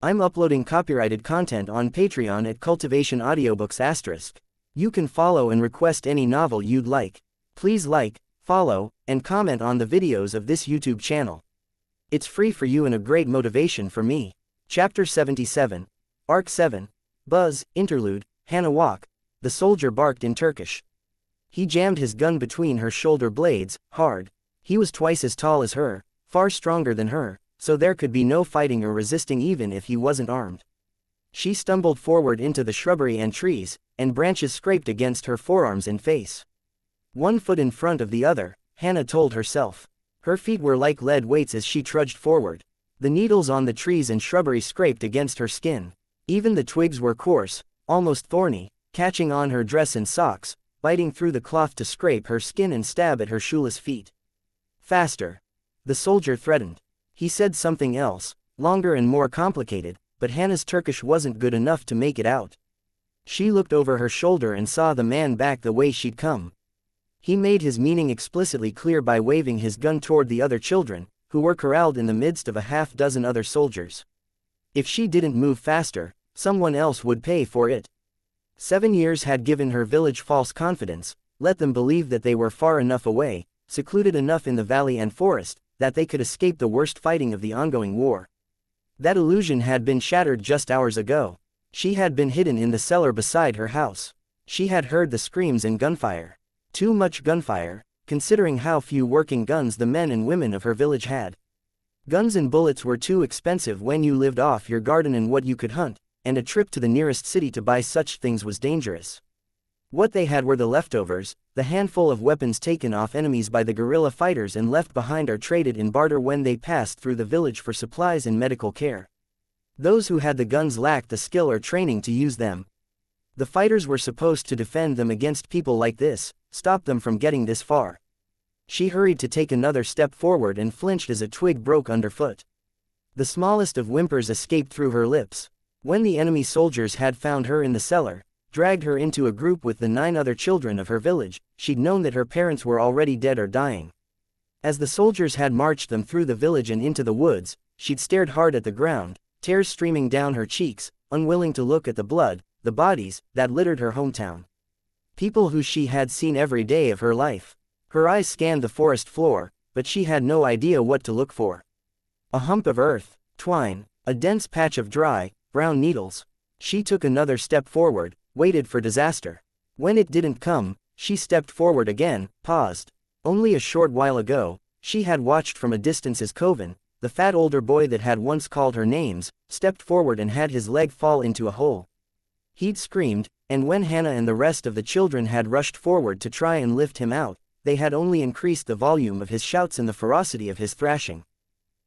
I'm uploading copyrighted content on Patreon at Cultivation Audiobooks*. You can follow and request any novel you'd like. Please like, follow, and comment on the videos of this YouTube channel. It's free for you and a great motivation for me. Chapter 77. Arc 7. Buzz, Interlude, Hannah walk. The soldier barked in Turkish. He jammed his gun between her shoulder blades, hard. He was twice as tall as her, far stronger than her, so there could be no fighting or resisting even if he wasn't armed. She stumbled forward into the shrubbery and trees, and branches scraped against her forearms and face. 1 foot in front of the other, Hannah told herself. Her feet were like lead weights as she trudged forward. The needles on the trees and shrubbery scraped against her skin. Even the twigs were coarse, almost thorny, catching on her dress and socks, biting through the cloth to scrape her skin and stab at her shoeless feet. Faster. The soldier threatened. He said something else, longer and more complicated, but Hannah's Turkish wasn't good enough to make it out. She looked over her shoulder and saw the man back the way she'd come. He made his meaning explicitly clear by waving his gun toward the other children, who were corralled in the midst of a half-dozen other soldiers. If she didn't move faster, someone else would pay for it. 7 years had given her village false confidence, let them believe that they were far enough away, secluded enough in the valley and forest, that they could escape the worst fighting of the ongoing war. That illusion had been shattered just hours ago. She had been hidden in the cellar beside her house. She had heard the screams and gunfire. Too much gunfire, considering how few working guns the men and women of her village had. Guns and bullets were too expensive when you lived off your garden and what you could hunt, and a trip to the nearest city to buy such things was dangerous. What they had were the leftovers, the handful of weapons taken off enemies by the guerrilla fighters and left behind or traded in barter when they passed through the village for supplies and medical care. Those who had the guns lacked the skill or training to use them. The fighters were supposed to defend them against people like this, stop them from getting this far. She hurried to take another step forward and flinched as a twig broke underfoot. The smallest of whimpers escaped through her lips. When the enemy soldiers had found her in the cellar, dragged her into a group with the 9 other children of her village, she'd known that her parents were already dead or dying. As the soldiers had marched them through the village and into the woods, she'd stared hard at the ground, tears streaming down her cheeks, unwilling to look at the blood, the bodies, that littered her hometown. People who she had seen every day of her life. Her eyes scanned the forest floor, but she had no idea what to look for. A hump of earth, twine, a dense patch of dry, brown needles. She took another step forward, waited for disaster. When it didn't come, she stepped forward again, paused. Only a short while ago, she had watched from a distance as Coven, the fat older boy that had once called her names, stepped forward and had his leg fall into a hole. He'd screamed, and when Hannah and the rest of the children had rushed forward to try and lift him out, they had only increased the volume of his shouts and the ferocity of his thrashing.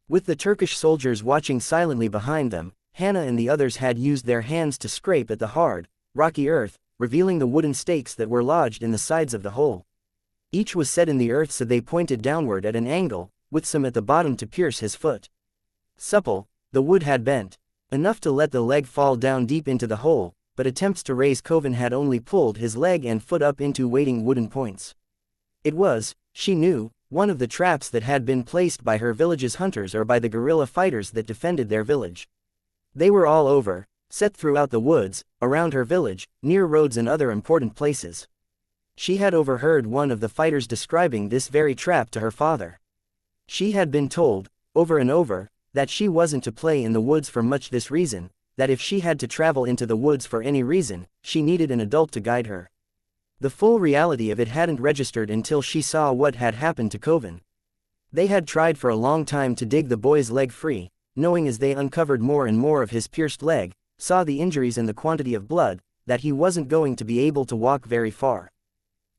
With the Turkish soldiers watching silently behind them, Hannah and the others had used their hands to scrape at the hard, rocky earth, revealing the wooden stakes that were lodged in the sides of the hole. Each was set in the earth so they pointed downward at an angle, with some at the bottom to pierce his foot. Supple, the wood had bent, enough to let the leg fall down deep into the hole, but attempts to raise Coven had only pulled his leg and foot up into waiting wooden points. It was, she knew, one of the traps that had been placed by her village's hunters or by the guerrilla fighters that defended their village. They were all over, set throughout the woods, around her village, near roads and other important places. She had overheard one of the fighters describing this very trap to her father. She had been told, over and over, that she wasn't to play in the woods for much this reason, that if she had to travel into the woods for any reason, she needed an adult to guide her. The full reality of it hadn't registered until she saw what had happened to Coven. They had tried for a long time to dig the boy's leg free, knowing as they uncovered more and more of his pierced leg, saw the injuries and the quantity of blood, that he wasn't going to be able to walk very far.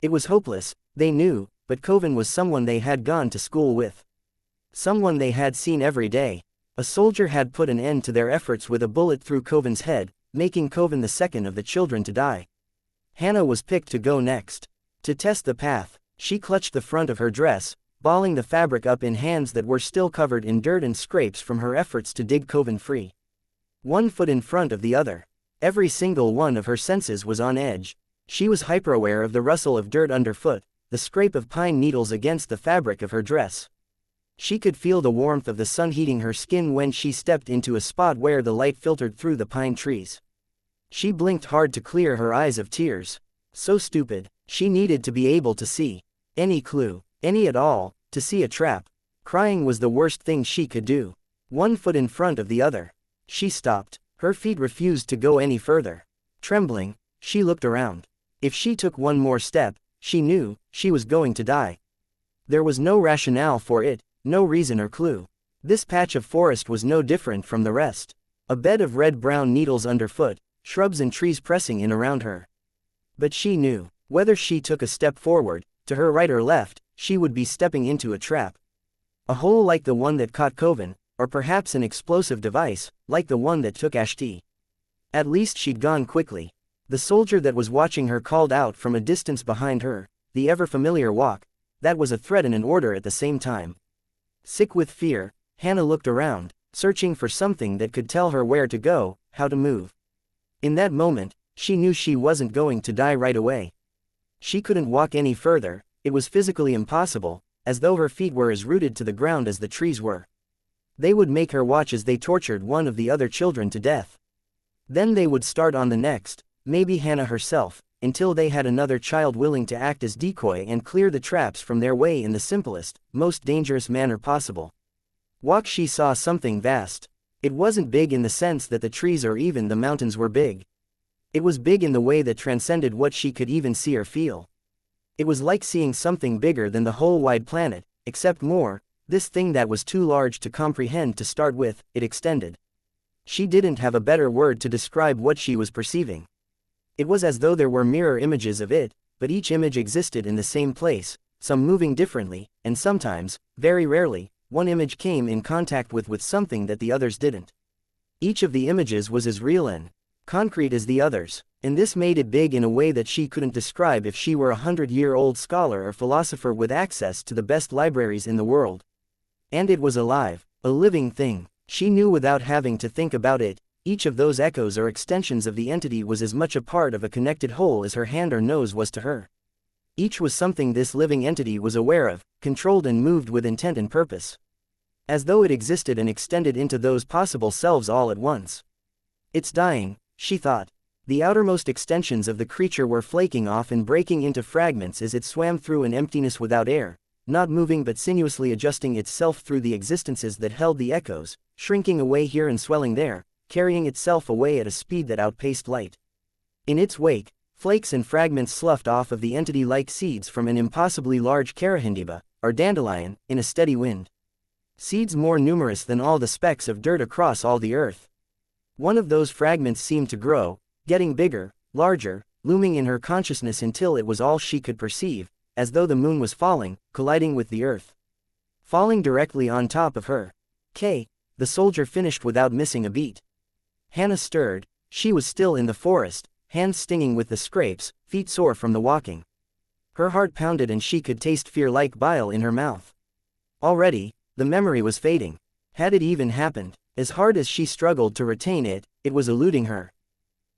It was hopeless, they knew, but Coven was someone they had gone to school with. Someone they had seen every day. A soldier had put an end to their efforts with a bullet through Coven's head, making Coven the second of the children to die. Hannah was picked to go next. To test the path, she clutched the front of her dress, balling the fabric up in hands that were still covered in dirt and scrapes from her efforts to dig Coven free. 1 foot in front of the other. Every single one of her senses was on edge. She was hyper-aware of the rustle of dirt underfoot, the scrape of pine needles against the fabric of her dress. She could feel the warmth of the sun heating her skin when she stepped into a spot where the light filtered through the pine trees. She blinked hard to clear her eyes of tears. So stupid. She needed to be able to see any clue, any at all, to see a trap. Crying was the worst thing she could do. One foot in front of the other. She stopped. Her feet refused to go any further. Trembling, she looked around. If she took one more step, she knew she was going to die. There was no rationale for it, no reason or clue. This patch of forest was no different from the rest. A bed of red-brown needles underfoot, shrubs and trees pressing in around her. But she knew, whether she took a step forward, to her right or left, she would be stepping into a trap. A hole like the one that caught Coven, or perhaps an explosive device, like the one that took Ashti. At least she'd gone quickly. The soldier that was watching her called out from a distance behind her, the ever-familiar walk. That was a threat and an order at the same time. Sick with fear, Hannah looked around, searching for something that could tell her where to go, how to move. In that moment, she knew she wasn't going to die right away. She couldn't walk any further, it was physically impossible, as though her feet were as rooted to the ground as the trees were. They would make her watch as they tortured one of the other children to death. Then they would start on the next, maybe Hannah herself, until they had another child willing to act as decoy and clear the traps from their way in the simplest, most dangerous manner possible. She saw something vast. It wasn't big in the sense that the trees or even the mountains were big. It was big in the way that transcended what she could even see or feel. It was like seeing something bigger than the whole wide planet, except more, this thing that was too large to comprehend to start with, it extended. She didn't have a better word to describe what she was perceiving. It was as though there were mirror images of it, but each image existed in the same place, some moving differently, and sometimes, very rarely, one image came in contact with something that the others didn't. Each of the images was as real and concrete as the others, and this made it big in a way that she couldn't describe if she were a 100-year-old scholar or philosopher with access to the best libraries in the world. And it was alive, a living thing. She knew without having to think about it. Each of those echoes or extensions of the entity was as much a part of a connected whole as her hand or nose was to her. Each was something this living entity was aware of, controlled and moved with intent and purpose. As though it existed and extended into those possible selves all at once. It's dying, she thought. The outermost extensions of the creature were flaking off and breaking into fragments as it swam through an emptiness without air, not moving but sinuously adjusting itself through the existences that held the echoes, shrinking away here and swelling there, carrying itself away at a speed that outpaced light. In its wake, flakes and fragments sloughed off of the entity like seeds from an impossibly large carahindiba, or dandelion, in a steady wind. Seeds more numerous than all the specks of dirt across all the earth. One of those fragments seemed to grow, getting bigger, larger, looming in her consciousness until it was all she could perceive, as though the moon was falling, colliding with the earth. Falling directly on top of her. The soldier finished without missing a beat. Hannah stirred. She was still in the forest, hands stinging with the scrapes, feet sore from the walking. Her heart pounded and she could taste fear like bile in her mouth. Already, the memory was fading. Had it even happened? As hard as she struggled to retain it, it was eluding her.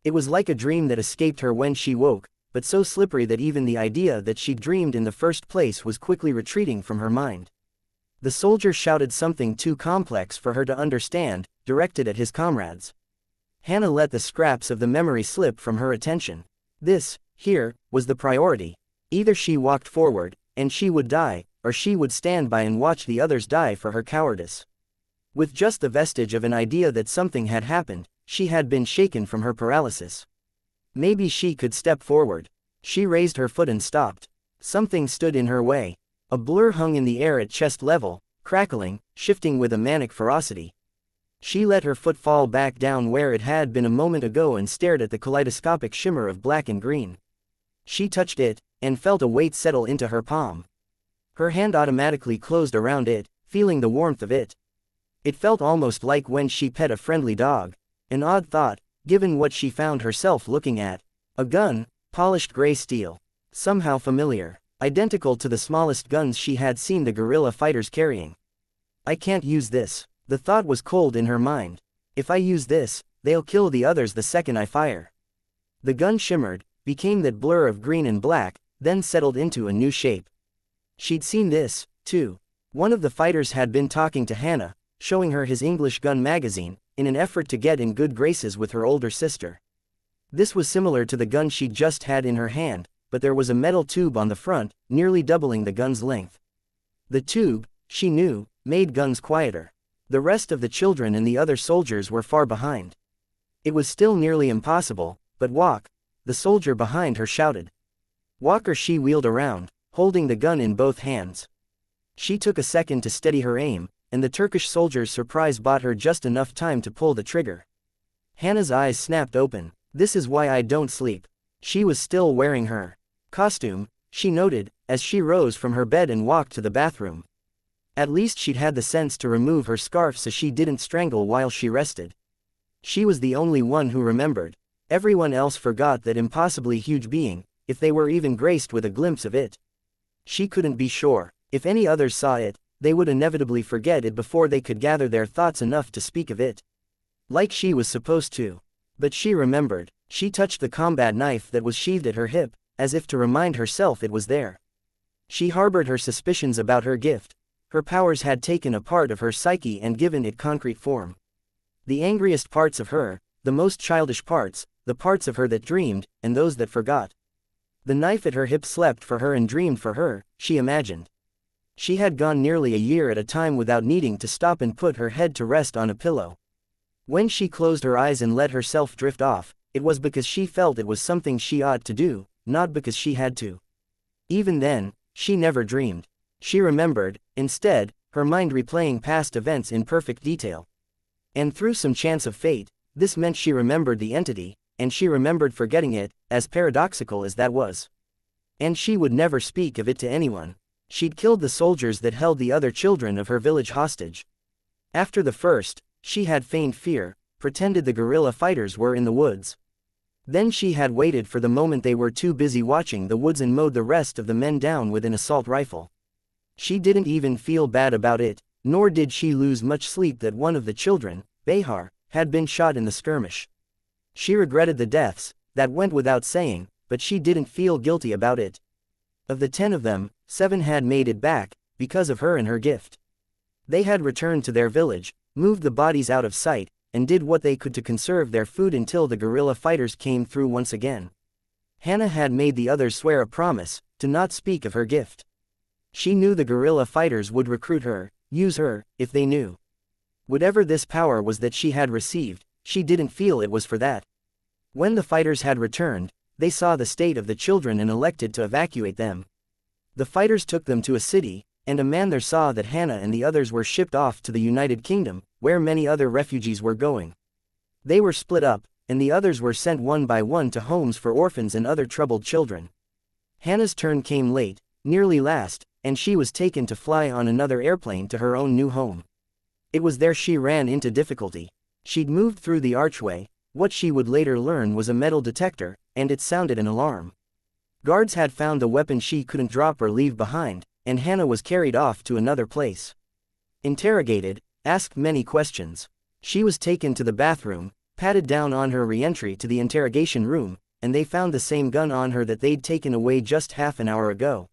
It was like a dream that escaped her when she woke, but so slippery that even the idea that she'd dreamed in the first place was quickly retreating from her mind. The soldier shouted something too complex for her to understand, directed at his comrades. Hannah let the scraps of the memory slip from her attention. This, here, was the priority. Either she walked forward, and she would die, or she would stand by and watch the others die for her cowardice. With just the vestige of an idea that something had happened, she had been shaken from her paralysis. Maybe she could step forward. She raised her foot and stopped. Something stood in her way. A blur hung in the air at chest level, crackling, shifting with a manic ferocity. She let her foot fall back down where it had been a moment ago and stared at the kaleidoscopic shimmer of black and green. She touched it, and felt a weight settle into her palm. Her hand automatically closed around it, feeling the warmth of it. It felt almost like when she pet a friendly dog. An odd thought, given what she found herself looking at. A gun, polished gray steel. Somehow familiar, identical to the smallest guns she had seen the guerrilla fighters carrying. I can't use this. The thought was cold in her mind. If I use this, they'll kill the others the second I fire. The gun shimmered, became that blur of green and black, then settled into a new shape. She'd seen this, too. One of the fighters had been talking to Hannah, showing her his English gun magazine, in an effort to get in good graces with her older sister. This was similar to the gun she'd just had in her hand, but there was a metal tube on the front, nearly doubling the gun's length. The tube, she knew, made guns quieter. The rest of the children and the other soldiers were far behind. It was still nearly impossible, but Walk, the soldier behind her, shouted. Walker. She wheeled around, holding the gun in both hands. She took a second to steady her aim, and the Turkish soldier's surprise bought her just enough time to pull the trigger. Hannah's eyes snapped open. This is why I don't sleep. She was still wearing her costume, she noted, as she rose from her bed and walked to the bathroom. At least she'd had the sense to remove her scarf so she didn't strangle while she rested. She was the only one who remembered. Everyone else forgot that impossibly huge being, if they were even graced with a glimpse of it. She couldn't be sure. If any others saw it, they would inevitably forget it before they could gather their thoughts enough to speak of it. Like she was supposed to. But she remembered. She touched the combat knife that was sheathed at her hip, as if to remind herself it was there. She harbored her suspicions about her gift. Her powers had taken a part of her psyche and given it concrete form. The angriest parts of her, the most childish parts, the parts of her that dreamed, and those that forgot. The knife at her hip slept for her and dreamed for her, she imagined. She had gone nearly a year at a time without needing to stop and put her head to rest on a pillow. When she closed her eyes and let herself drift off, it was because she felt it was something she ought to do, not because she had to. Even then, she never dreamed. She remembered, instead, her mind replaying past events in perfect detail. And through some chance of fate, this meant she remembered the entity, and she remembered forgetting it, as paradoxical as that was. And she would never speak of it to anyone. She'd killed the soldiers that held the other children of her village hostage. After the first, she had feigned fear, pretended the guerrilla fighters were in the woods. Then she had waited for the moment they were too busy watching the woods and mowed the rest of the men down with an assault rifle. She didn't even feel bad about it, nor did she lose much sleep that one of the children, Behar, had been shot in the skirmish. She regretted the deaths, that went without saying, but she didn't feel guilty about it. Of the 10 of them, 7 had made it back, because of her and her gift. They had returned to their village, moved the bodies out of sight, and did what they could to conserve their food until the guerrilla fighters came through once again. Hannah had made the others swear a promise, to not speak of her gift. She knew the guerrilla fighters would recruit her, use her, if they knew. Whatever this power was that she had received, she didn't feel it was for that. When the fighters had returned, they saw the state of the children and elected to evacuate them. The fighters took them to a city, and a man there saw that Hannah and the others were shipped off to the United Kingdom, where many other refugees were going. They were split up, and the others were sent one by one to homes for orphans and other troubled children. Hannah's turn came late, nearly last, and she was taken to fly on another airplane to her own new home. It was there she ran into difficulty. She'd moved through the archway. What she would later learn was a metal detector, and it sounded an alarm. Guards had found the weapon she couldn't drop or leave behind, and Hannah was carried off to another place. Interrogated, asked many questions. She was taken to the bathroom, patted down on her re-entry to the interrogation room, and they found the same gun on her that they'd taken away just half an hour ago.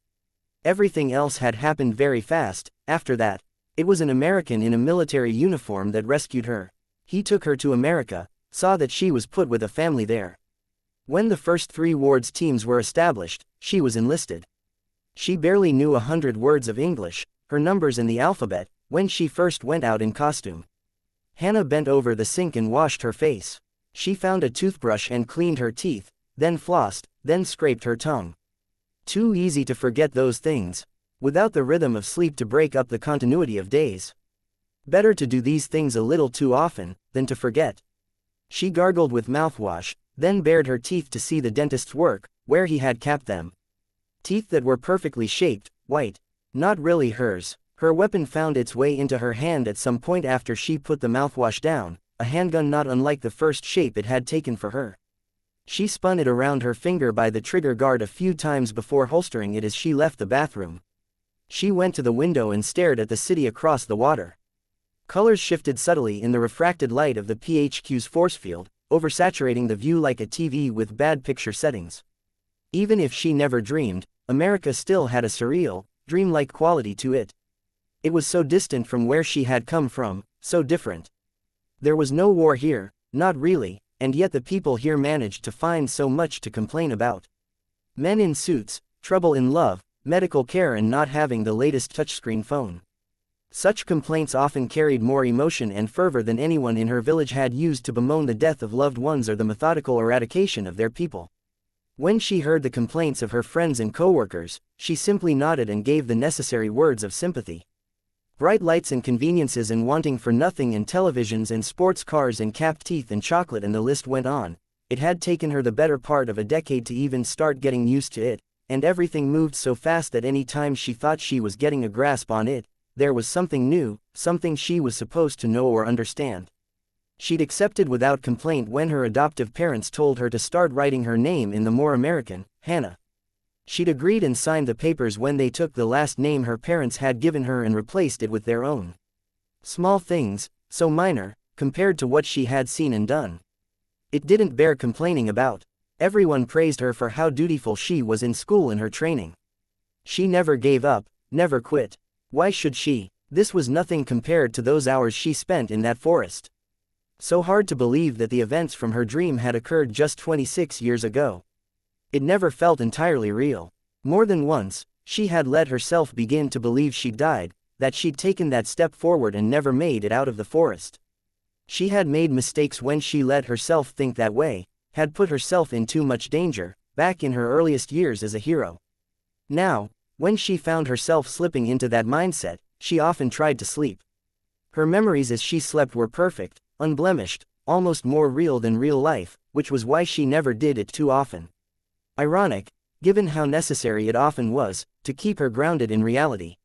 Everything else had happened very fast. After that, it was an American in a military uniform that rescued her. He took her to America, saw that she was put with a family there. When the first 3 wards teams were established, she was enlisted. She barely knew 100 words of English, her numbers in the alphabet, when she first went out in costume. Hannah bent over the sink and washed her face. She found a toothbrush and cleaned her teeth, then flossed, then scraped her tongue. Too easy to forget those things. Without the rhythm of sleep to break up the continuity of days. Better to do these things a little too often, than to forget. She gargled with mouthwash, then bared her teeth to see the dentist's work, where he had capped them. Teeth that were perfectly shaped, white. Not really hers. Her weapon found its way into her hand at some point after she put the mouthwash down, a handgun not unlike the first shape it had taken for her. She spun it around her finger by the trigger guard a few times before holstering it as she left the bathroom. She went to the window and stared at the city across the water. Colors shifted subtly in the refracted light of the PHQ's force field, oversaturating the view like a TV with bad picture settings. Even if she never dreamed, America still had a surreal, dreamlike quality to it. It was so distant from where she had come from, so different. There was no war here, not really, and yet the people here managed to find so much to complain about. Men in suits, trouble in love, medical care and not having the latest touchscreen phone. Such complaints often carried more emotion and fervor than anyone in her village had used to bemoan the death of loved ones or the methodical eradication of their people. When she heard the complaints of her friends and co-workers, she simply nodded and gave the necessary words of sympathy. Bright lights and conveniences and wanting for nothing and televisions and sports cars and capped teeth and chocolate and the list went on. It had taken her the better part of a decade to even start getting used to it, and everything moved so fast that any time she thought she was getting a grasp on it, there was something new, something she was supposed to know or understand. She'd accepted without complaint when her adoptive parents told her to start writing her name in the more American, Hannah. She'd agreed and signed the papers when they took the last name her parents had given her and replaced it with their own. Small things, so minor, compared to what she had seen and done. It didn't bear complaining about. Everyone praised her for how dutiful she was in school and her training. She never gave up, never quit. Why should she? This was nothing compared to those hours she spent in that forest. So hard to believe that the events from her dream had occurred just 26 years ago. It never felt entirely real. More than once, she had let herself begin to believe she'd died, that she'd taken that step forward and never made it out of the forest. She had made mistakes when she let herself think that way, had put herself in too much danger, back in her earliest years as a hero. Now, when she found herself slipping into that mindset, she often tried to sleep. Her memories as she slept were perfect, unblemished, almost more real than real life, which was why she never did it too often. Ironic, given how necessary it often was, to keep her grounded in reality.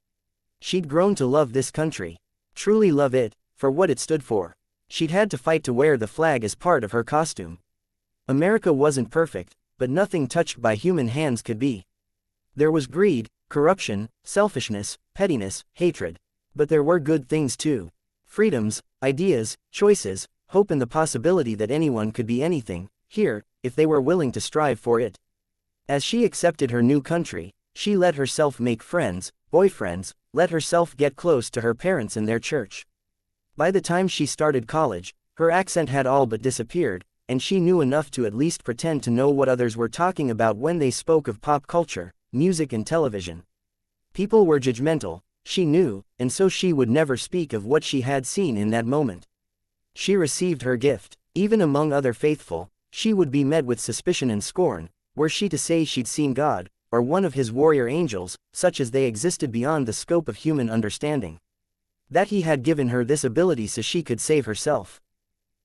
She'd grown to love this country. Truly love it, for what it stood for. She'd had to fight to wear the flag as part of her costume. America wasn't perfect, but nothing touched by human hands could be. There was greed, corruption, selfishness, pettiness, hatred. But there were good things too. Freedoms, ideas, choices, hope and the possibility that anyone could be anything, here, if they were willing to strive for it. As she accepted her new country, she let herself make friends, boyfriends, let herself get close to her parents and their church. By the time she started college, her accent had all but disappeared, and she knew enough to at least pretend to know what others were talking about when they spoke of pop culture, music and television. People were judgmental, she knew, and so she would never speak of what she had seen in that moment. She received her gift. Even among other faithful, she would be met with suspicion and scorn, were she to say she'd seen God, or one of his warrior angels, such as they existed beyond the scope of human understanding. That he had given her this ability so she could save herself.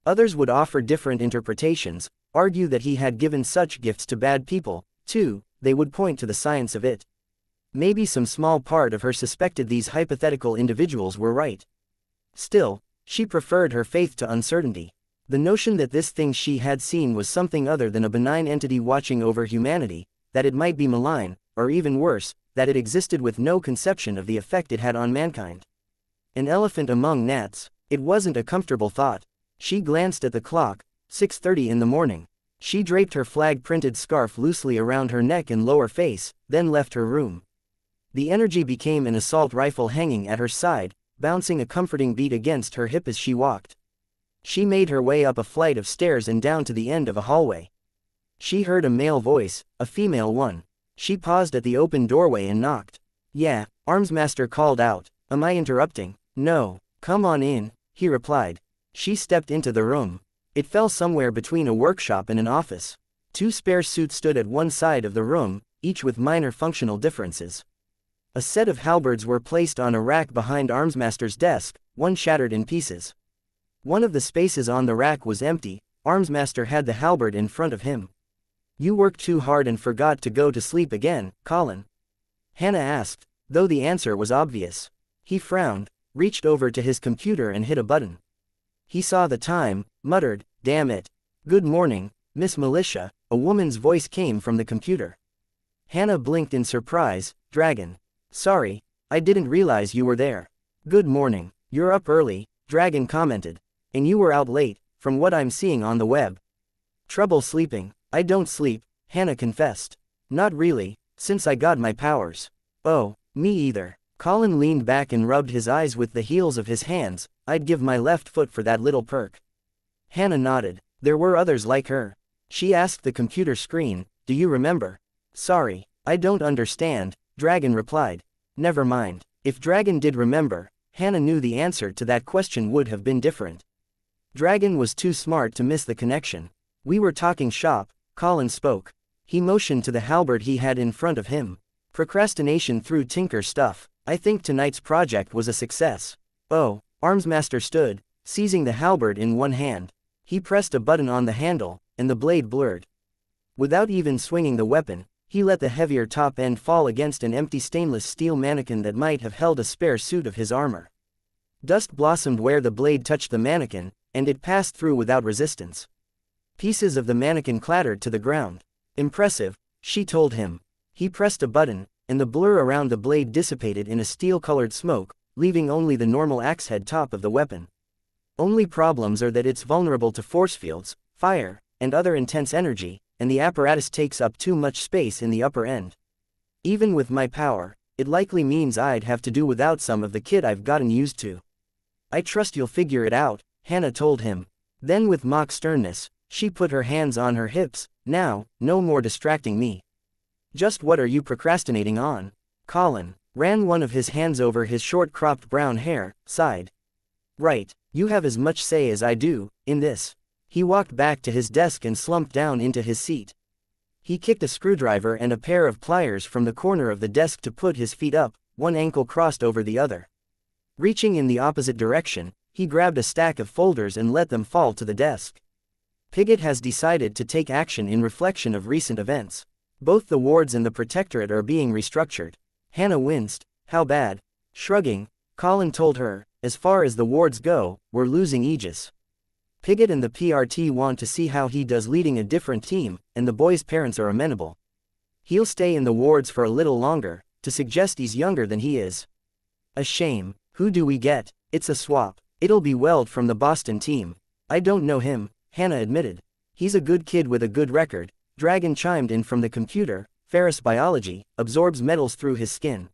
Others would offer different interpretations, argue that he had given such gifts to bad people, too. They would point to the science of it. Maybe some small part of her suspected these hypothetical individuals were right. Still, she preferred her faith to uncertainty. The notion that this thing she had seen was something other than a benign entity watching over humanity, that it might be malign, or even worse, that it existed with no conception of the effect it had on mankind. An elephant among gnats. It wasn't a comfortable thought. She glanced at the clock, 6:30 in the morning. She draped her flag-printed scarf loosely around her neck and lower face, then left her room. The energy became an assault rifle hanging at her side, bouncing a comforting beat against her hip as she walked. She made her way up a flight of stairs and down to the end of a hallway. She heard a male voice, a female one. She paused at the open doorway and knocked. "Yeah," Armsmaster called out. "Am I interrupting?" "No, come on in," he replied. She stepped into the room. It fell somewhere between a workshop and an office. 2 spare suits stood at one side of the room, each with minor functional differences. A set of halberds were placed on a rack behind Armsmaster's desk, one shattered in pieces. One of the spaces on the rack was empty. Armsmaster had the halberd in front of him. "You worked too hard and forgot to go to sleep again, Colin?" Hannah asked, though the answer was obvious. He frowned, reached over to his computer and hit a button. He saw the time, muttered, "Damn it. Good morning, Miss Militia," a woman's voice came from the computer. Hannah blinked in surprise. "Dragon. Sorry, I didn't realize you were there." "Good morning. You're up early," Dragon commented. "And you were out late, from what I'm seeing on the web." "Trouble sleeping." "I don't sleep," Hannah confessed. "Not really, since I got my powers." "Oh, me either." Colin leaned back and rubbed his eyes with the heels of his hands. I'd give my left foot for that little perk. Hannah nodded. There were others like her. She asked the computer screen, do you remember? Sorry, I don't understand, Dragon replied. Never mind. If Dragon did remember, Hannah knew the answer to that question would have been different. Dragon was too smart to miss the connection. We were talking shop, Colin spoke. He motioned to the halberd he had in front of him. Procrastination through tinker stuff. I think tonight's project was a success. Oh, Armsmaster stood, seizing the halberd in one hand. He pressed a button on the handle, and the blade blurred. Without even swinging the weapon, he let the heavier top end fall against an empty stainless steel mannequin that might have held a spare suit of his armor. Dust blossomed where the blade touched the mannequin, and it passed through without resistance. Pieces of the mannequin clattered to the ground. Impressive, she told him. He pressed a button, and the blur around the blade dissipated in a steel-colored smoke, leaving only the normal axe-head top of the weapon. Only problems are that it's vulnerable to force fields, fire, and other intense energy, and the apparatus takes up too much space in the upper end. Even with my power, it likely means I'd have to do without some of the kit I've gotten used to. I trust you'll figure it out, Hannah told him. Then with mock sternness, she put her hands on her hips. Now, no more distracting me. Just what are you procrastinating on? Colin ran one of his hands over his short-cropped brown hair, sighed. Right, you have as much say as I do, in this. He walked back to his desk and slumped down into his seat. He kicked a screwdriver and a pair of pliers from the corner of the desk to put his feet up, one ankle crossed over the other. Reaching in the opposite direction, he grabbed a stack of folders and let them fall to the desk. Pigott has decided to take action in reflection of recent events. Both the wards and the protectorate are being restructured. Hannah winced. How bad? Shrugging, Colin told her, as far as the wards go, we're losing Aegis. Pigott and the PRT want to see how he does leading a different team, and the boy's parents are amenable. He'll stay in the wards for a little longer, to suggest he's younger than he is. A shame. Who do we get? It's a swap. It'll be Weld from the Boston team. I don't know him, Hannah admitted. He's a good kid with a good record. Dragon chimed in from the computer. Ferrous biology, absorbs metals through his skin.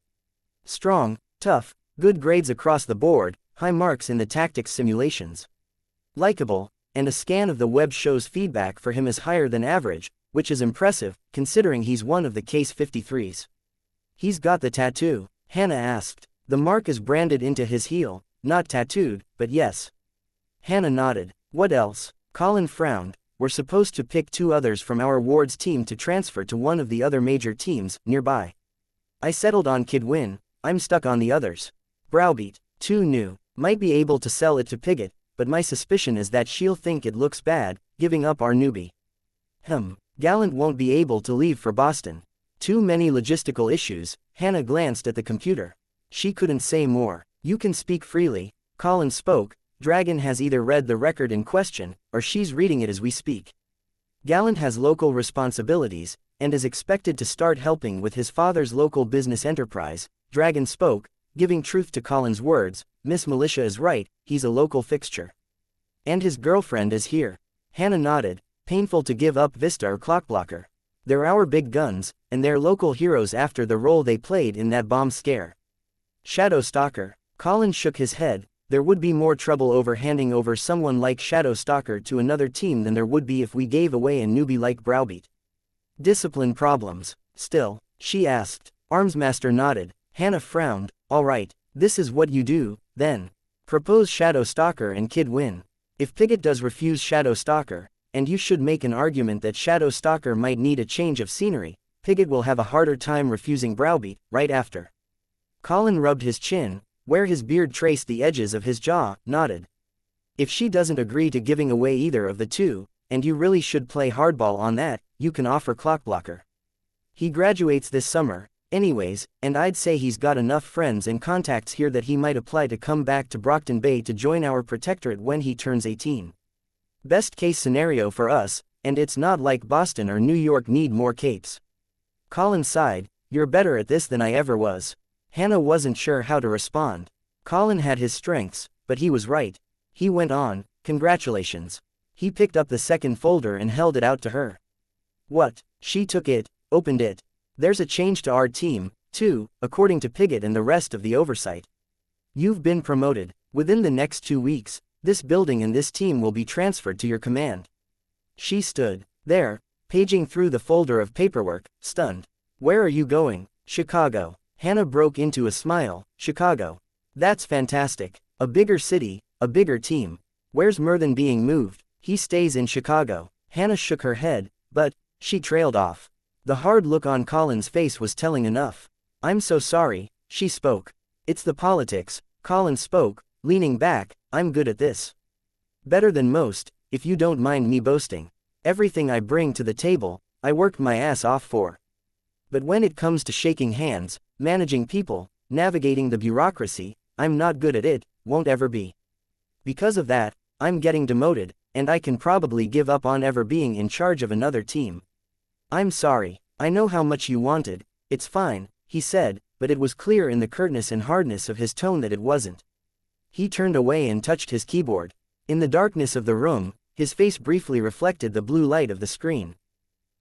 Strong, tough, good grades across the board, high marks in the tactics simulations. Likeable, and a scan of the web shows feedback for him is higher than average, which is impressive, considering he's one of the Case 53s. He's got the tattoo, Hannah asked. The mark is branded into his heel, not tattooed, but yes. Hannah nodded. What else? Colin frowned. We're supposed to pick 2 others from our ward's team to transfer to one of the other major teams, nearby. I settled on Kid Win, I'm stuck on the others. Browbeat, too new, might be able to sell it to Pigott, but my suspicion is that she'll think it looks bad, giving up our newbie. Gallant won't be able to leave for Boston. Too many logistical issues. Hannah glanced at the computer. She couldn't say more. You can speak freely, Colin spoke. Dragon has either read the record in question, or she's reading it as we speak. Gallant has local responsibilities, and is expected to start helping with his father's local business enterprise. Dragon spoke, giving truth to Colin's words. Miss Militia is right, he's a local fixture. And his girlfriend is here. Hannah nodded. Painful to give up Vista or Clockblocker. They're our big guns, and they're local heroes after the role they played in that bomb scare. Shadow Stalker. Colin shook his head. There would be more trouble over handing over someone like Shadow Stalker to another team than there would be if we gave away a newbie like Browbeat. Discipline problems. Still, she asked. Armsmaster nodded. Hannah frowned. All right, this is what you do, then. Propose Shadow Stalker and Kid Win. If Pigott does refuse Shadow Stalker, and you should make an argument that Shadow Stalker might need a change of scenery, Pigott will have a harder time refusing Browbeat, right after. Colin rubbed his chin, where his beard traced the edges of his jaw, nodded. If she doesn't agree to giving away either of the 2, and you really should play hardball on that, you can offer Clockblocker. He graduates this summer, anyways, and I'd say he's got enough friends and contacts here that he might apply to come back to Brockton Bay to join our protectorate when he turns 18. Best case scenario for us, and it's not like Boston or New York need more capes. Colin sighed. You're better at this than I ever was. Hannah wasn't sure how to respond. Colin had his strengths, but he was right. He went on. Congratulations. He picked up the second folder and held it out to her. What? She took it, opened it. There's a change to our team, 2, according to Pigott and the rest of the oversight. You've been promoted. Within the next 2 weeks, this building and this team will be transferred to your command. She stood there, paging through the folder of paperwork, stunned. Where are you going? Chicago. Hannah broke into a smile. Chicago. That's fantastic. A bigger city, a bigger team. Where's Merthen being moved? He stays in Chicago. Hannah shook her head, but she trailed off. The hard look on Colin's face was telling enough. I'm so sorry, she spoke. It's the politics, Colin spoke, leaning back. I'm good at this. Better than most, if you don't mind me boasting. Everything I bring to the table, I worked my ass off for. But when it comes to shaking hands, managing people, navigating the bureaucracy, I'm not good at it, won't ever be. Because of that, I'm getting demoted, and I can probably give up on ever being in charge of another team. I'm sorry, I know how much you wanted, it's fine, he said, but it was clear in the curtness and hardness of his tone that it wasn't. He turned away and touched his keyboard. In the darkness of the room, his face briefly reflected the blue light of the screen.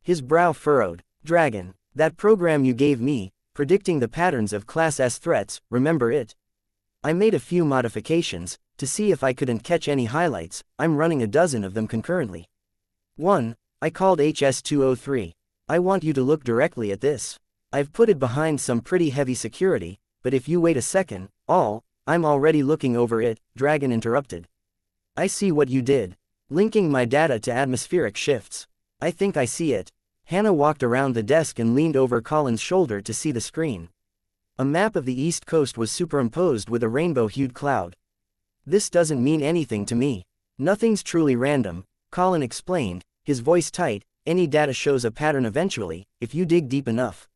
His brow furrowed. Dragon, that program you gave me, predicting the patterns of Class S threats, remember it? I made a few modifications, to see if I couldn't catch any highlights. I'm running a dozen of them concurrently. 1. I called HS-203. I want you to look directly at this. I've put it behind some pretty heavy security, but if you wait a second, I'm already looking over it, Dragon interrupted. I see what you did. Linking my data to atmospheric shifts. I think I see it. Hannah walked around the desk and leaned over Colin's shoulder to see the screen. A map of the East Coast was superimposed with a rainbow-hued cloud. This doesn't mean anything to me. Nothing's truly random, Colin explained, his voice tight. Any data shows a pattern eventually, if you dig deep enough.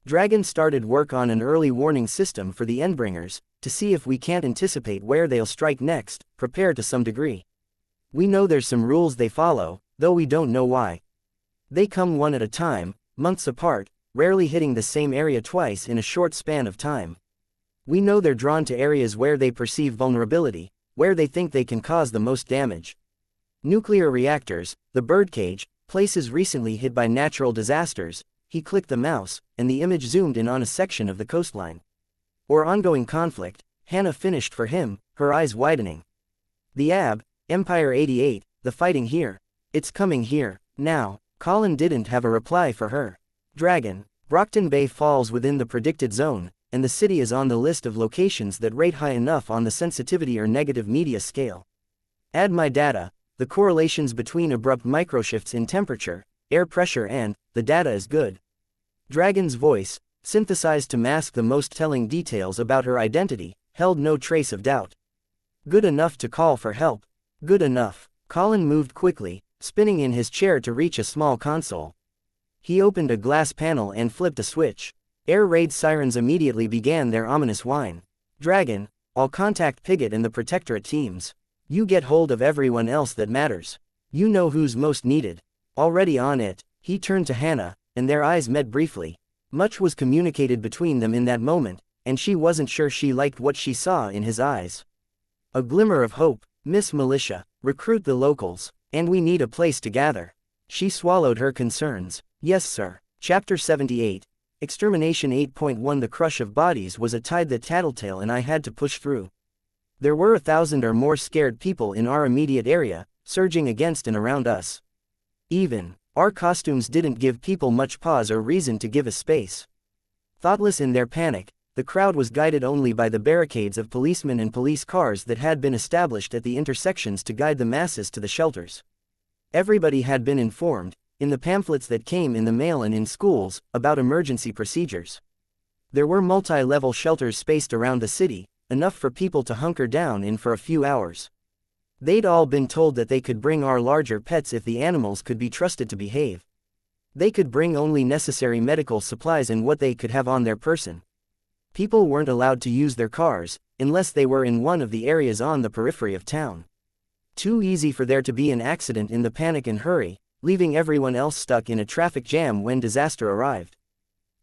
Dragon started work on an early warning system for the Endbringers, to see if we can't anticipate where they'll strike next, prepare to some degree. We know there's some rules they follow, though we don't know why. They come one at a time, months apart, rarely hitting the same area twice in a short span of time. We know they're drawn to areas where they perceive vulnerability, where they think they can cause the most damage. Nuclear reactors, the birdcage, places recently hit by natural disasters. He clicked the mouse, and the image zoomed in on a section of the coastline. Or ongoing conflict, Hannah finished for him, her eyes widening. The Empire 88, the fighting here. It's coming here, now. Colin didn't have a reply for her. Dragon, Brockton Bay falls within the predicted zone, and the city is on the list of locations that rate high enough on the sensitivity or negative media scale. Add my data, the correlations between abrupt microshifts in temperature, air pressure and, the data is good. Dragon's voice, synthesized to mask the most telling details about her identity, held no trace of doubt. Good enough to call for help. Good enough. Colin moved quickly, spinning in his chair to reach a small console. He opened a glass panel and flipped a switch. Air raid sirens immediately began their ominous whine. Dragon, I'll contact Pigott and the Protectorate teams. You get hold of everyone else that matters. You know who's most needed. Already on it. He turned to Hannah, and their eyes met briefly. Much was communicated between them in that moment, and she wasn't sure she liked what she saw in his eyes. A glimmer of hope. Miss Militia, recruit the locals, and we need a place to gather. She swallowed her concerns. Yes sir. Chapter 78. Extermination 8.1. The crush of bodies was a tide that Tattletale and I had to push through. There were 1,000 or more scared people in our immediate area, surging against and around us. Even, our costumes didn't give people much pause or reason to give us space. Thoughtless in their panic, the crowd was guided only by the barricades of policemen and police cars that had been established at the intersections to guide the masses to the shelters. Everybody had been informed, in the pamphlets that came in the mail and in schools, about emergency procedures. There were multi-level shelters spaced around the city, enough for people to hunker down in for a few hours. They'd all been told that they could bring our larger pets if the animals could be trusted to behave. They could bring only necessary medical supplies and what they could have on their person. People weren't allowed to use their cars, unless they were in one of the areas on the periphery of town. Too easy for there to be an accident in the panic and hurry, leaving everyone else stuck in a traffic jam when disaster arrived.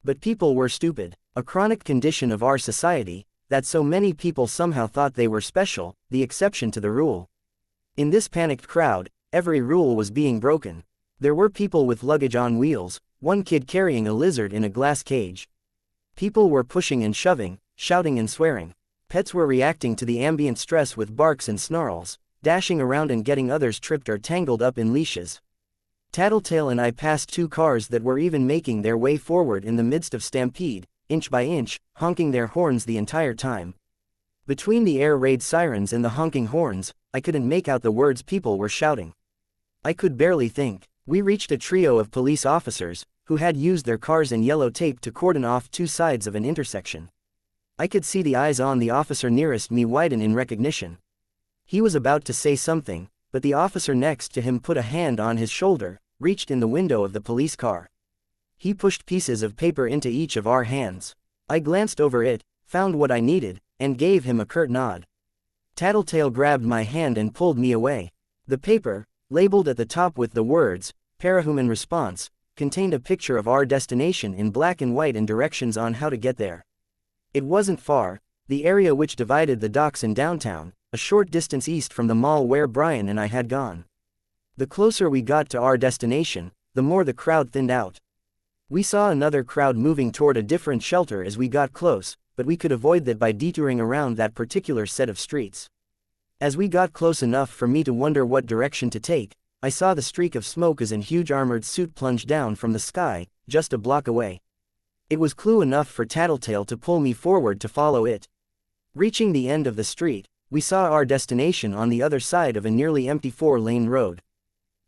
But people were stupid, a chronic condition of our society, that so many people somehow thought they were special, the exception to the rule. In this panicked crowd, every rule was being broken. There were people with luggage on wheels, one kid carrying a lizard in a glass cage. People were pushing and shoving, shouting and swearing. Pets were reacting to the ambient stress with barks and snarls, dashing around and getting others tripped or tangled up in leashes. Tattletale and I passed 2 cars that were even making their way forward in the midst of stampede, inch by inch, honking their horns the entire time. Between the air raid sirens and the honking horns, I couldn't make out the words people were shouting. I could barely think. We reached a trio of police officers, who had used their cars and yellow tape to cordon off 2 sides of an intersection. I could see the eyes on the officer nearest me widen in recognition. He was about to say something, but the officer next to him put a hand on his shoulder, reached in the window of the police car. He pushed pieces of paper into each of our hands. I glanced over it, found what I needed, and gave him a curt nod. Tattletale grabbed my hand and pulled me away. The paper, labeled at the top with the words, Parahuman Response, contained a picture of our destination in black and white and directions on how to get there. It wasn't far, the area which divided the docks and downtown, a short distance east from the mall where Brian and I had gone. The closer we got to our destination, the more the crowd thinned out. We saw another crowd moving toward a different shelter as we got close, but we could avoid that by detouring around that particular set of streets. As we got close enough for me to wonder what direction to take, I saw the streak of smoke as a huge armored suit plunged down from the sky, just a block away. It was clue enough for Tattletale to pull me forward to follow it. Reaching the end of the street, we saw our destination on the other side of a nearly empty 4-lane road.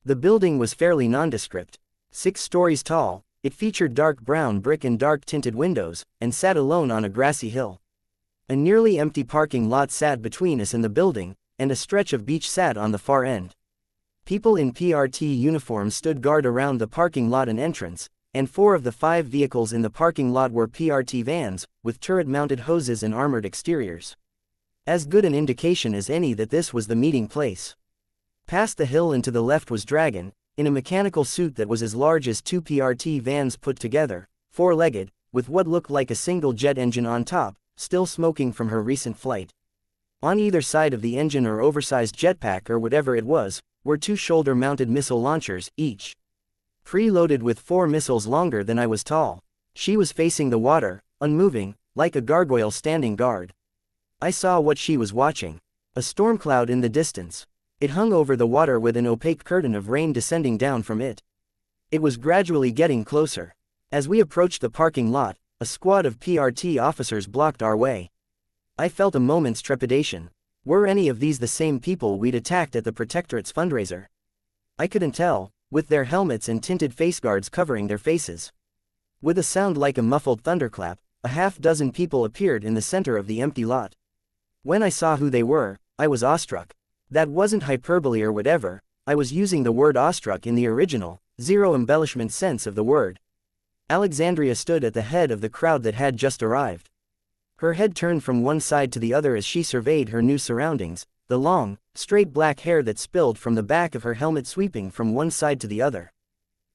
The building was fairly nondescript. 6 stories tall, it featured dark brown brick and dark-tinted windows, and sat alone on a grassy hill. A nearly empty parking lot sat between us and the building, and a stretch of beach sat on the far end. People in PRT uniforms stood guard around the parking lot and entrance, and 4 of the 5 vehicles in the parking lot were PRT vans, with turret-mounted hoses and armored exteriors. As good an indication as any that this was the meeting place. Past the hill and to the left was Dragon, in a mechanical suit that was as large as 2 PRT vans put together, 4-legged, with what looked like a single jet engine on top, still smoking from her recent flight. On either side of the engine or oversized jetpack or whatever it was, were 2 shoulder-mounted missile launchers, each preloaded with 4 missiles longer than I was tall. She was facing the water, unmoving, like a gargoyle standing guard. I saw what she was watching. A storm cloud in the distance. It hung over the water with an opaque curtain of rain descending down from it. It was gradually getting closer. As we approached the parking lot, a squad of PRT officers blocked our way. I felt a moment's trepidation. Were any of these the same people we'd attacked at the Protectorate's fundraiser? I couldn't tell, with their helmets and tinted face guards covering their faces. With a sound like a muffled thunderclap, a half-dozen people appeared in the center of the empty lot. When I saw who they were, I was awestruck. That wasn't hyperbole or whatever, I was using the word awestruck in the original, zero embellishment sense of the word. Alexandria stood at the head of the crowd that had just arrived. Her head turned from one side to the other as she surveyed her new surroundings, the long, straight black hair that spilled from the back of her helmet sweeping from one side to the other.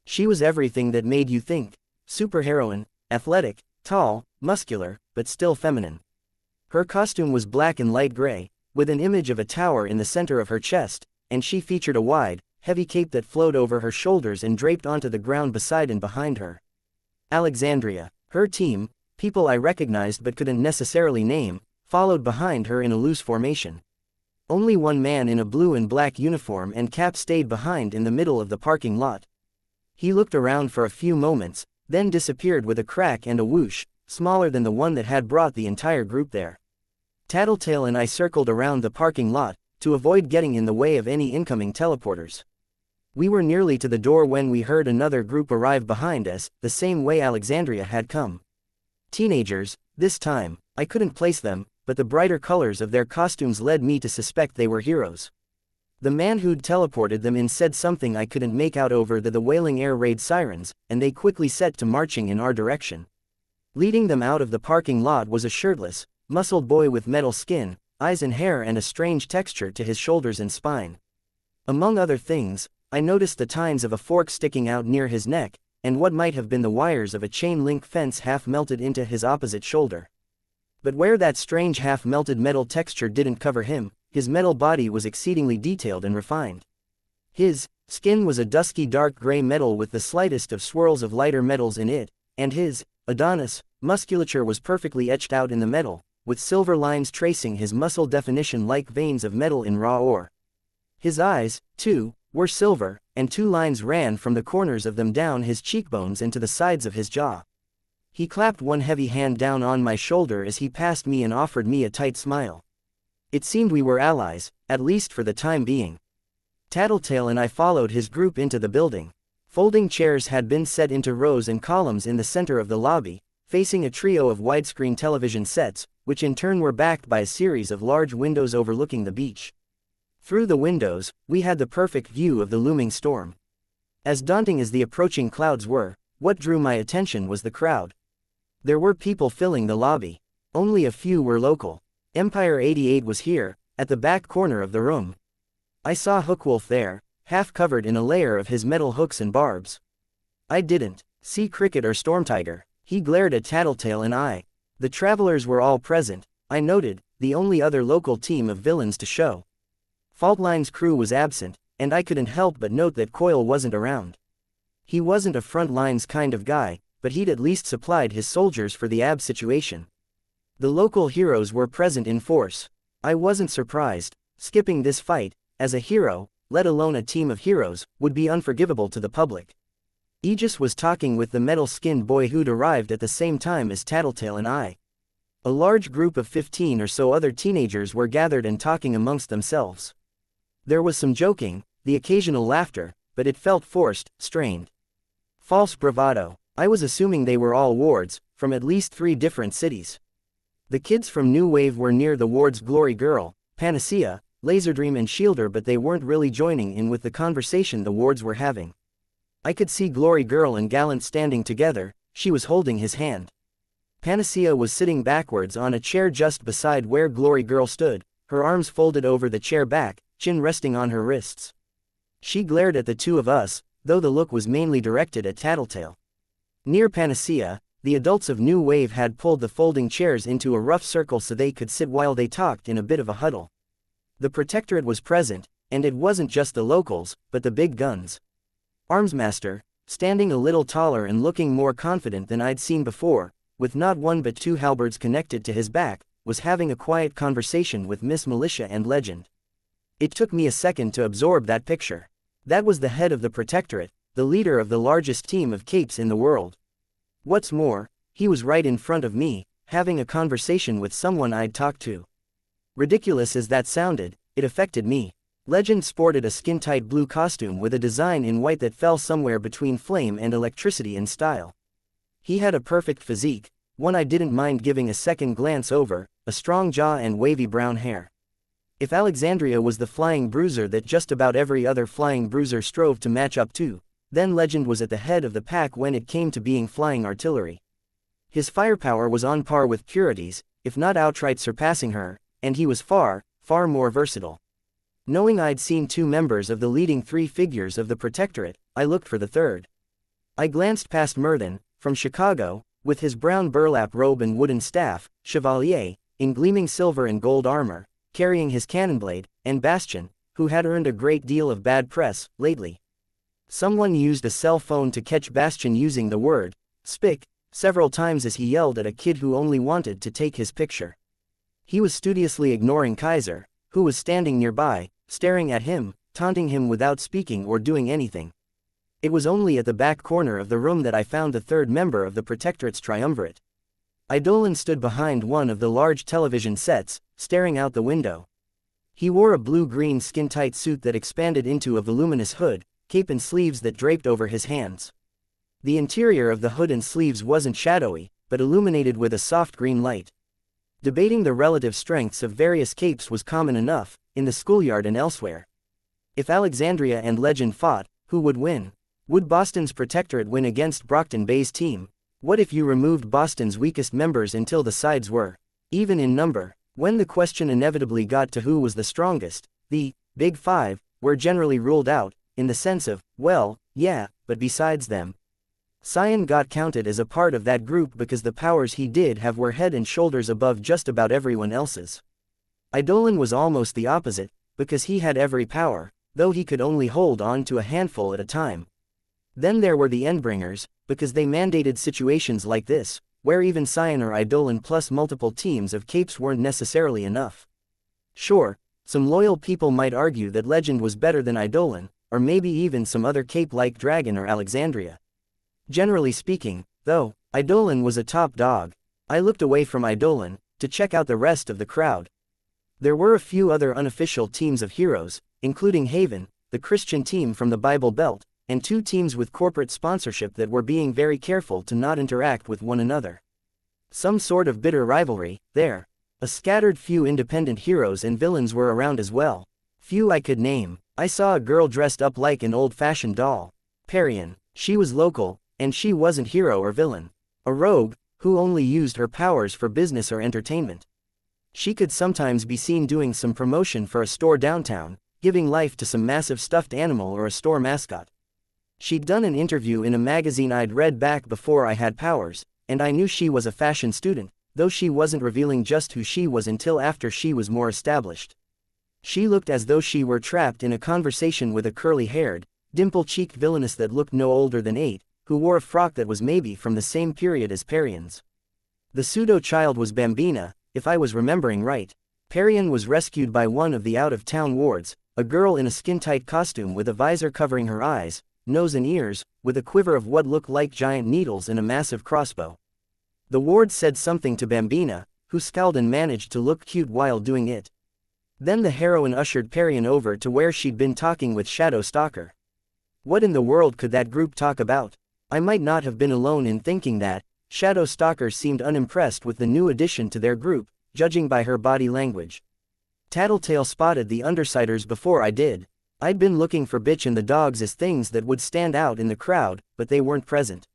She was everything that made you think. Superheroine, athletic, tall, muscular, but still feminine. Her costume was black and light gray, with an image of a tower in the center of her chest, and she featured a wide, heavy cape that flowed over her shoulders and draped onto the ground beside and behind her. Alexandria, her team, people I recognized but couldn't necessarily name, followed behind her in a loose formation. Only one man in a blue and black uniform and cap stayed behind in the middle of the parking lot. He looked around for a few moments, then disappeared with a crack and a whoosh, smaller than the one that had brought the entire group there. Tattletale and I circled around the parking lot, to avoid getting in the way of any incoming teleporters. We were nearly to the door when we heard another group arrive behind us, the same way Alexandria had come. Teenagers, this time. I couldn't place them, but the brighter colors of their costumes led me to suspect they were heroes. The man who'd teleported them in said something I couldn't make out over the wailing air raid sirens, and they quickly set to marching in our direction. Leading them out of the parking lot was a shirtless, muscled boy with metal skin, eyes and hair and a strange texture to his shoulders and spine. Among other things, I noticed the tines of a fork sticking out near his neck, and what might have been the wires of a chain-link fence half melted into his opposite shoulder. But where that strange half-melted metal texture didn't cover him, his metal body was exceedingly detailed and refined. His skin was a dusky dark gray metal with the slightest of swirls of lighter metals in it, and his Adonis, musculature was perfectly etched out in the metal, with silver lines tracing his muscle definition like veins of metal in raw ore. His eyes, too, were silver, and 2 lines ran from the corners of them down his cheekbones and to the sides of his jaw. He clapped one heavy hand down on my shoulder as he passed me and offered me a tight smile. It seemed we were allies, at least for the time being. Tattletale and I followed his group into the building. Folding chairs had been set into rows and columns in the center of the lobby, facing a trio of widescreen television sets, which in turn were backed by a series of large windows overlooking the beach. Through the windows, we had the perfect view of the looming storm. As daunting as the approaching clouds were, what drew my attention was the crowd. There were people filling the lobby. Only a few were local. Empire 88 was here, at the back corner of the room. I saw Hookwolf there, half covered in a layer of his metal hooks and barbs. I didn't see Cricket or Stormtiger. He glared at Tattletale and I. The travelers were all present, I noted, the only other local team of villains to show. Faultline's crew was absent, and I couldn't help but note that Coil wasn't around. He wasn't a front lines kind of guy, but he'd at least supplied his soldiers for the AB situation. The local heroes were present in force. I wasn't surprised. Skipping this fight, as a hero, let alone a team of heroes, would be unforgivable to the public. Aegis was talking with the metal-skinned boy who'd arrived at the same time as Tattletale and I. A large group of 15 or so other teenagers were gathered and talking amongst themselves. There was some joking, the occasional laughter, but it felt forced, strained. False bravado. I was assuming they were all wards, from at least 3 different cities. The kids from New Wave were near the wards Glory Girl, Panacea, Laserdream and Shielder, but they weren't really joining in with the conversation the wards were having. I could see Glory Girl and Gallant standing together, she was holding his hand. Panacea was sitting backwards on a chair just beside where Glory Girl stood, her arms folded over the chair back, chin resting on her wrists. She glared at the two of us, though the look was mainly directed at Tattletale. Near Panacea, the adults of New Wave had pulled the folding chairs into a rough circle so they could sit while they talked in a bit of a huddle. The Protectorate was present, and it wasn't just the locals, but the big guns. Armsmaster, standing a little taller and looking more confident than I'd seen before, with not 1 but 2 halberds connected to his back, was having a quiet conversation with Miss Militia and Legend. It took me a second to absorb that picture. That was the head of the Protectorate, the leader of the largest team of capes in the world. What's more, he was right in front of me, having a conversation with someone I'd talked to. Ridiculous as that sounded, it affected me. Legend sported a skin-tight blue costume with a design in white that fell somewhere between flame and electricity in style. He had a perfect physique, one I didn't mind giving a second glance over, a strong jaw and wavy brown hair. If Alexandria was the flying bruiser that just about every other flying bruiser strove to match up to, then Legend was at the head of the pack when it came to being flying artillery. His firepower was on par with Purity's, if not outright surpassing her, and he was far, far more versatile. Knowing I'd seen 2 members of the leading 3 figures of the Protectorate, I looked for the third. I glanced past Murthan, from Chicago, with his brown burlap robe and wooden staff, Chevalier, in gleaming silver and gold armor, carrying his cannonblade, and Bastion, who had earned a great deal of bad press, lately. Someone used a cell phone to catch Bastion using the word, "spick," several times as he yelled at a kid who only wanted to take his picture. He was studiously ignoring Kaiser, who was standing nearby, staring at him, taunting him without speaking or doing anything. It was only at the back corner of the room that I found the third member of the Protectorate's triumvirate. Eidolon stood behind one of the large television sets, staring out the window. He wore a blue-green skin-tight suit that expanded into a voluminous hood, cape and sleeves that draped over his hands. The interior of the hood and sleeves wasn't shadowy, but illuminated with a soft green light. Debating the relative strengths of various capes was common enough, in the schoolyard and elsewhere. If Alexandria and Legend fought, who would win? Would Boston's Protectorate win against Brockton Bay's team? What if you removed Boston's weakest members until the sides were even in number? When the question inevitably got to who was the strongest, the Big Five were generally ruled out, in the sense of, well, yeah, but besides them. Xian got counted as a part of that group because the powers he did have were head and shoulders above just about everyone else's. Eidolon was almost the opposite, because he had every power, though he could only hold on to a handful at a time. Then there were the Endbringers, because they mandated situations like this, where even Xian or Eidolon plus multiple teams of capes weren't necessarily enough. Sure, some loyal people might argue that Legend was better than Eidolon, or maybe even some other cape like Dragon or Alexandria. Generally speaking, though, Eidolon was a top dog. I looked away from Eidolon, to check out the rest of the crowd. There were a few other unofficial teams of heroes, including Haven, the Christian team from the Bible Belt, and 2 teams with corporate sponsorship that were being very careful to not interact with one another. Some sort of bitter rivalry, there. A scattered few independent heroes and villains were around as well. Few I could name. I saw a girl dressed up like an old-fashioned doll. Parian. She was local, and she wasn't hero or villain. A rogue, who only used her powers for business or entertainment. She could sometimes be seen doing some promotion for a store downtown, giving life to some massive stuffed animal or a store mascot. She'd done an interview in a magazine I'd read back before I had powers, and I knew she was a fashion student, though she wasn't revealing just who she was until after she was more established. She looked as though she were trapped in a conversation with a curly-haired, dimple-cheeked villainess that looked no older than 8, who wore a frock that was maybe from the same period as Parian's. The pseudo-child was Bambina, if I was remembering right. Parian was rescued by one of the out-of-town wards, a girl in a skin-tight costume with a visor covering her eyes, nose and ears, with a quiver of what looked like giant needles and a massive crossbow. The ward said something to Bambina, who scowled and managed to look cute while doing it. Then the heroine ushered Parian over to where she'd been talking with Shadow Stalker. What in the world could that group talk about? I might not have been alone in thinking that. Shadow Stalker seemed unimpressed with the new addition to their group, judging by her body language. Tattletale spotted the Undersiders before I did. I'd been looking for Bitch and the dogs as things that would stand out in the crowd, but they weren't present.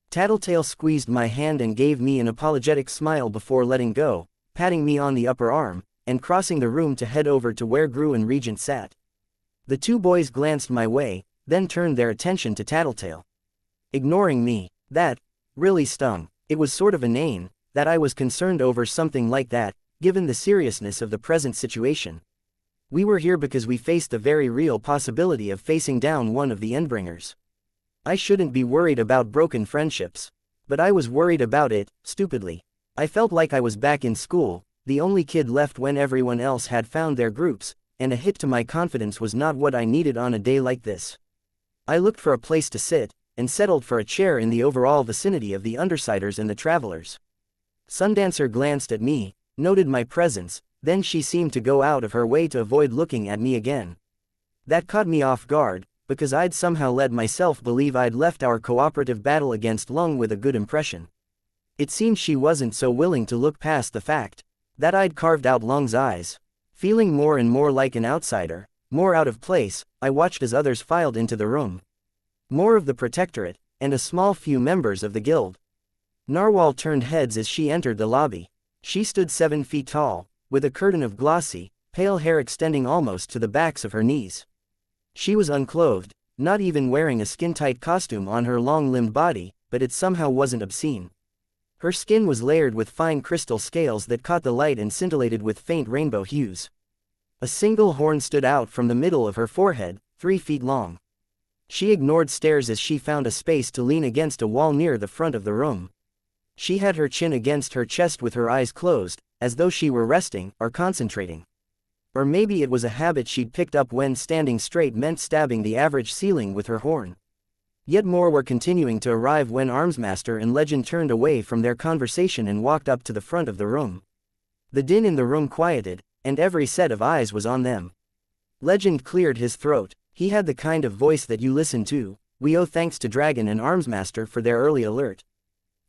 Tattletale squeezed my hand and gave me an apologetic smile before letting go, patting me on the upper arm, and crossing the room to head over to where Gru and Regent sat. The 2 boys glanced my way, then turned their attention to Tattletale. Ignoring me. That really stung. It was sort of inane that I was concerned over something like that, given the seriousness of the present situation. We were here because we faced the very real possibility of facing down one of the Endbringers. I shouldn't be worried about broken friendships. But I was worried about it, stupidly. I felt like I was back in school, the only kid left when everyone else had found their groups, and a hit to my confidence was not what I needed on a day like this. I looked for a place to sit, and settled for a chair in the overall vicinity of the Undersiders and the Travelers. Sundancer glanced at me, noted my presence, then she seemed to go out of her way to avoid looking at me again. That caught me off guard, because I'd somehow let myself believe I'd left our cooperative battle against Lung with a good impression. It seemed she wasn't so willing to look past the fact that I'd carved out Lung's eyes. Feeling more and more like an outsider, more out of place, I watched as others filed into the room. More of the Protectorate, and a small few members of the guild. Narwhal turned heads as she entered the lobby. She stood 7 feet tall, with a curtain of glossy, pale hair extending almost to the backs of her knees. She was unclothed, not even wearing a skin-tight costume on her long-limbed body, but it somehow wasn't obscene. Her skin was layered with fine crystal scales that caught the light and scintillated with faint rainbow hues. A single horn stood out from the middle of her forehead, 3 feet long. She ignored stares as she found a space to lean against a wall near the front of the room. She had her chin against her chest with her eyes closed, as though she were resting or concentrating. Or maybe it was a habit she'd picked up when standing straight meant stabbing the average ceiling with her horn. Yet more were continuing to arrive when Armsmaster and Legend turned away from their conversation and walked up to the front of the room. The din in the room quieted, and every set of eyes was on them. Legend cleared his throat. He had the kind of voice that you listen to. We owe thanks to Dragon and Armsmaster for their early alert.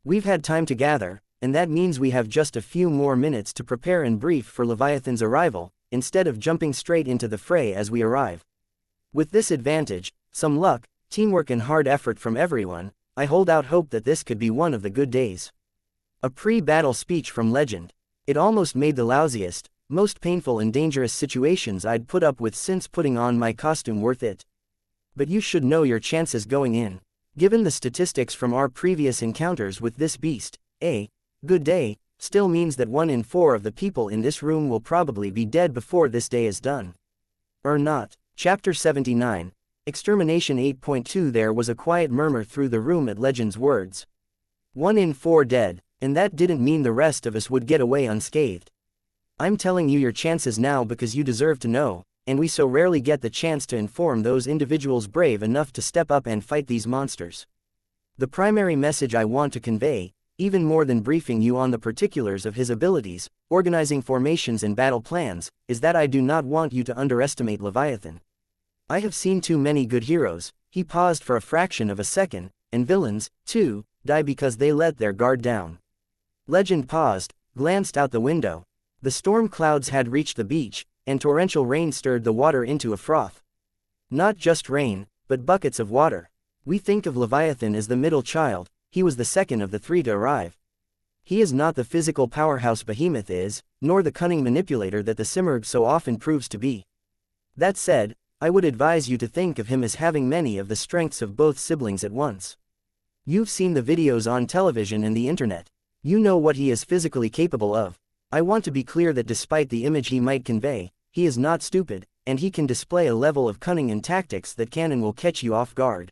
We've had time to gather, and that means we have just a few more minutes to prepare and brief for Leviathan's arrival, instead of jumping straight into the fray as we arrive. With this advantage, some luck, teamwork and hard effort from everyone, I hold out hope that this could be one of the good days. A pre-battle speech from Legend. It almost made the lousiest, most painful and dangerous situations I'd put up with since putting on my costume worth it. But you should know your chances going in. Given the statistics from our previous encounters with this beast, a good day still means that 1 in 4 of the people in this room will probably be dead before this day is done. Or not. Chapter 79. Extermination 8.2. There was a quiet murmur through the room at Legend's words. 1 in 4 dead, and that didn't mean the rest of us would get away unscathed. I'm telling you your chances now because you deserve to know, and we so rarely get the chance to inform those individuals brave enough to step up and fight these monsters. The primary message I want to convey, even more than briefing you on the particulars of his abilities, organizing formations and battle plans, is that I do not want you to underestimate Leviathan. I have seen too many good heroes, he paused for a fraction of a second, and villains, too, die because they let their guard down. Legend paused, glanced out the window. The storm clouds had reached the beach, and torrential rain stirred the water into a froth. Not just rain, but buckets of water. We think of Leviathan as the middle child, he was the second of the 3 to arrive. He is not the physical powerhouse Behemoth is, nor the cunning manipulator that the Simurgh so often proves to be. That said, I would advise you to think of him as having many of the strengths of both siblings at once. You've seen the videos on television and the internet. You know what he is physically capable of. I want to be clear that despite the image he might convey, he is not stupid, and he can display a level of cunning and tactics that can and will catch you off guard.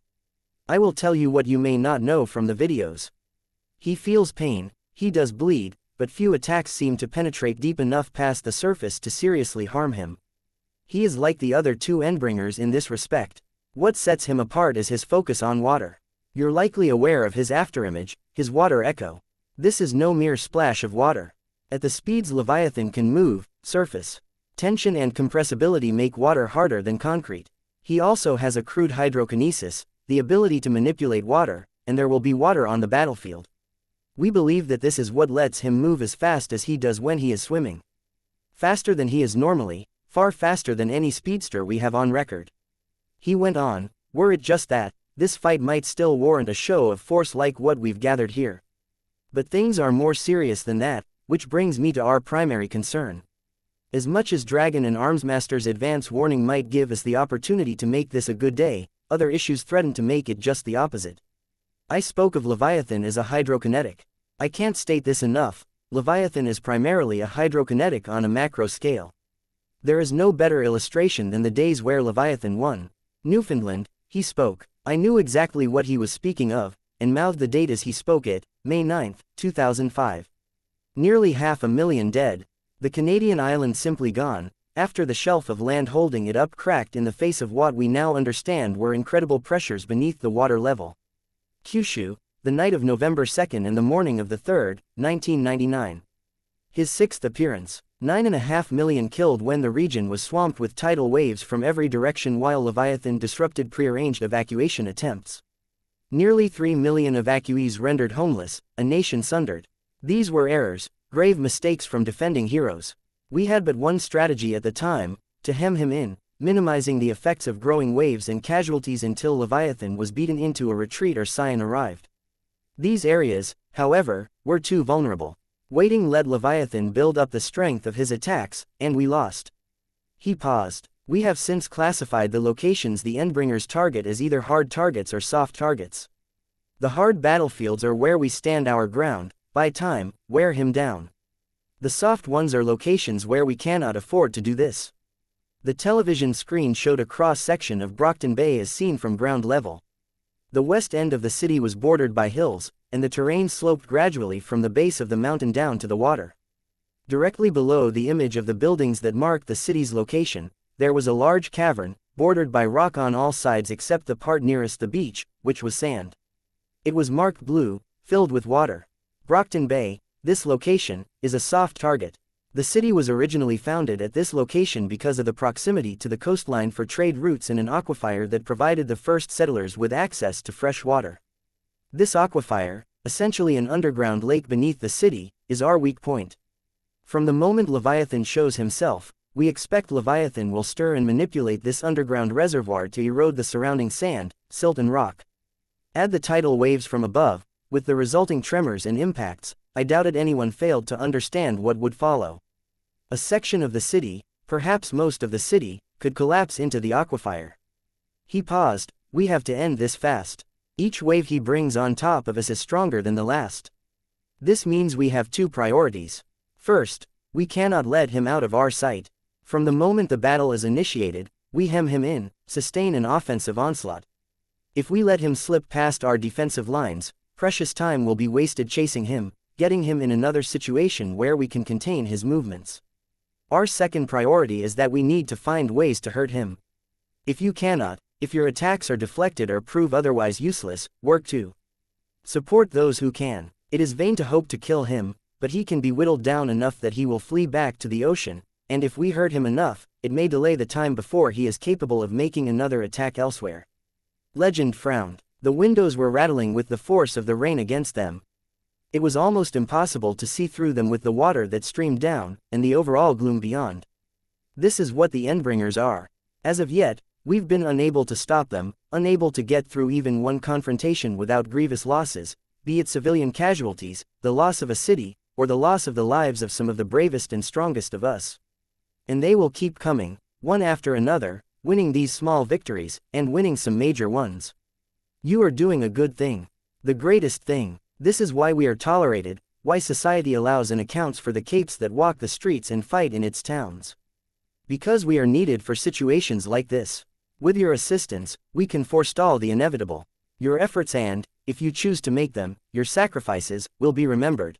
I will tell you what you may not know from the videos. He feels pain, he does bleed, but few attacks seem to penetrate deep enough past the surface to seriously harm him. He is like the other 2 Endbringers in this respect. What sets him apart is his focus on water. You're likely aware of his afterimage, his water echo. This is no mere splash of water. At the speeds Leviathan can move, surface tension and compressibility make water harder than concrete. He also has a crude hydrokinesis, the ability to manipulate water, and there will be water on the battlefield. We believe that this is what lets him move as fast as he does when he is swimming. Faster than he is normally, far faster than any speedster we have on record. He went on, were it just that, this fight might still warrant a show of force like what we've gathered here. But things are more serious than that, which brings me to our primary concern. As much as Dragon and Armsmaster's advance warning might give us the opportunity to make this a good day, other issues threaten to make it just the opposite. I spoke of Leviathan as a hydrokinetic. I can't state this enough, Leviathan is primarily a hydrokinetic on a macro scale. There is no better illustration than the days where Leviathan won Newfoundland. He spoke. I knew exactly what he was speaking of, and mouthed the date as he spoke it, May 9, 2005. Nearly 500,000 dead. The Canadian island simply gone, after the shelf of land holding it up cracked in the face of what we now understand were incredible pressures beneath the water level. Kyushu, the night of November 2nd and the morning of the 3rd, 1999. His 6th appearance. 9.5 million killed when the region was swamped with tidal waves from every direction while Leviathan disrupted prearranged evacuation attempts. Nearly 3 million evacuees rendered homeless, a nation sundered. These were errors, grave mistakes from defending heroes. We had but one strategy at the time, to hem him in, minimizing the effects of growing waves and casualties until Leviathan was beaten into a retreat or Xian arrived. These areas, however, were too vulnerable. Waiting let Leviathan build up the strength of his attacks, and we lost. He paused. We have since classified the locations the Endbringers target as either hard targets or soft targets. The hard battlefields are where we stand our ground, by time, wear him down. The soft ones are locations where we cannot afford to do this. The television screen showed a cross-section of Brockton Bay as seen from ground level. The west end of the city was bordered by hills, and the terrain sloped gradually from the base of the mountain down to the water. Directly below the image of the buildings that marked the city's location, there was a large cavern, bordered by rock on all sides except the part nearest the beach, which was sand. It was marked blue, filled with water. Brockton Bay, this location, is a soft target. The city was originally founded at this location because of the proximity to the coastline for trade routes and an aquifer that provided the first settlers with access to fresh water. This aquifer, essentially an underground lake beneath the city, is our weak point. From the moment Leviathan shows himself, we expect Leviathan will stir and manipulate this underground reservoir to erode the surrounding sand, silt and rock. Add the tidal waves from above, with the resulting tremors and impacts, I doubted anyone failed to understand what would follow. A section of the city, perhaps most of the city, could collapse into the aquifer. He paused. We have to end this fast. Each wave he brings on top of us is stronger than the last. This means we have two priorities. First, we cannot let him out of our sight. From the moment the battle is initiated, we hem him in, sustain an offensive onslaught. If we let him slip past our defensive lines, precious time will be wasted chasing him, getting him in another situation where we can contain his movements. Our second priority is that we need to find ways to hurt him. If you cannot, if your attacks are deflected or prove otherwise useless, work to support those who can. It is vain to hope to kill him, but he can be whittled down enough that he will flee back to the ocean, and if we hurt him enough, it may delay the time before he is capable of making another attack elsewhere. Legend frowned. The windows were rattling with the force of the rain against them. It was almost impossible to see through them with the water that streamed down, and the overall gloom beyond. This is what the Endbringers are. As of yet, we've been unable to stop them, unable to get through even one confrontation without grievous losses, be it civilian casualties, the loss of a city, or the loss of the lives of some of the bravest and strongest of us. And they will keep coming, one after another, winning these small victories, and winning some major ones. You are doing a good thing. The greatest thing. This is why we are tolerated, why society allows and accounts for the capes that walk the streets and fight in its towns. Because we are needed for situations like this. With your assistance, we can forestall the inevitable. Your efforts and, if you choose to make them, your sacrifices, will be remembered.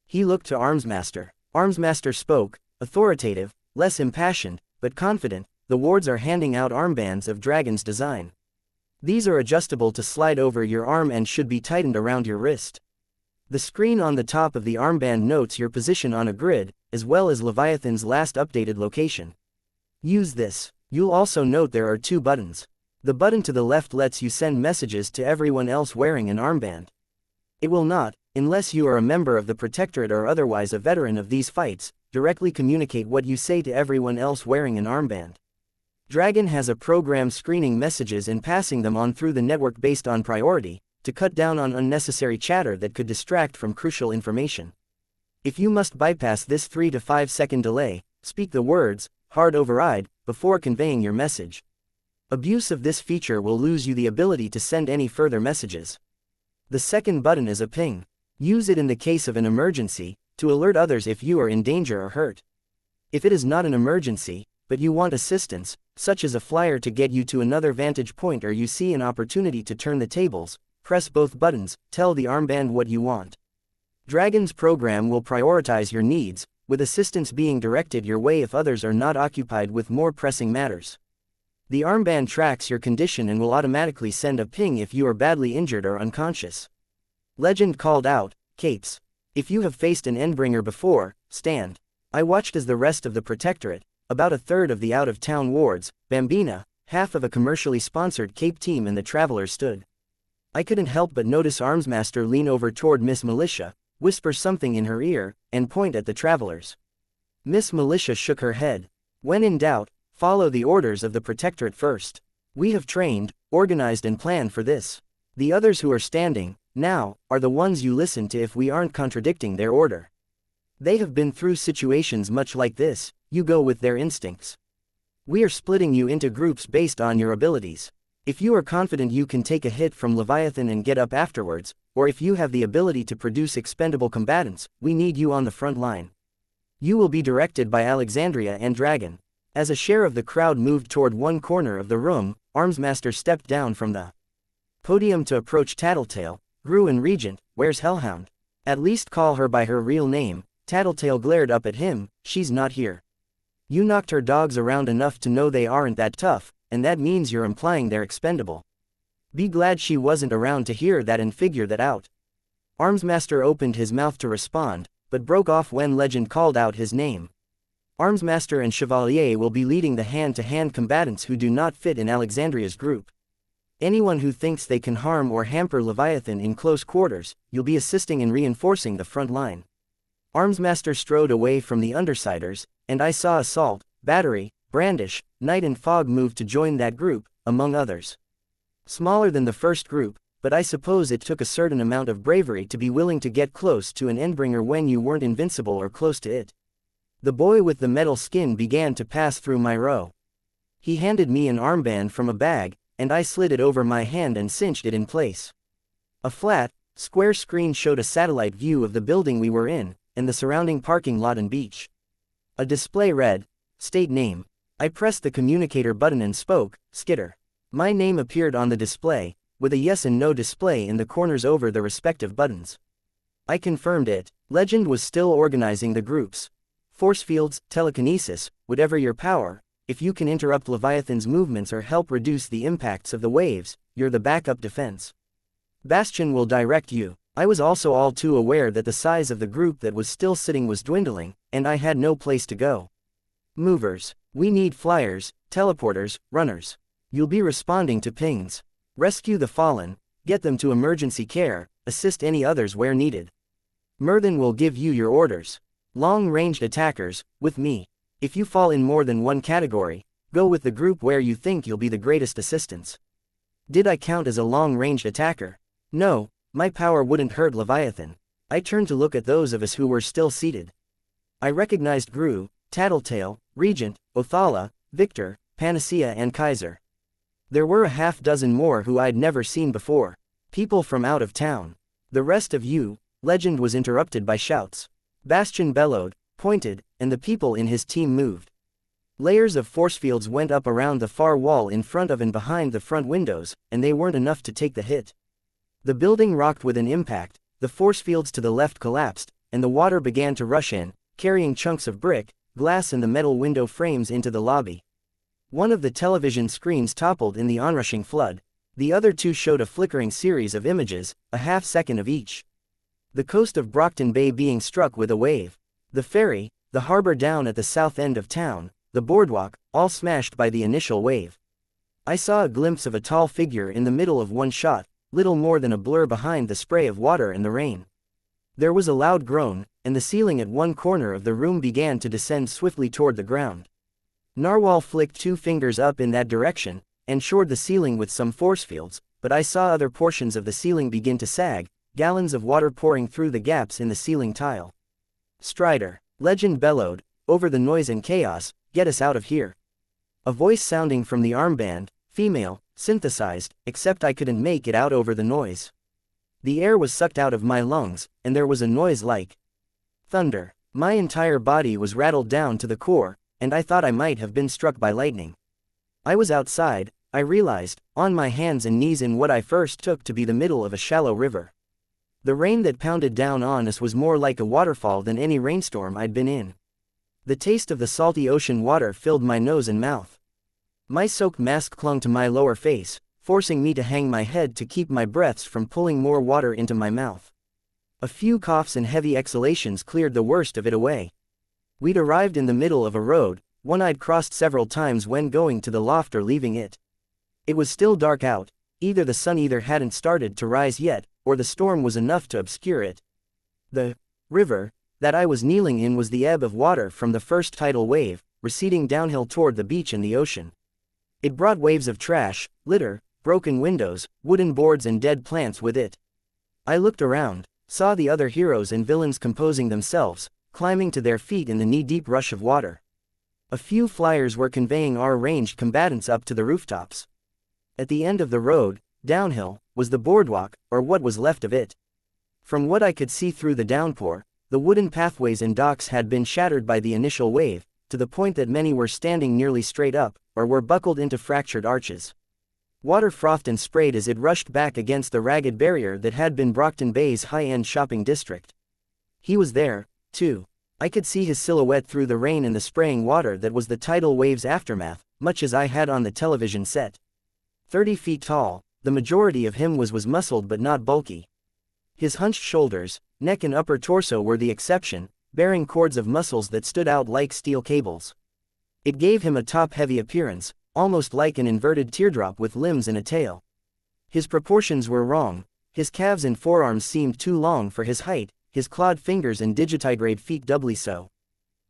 He looked to Armsmaster. Armsmaster spoke, authoritative, less impassioned, but confident. The wards are handing out armbands of dragon's design. These are adjustable to slide over your arm and should be tightened around your wrist. The screen on the top of the armband notes your position on a grid, as well as Leviathan's last updated location. Use this. You'll also note there are 2 buttons. The button to the left lets you send messages to everyone else wearing an armband. It will not, unless you are a member of the Protectorate or otherwise a veteran of these fights, directly communicate what you say to everyone else wearing an armband. Dragon has a program screening messages and passing them on through the network based on priority, to cut down on unnecessary chatter that could distract from crucial information. If you must bypass this 3 to 5 second delay, speak the words, hard override, before conveying your message. Abuse of this feature will lose you the ability to send any further messages. The second button is a ping. Use it in the case of an emergency, to alert others if you are in danger or hurt. If it is not an emergency, but you want assistance, such as a flyer to get you to another vantage point or you see an opportunity to turn the tables, press both buttons, tell the armband what you want. Dragon's program will prioritize your needs, with assistance being directed your way if others are not occupied with more pressing matters. The armband tracks your condition and will automatically send a ping if you are badly injured or unconscious. Legend called out, Capes. If you have faced an Endbringer before, stand. I watched as the rest of the Protectorate, about a third of the out-of-town wards, Bambina, half of a commercially sponsored Cape team and the travelers stood. I couldn't help but notice Armsmaster lean over toward Miss Militia, whisper something in her ear, and point at the travelers. Miss Militia shook her head. When in doubt, follow the orders of the Protectorate first. We have trained, organized and planned for this. The others who are standing, now, are the ones you listen to if we aren't contradicting their order. They have been through situations much like this, you go with their instincts. We are splitting you into groups based on your abilities. If you are confident you can take a hit from Leviathan and get up afterwards, or if you have the ability to produce expendable combatants, we need you on the front line. You will be directed by Alexandria and Dragon. As a share of the crowd moved toward one corner of the room, Armsmaster stepped down from the podium to approach Tattletale. Gru and Regent, where's Hellhound? At least call her by her real name. Tattletale glared up at him, she's not here. You knocked her dogs around enough to know they aren't that tough, and that means you're implying they're expendable. Be glad she wasn't around to hear that and figure that out. Armsmaster opened his mouth to respond, but broke off when Legend called out his name. Armsmaster and Chevalier will be leading the hand-to-hand combatants who do not fit in Alexandria's group. Anyone who thinks they can harm or hamper Leviathan in close quarters, you'll be assisting in reinforcing the front line. Armsmaster strode away from the Undersiders, and I saw Assault, Battery, Brandish, Knight and Fog move to join that group, among others. Smaller than the first group, but I suppose it took a certain amount of bravery to be willing to get close to an Endbringer when you weren't invincible or close to it. The boy with the metal skin began to pass through my row. He handed me an armband from a bag, and I slid it over my hand and cinched it in place. A flat, square screen showed a satellite view of the building we were in, and the surrounding parking lot and beach. A display read, State Name, I pressed the communicator button and spoke, Skitter. My name appeared on the display, with a yes and no display in the corners over the respective buttons. I confirmed it. Legend was still organizing the groups. Force fields, telekinesis, whatever your power, if you can interrupt Leviathan's movements or help reduce the impacts of the waves, you're the backup defense. Bastion will direct you. I was also all too aware that the size of the group that was still sitting was dwindling, and I had no place to go. Movers. We need flyers, teleporters, runners. You'll be responding to pings. Rescue the fallen, get them to emergency care, assist any others where needed. Murthan will give you your orders. Long-ranged attackers, with me. If you fall in more than one category, go with the group where you think you'll be the greatest assistance. Did I count as a long-ranged attacker? No, my power wouldn't hurt Leviathan. I turned to look at those of us who were still seated. I recognized Gru, Tattletale, Regent, Othala, Victor, Panacea and Kaiser. There were a half-dozen more who I'd never seen before. People from out of town. The rest of you. Legend was interrupted by shouts. Bastion bellowed, pointed, and the people in his team moved. Layers of force fields went up around the far wall in front of and behind the front windows, and they weren't enough to take the hit. The building rocked with an impact, the force fields to the left collapsed, and the water began to rush in, carrying chunks of brick, glass and the metal window frames into the lobby. One of the television screens toppled in the onrushing flood. The other two showed a flickering series of images, a half-second of each. The coast of Brockton Bay being struck with a wave. The ferry, the harbor down at the south end of town, the boardwalk, all smashed by the initial wave. I saw a glimpse of a tall figure in the middle of one shot, little more than a blur behind the spray of water and the rain. There was a loud groan, and the ceiling at one corner of the room began to descend swiftly toward the ground. Narwhal flicked two fingers up in that direction, and shored the ceiling with some force fields, but I saw other portions of the ceiling begin to sag, gallons of water pouring through the gaps in the ceiling tile. Strider. Legend bellowed, over the noise and chaos, get us out of here. A voice sounding from the armband, female, synthesized, except I couldn't make it out over the noise. The air was sucked out of my lungs, and there was a noise like thunder. My entire body was rattled down to the core, and I thought I might have been struck by lightning. I was outside, I realized, on my hands and knees in what I first took to be the middle of a shallow river. The rain that pounded down on us was more like a waterfall than any rainstorm I'd been in. The taste of the salty ocean water filled my nose and mouth. My soaked mask clung to my lower face, forcing me to hang my head to keep my breaths from pulling more water into my mouth. A few coughs and heavy exhalations cleared the worst of it away. We'd arrived in the middle of a road, one I'd crossed several times when going to the loft or leaving it. It was still dark out, either the sun hadn't started to rise yet, or the storm was enough to obscure it. The river that I was kneeling in was the ebb of water from the first tidal wave, receding downhill toward the beach and the ocean. It brought waves of trash, litter, broken windows, wooden boards and dead plants with it. I looked around, saw the other heroes and villains composing themselves, climbing to their feet in the knee-deep rush of water. A few flyers were conveying our ranged combatants up to the rooftops. At the end of the road, downhill, was the boardwalk, or what was left of it. From what I could see through the downpour, the wooden pathways and docks had been shattered by the initial wave, to the point that many were standing nearly straight up, or were buckled into fractured arches. Water frothed and sprayed as it rushed back against the ragged barrier that had been Brockton Bay's high-end shopping district. He was there, too. I could see his silhouette through the rain and the spraying water that was the tidal wave's aftermath, much as I had on the television set. 30 feet tall, the majority of him was muscled but not bulky. His hunched shoulders, neck and upper torso were the exception, bearing cords of muscles that stood out like steel cables. It gave him a top-heavy appearance, almost like an inverted teardrop with limbs and a tail. His proportions were wrong, his calves and forearms seemed too long for his height, his clawed fingers and digitigrade feet doubly so.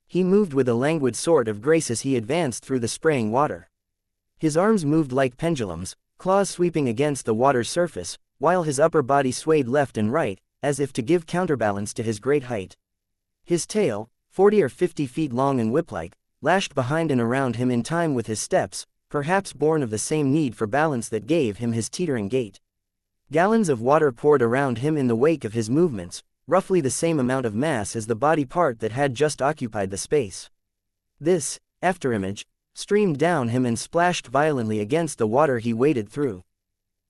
He moved with a languid sort of grace as he advanced through the spraying water. His arms moved like pendulums, claws sweeping against the water's surface, while his upper body swayed left and right, as if to give counterbalance to his great height. His tail, 40 or 50 feet long and whip-like, lashed behind and around him in time with his steps, perhaps born of the same need for balance that gave him his teetering gait. Gallons of water poured around him in the wake of his movements, roughly the same amount of mass as the body part that had just occupied the space. This afterimage streamed down him and splashed violently against the water he waded through.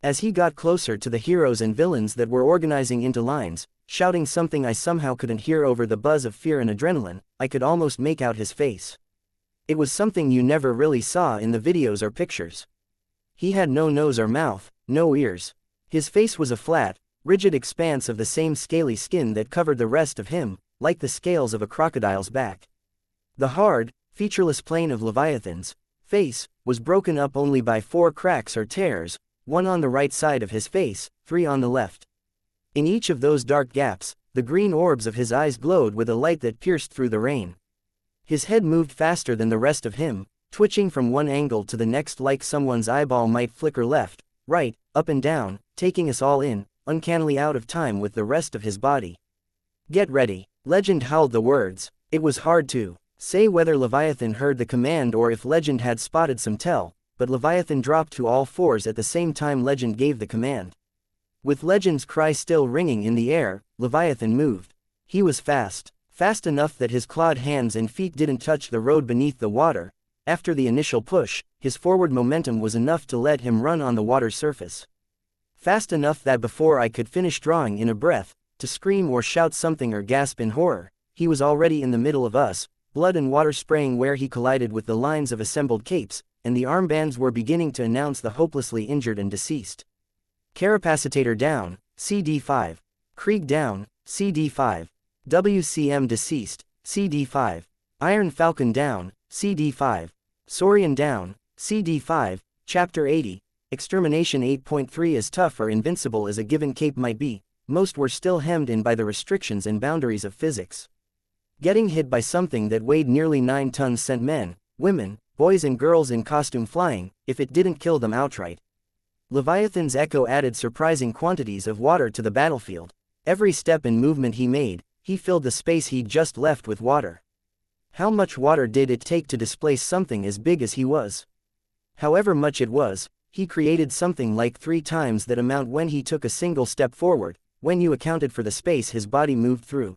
As he got closer to the heroes and villains that were organizing into lines, shouting something I somehow couldn't hear over the buzz of fear and adrenaline, I could almost make out his face. It was something you never really saw in the videos or pictures. He had no nose or mouth, no ears. His face was a flat, rigid expanse of the same scaly skin that covered the rest of him, like the scales of a crocodile's back. The hard, featureless plane of Leviathan's face was broken up only by 4 cracks or tears, 1 on the right side of his face, 3 on the left. In each of those dark gaps, the green orbs of his eyes glowed with a light that pierced through the rain. His head moved faster than the rest of him, twitching from one angle to the next like someone's eyeball might flicker left, right, up and down, taking us all in, uncannily out of time with the rest of his body. "Get ready," Legend howled the words. It was hard to say whether Leviathan heard the command or if Legend had spotted some tell, but Leviathan dropped to all fours at the same time Legend gave the command. With Legend's cry still ringing in the air, Leviathan moved. He was fast. Fast enough that his clawed hands and feet didn't touch the road beneath the water. After the initial push, his forward momentum was enough to let him run on the water's surface. Fast enough that before I could finish drawing in a breath, to scream or shout something or gasp in horror, he was already in the middle of us, blood and water spraying where he collided with the lines of assembled capes, and the armbands were beginning to announce the hopelessly injured and deceased. Carapacitator down, CD5. Krieg down, CD5. WCM deceased, CD5. Iron Falcon down, CD5. Saurian down, CD5. Chapter 80. Extermination 8.3. As tough or invincible as a given cape might be, most were still hemmed in by the restrictions and boundaries of physics. Getting hit by something that weighed nearly 9 tons sent men, women, boys and girls in costume flying, if it didn't kill them outright. Leviathan's echo added surprising quantities of water to the battlefield. Every step and movement he made, he filled the space he'd just left with water. How much water did it take to displace something as big as he was? However much it was, he created something like 3 times that amount when he took a single step forward, when you accounted for the space his body moved through.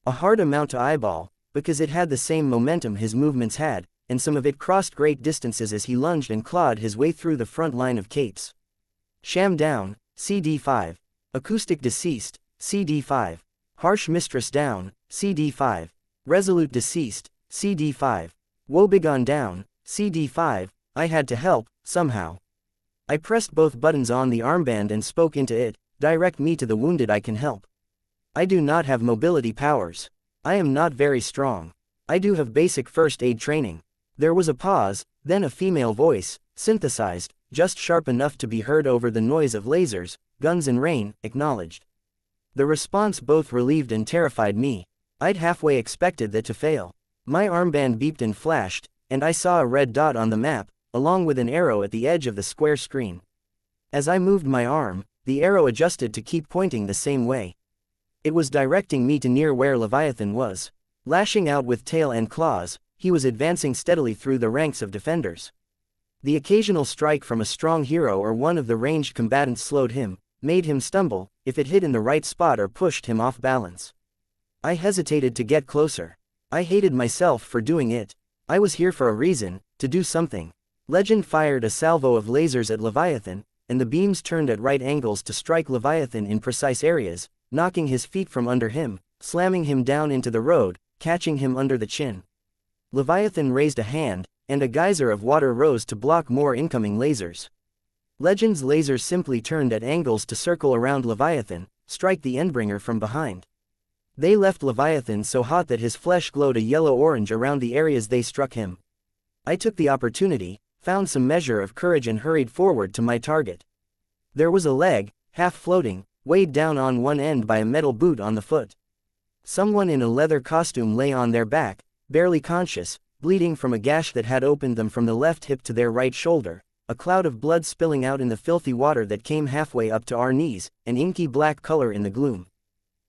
A hard amount to eyeball, because it had the same momentum his movements had, and some of it crossed great distances as he lunged and clawed his way through the front line of capes. Sham down, CD5. Acoustic deceased, CD5. Harsh Mistress down, CD5. Resolute deceased, CD5. Woebegone down, CD5. I had to help, somehow. I pressed both buttons on the armband and spoke into it, direct me to the wounded I can help. I do not have mobility powers. I am not very strong. I do have basic first aid training. There was a pause, then a female voice, synthesized, just sharp enough to be heard over the noise of lasers, guns and rain, acknowledged. The response both relieved and terrified me. I'd halfway expected that to fail. My armband beeped and flashed, and I saw a red dot on the map, along with an arrow at the edge of the square screen. As I moved my arm, the arrow adjusted to keep pointing the same way. It was directing me to near where Leviathan was. Lashing out with tail and claws, he was advancing steadily through the ranks of defenders. The occasional strike from a strong hero or one of the ranged combatants slowed him, made him stumble, if it hit in the right spot or pushed him off balance. I hesitated to get closer. I hated myself for doing it. I was here for a reason, to do something. Legend fired a salvo of lasers at Leviathan, and the beams turned at right angles to strike Leviathan in precise areas, knocking his feet from under him, slamming him down into the road, catching him under the chin. Leviathan raised a hand, and a geyser of water rose to block more incoming lasers. Legend's lasers simply turned at angles to circle around Leviathan, strike the Endbringer from behind. They left Leviathan so hot that his flesh glowed a yellow-orange around the areas they struck him. I took the opportunity, found some measure of courage and hurried forward to my target. There was a leg, half floating, weighed down on one end by a metal boot on the foot. Someone in a leather costume lay on their back, barely conscious, bleeding from a gash that had opened them from the left hip to their right shoulder, a cloud of blood spilling out in the filthy water that came halfway up to our knees, an inky black color in the gloom.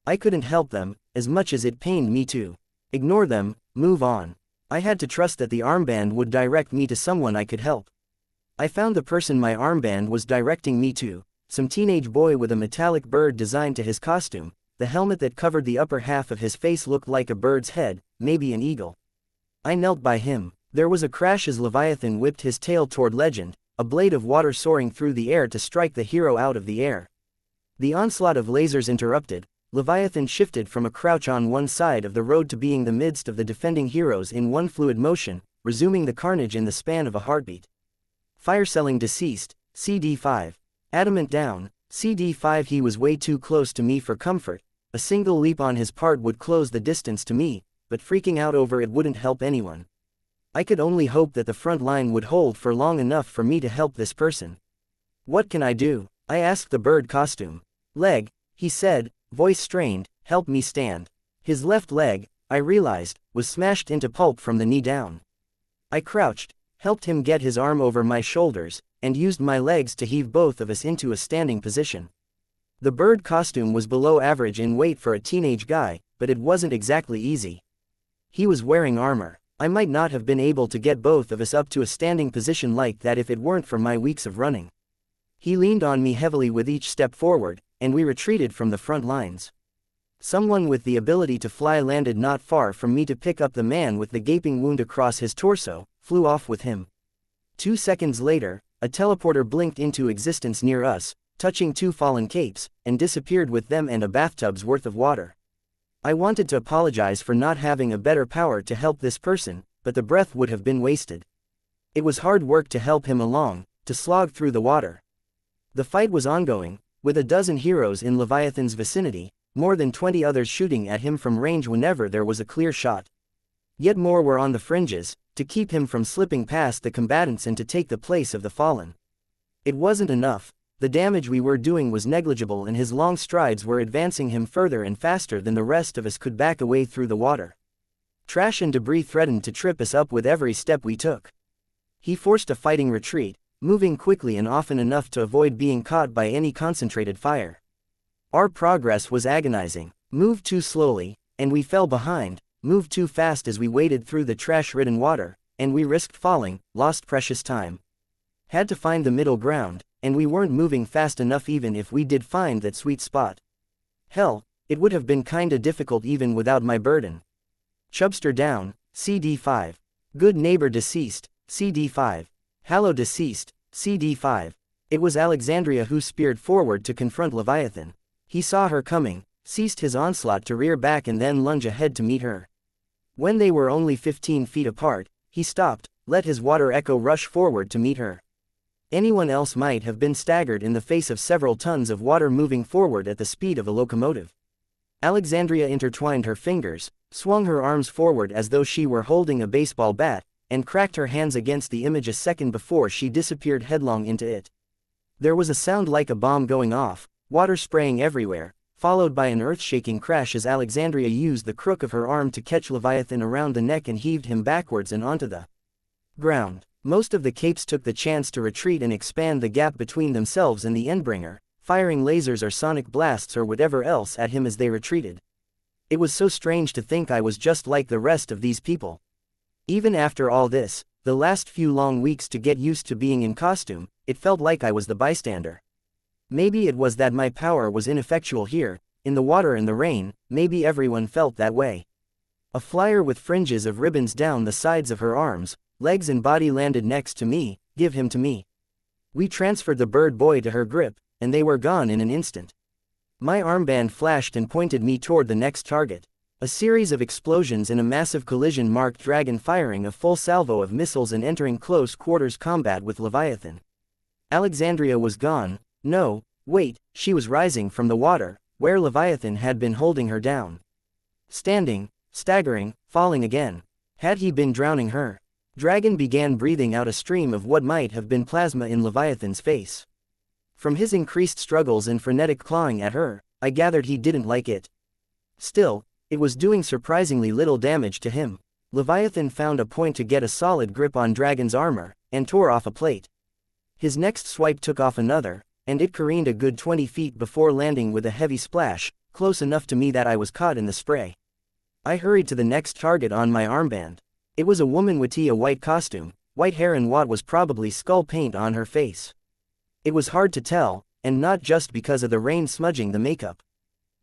I couldn't help them, as much as it pained me to ignore them, move on. I had to trust that the armband would direct me to someone I could help. I found the person my armband was directing me to, some teenage boy with a metallic bird designed to his costume. The helmet that covered the upper half of his face looked like a bird's head, maybe an eagle. I knelt by him, There was a crash as Leviathan whipped his tail toward Legend, a blade of water soaring through the air to strike the hero out of the air. The onslaught of lasers interrupted. Leviathan shifted from a crouch on one side of the road to being the midst of the defending heroes in one fluid motion, resuming the carnage in the span of a heartbeat. Firecelling deceased, CD5. Adamant down, CD5. He was way too close to me for comfort. A single leap on his part would close the distance to me, but freaking out over it wouldn't help anyone. I could only hope that the front line would hold for long enough for me to help this person. What can I do? I asked the bird costume. Leg, he said, voice strained, help me stand. His left leg, I realized, was smashed into pulp from the knee down. I crouched, helped him get his arm over my shoulders, and used my legs to heave both of us into a standing position. The bird costume was below average in weight for a teenage guy, but it wasn't exactly easy. He was wearing armor. I might not have been able to get both of us up to a standing position like that if it weren't for my weeks of running. He leaned on me heavily with each step forward, and we retreated from the front lines. Someone with the ability to fly landed not far from me to pick up the man with the gaping wound across his torso, flew off with him. 2 seconds later, a teleporter blinked into existence near us, touching 2 fallen capes, and disappeared with them and a bathtub's worth of water. I wanted to apologize for not having a better power to help this person, but the breath would have been wasted. It was hard work to help him along, to slog through the water. The fight was ongoing, with a dozen heroes in Leviathan's vicinity, more than 20 others shooting at him from range whenever there was a clear shot. Yet more were on the fringes, to keep him from slipping past the combatants and to take the place of the fallen. It wasn't enough. The damage we were doing was negligible and his long strides were advancing him further and faster than the rest of us could back away through the water. Trash and debris threatened to trip us up with every step we took. He forced a fighting retreat, moving quickly and often enough to avoid being caught by any concentrated fire. Our progress was agonizing. Moved too slowly, and we fell behind, moved too fast as we waded through the trash-ridden water, and we risked falling, lost precious time. Had to find the middle ground, and we weren't moving fast enough even if we did find that sweet spot. Hell, it would have been kinda difficult even without my burden. Chubster down, CD5. Good neighbor deceased, CD5. Hallow deceased, CD5. It was Alexandria who speared forward to confront Leviathan. He saw her coming, ceased his onslaught to rear back and then lunge ahead to meet her. When they were only 15 feet apart, he stopped, let his water echo rush forward to meet her. Anyone else might have been staggered in the face of several tons of water moving forward at the speed of a locomotive. Alexandria intertwined her fingers, swung her arms forward as though she were holding a baseball bat, and cracked her hands against the image a second before she disappeared headlong into it. There was a sound like a bomb going off, water spraying everywhere, followed by an earth-shaking crash as Alexandria used the crook of her arm to catch Leviathan around the neck and heaved him backwards and onto the ground. Most of the capes took the chance to retreat and expand the gap between themselves and the Endbringer, firing lasers or sonic blasts or whatever else at him as they retreated. It was so strange to think I was just like the rest of these people. Even after all this, the last few long weeks to get used to being in costume, it felt like I was the bystander. Maybe it was that my power was ineffectual here, in the water and the rain, maybe everyone felt that way. A flyer with fringes of ribbons down the sides of her arms, legs and body landed next to me. Give him to me. We transferred the bird boy to her grip, and they were gone in an instant. My armband flashed and pointed me toward the next target. A series of explosions in a massive collision marked Dragon firing a full salvo of missiles and entering close quarters combat with Leviathan. Alexandria was gone. No, wait, she was rising from the water, where Leviathan had been holding her down. Standing, staggering, falling again. Had he been drowning her? Dragon began breathing out a stream of what might have been plasma in Leviathan's face. From his increased struggles and frenetic clawing at her, I gathered he didn't like it. Still, it was doing surprisingly little damage to him. Leviathan found a point to get a solid grip on Dragon's armor, and tore off a plate. His next swipe took off another, and it careened a good 20 feet before landing with a heavy splash, close enough to me that I was caught in the spray. I hurried to the next target on my armband. It was a woman with a white costume, white hair and what was probably skull paint on her face. It was hard to tell, and not just because of the rain smudging the makeup.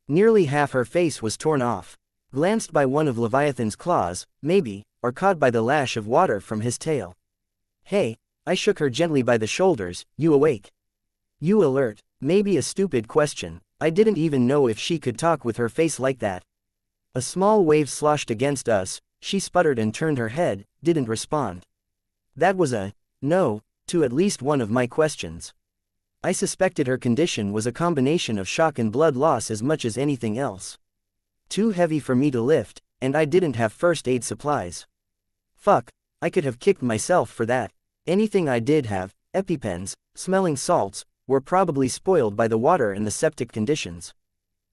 Nearly half her face was torn off. Glanced by one of Leviathan's claws, maybe, or caught by the lash of water from his tail. Hey, I shook her gently by the shoulders, you awake? You alert? Maybe a stupid question, I didn't even know if she could talk with her face like that. A small wave sloshed against us, she sputtered and turned her head, didn't respond. That was a no to at least one of my questions. I suspected her condition was a combination of shock and blood loss as much as anything else. Too heavy for me to lift, and I didn't have first aid supplies. Fuck, I could have kicked myself for that. Anything I did have, EpiPens, smelling salts, were probably spoiled by the water and the septic conditions.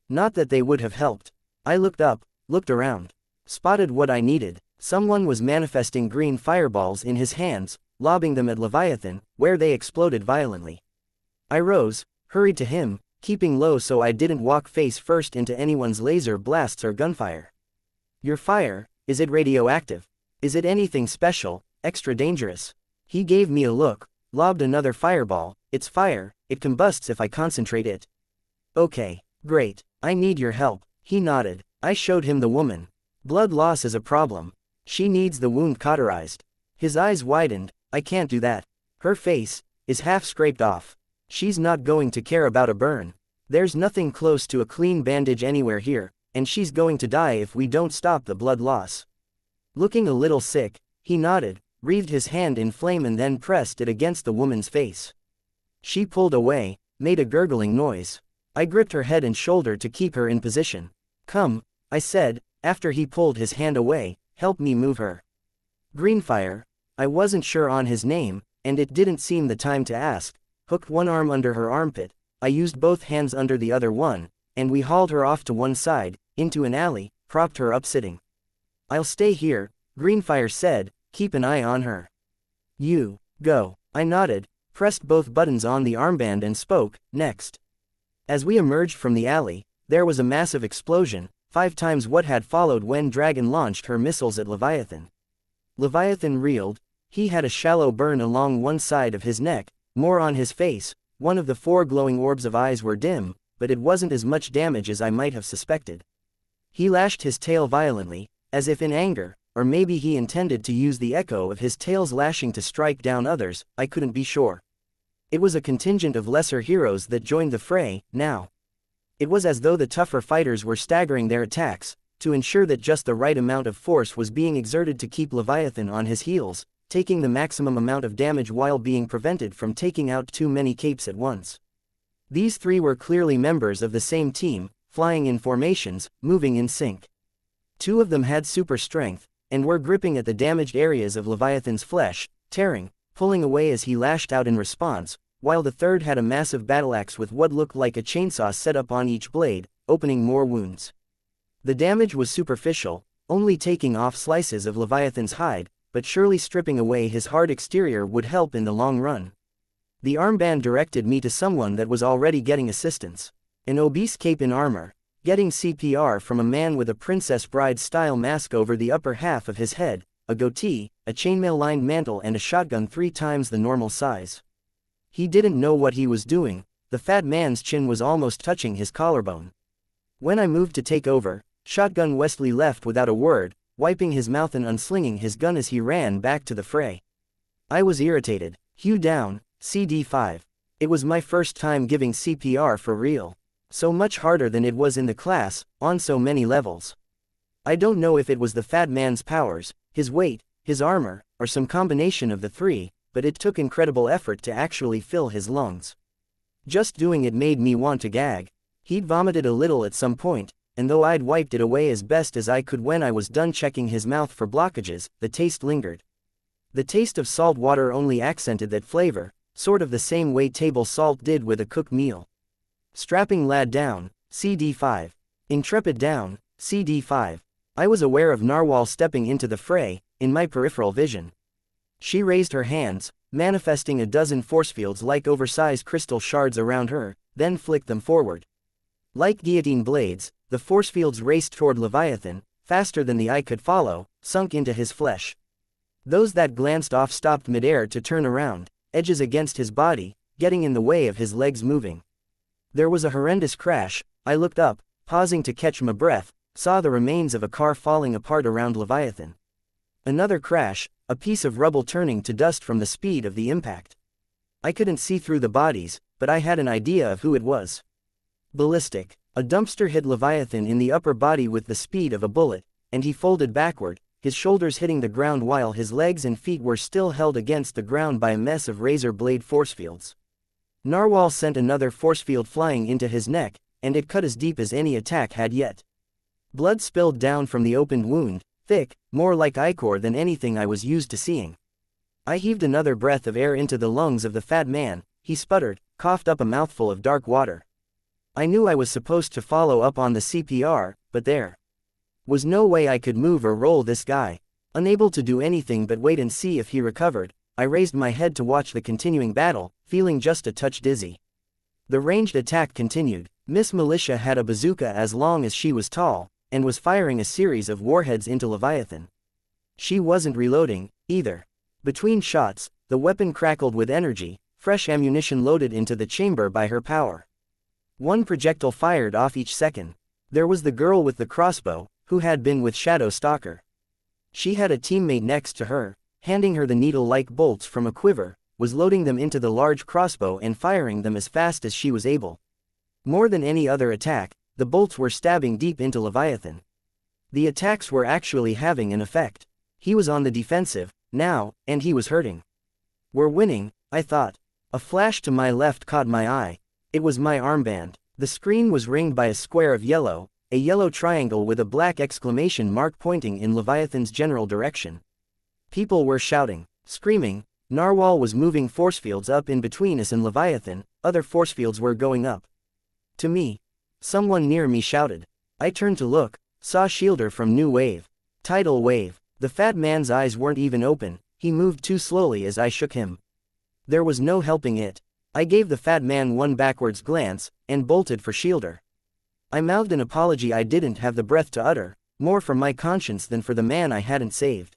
Not that they would have helped. I looked up, looked around. Spotted what I needed. Someone was manifesting green fireballs in his hands, lobbing them at Leviathan, where they exploded violently. I rose, hurried to him, keeping low so I didn't walk face first into anyone's laser blasts or gunfire. Your fire, is it radioactive? Is it anything special, extra dangerous? He gave me a look, lobbed another fireball. It's fire, it combusts if I concentrate it. Okay, great, I need your help. He nodded. I showed him the woman. Blood loss is a problem. She needs the wound cauterized. His eyes widened. I can't do that. Her face is half scraped off. She's not going to care about a burn. There's nothing close to a clean bandage anywhere here, and she's going to die if we don't stop the blood loss. Looking a little sick, he nodded, wreathed his hand in flame and then pressed it against the woman's face. She pulled away, made a gurgling noise. I gripped her head and shoulder to keep her in position. Come, I said, after he pulled his hand away, help me move her. Greenfire, I wasn't sure on his name, and it didn't seem the time to ask, hooked one arm under her armpit, I used both hands under the other one, and we hauled her off to one side, into an alley, propped her up sitting. I'll stay here, Greenfire said, keep an eye on her. You, go. I nodded, pressed both buttons on the armband and spoke, next. As we emerged from the alley, there was a massive explosion, 5 times what had followed when Dragon launched her missiles at Leviathan. Leviathan reeled. He had a shallow burn along one side of his neck, more on his face. One of the 4 glowing orbs of eyes were dim, but it wasn't as much damage as I might have suspected. He lashed his tail violently, as if in anger, or maybe he intended to use the echo of his tail's lashing to strike down others, I couldn't be sure. It was a contingent of lesser heroes that joined the fray, now. It was as though the tougher fighters were staggering their attacks, to ensure that just the right amount of force was being exerted to keep Leviathan on his heels, taking the maximum amount of damage while being prevented from taking out too many capes at once. These 3 were clearly members of the same team, flying in formations, moving in sync. 2 of them had super strength, and were gripping at the damaged areas of Leviathan's flesh, tearing, pulling away as he lashed out in response, while the third had a massive battleaxe with what looked like a chainsaw set up on each blade, opening more wounds. The damage was superficial, only taking off slices of Leviathan's hide, but surely stripping away his hard exterior would help in the long run. The armband directed me to someone that was already getting assistance. An obese cape in armor, getting CPR from a man with a Princess Bride-style mask over the upper half of his head, a goatee, a chainmail-lined mantle and a shotgun 3 times the normal size. He didn't know what he was doing. The fat man's chin was almost touching his collarbone. When I moved to take over, Shotgun Wesley left without a word, wiping his mouth and unslinging his gun as he ran back to the fray. I was irritated. Hugh down, CD5. It was my first time giving CPR for real. So much harder than it was in the class, on so many levels. I don't know if it was the fat man's powers, his weight, his armor, or some combination of the 3, but it took incredible effort to actually fill his lungs. Just doing it made me want to gag. He'd vomited a little at some point, and though I'd wiped it away as best as I could when I was done checking his mouth for blockages, the taste lingered. The taste of salt water only accented that flavor, sort of the same way table salt did with a cooked meal. Strapping lad down, CD5. Intrepid down, CD5. I was aware of Narwhal stepping into the fray, in my peripheral vision. She raised her hands, manifesting a dozen force fields like oversized crystal shards around her, then flicked them forward. Like guillotine blades, the force fields raced toward Leviathan, faster than the eye could follow, sunk into his flesh. Those that glanced off stopped midair to turn around, edges against his body, getting in the way of his legs moving. There was a horrendous crash. I looked up, pausing to catch my breath, saw the remains of a car falling apart around Leviathan. Another crash, a piece of rubble turning to dust from the speed of the impact. I couldn't see through the bodies, but I had an idea of who it was. Ballistic. A dumpster hit Leviathan in the upper body with the speed of a bullet, and he folded backward, his shoulders hitting the ground while his legs and feet were still held against the ground by a mess of razor blade force fields. Narwhal sent another force field flying into his neck, and it cut as deep as any attack had yet. Blood spilled down from the opened wound, thick, more like ichor than anything I was used to seeing. I heaved another breath of air into the lungs of the fat man. He sputtered, coughed up a mouthful of dark water. I knew I was supposed to follow up on the CPR, but there was no way I could move or roll this guy. Unable to do anything but wait and see if he recovered, I raised my head to watch the continuing battle, feeling just a touch dizzy. The ranged attack continued. Miss Militia had a bazooka as long as she was tall, and was firing a series of warheads into Leviathan. She wasn't reloading, either. Between shots, the weapon crackled with energy, fresh ammunition loaded into the chamber by her power. One projectile fired off each second. There was the girl with the crossbow, who had been with Shadow Stalker. She had a teammate next to her, handing her the needle-like bolts from a quiver, was loading them into the large crossbow and firing them as fast as she was able. More than any other attack, the bolts were stabbing deep into Leviathan. The attacks were actually having an effect. He was on the defensive, now, and he was hurting. We're winning, I thought. A flash to my left caught my eye. It was my armband. The screen was ringed by a square of yellow, a yellow triangle with a black exclamation mark pointing in Leviathan's general direction. People were shouting, screaming. Narwhal was moving force fields up in between us and Leviathan, other force fields were going up. To me. Someone near me shouted. I turned to look, saw Shielder from New Wave. Tidal Wave. The fat man's eyes weren't even open, he moved too slowly as I shook him. There was no helping it. I gave the fat man one backwards glance, and bolted for Shielder. I mouthed an apology I didn't have the breath to utter, more for my conscience than for the man I hadn't saved.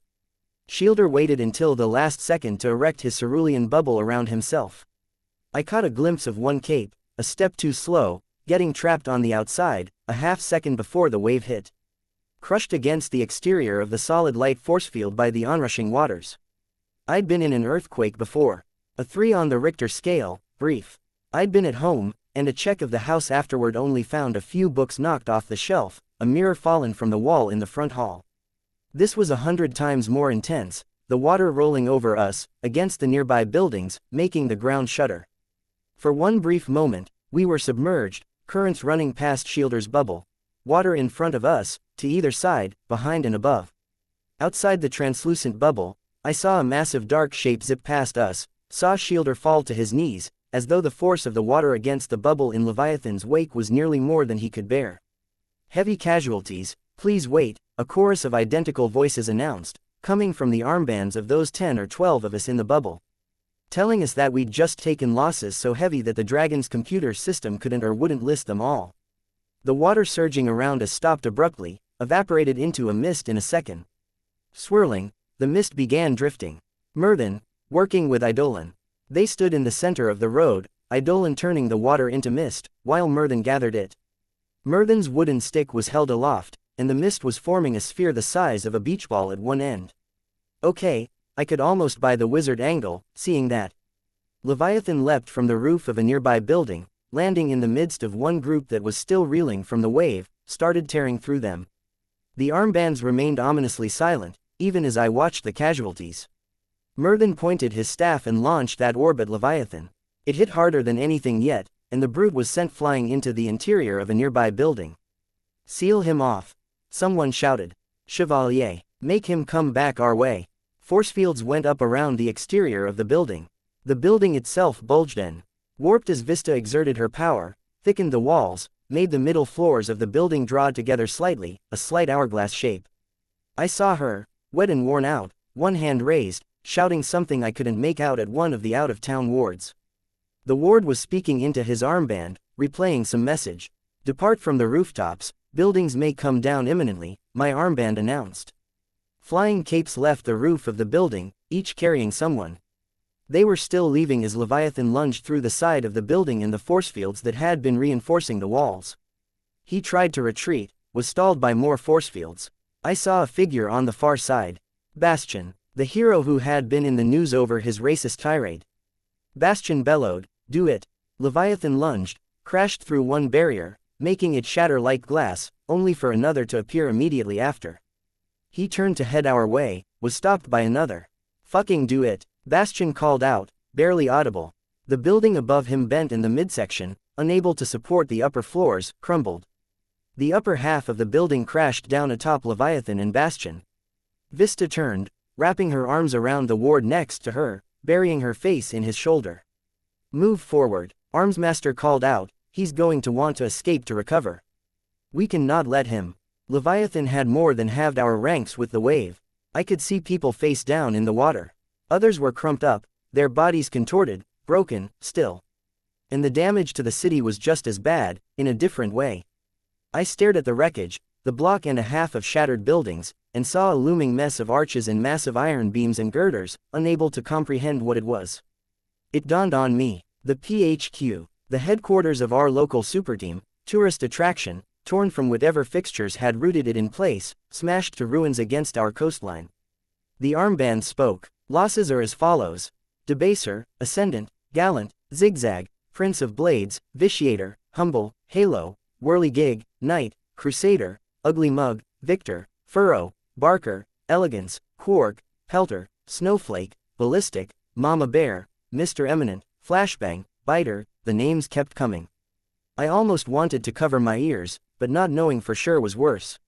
Shielder waited until the last second to erect his cerulean bubble around himself. I caught a glimpse of one cape, a step too slow, getting trapped on the outside, a half second before the wave hit. Crushed against the exterior of the solid light force field by the onrushing waters. I'd been in an earthquake before. A 3 on the Richter scale, brief. I'd been at home, and a check of the house afterward only found a few books knocked off the shelf, a mirror fallen from the wall in the front hall. This was 100 times more intense, the water rolling over us, against the nearby buildings, making the ground shudder. For one brief moment, we were submerged, currents running past Shielder's bubble. Water in front of us, to either side, behind and above. Outside the translucent bubble, I saw a massive dark shape zip past us, saw Shielder fall to his knees, as though the force of the water against the bubble in Leviathan's wake was nearly more than he could bear. Heavy casualties, please wait, a chorus of identical voices announced, coming from the armbands of those 10 or 12 of us in the bubble. Telling us that we'd just taken losses so heavy that the dragon's computer system couldn't or wouldn't list them all. The water surging around us stopped abruptly, evaporated into a mist in a second. Swirling, the mist began drifting. Myrddin, working with Eidolon. They stood in the center of the road, Eidolon turning the water into mist, while Myrddin gathered it. Myrddin's wooden stick was held aloft, and the mist was forming a sphere the size of a beach ball at one end. Okay, I could almost buy the wizard angle, seeing that. Leviathan leapt from the roof of a nearby building, landing in the midst of one group that was still reeling from the wave, started tearing through them. The armbands remained ominously silent, even as I watched the casualties. Myrddin pointed his staff and launched that orb at Leviathan. It hit harder than anything yet, and the brute was sent flying into the interior of a nearby building. Seal him off. Someone shouted. Chevalier, make him come back our way. Force fields went up around the exterior of the building. The building itself bulged in. Warped as Vista exerted her power, thickened the walls, made the middle floors of the building draw together slightly, a slight hourglass shape. I saw her, wet and worn out, one hand raised, shouting something I couldn't make out at one of the out-of-town wards. The ward was speaking into his armband, replaying some message. Depart from the rooftops, buildings may come down imminently, my armband announced. Flying capes left the roof of the building, each carrying someone. They were still leaving as Leviathan lunged through the side of the building in the force fields that had been reinforcing the walls. He tried to retreat, was stalled by more force fields. I saw a figure on the far side. Bastion, the hero who had been in the news over his racist tirade. Bastion bellowed, "Do it!" Leviathan lunged, crashed through one barrier, making it shatter like glass, only for another to appear immediately after. He turned to head our way, was stopped by another. "Fucking do it!" Bastion called out, barely audible. The building above him bent in the midsection, unable to support the upper floors, crumbled. The upper half of the building crashed down atop Leviathan and Bastion. Vista turned, wrapping her arms around the ward next to her, burying her face in his shoulder. "Move forward," Armsmaster called out, "he's going to want to escape to recover. We cannot let him." Leviathan had more than halved our ranks with the wave. I could see people face down in the water. Others were crumped up, their bodies contorted, broken, still. And the damage to the city was just as bad, in a different way. I stared at the wreckage, the block and a half of shattered buildings, and saw a looming mess of arches and massive iron beams and girders, unable to comprehend what it was. It dawned on me. The PHQ, the headquarters of our local superteam, tourist attraction, torn from whatever fixtures had rooted it in place, smashed to ruins against our coastline. The armband spoke. Losses are as follows: Debaser, Ascendant, Gallant, Zigzag, Prince of Blades, Vitiator, Humble, Halo, Whirligig, Knight, Crusader, Ugly Mug, Victor, Furrow, Barker, Elegance, Quark, Pelter, Snowflake, Ballistic, Mama Bear, Mr. Eminent, Flashbang, Biter. The names kept coming. I almost wanted to cover my ears, but not knowing for sure was worse.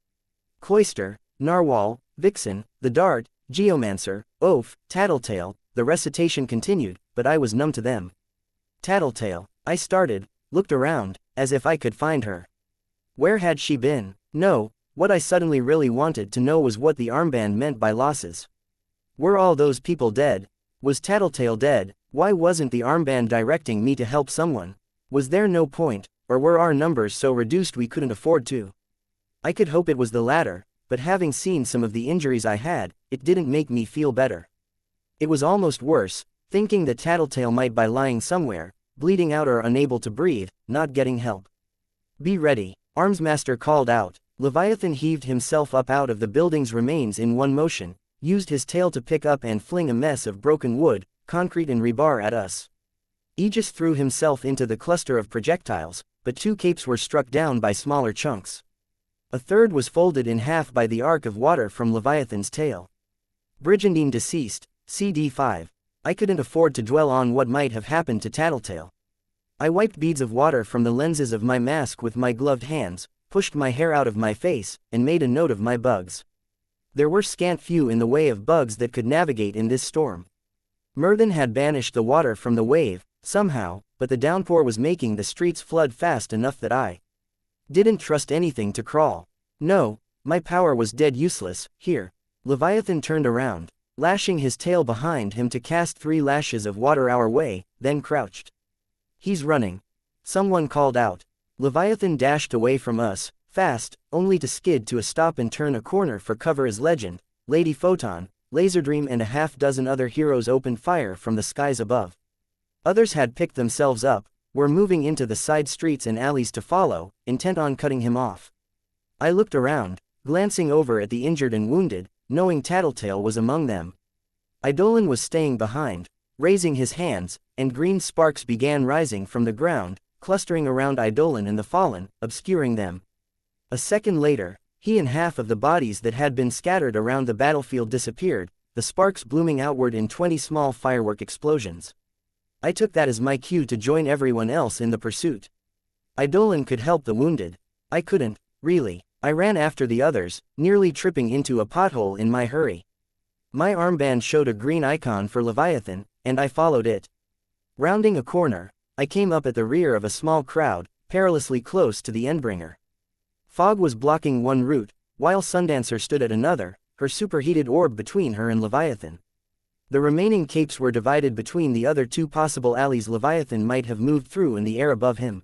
Cloister, Narwhal, Vixen, the Dart, Geomancer, Oaf, Tattletale. The recitation continued, but I was numb to them. Tattletale, I started, looked around, as if I could find her. Where had she been? No, what I suddenly really wanted to know was what the armband meant by losses. Were all those people dead? Was Tattletale dead? Why wasn't the armband directing me to help someone? Was there no point, or were our numbers so reduced we couldn't afford to? I could hope it was the latter, but having seen some of the injuries I had, it didn't make me feel better. It was almost worse, thinking that Tattletale might be lying somewhere, bleeding out or unable to breathe, not getting help. "Be ready," Armsmaster called out. Leviathan heaved himself up out of the building's remains in one motion, used his tail to pick up and fling a mess of broken wood, concrete and rebar at us. Aegis threw himself into the cluster of projectiles, but 2 capes were struck down by smaller chunks. A third was folded in half by the arc of water from Leviathan's tail. Brigandine deceased, CD5. I couldn't afford to dwell on what might have happened to Tattletale. I wiped beads of water from the lenses of my mask with my gloved hands, pushed my hair out of my face, and made a note of my bugs. There were scant few in the way of bugs that could navigate in this storm. Murthan had banished the water from the wave, somehow, but the downpour was making the streets flood fast enough that I didn't trust anything to crawl. No, my power was dead useless. Here. Leviathan turned around, lashing his tail behind him to cast 3 lashes of water our way, then crouched. "He's running," someone called out. Leviathan dashed away from us, fast, only to skid to a stop and turn a corner for cover as Legend, Lady Photon, Laserdream and a half-dozen other heroes opened fire from the skies above. Others had picked themselves up, were moving into the side streets and alleys to follow, intent on cutting him off. I looked around, glancing over at the injured and wounded, knowing Tattletale was among them. Eidolon was staying behind, raising his hands, and green sparks began rising from the ground, clustering around Eidolon and the fallen, obscuring them. A second later, he and half of the bodies that had been scattered around the battlefield disappeared, the sparks blooming outward in 20 small firework explosions. I took that as my cue to join everyone else in the pursuit. Eidolon could help the wounded. I couldn't, really. I ran after the others, nearly tripping into a pothole in my hurry. My armband showed a green icon for Leviathan, and I followed it. Rounding a corner, I came up at the rear of a small crowd, perilously close to the Endbringer. Fog was blocking one route, while Sundancer stood at another, her superheated orb between her and Leviathan. The remaining capes were divided between the other 2 possible alleys Leviathan might have moved through in the air above him.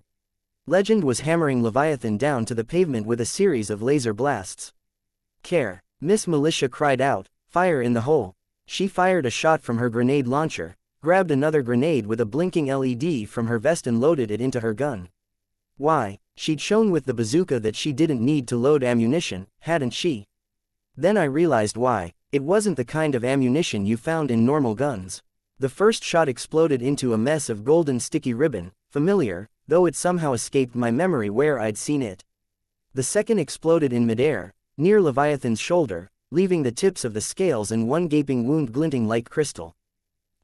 Legend was hammering Leviathan down to the pavement with a series of laser blasts. "Care!" Miss Militia cried out, "Fire in the hole!" She fired a shot from her grenade launcher, grabbed another grenade with a blinking LED from her vest and loaded it into her gun. Why, she'd shown with the bazooka that she didn't need to load ammunition, hadn't she? Then I realized why. It wasn't the kind of ammunition you found in normal guns. The first shot exploded into a mess of golden sticky ribbon, familiar, though it somehow escaped my memory where I'd seen it. The second exploded in midair, near Leviathan's shoulder, leaving the tips of the scales and one gaping wound glinting like crystal.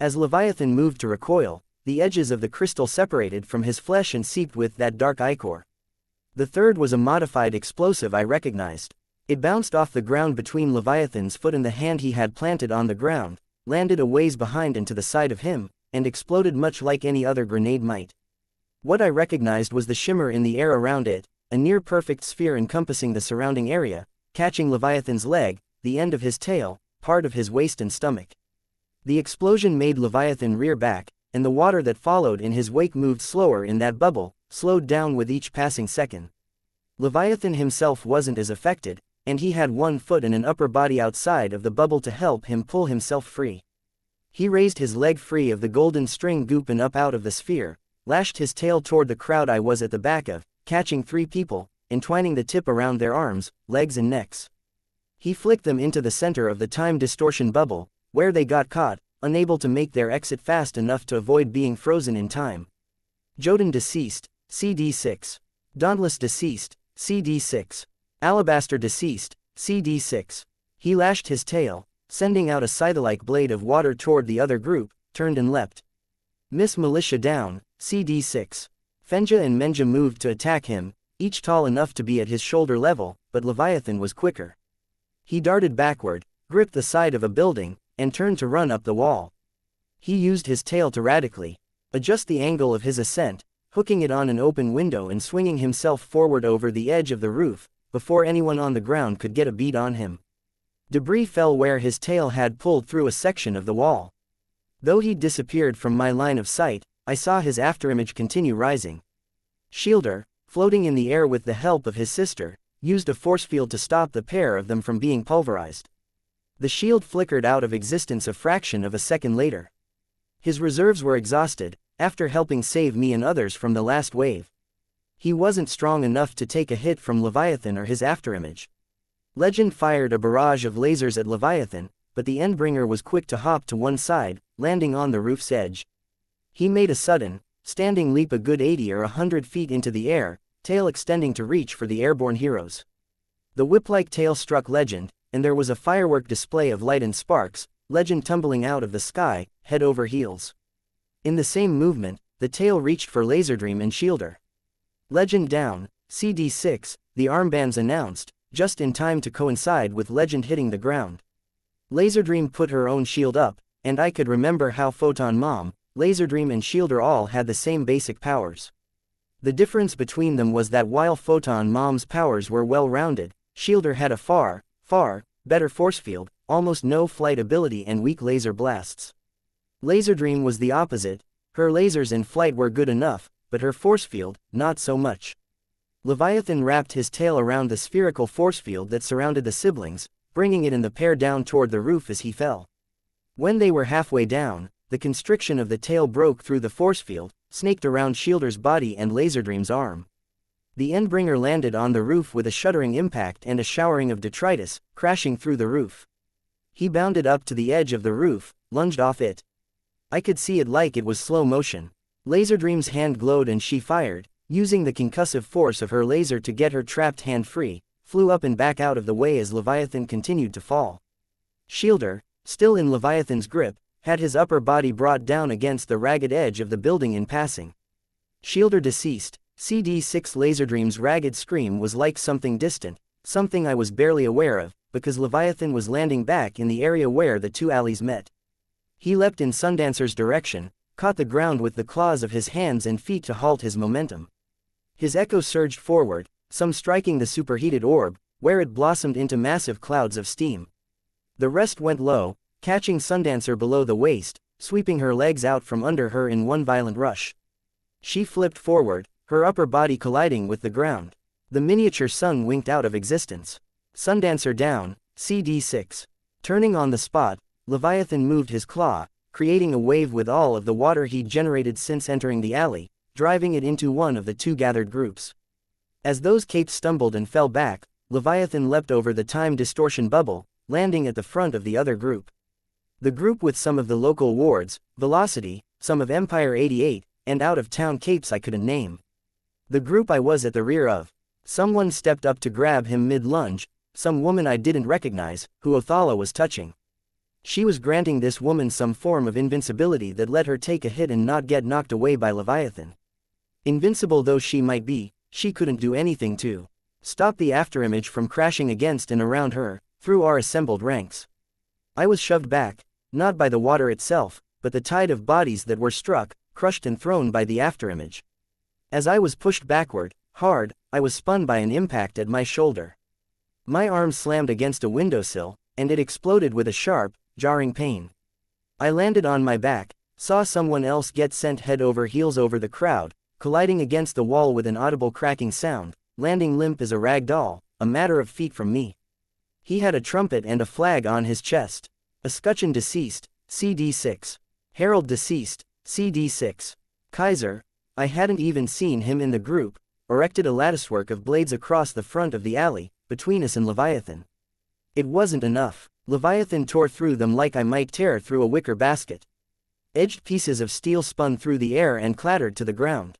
As Leviathan moved to recoil, the edges of the crystal separated from his flesh and seeped with that dark ichor. The third was a modified explosive I recognized. It bounced off the ground between Leviathan's foot and the hand he had planted on the ground, landed a ways behind and to the side of him, and exploded much like any other grenade might. What I recognized was the shimmer in the air around it, a near-perfect sphere encompassing the surrounding area, catching Leviathan's leg, the end of his tail, part of his waist and stomach. The explosion made Leviathan rear back, and the water that followed in his wake moved slower in that bubble, slowed down with each passing second. Leviathan himself wasn't as affected, and he had one foot and an upper body outside of the bubble to help him pull himself free. He raised his leg free of the golden string goop and up out of the sphere, lashed his tail toward the crowd I was at the back of, catching 3 people, entwining the tip around their arms, legs and necks. He flicked them into the center of the time distortion bubble, where they got caught, unable to make their exit fast enough to avoid being frozen in time. Jotun deceased, CD6. Dauntless deceased, CD6. Alabaster deceased, CD6. He lashed his tail, sending out a scythe-like blade of water toward the other group, turned and leapt. Miss Militia down, CD6. Fenja and Menja moved to attack him, each tall enough to be at his shoulder level, but Leviathan was quicker. He darted backward, gripped the side of a building, and turned to run up the wall. He used his tail to radically adjust the angle of his ascent, hooking it on an open window and swinging himself forward over the edge of the roof, before anyone on the ground could get a bead on him. Debris fell where his tail had pulled through a section of the wall. Though he'd disappeared from my line of sight, I saw his afterimage continue rising. Shielder, floating in the air with the help of his sister, used a force field to stop the pair of them from being pulverized. The shield flickered out of existence a fraction of a second later. His reserves were exhausted, after helping save me and others from the last wave. He wasn't strong enough to take a hit from Leviathan or his afterimage. Legend fired a barrage of lasers at Leviathan, but the Endbringer was quick to hop to one side, landing on the roof's edge. He made a sudden, standing leap a good 80 or 100 feet into the air, tail extending to reach for the airborne heroes. The whip-like tail struck Legend, and there was a firework display of light and sparks, Legend tumbling out of the sky, head over heels. In the same movement, the tail reached for Laserdream and Shielder. Legend down, CD6, the armbands announced, just in time to coincide with Legend hitting the ground. Laserdream put her own shield up, and I could remember how Photon Mom, Laserdream and Shielder all had the same basic powers. The difference between them was that while Photon Mom's powers were well-rounded, Shielder had a far better force field, almost no flight ability and weak laser blasts. Laserdream was the opposite, her lasers in flight were good enough, but her force field, not so much. Leviathan wrapped his tail around the spherical force field that surrounded the siblings, bringing it and the pair down toward the roof as he fell. When they were halfway down, the constriction of the tail broke through the force field, snaked around Shielder's body and Laserdream's arm. The Endbringer landed on the roof with a shuddering impact and a showering of detritus, crashing through the roof. He bounded up to the edge of the roof, lunged off it. I could see it like it was slow motion. Laserdream's hand glowed and she fired, using the concussive force of her laser to get her trapped hand free, flew up and back out of the way as Leviathan continued to fall. Shielder, still in Leviathan's grip, had his upper body brought down against the ragged edge of the building in passing. Shielder deceased, CD6 Laserdream's ragged scream was like something distant, something I was barely aware of, because Leviathan was landing back in the area where the two alleys met. He leapt in Sundancer's direction, caught the ground with the claws of his hands and feet to halt his momentum. His echo surged forward, some striking the superheated orb, where it blossomed into massive clouds of steam. The rest went low, catching Sundancer below the waist, sweeping her legs out from under her in one violent rush. She flipped forward, her upper body colliding with the ground. The miniature sun winked out of existence. Sundancer down, CD6. Turning on the spot, Leviathan moved his claw, creating a wave with all of the water he'd generated since entering the alley, driving it into one of the two gathered groups. As those capes stumbled and fell back, Leviathan leapt over the time distortion bubble, landing at the front of the other group. The group with some of the local wards, Velocity, some of Empire 88, and out-of-town capes I couldn't name. The group I was at the rear of. Someone stepped up to grab him mid-lunge, some woman I didn't recognize, who Othala was touching. She was granting this woman some form of invincibility that let her take a hit and not get knocked away by Leviathan. Invincible though she might be, she couldn't do anything to stop the afterimage from crashing against and around her, through our assembled ranks. I was shoved back, not by the water itself, but the tide of bodies that were struck, crushed and thrown by the afterimage. As I was pushed backward, hard, I was spun by an impact at my shoulder. My arm slammed against a windowsill, and it exploded with a sharp, jarring pain. I landed on my back, saw someone else get sent head over heels over the crowd, colliding against the wall with an audible cracking sound, landing limp as a rag doll, a matter of feet from me. He had a trumpet and a flag on his chest. Escutcheon deceased, CD6. Herald deceased, CD6. Kaiser, I hadn't even seen him in the group, erected a latticework of blades across the front of the alley, between us and Leviathan. It wasn't enough. Leviathan tore through them like I might tear through a wicker basket. Edged pieces of steel spun through the air and clattered to the ground.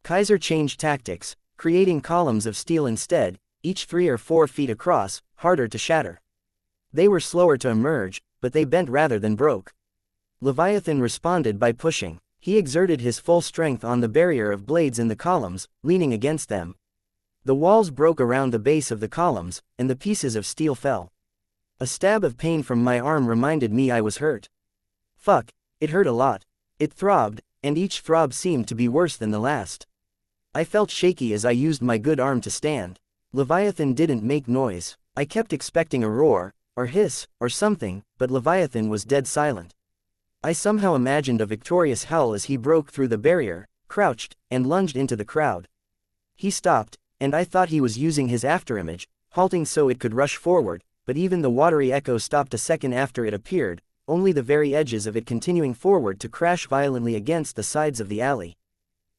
Kaiser changed tactics, creating columns of steel instead, each 3 or 4 feet across, harder to shatter. They were slower to emerge, but they bent rather than broke. Leviathan responded by pushing. He exerted his full strength on the barrier of blades in the columns, leaning against them. The walls broke around the base of the columns, and the pieces of steel fell. A stab of pain from my arm reminded me I was hurt. Fuck, it hurt a lot. It throbbed, and each throb seemed to be worse than the last. I felt shaky as I used my good arm to stand. Leviathan didn't make noise. I kept expecting a roar, or hiss, or something, but Leviathan was dead silent. I somehow imagined a victorious howl as he broke through the barrier, crouched, and lunged into the crowd. He stopped, and I thought he was using his afterimage, halting so it could rush forward, but even the watery echo stopped a second after it appeared, only the very edges of it continuing forward to crash violently against the sides of the alley.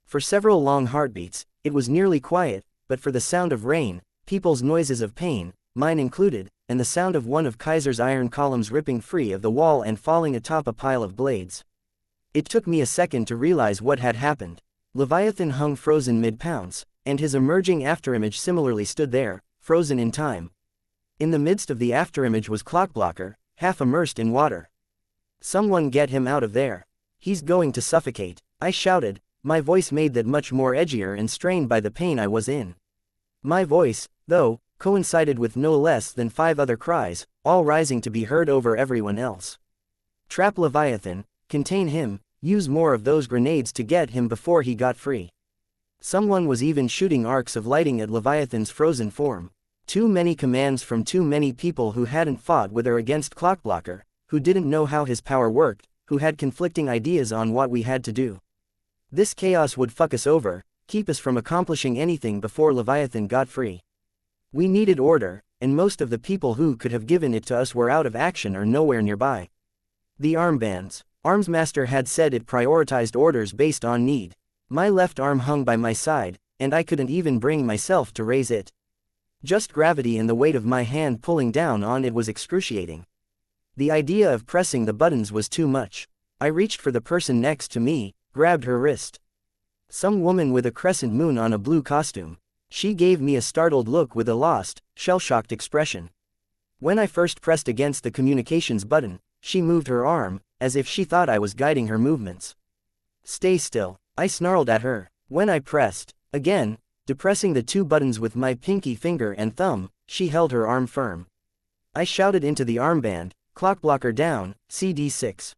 For several long heartbeats, it was nearly quiet, but for the sound of rain, people's noises of pain, mine included, and the sound of one of Kaiser's iron columns ripping free of the wall and falling atop a pile of blades. It took me a second to realize what had happened. Leviathan hung frozen mid-pounce, and his emerging afterimage similarly stood there, frozen in time. In the midst of the afterimage was Clockblocker, half immersed in water. Someone get him out of there. He's going to suffocate, I shouted, my voice made that much more edgier and strained by the pain I was in. My voice, though, coincided with no less than 5 other cries, all rising to be heard over everyone else. Trap Leviathan, contain him, use more of those grenades to get him before he got free. Someone was even shooting arcs of lighting at Leviathan's frozen form. Too many commands from too many people who hadn't fought with or against Clockblocker, who didn't know how his power worked, who had conflicting ideas on what we had to do. This chaos would fuck us over, keep us from accomplishing anything before Leviathan got free. We needed order, and most of the people who could have given it to us were out of action or nowhere nearby. The armbands. Armsmaster had said it prioritized orders based on need. My left arm hung by my side, and I couldn't even bring myself to raise it. Just gravity and the weight of my hand pulling down on it was excruciating. The idea of pressing the buttons was too much. I reached for the person next to me, grabbed her wrist. Some woman with a crescent moon on a blue costume. She gave me a startled look with a lost, shell-shocked expression. When I first pressed against the communications button, she moved her arm, as if she thought I was guiding her movements. Stay still, I snarled at her. When I pressed, again, depressing the 2 buttons with my pinky finger and thumb, she held her arm firm. I shouted into the armband, Clockblocker down, CD6.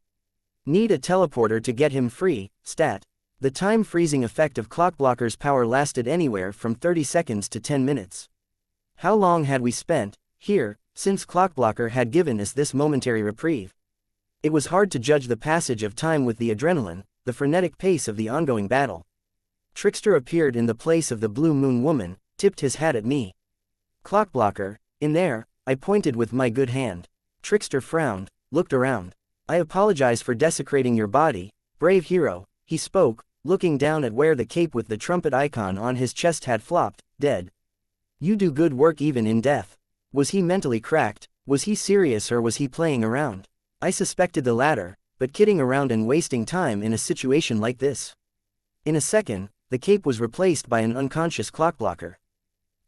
Need a teleporter to get him free, stat. The time freezing effect of Clockblocker's power lasted anywhere from 30 seconds to 10 minutes. How long had we spent here, since Clockblocker had given us this momentary reprieve? It was hard to judge the passage of time with the adrenaline, the frenetic pace of the ongoing battle. Trickster appeared in the place of the Blue Moon woman, tipped his hat at me. Clockblocker, in there, I pointed with my good hand. Trickster frowned, looked around. I apologize for desecrating your body, brave hero, he spoke, looking down at where the cape with the trumpet icon on his chest had flopped, dead. You do good work even in death. Was he mentally cracked, Was he serious or was he playing around? I suspected the latter, but kidding around and wasting time in a situation like this. In a second, the cape was replaced by an unconscious clockblocker.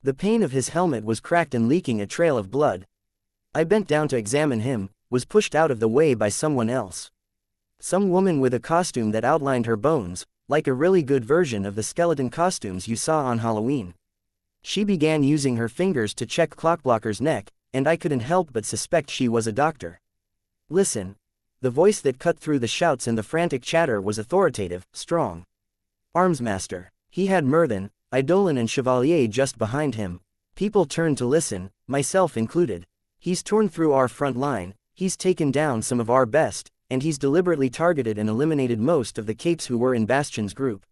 The pane of his helmet was cracked and leaking a trail of blood. I bent down to examine him, was pushed out of the way by someone else. Some woman with a costume that outlined her bones, like a really good version of the skeleton costumes you saw on Halloween. She began using her fingers to check Clockblocker's neck, and I couldn't help but suspect she was a doctor. Listen. The voice that cut through the shouts and the frantic chatter was authoritative, strong. Armsmaster. He had Murthan, Eidolon and Chevalier just behind him. People turned to listen, myself included. He's torn through our front line, he's taken down some of our best, and he's deliberately targeted and eliminated most of the capes who were in Bastion's group.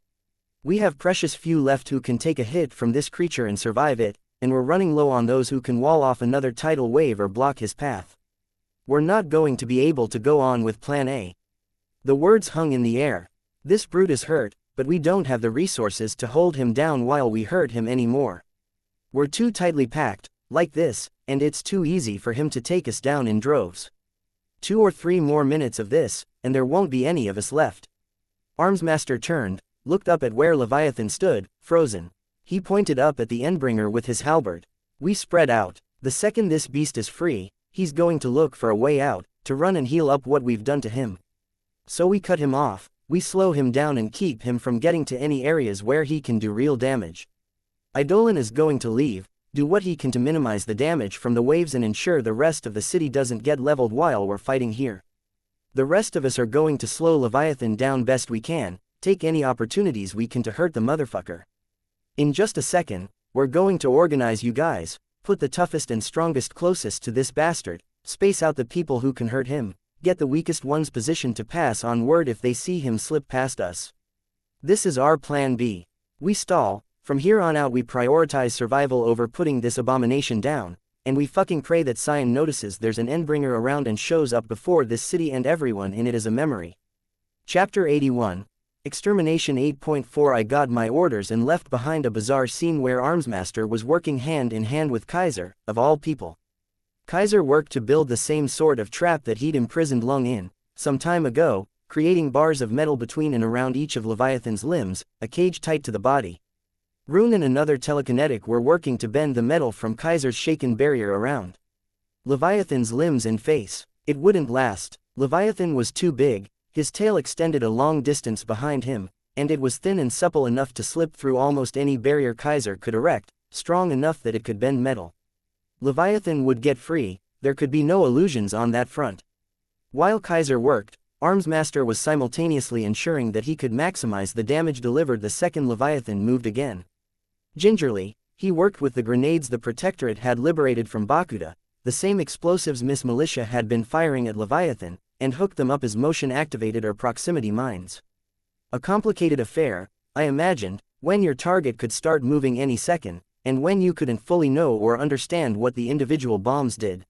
We have precious few left who can take a hit from this creature and survive it, and we're running low on those who can wall off another tidal wave or block his path. We're not going to be able to go on with Plan A. The words hung in the air. This brute is hurt, but we don't have the resources to hold him down while we hurt him anymore. We're too tightly packed, like this, and it's too easy for him to take us down in droves. 2 or 3 more minutes of this, and there won't be any of us left. Armsmaster turned, looked up at where Leviathan stood, frozen. He pointed up at the Endbringer with his halberd. We spread out. The second this beast is free, he's going to look for a way out, to run and heal up what we've done to him. So we cut him off, we slow him down and keep him from getting to any areas where he can do real damage. Eidolon is going to leave, do what he can to minimize the damage from the waves and ensure the rest of the city doesn't get leveled while we're fighting here. The rest of us are going to slow Leviathan down best we can, take any opportunities we can to hurt the motherfucker. In just a second, we're going to organize you guys, put the toughest and strongest closest to this bastard, space out the people who can hurt him, get the weakest ones positioned to pass on word if they see him slip past us. This is our plan B. We stall, from here on out we prioritize survival over putting this abomination down, and we fucking pray that Sion notices there's an Endbringer around and shows up before this city and everyone in it is a memory. Chapter 81. Extermination 8.4 I got my orders and left behind a bizarre scene where Armsmaster was working hand in hand with Kaiser, of all people. Kaiser worked to build the same sort of trap that he'd imprisoned Lung in, some time ago, creating bars of metal between and around each of Leviathan's limbs, a cage tight to the body. Rune and another telekinetic were working to bend the metal from Kaiser's shaken barrier around Leviathan's limbs and face. It wouldn't last. Leviathan was too big, his tail extended a long distance behind him, and it was thin and supple enough to slip through almost any barrier Kaiser could erect, strong enough that it could bend metal. Leviathan would get free, there could be no illusions on that front. While Kaiser worked, Armsmaster was simultaneously ensuring that he could maximize the damage delivered the second Leviathan moved again. Gingerly, he worked with the grenades the Protectorate had liberated from Bakuda, the same explosives Miss Militia had been firing at Leviathan, and hooked them up as motion-activated or proximity mines. A complicated affair, I imagined, when your target could start moving any second, and when you couldn't fully know or understand what the individual bombs did.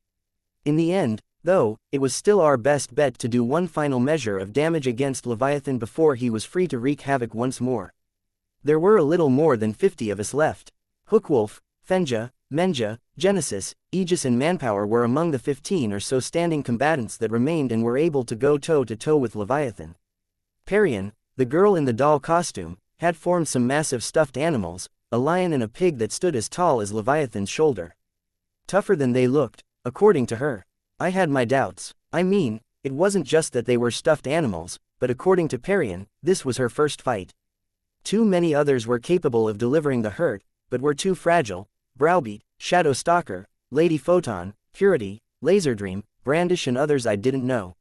In the end, though, it was still our best bet to do one final measure of damage against Leviathan before he was free to wreak havoc once more. There were a little more than 50 of us left. Hookwolf, Fenja, Menja, Genesis, Aegis and Manpower were among the 15 or so standing combatants that remained and were able to go toe-to-toe with Leviathan. Perian, the girl in the doll costume, had formed some massive stuffed animals, a lion and a pig that stood as tall as Leviathan's shoulder. Tougher than they looked, according to her. I had my doubts. I mean, it wasn't just that they were stuffed animals, but according to Perian, this was her first fight. Too many others were capable of delivering the hurt, but were too fragile. Browbeat, Shadow Stalker, Lady Photon, Purity, Laserdream, Brandish and others I didn't know.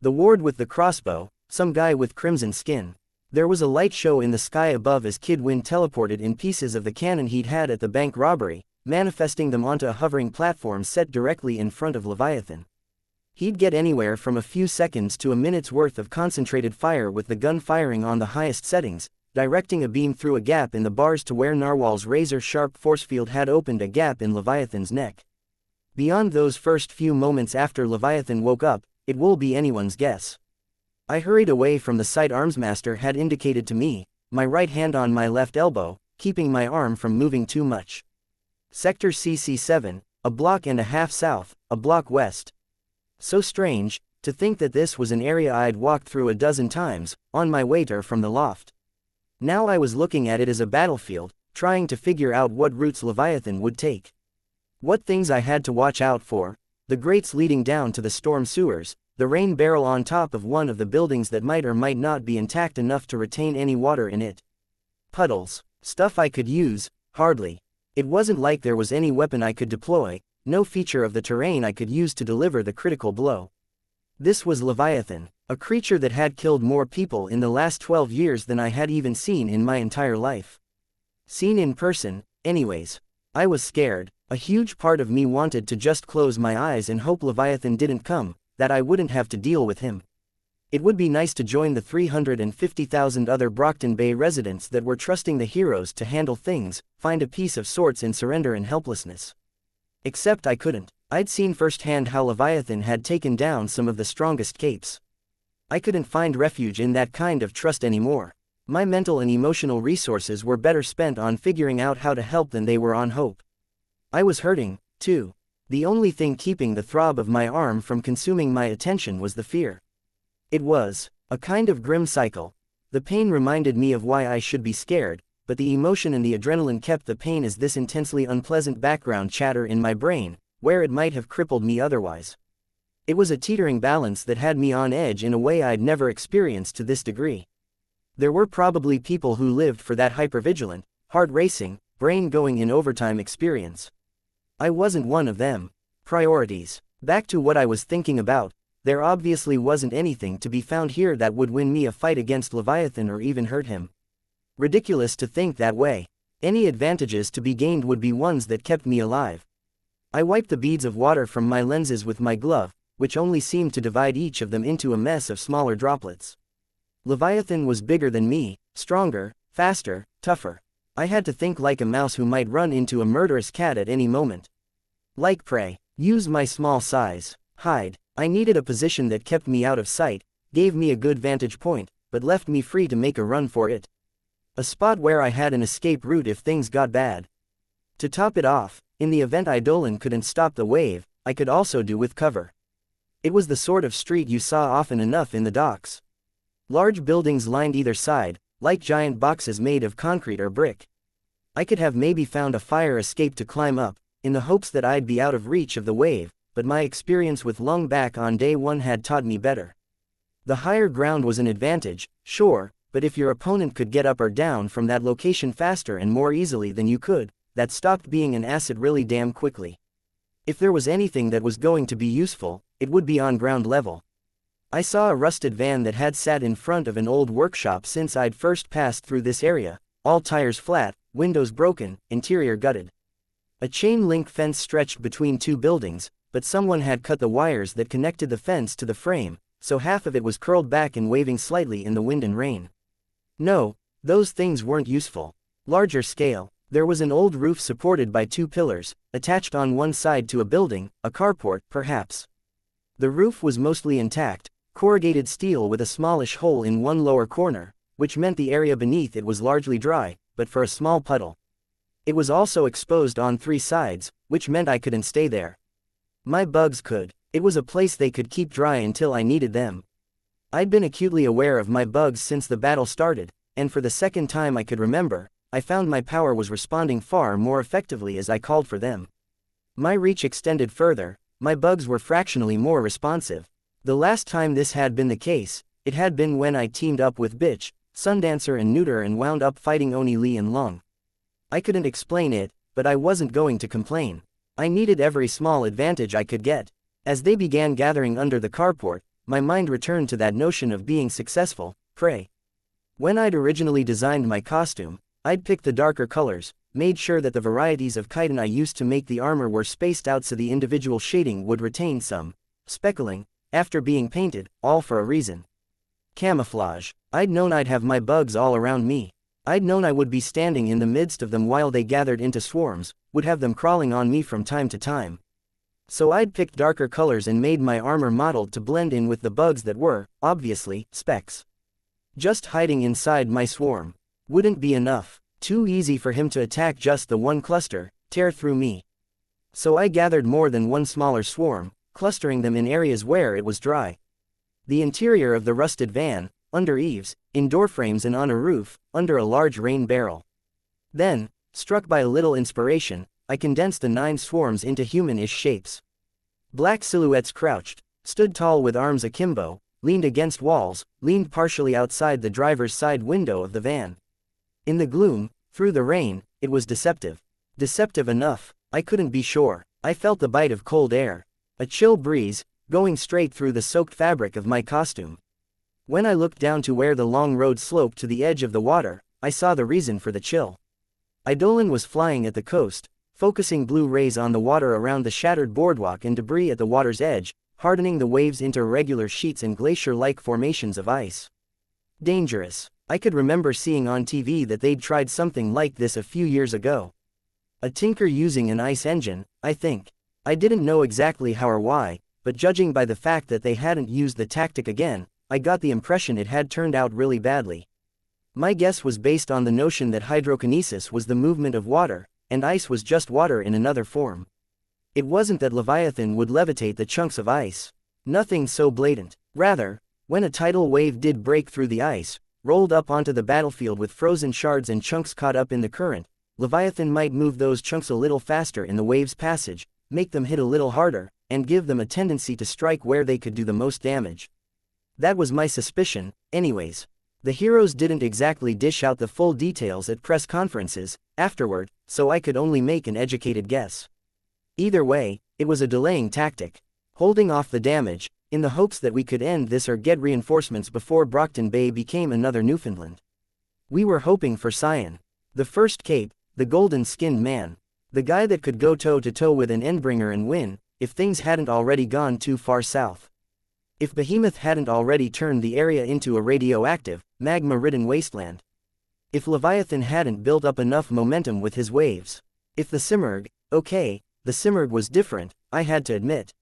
The ward with the crossbow, some guy with crimson skin. There was a light show in the sky above as Kid Wind teleported in pieces of the cannon he'd had at the bank robbery, manifesting them onto a hovering platform set directly in front of Leviathan. He'd get anywhere from a few seconds to a minute's worth of concentrated fire with the gun firing on the highest settings, directing a beam through a gap in the bars to where Narwhal's razor-sharp force field had opened a gap in Leviathan's neck. Beyond those first few moments after Leviathan woke up, it will be anyone's guess. I hurried away from the sight Armsmaster had indicated to me, my right hand on my left elbow, keeping my arm from moving too much. Sector CC7, a block and a half south, a block west. So strange, to think that this was an area I'd walked through a dozen times, on my way to or from the loft. Now I was looking at it as a battlefield, trying to figure out what routes Leviathan would take. What things I had to watch out for: the grates leading down to the storm sewers, the rain barrel on top of one of the buildings that might or might not be intact enough to retain any water in it. Puddles. Stuff I could use? Hardly. It wasn't like there was any weapon I could deploy, no feature of the terrain I could use to deliver the critical blow. This was Leviathan, a creature that had killed more people in the last 12 years than I had even seen in my entire life. Seen in person, anyways. I was scared. A huge part of me wanted to just close my eyes and hope Leviathan didn't come, that I wouldn't have to deal with him. It would be nice to join the 350,000 other Brockton Bay residents that were trusting the heroes to handle things, find a peace of sorts in surrender and helplessness. Except I couldn't. I'd seen firsthand how Leviathan had taken down some of the strongest capes. I couldn't find refuge in that kind of trust anymore. My mental and emotional resources were better spent on figuring out how to help than they were on hope. I was hurting, too. The only thing keeping the throb of my arm from consuming my attention was the fear. It was a kind of grim cycle. The pain reminded me of why I should be scared, but the emotion and the adrenaline kept the pain as this intensely unpleasant background chatter in my brain, where it might have crippled me otherwise. It was a teetering balance that had me on edge in a way I'd never experienced to this degree. There were probably people who lived for that hypervigilant, heart-racing, brain-going in overtime experience. I wasn't one of them. Priorities. Back to what I was thinking about. There obviously wasn't anything to be found here that would win me a fight against Leviathan or even hurt him. Ridiculous to think that way. Any advantages to be gained would be ones that kept me alive. I wiped the beads of water from my lenses with my glove, which only seemed to divide each of them into a mess of smaller droplets. Leviathan was bigger than me, stronger, faster, tougher. I had to think like a mouse who might run into a murderous cat at any moment. Like prey. Use my small size. Hide. I needed a position that kept me out of sight, gave me a good vantage point, but left me free to make a run for it. A spot where I had an escape route if things got bad. To top it off, in the event Eidolon couldn't stop the wave, I could also do with cover. It was the sort of street you saw often enough in the docks. Large buildings lined either side, like giant boxes made of concrete or brick. I could have maybe found a fire escape to climb up, in the hopes that I'd be out of reach of the wave, but my experience with Lung back on day one had taught me better. The higher ground was an advantage, sure, but if your opponent could get up or down from that location faster and more easily than you could, that stopped being an asset really damn quickly. If there was anything that was going to be useful, it would be on ground level. I saw a rusted van that had sat in front of an old workshop since I'd first passed through this area, all tires flat, windows broken, interior gutted. A chain-link fence stretched between two buildings, but someone had cut the wires that connected the fence to the frame, so half of it was curled back and waving slightly in the wind and rain. No, those things weren't useful. Larger scale, there was an old roof supported by two pillars, attached on one side to a building, a carport, perhaps. The roof was mostly intact, corrugated steel with a smallish hole in one lower corner, which meant the area beneath it was largely dry, but for a small puddle. It was also exposed on three sides, which meant I couldn't stay there. My bugs could. It was a place they could keep dry until I needed them. I'd been acutely aware of my bugs since the battle started, and for the second time I could remember, I found my power was responding far more effectively as I called for them. My reach extended further, my bugs were fractionally more responsive. The last time this had been the case, it had been when I teamed up with Bitch, Sundancer and Neuter and wound up fighting Oni Lee and Lung. I couldn't explain it, but I wasn't going to complain. I needed every small advantage I could get. As they began gathering under the carport, my mind returned to that notion of being successful, prey. When I'd originally designed my costume, I'd picked the darker colors, made sure that the varieties of chitin I used to make the armor were spaced out so the individual shading would retain some speckling after being painted, all for a reason. Camouflage. I'd known I'd have my bugs all around me. I'd known I would be standing in the midst of them while they gathered into swarms, would have them crawling on me from time to time. So I'd picked darker colors and made my armor modeled to blend in with the bugs that were, obviously, specks. Just hiding inside my swarm wouldn't be enough. Too easy for him to attack just the one cluster, tear through me. So I gathered more than one smaller swarm, clustering them in areas where it was dry. The interior of the rusted van, under eaves, in doorframes and on a roof, under a large rain barrel. Then, struck by a little inspiration, I condensed the 9 swarms into human-ish shapes. Black silhouettes crouched, stood tall with arms akimbo, leaned against walls, leaned partially outside the driver's side window of the van. In the gloom, through the rain, it was deceptive. Deceptive enough, I couldn't be sure. I felt the bite of cold air. A chill breeze, going straight through the soaked fabric of my costume. When I looked down to where the long road sloped to the edge of the water, I saw the reason for the chill. Eidolon was flying at the coast, focusing blue rays on the water around the shattered boardwalk and debris at the water's edge, hardening the waves into irregular sheets and glacier-like formations of ice. Dangerous. I could remember seeing on TV that they'd tried something like this a few years ago. A tinker using an ice engine, I think. I didn't know exactly how or why, but judging by the fact that they hadn't used the tactic again, I got the impression it had turned out really badly. My guess was based on the notion that hydrokinesis was the movement of water, and ice was just water in another form. It wasn't that Leviathan would levitate the chunks of ice. Nothing so blatant. Rather, when a tidal wave did break through the ice, rolled up onto the battlefield with frozen shards and chunks caught up in the current, Leviathan might move those chunks a little faster in the wave's passage, make them hit a little harder, and give them a tendency to strike where they could do the most damage. That was my suspicion, anyways. The heroes didn't exactly dish out the full details at press conferences afterward, so I could only make an educated guess. Either way, it was a delaying tactic. Holding off the damage, in the hopes that we could end this or get reinforcements before Brockton Bay became another Newfoundland. We were hoping for Xian. The first cape, the golden-skinned man. The guy that could go toe-to-toe with an Endbringer and win, if things hadn't already gone too far south. If Behemoth hadn't already turned the area into a radioactive, magma-ridden wasteland. If Leviathan hadn't built up enough momentum with his waves. If the Simurgh, okay, the Simurgh was different, I had to admit.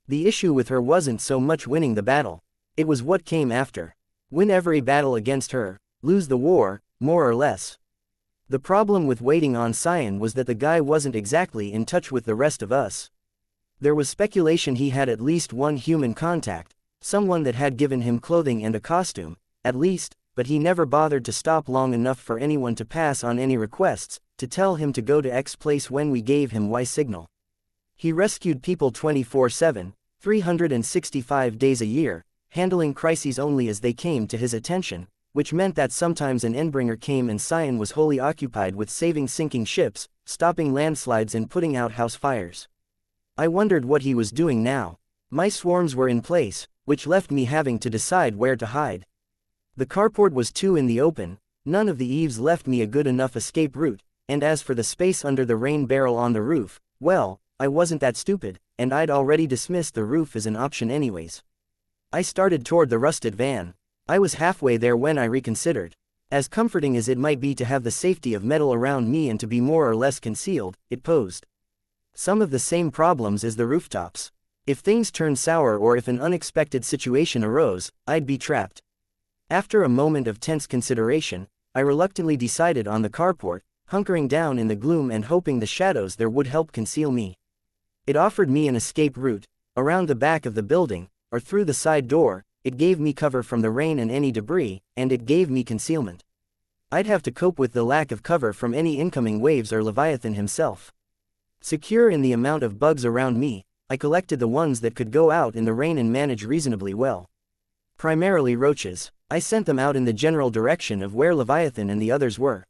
The issue with her wasn't so much winning the battle. It was what came after. Win every battle against her, lose the war, more or less. The problem with waiting on Xian was that the guy wasn't exactly in touch with the rest of us. There was speculation he had at least one human contact, someone that had given him clothing and a costume, at least, but he never bothered to stop long enough for anyone to pass on any requests, to tell him to go to X place when we gave him Y signal. He rescued people 24/7, 365 days a year, handling crises only as they came to his attention, which meant that sometimes an Endbringer came and Xian was wholly occupied with saving sinking ships, stopping landslides and putting out house fires. I wondered what he was doing now. My swarms were in place, which left me having to decide where to hide. The carport was too in the open, none of the eaves left me a good enough escape route, and as for the space under the rain barrel on the roof, well, I wasn't that stupid, and I'd already dismissed the roof as an option anyways. I started toward the rusted van. I was halfway there when I reconsidered. As comforting as it might be to have the safety of metal around me and to be more or less concealed, it posed some of the same problems as the rooftops. If things turned sour or if an unexpected situation arose, I'd be trapped. After a moment of tense consideration, I reluctantly decided on the carport, hunkering down in the gloom and hoping the shadows there would help conceal me. It offered me an escape route, around the back of the building, or through the side door. It gave me cover from the rain and any debris, and it gave me concealment. I'd have to cope with the lack of cover from any incoming waves or Leviathan himself. Secure in the amount of bugs around me, I collected the ones that could go out in the rain and manage reasonably well. Primarily roaches, I sent them out in the general direction of where Leviathan and the others were.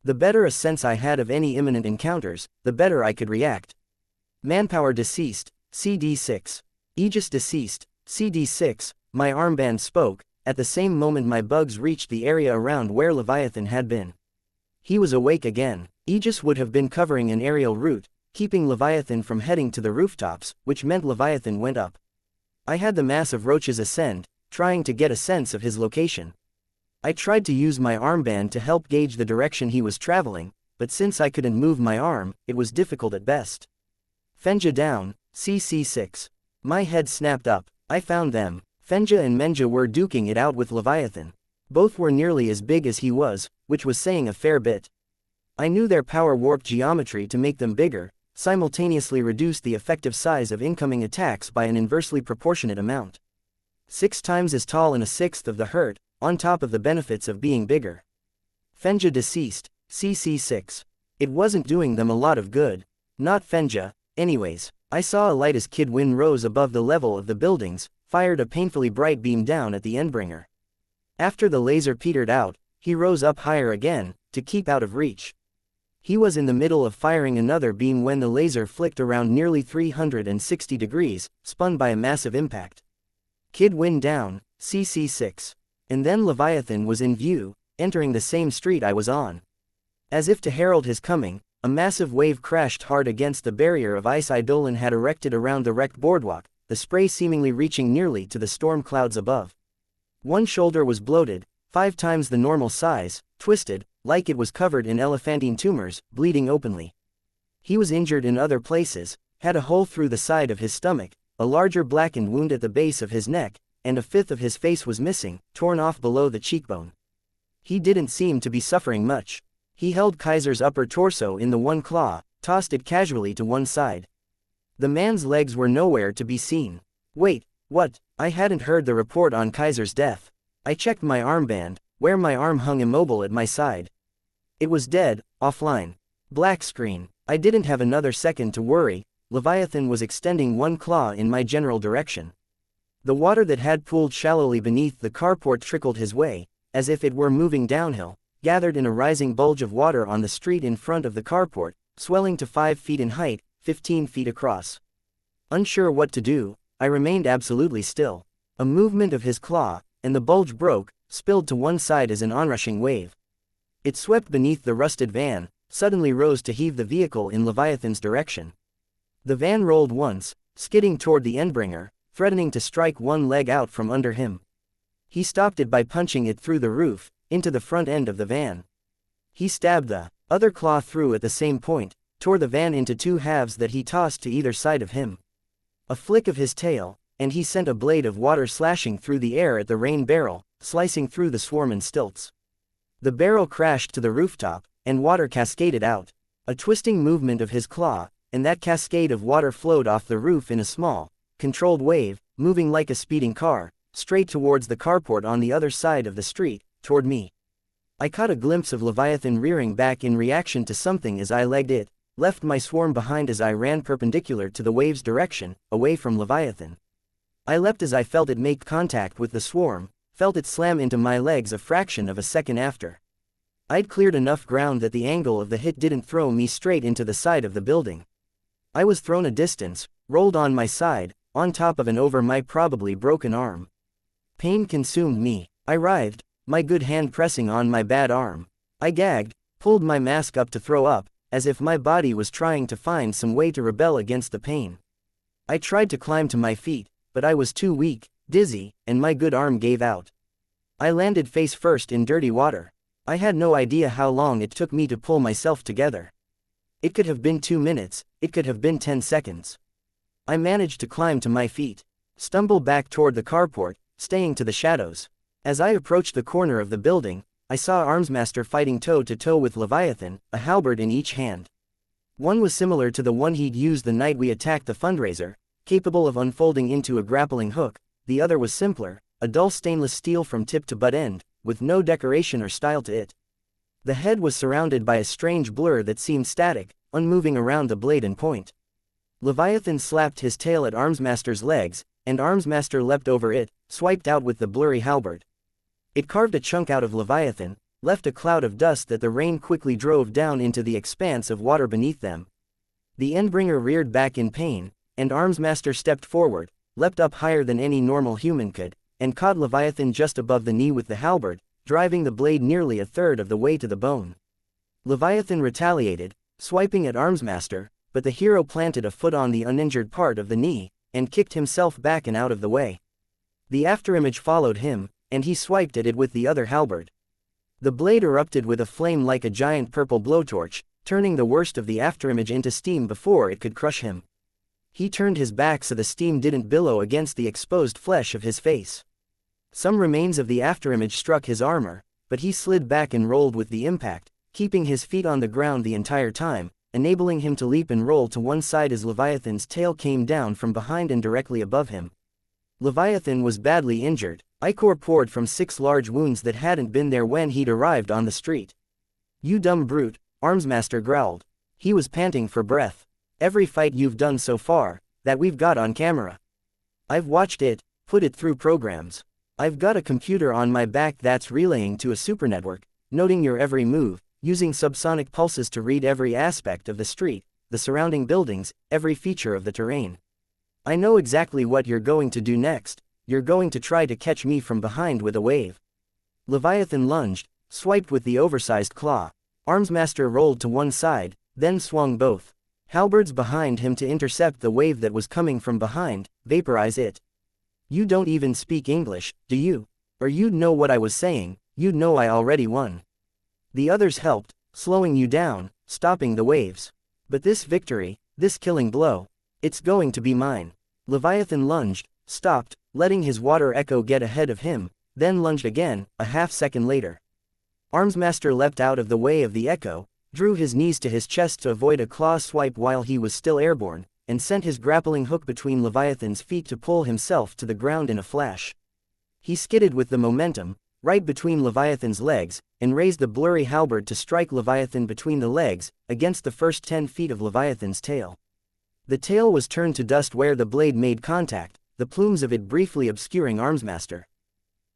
The better a sense I had of any imminent encounters, the better I could react. Manpower deceased, CD6. Aegis deceased, CD6. My armband spoke. At the same moment my bugs reached the area around where Leviathan had been. He was awake again. Aegis would have been covering an aerial route, keeping Leviathan from heading to the rooftops, which meant Leviathan went up. I had the mass of roaches ascend, trying to get a sense of his location. I tried to use my armband to help gauge the direction he was traveling, but since I couldn't move my arm, it was difficult at best. Fenja down, CC6. My head snapped up. I found them. Fenja and Menja were duking it out with Leviathan. Both were nearly as big as he was, which was saying a fair bit. I knew their power warped geometry to make them bigger, simultaneously reduced the effective size of incoming attacks by an inversely proportionate amount. 6 times as tall and a sixth of the hurt, on top of the benefits of being bigger. Fenja deceased, CC6. It wasn't doing them a lot of good. Not Fenja, anyways. I saw a light as Kid Win rose above the level of the buildings, fired a painfully bright beam down at the Endbringer. After the laser petered out, he rose up higher again, to keep out of reach. He was in the middle of firing another beam when the laser flicked around nearly 360 degrees, spun by a massive impact. Kid Win down, CC6. And then Leviathan was in view, entering the same street I was on. As if to herald his coming, a massive wave crashed hard against the barrier of ice Eidolon had erected around the wrecked boardwalk, the spray seemingly reaching nearly to the storm clouds above. One shoulder was bloated, 5 times the normal size, twisted, like it was covered in elephantine tumors, bleeding openly. He was injured in other places, had a hole through the side of his stomach, a larger blackened wound at the base of his neck, and a fifth of his face was missing, torn off below the cheekbone. He didn't seem to be suffering much. He held Kaiser's upper torso in the one claw, tossed it casually to one side. The man's legs were nowhere to be seen. Wait, what? I hadn't heard the report on Kaiser's death. I checked my armband, where my arm hung immobile at my side. It was dead, offline. Black screen. I didn't have another second to worry. Leviathan was extending one claw in my general direction. The water that had pooled shallowly beneath the carport trickled his way, as if it were moving downhill, gathered in a rising bulge of water on the street in front of the carport, swelling to 5 feet in height, 15 feet across. Unsure what to do, I remained absolutely still. A movement of his claw, and the bulge broke, spilled to one side as an onrushing wave. It swept beneath the rusted van, suddenly rose to heave the vehicle in Leviathan's direction. The van rolled once, skidding toward the Endbringer, threatening to strike one leg out from under him. He stopped it by punching it through the roof, into the front end of the van. He stabbed the other claw through at the same point, tore the van into 2 halves that he tossed to either side of him. A flick of his tail, and he sent a blade of water slashing through the air at the rain barrel, slicing through the swarm and stilts. The barrel crashed to the rooftop, and water cascaded out. A twisting movement of his claw, and that cascade of water flowed off the roof in a small, controlled wave, moving like a speeding car, straight towards the carport on the other side of the street, toward me. I caught a glimpse of Leviathan rearing back in reaction to something as I legged it, left my swarm behind as I ran perpendicular to the wave's direction, away from Leviathan. I leapt as I felt it make contact with the swarm, felt it slam into my legs a fraction of a second after. I'd cleared enough ground that the angle of the hit didn't throw me straight into the side of the building. I was thrown a distance, rolled on my side, on top of and over my probably broken arm. Pain consumed me. I writhed, my good hand pressing on my bad arm. I gagged, pulled my mask up to throw up, as if my body was trying to find some way to rebel against the pain. I tried to climb to my feet, but I was too weak, dizzy, and my good arm gave out. I landed face first in dirty water. I had no idea how long it took me to pull myself together. It could have been 2 minutes, it could have been 10 seconds. I managed to climb to my feet, stumble back toward the carport, staying to the shadows. As I approached the corner of the building, I saw Armsmaster fighting toe-to-toe with Leviathan, a halberd in each hand. One was similar to the one he'd used the night we attacked the fundraiser, capable of unfolding into a grappling hook. The other was simpler, a dull stainless steel from tip to butt end, with no decoration or style to it. The head was surrounded by a strange blur that seemed static, unmoving around the blade and point. Leviathan slapped his tail at Armsmaster's legs, and Armsmaster leapt over it, swiped out with the blurry halberd. It carved a chunk out of Leviathan, left a cloud of dust that the rain quickly drove down into the expanse of water beneath them. The Endbringer reared back in pain, and Armsmaster stepped forward, leapt up higher than any normal human could, and caught Leviathan just above the knee with the halberd, driving the blade nearly a third of the way to the bone. Leviathan retaliated, swiping at Armsmaster, but the hero planted a foot on the uninjured part of the knee, and kicked himself back and out of the way. The afterimage followed him, and he swiped at it with the other halberd. The blade erupted with a flame like a giant purple blowtorch, turning the worst of the afterimage into steam before it could crush him. He turned his back so the steam didn't billow against the exposed flesh of his face. Some remains of the afterimage struck his armor, but he slid back and rolled with the impact, keeping his feet on the ground the entire time, enabling him to leap and roll to one side as Leviathan's tail came down from behind and directly above him. Leviathan was badly injured. Ichor poured from 6 large wounds that hadn't been there when he'd arrived on the street. "You dumb brute," Armsmaster growled. He was panting for breath. "Every fight you've done so far, that we've got on camera. I've watched it, put it through programs. I've got a computer on my back that's relaying to a supernetwork, noting your every move, using subsonic pulses to read every aspect of the street, the surrounding buildings, every feature of the terrain. I know exactly what you're going to do next. You're going to try to catch me from behind with a wave." Leviathan lunged, swiped with the oversized claw. Armsmaster rolled to one side, then swung both halberds behind him to intercept the wave that was coming from behind, vaporize it. "You don't even speak English, do you? Or you'd know what I was saying, you'd know I already won." The others helped, slowing you down, stopping the waves. "But this victory, this killing blow, it's going to be mine." Leviathan lunged, stopped, letting his water echo get ahead of him, then lunged again, a half-second later. Armsmaster leapt out of the way of the echo, drew his knees to his chest to avoid a claw swipe while he was still airborne, and sent his grappling hook between Leviathan's feet to pull himself to the ground in a flash. He skidded with the momentum, right between Leviathan's legs, and raised the blurry halberd to strike Leviathan between the legs, against the first 10 feet of Leviathan's tail. The tail was turned to dust where the blade made contact, the plumes of it briefly obscuring Armsmaster.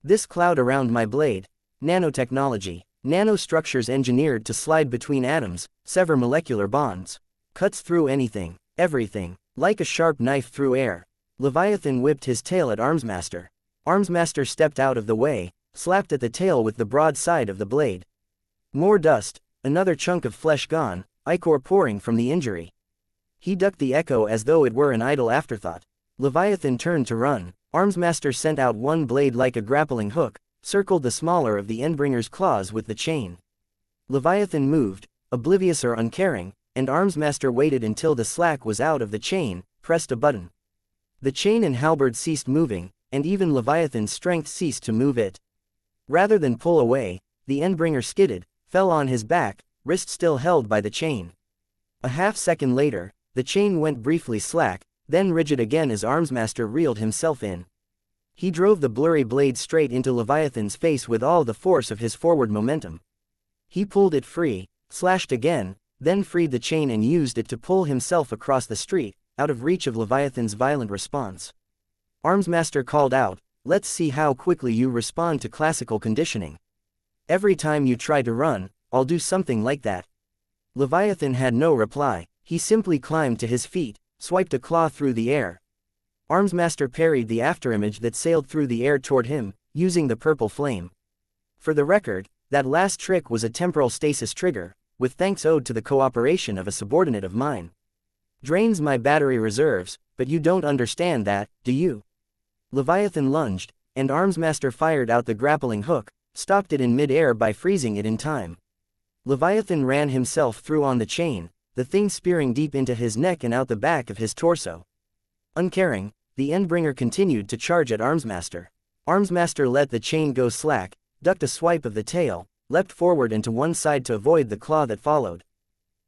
"This cloud around my blade. Nanotechnology. Nanostructures engineered to slide between atoms, sever molecular bonds. Cuts through anything, everything, like a sharp knife through air." Leviathan whipped his tail at Armsmaster. Armsmaster stepped out of the way, slapped at the tail with the broad side of the blade. More dust, another chunk of flesh gone, ichor pouring from the injury. He ducked the echo as though it were an idle afterthought. Leviathan turned to run. Armsmaster sent out one blade like a grappling hook, circled the smaller of the Endbringer's claws with the chain. Leviathan moved, oblivious or uncaring, and Armsmaster waited until the slack was out of the chain, pressed a button. The chain and halberd ceased moving, and even Leviathan's strength ceased to move it. Rather than pull away, the Endbringer skidded, fell on his back, wrist still held by the chain. A half-second later, the chain went briefly slack, then rigid again as Armsmaster reeled himself in. He drove the blurry blade straight into Leviathan's face with all the force of his forward momentum. He pulled it free, slashed again, then freed the chain and used it to pull himself across the street, out of reach of Leviathan's violent response. Armsmaster called out, "Let's see how quickly you respond to classical conditioning. Every time you try to run, I'll do something like that." Leviathan had no reply. He simply climbed to his feet, swiped a claw through the air. Armsmaster parried the afterimage that sailed through the air toward him, using the purple flame. For the record, that last trick was a temporal stasis trigger, with thanks owed to the cooperation of a subordinate of mine. "Drains my battery reserves, but you don't understand that, do you?" Leviathan lunged, and Armsmaster fired out the grappling hook, stopped it in mid-air by freezing it in time. Leviathan ran himself through on the chain, the thing spearing deep into his neck and out the back of his torso. Uncaring, the Endbringer continued to charge at Armsmaster. Armsmaster let the chain go slack, ducked a swipe of the tail, leapt forward and to one side to avoid the claw that followed.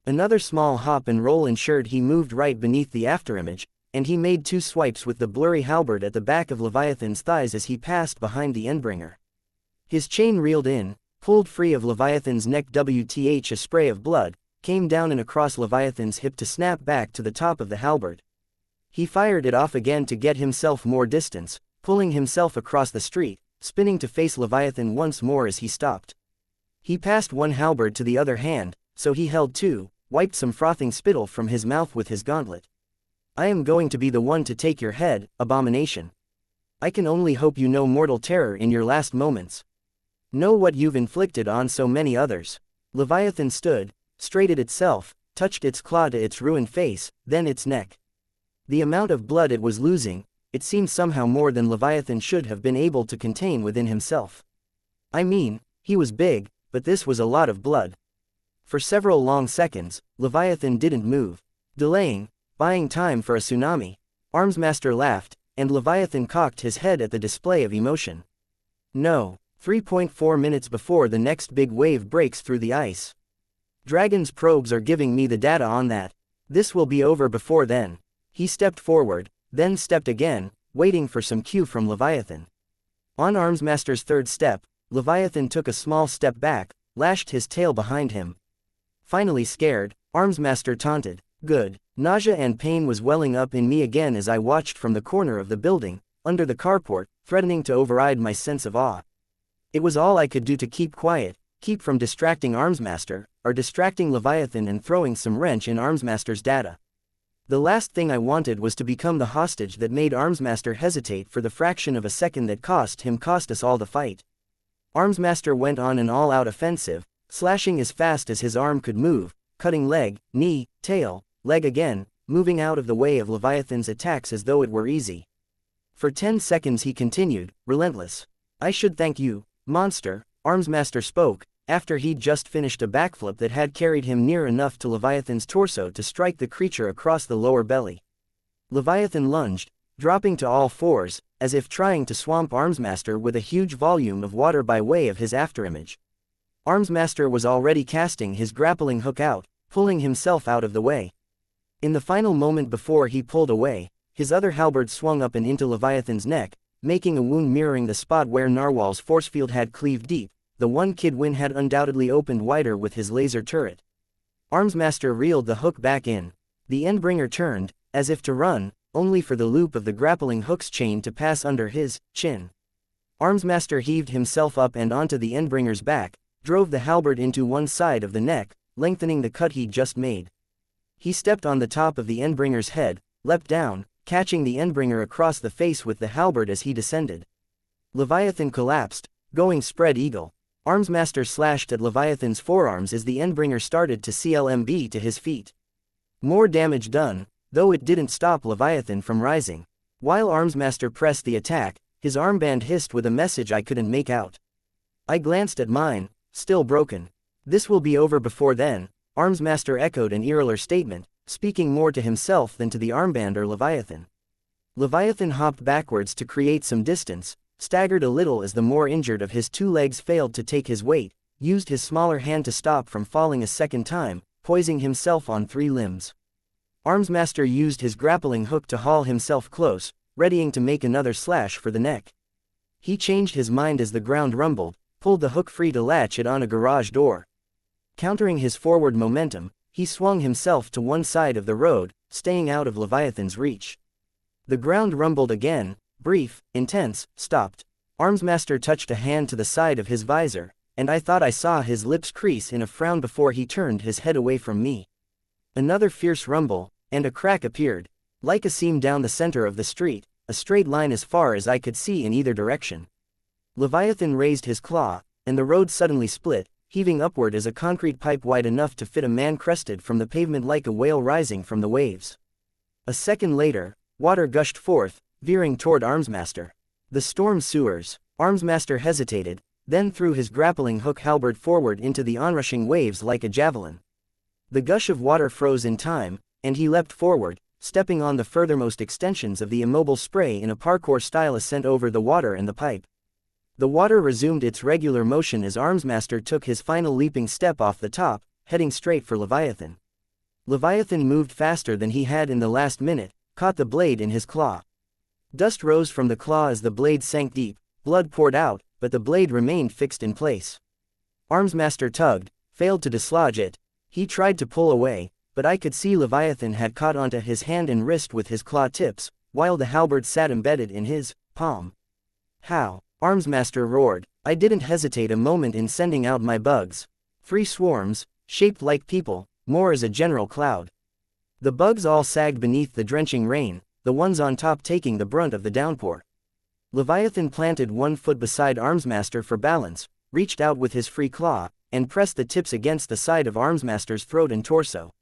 Another small hop and roll ensured he moved right beneath the afterimage, and he made 2 swipes with the blurry halberd at the back of Leviathan's thighs as he passed behind the Endbringer. His chain reeled in, pulled free of Leviathan's neck. A spray of blood came down and across Leviathan's hip to snap back to the top of the halberd. He fired it off again to get himself more distance, pulling himself across the street, spinning to face Leviathan once more as he stopped. He passed one halberd to the other hand, so he held 2, wiped some frothing spittle from his mouth with his gauntlet. "I am going to be the one to take your head, abomination. I can only hope you know mortal terror in your last moments. Know what you've inflicted on so many others." Leviathan stood, straightened itself, touched its claw to its ruined face, then its neck. The amount of blood it was losing, it seemed somehow more than Leviathan should have been able to contain within himself. I mean, he was big, but this was a lot of blood. For several long seconds, Leviathan didn't move, delaying, buying time for a tsunami. Armsmaster laughed, and Leviathan cocked his head at the display of emotion. "No, 3.4 minutes before the next big wave breaks through the ice. Dragon's probes are giving me the data on that. This will be over before then. He stepped forward, then stepped again, waiting for some cue from Leviathan. On Armsmaster's third step, Leviathan took a small step back, lashed his tail behind him. Finally scared, Armsmaster taunted. Good. Nausea and pain was welling up in me again as I watched from the corner of the building, under the carport, threatening to override my sense of awe. It was all I could do to keep quiet, keep from distracting Armsmaster, or distracting Leviathan and throwing some wrench in Armsmaster's data. The last thing I wanted was to become the hostage that made Armsmaster hesitate for the fraction of a second that cost us all the fight. Armsmaster went on an all-out offensive, slashing as fast as his arm could move, cutting leg, knee, tail, leg again, moving out of the way of Leviathan's attacks as though it were easy. For 10 seconds he continued, relentless. I should thank you, monster, Armsmaster spoke, after he'd just finished a backflip that had carried him near enough to Leviathan's torso to strike the creature across the lower belly. Leviathan lunged, dropping to all fours, as if trying to swamp Armsmaster with a huge volume of water by way of his afterimage. Armsmaster was already casting his grappling hook out, pulling himself out of the way. In the final moment before he pulled away, his other halberd swung up and into Leviathan's neck, making a wound mirroring the spot where Narwhal's force field had cleaved deep. The one Kid Win had undoubtedly opened wider with his laser turret. Armsmaster reeled the hook back in. The Endbringer turned, as if to run, only for the loop of the grappling hook's chain to pass under his chin. Armsmaster heaved himself up and onto the Endbringer's back, drove the halberd into one side of the neck, lengthening the cut he'd just made. He stepped on the top of the Endbringer's head, leapt down, catching the Endbringer across the face with the halberd as he descended. Leviathan collapsed, going spread eagle. Armsmaster slashed at Leviathan's forearms as the Endbringer started to CLMB to his feet. More damage done, though it didn't stop Leviathan from rising. While Armsmaster pressed the attack, his armband hissed with a message I couldn't make out. I glanced at mine, still broken. This will be over before then, Armsmaster echoed an eerler statement, speaking more to himself than to the armband or Leviathan. Leviathan hopped backwards to create some distance, staggered a little as the more injured of his two legs failed to take his weight, used his smaller hand to stop from falling a second time, poising himself on 3 limbs. Armsmaster used his grappling hook to haul himself close, readying to make another slash for the neck. He changed his mind as the ground rumbled, pulled the hook free to latch it on a garage door. Countering his forward momentum, he swung himself to one side of the road, staying out of Leviathan's reach. The ground rumbled again, brief, intense, stopped. Armsmaster touched a hand to the side of his visor, and I thought I saw his lips crease in a frown before he turned his head away from me. Another fierce rumble, and a crack appeared, like a seam down the center of the street, a straight line as far as I could see in either direction. Leviathan raised his claw, and the road suddenly split, heaving upward as a concrete pipe wide enough to fit a man crested from the pavement like a whale rising from the waves. A second later, water gushed forth, veering toward Armsmaster. The storm sewers. Armsmaster hesitated, then threw his grappling hook halberd forward into the onrushing waves like a javelin. The gush of water froze in time, and he leapt forward, stepping on the furthermost extensions of the immobile spray in a parkour-style ascent over the water and the pipe. The water resumed its regular motion as Armsmaster took his final leaping step off the top, heading straight for Leviathan. Leviathan moved faster than he had in the last minute, caught the blade in his claw. Dust rose from the claw as the blade sank deep, blood poured out, but the blade remained fixed in place. Armsmaster tugged, failed to dislodge it. He tried to pull away, but I could see Leviathan had caught onto his hand and wrist with his claw tips, while the halberd sat embedded in his palm. How? Armsmaster roared. I didn't hesitate a moment in sending out my bugs. 3 swarms, shaped like people, more as a general cloud. The bugs all sagged beneath the drenching rain, the ones on top taking the brunt of the downpour. Leviathan planted 1 foot beside Armsmaster for balance, reached out with his free claw, and pressed the tips against the side of Armsmaster's throat and torso.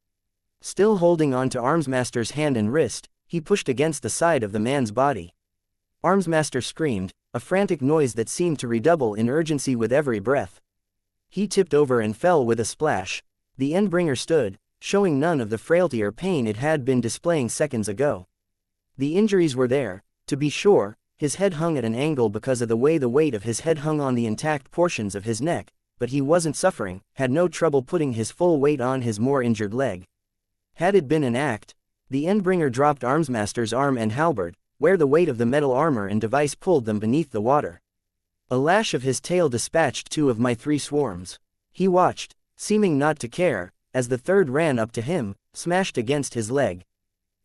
Still holding on to Armsmaster's hand and wrist, he pushed against the side of the man's body. Armsmaster screamed, a frantic noise that seemed to redouble in urgency with every breath. He tipped over and fell with a splash. The Endbringer stood, showing none of the frailty or pain it had been displaying seconds ago. The injuries were there, to be sure. His head hung at an angle because of the way the weight of his head hung on the intact portions of his neck, but he wasn't suffering, had no trouble putting his full weight on his more injured leg. Had it been an act, the Endbringer dropped Armsmaster's arm and halberd, where the weight of the metal armor and device pulled them beneath the water. A lash of his tail dispatched 2 of my 3 swarms. He watched, seeming not to care, as the third ran up to him, smashed against his leg.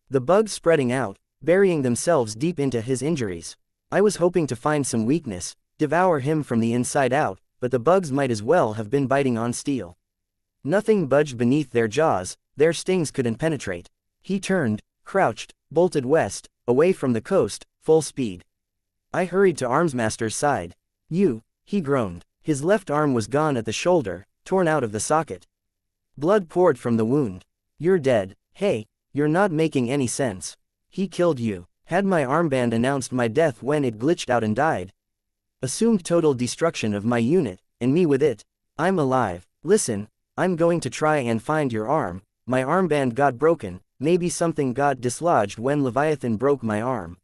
The bugs spreading out, burying themselves deep into his injuries. I was hoping to find some weakness, devour him from the inside out, but the bugs might as well have been biting on steel. Nothing budged beneath their jaws, their stings couldn't penetrate. He turned, crouched, bolted west, away from the coast, full speed. I hurried to Armsmaster's side. "You," he groaned. His left arm was gone at the shoulder, torn out of the socket. Blood poured from the wound. "You're dead." "Hey, you're not making any sense. He killed you." Had my armband announced my death when it glitched out and died? Assumed total destruction of my unit, and me with it. I'm alive. Listen, I'm going to try and find your arm. My armband got broken, maybe something got dislodged when Leviathan broke my arm.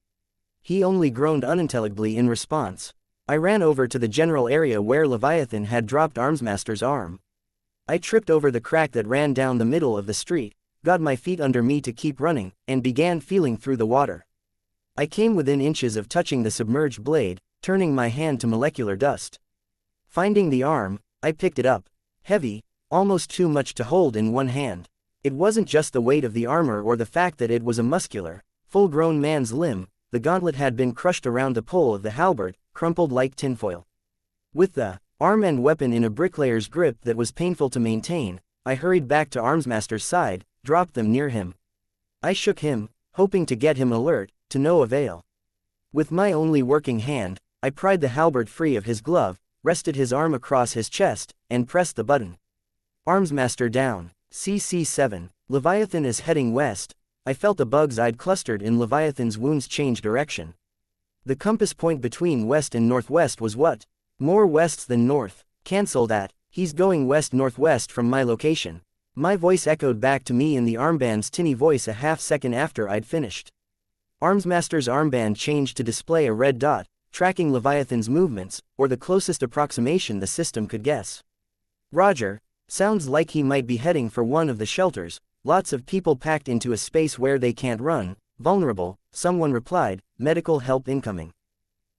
He only groaned unintelligibly in response. I ran over to the general area where Leviathan had dropped Armsmaster's arm. I tripped over the crack that ran down the middle of the street, got my feet under me to keep running, and began feeling through the water. I came within inches of touching the submerged blade, turning my hand to molecular dust. Finding the arm, I picked it up. Heavy, almost too much to hold in one hand. It wasn't just the weight of the armor or the fact that it was a muscular, full-grown man's limb. The gauntlet had been crushed around the pole of the halberd, crumpled like tinfoil. With the arm and weapon in a bricklayer's grip that was painful to maintain, I hurried back to Armsmaster's side, dropped them near him. I shook him, hoping to get him alert, to no avail. With my only working hand, I pried the halberd free of his glove, rested his arm across his chest, and pressed the button. Armsmaster down. CC7. Leviathan is heading west. I felt the bugs I'd clustered in Leviathan's wounds change direction. The compass point between west and northwest was what? More wests than north. Cancel that. He's going west-northwest from my location. My voice echoed back to me in the armband's tinny voice a half-second after I'd finished. Armsmaster's armband changed to display a red dot, tracking Leviathan's movements, or the closest approximation the system could guess. Roger. Sounds like he might be heading for one of the shelters. Lots of people packed into a space where they can't run. Vulnerable, someone replied, medical help incoming.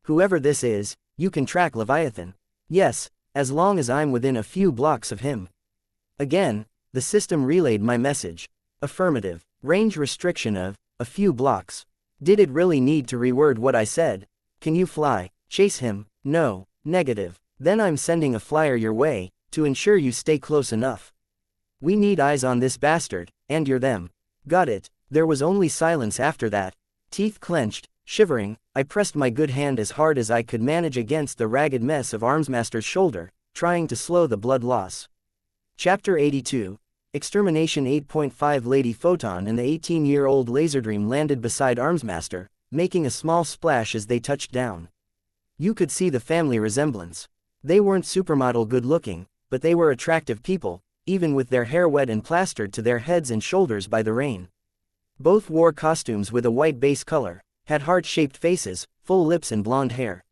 Whoever this is, you can track Leviathan. Yes, as long as I'm within a few blocks of him. Again, the system relayed my message. Affirmative. Range restriction of a few blocks. Did it really need to reword what I said? Can you fly? Chase him? No. Negative. Then I'm sending a flyer your way, to ensure you stay close enough. We need eyes on this bastard, and you're them. Got it. There was only silence after that. Teeth clenched, shivering, I pressed my good hand as hard as I could manage against the ragged mess of Armsmaster's shoulder, trying to slow the blood loss. Chapter 82. Extermination 8.5. Lady Photon and the 18-year-old Laserdream landed beside Armsmaster, making a small splash as they touched down. You could see the family resemblance. They weren't supermodel good-looking, but they were attractive people, even with their hair wet and plastered to their heads and shoulders by the rain. Both wore costumes with a white base color, had heart-shaped faces, full lips and blonde hair.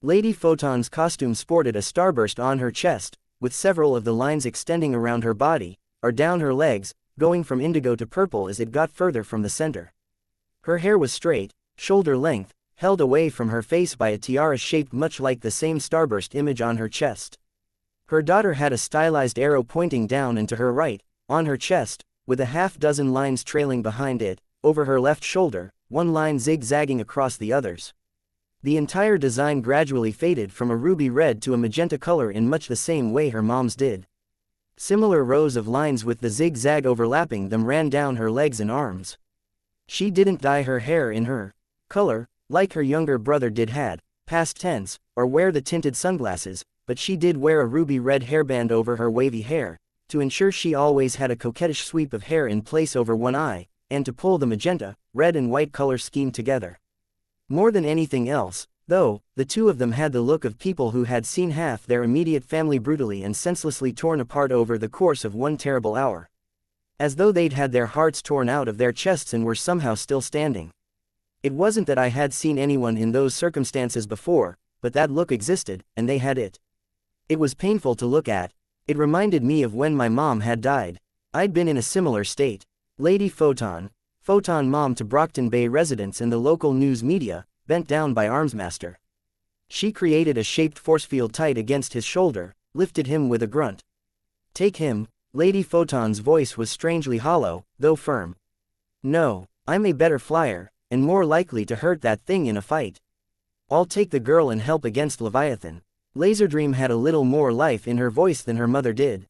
Lady Photon's costume sported a starburst on her chest, with several of the lines extending around her body, or down her legs, going from indigo to purple as it got further from the center. Her hair was straight, shoulder length, held away from her face by a tiara shaped much like the same starburst image on her chest. Her daughter had a stylized arrow pointing down and to her right, on her chest, with a half-dozen lines trailing behind it, over her left shoulder, one line zigzagging across the others. The entire design gradually faded from a ruby red to a magenta color in much the same way her mom's did. Similar rows of lines with the zigzag overlapping them ran down her legs and arms. She didn't dye her hair in her color, like her younger brother did had, past tense, or wear the tinted sunglasses, but she did wear a ruby red hairband over her wavy hair, to ensure she always had a coquettish sweep of hair in place over one eye, and to pull the magenta, red and white color scheme together. More than anything else, though, the two of them had the look of people who had seen half their immediate family brutally and senselessly torn apart over the course of one terrible hour. As though they'd had their hearts torn out of their chests and were somehow still standing. It wasn't that I had seen anyone in those circumstances before, but that look existed, and they had it. It was painful to look at. It reminded me of when my mom had died. I'd been in a similar state. Lady Photon mom to Brockton Bay residents and the local news media, bent down by Armsmaster. She created a shaped force field tight against his shoulder, lifted him with a grunt. Take him. Lady Photon's voice was strangely hollow, though firm. No, I'm a better flyer, and more likely to hurt that thing in a fight. I'll take the girl and help against Leviathan. Laserdream had a little more life in her voice than her mother did.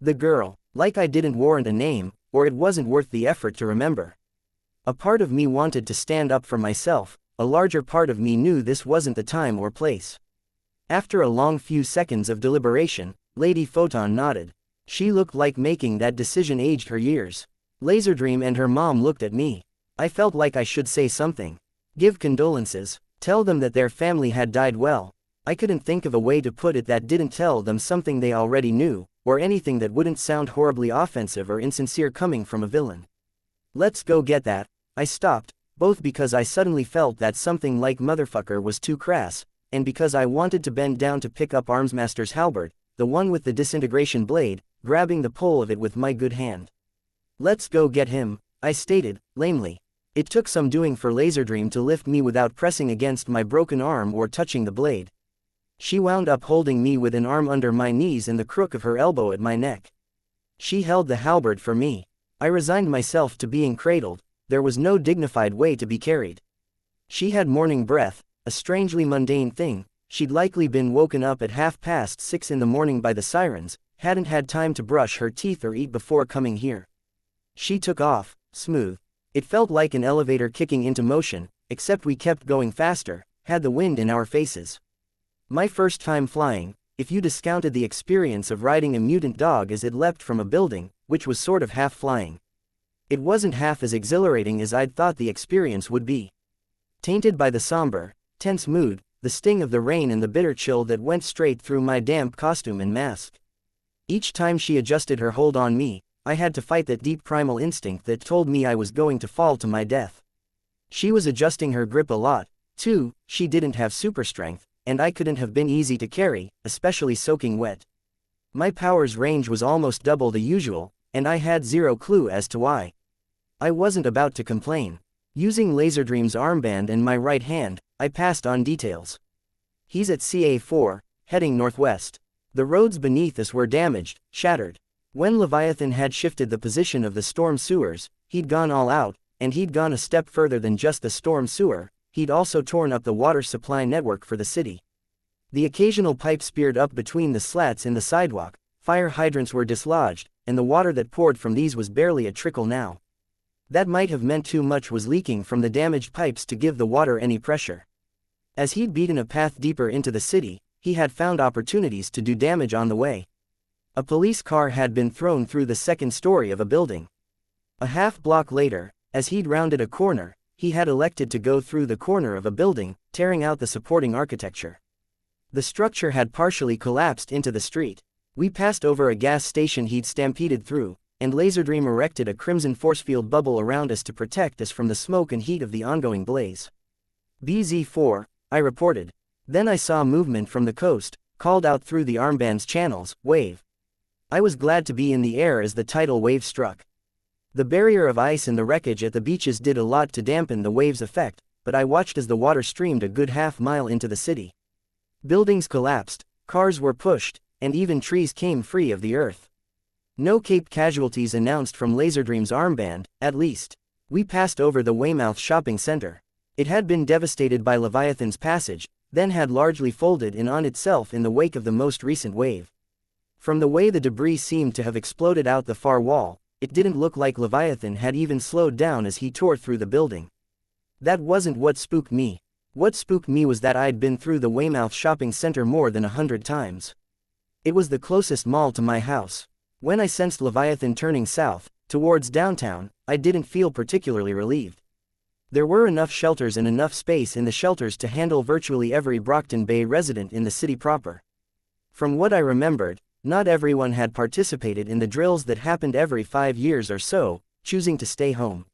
The girl, like I didn't warrant a name, or it wasn't worth the effort to remember. A part of me wanted to stand up for myself, a larger part of me knew this wasn't the time or place. After a long few seconds of deliberation, Lady Photon nodded. She looked like making that decision aged her years. Laserdream and her mom looked at me. I felt like I should say something. Give condolences, tell them that their family had died well. I couldn't think of a way to put it that didn't tell them something they already knew, or anything that wouldn't sound horribly offensive or insincere coming from a villain. Let's go get that. I stopped, both because I suddenly felt that something like motherfucker was too crass, and because I wanted to bend down to pick up Armsmaster's halberd, the one with the disintegration blade, grabbing the pole of it with my good hand. Let's go get him, I stated, lamely. It took some doing for Laserdream to lift me without pressing against my broken arm or touching the blade. She wound up holding me with an arm under my knees and the crook of her elbow at my neck. She held the halberd for me. I resigned myself to being cradled. There was no dignified way to be carried. She had morning breath, a strangely mundane thing. She'd likely been woken up at 6:30 in the morning by the sirens, hadn't had time to brush her teeth or eat before coming here. She took off, smooth. It felt like an elevator kicking into motion, except we kept going faster, had the wind in our faces. My first time flying, if you discounted the experience of riding a mutant dog as it leapt from a building, which was sort of half flying. It wasn't half as exhilarating as I'd thought the experience would be. Tainted by the somber, tense mood, the sting of the rain and the bitter chill that went straight through my damp costume and mask. Each time she adjusted her hold on me, I had to fight that deep primal instinct that told me I was going to fall to my death. She was adjusting her grip a lot, too. She didn't have super strength, and I couldn't have been easy to carry, especially soaking wet. My power's range was almost double the usual, and I had zero clue as to why. I wasn't about to complain. Using Laserdream's armband in my right hand, I passed on details. He's at CA4, heading northwest. The roads beneath us were damaged, shattered. When Leviathan had shifted the position of the storm sewers, he'd gone all out, and he'd gone a step further than just the storm sewer. He'd also torn up the water supply network for the city. The occasional pipe speared up between the slats in the sidewalk, fire hydrants were dislodged, and the water that poured from these was barely a trickle now. That might have meant too much was leaking from the damaged pipes to give the water any pressure. As he'd beaten a path deeper into the city, he had found opportunities to do damage on the way. A police car had been thrown through the second story of a building. A half-block later, as he'd rounded a corner, he had elected to go through the corner of a building, tearing out the supporting architecture. The structure had partially collapsed into the street. We passed over a gas station he'd stampeded through, and Laserdream erected a crimson force field bubble around us to protect us from the smoke and heat of the ongoing blaze. BZ4, I reported. Then I saw movement from the coast, called out through the armband's channels, wave. I was glad to be in the air as the tidal wave struck. The barrier of ice and the wreckage at the beaches did a lot to dampen the wave's effect, but I watched as the water streamed a good half-mile into the city. Buildings collapsed, cars were pushed, and even trees came free of the earth. No Cape casualties announced from Laserdream's armband, at least. We passed over the Weymouth shopping center. It had been devastated by Leviathan's passage, then had largely folded in on itself in the wake of the most recent wave. From the way the debris seemed to have exploded out the far wall, it didn't look like Leviathan had even slowed down as he tore through the building. That wasn't what spooked me. What spooked me was that I'd been through the Weymouth shopping center more than 100 times. It was the closest mall to my house. When I sensed Leviathan turning south, towards downtown, I didn't feel particularly relieved. There were enough shelters and enough space in the shelters to handle virtually every Brockton Bay resident in the city proper. From what I remembered, not everyone had participated in the drills that happened every 5 years or so, choosing to stay home.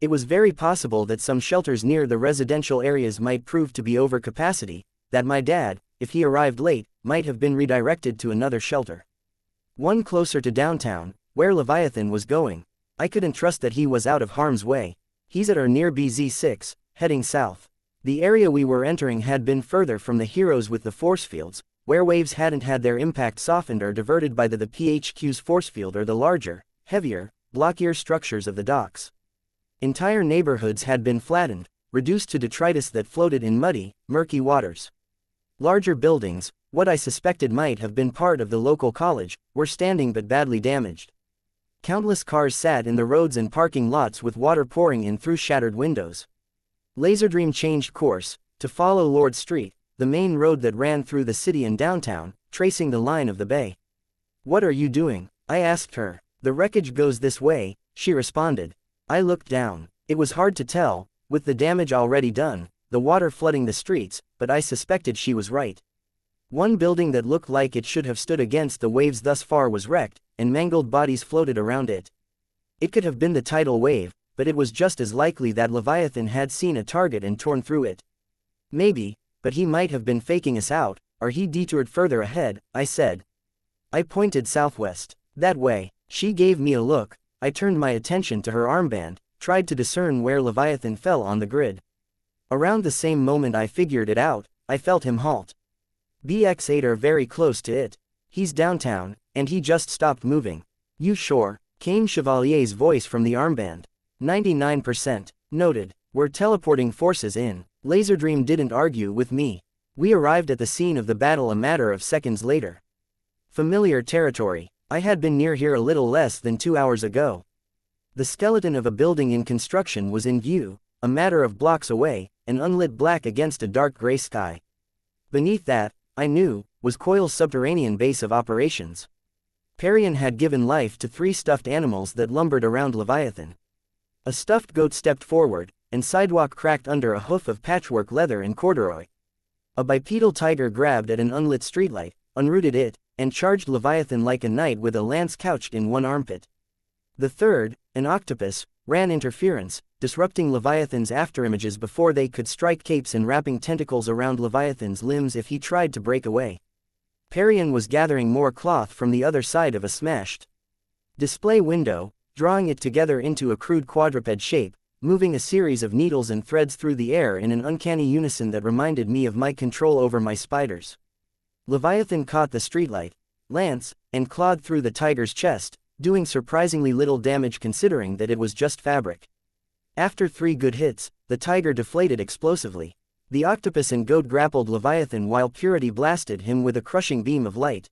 It was very possible that some shelters near the residential areas might prove to be over capacity, that my dad, if he arrived late, might have been redirected to another shelter. One closer to downtown, where Leviathan was going. I couldn't trust that he was out of harm's way. He's at or near BZ6, heading south. The area we were entering had been further from the heroes with the force fields, where waves hadn't had their impact softened or diverted by the PHQ's force field or the larger, heavier, blockier structures of the docks. Entire neighborhoods had been flattened, reduced to detritus that floated in muddy, murky waters. Larger buildings, what I suspected might have been part of the local college, were standing but badly damaged. Countless cars sat in the roads and parking lots with water pouring in through shattered windows. Laserdream changed course, to follow Lord Street, the main road that ran through the city and downtown, tracing the line of the bay. "What are you doing?" I asked her. "The wreckage goes this way," she responded. I looked down. It was hard to tell, with the damage already done, the water flooding the streets, but I suspected she was right. One building that looked like it should have stood against the waves thus far was wrecked, and mangled bodies floated around it. It could have been the tidal wave, but it was just as likely that Leviathan had seen a target and torn through it. "Maybe, but he might have been faking us out, or he detoured further ahead," I said. I pointed southwest. "That way." She gave me a look. I turned my attention to her armband, tried to discern where Leviathan fell on the grid. Around the same moment I figured it out, I felt him halt. BX8 are very close to it. He's downtown, and he just stopped moving. "You sure?" came Chevalier's voice from the armband. 99%. Noted. "We're teleporting forces in." Laserdream didn't argue with me. We arrived at the scene of the battle a matter of seconds later. Familiar territory. I had been near here a little less than 2 hours ago. The skeleton of a building in construction was in view, a matter of blocks away, an unlit black against a dark gray sky. Beneath that, I knew, was Coil's subterranean base of operations. Parian had given life to 3 stuffed animals that lumbered around Leviathan. A stuffed goat stepped forward, and sidewalk cracked under a hoof of patchwork leather and corduroy. A bipedal tiger grabbed at an unlit streetlight, unrooted it, and charged Leviathan like a knight with a lance couched in one armpit. The third, an octopus, ran interference, disrupting Leviathan's afterimages before they could strike capes and wrapping tentacles around Leviathan's limbs if he tried to break away. Parian was gathering more cloth from the other side of a smashed display window, drawing it together into a crude quadruped shape, moving a series of needles and threads through the air in an uncanny unison that reminded me of my control over my spiders. Leviathan caught the streetlight, lance, and clawed through the tiger's chest, doing surprisingly little damage considering that it was just fabric. After 3 good hits, the tiger deflated explosively. The octopus and goat grappled Leviathan while Purity blasted him with a crushing beam of light.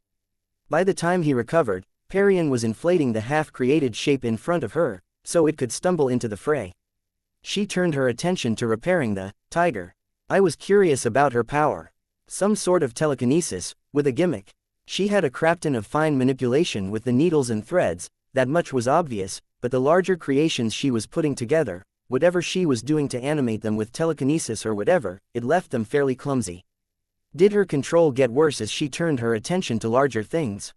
By the time he recovered, Parian was inflating the half-created shape in front of her, so it could stumble into the fray. She turned her attention to repairing the tiger. I was curious about her power. Some sort of telekinesis, with a gimmick. She had a crapton of fine manipulation with the needles and threads, that much was obvious, but the larger creations she was putting together, whatever she was doing to animate them with telekinesis or whatever, it left them fairly clumsy. Did her control get worse as she turned her attention to larger things?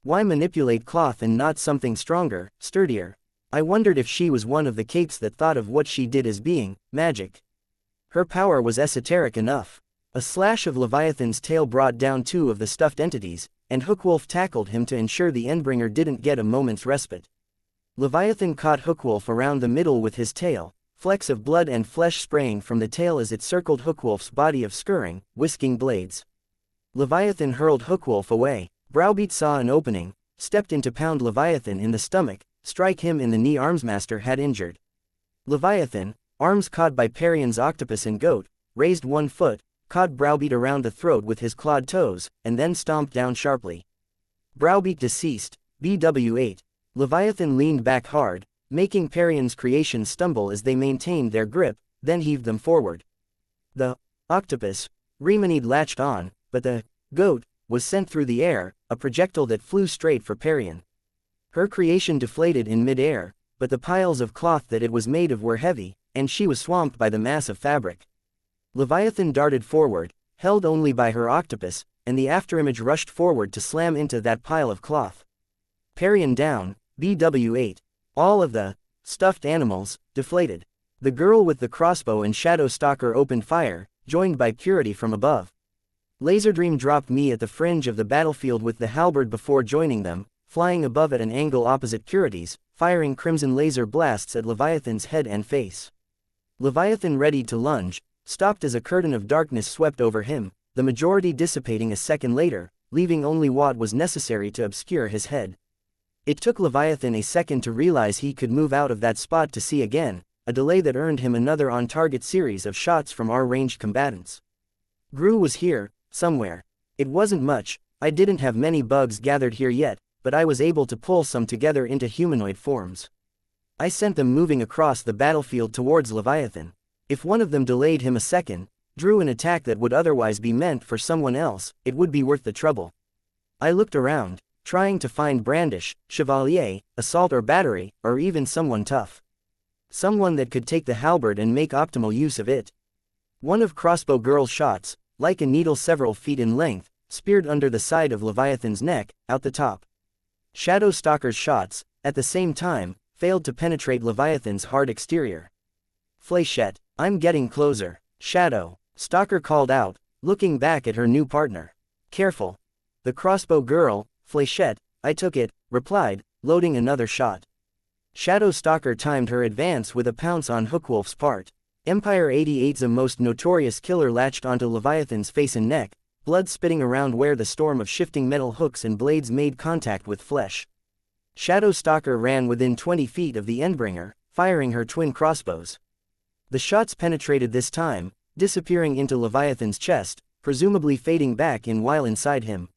Why manipulate cloth and not something stronger, sturdier? I wondered if she was one of the capes that thought of what she did as being magic. Her power was esoteric enough. A slash of Leviathan's tail brought down 2 of the stuffed entities, and Hookwolf tackled him to ensure the Endbringer didn't get a moment's respite. Leviathan caught Hookwolf around the middle with his tail, flecks of blood and flesh spraying from the tail as it circled Hookwolf's body of scurrying, whisking blades. Leviathan hurled Hookwolf away. Browbeat saw an opening, stepped in to pound Leviathan in the stomach, strike him in the knee Armsmaster had injured. Leviathan, arms caught by Parian's octopus and goat, raised one foot, caught Browbeat around the throat with his clawed toes, and then stomped down sharply. Browbeat deceased, BW8. Leviathan leaned back hard, making Parian's creations stumble as they maintained their grip, then heaved them forward. The octopus, Remanid latched on, but the goat was sent through the air, a projectile that flew straight for Parian. Her creation deflated in mid-air, but the piles of cloth that it was made of were heavy, and she was swamped by the mass of fabric. Leviathan darted forward, held only by her octopus, and the afterimage rushed forward to slam into that pile of cloth. Parian down, BW8. All of the stuffed animals deflated. The girl with the crossbow and Shadow Stalker opened fire, joined by Purity from above. Laserdream dropped me at the fringe of the battlefield with the halberd before joining them, flying above at an angle opposite Curity's, firing crimson laser blasts at Leviathan's head and face. Leviathan readied to lunge, stopped as a curtain of darkness swept over him, the majority dissipating a second later, leaving only what was necessary to obscure his head. It took Leviathan a second to realize he could move out of that spot to see again, a delay that earned him another on-target series of shots from our ranged combatants. Gru was here, somewhere. It wasn't much, I didn't have many bugs gathered here yet, but I was able to pull some together into humanoid forms. I sent them moving across the battlefield towards Leviathan. If one of them delayed him a second, drew an attack that would otherwise be meant for someone else, it would be worth the trouble. I looked around, trying to find brandish, chevalier, assault or battery, or even someone tough. Someone that could take the halberd and make optimal use of it. One of Crossbow Girl's shots, like a needle several feet in length, speared under the side of Leviathan's neck, out the top. Shadow Stalker's shots, at the same time, failed to penetrate Leviathan's hard exterior. Fléchette, I'm getting closer. Shadow Stalker called out, looking back at her new partner. Careful. The Crossbow Girl, Fléchette, I took it, replied, loading another shot. Shadow Stalker timed her advance with a pounce on Hookwolf's part. Empire 88's most notorious killer latched onto Leviathan's face and neck, blood spitting around where the storm of shifting metal hooks and blades made contact with flesh. Shadow Stalker ran within 20 feet of the Endbringer, firing her twin crossbows. The shots penetrated this time, disappearing into Leviathan's chest, presumably fading back in while inside him.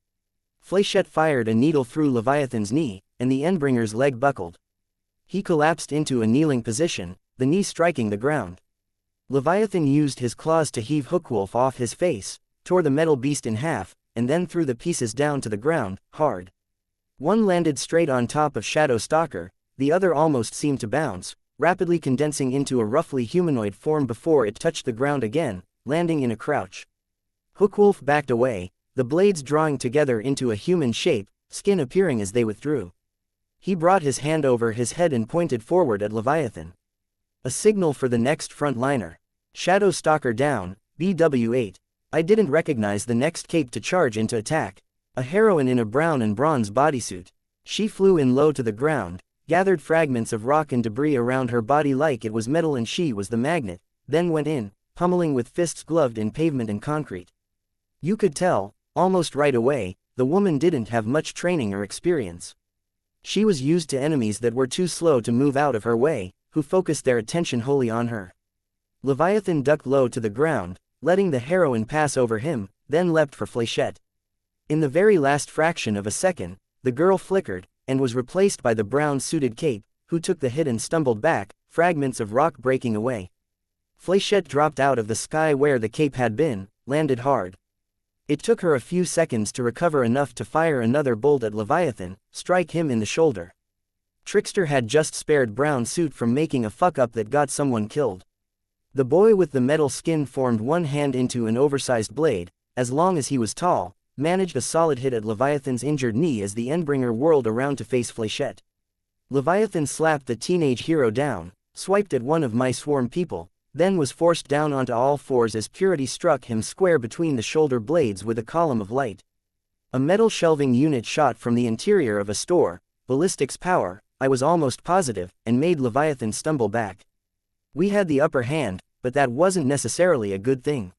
Fléchette fired a needle through Leviathan's knee, and the Endbringer's leg buckled. He collapsed into a kneeling position, the knee striking the ground. Leviathan used his claws to heave Hookwolf off his face, tore the metal beast in half, and then threw the pieces down to the ground, hard. One landed straight on top of Shadow Stalker, the other almost seemed to bounce, rapidly condensing into a roughly humanoid form before it touched the ground again, landing in a crouch. Hookwolf backed away, the blades drawing together into a human shape, skin appearing as they withdrew. He brought his hand over his head and pointed forward at Leviathan. A signal for the next frontliner. Shadow Stalker down, BW8. I didn't recognize the next cape to charge into attack. A heroine in a brown and bronze bodysuit. She flew in low to the ground, gathered fragments of rock and debris around her body like it was metal and she was the magnet, then went in, pummeling with fists gloved in pavement and concrete. You could tell, almost right away, the woman didn't have much training or experience. She was used to enemies that were too slow to move out of her way, who focused their attention wholly on her. Leviathan ducked low to the ground, letting the heroine pass over him, then leapt for Fléchette. In the very last fraction of a second, the girl flickered, and was replaced by the brown-suited cape, who took the hit and stumbled back, fragments of rock breaking away. Fléchette dropped out of the sky where the cape had been, landed hard. It took her a few seconds to recover enough to fire another bolt at Leviathan, strike him in the shoulder. Trickster had just spared Brown Suit from making a fuck-up that got someone killed. The boy with the metal skin formed one hand into an oversized blade, as long as he was tall, managed a solid hit at Leviathan's injured knee as the Endbringer whirled around to face Fléchette. Leviathan slapped the teenage hero down, swiped at one of my swarm people, then was forced down onto all fours as Purity struck him square between the shoulder blades with a column of light. A metal shelving unit shot from the interior of a store, ballistics power, I was almost positive, and made Leviathan stumble back. We had the upper hand, but that wasn't necessarily a good thing.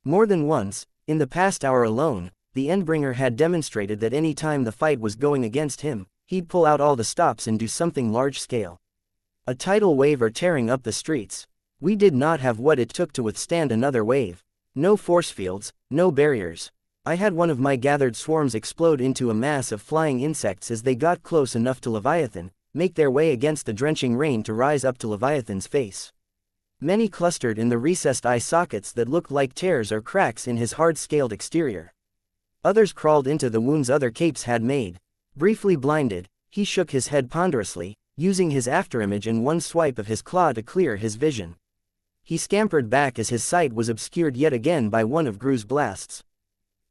More than once, in the past hour alone, the Endbringer had demonstrated that any time the fight was going against him, he'd pull out all the stops and do something large-scale. A tidal wave or tearing up the streets. We did not have what it took to withstand another wave. No force fields, no barriers. I had one of my gathered swarms explode into a mass of flying insects as they got close enough to Leviathan, make their way against the drenching rain to rise up to Leviathan's face. Many clustered in the recessed eye sockets that looked like tears or cracks in his hard-scaled exterior. Others crawled into the wounds other capes had made. Briefly blinded, he shook his head ponderously, using his afterimage and one swipe of his claw to clear his vision. He scampered back as his sight was obscured yet again by one of Gru's blasts.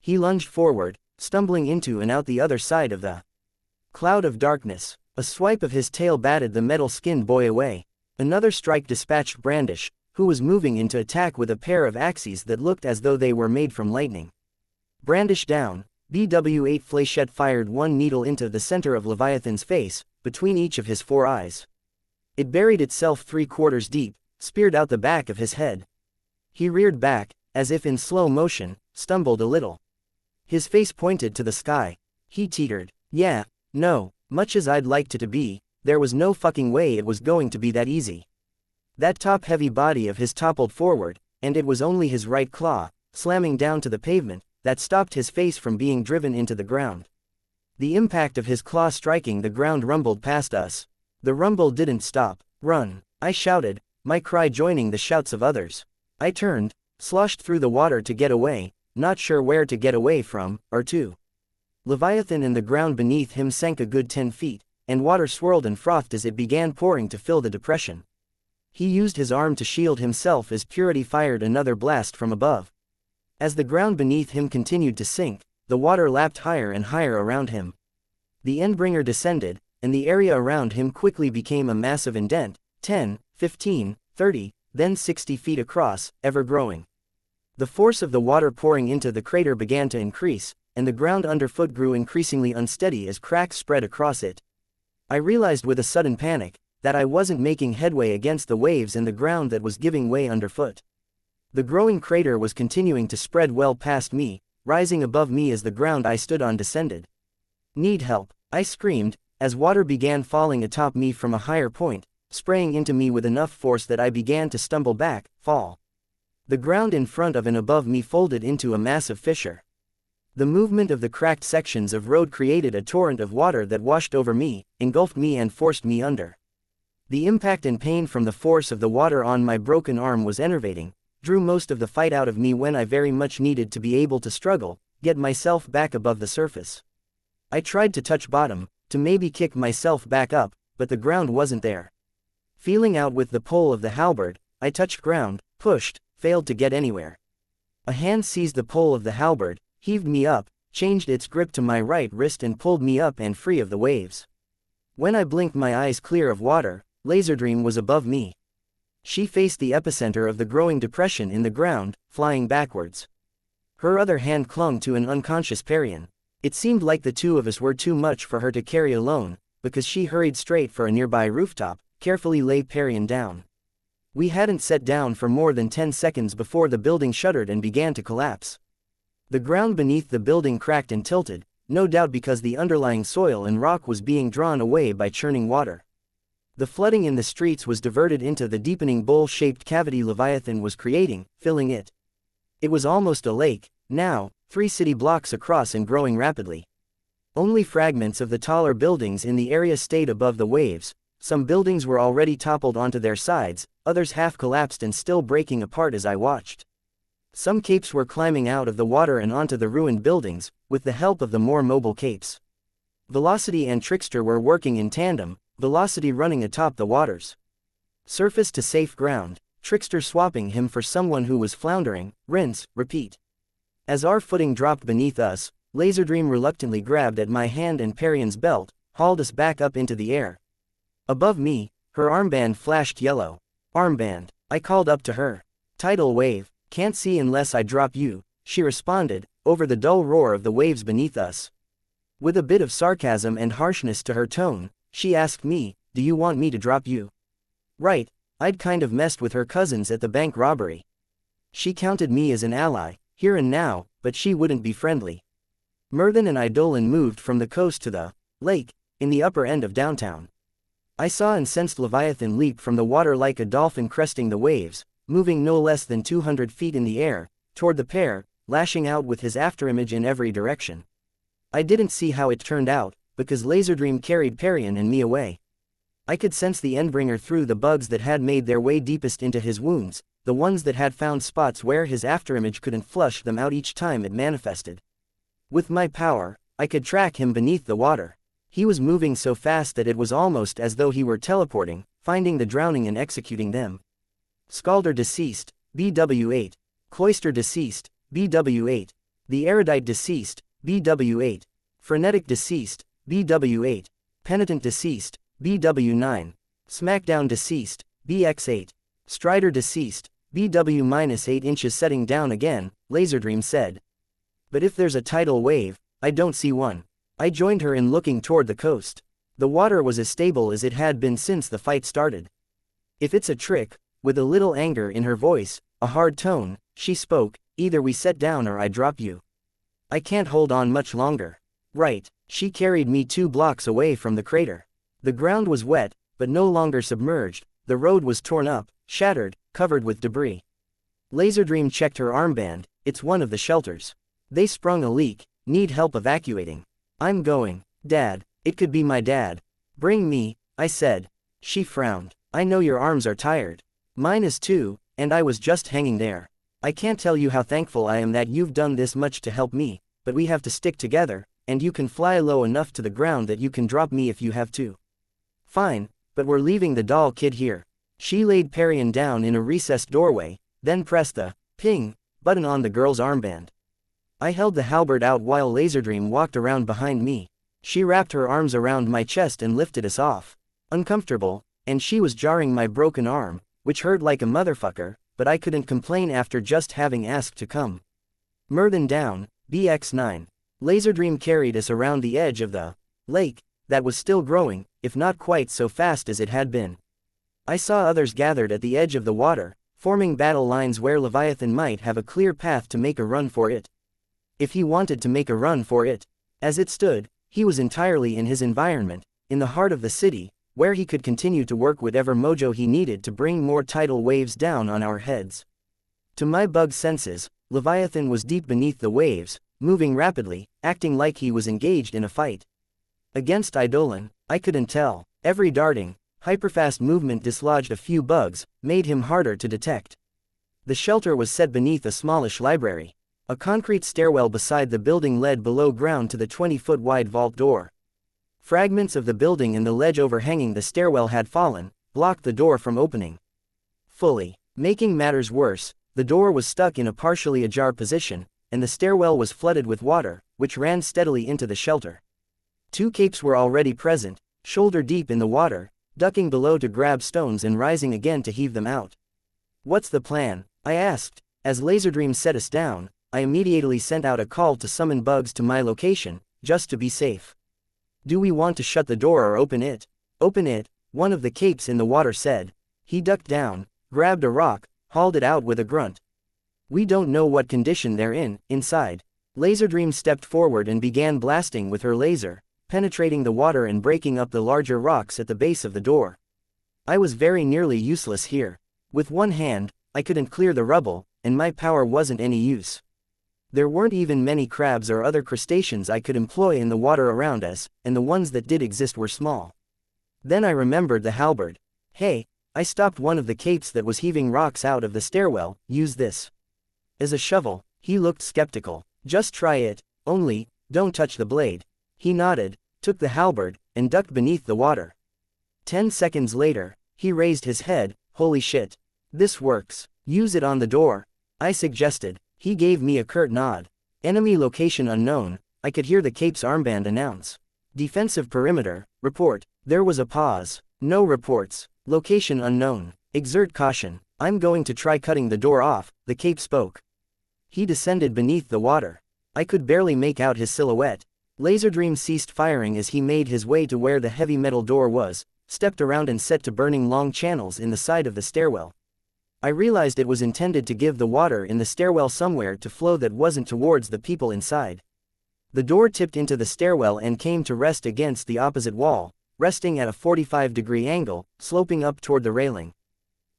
He lunged forward, stumbling into and out the other side of the cloud of darkness. A swipe of his tail batted the metal-skinned boy away. Another strike dispatched Brandish, who was moving into attack with a pair of axes that looked as though they were made from lightning. Brandish down, BW8 Fléchette fired one needle into the center of Leviathan's face, between each of his 4 eyes. It buried itself 3/4 deep, speared out the back of his head. He reared back, as if in slow motion, stumbled a little. His face pointed to the sky. He teetered. Yeah, no, much as I'd liked it to be, there was no fucking way it was going to be that easy. That top-heavy body of his toppled forward, and it was only his right claw, slamming down to the pavement, that stopped his face from being driven into the ground. The impact of his claw striking the ground rumbled past us. The rumble didn't stop. Run! I shouted, my cry joining the shouts of others. I turned, sloshed through the water to get away, not sure where to get away from, or to. Leviathan and the ground beneath him sank a good 10 feet, and water swirled and frothed as it began pouring to fill the depression. He used his arm to shield himself as Purity fired another blast from above. As the ground beneath him continued to sink, the water lapped higher and higher around him. The Endbringer descended, and the area around him quickly became a massive indent, 10, 15, 30, then 60 feet across, ever growing. The force of the water pouring into the crater began to increase, and the ground underfoot grew increasingly unsteady as cracks spread across it. I realized with a sudden panic that I wasn't making headway against the waves and the ground that was giving way underfoot. The growing crater was continuing to spread well past me, rising above me as the ground I stood on descended. Need help, I screamed, as water began falling atop me from a higher point, spraying into me with enough force that I began to stumble back, fall. The ground in front of and above me folded into a massive fissure. The movement of the cracked sections of road created a torrent of water that washed over me, engulfed me and forced me under. The impact and pain from the force of the water on my broken arm was enervating, drew most of the fight out of me when I very much needed to be able to struggle, get myself back above the surface. I tried to touch bottom, to maybe kick myself back up, but the ground wasn't there. Feeling out with the pole of the halberd, I touched ground, pushed, failed to get anywhere. A hand seized the pole of the halberd, heaved me up, changed its grip to my right wrist and pulled me up and free of the waves. When I blinked my eyes clear of water, Laserdream was above me. She faced the epicenter of the growing depression in the ground, flying backwards. Her other hand clung to an unconscious Parian. It seemed like the two of us were too much for her to carry alone, because she hurried straight for a nearby rooftop, carefully lay Parian down. We hadn't sat down for more than 10 seconds before the building shuddered and began to collapse. The ground beneath the building cracked and tilted, no doubt because the underlying soil and rock was being drawn away by churning water. The flooding in the streets was diverted into the deepening bowl-shaped cavity Leviathan was creating, filling it. It was almost a lake, now, 3 city blocks across and growing rapidly. Only fragments of the taller buildings in the area stayed above the waves. Some buildings were already toppled onto their sides, others half collapsed and still breaking apart as I watched. Some capes were climbing out of the water and onto the ruined buildings, with the help of the more mobile capes. Velocity and Trickster were working in tandem, Velocity running atop the waters. Surface to safe ground, Trickster swapping him for someone who was floundering, rinse, repeat. As our footing dropped beneath us, Laserdream reluctantly grabbed at my hand and Parian's belt, hauled us back up into the air. Above me, her armband flashed yellow. Armband, I called up to her. Tidal wave, can't see unless I drop you, she responded, over the dull roar of the waves beneath us. With a bit of sarcasm and harshness to her tone, she asked me, do you want me to drop you? Right, I'd kind of messed with her cousins at the bank robbery. She counted me as an ally, here and now, but she wouldn't be friendly. Murthan and Eidolon moved from the coast to the lake, in the upper end of downtown. I saw and sensed Leviathan leap from the water like a dolphin cresting the waves, moving no less than 200 feet in the air, toward the pair, lashing out with his afterimage in every direction. I didn't see how it turned out, because Laserdream carried Parian and me away. I could sense the Endbringer through the bugs that had made their way deepest into his wounds, the ones that had found spots where his afterimage couldn't flush them out each time it manifested. With my power, I could track him beneath the water. He was moving so fast that it was almost as though he were teleporting, finding the drowning and executing them. Scalder deceased, BW8. Cloister deceased, BW8. The Erudite deceased, BW8. Frenetic deceased, BW8. Penitent deceased, BW9. Smackdown deceased, BX8. Strider deceased, BW-8 inches. Setting down again, Laserdream said. But if there's a tidal wave, I don't see one. I joined her in looking toward the coast. The water was as stable as it had been since the fight started. If it's a trick, with a little anger in her voice, a hard tone, she spoke, either we set down or I drop you. I can't hold on much longer. Right, she carried me 2 blocks away from the crater. The ground was wet, but no longer submerged, the road was torn up, shattered, covered with debris. Laserdream checked her armband, it's one of the shelters. They sprung a leak, need help evacuating. I'm going. Dad, it could be my dad. Bring me, I said. She frowned. I know your arms are tired. Mine is too, and I was just hanging there. I can't tell you how thankful I am that you've done this much to help me, but we have to stick together, and you can fly low enough to the ground that you can drop me if you have to. Fine, but we're leaving the doll kid here. She laid Parian down in a recessed doorway, then pressed the ping button on the girl's armband. I held the halberd out while Laserdream walked around behind me. She wrapped her arms around my chest and lifted us off. Uncomfortable, and she was jarring my broken arm, which hurt like a motherfucker, but I couldn't complain after just having asked to come. Murthan down, BX9. Laserdream carried us around the edge of the lake, that was still growing, if not quite so fast as it had been. I saw others gathered at the edge of the water, forming battle lines where Leviathan might have a clear path to make a run for it. If he wanted to make a run for it. As it stood, he was entirely in his environment, in the heart of the city, where he could continue to work whatever mojo he needed to bring more tidal waves down on our heads. To my bugged senses, Leviathan was deep beneath the waves, moving rapidly, acting like he was engaged in a fight. Against Eidolon, I couldn't tell. Every darting, hyperfast movement dislodged a few bugs, made him harder to detect. The shelter was set beneath a smallish library. A concrete stairwell beside the building led below ground to the 20-foot wide vault door. Fragments of the building and the ledge overhanging the stairwell had fallen, blocked the door from opening fully. Making matters worse, the door was stuck in a partially ajar position, and the stairwell was flooded with water, which ran steadily into the shelter. 2 capes were already present, shoulder deep in the water, ducking below to grab stones and rising again to heave them out. What's the plan? I asked. As Laserdream set us down, I immediately sent out a call to summon bugs to my location, just to be safe. Do we want to shut the door or open it? Open it, one of the capes in the water said. He ducked down, grabbed a rock, hauled it out with a grunt. We don't know what condition they're in, inside. Laserdream stepped forward and began blasting with her laser, penetrating the water and breaking up the larger rocks at the base of the door. I was very nearly useless here. With one hand, I couldn't clear the rubble, and my power wasn't any use. There weren't even many crabs or other crustaceans I could employ in the water around us, and the ones that did exist were small. Then I remembered the halberd. Hey, I stopped one of the capes that was heaving rocks out of the stairwell, use this. As a shovel, he looked skeptical. Just try it, only, don't touch the blade. He nodded, took the halberd, and ducked beneath the water. 10 seconds later, he raised his head, holy shit. This works. Use it on the door, I suggested. He gave me a curt nod. Enemy location unknown, I could hear the cape's armband announce. Defensive perimeter, report. There was a pause. No reports. Location unknown. Exert caution. I'm going to try cutting the door off, the cape spoke. He descended beneath the water. I could barely make out his silhouette. Laserdream ceased firing as he made his way to where the heavy metal door was, stepped around and set to burning long channels in the side of the stairwell. I realized it was intended to give the water in the stairwell somewhere to flow that wasn't towards the people inside. The door tipped into the stairwell and came to rest against the opposite wall, resting at a 45-degree angle, sloping up toward the railing.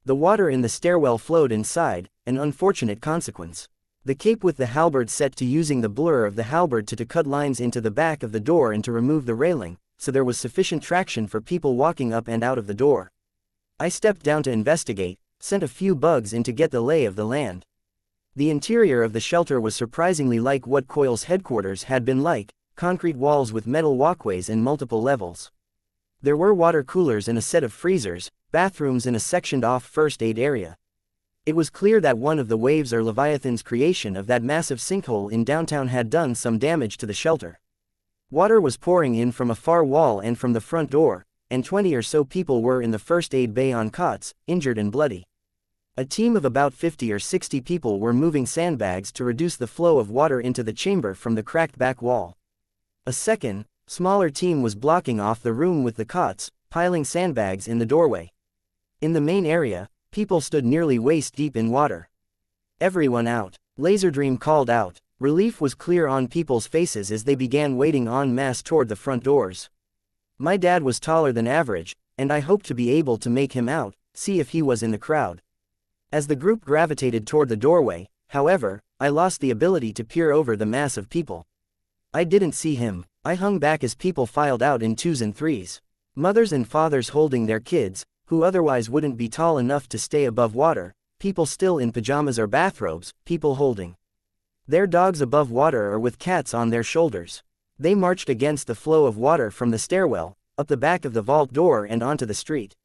The water in the stairwell flowed inside, an unfortunate consequence. The cape with the halberd set to using the blur of the halberd to cut lines into the back of the door and to remove the railing, so there was sufficient traction for people walking up and out of the door. I stepped down to investigate, sent a few bugs in to get the lay of the land. The interior of the shelter was surprisingly like what Coil's headquarters had been like, concrete walls with metal walkways and multiple levels. There were water coolers and a set of freezers, bathrooms and a sectioned-off first aid area. It was clear that one of the waves or Leviathan's creation of that massive sinkhole in downtown had done some damage to the shelter. Water was pouring in from a far wall and from the front door, and 20 or so people were in the first aid bay on cots, injured and bloody. A team of about 50 or 60 people were moving sandbags to reduce the flow of water into the chamber from the cracked back wall. A second, smaller team was blocking off the room with the cots, piling sandbags in the doorway. In the main area, people stood nearly waist-deep in water. "Everyone out," Laserdream called out. Relief was clear on people's faces as they began wading en masse toward the front doors. My dad was taller than average, and I hoped to be able to make him out, see if he was in the crowd. As the group gravitated toward the doorway, however, I lost the ability to peer over the mass of people. I didn't see him. I hung back as people filed out in twos and threes. Mothers and fathers holding their kids, who otherwise wouldn't be tall enough to stay above water, people still in pajamas or bathrobes, people holding their dogs above water or with cats on their shoulders. They marched against the flow of water from the stairwell, up the back of the vault door and onto the street.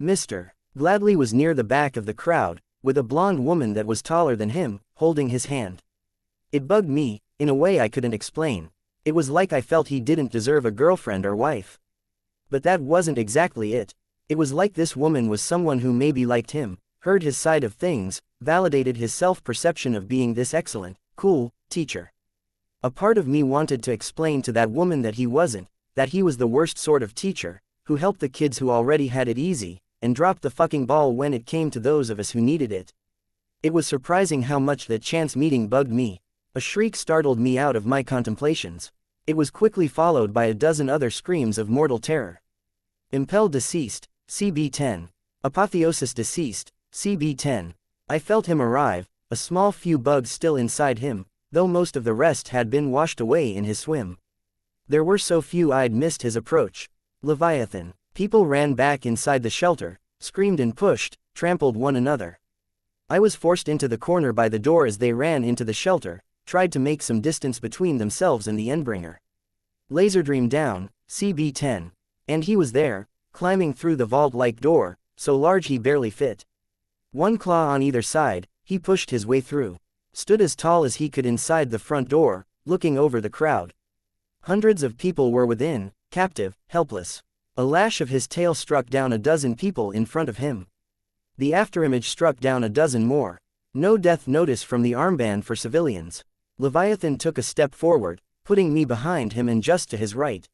Mr. Gladly was near the back of the crowd, with a blonde woman that was taller than him, holding his hand. It bugged me, in a way I couldn't explain. It was like I felt he didn't deserve a girlfriend or wife. But that wasn't exactly it. It was like this woman was someone who maybe liked him, heard his side of things, validated his self-perception of being this excellent, cool teacher. A part of me wanted to explain to that woman that he wasn't, that he was the worst sort of teacher, who helped the kids who already had it easy, and dropped the fucking ball when it came to those of us who needed it. It was surprising how much that chance meeting bugged me. A shriek startled me out of my contemplations. It was quickly followed by a dozen other screams of mortal terror. Impel deceased, CB10. Apotheosis deceased, CB10. I felt him arrive, a small few bugs still inside him, though most of the rest had been washed away in his swim. There were so few I'd missed his approach. Leviathan. People ran back inside the shelter, screamed and pushed, trampled one another. I was forced into the corner by the door as they ran into the shelter, tried to make some distance between themselves and the Endbringer. Laserdream down, CB10. And he was there, climbing through the vault-like door, so large he barely fit. One claw on either side, he pushed his way through. Stood as tall as he could inside the front door, looking over the crowd. Hundreds of people were within, captive, helpless. A lash of his tail struck down a dozen people in front of him. The afterimage struck down a dozen more. No death notice from the armband for civilians. Leviathan took a step forward, putting me behind him and just to his right.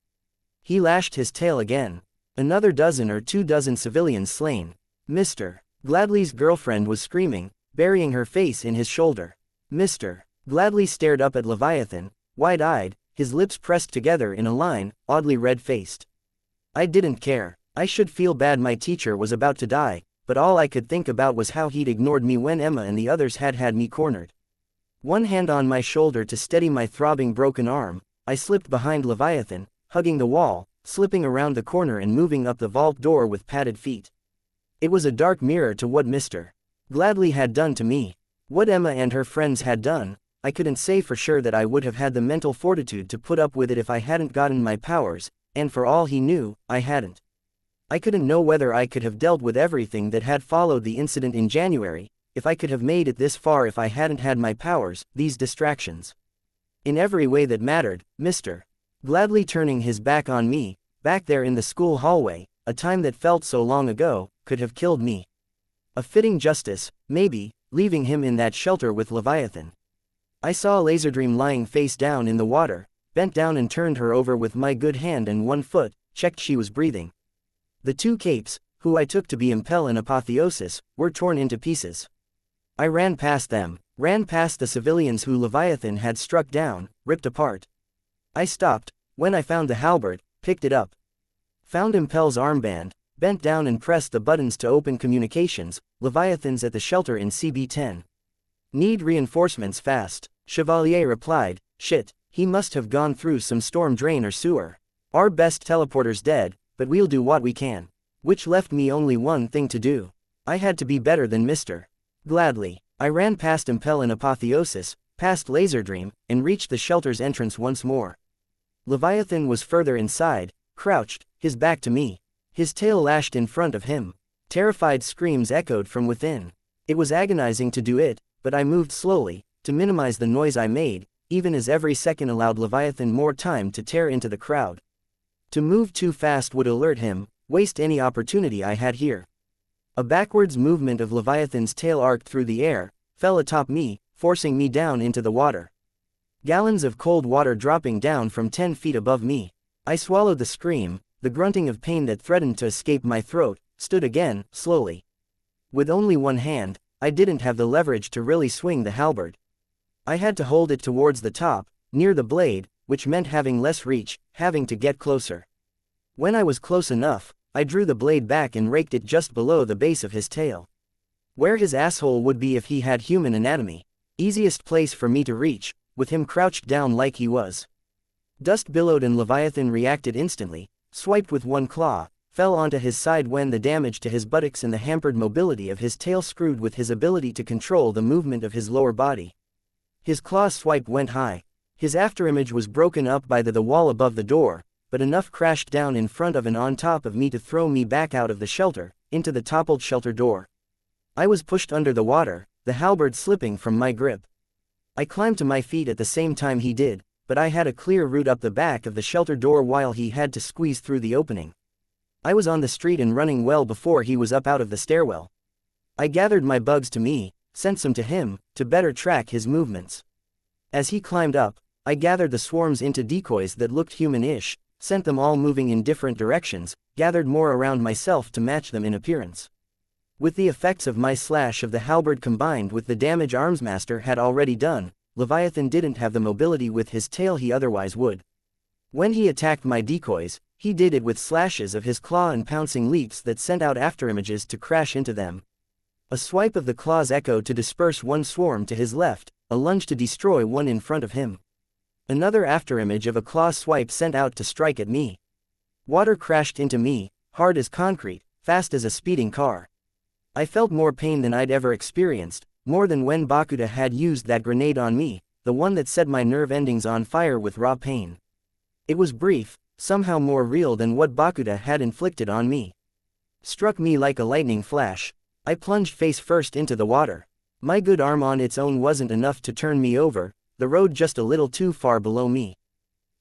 He lashed his tail again. Another dozen or 2 dozen civilians slain. Mr. Gladly's girlfriend was screaming, burying her face in his shoulder. Mr. Gladly stared up at Leviathan, wide-eyed, his lips pressed together in a line, oddly red-faced. I didn't care. I should feel bad my teacher was about to die, but all I could think about was how he'd ignored me when Emma and the others had me cornered. One hand on my shoulder to steady my throbbing broken arm, I slipped behind Leviathan, hugging the wall, slipping around the corner and moving up the vault door with padded feet. It was a dark mirror to what Mr. Gladly had done to me. What Emma and her friends had done, I couldn't say for sure that I would have had the mental fortitude to put up with it if I hadn't gotten my powers, and for all he knew, I hadn't. I couldn't know whether I could have dealt with everything that had followed the incident in January, if I could have made it this far if I hadn't had my powers, these distractions. In every way that mattered, Mr. Gladly turning his back on me, back there in the school hallway, a time that felt so long ago, could have killed me. A fitting justice, maybe, leaving him in that shelter with Leviathan. I saw Laserdream lying face down in the water, bent down and turned her over with my good hand and one foot, checked she was breathing. The 2 capes, who I took to be Impel and Apotheosis, were torn into pieces. I ran past them, ran past the civilians who Leviathan had struck down, ripped apart. I stopped, when I found the halberd, picked it up. Found Impel's armband, bent down and pressed the buttons to open communications. Leviathan's at the shelter in CB10. Need reinforcements fast. Chevalier replied, shit, he must have gone through some storm drain or sewer. Our best teleporter's dead, but we'll do what we can. Which left me only one thing to do. I had to be better than Mr. Gladly. I ran past Impel and Apotheosis, past Laserdream, and reached the shelter's entrance once more. Leviathan was further inside, crouched, his back to me. His tail lashed in front of him. Terrified screams echoed from within. It was agonizing to do it, but I moved slowly, to minimize the noise I made, even as every second allowed Leviathan more time to tear into the crowd. To move too fast would alert him, waste any opportunity I had here. A backwards movement of Leviathan's tail arced through the air, fell atop me, forcing me down into the water. Gallons of cold water dropping down from 10 feet above me. I swallowed the scream, the grunting of pain that threatened to escape my throat, stood again, slowly. With only one hand, I didn't have the leverage to really swing the halberd. I had to hold it towards the top, near the blade, which meant having less reach, having to get closer. When I was close enough, I drew the blade back and raked it just below the base of his tail. Where his asshole would be if he had human anatomy. Easiest place for me to reach, with him crouched down like he was. Dust billowed and Leviathan reacted instantly, swiped with one claw, fell onto his side when the damage to his buttocks and the hampered mobility of his tail screwed with his ability to control the movement of his lower body. His claw swipe went high. His afterimage was broken up by the wall above the door, but enough crashed down in front of and on top of me to throw me back out of the shelter, into the toppled shelter door. I was pushed under the water, the halberd slipping from my grip. I climbed to my feet at the same time he did, but I had a clear route up the back of the shelter door while he had to squeeze through the opening. I was on the street and running well before he was up out of the stairwell. I gathered my bugs to me, sent some to him, to better track his movements. As he climbed up, I gathered the swarms into decoys that looked human-ish, sent them all moving in different directions, gathered more around myself to match them in appearance. With the effects of my slash of the halberd combined with the damage Armsmaster had already done, Leviathan didn't have the mobility with his tail he otherwise would. When he attacked my decoys, he did it with slashes of his claw and pouncing leaps that sent out afterimages to crash into them. A swipe of the claws echoed to disperse one swarm to his left, a lunge to destroy one in front of him. Another afterimage of a claw swipe sent out to strike at me. Water crashed into me, hard as concrete, fast as a speeding car. I felt more pain than I'd ever experienced, more than when Bakuda had used that grenade on me, the one that set my nerve endings on fire with raw pain. It was brief, somehow more real than what Bakuda had inflicted on me. Struck me like a lightning flash. I plunged face first into the water. My good arm on its own wasn't enough to turn me over, the road just a little too far below me.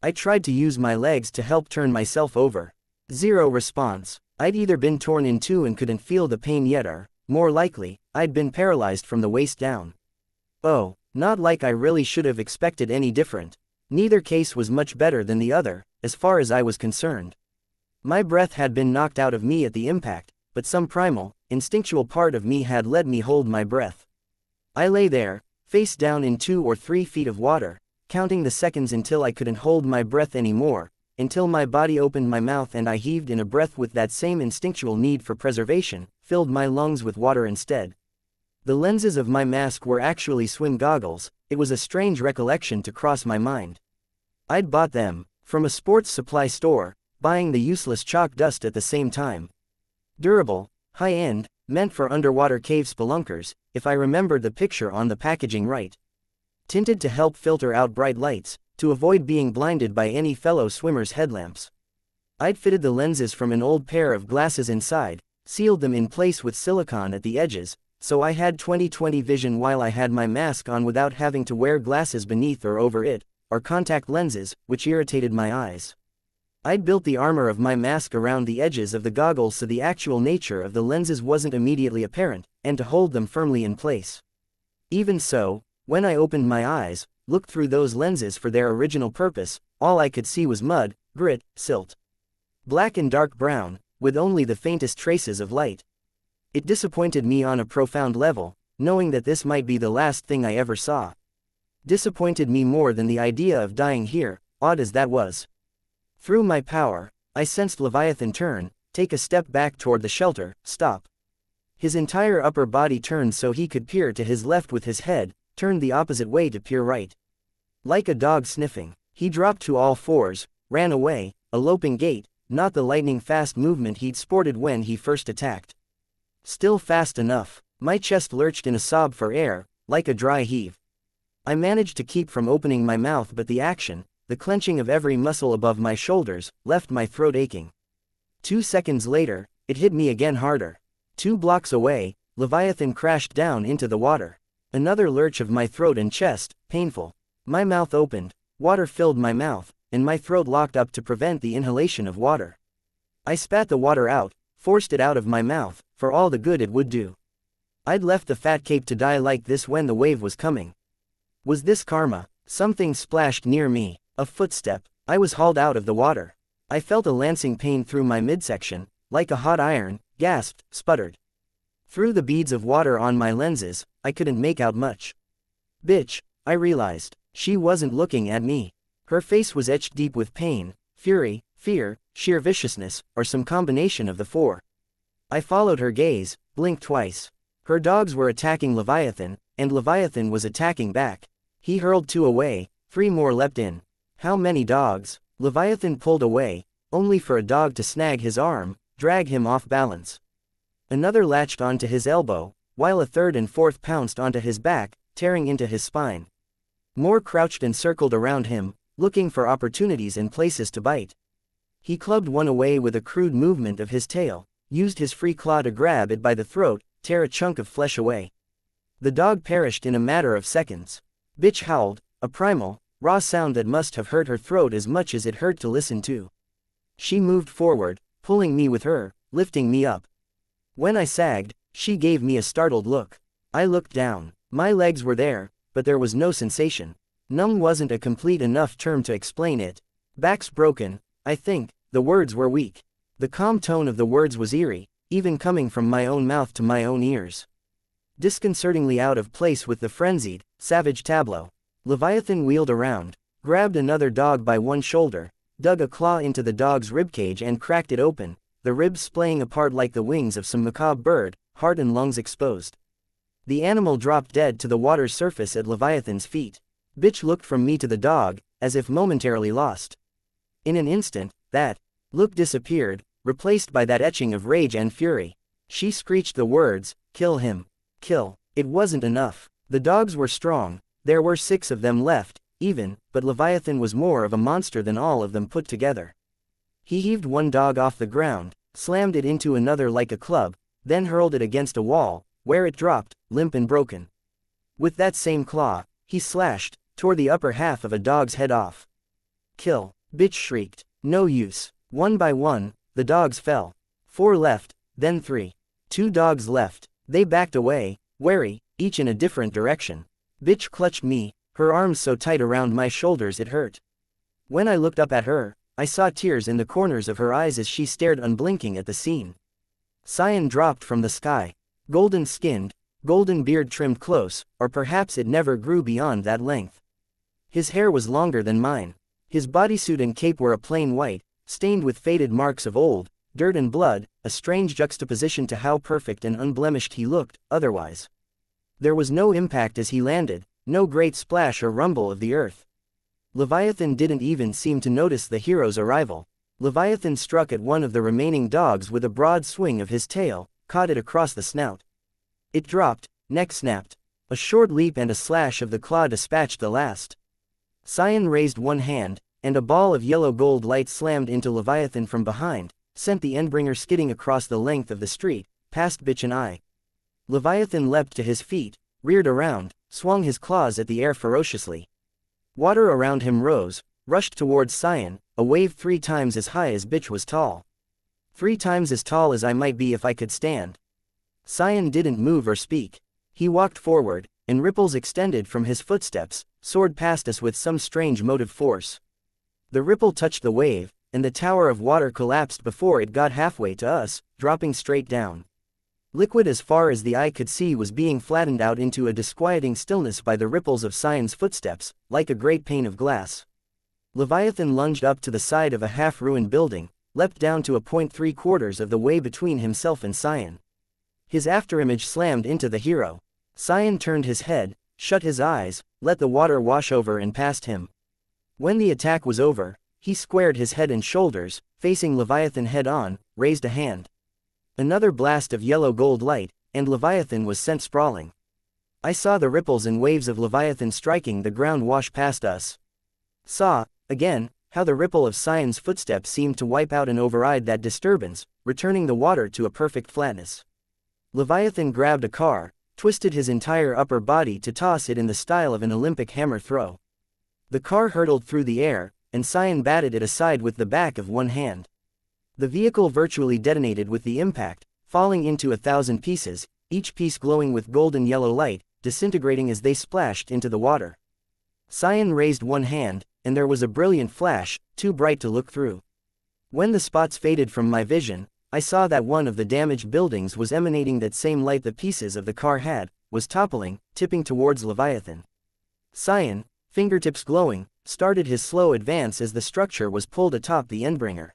I tried to use my legs to help turn myself over. Zero response. I'd either been torn in two and couldn't feel the pain yet or, more likely, I'd been paralyzed from the waist down. Oh, not like I really should have expected any different. Neither case was much better than the other, as far as I was concerned. My breath had been knocked out of me at the impact, but some primal, instinctual part of me had let me hold my breath. I lay there, face down in 2 or 3 feet of water, counting the seconds until I couldn't hold my breath anymore, until my body opened my mouth and I heaved in a breath with that same instinctual need for preservation, filled my lungs with water instead. The lenses of my mask were actually swim goggles. It was a strange recollection to cross my mind. I'd bought them, from a sports supply store, buying the useless chalk dust at the same time. Durable, high-end, meant for underwater cave spelunkers, if I remembered the picture on the packaging right. Tinted to help filter out bright lights, to avoid being blinded by any fellow swimmer's headlamps. I'd fitted the lenses from an old pair of glasses inside, sealed them in place with silicone at the edges, so I had 20/20 vision while I had my mask on without having to wear glasses beneath or over it, or contact lenses, which irritated my eyes. I'd built the armor of my mask around the edges of the goggles so the actual nature of the lenses wasn't immediately apparent, and to hold them firmly in place. Even so, when I opened my eyes, looked through those lenses for their original purpose, all I could see was mud, grit, silt. Black and dark brown, with only the faintest traces of light. It disappointed me on a profound level, knowing that this might be the last thing I ever saw. Disappointed me more than the idea of dying here, odd as that was. Through my power, I sensed Leviathan turn, take a step back toward the shelter, stop. His entire upper body turned so he could peer to his left with his head, turned the opposite way to peer right. Like a dog sniffing, he dropped to all fours, ran away, a loping gait, not the lightning-fast movement he'd sported when he first attacked. Still fast enough. My chest lurched in a sob for air, like a dry heave. I managed to keep from opening my mouth, but the action, the clenching of every muscle above my shoulders, left my throat aching. 2 seconds later, it hit me again harder. 2 blocks away, Leviathan crashed down into the water. Another lurch of my throat and chest, painful. My mouth opened, water filled my mouth, and my throat locked up to prevent the inhalation of water. I spat the water out, forced it out of my mouth, for all the good it would do. I'd left the fat cape to die like this when the wave was coming. Was this karma? Something splashed near me. A footstep. I was hauled out of the water. I felt a lancing pain through my midsection, like a hot iron, gasped, sputtered. Through the beads of water on my lenses, I couldn't make out much. Bitch, I realized. She wasn't looking at me. Her face was etched deep with pain, fury, fear, sheer viciousness, or some combination of the four. I followed her gaze, blinked twice. Her dogs were attacking Leviathan, and Leviathan was attacking back. He hurled 2 away, 3 more leapt in. How many dogs? Leviathan pulled away, only for a dog to snag his arm, drag him off balance. Another latched onto his elbow, while a third and fourth pounced onto his back, tearing into his spine. More crouched and circled around him, looking for opportunities and places to bite. He clubbed one away with a crude movement of his tail, used his free claw to grab it by the throat, tear a chunk of flesh away. The dog perished in a matter of seconds. Bitch howled, a primal, raw sound that must have hurt her throat as much as it hurt to listen to. She moved forward, pulling me with her, lifting me up. When I sagged, she gave me a startled look. I looked down. My legs were there, but there was no sensation. Numb wasn't a complete enough term to explain it. Back's broken, I think. The words were weak. The calm tone of the words was eerie, even coming from my own mouth to my own ears. Disconcertingly out of place with the frenzied, savage tableau. Leviathan wheeled around, grabbed another dog by one shoulder, dug a claw into the dog's ribcage and cracked it open, the ribs splaying apart like the wings of some macabre bird, heart and lungs exposed. The animal dropped dead to the water's surface at Leviathan's feet. Bitch looked from me to the dog, as if momentarily lost. In an instant, that look disappeared, replaced by that etching of rage and fury. She screeched the words, "Kill him. Kill." It wasn't enough. The dogs were strong, there were 6 of them left, even, but Leviathan was more of a monster than all of them put together. He heaved one dog off the ground, slammed it into another like a club, then hurled it against a wall, where it dropped, limp and broken. With that same claw, he slashed, tore the upper half of a dog's head off. "Kill." Bitch shrieked. No use. One by one, the dogs fell. 4 left, then 3. 2 dogs left. They backed away, wary, each in a different direction. Bitch clutched me, her arms so tight around my shoulders it hurt. When I looked up at her, I saw tears in the corners of her eyes as she stared unblinking at the scene. Cyan dropped from the sky. Golden-skinned, golden beard trimmed close, or perhaps it never grew beyond that length. His hair was longer than mine. His bodysuit and cape were a plain white, stained with faded marks of old, dirt and blood, a strange juxtaposition to how perfect and unblemished he looked, otherwise. There was no impact as he landed, no great splash or rumble of the earth. Leviathan didn't even seem to notice the hero's arrival. Leviathan struck at one of the remaining dogs with a broad swing of his tail, caught it across the snout. It dropped, neck snapped. A short leap and a slash of the claw dispatched the last. Cyan raised one hand, and a ball of yellow gold light slammed into Leviathan from behind, sent the Endbringer skidding across the length of the street, past Bitch and I. Leviathan leapt to his feet, reared around, swung his claws at the air ferociously. Water around him rose, rushed towards Cyan, a wave 3 times as high as Bitch was tall. 3 times as tall as I might be if I could stand. Cyan didn't move or speak. He walked forward, and ripples extended from his footsteps, soared past us with some strange motive force. The ripple touched the wave, and the tower of water collapsed before it got halfway to us, dropping straight down. Liquid as far as the eye could see was being flattened out into a disquieting stillness by the ripples of Cyan's footsteps, like a great pane of glass. Leviathan lunged up to the side of a half-ruined building, leapt down to a point 3/4 of the way between himself and Cyan. His afterimage slammed into the hero. Cyan turned his head, shut his eyes, let the water wash over and past him. When the attack was over, he squared his head and shoulders, facing Leviathan head-on, raised a hand. Another blast of yellow gold light, and Leviathan was sent sprawling. I saw the ripples and waves of Leviathan striking the ground wash past us. Saw, again, how the ripple of Cyan's footsteps seemed to wipe out and override that disturbance, returning the water to a perfect flatness. Leviathan grabbed a car, twisted his entire upper body to toss it in the style of an Olympic hammer throw. The car hurtled through the air, and Cyan batted it aside with the back of one hand. The vehicle virtually detonated with the impact, falling into 1,000 pieces, each piece glowing with golden yellow light, disintegrating as they splashed into the water. Xian raised one hand, and there was a brilliant flash, too bright to look through. When the spots faded from my vision, I saw that one of the damaged buildings was emanating that same light the pieces of the car had, was toppling, tipping towards Leviathan. Xian, fingertips glowing, started his slow advance as the structure was pulled atop the Endbringer.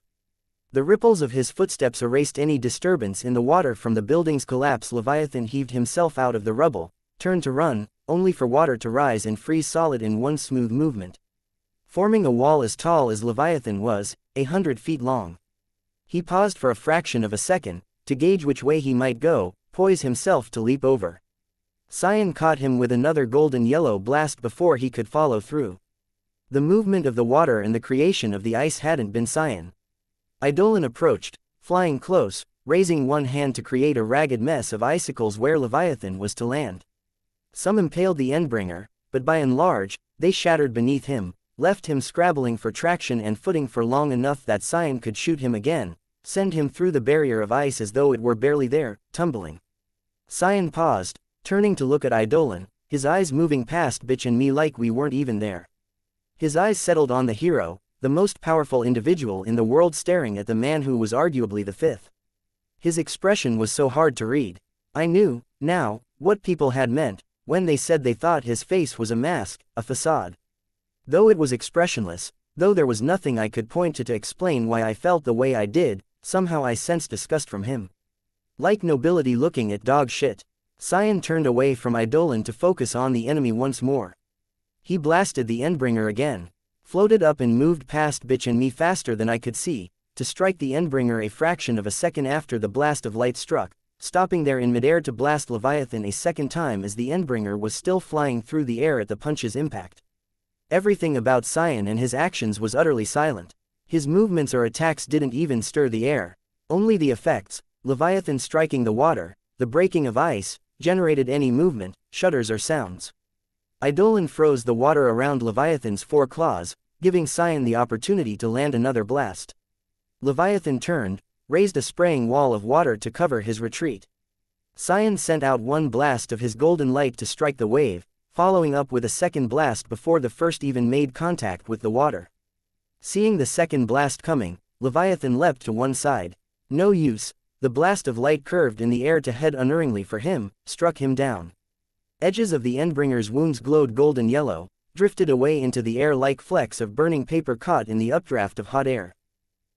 The ripples of his footsteps erased any disturbance in the water from the building's collapse. Leviathan heaved himself out of the rubble, turned to run, only for water to rise and freeze solid in one smooth movement. Forming a wall as tall as Leviathan was, 100 feet long. He paused for a fraction of a second, to gauge which way he might go, poise himself to leap over. Xian caught him with another golden yellow blast before he could follow through. The movement of the water and the creation of the ice hadn't been Xian. Eidolon approached, flying close, raising one hand to create a ragged mess of icicles where Leviathan was to land. Some impaled the Endbringer, but by and large, they shattered beneath him, left him scrabbling for traction and footing for long enough that Xian could shoot him again, send him through the barrier of ice as though it were barely there, tumbling. Xian paused, turning to look at Eidolon, his eyes moving past Bitch and me like we weren't even there. His eyes settled on the hero, the most powerful individual in the world, staring at the man who was arguably the fifth. His expression was so hard to read. I knew, now, what people had meant, when they said they thought his face was a mask, a facade. Though it was expressionless, though there was nothing I could point to explain why I felt the way I did, somehow I sensed disgust from him. Like nobility looking at dog shit. Xian turned away from Eidolon to focus on the enemy once more. He blasted the Endbringer again, floated up and moved past Bitch and me faster than I could see, to strike the Endbringer a fraction of a second after the blast of light struck, stopping there in midair to blast Leviathan a second time as the Endbringer was still flying through the air at the punch's impact. Everything about Xian and his actions was utterly silent. His movements or attacks didn't even stir the air. Only the effects, Leviathan striking the water, the breaking of ice, generated any movement, shudders or sounds. Eidolon froze the water around Leviathan's four claws, giving Xian the opportunity to land another blast. Leviathan turned, raised a spraying wall of water to cover his retreat. Xian sent out one blast of his golden light to strike the wave, following up with a second blast before the first even made contact with the water. Seeing the second blast coming, Leviathan leapt to one side. No use, the blast of light curved in the air to head unerringly for him, struck him down. Edges of the Endbringer's wounds glowed golden yellow, drifted away into the air like flecks of burning paper caught in the updraft of hot air.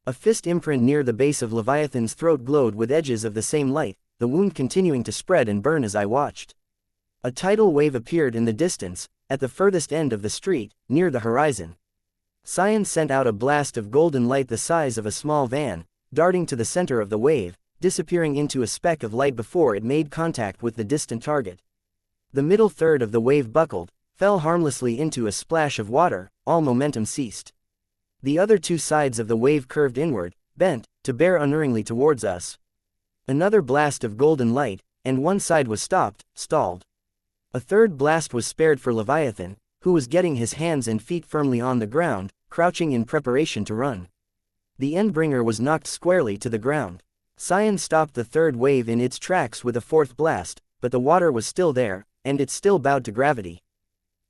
A fist imprint near the base of Leviathan's throat glowed with edges of the same light, the wound continuing to spread and burn as I watched. A tidal wave appeared in the distance, at the furthest end of the street, near the horizon. Xian sent out a blast of golden light the size of a small van, darting to the center of the wave, disappearing into a speck of light before it made contact with the distant target. The middle third of the wave buckled, fell harmlessly into a splash of water, all momentum ceased. The other two sides of the wave curved inward, bent, to bear unerringly towards us. Another blast of golden light, and one side was stopped, stalled. A third blast was spared for Leviathan, who was getting his hands and feet firmly on the ground, crouching in preparation to run. The Endbringer was knocked squarely to the ground. Xian stopped the third wave in its tracks with a fourth blast, but the water was still there, and it still bowed to gravity.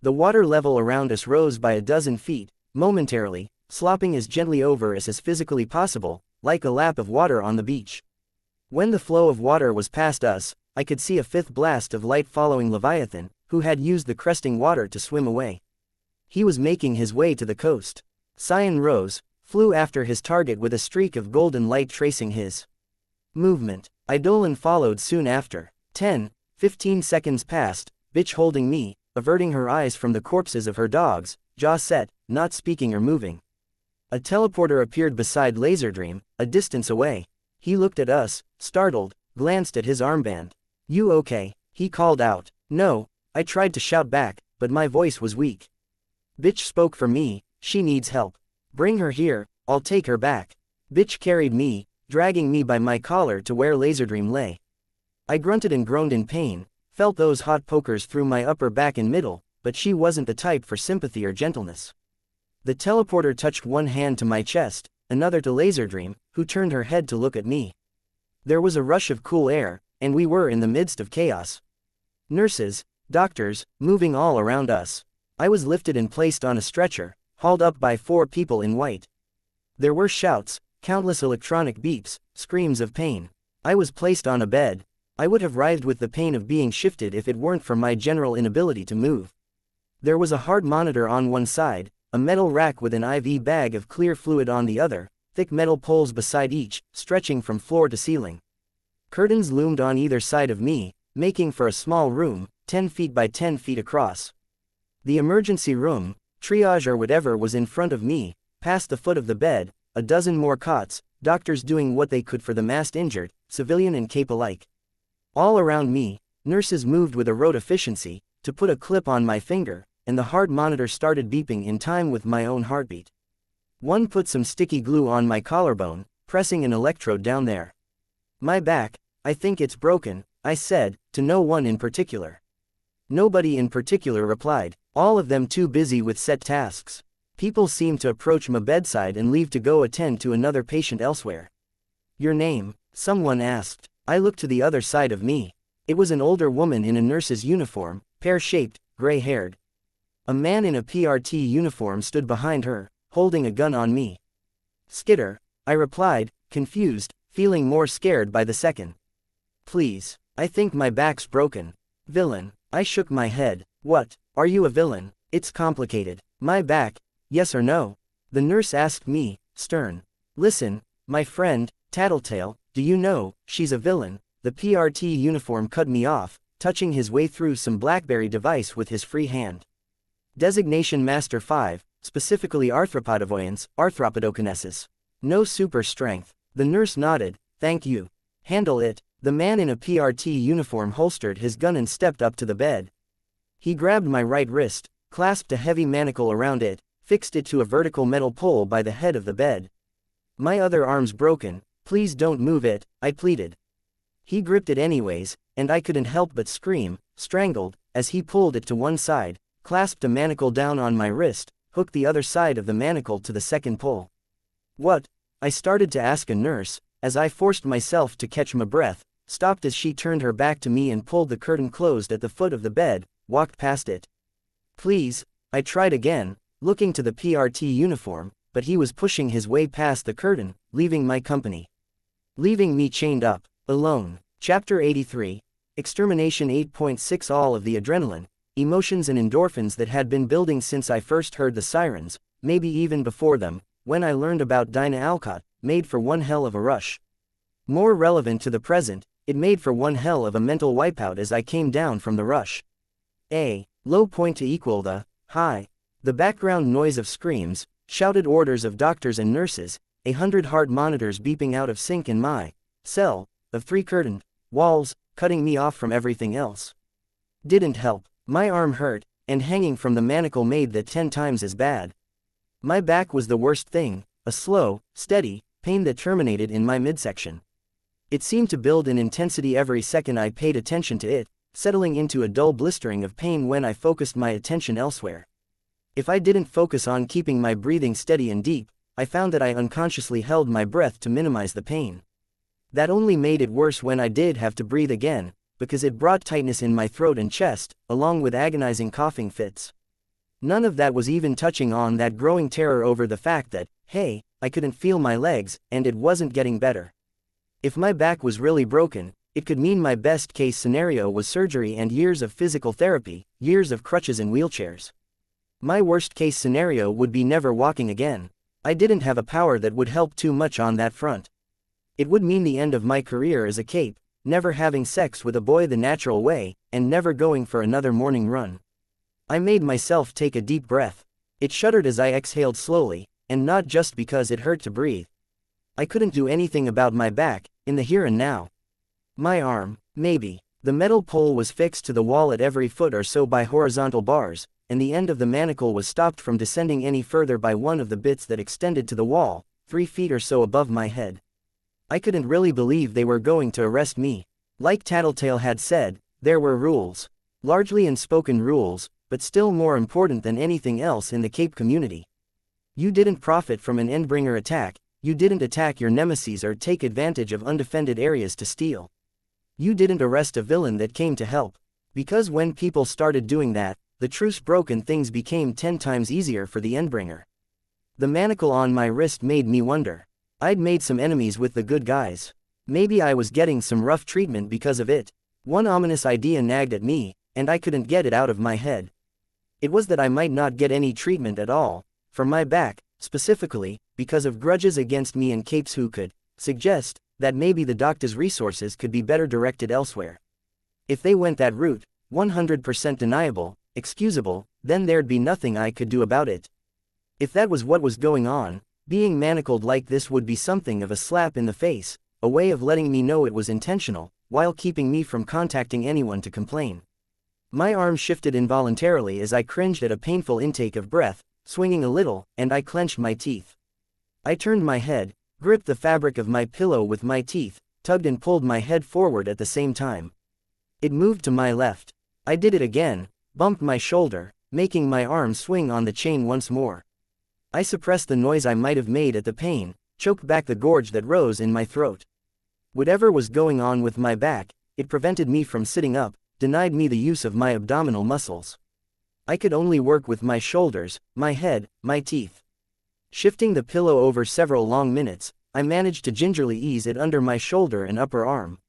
The water level around us rose by a dozen feet, momentarily, slopping as gently over us as physically possible, like a lap of water on the beach. When the flow of water was past us, I could see a fifth blast of light following Leviathan, who had used the cresting water to swim away. He was making his way to the coast. Xian rose, flew after his target with a streak of golden light tracing his movement. Eidolon followed soon after. 10-15 seconds passed, Bitch holding me, averting her eyes from the corpses of her dogs, jaw set, not speaking or moving. A teleporter appeared beside Laserdream, a distance away. He looked at us, startled, glanced at his armband. "You okay?" he called out. "No," I tried to shout back, but my voice was weak. Bitch spoke for me, "She needs help. Bring her here, I'll take her back." Bitch carried me, dragging me by my collar to where Laserdream lay. I grunted and groaned in pain, felt those hot pokers through my upper back and middle, but she wasn't the type for sympathy or gentleness. The teleporter touched one hand to my chest, another to Laserdream, who turned her head to look at me. There was a rush of cool air, and we were in the midst of chaos. Nurses, doctors, moving all around us. I was lifted and placed on a stretcher, hauled up by 4 people in white. There were shouts, countless electronic beeps, screams of pain. I was placed on a bed. I would have writhed with the pain of being shifted if it weren't for my general inability to move. There was a heart monitor on one side, a metal rack with an IV bag of clear fluid on the other, thick metal poles beside each, stretching from floor to ceiling. Curtains loomed on either side of me, making for a small room, 10 feet by 10 feet across. The emergency room, triage or whatever was in front of me, past the foot of the bed, a dozen more cots, doctors doing what they could for the massed injured, civilian and cape alike. All around me, nurses moved with a rote efficiency, to put a clip on my finger, and the heart monitor started beeping in time with my own heartbeat. One put some sticky glue on my collarbone, pressing an electrode down there. My back, I think it's broken, I said, to no one in particular. Nobody in particular replied, all of them too busy with set tasks. People seemed to approach my bedside and leave to go attend to another patient elsewhere. Your name? Someone asked. I looked to the other side of me. It was an older woman in a nurse's uniform, pear-shaped, gray-haired. A man in a PRT uniform stood behind her, holding a gun on me. Skitter, I replied, confused, feeling more scared by the second. Please, I think my back's broken. Villain, I shook my head. What, are you a villain? It's complicated. My back, yes or no? The nurse asked me, stern. Listen, my friend, Tattletale, do you know, she's a villain. The PRT uniform cut me off, touching his way through some BlackBerry device with his free hand. Designation Master 5, specifically arthropodavoyance, arthropodokinesis. No super strength. The nurse nodded, thank you. Handle it. The man in a PRT uniform holstered his gun and stepped up to the bed. He grabbed my right wrist, clasped a heavy manacle around it, fixed it to a vertical metal pole by the head of the bed. My other arm's broken, please don't move it, I pleaded. He gripped it anyways, and I couldn't help but scream, strangled, as he pulled it to one side, clasped a manacle down on my wrist, hooked the other side of the manacle to the second pole. What? I started to ask a nurse, as I forced myself to catch my breath, stopped as she turned her back to me and pulled the curtain closed at the foot of the bed, walked past it. Please, I tried again, looking to the PRT uniform, but he was pushing his way past the curtain, leaving my company. Leaving me chained up, alone. Chapter 83. Extermination 8.6. All of the adrenaline, emotions and endorphins that had been building since I first heard the sirens, maybe even before them, when I learned about Dinah Alcott, made for one hell of a rush. More relevant to the present, it made for one hell of a mental wipeout as I came down from the rush. A low point to equal the high. The background noise of screams, shouted orders of doctors and nurses, 100 heart monitors beeping out of sync in my cell, of 3 curtained walls, cutting me off from everything else. Didn't help. My arm hurt, and hanging from the manacle made that 10 times as bad. My back was the worst thing, a slow, steady pain that terminated in my midsection. It seemed to build in intensity every second I paid attention to it, settling into a dull blistering of pain when I focused my attention elsewhere. If I didn't focus on keeping my breathing steady and deep, I found that I unconsciously held my breath to minimize the pain. That only made it worse when I did have to breathe again, because it brought tightness in my throat and chest, along with agonizing coughing fits. None of that was even touching on that growing terror over the fact that, hey, I couldn't feel my legs, and it wasn't getting better. If my back was really broken, it could mean my best case scenario was surgery and years of physical therapy, years of crutches and wheelchairs. My worst case scenario would be never walking again. I didn't have a power that would help too much on that front. It would mean the end of my career as a cape, never having sex with a boy the natural way, and never going for another morning run. I made myself take a deep breath. It shuddered as I exhaled slowly, and not just because it hurt to breathe. I couldn't do anything about my back, in the here and now. My arm, maybe. The metal pole was fixed to the wall at every foot or so by horizontal bars, and the end of the manacle was stopped from descending any further by one of the bits that extended to the wall, 3 feet or so above my head. I couldn't really believe they were going to arrest me. Like Tattletale had said, there were rules. Largely unspoken rules, but still more important than anything else in the Cape community. You didn't profit from an Endbringer attack, You didn't attack your nemesis or take advantage of undefended areas to steal. You didn't arrest a villain that came to help. Because when people started doing that, the truce broke and things became 10 times easier for the Endbringer. The manacle on my wrist made me wonder. I'd made some enemies with the good guys. Maybe I was getting some rough treatment because of it. One ominous idea nagged at me, and I couldn't get it out of my head. It was that I might not get any treatment at all, for my back, specifically, because of grudges against me and capes who could suggest that maybe the doctor's resources could be better directed elsewhere. If they went that route, 100% deniable, excusable, then there'd be nothing I could do about it. If that was what was going on, being manacled like this would be something of a slap in the face, a way of letting me know it was intentional, while keeping me from contacting anyone to complain. My arm shifted involuntarily as I cringed at a painful intake of breath, swinging a little, and I clenched my teeth. I turned my head, gripped the fabric of my pillow with my teeth, tugged and pulled my head forward at the same time. It moved to my left. I did it again, bumped my shoulder, making my arm swing on the chain once more. I suppressed the noise I might have made at the pain, choked back the gorge that rose in my throat. Whatever was going on with my back, it prevented me from sitting up, denied me the use of my abdominal muscles. I could only work with my shoulders, my head, my teeth. Shifting the pillow over several long minutes, I managed to gingerly ease it under my shoulder and upper arm.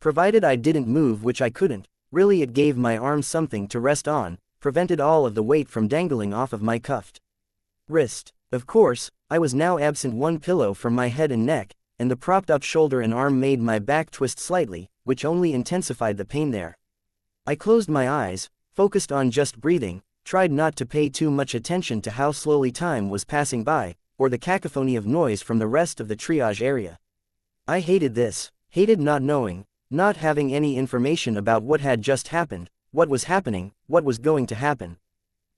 Provided I didn't move, which I couldn't, really it gave my arm something to rest on, prevented all of the weight from dangling off of my cuffed wrist. Of course, I was now absent one pillow from my head and neck, and the propped up shoulder and arm made my back twist slightly, which only intensified the pain there. I closed my eyes, focused on just breathing, tried not to pay too much attention to how slowly time was passing by, or the cacophony of noise from the rest of the triage area. I hated this, hated not knowing, not having any information about what had just happened, what was happening, what was going to happen.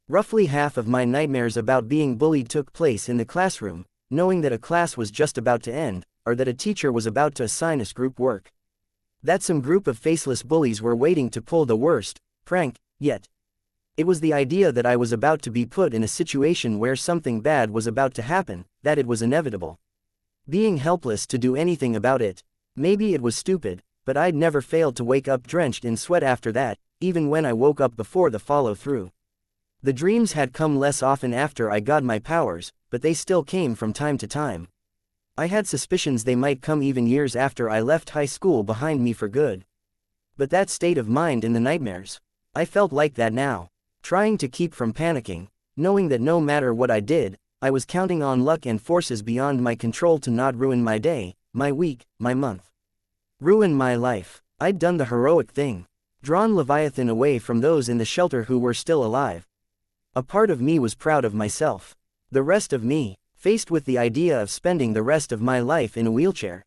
Roughly half of my nightmares about being bullied took place in the classroom, knowing that a class was just about to end, or that a teacher was about to assign us group work. That some group of faceless bullies were waiting to pull the worst prank yet. It was the idea that I was about to be put in a situation where something bad was about to happen, that it was inevitable. Being helpless to do anything about it. Maybe it was stupid, but I'd never failed to wake up drenched in sweat after that, even when I woke up before the follow-through. The dreams had come less often after I got my powers, but they still came from time to time. I had suspicions they might come even years after I left high school behind me for good. But that state of mind in the nightmares, I felt like that now. Trying to keep from panicking, knowing that no matter what I did, I was counting on luck and forces beyond my control to not ruin my day, my week, my month. Ruin my life. I'd done the heroic thing. Drawn Leviathan away from those in the shelter who were still alive. A part of me was proud of myself. The rest of me, faced with the idea of spending the rest of my life in a wheelchair.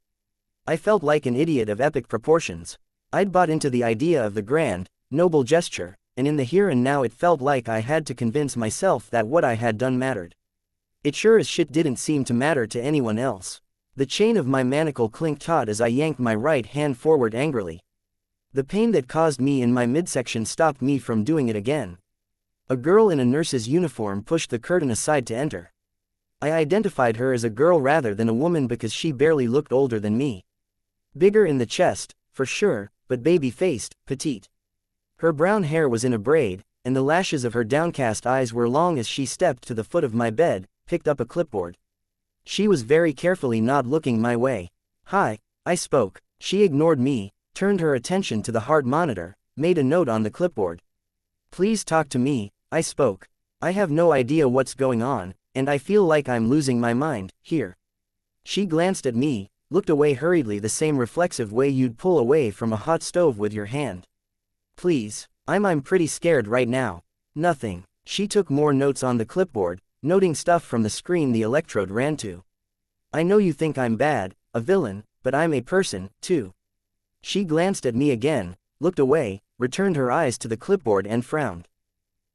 I felt like an idiot of epic proportions. I'd bought into the idea of the grand, noble gesture, and in the here and now it felt like I had to convince myself that what I had done mattered. It sure as shit didn't seem to matter to anyone else. The chain of my manacle clinked taut as I yanked my right hand forward angrily. The pain that caused me in my midsection stopped me from doing it again. A girl in a nurse's uniform pushed the curtain aside to enter. I identified her as a girl rather than a woman because she barely looked older than me. Bigger in the chest, for sure, but baby-faced, petite. Her brown hair was in a braid, and the lashes of her downcast eyes were long as she stepped to the foot of my bed, picked up a clipboard. She was very carefully not looking my way. "Hi," I spoke. She ignored me, turned her attention to the heart monitor, made a note on the clipboard. "Please talk to me," I spoke. "I have no idea what's going on, and I feel like I'm losing my mind, here." She glanced at me, looked away hurriedly, the same reflexive way you'd pull away from a hot stove with your hand. "Please, I'm pretty scared right now." "Nothing." She took more notes on the clipboard, noting stuff from the screen the electrode ran to. "I know you think I'm bad, a villain, but I'm a person, too." She glanced at me again, looked away, returned her eyes to the clipboard and frowned.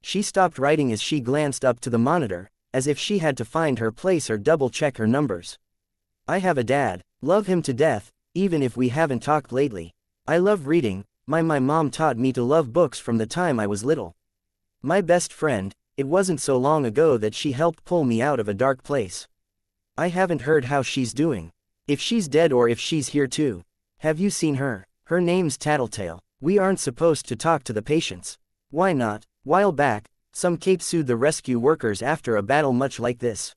She stopped writing as she glanced up to the monitor, as if she had to find her place or double-check her numbers. "I have a dad, love him to death, even if we haven't talked lately. I love reading, my mom taught me to love books from the time I was little. My best friend, it wasn't so long ago that she helped pull me out of a dark place. I haven't heard how she's doing. If she's dead or if she's here too. Have you seen her? Her name's Tattletale. We aren't supposed to talk to the patients. Why not? While back, some cape sued the rescue workers after a battle much like this.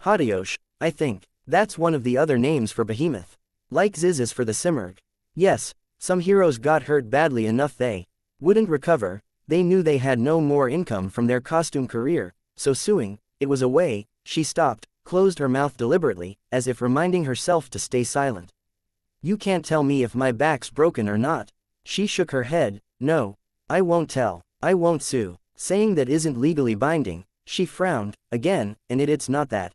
Hadiosh, I think. That's one of the other names for behemoth. Like Ziz is for the Simurgh. Yes, some heroes got hurt badly enough they wouldn't recover. They knew they had no more income from their costume career, so suing, it was a way. She stopped, closed her mouth deliberately, as if reminding herself to stay silent. You can't tell me if my back's broken or not. She shook her head. No, I won't tell. I won't sue. Saying that isn't legally binding. She frowned, again, and it's not that.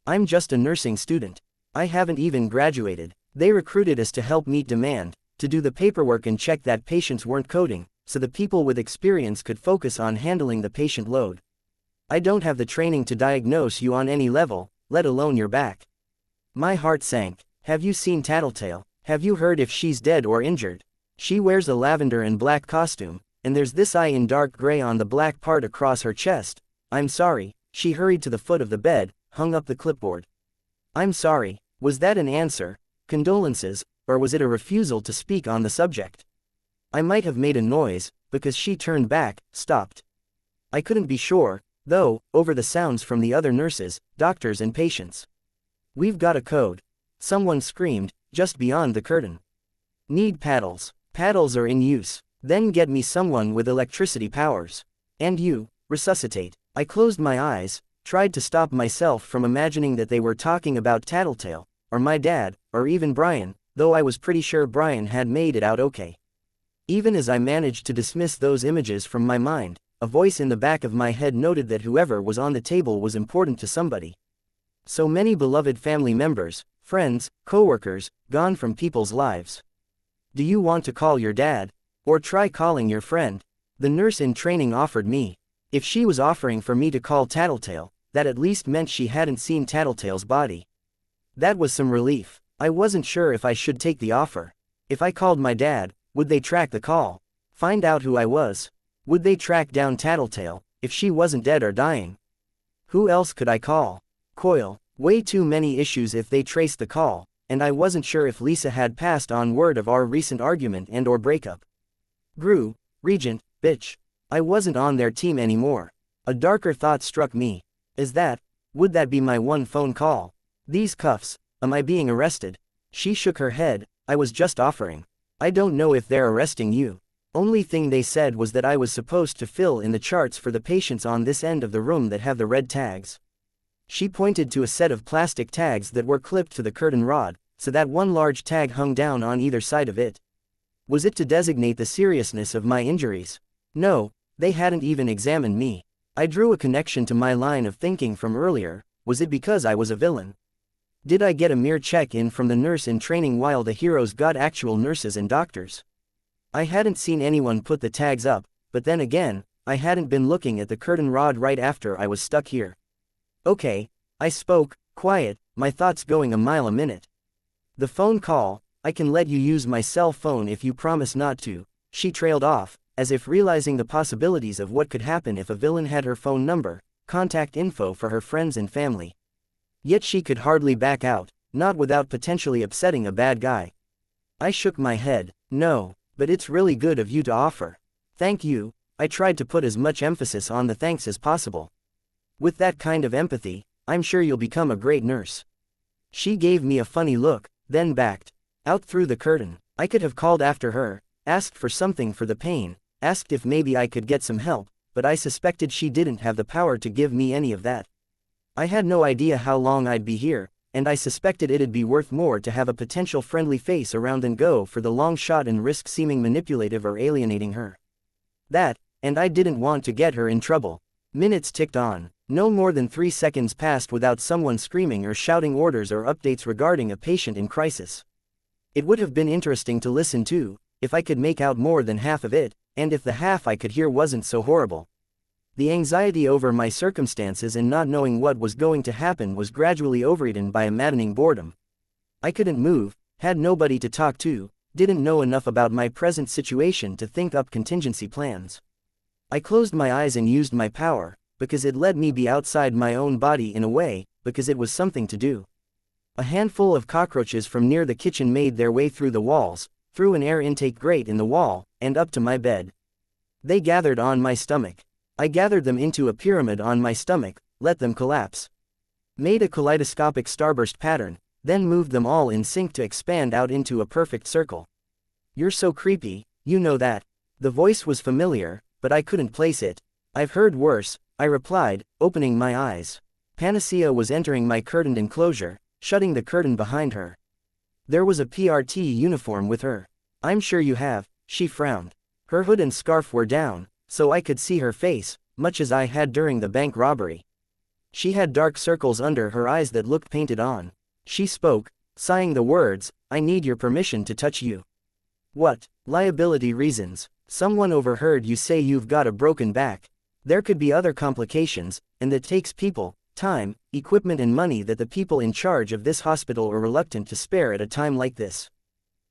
I'm just a nursing student. I haven't even graduated. They recruited us to help meet demand, to do the paperwork and check that patients weren't coding, so the people with experience could focus on handling the patient load. I don't have the training to diagnose you on any level, let alone your back. My heart sank. Have you seen Tattletale? Have you heard if she's dead or injured? She wears a lavender and black costume, and there's this eye in dark gray on the black part across her chest. I'm sorry. She hurried to the foot of the bed, hung up the clipboard. I'm sorry. Was that an answer? Condolences, or was it a refusal to speak on the subject? I might have made a noise, because she turned back, stopped. I couldn't be sure, though, over the sounds from the other nurses, doctors and patients. We've got a code. Someone screamed, just beyond the curtain. Need paddles. Paddles are in use. Then get me someone with electricity powers. And you, resuscitate. I closed my eyes, tried to stop myself from imagining that they were talking about Tattletale, or my dad, or even Brian, though I was pretty sure Brian had made it out okay. Even as I managed to dismiss those images from my mind, a voice in the back of my head noted that whoever was on the table was important to somebody. So many beloved family members, friends, co-workers, gone from people's lives. Do you want to call your dad? Or try calling your friend? The nurse in training offered me. If she was offering for me to call Tattletale, that at least meant she hadn't seen Tattletale's body. That was some relief. I wasn't sure if I should take the offer. If I called my dad, would they track the call? Find out who I was? Would they track down Tattletale, if she wasn't dead or dying? Who else could I call? Coil. Way too many issues if they traced the call, and I wasn't sure if Lisa had passed on word of our recent argument and or breakup. Gru, Regent, bitch. I wasn't on their team anymore. A darker thought struck me. Would that be my one phone call? These cuffs, am I being arrested? She shook her head. I was just offering. I don't know if they're arresting you. Only thing they said was that I was supposed to fill in the charts for the patients on this end of the room that have the red tags. She pointed to a set of plastic tags that were clipped to the curtain rod, so that one large tag hung down on either side of it. Was it to designate the seriousness of my injuries? No, they hadn't even examined me. I drew a connection to my line of thinking from earlier. Was it because I was a villain? Did I get a mere check-in from the nurse in training while the heroes got actual nurses and doctors? I hadn't seen anyone put the tags up, but then again, I hadn't been looking at the curtain rod right after I was stuck here. Okay, I spoke, quiet, my thoughts going a mile a minute. The phone call, I can let you use my cell phone if you promise not to. She trailed off, as if realizing the possibilities of what could happen if a villain had her phone number, contact info for her friends and family. Yet she could hardly back out, not without potentially upsetting a bad guy. I shook my head. No, but it's really good of you to offer. Thank you. I tried to put as much emphasis on the thanks as possible. With that kind of empathy, I'm sure you'll become a great nurse. She gave me a funny look, then backed out through the curtain. I could have called after her, asked for something for the pain, asked if maybe I could get some help, but I suspected she didn't have the power to give me any of that. I had no idea how long I'd be here, and I suspected it'd be worth more to have a potential friendly face around than go for the long shot and risk seeming manipulative or alienating her. And I didn't want to get her in trouble. Minutes ticked on. No more than 3 seconds passed without someone screaming or shouting orders or updates regarding a patient in crisis. It would have been interesting to listen to, if I could make out more than half of it, and if the half I could hear wasn't so horrible. The anxiety over my circumstances and not knowing what was going to happen was gradually overeaten by a maddening boredom. I couldn't move, had nobody to talk to, didn't know enough about my present situation to think up contingency plans. I closed my eyes and used my power, because it let me be outside my own body in a way, because it was something to do. A handful of cockroaches from near the kitchen made their way through the walls, through an air intake grate in the wall, and up to my bed. They gathered on my stomach. I gathered them into a pyramid on my stomach, let them collapse. Made a kaleidoscopic starburst pattern, then moved them all in sync to expand out into a perfect circle. You're so creepy, you know that. The voice was familiar, but I couldn't place it. I've heard worse, I replied, opening my eyes. Panacea was entering my curtained enclosure, shutting the curtain behind her. There was a PRT uniform with her. I'm sure you have, she frowned. Her hood and scarf were down, so I could see her face, much as I had during the bank robbery. She had dark circles under her eyes that looked painted on. She spoke, sighing the words, "I need your permission to touch you." What? Liability reasons. Someone overheard you say you've got a broken back. There could be other complications, and that takes people, time, equipment and money that the people in charge of this hospital are reluctant to spare at a time like this.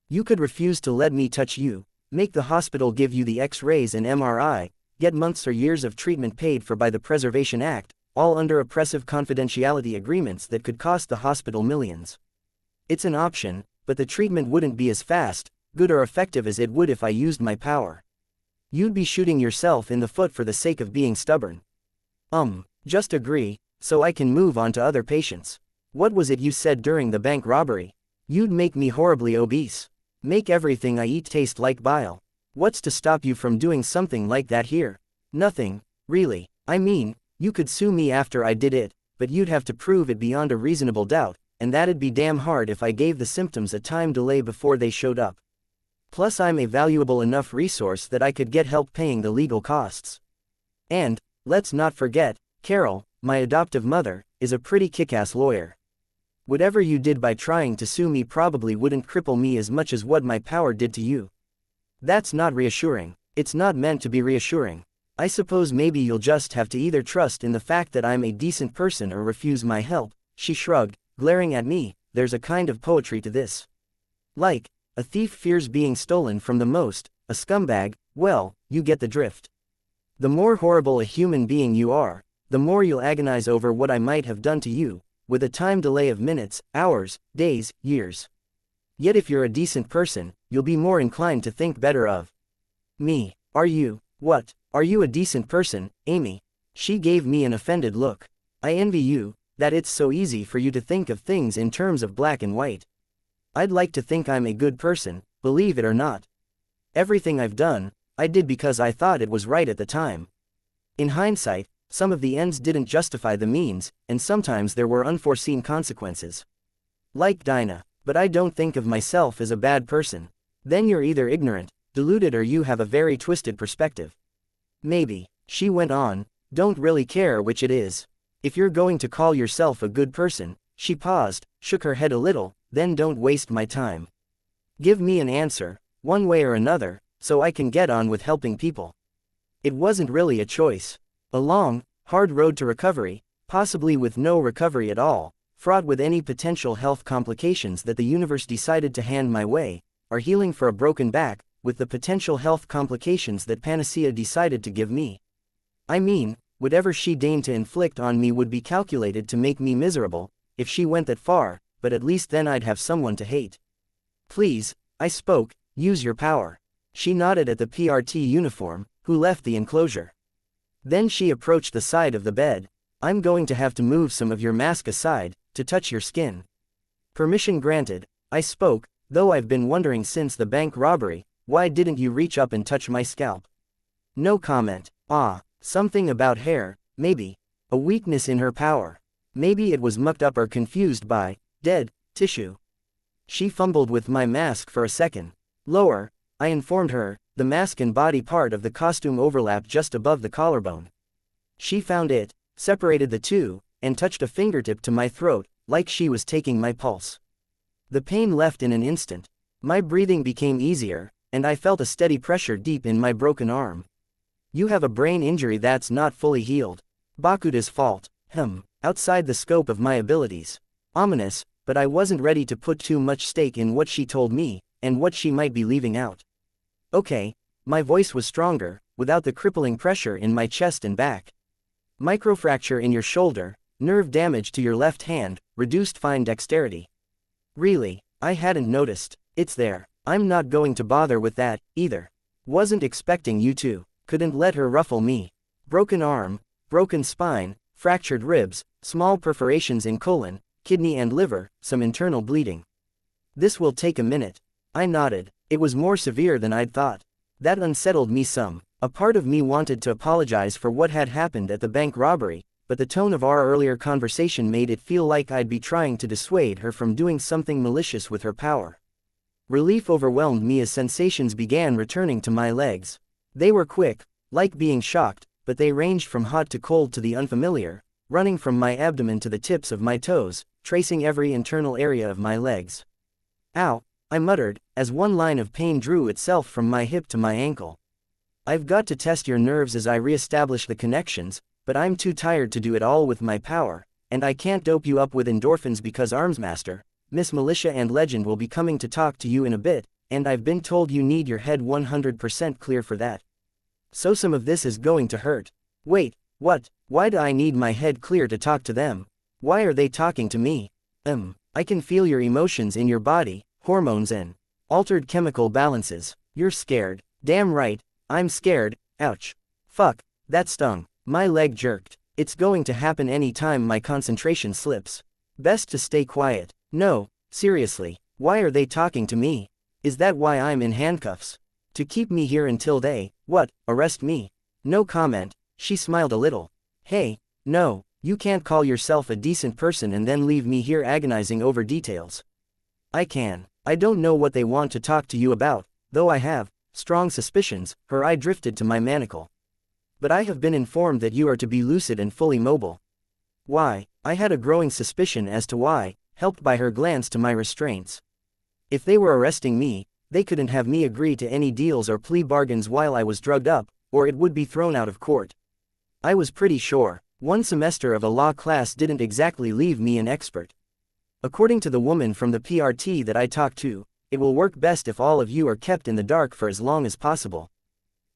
You could refuse to let me touch you, make the hospital give you the X-rays and MRI, get months or years of treatment paid for by the Preservation Act, all under oppressive confidentiality agreements that could cost the hospital millions. It's an option, but the treatment wouldn't be as fast, good or effective as it would if I used my power. You'd be shooting yourself in the foot for the sake of being stubborn. Just agree, so I can move on to other patients. What was it you said during the bank robbery? You'd make me horribly obese. Make everything I eat taste like bile. What's to stop you from doing something like that here? Nothing, really. I mean, you could sue me after I did it, but you'd have to prove it beyond a reasonable doubt, and that'd be damn hard if I gave the symptoms a time delay before they showed up. Plus I'm a valuable enough resource that I could get help paying the legal costs. And, let's not forget, Carol, my adoptive mother, is a pretty kick-ass lawyer. Whatever you did by trying to sue me probably wouldn't cripple me as much as what my power did to you. That's not reassuring. It's not meant to be reassuring. I suppose maybe you'll just have to either trust in the fact that I'm a decent person or refuse my help. She shrugged, glaring at me. There's a kind of poetry to this. Like, a thief fears being stolen from the most, a scumbag, well, you get the drift. The more horrible a human being you are, the more you'll agonize over what I might have done to you, with a time delay of minutes, hours, days, years. Yet if you're a decent person, you'll be more inclined to think better of me. Are you? What? Are you a decent person, Amy? She gave me an offended look. I envy you, that it's so easy for you to think of things in terms of black and white. I'd like to think I'm a good person, believe it or not. Everything I've done, I did because I thought it was right at the time. In hindsight, some of the ends didn't justify the means, and sometimes there were unforeseen consequences. Like Dinah, but I don't think of myself as a bad person. Then you're either ignorant, deluded, or you have a very twisted perspective. Maybe, she went on, don't really care which it is. If you're going to call yourself a good person, she paused, shook her head a little, then don't waste my time. Give me an answer, one way or another, so I can get on with helping people. It wasn't really a choice. A long, hard road to recovery, possibly with no recovery at all, fraught with any potential health complications that the universe decided to hand my way, or healing for a broken back, with the potential health complications that Panacea decided to give me. I mean, whatever she deigned to inflict on me would be calculated to make me miserable, if she went that far, but at least then I'd have someone to hate. Please, I spoke, use your power. She nodded at the PRT uniform, who left the enclosure. Then she approached the side of the bed. I'm going to have to move some of your mask aside, to touch your skin. Permission granted, I spoke, though I've been wondering since the bank robbery, why didn't you reach up and touch my scalp? No comment. Something about hair, maybe. A weakness in her power. Maybe it was mucked up or confused by dead tissue. She fumbled with my mask for a second. Lower, I informed her, the mask and body part of the costume overlap just above the collarbone. She found it, separated the two, and touched a fingertip to my throat, like she was taking my pulse. The pain left in an instant. My breathing became easier, and I felt a steady pressure deep in my broken arm. You have a brain injury that's not fully healed. Bakuda's fault. Outside the scope of my abilities. Ominous, but I wasn't ready to put too much stake in what she told me, and what she might be leaving out. Okay, my voice was stronger, without the crippling pressure in my chest and back. Microfracture in your shoulder, Nerve damage to your left hand, reduced fine dexterity. Really? I hadn't noticed. It's there. I'm not going to bother with that, either. Wasn't expecting you to. Couldn't let her ruffle me. Broken arm, broken spine, fractured ribs, small perforations in colon, kidney and liver, some internal bleeding. This will take a minute. I nodded. It was more severe than I'd thought. That unsettled me some. A part of me wanted to apologize for what had happened at the bank robbery, but the tone of our earlier conversation made it feel like I'd be trying to dissuade her from doing something malicious with her power. Relief overwhelmed me as sensations began returning to my legs. They were quick, like being shocked, but they ranged from hot to cold to the unfamiliar, running from my abdomen to the tips of my toes, tracing every internal area of my legs. Ow, I muttered, as one line of pain drew itself from my hip to my ankle. I've got to test your nerves as I re-establish the connections, but I'm too tired to do it all with my power, and I can't dope you up with endorphins because Armsmaster, Miss Militia and Legend will be coming to talk to you in a bit, and I've been told you need your head 100% clear for that. So some of this is going to hurt. Wait, what? Why do I need my head clear to talk to them? Why are they talking to me? I can feel your emotions in your body, hormones and altered chemical balances. You're scared. Damn right, I'm scared. Ouch. Fuck, that stung. My leg jerked. It's going to happen any time my concentration slips. Best to stay quiet. No, seriously, why are they talking to me? Is that why I'm in handcuffs? To keep me here until they, arrest me? No comment. She smiled a little. Hey, no, you can't call yourself a decent person and then leave me here agonizing over details. I can. I don't know what they want to talk to you about, though I have strong suspicions. Her eye drifted to my manacle. But I have been informed that you are to be lucid and fully mobile. Why? I had a growing suspicion as to why, helped by her glance to my restraints. If they were arresting me, they couldn't have me agree to any deals or plea bargains while I was drugged up, or it would be thrown out of court. I was pretty sure. One semester of a law class didn't exactly leave me an expert. According to the woman from the PRT that I talked to, it will work best if all of you are kept in the dark for as long as possible.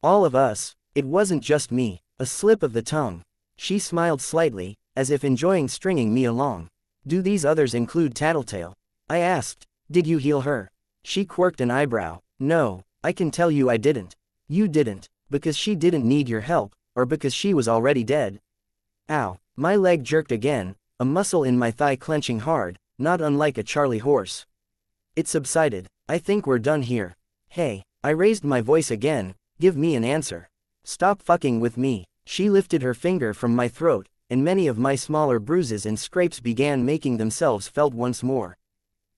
All of us. It wasn't just me. A slip of the tongue. She smiled slightly, as if enjoying stringing me along. Do these others include Tattletale? I asked. Did you heal her? She quirked an eyebrow. No, I can tell you I didn't. You didn't, because she didn't need your help, or because she was already dead. Ow, my leg jerked again, a muscle in my thigh clenching hard, not unlike a Charlie horse. It subsided. I think we're done here. Hey, I raised my voice again, give me an answer. Stop fucking with me. She lifted her finger from my throat, and many of my smaller bruises and scrapes began making themselves felt once more.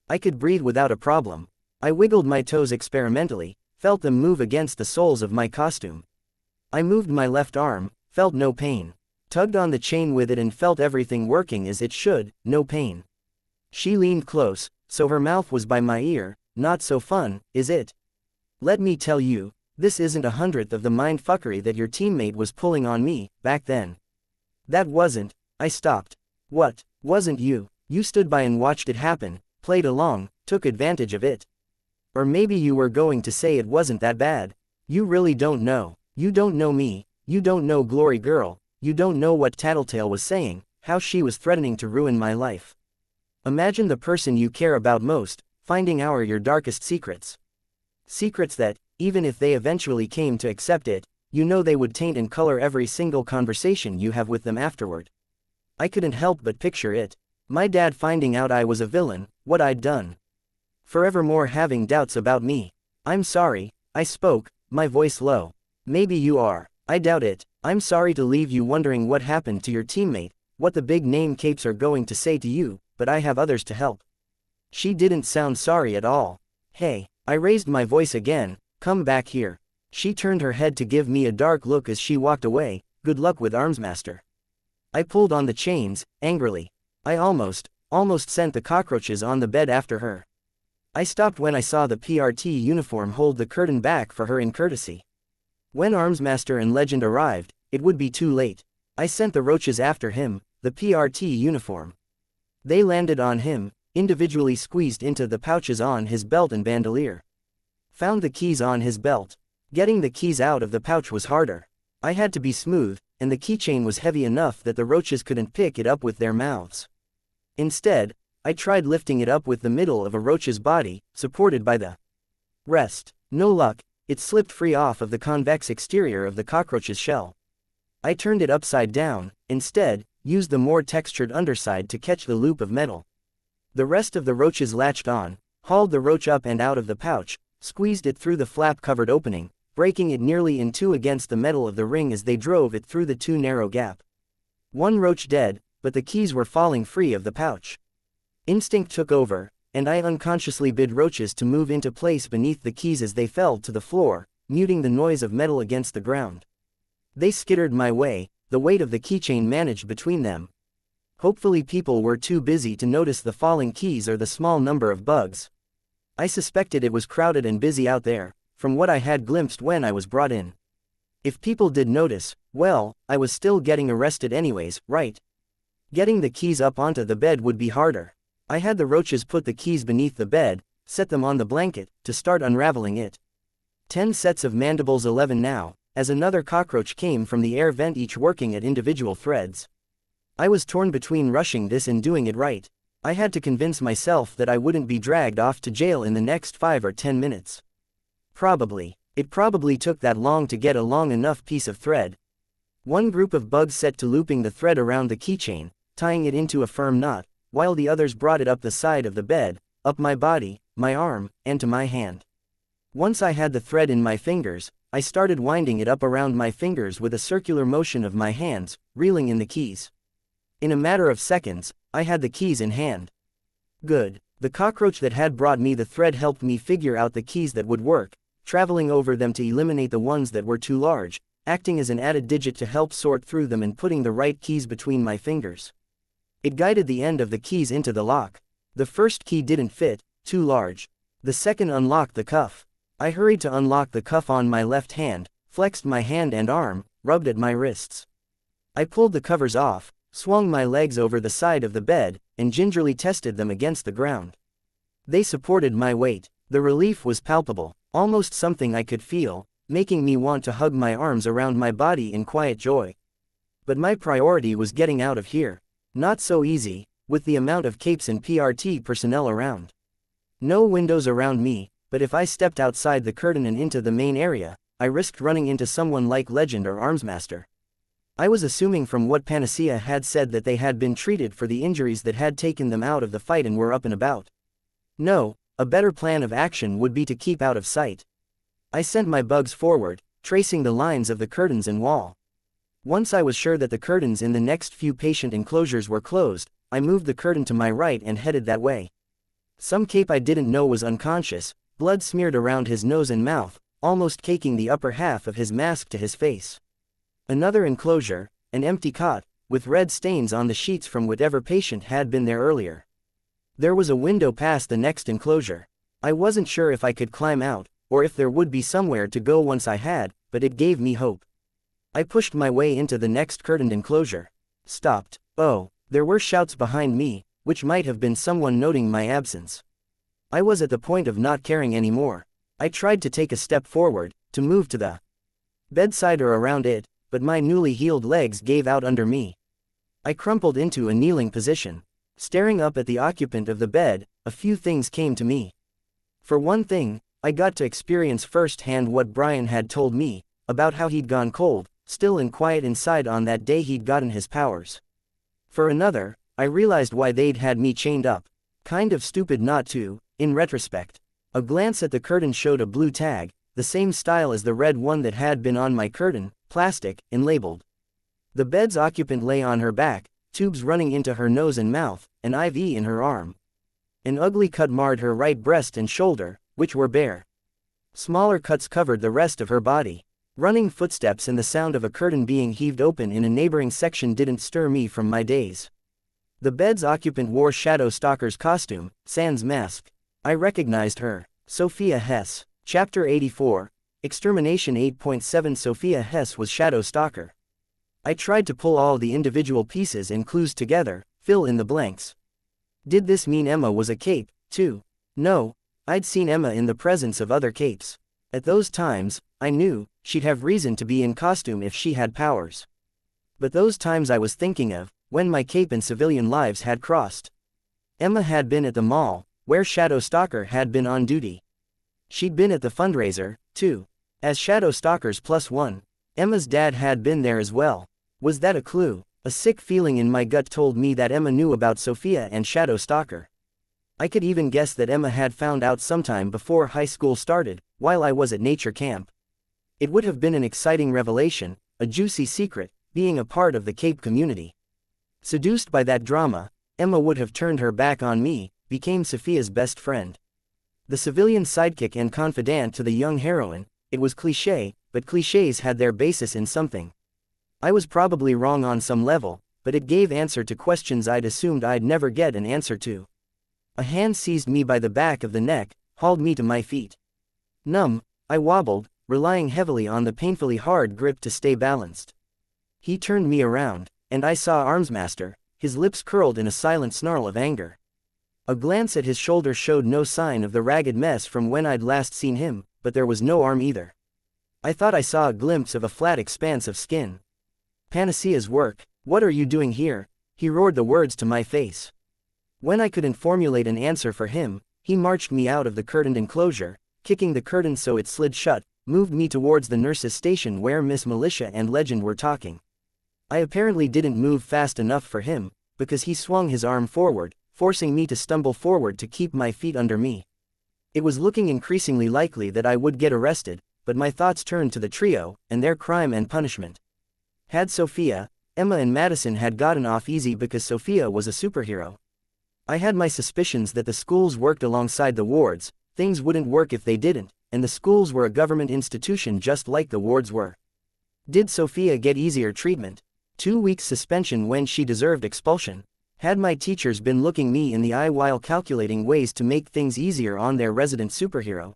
I could breathe without a problem. I wiggled my toes experimentally, felt them move against the soles of my costume. I moved my left arm, felt no pain. Tugged on the chain with it and felt everything working as it should, no pain. She leaned close, so her mouth was by my ear. Not so fun, is it? Let me tell you, this isn't 1/100th of the mindfuckery that your teammate was pulling on me, back then. That wasn't. I stopped. What? Wasn't you? You stood by and watched it happen, played along, took advantage of it. Or maybe you were going to say it wasn't that bad. You really don't know. You don't know me. You don't know Glory Girl. You don't know what Tattletale was saying, how she was threatening to ruin my life. Imagine the person you care about most, finding out your darkest secrets. Secrets that, even if they eventually came to accept it, you know they would taint and color every single conversation you have with them afterward. I couldn't help but picture it. My dad finding out I was a villain, what I'd done. Forevermore having doubts about me. I'm sorry, I spoke, my voice low. Maybe you are. I doubt it. I'm sorry to leave you wondering what happened to your teammate, what the big name capes are going to say to you, but I have others to help. She didn't sound sorry at all. Hey, I raised my voice again, come back here. She turned her head to give me a dark look as she walked away. Good luck with Armsmaster. I pulled on the chains, angrily. I almost sent the cockroaches on the bed after her. I stopped when I saw the PRT uniform hold the curtain back for her in courtesy. When Armsmaster and Legend arrived, it would be too late. I sent the roaches after him, the PRT uniform. They landed on him, individually squeezed into the pouches on his belt and bandolier. Found the keys on his belt. Getting the keys out of the pouch was harder. I had to be smooth, and the keychain was heavy enough that the roaches couldn't pick it up with their mouths. Instead, I tried lifting it up with the middle of a roach's body, supported by the rest. No luck, it slipped free off of the convex exterior of the cockroach's shell. I turned it upside down, instead, used the more textured underside to catch the loop of metal. The rest of the roaches latched on, hauled the roach up and out of the pouch, squeezed it through the flap-covered opening, breaking it nearly in two against the metal of the ring as they drove it through the too narrow gap. One roach dead, but the keys were falling free of the pouch. Instinct took over, and I unconsciously bid roaches to move into place beneath the keys as they fell to the floor, muting the noise of metal against the ground. They skittered my way, the weight of the keychain managed between them. Hopefully people were too busy to notice the falling keys or the small number of bugs. I suspected it was crowded and busy out there, from what I had glimpsed when I was brought in. If people did notice, well, I was still getting arrested anyways, right? Getting the keys up onto the bed would be harder. I had the roaches put the keys beneath the bed, set them on the blanket, to start unraveling it. 10 sets of mandibles, 11 now, as another cockroach came from the air vent, each working at individual threads. I was torn between rushing this and doing it right. I had to convince myself that I wouldn't be dragged off to jail in the next 5 or 10 minutes. It probably took that long to get a long enough piece of thread. One group of bugs set to looping the thread around the keychain, tying it into a firm knot, while the others brought it up the side of the bed, up my body, my arm, and to my hand. Once I had the thread in my fingers, I started winding it up around my fingers with a circular motion of my hands, reeling in the keys. In a matter of seconds, I had the keys in hand. Good. The cockroach that had brought me the thread helped me figure out the keys that would work, traveling over them to eliminate the ones that were too large, acting as an added digit to help sort through them and putting the right keys between my fingers. It guided the end of the keys into the lock. The first key didn't fit, too large. The second unlocked the cuff. I hurried to unlock the cuff on my left hand, flexed my hand and arm, rubbed at my wrists. I pulled the covers off, swung my legs over the side of the bed, and gingerly tested them against the ground. They supported my weight. The relief was palpable, almost something I could feel, making me want to hug my arms around my body in quiet joy. But my priority was getting out of here. Not so easy, with the amount of capes and PRT personnel around. No windows around me, but if I stepped outside the curtain and into the main area, I risked running into someone like Legend or Armsmaster. I was assuming from what Panacea had said that they had been treated for the injuries that had taken them out of the fight and were up and about. No, a better plan of action would be to keep out of sight. I sent my bugs forward, tracing the lines of the curtains and wall. Once I was sure that the curtains in the next few patient enclosures were closed, I moved the curtain to my right and headed that way. Some cape I didn't know was unconscious, blood smeared around his nose and mouth, almost caking the upper half of his mask to his face. Another enclosure, an empty cot, with red stains on the sheets from whatever patient had been there earlier. There was a window past the next enclosure. I wasn't sure if I could climb out, or if there would be somewhere to go once I had, but it gave me hope. I pushed my way into the next curtained enclosure. Stopped. Oh, there were shouts behind me, which might have been someone noting my absence. I was at the point of not caring anymore. I tried to take a step forward, to move to the bedside or around it, but my newly healed legs gave out under me. I crumpled into a kneeling position. Staring up at the occupant of the bed, a few things came to me. For one thing, I got to experience firsthand what Brian had told me, about how he'd gone cold, still and quiet inside on that day he'd gotten his powers. For another, I realized why they'd had me chained up. Kind of stupid not to, in retrospect. A glance at the curtain showed a blue tag, the same style as the red one that had been on my curtain, plastic, and labeled. The bed's occupant lay on her back, tubes running into her nose and mouth, an IV in her arm. An ugly cut marred her right breast and shoulder, which were bare. Smaller cuts covered the rest of her body. Running footsteps and the sound of a curtain being heaved open in a neighboring section didn't stir me from my daze. The bed's occupant wore Shadow Stalker's costume, sans mask. I recognized her. Sophia Hess. Chapter 84. Extermination 8.7. Sophia Hess was Shadow Stalker. I tried to pull all the individual pieces and clues together, fill in the blanks. Did this mean Emma was a cape, too? No, I'd seen Emma in the presence of other capes. At those times, I knew, she'd have reason to be in costume if she had powers. But those times I was thinking of, when my cape and civilian lives had crossed. Emma had been at the mall, where Shadow Stalker had been on duty. She'd been at the fundraiser, too. As Shadow Stalker's +1, Emma's dad had been there as well. Was that a clue? A sick feeling in my gut told me that Emma knew about Sophia and Shadow Stalker. I could even guess that Emma had found out sometime before high school started, while I was at nature camp. It would have been an exciting revelation, a juicy secret, being a part of the Cape community. Seduced by that drama, Emma would have turned her back on me, became Sophia's best friend. The civilian sidekick and confidant to the young heroine. It was cliché, but clichés had their basis in something. I was probably wrong on some level, but it gave answer to questions I'd assumed I'd never get an answer to. A hand seized me by the back of the neck, hauled me to my feet. Numb, I wobbled, relying heavily on the painfully hard grip to stay balanced. He turned me around, and I saw Armsmaster, his lips curled in a silent snarl of anger. A glance at his shoulder showed no sign of the ragged mess from when I'd last seen him, but there was no arm either. I thought I saw a glimpse of a flat expanse of skin. Panacea's work, what are you doing here? He roared the words to my face. When I couldn't formulate an answer for him, he marched me out of the curtained enclosure, kicking the curtain so it slid shut, moved me towards the nurse's station where Miss Militia and Legend were talking. I apparently didn't move fast enough for him, because he swung his arm forward, forcing me to stumble forward to keep my feet under me. It was looking increasingly likely that I would get arrested, but my thoughts turned to the trio, and their crime and punishment. Had Sophia, Emma and Madison had gotten off easy because Sophia was a superhero. I had my suspicions that the schools worked alongside the wards, things wouldn't work if they didn't, and the schools were a government institution just like the wards were. Did Sophia get easier treatment? 2 weeks suspension when she deserved expulsion? Had my teachers been looking me in the eye while calculating ways to make things easier on their resident superhero?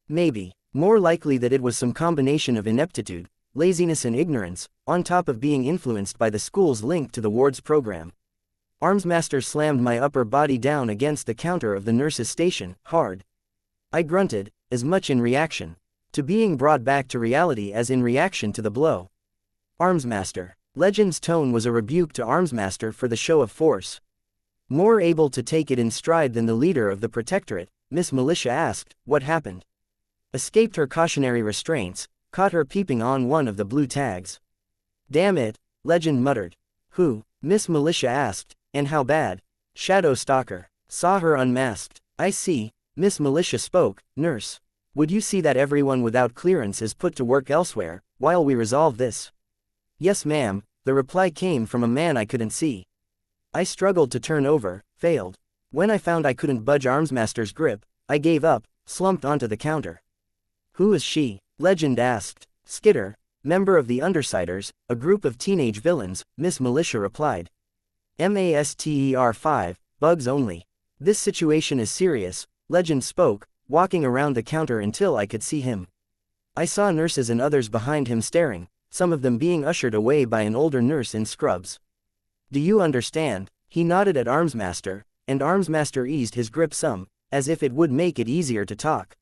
Maybe. More likely that it was some combination of ineptitude, laziness and ignorance, on top of being influenced by the school's link to the ward's program. Armsmaster slammed my upper body down against the counter of the nurse's station, hard. I grunted, as much in reaction to being brought back to reality as in reaction to the blow. Armsmaster. Legend's tone was a rebuke to Armsmaster for the show of force. More able to take it in stride than the leader of the Protectorate, Miss Militia asked, what happened? Escaped her cautionary restraints, caught her peeping on one of the blue tags. Damn it, Legend muttered. Who? Miss Militia asked, and how bad? Shadow Stalker. Saw her unmasked. I see, Miss Militia spoke, nurse. Would you see that everyone without clearance is put to work elsewhere, while we resolve this? Yes ma'am, the reply came from a man I couldn't see. I struggled to turn over, failed. When I found I couldn't budge Armsmaster's grip, I gave up, slumped onto the counter. Who is she? Legend asked. Skitter, member of the Undersiders, a group of teenage villains, Miss Militia replied. Master 5, bugs only. This situation is serious, Legend spoke, walking around the counter until I could see him. I saw nurses and others behind him staring, some of them being ushered away by an older nurse in scrubs. Do you understand? He nodded at Armsmaster, and Armsmaster eased his grip some, as if it would make it easier to talk.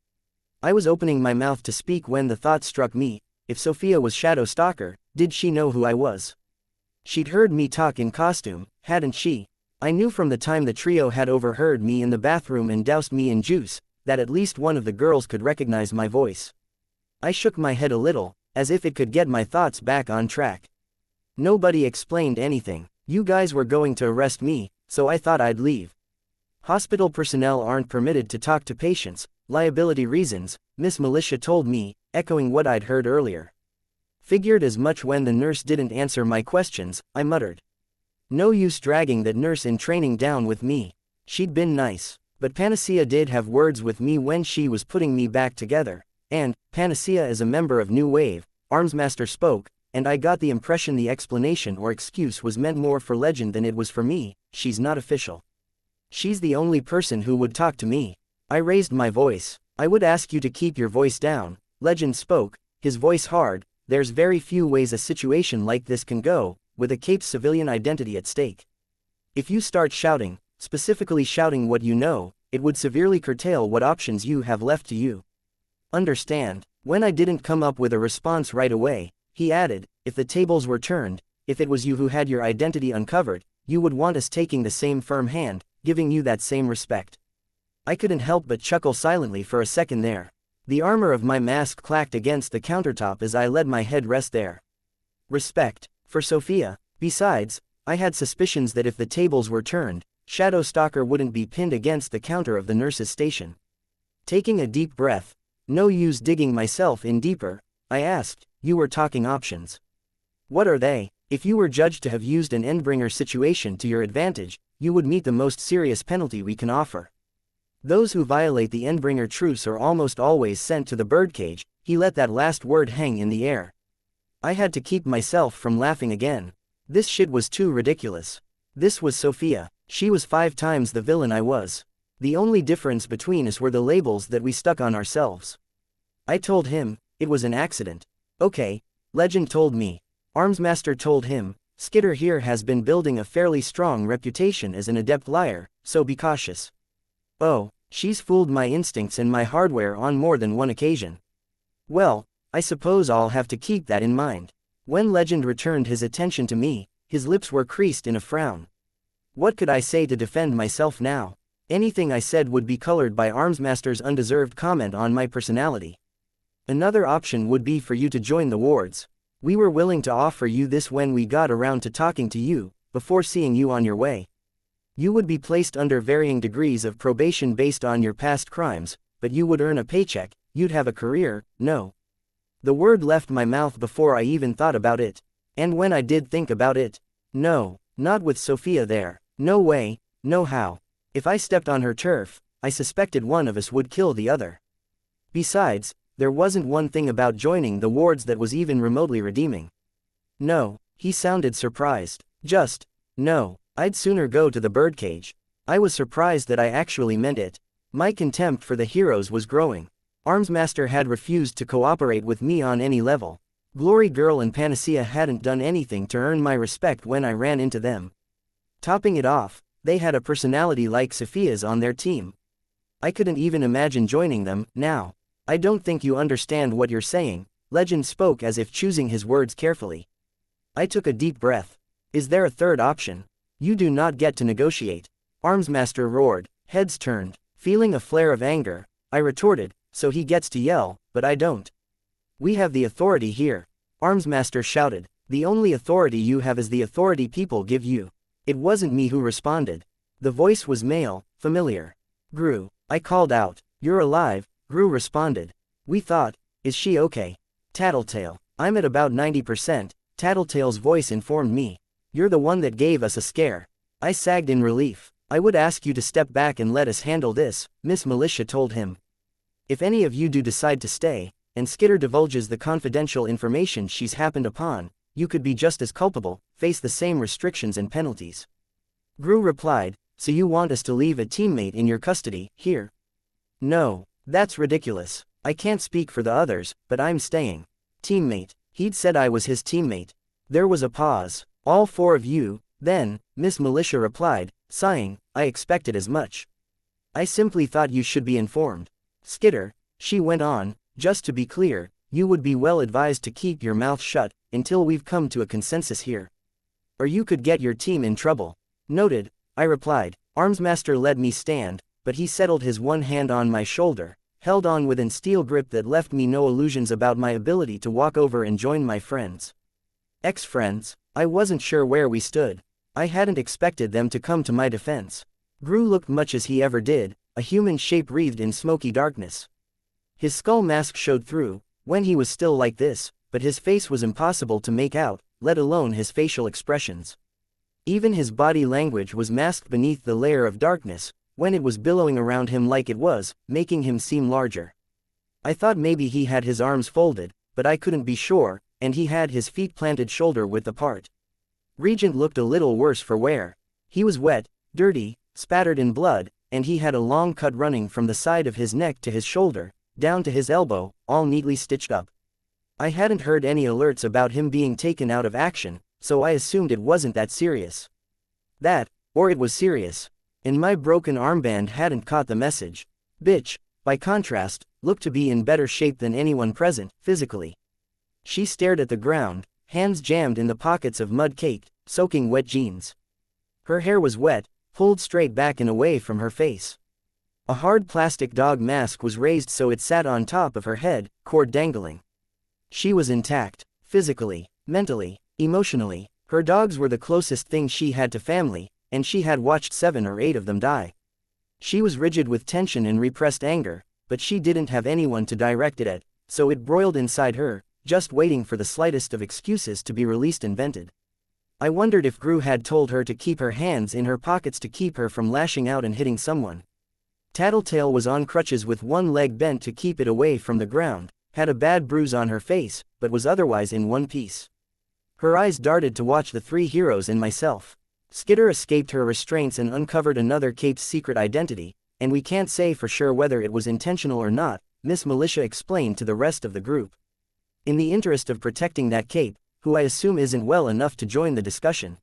I was opening my mouth to speak when the thought struck me, if Sophia was Shadow Stalker, did she know who I was? She'd heard me talk in costume, hadn't she? I knew from the time the trio had overheard me in the bathroom and doused me in juice, that at least one of the girls could recognize my voice. I shook my head a little, as if it could get my thoughts back on track. Nobody explained anything. You guys were going to arrest me, so I thought I'd leave. Hospital personnel aren't permitted to talk to patients, liability reasons, Miss Militia told me, echoing what I'd heard earlier. Figured as much when the nurse didn't answer my questions, I muttered. No use dragging that nurse in training down with me. She'd been nice, but Panacea did have words with me when she was putting me back together, and, Panacea is a member of New Wave, Armsmaster spoke, and I got the impression the explanation or excuse was meant more for Legend than it was for me. She's not official. She's the only person who would talk to me. I raised my voice. I would ask you to keep your voice down, Legend spoke, his voice hard. There's very few ways a situation like this can go, with a Cape's civilian identity at stake. If you start shouting, specifically shouting what you know, it would severely curtail what options you have left to you. Understand? When I didn't come up with a response right away, he added, if the tables were turned, if it was you who had your identity uncovered, you would want us taking the same firm hand, giving you that same respect. I couldn't help but chuckle silently for a second there. The armor of my mask clacked against the countertop as I let my head rest there. Respect, for Sophia. Besides, I had suspicions that if the tables were turned, Shadow Stalker wouldn't be pinned against the counter of the nurse's station. Taking a deep breath, no use digging myself in deeper, I asked, you were talking options. What are they? If you were judged to have used an Endbringer situation to your advantage, you would meet the most serious penalty we can offer. Those who violate the Endbringer truce are almost always sent to the birdcage. He let that last word hang in the air. I had to keep myself from laughing again. This shit was too ridiculous. This was Sophia. She was 5 times the villain I was. The only difference between us were the labels that we stuck on ourselves. I told him, it was an accident. Okay, Legend told me. Armsmaster told him, Skitter here has been building a fairly strong reputation as an adept liar, so be cautious. Oh, she's fooled my instincts and my hardware on more than one occasion. Well, I suppose I'll have to keep that in mind. When Legend returned his attention to me, his lips were creased in a frown. What could I say to defend myself now? Anything I said would be colored by Armsmaster's undeserved comment on my personality. Another option would be for you to join the wards. We were willing to offer you this when we got around to talking to you, before seeing you on your way. You would be placed under varying degrees of probation based on your past crimes, but you would earn a paycheck, you'd have a career. No. The word left my mouth before I even thought about it. And when I did think about it, no, not with Sophia there. No way, no how. If I stepped on her turf, I suspected one of us would kill the other. Besides, there wasn't one thing about joining the wards that was even remotely redeeming. No, he sounded surprised. Just, no. I'd sooner go to the birdcage. I was surprised that I actually meant it. My contempt for the heroes was growing. Armsmaster had refused to cooperate with me on any level. Glory Girl and Panacea hadn't done anything to earn my respect when I ran into them. Topping it off, they had a personality like Sophia's on their team. I couldn't even imagine joining them. Now, I don't think you understand what you're saying. Legend spoke as if choosing his words carefully. I took a deep breath. Is there a third option? You do not get to negotiate. Armsmaster roared, heads turned. Feeling a flare of anger, I retorted, so he gets to yell, but I don't. We have the authority here. Armsmaster shouted, the only authority you have is the authority people give you. It wasn't me who responded. The voice was male, familiar. Gru, I called out, you're alive. Gru responded. We thought, is she okay? Tattletale, I'm at about 90%, Tattletale's voice informed me. You're the one that gave us a scare. I sagged in relief. I would ask you to step back and let us handle this, Miss Militia told him. If any of you do decide to stay, and Skitter divulges the confidential information she's happened upon, you could be just as culpable, face the same restrictions and penalties. Gru replied, so you want us to leave a teammate in your custody, here? No, that's ridiculous. I can't speak for the others, but I'm staying. Teammate. He'd said I was his teammate. There was a pause. All 4 of you, then, Miss Militia replied, sighing, I expected as much. I simply thought you should be informed. Skitter, she went on, just to be clear, you would be well advised to keep your mouth shut, until we've come to a consensus here. Or you could get your team in trouble. Noted, I replied. Armsmaster let me stand, but he settled his one hand on my shoulder, held on with an steel grip that left me no illusions about my ability to walk over and join my friends. Ex-friends. I wasn't sure where we stood. I hadn't expected them to come to my defense. Gru looked much as he ever did, a human shape wreathed in smoky darkness. His skull mask showed through, when he was still like this, but his face was impossible to make out, let alone his facial expressions. Even his body language was masked beneath the layer of darkness, when it was billowing around him like it was, making him seem larger. I thought maybe he had his arms folded, but I couldn't be sure, and he had his feet planted shoulder-width apart. Regent looked a little worse for wear. He was wet, dirty, spattered in blood, and he had a long cut running from the side of his neck to his shoulder, down to his elbow, all neatly stitched up. I hadn't heard any alerts about him being taken out of action, so I assumed it wasn't that serious. That, or it was serious. And my broken armband hadn't caught the message. Bitch, by contrast, looked to be in better shape than anyone present, physically. She stared at the ground, hands jammed in the pockets of mud-caked, soaking wet jeans. Her hair was wet, pulled straight back and away from her face. A hard plastic dog mask was raised so it sat on top of her head, cord dangling. She was intact, physically, mentally, emotionally. Her dogs were the closest thing she had to family, and she had watched 7 or 8 of them die. She was rigid with tension and repressed anger, but she didn't have anyone to direct it at, so it broiled inside her, just waiting for the slightest of excuses to be released and vented. I wondered if Gru had told her to keep her hands in her pockets to keep her from lashing out and hitting someone. Tattletale was on crutches with one leg bent to keep it away from the ground, had a bad bruise on her face, but was otherwise in one piece. Her eyes darted to watch the 3 heroes and myself. Skitter escaped her restraints and uncovered another cape's secret identity, and we can't say for sure whether it was intentional or not, Miss Militia explained to the rest of the group. In the interest of protecting that cape, who I assume isn't well enough to join the discussion.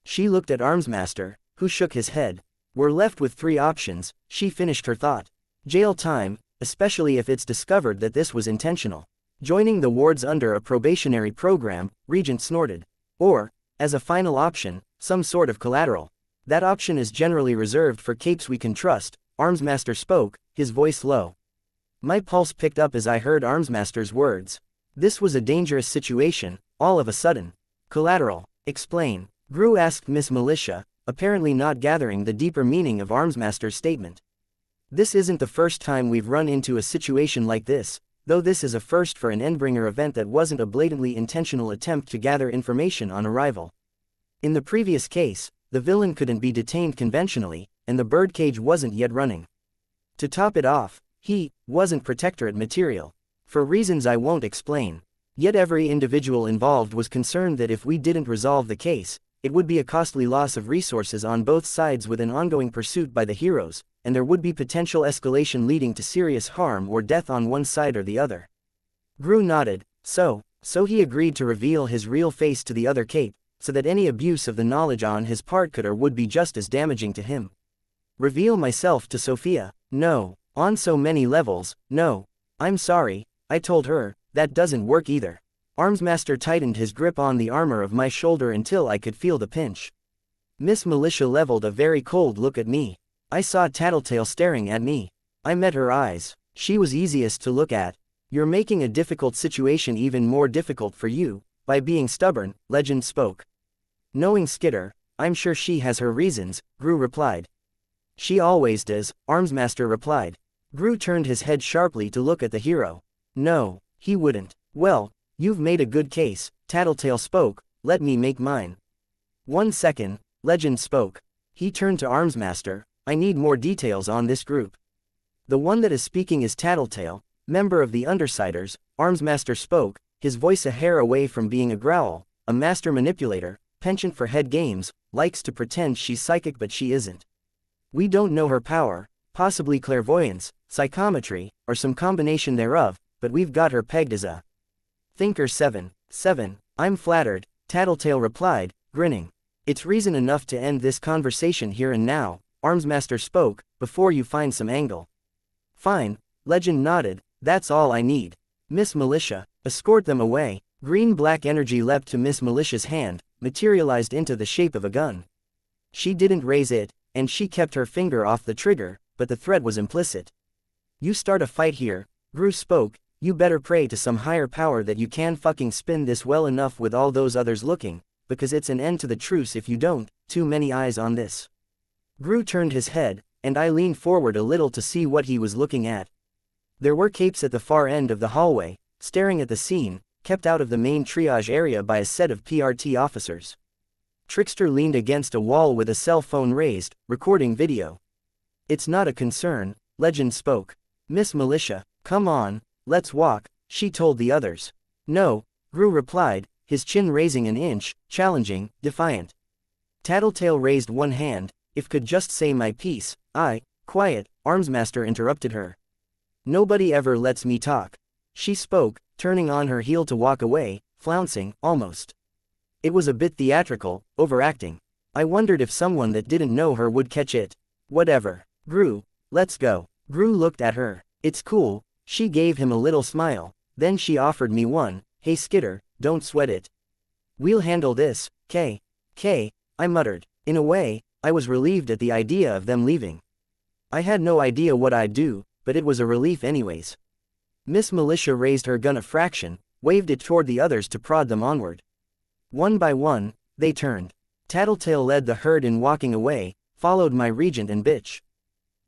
She looked at Armsmaster, who shook his head. We're left with 3 options, she finished her thought. Jail time, especially if it's discovered that this was intentional. Joining the wards under a probationary program, Regent snorted. Or, as a final option, some sort of collateral. That option is generally reserved for capes we can trust, Armsmaster spoke, his voice low. My pulse picked up as I heard Armsmaster's words. This was a dangerous situation, all of a sudden. Collateral. Explain. Gru asked Miss Militia, apparently not gathering the deeper meaning of Armsmaster's statement. This isn't the first time we've run into a situation like this, though this is a first for an Endbringer event that wasn't a blatantly intentional attempt to gather information on arrival. In the previous case, the villain couldn't be detained conventionally, and the birdcage wasn't yet running. To top it off, he wasn't Protectorate material. For reasons I won't explain. Yet every individual involved was concerned that if we didn't resolve the case, it would be a costly loss of resources on both sides with an ongoing pursuit by the heroes, and there would be potential escalation leading to serious harm or death on one side or the other. Gru nodded. So he agreed to reveal his real face to the other cape, so that any abuse of the knowledge on his part could or would be just as damaging to him. Reveal myself to Sophia? No. On so many levels, no. I'm sorry, I told her, that doesn't work either. Armsmaster tightened his grip on the armor of my shoulder until I could feel the pinch. Miss Militia leveled a very cold look at me. I saw Tattletale staring at me. I met her eyes. She was easiest to look at. You're making a difficult situation even more difficult for you, by being stubborn, Legend spoke. Knowing Skitter, I'm sure she has her reasons, Gru replied. She always does, Armsmaster replied. Gru turned his head sharply to look at the hero. No, he wouldn't. Well, you've made a good case, Tattletale spoke, let me make mine. 1 second, Legend spoke. He turned to Armsmaster, I need more details on this group. The one that is speaking is Tattletale, member of the Undersiders, Armsmaster spoke, his voice a hair away from being a growl, a master manipulator, penchant for head games, likes to pretend she's psychic but she isn't. We don't know her power, possibly clairvoyance, psychometry, or some combination thereof, but we've got her pegged as a thinker 7. I'm flattered, Tattletale replied, grinning. It's reason enough to end this conversation here and now, Armsmaster spoke, before you find some angle. Fine, Legend nodded, that's all I need. Miss Militia, escort them away. Green-black energy leapt to Miss Militia's hand, materialized into the shape of a gun. She didn't raise it, and she kept her finger off the trigger, but the threat was implicit. You start a fight here, Gru spoke, you better pray to some higher power that you can fucking spin this well enough with all those others looking, because it's an end to the truce if you don't, too many eyes on this. Gru turned his head, and I leaned forward a little to see what he was looking at. There were capes at the far end of the hallway, staring at the scene, kept out of the main triage area by a set of PRT officers. Trickster leaned against a wall with a cell phone raised, recording video. It's not a concern, Legend spoke. Miss Militia, come on, let's walk, she told the others. No, Gru replied, his chin raising an inch, challenging, defiant. Tattletale raised one hand, if could just say my piece, quiet, Armsmaster interrupted her. Nobody ever lets me talk. She spoke, turning on her heel to walk away, flouncing, almost. It was a bit theatrical, overacting. I wondered if someone that didn't know her would catch it. Whatever. Gru, let's go. Gru looked at her. It's cool, she gave him a little smile, then she offered me one, hey Skitter, don't sweat it. We'll handle this, K. I muttered. In a way, I was relieved at the idea of them leaving. I had no idea what I'd do, but it was a relief anyways. Miss Militia raised her gun a fraction, waved it toward the others to prod them onward. One by one, they turned. Tattletale led the herd in walking away, followed my regent and bitch.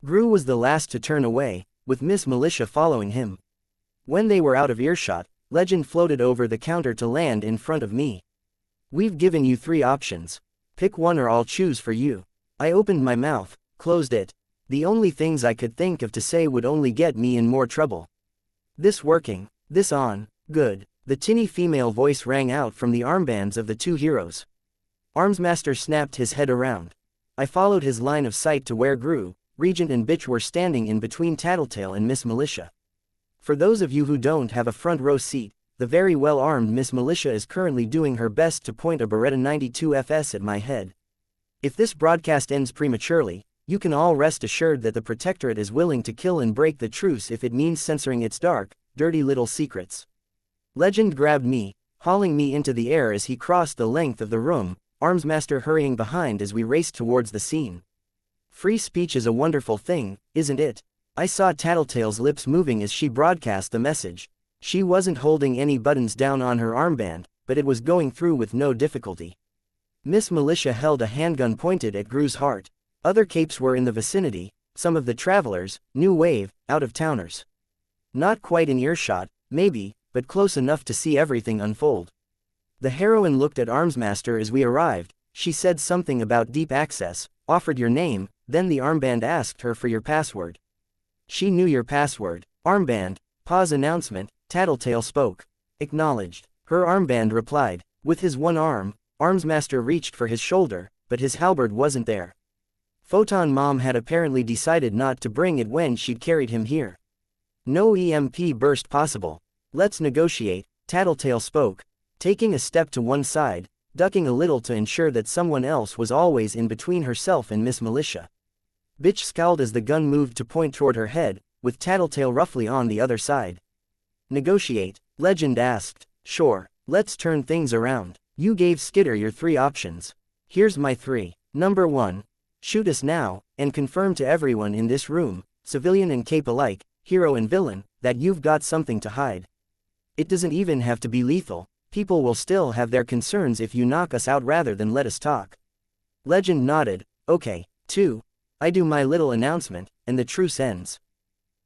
Gru was the last to turn away, with Miss Militia following him. When they were out of earshot, Legend floated over the counter to land in front of me. We've given you 3 options. Pick one or I'll choose for you. I opened my mouth, closed it. The only things I could think of to say would only get me in more trouble. This working, this on, good. The tinny female voice rang out from the armbands of the 2 heroes. Armsmaster snapped his head around. I followed his line of sight to where Gru, Regent and Bitch were standing in between Tattletale and Miss Militia. For those of you who don't have a front row seat, the very well-armed Miss Militia is currently doing her best to point a Beretta 92 FS at my head. If this broadcast ends prematurely, you can all rest assured that the Protectorate is willing to kill and break the truce if it means censoring its dark, dirty little secrets. Legend grabbed me, hauling me into the air as he crossed the length of the room, Armsmaster hurrying behind as we raced towards the scene. Free speech is a wonderful thing, isn't it? I saw Tattletale's lips moving as she broadcast the message. She wasn't holding any buttons down on her armband, but it was going through with no difficulty. Miss Militia held a handgun pointed at Gru's heart. Other capes were in the vicinity, some of the travelers, new wave, out-of-towners. Not quite in earshot, maybe, but close enough to see everything unfold. The heroine looked at Armsmaster as we arrived. She said something about deep access, offered your name, then the armband asked her for your password. She knew your password. Armband, pause announcement, Tattletale spoke. Acknowledged. Her armband replied. With his one arm, Armsmaster reached for his shoulder, but his halberd wasn't there. Photon Mom had apparently decided not to bring it when she'd carried him here. No EMP burst possible. Let's negotiate, Tattletale spoke, taking a step to one side, ducking a little to ensure that someone else was always in between herself and Miss Militia. Bitch scowled as the gun moved to point toward her head, with Tattletale roughly on the other side. Negotiate, Legend asked. Sure, let's turn things around. You gave Skitter your 3 options. Here's my 3. Number 1. Shoot us now, and confirm to everyone in this room, civilian and cape alike, hero and villain, that you've got something to hide. It doesn't even have to be lethal. People will still have their concerns if you knock us out rather than let us talk. Legend nodded. Okay. 2. I do my little announcement, and the truce ends.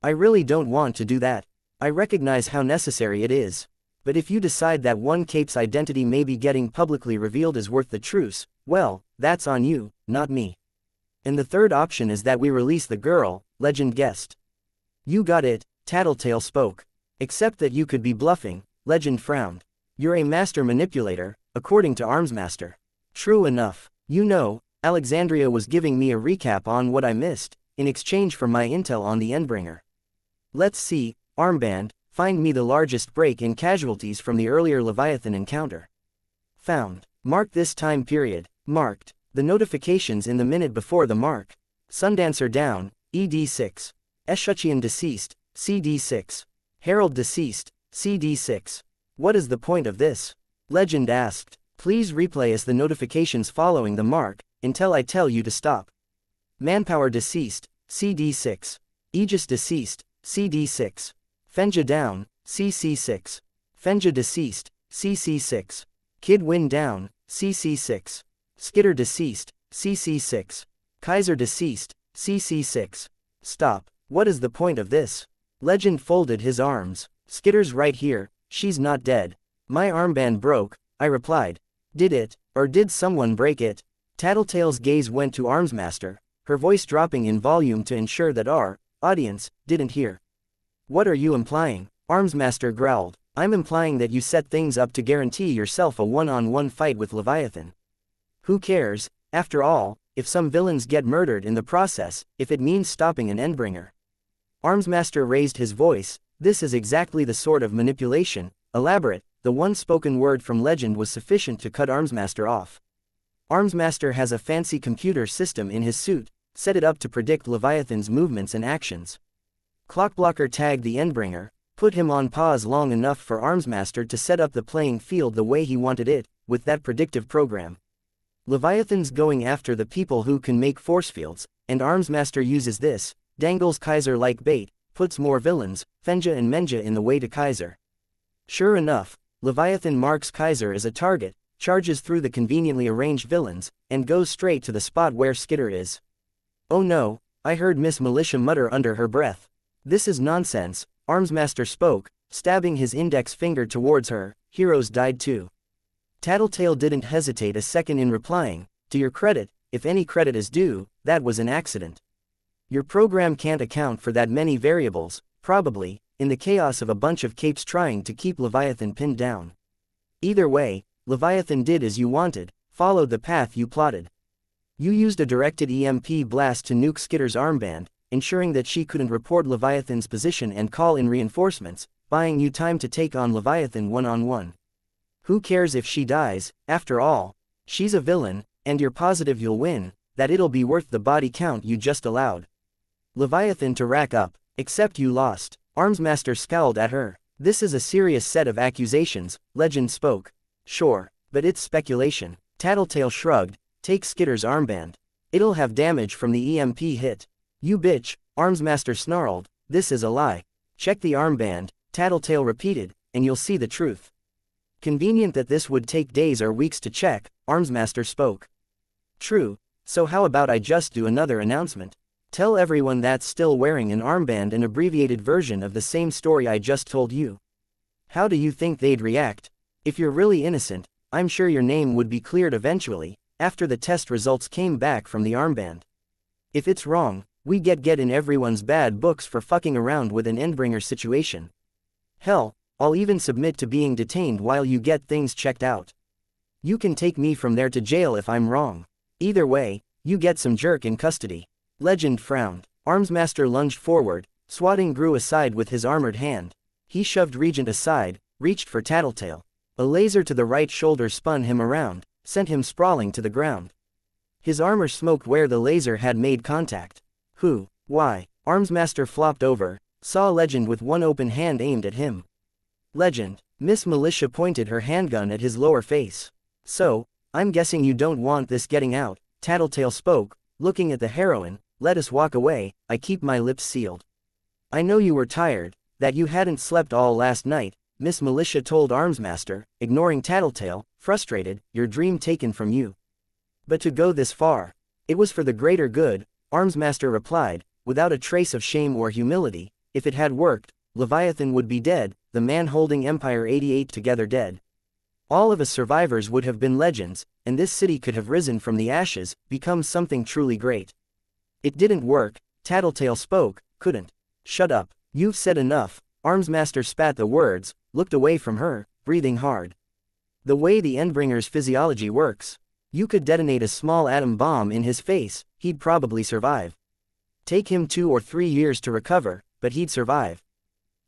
I really don't want to do that. I recognize how necessary it is. But if you decide that one cape's identity may be getting publicly revealed is worth the truce, well, that's on you, not me. And the 3rd option is that we release the girl, Legend guessed. You got it, Tattletale spoke. Except that you could be bluffing, Legend frowned. You're a master manipulator, according to Armsmaster. True enough. You know, Alexandria was giving me a recap on what I missed, in exchange for my intel on the Endbringer. Let's see, Armband, find me the largest break in casualties from the earlier Leviathan encounter. Found. Mark this time period. Marked. The notifications in the minute before the mark. Sundancer down, ED6. Xianxia deceased, CD6. Herald deceased, CD6. What is the point of this? Legend asked. Please replay as the notifications following the mark, until I tell you to stop. Manpower deceased, CD6. Aegis deceased, CD6. Fenja down, CC6. Fenja deceased, CC6. Kid Win down, CC6. Skitter deceased, CC6. Kaiser deceased, CC6. Stop. What is the point of this? Legend folded his arms. Skitter's right here, she's not dead. My armband broke, I replied. Did it, or did someone break it? Tattletale's gaze went to Armsmaster, her voice dropping in volume to ensure that our audience didn't hear. What are you implying? Armsmaster growled. I'm implying that you set things up to guarantee yourself a one-on-one fight with Leviathan. Who cares, after all, if some villains get murdered in the process, if it means stopping an Endbringer? Armsmaster raised his voice. This is exactly the sort of manipulation, elaborate. The one spoken word from Legend was sufficient to cut Armsmaster off. Armsmaster has a fancy computer system in his suit, set it up to predict Leviathan's movements and actions. Clockblocker tagged the Endbringer, put him on pause long enough for Armsmaster to set up the playing field the way he wanted it, with that predictive program. Leviathan's going after the people who can make force fields, and Armsmaster uses this, dangles Kaiser like bait, puts more villains, Fenja and Menja in the way to Kaiser. Sure enough, Leviathan marks Kaiser as a target, charges through the conveniently arranged villains, and goes straight to the spot where Skitter is. Oh no, I heard Miss Militia mutter under her breath. This is nonsense, Armsmaster spoke, stabbing his index finger towards her. Heroes died too. Tattletale didn't hesitate a second in replying, to your credit, if any credit is due, that was an accident. Your program can't account for that many variables, probably, in the chaos of a bunch of capes trying to keep Leviathan pinned down. Either way, Leviathan did as you wanted, followed the path you plotted. You used a directed EMP blast to nuke Skitter's armband, ensuring that she couldn't report Leviathan's position and call in reinforcements, buying you time to take on Leviathan one-on-one. Who cares if she dies, after all? She's a villain, and you're positive you'll win, that it'll be worth the body count you just allowed Leviathan to rack up, except you lost. Armsmaster scowled at her. This is a serious set of accusations, Legend spoke. Sure, but it's speculation. Tattletale shrugged, take Skitter's armband. It'll have damage from the EMP hit. You bitch, Armsmaster snarled, this is a lie. Check the armband, Tattletale repeated, and you'll see the truth. Convenient that this would take days or weeks to check, Armsmaster spoke. True, so how about I just do another announcement? Tell everyone that's still wearing an armband an abbreviated version of the same story I just told you. How do you think they'd react? If you're really innocent, I'm sure your name would be cleared eventually, after the test results came back from the armband. If it's wrong, we get in everyone's bad books for fucking around with an Endbringer situation. Hell, I'll even submit to being detained while you get things checked out. You can take me from there to jail if I'm wrong. Either way, you get some jerk in custody. Legend frowned. Armsmaster lunged forward, swatting Gru aside with his armored hand. He shoved Regent aside, reached for Tattletale. A laser to the right shoulder spun him around, sent him sprawling to the ground. His armor smoked where the laser had made contact. Who? Why? Armsmaster flopped over, saw Legend with one open hand aimed at him. Legend. Miss Militia pointed her handgun at his lower face. So, I'm guessing you don't want this getting out, Tattletale spoke, looking at the heroine. Let us walk away, I keep my lips sealed. I know you were tired, that you hadn't slept all last night, Miss Militia told Armsmaster, ignoring Tattletale, frustrated, your dream taken from you. But to go this far, it was for the greater good, Armsmaster replied, without a trace of shame or humility. If it had worked, Leviathan would be dead, the man holding Empire 88 together dead. All of us survivors would have been legends, and this city could have risen from the ashes, become something truly great. It didn't work, Tattletale spoke, couldn't. Shut up, you've said enough. Armsmaster spat the words, looked away from her, breathing hard. The way the Endbringer's physiology works. You could detonate a small atom bomb in his face, he'd probably survive. Take him 2 or 3 years to recover, but he'd survive.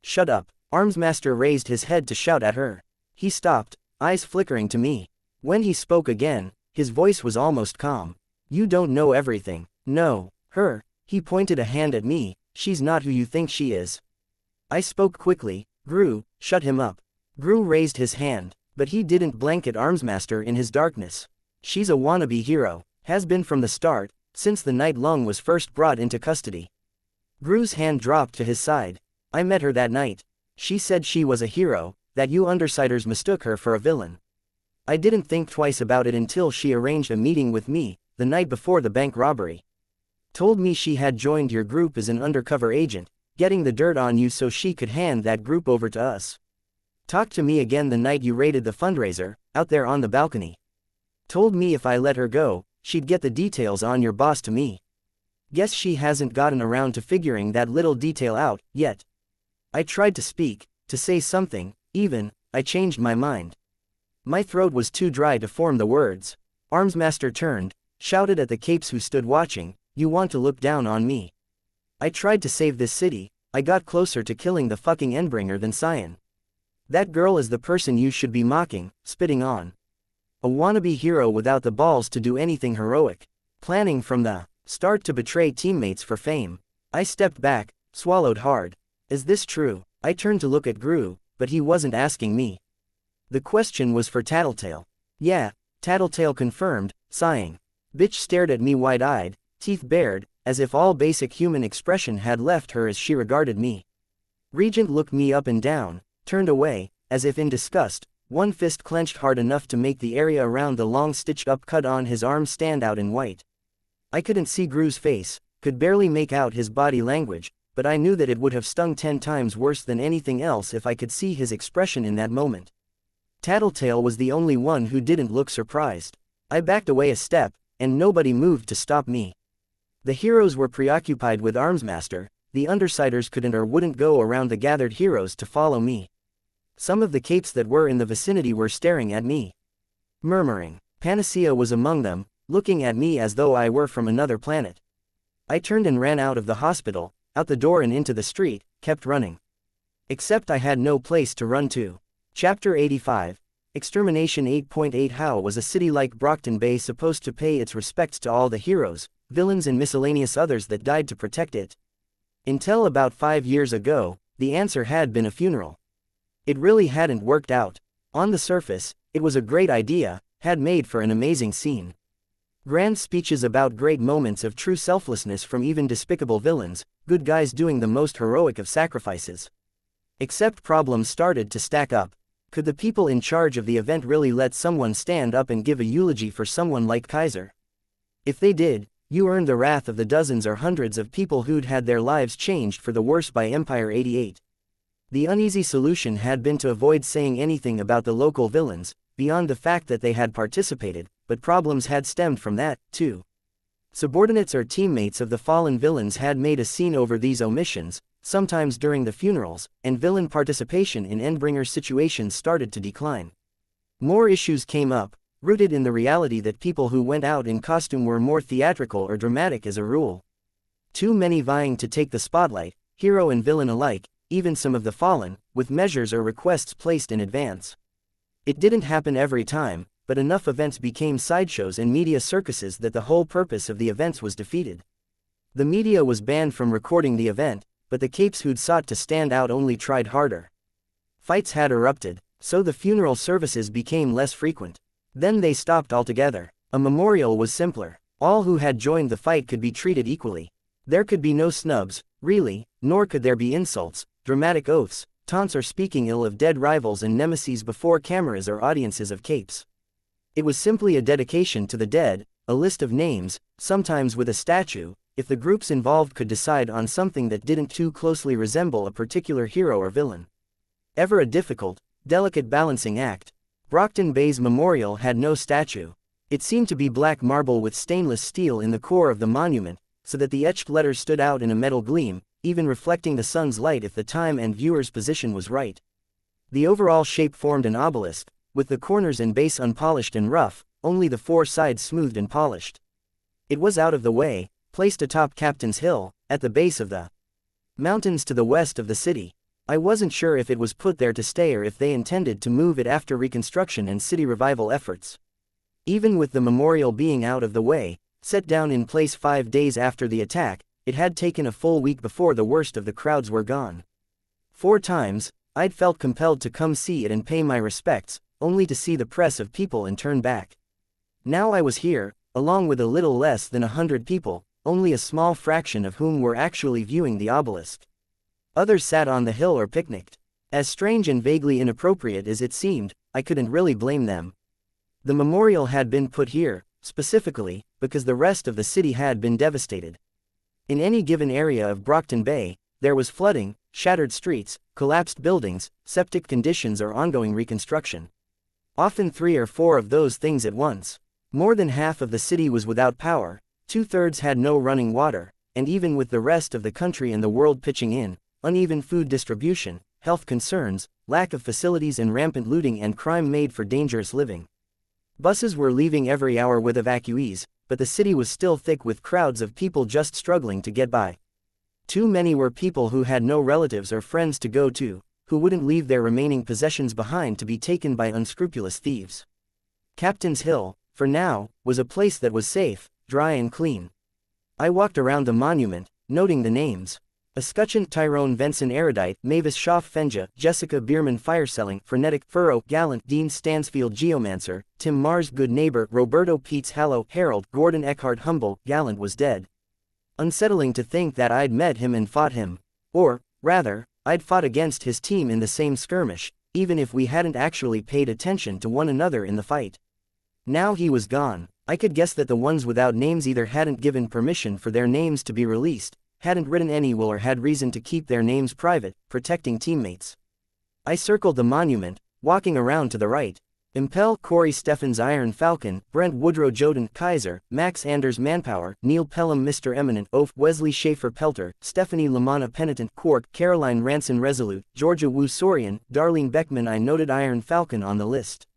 Shut up. Armsmaster raised his head to shout at her. He stopped, eyes flickering to me. When he spoke again, his voice was almost calm. You don't know everything. No, her. He pointed a hand at me. She's not who you think she is. I spoke quickly. Gru, shut him up. Gru raised his hand, but he didn't blanket Armsmaster in his darkness. She's a wannabe hero, has been from the start, since the night Lung was first brought into custody. Gru's hand dropped to his side. I met her that night. She said she was a hero, that you undersiders mistook her for a villain. I didn't think twice about it until she arranged a meeting with me, the night before the bank robbery. Told me she had joined your group as an undercover agent, getting the dirt on you so she could hand that group over to us. Talked to me again the night you raided the fundraiser, out there on the balcony. Told me if I let her go, she'd get the details on your boss to me. Guess she hasn't gotten around to figuring that little detail out, yet. I tried to speak, to say something, even, I changed my mind. My throat was too dry to form the words. Armsmaster turned, shouted at the capes who stood watching, you want to look down on me. I tried to save this city, I got closer to killing the fucking Endbringer than Cyan. That girl is the person you should be mocking, spitting on. A wannabe hero without the balls to do anything heroic. Planning from the start to betray teammates for fame. I stepped back, swallowed hard. Is this true? I turned to look at Gru, but he wasn't asking me. The question was for Tattletale. Yeah, Tattletale confirmed, sighing. Bitch stared at me wide-eyed, teeth bared, as if all basic human expression had left her as she regarded me. Regent looked me up and down, turned away, as if in disgust, one fist clenched hard enough to make the area around the long stitched-up cut on his arm stand out in white. I couldn't see Gru's face, could barely make out his body language, but I knew that it would have stung 10 times worse than anything else if I could see his expression in that moment. Tattletale was the only one who didn't look surprised. I backed away a step, and nobody moved to stop me. The heroes were preoccupied with Armsmaster, the Undersiders couldn't or wouldn't go around the gathered heroes to follow me. Some of the capes that were in the vicinity were staring at me, murmuring. Panacea was among them, looking at me as though I were from another planet. I turned and ran out of the hospital, out the door and into the street, kept running. Except I had no place to run to. Chapter 85. Extermination 8.8 How was a city like Brockton Bay supposed to pay its respects to all the heroes, villains and miscellaneous others that died to protect it? Until about 5 years ago, the answer had been a funeral. It really hadn't worked out. On the surface, it was a great idea, had made for an amazing scene. Grand speeches about great moments of true selflessness from even despicable villains, good guys doing the most heroic of sacrifices. Except problems started to stack up. Could the people in charge of the event really let someone stand up and give a eulogy for someone like Kaiser? If they did, you earned the wrath of the dozens or hundreds of people who'd had their lives changed for the worse by Empire 88. The uneasy solution had been to avoid saying anything about the local villains, beyond the fact that they had participated, but problems had stemmed from that, too. Subordinates or teammates of the fallen villains had made a scene over these omissions, sometimes during the funerals, and villain participation in Endbringer's situations started to decline. More issues came up, rooted in the reality that people who went out in costume were more theatrical or dramatic as a rule. Too many vying to take the spotlight, hero and villain alike, even some of the fallen, with measures or requests placed in advance. It didn't happen every time, but enough events became sideshows and media circuses that the whole purpose of the events was defeated. The media was banned from recording the event, but the capes who'd sought to stand out only tried harder. Fights had erupted, so the funeral services became less frequent. Then they stopped altogether. A memorial was simpler. All who had joined the fight could be treated equally. There could be no snubs, really, nor could there be insults, dramatic oaths, taunts or speaking ill of dead rivals and nemeses before cameras or audiences of capes. It was simply a dedication to the dead, a list of names, sometimes with a statue, if the groups involved could decide on something that didn't too closely resemble a particular hero or villain. Ever a difficult, delicate balancing act, Brockton Bay's memorial had no statue. It seemed to be black marble with stainless steel in the core of the monument, so that the etched letters stood out in a metal gleam, even reflecting the sun's light if the time and viewer's position was right. The overall shape formed an obelisk, with the corners and base unpolished and rough, only the 4 sides smoothed and polished. It was out of the way, placed atop Captain's Hill, at the base of the mountains to the west of the city. I wasn't sure if it was put there to stay or if they intended to move it after reconstruction and city revival efforts. Even with the memorial being out of the way, set down in place 5 days after the attack, it had taken a full week before the worst of the crowds were gone. 4 times, I'd felt compelled to come see it and pay my respects, only to see the press of people and turn back. Now I was here, along with a little less than 100 people, only a small fraction of whom were actually viewing the obelisk. Others sat on the hill or picnicked. As strange and vaguely inappropriate as it seemed, I couldn't really blame them. The memorial had been put here, specifically, because the rest of the city had been devastated. In any given area of Brockton Bay, there was flooding, shattered streets, collapsed buildings, septic conditions or ongoing reconstruction. Often 3 or 4 of those things at once. More than half of the city was without power, 2/3 had no running water, and even with the rest of the country and the world pitching in, uneven food distribution, health concerns, lack of facilities and rampant looting and crime made for dangerous living. Buses were leaving every hour with evacuees, but the city was still thick with crowds of people just struggling to get by. Too many were people who had no relatives or friends to go to, who wouldn't leave their remaining possessions behind to be taken by unscrupulous thieves. Captain's Hill, for now, was a place that was safe, dry and clean. I walked around the monument, noting the names. Escutcheon Tyrone Venson Erudite, Mavis Schaff Fenja, Jessica Bierman Fireselling, Frenetic, Furrow, Gallant, Dean Stansfield Geomancer, Tim Mars Good Neighbor, Roberto Peets Hallow, Harold, Gordon Eckhart Humble, Gallant was dead. Unsettling to think that I'd met him and fought him. Or, rather, I'd fought against his team in the same skirmish, even if we hadn't actually paid attention to one another in the fight. Now he was gone. I could guess that the ones without names either hadn't given permission for their names to be released, hadn't written any will, or had reason to keep their names private, protecting teammates. I circled the monument, walking around to the right. Impel Corey Steffens Iron Falcon, Brent Woodrow Joden Kaiser, Max Anders Manpower, Neil Pelham Mr. Eminent Oaf, Wesley Schaefer Pelter, Stephanie Lamana Penitent Quark, Caroline Ranson Resolute, Georgia Wu Sorian, Darlene Beckman. I noted Iron Falcon on the list.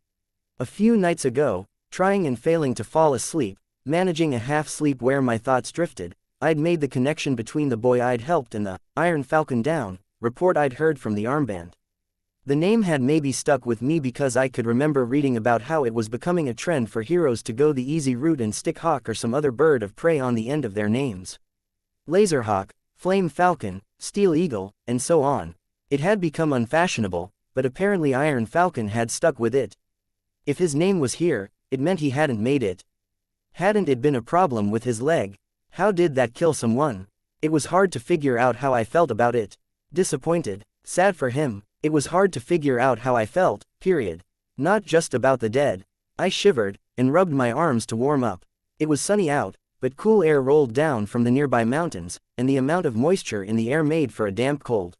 A few nights ago, trying and failing to fall asleep, managing a half-sleep where my thoughts drifted, I'd made the connection between the boy I'd helped and the Iron Falcon down report I'd heard from the armband. The name had maybe stuck with me because I could remember reading about how it was becoming a trend for heroes to go the easy route and stick hawk or some other bird of prey on the end of their names. Laserhawk, Flame Falcon, Steel Eagle, and so on. It had become unfashionable, but apparently Iron Falcon had stuck with it. If his name was here, it meant he hadn't made it. Hadn't it been a problem with his leg? How did that kill someone? It was hard to figure out how I felt about it. Disappointed, sad for him. It was hard to figure out how I felt, period. Not just about the dead. I shivered, and rubbed my arms to warm up. It was sunny out, but cool air rolled down from the nearby mountains, and the amount of moisture in the air made for a damp cold.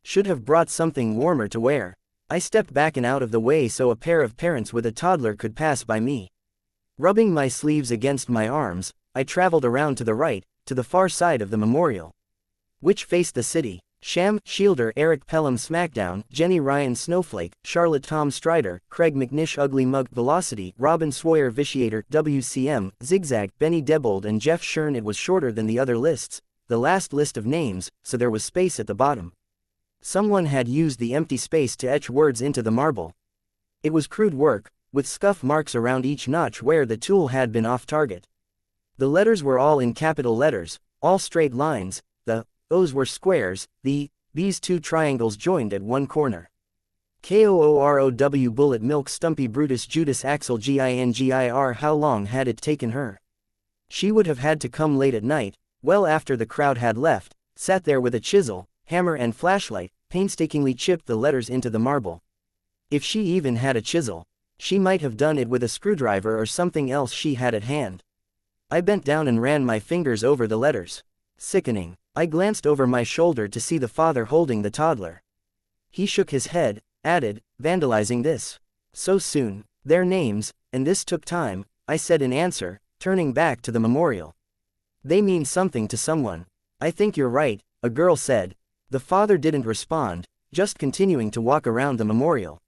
Should have brought something warmer to wear. I stepped back and out of the way so a pair of parents with a toddler could pass by me. Rubbing my sleeves against my arms, I traveled around to the right, to the far side of the memorial. Which faced the city. Sham, Shielder, Eric Pelham Smackdown, Jenny Ryan Snowflake, Charlotte Tom Strider, Craig McNish Ugly Mug Velocity, Robin Sawyer Vitiator, WCM, Zigzag, Benny Debold and Jeff Shern. It was shorter than the other lists, the last list of names, so there was space at the bottom. Someone had used the empty space to etch words into the marble. It was crude work, with scuff marks around each notch where the tool had been off target. The letters were all in capital letters, all straight lines, the O's were squares, the B's two triangles joined at one corner. KOOROW Bullet Milk Stumpy Brutus Judas Axel GINGIR. How long had it taken her? She would have had to come late at night, well after the crowd had left, sat there with a chisel, hammer and flashlight, painstakingly chipped the letters into the marble. If she even had a chisel, she might have done it with a screwdriver or something else she had at hand. I bent down and ran my fingers over the letters. Sickening. I glanced over my shoulder to see the father holding the toddler. He shook his head, added, vandalizing this. So soon, their names, and this took time, I said in answer, turning back to the memorial. They mean something to someone. I think you're right, a girl said. The father didn't respond, just continuing to walk around the memorial.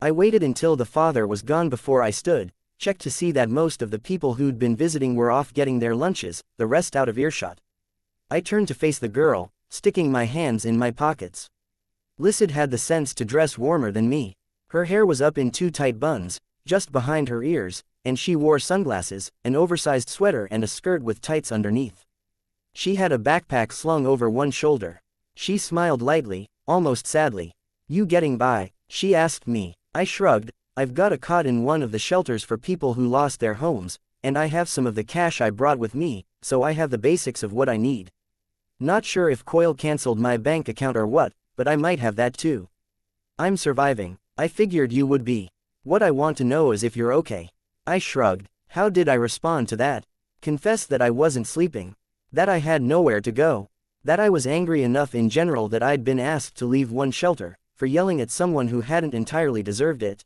I waited until the father was gone before I stood, checked to see that most of the people who'd been visiting were off getting their lunches, the rest out of earshot. I turned to face the girl, sticking my hands in my pockets. Lysid had the sense to dress warmer than me. Her hair was up in two tight buns, just behind her ears, and she wore sunglasses, an oversized sweater and a skirt with tights underneath. She had a backpack slung over one shoulder. She smiled lightly, almost sadly. You getting by? She asked me. I shrugged. I've got a cot in one of the shelters for people who lost their homes, and I have some of the cash I brought with me, so I have the basics of what I need. Not sure if Coil cancelled my bank account or what, but I might have that too. I'm surviving. I figured you would be. What I want to know is if you're okay. I shrugged. How did I respond to that? Confess that I wasn't sleeping. That I had nowhere to go. That I was angry enough in general that I'd been asked to leave one shelter, for yelling at someone who hadn't entirely deserved it.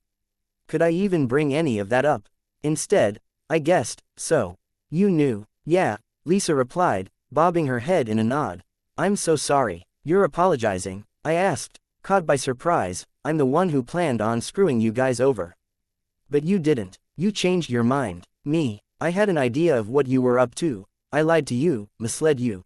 Could I even bring any of that up? Instead, I guessed, so. You knew. Yeah, Lisa replied, bobbing her head in a nod. I'm so sorry. You're apologizing? I asked, caught by surprise. I'm the one who planned on screwing you guys over. But you didn't. You changed your mind. Me. I had an idea of what you were up to. I lied to you, misled you.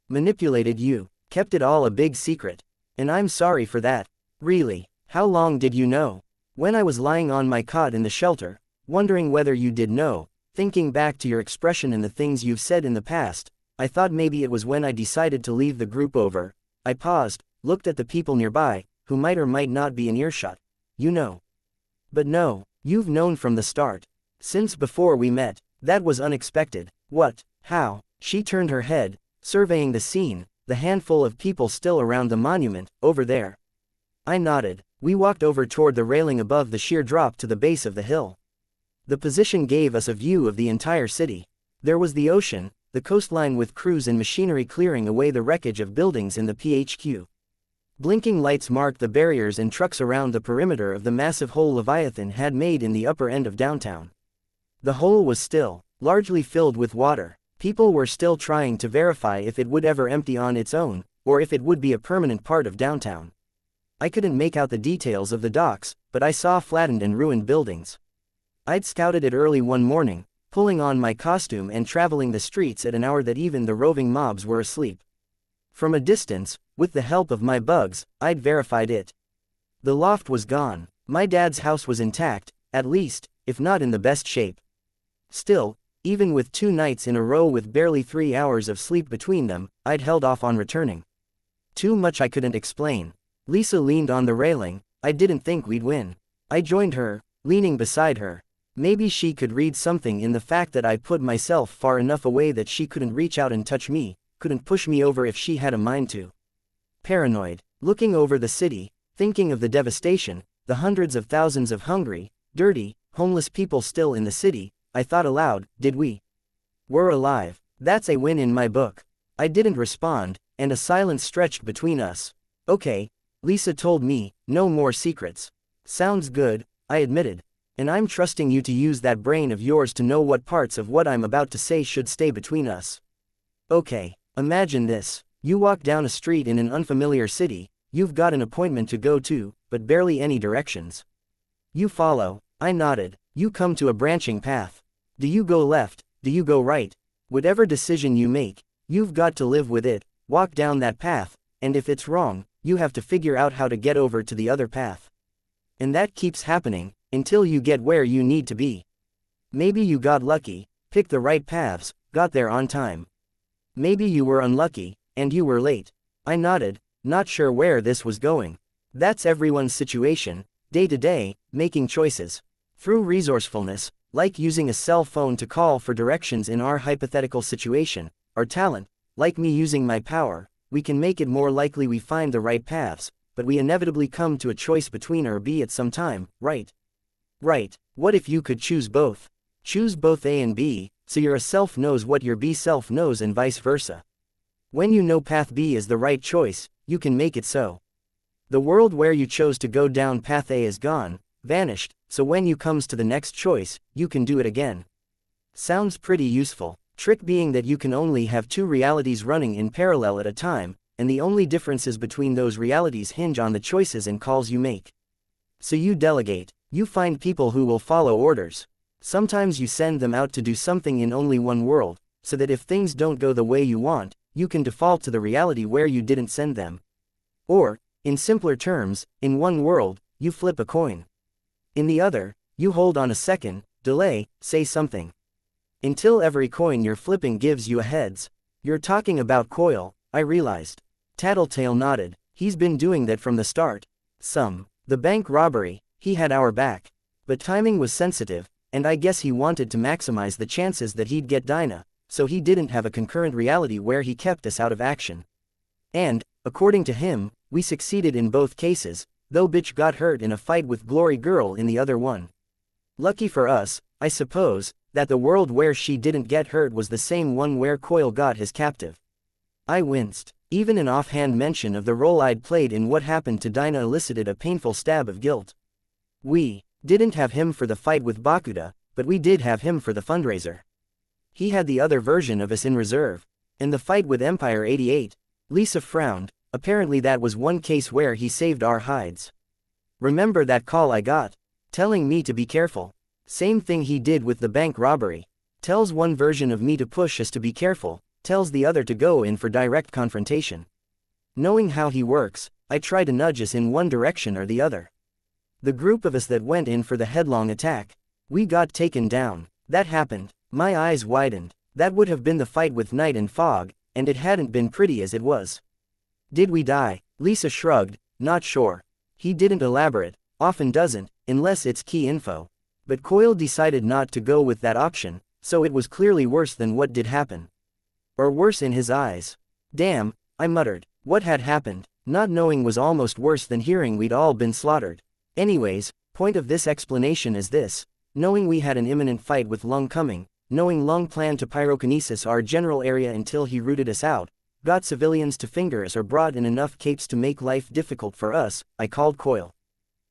Manipulated you. Kept it all a big secret. And I'm sorry for that. Really. How long did you know? When I was lying on my cot in the shelter, wondering whether you did know, thinking back to your expression and the things you've said in the past, I thought maybe it was when I decided to leave the group over. I paused, looked at the people nearby, who might or might not be in earshot. You know. But no, you've known from the start. Since before we met. That was unexpected. What? How? She turned her head, surveying the scene, the handful of people still around the monument, over there. I nodded. We walked over toward the railing above the sheer drop to the base of the hill. The position gave us a view of the entire city. There was the ocean, the coastline with crews and machinery clearing away the wreckage of buildings in the PHQ. Blinking lights marked the barriers and trucks around the perimeter of the massive hole Leviathan had made in the upper end of downtown. The hole was still, largely filled with water. People were still trying to verify if it would ever empty on its own, or if it would be a permanent part of downtown. I couldn't make out the details of the docks, but I saw flattened and ruined buildings. I'd scouted it early one morning, pulling on my costume and traveling the streets at an hour that even the roving mobs were asleep. From a distance, with the help of my bugs, I'd verified it. The loft was gone. My dad's house was intact, at least, if not in the best shape. Still, even with 2 nights in a row with barely 3 hours of sleep between them, I'd held off on returning. Too much I couldn't explain. Lisa leaned on the railing. I didn't think we'd win. I joined her, leaning beside her. Maybe she could read something in the fact that I put myself far enough away that she couldn't reach out and touch me, couldn't push me over if she had a mind to. Paranoid, looking over the city, thinking of the devastation, the hundreds of thousands of hungry, dirty, homeless people still in the city, I thought aloud, did we? We're alive. That's a win in my book. I didn't respond, and a silence stretched between us. Okay, Lisa told me, no more secrets. Sounds good, I admitted. And I'm trusting you to use that brain of yours to know what parts of what I'm about to say should stay between us. Okay, imagine this. You walk down a street in an unfamiliar city, you've got an appointment to go to, but barely any directions. You follow. I nodded. You come to a branching path. Do you go left? Do you go right? Whatever decision you make, you've got to live with it, walk down that path, and if it's wrong, you have to figure out how to get over to the other path. And that keeps happening, until you get where you need to be. Maybe you got lucky, picked the right paths, got there on time. Maybe you were unlucky, and you were late. I nodded, not sure where this was going. That's everyone's situation, day to day, making choices. Through resourcefulness, like using a cell phone to call for directions in our hypothetical situation, or talent, like me using my power, we can make it more likely we find the right paths, but we inevitably come to a choice between A or B at some time, right? Right. What if you could choose both? Choose both A and B, so your A self knows what your B self knows and vice versa. When you know path B is the right choice, you can make it so. The world where you chose to go down path A is gone, vanished, so when you comes to the next choice, you can do it again. Sounds pretty useful. Trick being that you can only have 2 realities running in parallel at a time, and the only differences between those realities hinge on the choices and calls you make. So you delegate. You find people who will follow orders. Sometimes you send them out to do something in only one world, so that if things don't go the way you want, you can default to the reality where you didn't send them. Or, in simpler terms, in one world, you flip a coin. In the other, you hold on a second, delay, say something. Until every coin you're flipping gives you a heads. You're talking about Coil, I realized. Tattletale nodded. He's been doing that from the start. The bank robbery, he had our back. But timing was sensitive, and I guess he wanted to maximize the chances that he'd get Dinah, so he didn't have a concurrent reality where he kept us out of action. And, according to him, we succeeded in both cases, though bitch got hurt in a fight with Glory Girl in the other one. Lucky for us, I suppose, that the world where she didn't get hurt was the same one where Coil got his captive. I winced. Even an offhand mention of the role I'd played in what happened to Dinah elicited a painful stab of guilt. We didn't have him for the fight with Bakuda, but we did have him for the fundraiser. He had the other version of us in reserve. In the fight with Empire 88, Lisa frowned. Apparently that was one case where he saved our hides. Remember that call I got? Telling me to be careful. Same thing he did with the bank robbery. Tells one version of me to push us to be careful, tells the other to go in for direct confrontation. Knowing how he works, I try to nudge us in one direction or the other. The group of us that went in for the headlong attack, we got taken down. That happened. My eyes widened. That would have been the fight with night and fog, and it hadn't been pretty as it was. Did we die? Lisa shrugged, not sure. He didn't elaborate, often doesn't, unless it's key info. But Coyle decided not to go with that option, so it was clearly worse than what did happen. Or worse in his eyes. Damn, I muttered. What had happened? Not knowing was almost worse than hearing we'd all been slaughtered. Anyways, point of this explanation is this. Knowing we had an imminent fight with Lung coming, knowing Lung planned to pyrokinesis our general area until he rooted us out, got civilians to finger us or brought in enough capes to make life difficult for us, I called Coyle.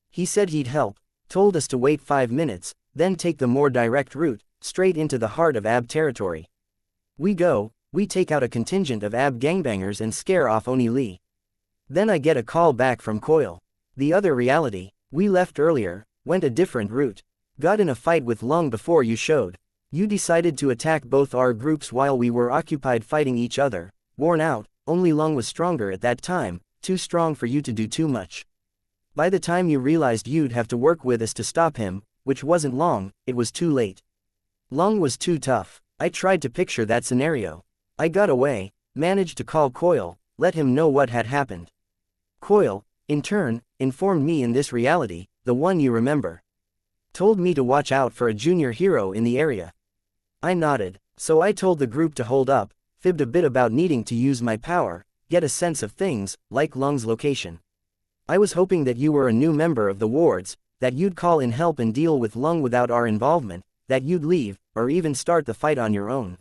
He said he'd help, told us to wait 5 minutes, then take the more direct route, straight into the heart of AB territory. We go, we take out a contingent of AB gangbangers and scare off Oni Lee. Then I get a call back from Coyle. The other reality, we left earlier, went a different route. Got in a fight with Lung before you showed. You decided to attack both our groups while we were occupied fighting each other. Worn out, only Lung was stronger at that time, too strong for you to do too much. By the time you realized you'd have to work with us to stop him, which wasn't long, it was too late. Lung was too tough. I tried to picture that scenario. I got away, managed to call Coyle, let him know what had happened. Coyle, in turn, informed me in this reality, the one you remember. Told me to watch out for a junior hero in the area. I nodded, so I told the group to hold up, fibbed a bit about needing to use my power, get a sense of things, like Lung's location. I was hoping that you were a new member of the wards, that you'd call in help and deal with Lung without our involvement, that you'd leave, or even start the fight on your own.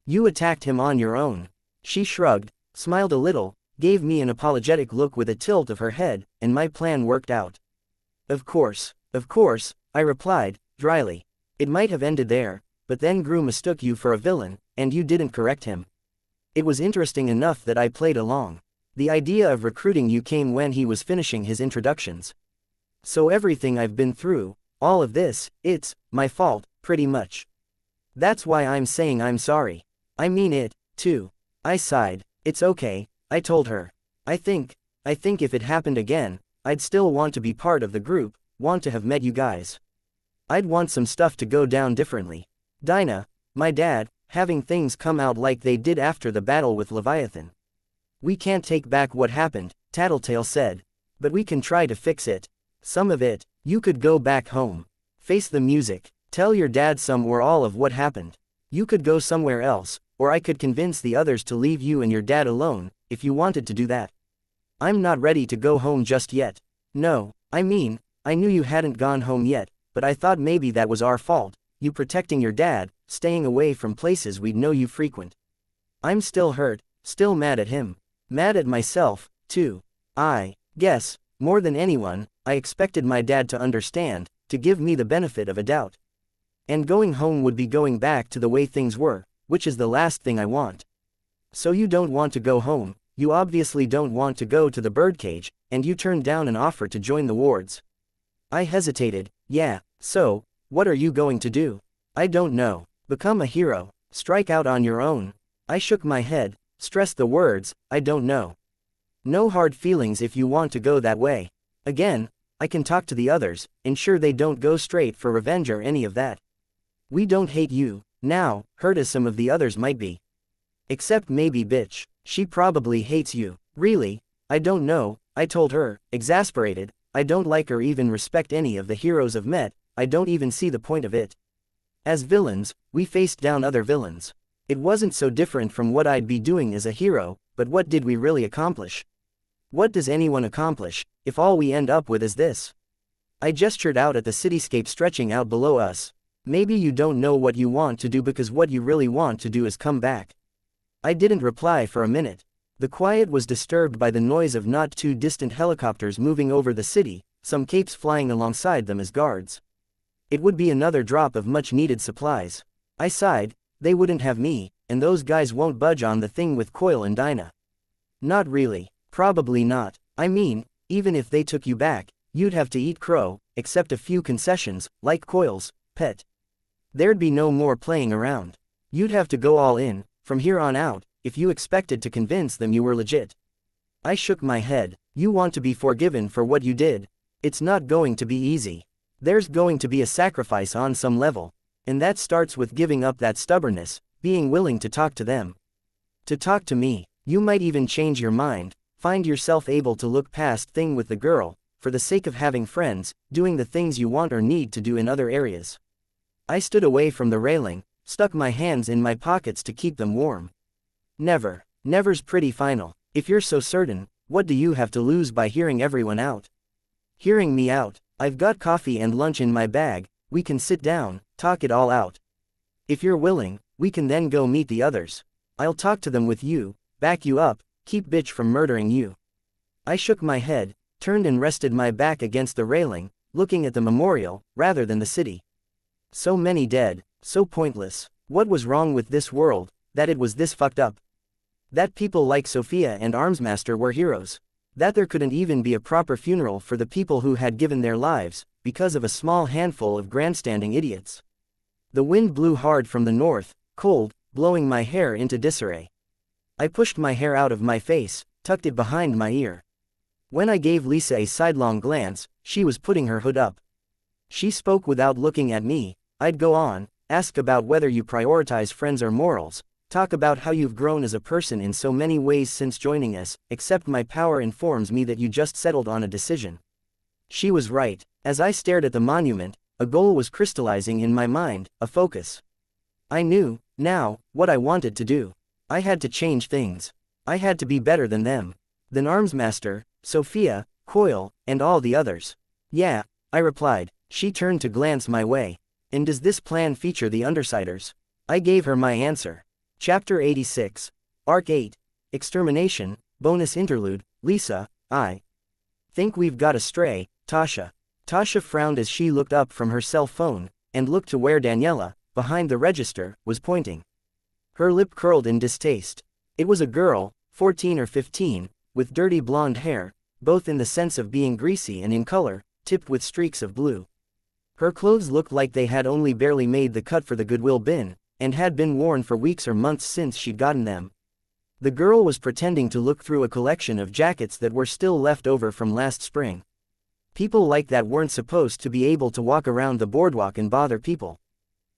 You attacked him on your own. She shrugged, smiled a little, gave me an apologetic look with a tilt of her head, and my plan worked out. Of course, I replied, dryly. It might have ended there, but then Gru mistook you for a villain, and you didn't correct him. It was interesting enough that I played along. The idea of recruiting you came when he was finishing his introductions. So everything I've been through, all of this, it's my fault, pretty much. That's why I'm saying I'm sorry. I mean it, too. I sighed. It's okay, I told her. I think if it happened again, I'd still want to be part of the group, want to have met you guys. I'd want some stuff to go down differently. Dinah, my dad, having things come out like they did after the battle with Leviathan. We can't take back what happened, Tattletale said. But we can try to fix it. Some of it. You could go back home. Face the music. Tell your dad some or all of what happened. You could go somewhere else, or I could convince the others to leave you and your dad alone, if you wanted to do that. I'm not ready to go home just yet. No, I mean, I knew you hadn't gone home yet, but I thought maybe that was our fault, you protecting your dad, staying away from places we'd know you frequent. I'm still hurt, still mad at him. Mad at myself, too. I guess, more than anyone, I expected my dad to understand, to give me the benefit of a doubt. And going home would be going back to the way things were, which is the last thing I want. So you don't want to go home, you obviously don't want to go to the birdcage, and you turned down an offer to join the wards. I hesitated. Yeah, so, what are you going to do? I don't know. Become a hero, strike out on your own. I shook my head, stressed the words, I don't know. No hard feelings if you want to go that way. Again, I can talk to the others, ensure they don't go straight for revenge or any of that. We don't hate you, now, hurt as some of the others might be. Except maybe bitch, she probably hates you. Really? I don't know, I told her, exasperated. I don't like or even respect any of the heroes I've met, I don't even see the point of it. As villains, we faced down other villains. It wasn't so different from what I'd be doing as a hero, but what did we really accomplish? What does anyone accomplish, if all we end up with is this? I gestured out at the cityscape stretching out below us. Maybe you don't know what you want to do because what you really want to do is come back. I didn't reply for a minute. The quiet was disturbed by the noise of not too distant helicopters moving over the city, some capes flying alongside them as guards. It would be another drop of much-needed supplies. I sighed, they wouldn't have me, and those guys won't budge on the thing with Coyle and Dinah. Not really, probably not. I mean, even if they took you back, you'd have to eat crow, except a few concessions, like Coyle's pet. There'd be no more playing around. You'd have to go all in, from here on out, if you expected to convince them you were legit. I shook my head. You want to be forgiven for what you did. It's not going to be easy. There's going to be a sacrifice on some level. And that starts with giving up that stubbornness, being willing to talk to them. To talk to me. You might even change your mind, find yourself able to look past thing with the girl, for the sake of having friends, doing the things you want or need to do in other areas. I stood away from the railing, stuck my hands in my pockets to keep them warm. Never. Never's pretty final. If you're so certain, what do you have to lose by hearing everyone out? Hearing me out? I've got coffee and lunch in my bag, we can sit down, talk it all out. If you're willing, we can then go meet the others. I'll talk to them with you, back you up, keep bitch from murdering you. I shook my head, turned and rested my back against the railing, looking at the memorial, rather than the city. So many dead, so pointless. What was wrong with this world, that it was this fucked up? That people like Sophia and Armsmaster were heroes. That there couldn't even be a proper funeral for the people who had given their lives, because of a small handful of grandstanding idiots. The wind blew hard from the north, cold, blowing my hair into disarray. I pushed my hair out of my face, tucked it behind my ear. When I gave Lisa a sidelong glance, she was putting her hood up. She spoke without looking at me. I'd go on, ask about whether you prioritize friends or morals, talk about how you've grown as a person in so many ways since joining us, except my power informs me that you just settled on a decision. She was right. As I stared at the monument, a goal was crystallizing in my mind, a focus. I knew, now, what I wanted to do. I had to change things. I had to be better than them. Than Armsmaster, Sophia, Coyle, and all the others. Yeah, I replied. She turned to glance my way. And does this plan feature the Undersiders? I gave her my answer. Chapter 86. Arc 8. Extermination, bonus interlude, Lisa, I think we've got astray, Tasha. Tasha frowned as she looked up from her cell phone, and looked to where Daniela, behind the register, was pointing. Her lip curled in distaste. It was a girl, 14 or 15, with dirty blonde hair, both in the sense of being greasy and in color, tipped with streaks of blue. Her clothes looked like they had only barely made the cut for the Goodwill bin, and had been worn for weeks or months since she'd gotten them. The girl was pretending to look through a collection of jackets that were still left over from last spring. People like that weren't supposed to be able to walk around the boardwalk and bother people.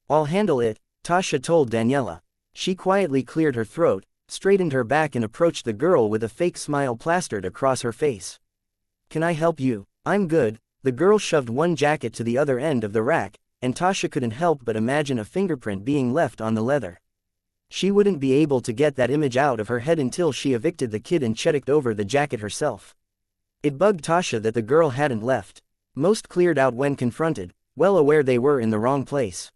I'll handle it, Tasha told Daniela. She quietly cleared her throat, straightened her back and approached the girl with a fake smile plastered across her face. Can I help you? I'm good. The girl shoved one jacket to the other end of the rack, and Tasha couldn't help but imagine a fingerprint being left on the leather. She wouldn't be able to get that image out of her head until she evicted the kid and checked over the jacket herself. It bugged Tasha that the girl hadn't left. Most cleared out when confronted, well aware they were in the wrong place.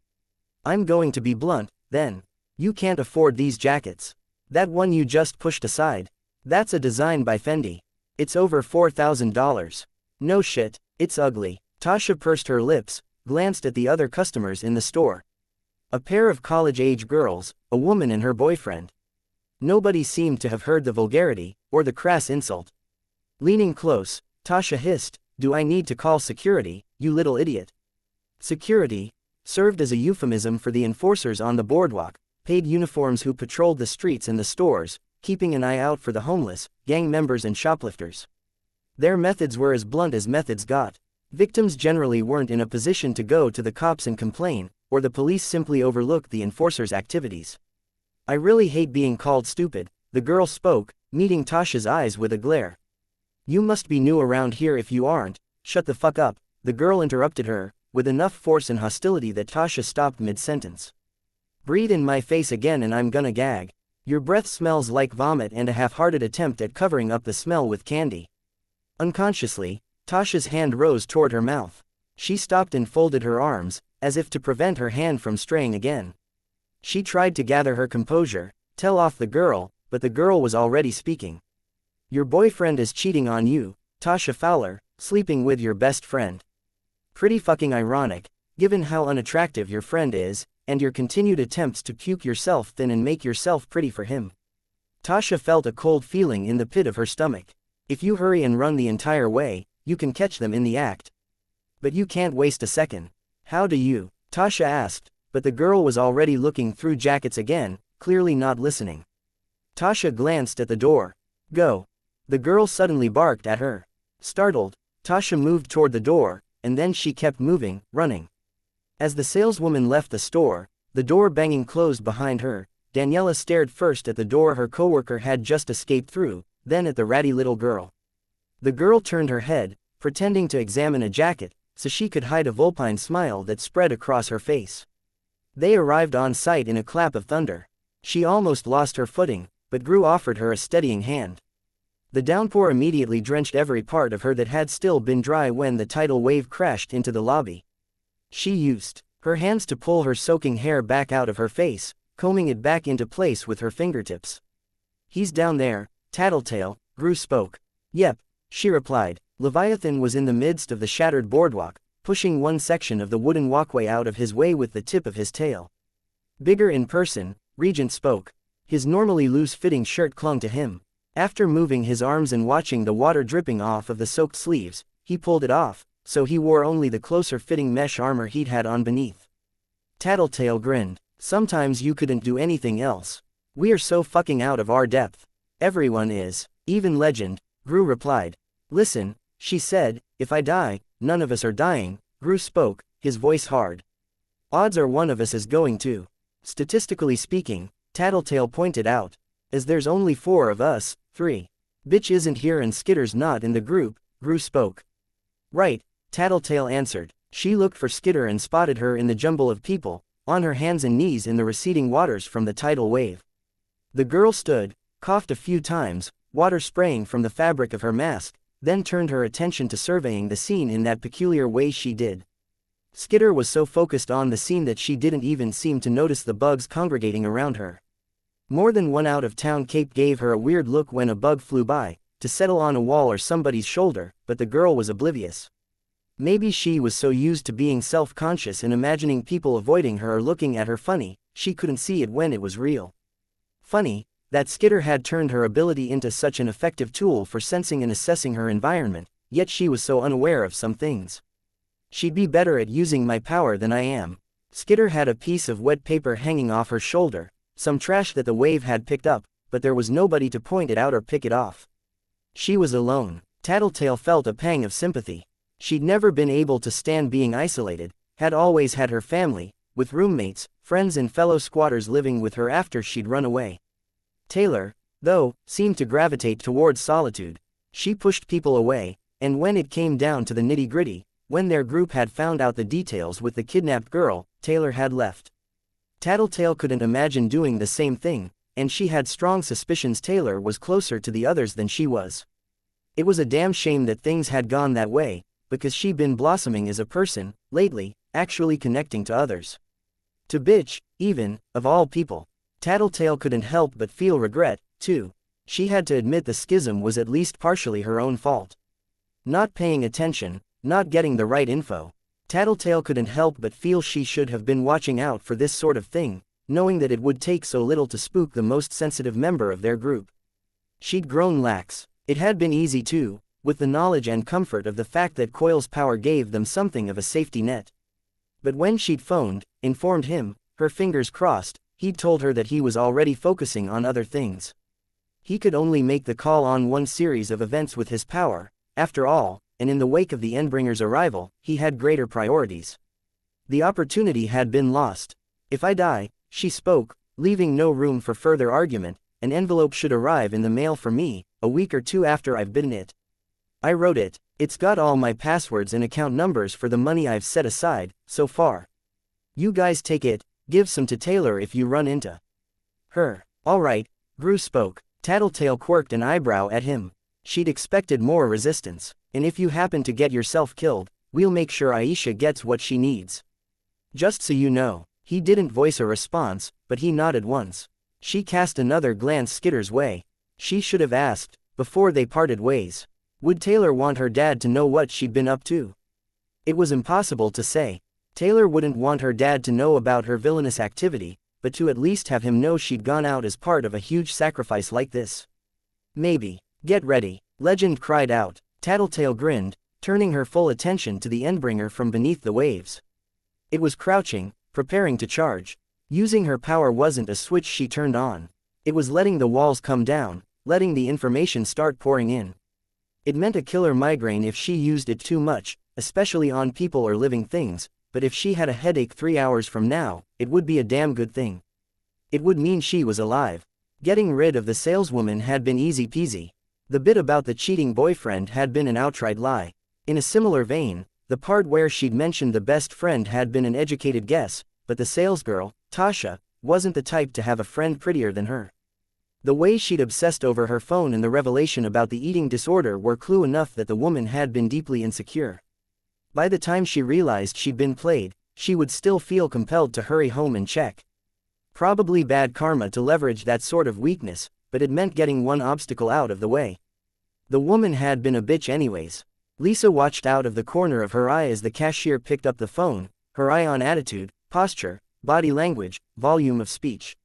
I'm going to be blunt, then. You can't afford these jackets. That one you just pushed aside. That's a design by Fendi. It's over $4,000. No shit, it's ugly. Tasha pursed her lips, glanced at the other customers in the store. A pair of college-age girls, a woman and her boyfriend. Nobody seemed to have heard the vulgarity, or the crass insult. Leaning close, Tasha hissed, "Do I need to call security, you little idiot?" Security served as a euphemism for the enforcers on the boardwalk, paid uniforms who patrolled the streets and the stores, keeping an eye out for the homeless, gang members and shoplifters. Their methods were as blunt as methods got. Victims generally weren't in a position to go to the cops and complain, or the police simply overlooked the enforcers' activities. I really hate being called stupid, the girl spoke, meeting Tasha's eyes with a glare. You must be new around here if you aren't. Shut the fuck up, the girl interrupted her, with enough force and hostility that Tasha stopped mid-sentence. Breathe in my face again and I'm gonna gag. Your breath smells like vomit and a half-hearted attempt at covering up the smell with candy. Unconsciously, Tasha's hand rose toward her mouth. She stopped and folded her arms, as if to prevent her hand from straying again. She tried to gather her composure, tell off the girl, but the girl was already speaking. Your boyfriend is cheating on you, Tasha Fowler, sleeping with your best friend. Pretty fucking ironic, given how unattractive your friend is, and your continued attempts to puke yourself thin and make yourself pretty for him. Tasha felt a cold feeling in the pit of her stomach. If you hurry and run the entire way, you can catch them in the act. But you can't waste a second. How do you? Tasha asked, but the girl was already looking through jackets again, clearly not listening. Tasha glanced at the door. Go. The girl suddenly barked at her. Startled, Tasha moved toward the door, and then she kept moving, running. As the saleswoman left the store, the door banging closed behind her, Daniela stared first at the door her coworker had just escaped through, then at the ratty little girl. The girl turned her head, pretending to examine a jacket, so she could hide a vulpine smile that spread across her face. They arrived on site in a clap of thunder. She almost lost her footing, but Gru offered her a steadying hand. The downpour immediately drenched every part of her that had still been dry when the tidal wave crashed into the lobby. She used her hands to pull her soaking hair back out of her face, combing it back into place with her fingertips. "He's down there, Tattletale," Gru spoke. "Yep," she replied. Leviathan was in the midst of the shattered boardwalk, pushing one section of the wooden walkway out of his way with the tip of his tail. "Bigger in person," Regent spoke. His normally loose-fitting shirt clung to him. After moving his arms and watching the water dripping off of the soaked sleeves, he pulled it off, so he wore only the closer-fitting mesh armor he'd had on beneath. Tattletale grinned. "Sometimes you couldn't do anything else. We are so fucking out of our depth." "Everyone is. Even Legend," Gru replied. "Listen," she said, "if I die, none of us are dying," Gru spoke, his voice hard. "Odds are one of us is going to. Statistically speaking," Tattletale pointed out. "As there's only 4 of us, 3. Bitch isn't here and Skitter's not in the group," Gru spoke. "Right," Tattletale answered. She looked for Skitter and spotted her in the jumble of people, on her hands and knees in the receding waters from the tidal wave. The girl stood, coughed a few times, water spraying from the fabric of her mask, then turned her attention to surveying the scene in that peculiar way she did. Skitter was so focused on the scene that she didn't even seem to notice the bugs congregating around her. More than one out-of-town cape gave her a weird look when a bug flew by, to settle on a wall or somebody's shoulder, but the girl was oblivious. Maybe she was so used to being self-conscious and imagining people avoiding her or looking at her funny, she couldn't see it when it was real. Funny, that Skitter had turned her ability into such an effective tool for sensing and assessing her environment, yet she was so unaware of some things. "She'd be better at using my power than I am." Skitter had a piece of wet paper hanging off her shoulder, some trash that the wave had picked up, but there was nobody to point it out or pick it off. She was alone. Tattletale felt a pang of sympathy. She'd never been able to stand being isolated, had always had her family, with roommates, friends and fellow squatters living with her after she'd run away. Taylor, though, seemed to gravitate towards solitude. She pushed people away, and when it came down to the nitty-gritty, when their group had found out the details with the kidnapped girl, Taylor had left. Tattletale couldn't imagine doing the same thing, and she had strong suspicions Taylor was closer to the others than she was. It was a damn shame that things had gone that way, because she'd been blossoming as a person, lately, actually connecting to others. To bitch, even, of all people. Tattletale couldn't help but feel regret, too. She had to admit the schism was at least partially her own fault. Not paying attention, not getting the right info. Tattletale couldn't help but feel she should have been watching out for this sort of thing, knowing that it would take so little to spook the most sensitive member of their group. She'd grown lax. It had been easy too, with the knowledge and comfort of the fact that Coil's power gave them something of a safety net. But when she'd phoned, informed him, her fingers crossed, he'd told her that he was already focusing on other things. He could only make the call on one series of events with his power, after all, and in the wake of the Endbringer's arrival, he had greater priorities. The opportunity had been lost. "If I die," she spoke, leaving no room for further argument, "an envelope should arrive in the mail for me, a week or 2 after I've bitten it. I wrote it. It's got all my passwords and account numbers for the money I've set aside, so far. You guys take it, give some to Taylor if you run into her." "All right," Gru spoke. Tattletale quirked an eyebrow at him. She'd expected more resistance. "And if you happen to get yourself killed, we'll make sure Aisha gets what she needs. Just so you know." He didn't voice a response, but he nodded once. She cast another glance Skitter's way. She should have asked, before they parted ways. Would Taylor want her dad to know what she'd been up to? It was impossible to say. Taylor wouldn't want her dad to know about her villainous activity, but to at least have him know she'd gone out as part of a huge sacrifice like this. Maybe. "Get ready," Legend cried out. Tattletale grinned, turning her full attention to the Endbringer from beneath the waves. It was crouching, preparing to charge. Using her power wasn't a switch she turned on. It was letting the walls come down, letting the information start pouring in. It meant a killer migraine if she used it too much, especially on people or living things, but if she had a headache 3 hours from now, it would be a damn good thing. It would mean she was alive. Getting rid of the saleswoman had been easy peasy. The bit about the cheating boyfriend had been an outright lie. In a similar vein, the part where she'd mentioned the best friend had been an educated guess, but the salesgirl, Tasha, wasn't the type to have a friend prettier than her. The way she'd obsessed over her phone and the revelation about the eating disorder were clue enough that the woman had been deeply insecure. By the time she realized she'd been played, she would still feel compelled to hurry home and check. Probably bad karma to leverage that sort of weakness, but it meant getting one obstacle out of the way. The woman had been a bitch anyways. Lisa watched out of the corner of her eye as the cashier picked up the phone, her eye on attitude, posture, body language, volume of speech.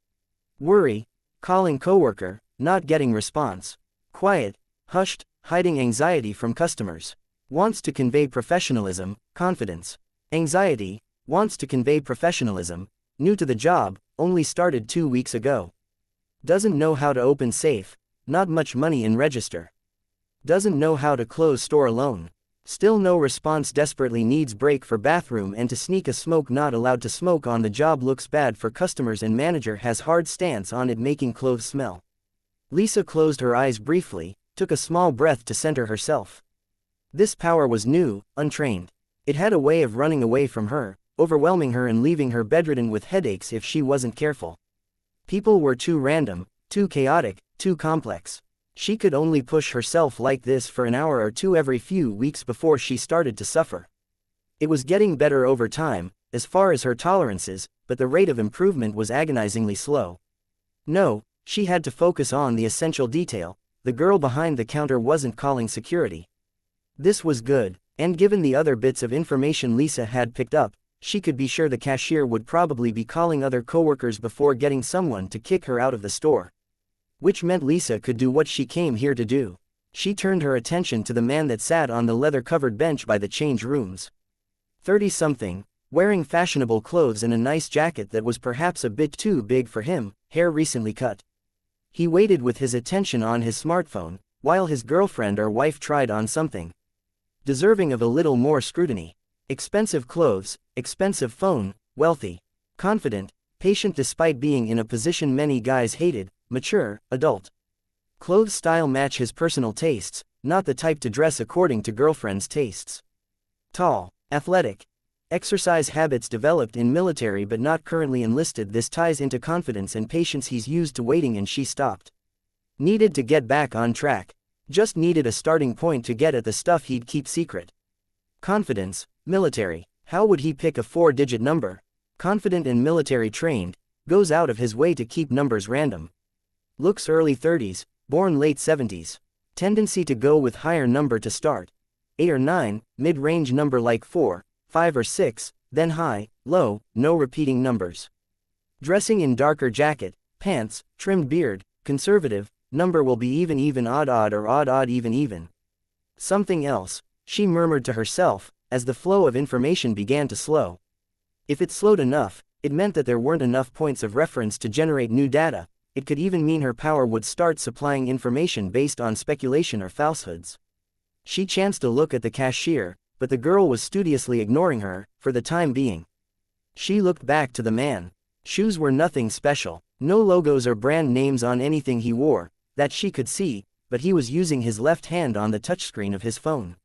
Worry, calling coworker, not getting response. Quiet, hushed, hiding anxiety from customers. Wants to convey professionalism, confidence. Anxiety, wants to convey professionalism, new to the job, only started 2 weeks ago. Doesn't know how to open safe, not much money in register. Doesn't know how to close store alone. Still no response, desperately needs break for bathroom and to sneak a smoke, not allowed to smoke on the job, looks bad for customers and manager has hard stance on it, making clothes smell. Lisa closed her eyes briefly, took a small breath to center herself. This power was new, untrained. It had a way of running away from her, overwhelming her and leaving her bedridden with headaches if she wasn't careful. People were too random, too chaotic, too complex. She could only push herself like this for an hour or two every few weeks before she started to suffer. It was getting better over time, as far as her tolerances, but the rate of improvement was agonizingly slow. No, she had to focus on the essential detail. The girl behind the counter wasn't calling security. This was good, and given the other bits of information Lisa had picked up, she could be sure the cashier would probably be calling other coworkers before getting someone to kick her out of the store. Which meant Lisa could do what she came here to do. She turned her attention to the man that sat on the leather-covered bench by the change rooms. 30-something, wearing fashionable clothes and a nice jacket that was perhaps a bit too big for him, hair recently cut. He waited with his attention on his smartphone, while his girlfriend or wife tried on something deserving of a little more scrutiny. Expensive clothes, expensive phone, wealthy, confident, patient despite being in a position many guys hated, mature, adult. Clothes style match his personal tastes, not the type to dress according to girlfriend's tastes. Tall, athletic. Exercise habits developed in military but not currently enlisted. This ties into confidence and patience he's used to waiting, and she stopped. Needed to get back on track. Just needed a starting point to get at the stuff he'd keep secret. Confidence, military. How would he pick a 4-digit number? Confident and military trained, goes out of his way to keep numbers random. Looks early 30s, born late 70s. Tendency to go with higher number to start. 8 or 9, mid-range number like 4, 5 or 6, then high, low, no repeating numbers. Dressing in darker jacket, pants, trimmed beard, conservative, number will be even odd or odd even. Something else, she murmured to herself, as the flow of information began to slow. If it slowed enough, it meant that there weren't enough points of reference to generate new data. It could even mean her power would start supplying information based on speculation or falsehoods. She chanced to look at the cashier, but the girl was studiously ignoring her, for the time being. She looked back to the man. Shoes were nothing special, no logos or brand names on anything he wore, that she could see, but he was using his left hand on the touchscreen of his phone.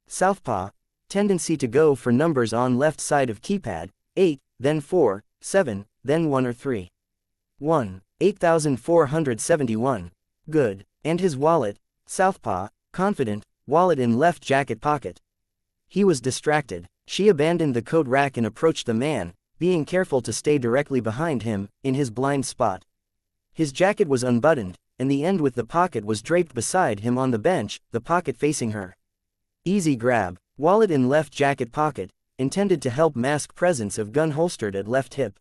Southpaw, tendency to go for numbers on left side of keypad, 8, then 4, 7, then 1 or 3. 1, 8471. Good. And his wallet, southpaw, confident, wallet in left jacket pocket. He was distracted. She abandoned the coat rack and approached the man, being careful to stay directly behind him, in his blind spot. His jacket was unbuttoned, and the end with the pocket was draped beside him on the bench, the pocket facing her. Easy grab, wallet in left jacket pocket, intended to help mask presence of gun holstered at left hip.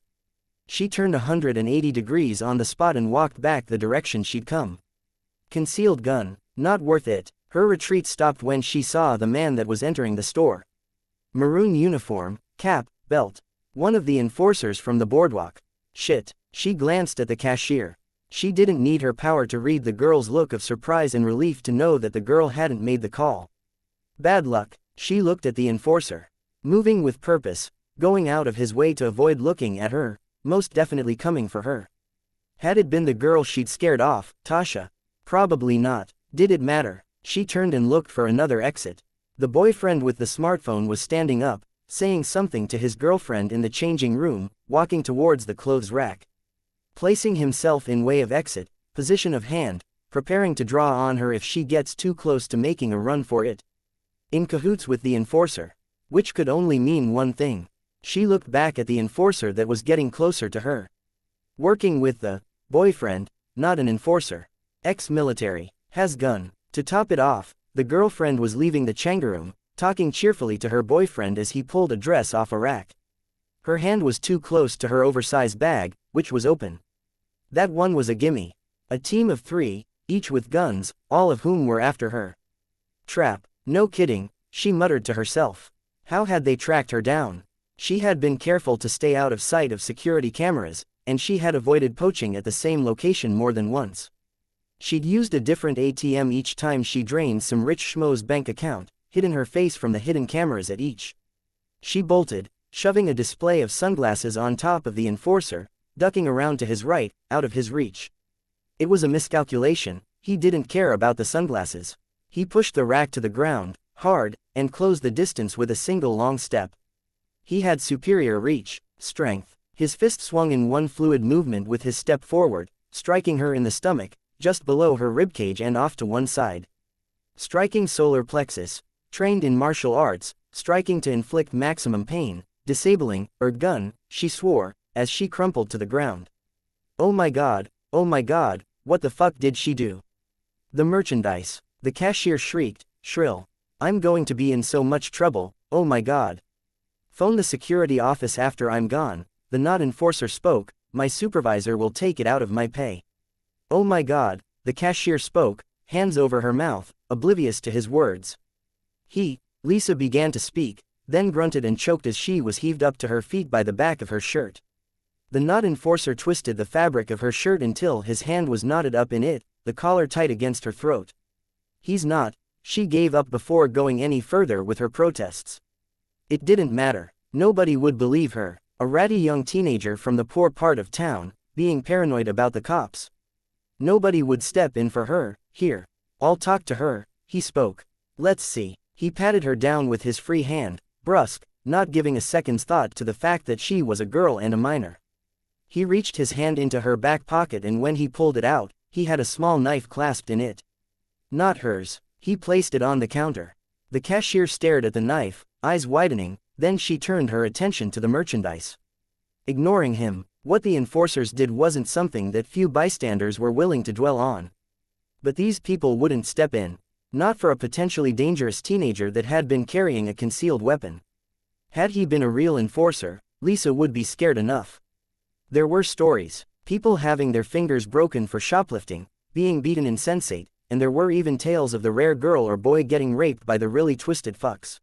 She turned 180 degrees on the spot and walked back the direction she'd come. Concealed gun, not worth it. Her retreat stopped when she saw the man that was entering the store. Maroon uniform, cap, belt. One of the enforcers from the boardwalk. Shit. She glanced at the cashier. She didn't need her power to read the girl's look of surprise and relief to know that the girl hadn't made the call. Bad luck. She looked at the enforcer. Moving with purpose, going out of his way to avoid looking at her, most definitely coming for her. Had it been the girl she'd scared off, Tasha? Probably not. Did it matter? She turned and looked for another exit. The boyfriend with the smartphone was standing up, saying something to his girlfriend in the changing room, walking towards the clothes rack. Placing himself in way of exit, position of hand, preparing to draw on her if she gets too close to making a run for it. In cahoots with the enforcer. Which could only mean one thing. She looked back at the enforcer that was getting closer to her. Working with the boyfriend, not an enforcer. Ex-military. Has gun. To top it off, the girlfriend was leaving the changaroom, talking cheerfully to her boyfriend as he pulled a dress off a rack. Her hand was too close to her oversized bag, which was open. That one was a gimme. A team of 3, each with guns, all of whom were after her. Trap. No kidding, she muttered to herself. How had they tracked her down? She had been careful to stay out of sight of security cameras, and she had avoided poaching at the same location more than once. She'd used a different ATM each time she drained some rich schmo's bank account, hidden her face from the hidden cameras at each. She bolted, shoving a display of sunglasses on top of the enforcer, ducking around to his right, out of his reach. It was a miscalculation, he didn't care about the sunglasses. He pushed the rack to the ground, hard, and closed the distance with a single long step. He had superior reach, strength. His fist swung in one fluid movement with his step forward, striking her in the stomach, just below her ribcage and off to one side. Striking solar plexus, trained in martial arts, striking to inflict maximum pain, disabling, gun, she swore, as she crumpled to the ground. Oh my god, what the fuck did she do? The merchandise. The cashier shrieked, shrill. I'm going to be in so much trouble, oh my god. Phone the security office after I'm gone, the not enforcer spoke, my supervisor will take it out of my pay. Oh my god, the cashier spoke, hands over her mouth, oblivious to his words. Lisa began to speak, then grunted and choked as she was heaved up to her feet by the back of her shirt. The not enforcer twisted the fabric of her shirt until his hand was knotted up in it, the collar tight against her throat. He's not, she gave up before going any further with her protests. It didn't matter, nobody would believe her, a ratty young teenager from the poor part of town, being paranoid about the cops. Nobody would step in for her. Here. I'll talk to her, he spoke. Let's see. He patted her down with his free hand, brusque, not giving a second's thought to the fact that she was a girl and a minor. He reached his hand into her back pocket and when he pulled it out, he had a small knife clasped in it. Not hers. He placed it on the counter. The cashier stared at the knife, eyes widening, then she turned her attention to the merchandise. Ignoring him, what the enforcers did wasn't something that few bystanders were willing to dwell on. But these people wouldn't step in. Not for a potentially dangerous teenager that had been carrying a concealed weapon. Had he been a real enforcer, Lisa would be scared enough. There were stories, people having their fingers broken for shoplifting, being beaten insensate, and there were even tales of the rare girl or boy getting raped by the really twisted fucks.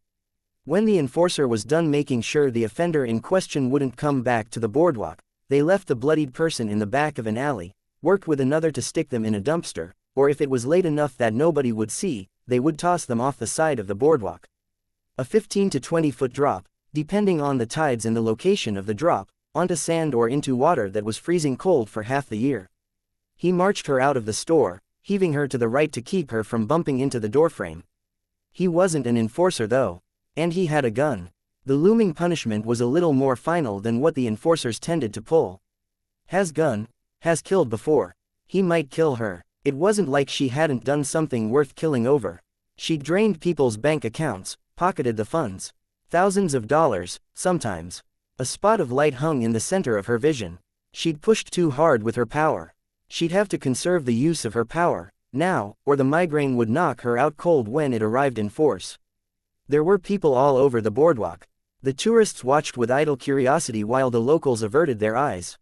When the enforcer was done making sure the offender in question wouldn't come back to the boardwalk, they left the bloodied person in the back of an alley, worked with another to stick them in a dumpster, or if it was late enough that nobody would see, they would toss them off the side of the boardwalk. A 15 to 20 foot drop, depending on the tides and the location of the drop, onto sand or into water that was freezing cold for half the year. He marched her out of the store, heaving her to the right to keep her from bumping into the doorframe. He wasn't an enforcer though. And he had a gun. The looming punishment was a little more final than what the enforcers tended to pull. Has gun, has killed before. He might kill her. It wasn't like she hadn't done something worth killing over. She'd drained people's bank accounts, pocketed the funds. Thousands of dollars, sometimes. A spot of light hung in the center of her vision. She'd pushed too hard with her power. She'd have to conserve the use of her power, now, or the migraine would knock her out cold when it arrived in force. There were people all over the boardwalk. The tourists watched with idle curiosity while the locals averted their eyes.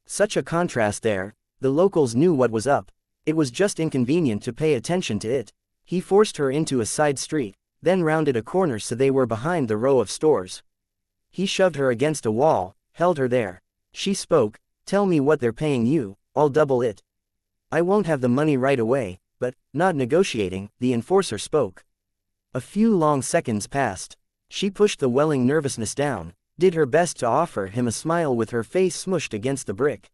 Such a contrast there. The locals knew what was up. It was just inconvenient to pay attention to it. He forced her into a side street, then rounded a corner so they were behind the row of stores. He shoved her against a wall, held her there. She spoke, "Tell me what they're paying you, I'll double it." "I won't have the money right away, but," not negotiating, the enforcer spoke. A few long seconds passed. She pushed the welling nervousness down, did her best to offer him a smile with her face smushed against the brick.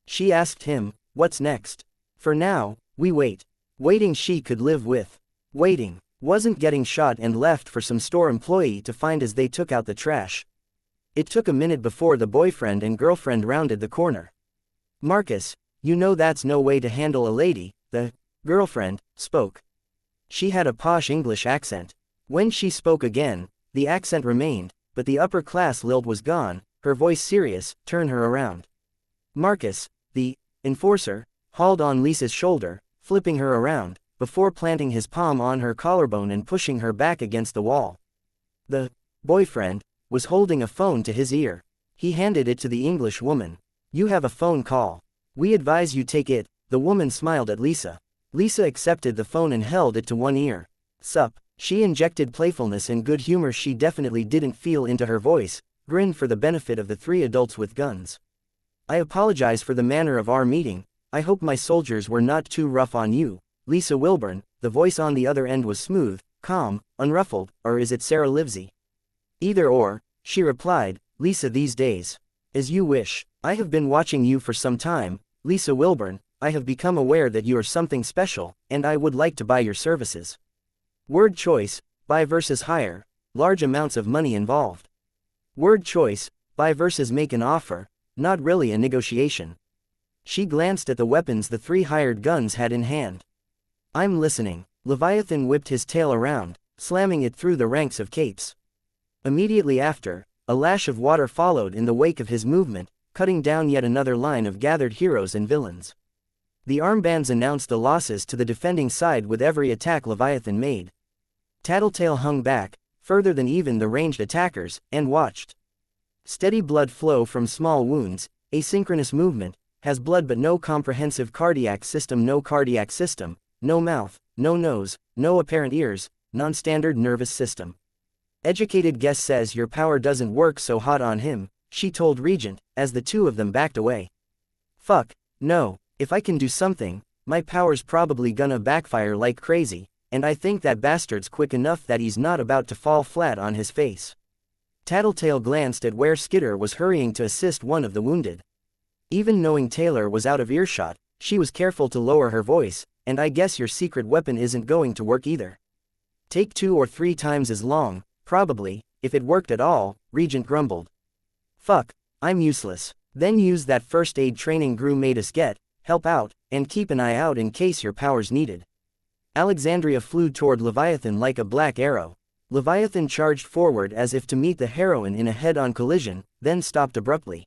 She asked him, "What's next?" "For now, we wait." Waiting she could live with. Waiting wasn't getting shot and left for some store employee to find as they took out the trash. It took a minute before the boyfriend and girlfriend rounded the corner. "Marcus, you know that's no way to handle a lady," the girlfriend spoke. She had a posh English accent. When she spoke again, the accent remained, but the upper-class lilt was gone, her voice serious. "Turn her around." Marcus, the enforcer, hauled on Lisa's shoulder, flipping her around, before planting his palm on her collarbone and pushing her back against the wall. The boyfriend was holding a phone to his ear. He handed it to the English woman. "You have a phone call. We advise you take it." The woman smiled at Lisa. Lisa accepted the phone and held it to one ear. "Sup?" She injected playfulness and good humor she definitely didn't feel into her voice, grinned for the benefit of the three adults with guns. "I apologize for the manner of our meeting. I hope my soldiers were not too rough on you." Lisa Wilburn, the voice on the other end was smooth, calm, unruffled. "Or is it Sarah Livesey?" "Either or," she replied. "Lisa these days." "As you wish. I have been watching you for some time, Lisa Wilburn. I have become aware that you are something special, and I would like to buy your services." Word choice, buy versus hire, large amounts of money involved. Word choice, buy versus make an offer, not really a negotiation. She glanced at the weapons the three hired guns had in hand. "I'm listening." Leviathan whipped his tail around, slamming it through the ranks of capes. Immediately after, a lash of water followed in the wake of his movement, cutting down yet another line of gathered heroes and villains. The armbands announced the losses to the defending side with every attack Leviathan made. Tattletale hung back, further than even the ranged attackers, and watched. Steady blood flow from small wounds, asynchronous movement, has blood but no comprehensive cardiac system, no mouth, no nose, no apparent ears, non-standard nervous system. Educated guess says your power doesn't work so hot on him, she told Regent, as the two of them backed away. "Fuck, no, if I can do something, my power's probably gonna backfire like crazy, and I think that bastard's quick enough that he's not about to fall flat on his face." Tattletale glanced at where Skitter was hurrying to assist one of the wounded. Even knowing Taylor was out of earshot, she was careful to lower her voice, "And I guess your secret weapon isn't going to work either." "Take 2 or 3 times as long, probably, if it worked at all," Regent grumbled. "Fuck, I'm useless." "Then use that first aid training Gru made us get, help out, and keep an eye out in case your power's needed." Alexandria flew toward Leviathan like a black arrow. Leviathan charged forward as if to meet the heroine in a head-on collision, then stopped abruptly.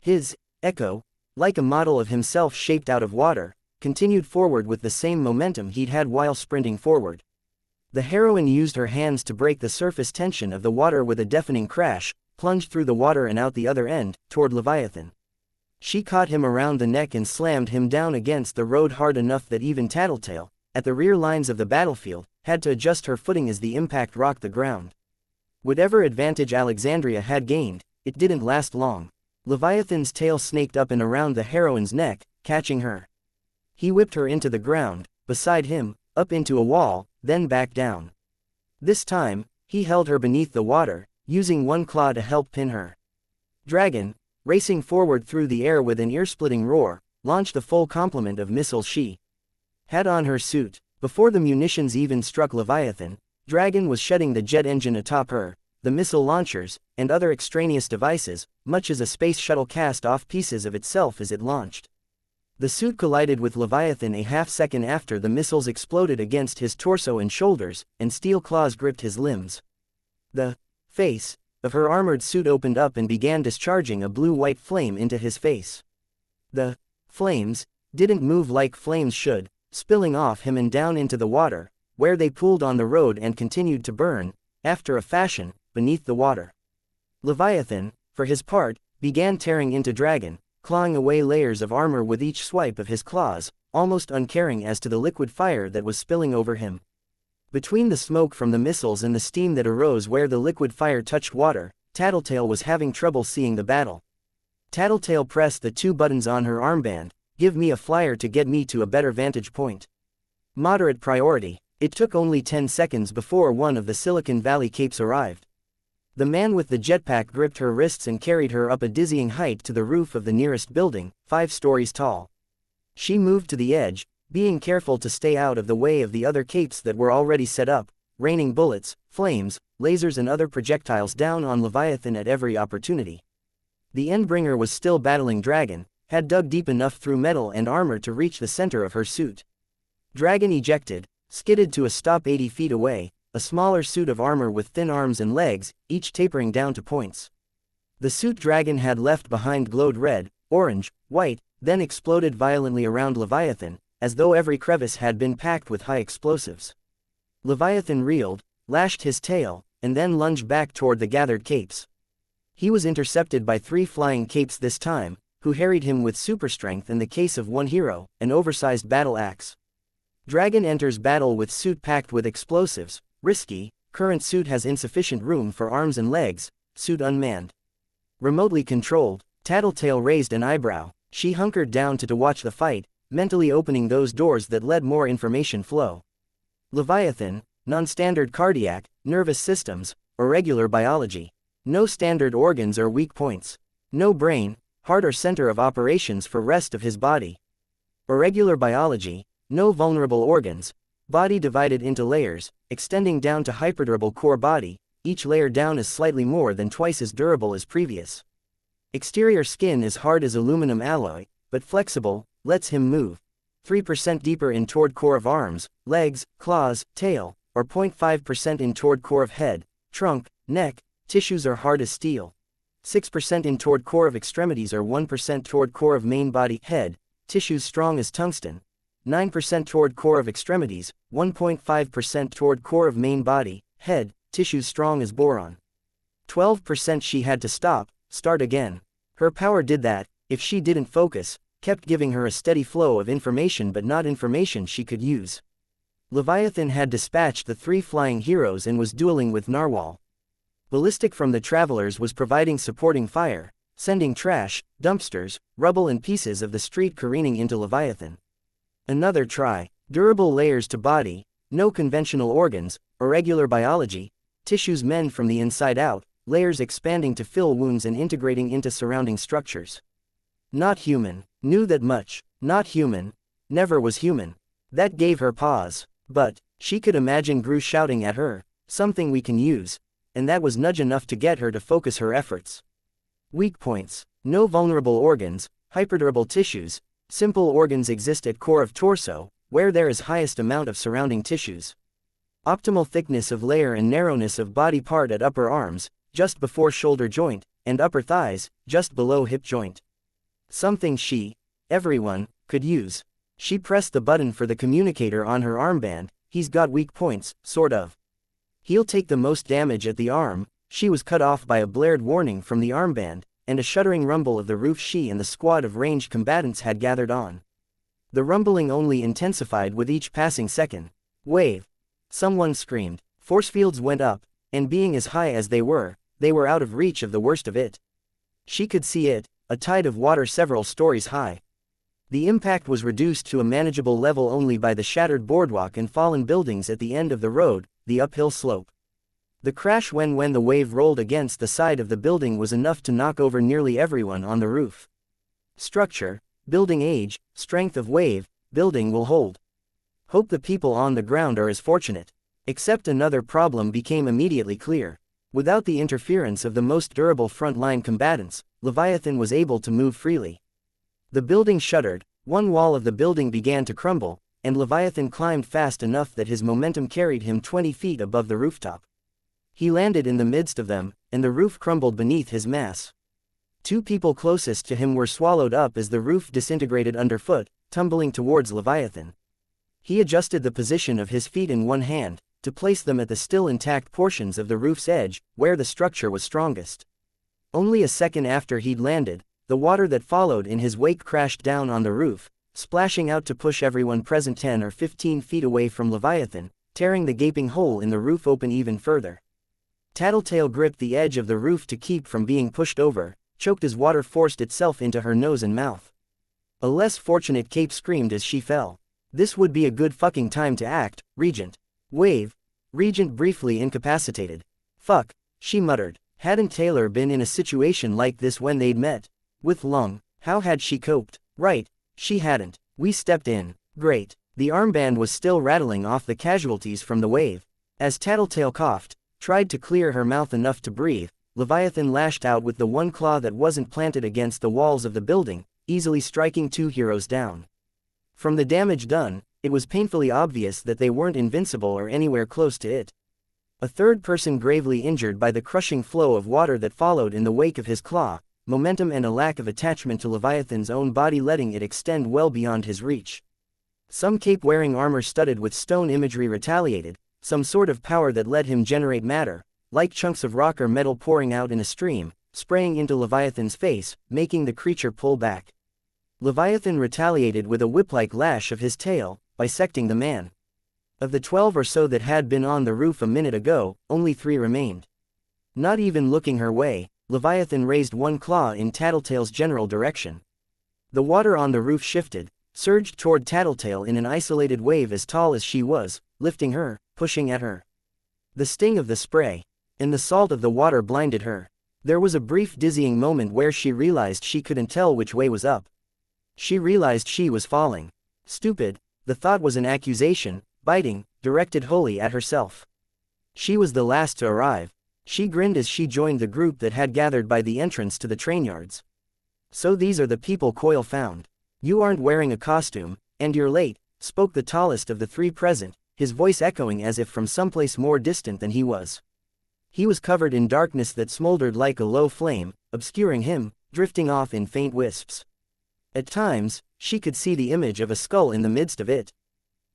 His echo, like a model of himself shaped out of water, continued forward with the same momentum he'd had while sprinting forward. The heroine used her hands to break the surface tension of the water with a deafening crash, plunged through the water and out the other end, toward Leviathan. She caught him around the neck and slammed him down against the road hard enough that even Tattletale, at the rear lines of the battlefield, had to adjust her footing as the impact rocked the ground. Whatever advantage Alexandria had gained, it didn't last long. Leviathan's tail snaked up and around the heroine's neck, catching her. He whipped her into the ground, beside him, up into a wall, then back down. This time, he held her beneath the water, using one claw to help pin her. Dragon, racing forward through the air with an ear-splitting roar, launched the full complement of missiles she had on her suit. Before the munitions even struck Leviathan, Dragon was shedding the jet engine atop her, the missile launchers, and other extraneous devices, much as a space shuttle cast off pieces of itself as it launched. The suit collided with Leviathan a half-second after the missiles exploded against his torso and shoulders, and steel claws gripped his limbs. The face of her armored suit opened up and began discharging a blue-white flame into his face. The flames didn't move like flames should, spilling off him and down into the water, where they pooled on the road and continued to burn, after a fashion, beneath the water. Leviathan, for his part, began tearing into Dragon, clawing away layers of armor with each swipe of his claws, almost uncaring as to the liquid fire that was spilling over him. Between the smoke from the missiles and the steam that arose where the liquid fire touched water, Tattletale was having trouble seeing the battle. Tattletale pressed the 2 buttons on her armband. "Give me a flyer to get me to a better vantage point." Moderate priority. It took only 10 seconds before one of the Silicon Valley capes arrived. The man with the jetpack gripped her wrists and carried her up a dizzying height to the roof of the nearest building, 5 stories tall. She moved to the edge, being careful to stay out of the way of the other capes that were already set up, raining bullets, flames, lasers and other projectiles down on Leviathan at every opportunity. The Endbringer was still battling Dragon, had dug deep enough through metal and armor to reach the center of her suit. Dragon ejected, skidded to a stop 80 feet away, a smaller suit of armor with thin arms and legs, each tapering down to points. The suit Dragon had left behind glowed red, orange, white, then exploded violently around Leviathan, as though every crevice had been packed with high explosives. Leviathan reeled, lashed his tail, and then lunged back toward the gathered capes. He was intercepted by 3 flying capes this time, who harried him with super strength in the case of one hero, an oversized battle axe. Dragon enters battle with suit packed with explosives, risky, current suit has insufficient room for arms and legs, suit unmanned. Remotely controlled, Tattletale raised an eyebrow, she hunkered down to watch the fight, mentally opening those doors that let more information flow. Leviathan, non-standard cardiac, nervous systems, irregular biology. No standard organs or weak points. No brain, heart or center of operations for rest of his body. Irregular biology, no vulnerable organs, body divided into layers, extending down to hyperdurable core body, each layer down is slightly more than twice as durable as previous. Exterior skin is hard as aluminum alloy, but flexible, lets him move. 3% deeper in toward core of arms, legs, claws, tail, or 0.5% in toward core of head, trunk, neck, tissues are hard as steel. 6% in toward core of extremities or 1% toward core of main body, head, tissues strong as tungsten. 9% toward core of extremities, 1.5% toward core of main body, head, tissues strong as boron. 12% she had to start again. Her power did that, if she didn't focus, kept giving her a steady flow of information but not information she could use. Leviathan had dispatched the 3 flying heroes and was dueling with Narwhal. Ballistic from the Travelers was providing supporting fire, sending trash, dumpsters, rubble and pieces of the street careening into Leviathan. Another try, durable layers to body, no conventional organs, irregular biology, tissues mend from the inside out, layers expanding to fill wounds and integrating into surrounding structures. Not human, knew that much, not human, never was human. That gave her pause, but, she could imagine Gru shouting at her, something we can use, and that was nudge enough to get her to focus her efforts. Weak points, no vulnerable organs, hyperdurable tissues, simple organs exist at core of torso, where there is highest amount of surrounding tissues. Optimal thickness of layer and narrowness of body part at upper arms, just before shoulder joint, and upper thighs, just below hip joint. Something she, everyone, could use. She pressed the button for the communicator on her armband, he's got weak points, sort of. He'll take the most damage at the arm. She was cut off by a blared warning from the armband, and a shuddering rumble of the roof she and the squad of ranged combatants had gathered on. The rumbling only intensified with each passing second. Wave! Someone screamed. Force fields went up, and being as high as they were out of reach of the worst of it. She could see it, a tide of water several stories high. The impact was reduced to a manageable level only by the shattered boardwalk and fallen buildings at the end of the road, the uphill slope. The crash when the wave rolled against the side of the building was enough to knock over nearly everyone on the roof. Structure, building age, strength of wave, building will hold. Hope the people on the ground are as fortunate. Except another problem became immediately clear. Without the interference of the most durable front-line combatants, Leviathan was able to move freely. The building shuddered, one wall of the building began to crumble, and Leviathan climbed fast enough that his momentum carried him 20 feet above the rooftop. He landed in the midst of them, and the roof crumbled beneath his mass. 2 people closest to him were swallowed up as the roof disintegrated underfoot, tumbling towards Leviathan. He adjusted the position of his feet in one hand, to place them at the still intact portions of the roof's edge, where the structure was strongest. Only a second after he'd landed, the water that followed in his wake crashed down on the roof, splashing out to push everyone present 10 or 15 feet away from Leviathan, tearing the gaping hole in the roof open even further. Tattletale gripped the edge of the roof to keep from being pushed over, choked as water forced itself into her nose and mouth. A less fortunate cape screamed as she fell. This would be a good fucking time to act, Regent. Wave. Regent briefly incapacitated. Fuck, she muttered. Hadn't Taylor been in a situation like this when they'd met? With Lung, how had she coped? Right, she hadn't. We stepped in. Great. The armband was still rattling off the casualties from the wave. As Tattletale coughed, tried to clear her mouth enough to breathe, Leviathan lashed out with the one claw that wasn't planted against the walls of the building, easily striking 2 heroes down. From the damage done, it was painfully obvious that they weren't invincible or anywhere close to it. A third person gravely injured by the crushing flow of water that followed in the wake of his claw, momentum and a lack of attachment to Leviathan's own body letting it extend well beyond his reach. Some cape-wearing armor studded with stone imagery retaliated, some sort of power that let him generate matter, like chunks of rock or metal pouring out in a stream, spraying into Leviathan's face, making the creature pull back. Leviathan retaliated with a whip-like lash of his tail, bisecting the man. Of the 12 or so that had been on the roof a minute ago, only 3 remained. Not even looking her way, Leviathan raised one claw in Tattletale's general direction. The water on the roof shifted, surged toward Tattletale in an isolated wave as tall as she was, lifting her, pushing at her. The sting of the spray and the salt of the water blinded her. There was a brief dizzying moment where she realized she couldn't tell which way was up. She realized she was falling. Stupid, the thought was an accusation, biting, directed wholly at herself. She was the last to arrive. She grinned as she joined the group that had gathered by the entrance to the train yards. So these are the people Coyle found. You aren't wearing a costume, and you're late, spoke the tallest of the 3 present, his voice echoing as if from someplace more distant than he was. He was covered in darkness that smoldered like a low flame, obscuring him, drifting off in faint wisps. At times, she could see the image of a skull in the midst of it.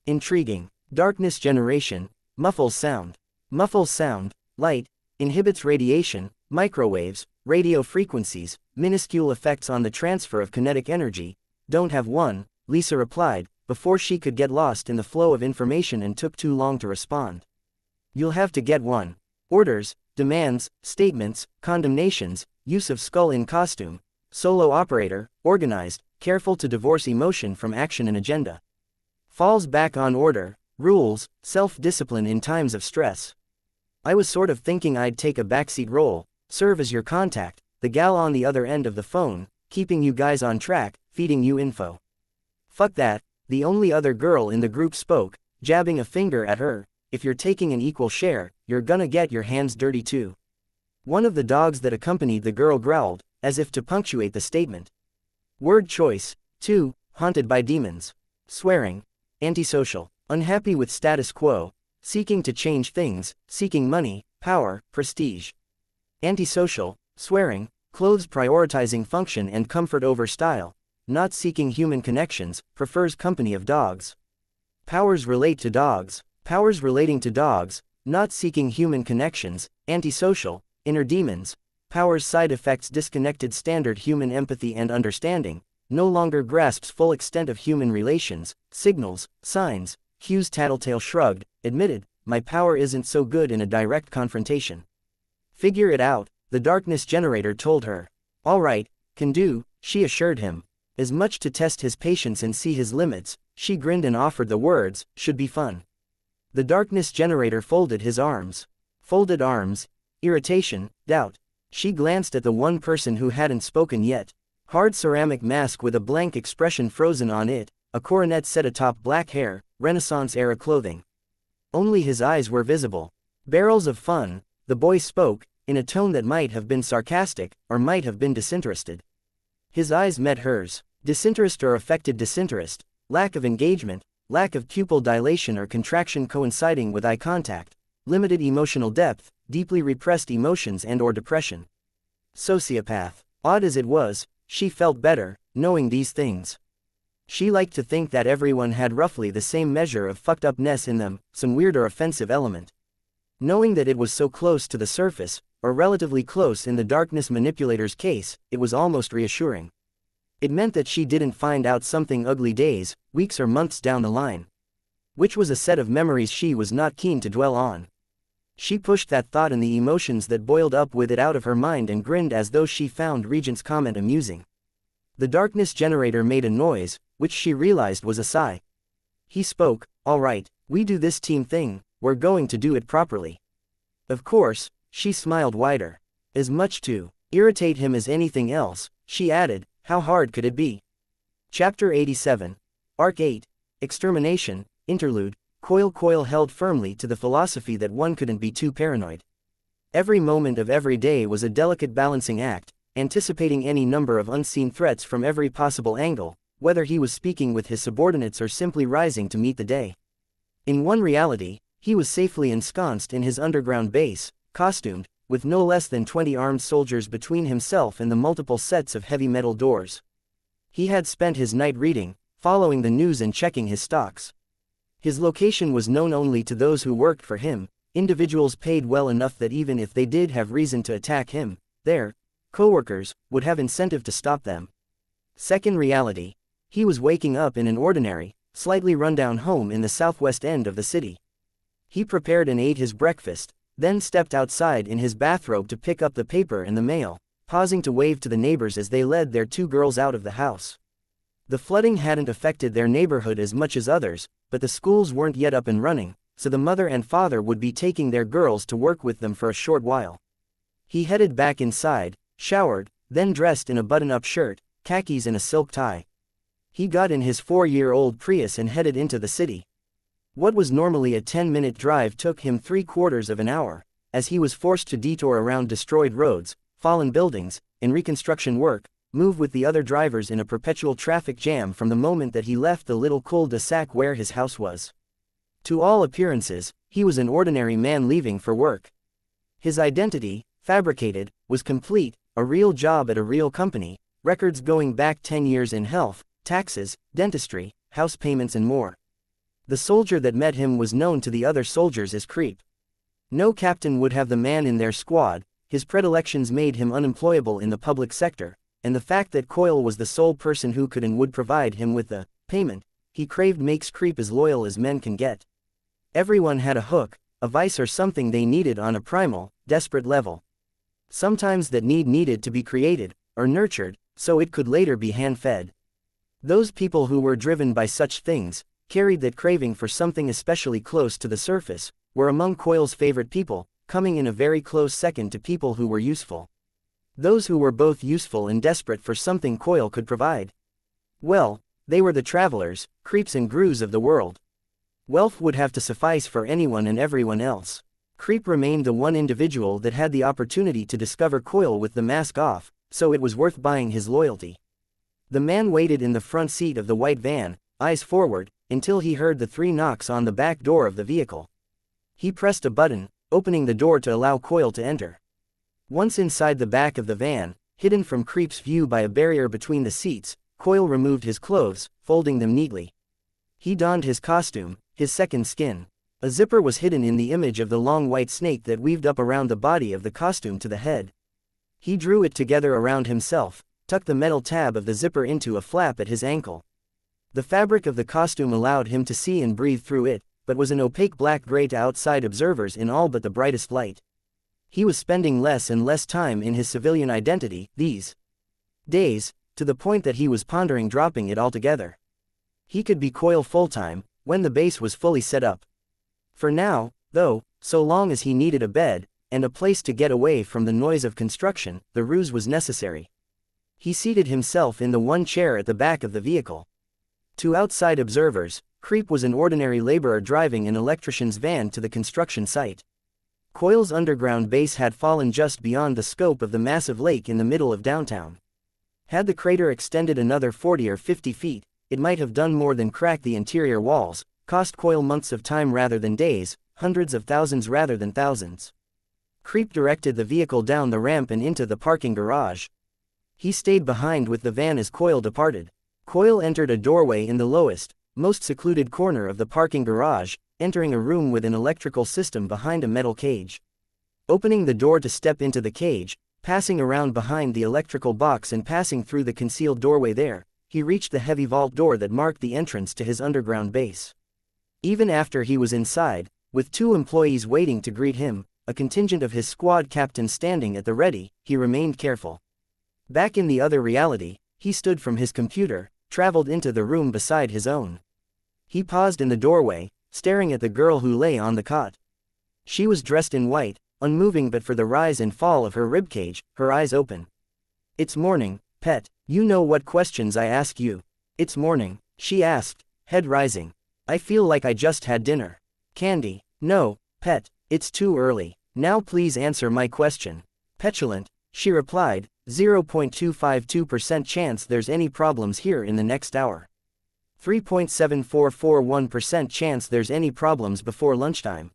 Intriguing. Darkness generation, muffles sound. Muffles sound, light, inhibits radiation, microwaves, radio frequencies, minuscule effects on the transfer of kinetic energy. Don't have one, Lisa replied, before she could get lost in the flow of information and took too long to respond. You'll have to get one. Orders, demands, statements, condemnations, use of skull in costume, solo operator, organized, careful to divorce emotion from action and agenda. Falls back on order, rules, self-discipline in times of stress. I was sort of thinking I'd take a backseat role, serve as your contact, the gal on the other end of the phone, keeping you guys on track, feeding you info. Fuck that, the only other girl in the group spoke, jabbing a finger at her. If you're taking an equal share, you're gonna get your hands dirty too. One of the dogs that accompanied the girl growled, as if to punctuate the statement. Word choice, 2, haunted by demons. Swearing. Antisocial. Unhappy with status quo. Seeking to change things, seeking money, power, prestige. Antisocial. Swearing. Clothes prioritizing function and comfort over style. Not seeking human connections, prefers company of dogs. Powers relate to dogs. Powers relating to dogs, not seeking human connections, antisocial, inner demons. Powers side effects disconnected standard human empathy and understanding, no longer grasps full extent of human relations, signals, signs, cues. Tattletale shrugged, admitted, my power isn't so good in a direct confrontation. Figure it out, the darkness generator told her. All right, can do, she assured him. As much to test his patience and see his limits, she grinned and offered the words, should be fun. The darkness generator folded his arms. Folded arms, irritation, doubt. She glanced at the one person who hadn't spoken yet. Hard ceramic mask with a blank expression frozen on it, a coronet set atop black hair, Renaissance-era clothing. Only his eyes were visible. Barrels of fun, the boy spoke, in a tone that might have been sarcastic, or might have been disinterested. His eyes met hers. Disinterest or affected disinterest, lack of engagement, lack of pupil dilation or contraction coinciding with eye contact, limited emotional depth, deeply repressed emotions and or depression. Sociopath. Odd as it was, she felt better, knowing these things. She liked to think that everyone had roughly the same measure of fucked upness in them, some weird or offensive element. Knowing that it was so close to the surface, or relatively close in the darkness manipulator's case, it was almost reassuring. It meant that she didn't find out something ugly days, weeks or months down the line. Which was a set of memories she was not keen to dwell on. She pushed that thought and the emotions that boiled up with it out of her mind and grinned as though she found Regent's comment amusing. The darkness generator made a noise, which she realized was a sigh. He spoke, all right, we do this team thing, we're going to do it properly. Of course, she smiled wider. As much to irritate him as anything else, she added, how hard could it be? Chapter 87. Arc 8. Extermination, Interlude. Coil held firmly to the philosophy that one couldn't be too paranoid. Every moment of every day was a delicate balancing act, anticipating any number of unseen threats from every possible angle, whether he was speaking with his subordinates or simply rising to meet the day. In one reality, he was safely ensconced in his underground base, costumed, with no less than 20 armed soldiers between himself and the multiple sets of heavy metal doors. He had spent his night reading, following the news and checking his stocks. His location was known only to those who worked for him, individuals paid well enough that even if they did have reason to attack him, their co-workers would have incentive to stop them. Second reality. He was waking up in an ordinary, slightly rundown home in the southwest end of the city. He prepared and ate his breakfast, then stepped outside in his bathrobe to pick up the paper and the mail, pausing to wave to the neighbors as they led their 2 girls out of the house. The flooding hadn't affected their neighborhood as much as others, but the schools weren't yet up and running, so the mother and father would be taking their girls to work with them for a short while. He headed back inside, showered, then dressed in a button-up shirt, khakis and a silk tie. He got in his 4-year-old Prius and headed into the city. What was normally a 10-minute drive took him 3/4 of an hour, as he was forced to detour around destroyed roads, fallen buildings, and reconstruction work, move with the other drivers in a perpetual traffic jam from the moment that he left the little cul-de-sac where his house was. To all appearances, he was an ordinary man leaving for work. His identity, fabricated, was complete, a real job at a real company, records going back 10 years in health, taxes, dentistry, house payments and more. The soldier that met him was known to the other soldiers as Creep. No captain would have the man in their squad, his predilections made him unemployable in the public sector, and the fact that Coil was the sole person who could and would provide him with the payment he craved makes Creep as loyal as men can get. Everyone had a hook, a vice or something they needed on a primal, desperate level. Sometimes that need needed to be created, or nurtured, so it could later be hand-fed. Those people who were driven by such things, carried that craving for something especially close to the surface, were among Coil's favorite people, coming in a very close second to people who were useful. Those who were both useful and desperate for something Coil could provide. Well, they were the travelers, Creeps and Grus of the world. Wealth would have to suffice for anyone and everyone else. Creep remained the one individual that had the opportunity to discover Coil with the mask off, so it was worth buying his loyalty. The man waited in the front seat of the white van, eyes forward, until he heard the 3 knocks on the back door of the vehicle. He pressed a button, opening the door to allow Coil to enter. Once inside the back of the van, hidden from Creep's view by a barrier between the seats, Coil removed his clothes, folding them neatly. He donned his costume, his second skin. A zipper was hidden in the image of the long white snake that weaved up around the body of the costume to the head. He drew it together around himself, tucked the metal tab of the zipper into a flap at his ankle. The fabric of the costume allowed him to see and breathe through it, but was an opaque black-gray to outside observers in all but the brightest light. He was spending less and less time in his civilian identity these days, to the point that he was pondering dropping it altogether. He could be Coil full-time, when the base was fully set up. For now, though, so long as he needed a bed, and a place to get away from the noise of construction, the ruse was necessary. He seated himself in the one chair at the back of the vehicle. To outside observers, Creep was an ordinary laborer driving an electrician's van to the construction site. Coil's underground base had fallen just beyond the scope of the massive lake in the middle of downtown. Had the crater extended another 40 or 50 feet, it might have done more than crack the interior walls, cost Coil months of time rather than days, hundreds of thousands rather than thousands. Creep directed the vehicle down the ramp and into the parking garage. He stayed behind with the van as Coil departed. Coil entered a doorway in the lowest, most secluded corner of the parking garage, entering a room with an electrical system behind a metal cage. Opening the door to step into the cage, passing around behind the electrical box and passing through the concealed doorway there, he reached the heavy vault door that marked the entrance to his underground base. Even after he was inside, with 2 employees waiting to greet him, a contingent of his squad captains standing at the ready, he remained careful. Back in the other reality, he stood from his computer, traveled into the room beside his own. He paused in the doorway, staring at the girl who lay on the cot. She was dressed in white, unmoving but for the rise and fall of her ribcage, her eyes open. It's morning, pet. You know what questions I ask you. It's morning, she asked, head rising. I feel like I just had dinner. Candy. No, pet, it's too early. Now please answer my question. Petulant, she replied, 0.252% chance there's any problems here in the next hour. 3.7441% chance there's any problems before lunchtime.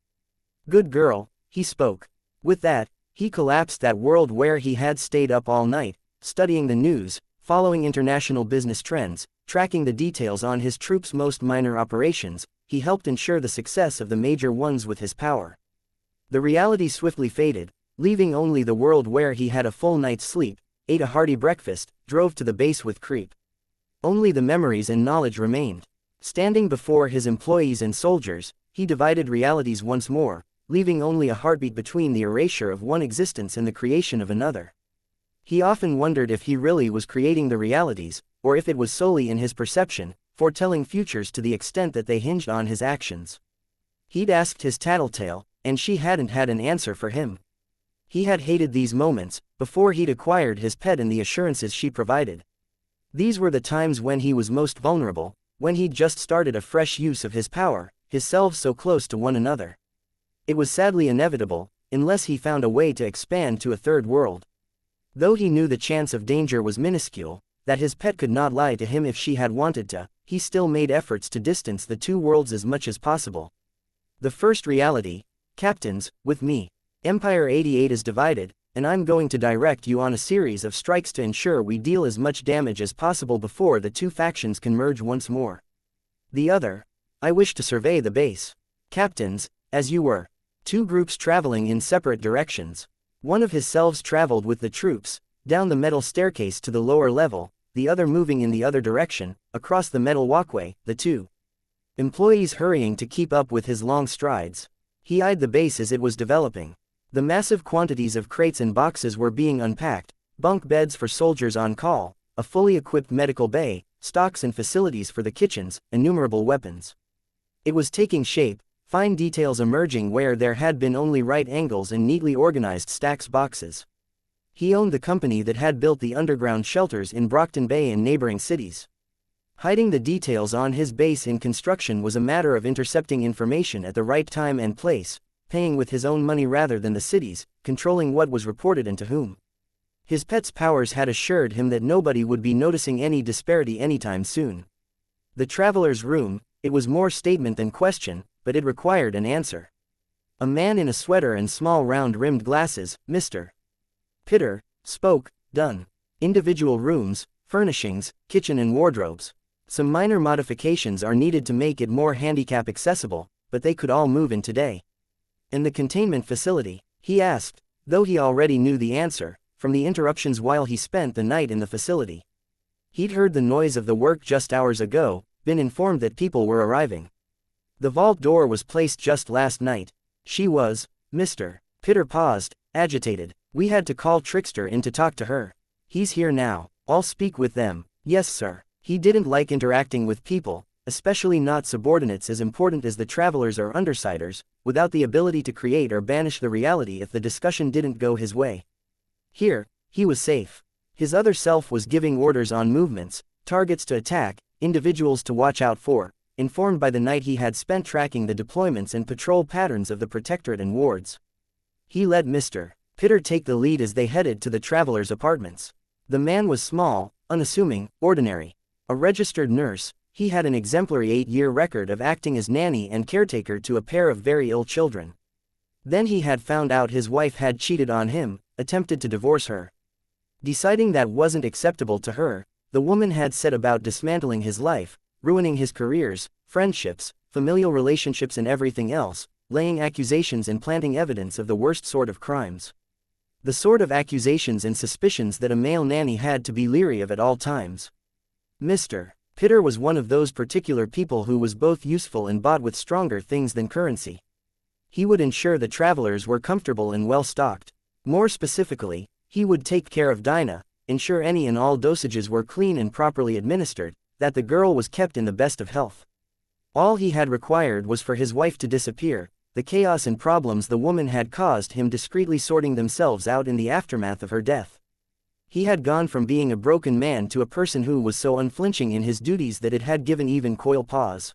Good girl, he spoke. With that, he collapsed that world where he had stayed up all night, studying the news, following international business trends, tracking the details on his troops' most minor operations. He helped ensure the success of the major ones with his power. The reality swiftly faded, leaving only the world where he had a full night's sleep, ate a hearty breakfast, drove to the base with creep. Only the memories and knowledge remained. Standing before his employees and soldiers, he divided realities once more, leaving only a heartbeat between the erasure of one existence and the creation of another. He often wondered if he really was creating the realities, or if it was solely in his perception, foretelling futures to the extent that they hinged on his actions. He'd asked his tattletale, and she hadn't had an answer for him. He had hated these moments, before he'd acquired his pet and the assurances she provided. These were the times when he was most vulnerable, when he'd just started a fresh use of his power, his selves so close to one another. It was sadly inevitable, unless he found a way to expand to a third world. Though he knew the chance of danger was minuscule, that his pet could not lie to him if she had wanted to, he still made efforts to distance the two worlds as much as possible. The first reality, Captains, with me. Empire 88 is divided, and I'm going to direct you on a series of strikes to ensure we deal as much damage as possible before the two factions can merge once more. The other, I wish to survey the base. Captains, as you were. Two groups traveling in separate directions. One of his selves traveled with the troops, down the metal staircase to the lower level, the other moving in the other direction, across the metal walkway, the two employees hurrying to keep up with his long strides. He eyed the base as it was developing. The massive quantities of crates and boxes were being unpacked, bunk beds for soldiers on call, a fully equipped medical bay, stocks and facilities for the kitchens, innumerable weapons. It was taking shape, fine details emerging where there had been only right angles and neatly organized stacks boxes. He owned the company that had built the underground shelters in Brockton Bay and neighboring cities. Hiding the details on his base in construction was a matter of intercepting information at the right time and place, paying with his own money rather than the city's, controlling what was reported and to whom. His pet's powers had assured him that nobody would be noticing any disparity anytime soon. The traveler's room, it was more statement than question, but it required an answer. A man in a sweater and small round-rimmed glasses, Mr. Pitter, spoke. Done. Individual rooms, furnishings, kitchen and wardrobes. Some minor modifications are needed to make it more handicap accessible, but they could all move in today. In the containment facility, he asked, though he already knew the answer, from the interruptions while he spent the night in the facility. He'd heard the noise of the work just hours ago, been informed that people were arriving. The vault door was placed just last night. She was. Mr. Pitter paused, agitated. We had to call Trickster in to talk to her. He's here now. I'll speak with them. Yes, sir. He didn't like interacting with people, especially not subordinates as important as the travelers or undersiders, without the ability to create or banish the reality if the discussion didn't go his way. Here, he was safe. His other self was giving orders on movements, targets to attack, individuals to watch out for, informed by the night he had spent tracking the deployments and patrol patterns of the Protectorate and wards. He let Mr. Pitter take the lead as they headed to the travelers' apartments. The man was small, unassuming, ordinary. A registered nurse, he had an exemplary 8-year record of acting as nanny and caretaker to a pair of very ill children. Then he had found out his wife had cheated on him, attempted to divorce her. Deciding that wasn't acceptable to her, the woman had set about dismantling his life, ruining his careers, friendships, familial relationships and everything else, laying accusations and planting evidence of the worst sort of crimes. The sort of accusations and suspicions that a male nanny had to be leery of at all times. Mr. Pitter was one of those particular people who was both useful and bought with stronger things than currency. He would ensure the travelers were comfortable and well stocked. More specifically, he would take care of Dinah, ensure any and all dosages were clean and properly administered, that the girl was kept in the best of health. All he had required was for his wife to disappear, the chaos and problems the woman had caused him discreetly sorting themselves out in the aftermath of her death. He had gone from being a broken man to a person who was so unflinching in his duties that it had given even Coil pause.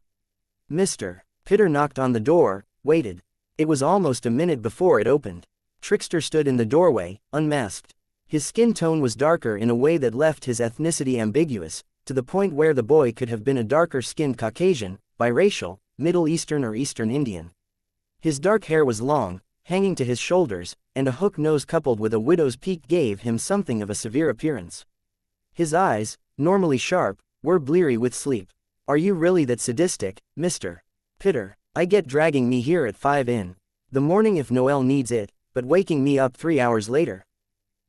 Mr. Pitter knocked on the door, waited. It was almost a minute before it opened. Trickster stood in the doorway, unmasked. His skin tone was darker in a way that left his ethnicity ambiguous, to the point where the boy could have been a darker-skinned Caucasian, biracial, Middle Eastern or Eastern Indian. His dark hair was long, hanging to his shoulders, and a hook nose coupled with a widow's peak gave him something of a severe appearance. His eyes, normally sharp, were bleary with sleep. "Are you really that sadistic, Mr. Pitter? I get dragging me here at 5 in the morning if Noel needs it, but waking me up 3 hours later."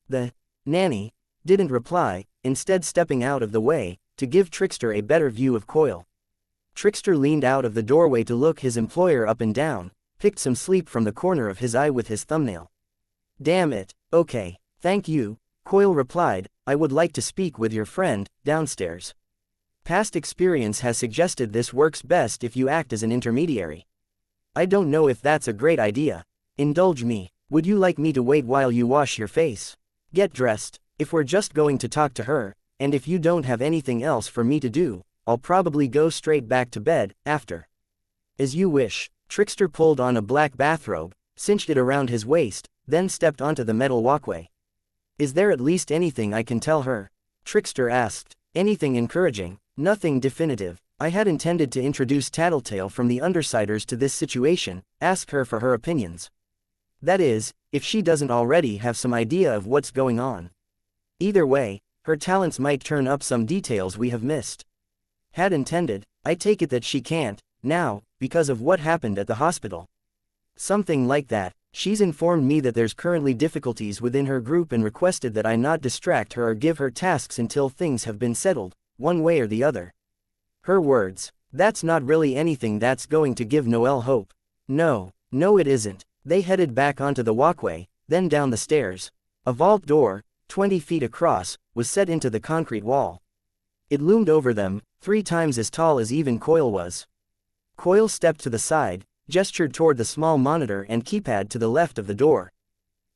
The nanny didn't reply, instead stepping out of the way, to give Trickster a better view of Coil. Trickster leaned out of the doorway to look his employer up and down, picked some sleep from the corner of his eye with his thumbnail. "Damn it, okay, thank you," Coil replied. "I would like to speak with your friend, downstairs. Past experience has suggested this works best if you act as an intermediary. I don't know if that's a great idea. Indulge me. Would you like me to wait while you wash your face? Get dressed. If we're just going to talk to her, and if you don't have anything else for me to do, I'll probably go straight back to bed, after." "As you wish." Trickster pulled on a black bathrobe, cinched it around his waist, then stepped onto the metal walkway. "Is there at least anything I can tell her?" Trickster asked. "Anything encouraging, nothing definitive. I had intended to introduce Tattletale from the Undersiders to this situation, ask her for her opinions. That is, if she doesn't already have some idea of what's going on. Either way, her talents might turn up some details we have missed. Had intended, I take it that she can't, now, because of what happened at the hospital." "Something like that. She's informed me that there's currently difficulties within her group and requested that I not distract her or give her tasks until things have been settled, one way or the other." Her words. That's not really anything that's going to give Noel hope. No, it isn't. They headed back onto the walkway, then down the stairs. A vault door, 20 feet across, was set into the concrete wall. It loomed over them, 3 times as tall as even Coil was. Coil stepped to the side, gestured toward the small monitor and keypad to the left of the door.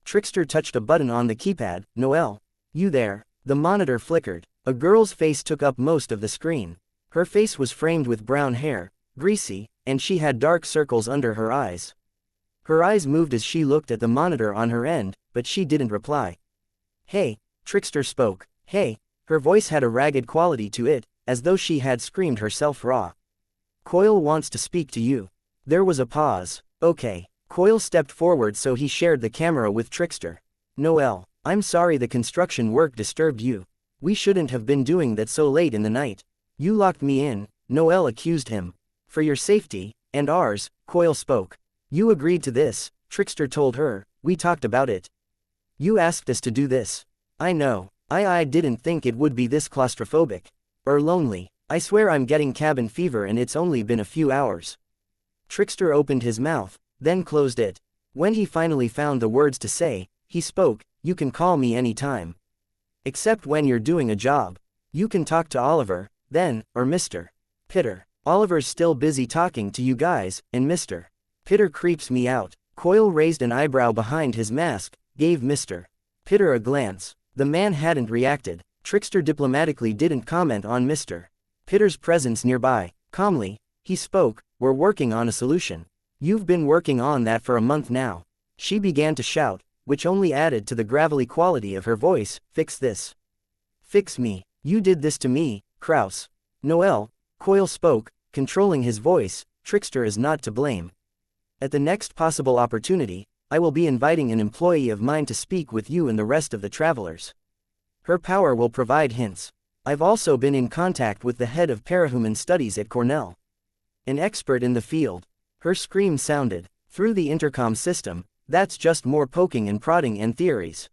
Trickster touched a button on the keypad. "Noel? You there?" The monitor flickered. A girl's face took up most of the screen. Her face was framed with brown hair, greasy, and she had dark circles under her eyes. Her eyes moved as she looked at the monitor on her end, but she didn't reply. "Hey," Trickster spoke. "Hey." Her voice had a ragged quality to it, as though she had screamed herself raw. "Coil wants to speak to you." There was a pause. "Okay." Coil stepped forward so he shared the camera with Trickster. "Noel, I'm sorry the construction work disturbed you. We shouldn't have been doing that so late in the night. You locked me in," Noel accused him. "For your safety, and ours," Coil spoke. "You agreed to this," Trickster told her. "We talked about it. You asked us to do this." "I know. I didn't think it would be this claustrophobic. Or lonely. I swear I'm getting cabin fever and it's only been a few hours." Trickster opened his mouth, then closed it. When he finally found the words to say, he spoke. "You can call me any time. Except when you're doing a job. You can talk to Oliver, then, or Mr. Pitter. Oliver's still busy talking to you guys, and Mr. Pitter creeps me out." Coil raised an eyebrow behind his mask, gave Mr. Pitter a glance. The man hadn't reacted. Trickster diplomatically didn't comment on Mr. Pitter's presence nearby. Calmly, he spoke. "We're working on a solution. You've been working on that for a month now." She began to shout, which only added to the gravelly quality of her voice. "Fix this. Fix me. You did this to me, Kraus." "Noel," Coil spoke, controlling his voice, "Trickster is not to blame. At the next possible opportunity, I will be inviting an employee of mine to speak with you and the rest of the travelers. Her power will provide hints. I've also been in contact with the head of parahuman studies at Cornell. An expert in the field." Her scream sounded through the intercom system. "That's just more poking and prodding and theories.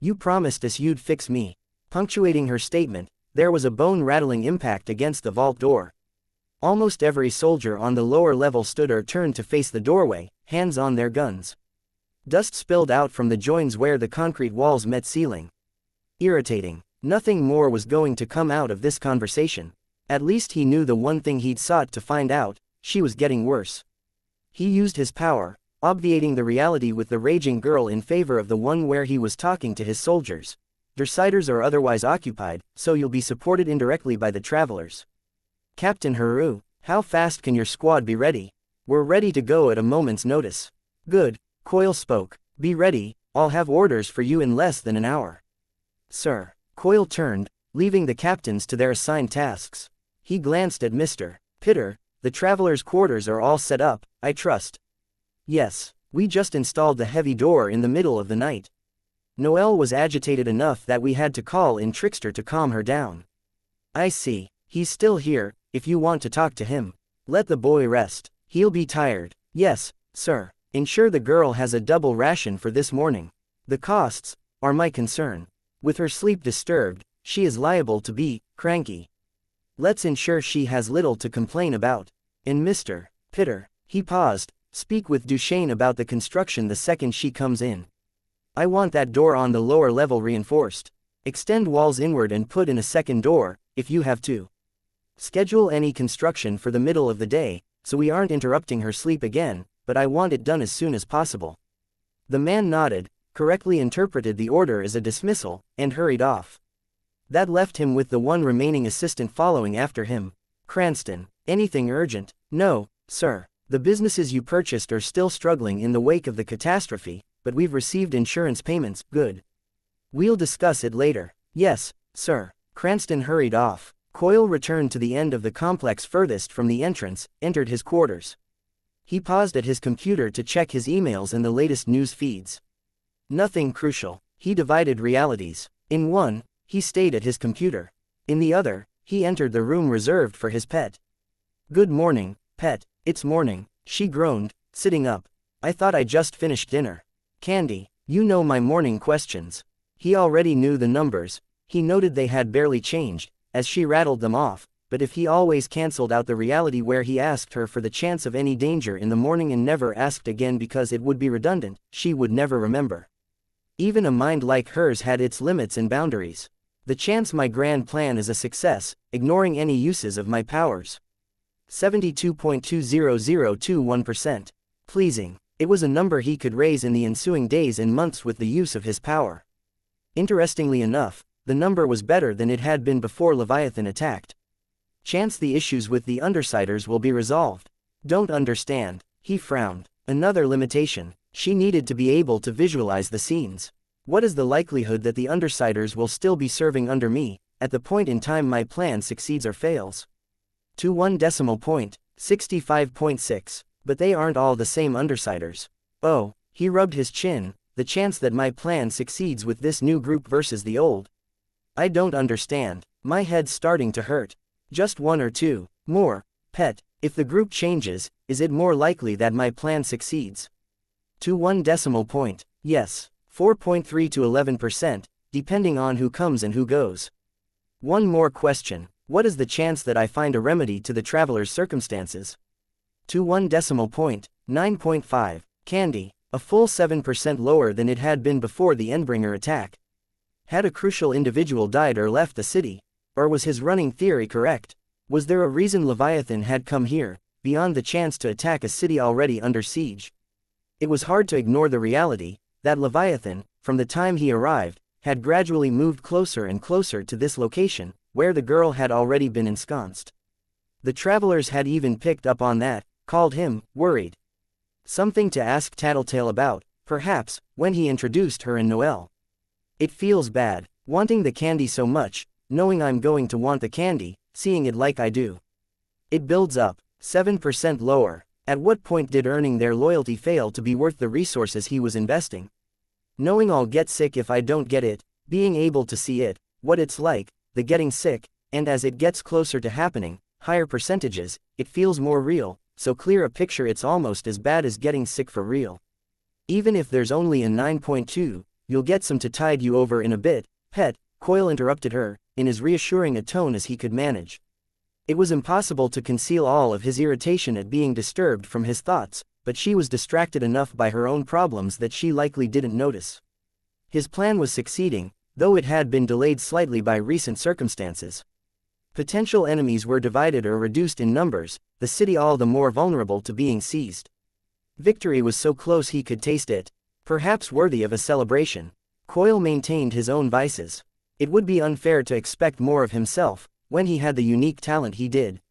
You promised us you'd fix me." Punctuating her statement, there was a bone-rattling impact against the vault door. Almost every soldier on the lower level stood or turned to face the doorway, hands on their guns. Dust spilled out from the joins where the concrete walls met ceiling. Irritating. Nothing more was going to come out of this conversation. At least he knew the one thing he'd sought to find out. She was getting worse. He used his power, obviating the reality with the raging girl in favor of the one where he was talking to his soldiers. Dersiders are otherwise occupied, so you'll be supported indirectly by the travelers. Captain Haru, how fast can your squad be ready? We're ready to go at a moment's notice. Good, Coyle spoke. Be ready, I'll have orders for you in less than an hour. Sir. Coyle turned, leaving the captains to their assigned tasks. He glanced at Mr. Pitter. The travelers' quarters are all set up, I trust. Yes, we just installed the heavy door in the middle of the night. Noelle was agitated enough that we had to call in Trickster to calm her down. I see, he's still here, if you want to talk to him. Let the boy rest, he'll be tired. Yes, sir. Ensure the girl has a double ration for this morning. The costs are my concern. With her sleep disturbed, she is liable to be cranky. Let's ensure she has little to complain about. And Mr. Pitter, he paused, speak with Duchesne about the construction the second she comes in. I want that door on the lower level reinforced. Extend walls inward and put in a second door, if you have to. Schedule any construction for the middle of the day, so we aren't interrupting her sleep again, but I want it done as soon as possible. The man nodded, correctly interpreted the order as a dismissal, and hurried off. That left him with the one remaining assistant following after him. Cranston, anything urgent? No, sir. The businesses you purchased are still struggling in the wake of the catastrophe, but we've received insurance payments, good. We'll discuss it later. Yes, sir. Cranston hurried off. Coyle returned to the end of the complex furthest from the entrance, entered his quarters. He paused at his computer to check his emails and the latest news feeds. Nothing crucial. He divided realities. In one, he stayed at his computer. In the other, he entered the room reserved for his pet. Good morning, pet. It's morning, she groaned, sitting up. I thought I just finished dinner. Candy, you know my morning questions. He already knew the numbers. He noted they had barely changed, as she rattled them off, but if he always cancelled out the reality where he asked her for the chance of any danger in the morning and never asked again because it would be redundant, she would never remember. Even a mind like hers had its limits and boundaries. The chance my grand plan is a success, ignoring any uses of my powers. 72.20021%. Pleasing. It was a number he could raise in the ensuing days and months with the use of his power. Interestingly enough, the number was better than it had been before Leviathan attacked. Chance the issues with the Undersiders will be resolved. Don't understand. He frowned. Another limitation. She needed to be able to visualize the scenes. What is the likelihood that the Undersiders will still be serving under me, at the point in time my plan succeeds or fails? To 1 decimal point, 65.6, but they aren't all the same Undersiders. Oh, he rubbed his chin, the chance that my plan succeeds with this new group versus the old. I don't understand, my head's starting to hurt. Just 1 or 2, more, pet, if the group changes, is it more likely that my plan succeeds? To 1 decimal point, yes. 4.3 to 11%, depending on who comes and who goes. One more question. What is the chance that I find a remedy to the traveler's circumstances? To 1 decimal point, 9.5. Candy, a full 7% lower than it had been before the Endbringer attack. Had a crucial individual died or left the city? Or was his running theory correct? Was there a reason Leviathan had come here, beyond the chance to attack a city already under siege? It was hard to ignore the reality that Leviathan, from the time he arrived, had gradually moved closer and closer to this location, where the girl had already been ensconced. The travelers had even picked up on that, called him, worried. Something to ask Tattletale about, perhaps, when he introduced her and Noelle. It feels bad, wanting the candy so much, knowing I'm going to want the candy, seeing it like I do. It builds up, 7% lower. At what point did earning their loyalty fail to be worth the resources he was investing? Knowing I'll get sick if I don't get it, being able to see it, what it's like, the getting sick, and as it gets closer to happening, higher percentages, it feels more real, so clear a picture it's almost as bad as getting sick for real. Even if there's only a 9.2, you'll get some to tide you over in a bit, pet, Coyle interrupted her, in as reassuring a tone as he could manage. It was impossible to conceal all of his irritation at being disturbed from his thoughts, but she was distracted enough by her own problems that she likely didn't notice. His plan was succeeding, though it had been delayed slightly by recent circumstances. Potential enemies were divided or reduced in numbers, the city all the more vulnerable to being seized. Victory was so close he could taste it. Perhaps worthy of a celebration. Coyle maintained his own vices. It would be unfair to expect more of himself, when he had the unique talent he did.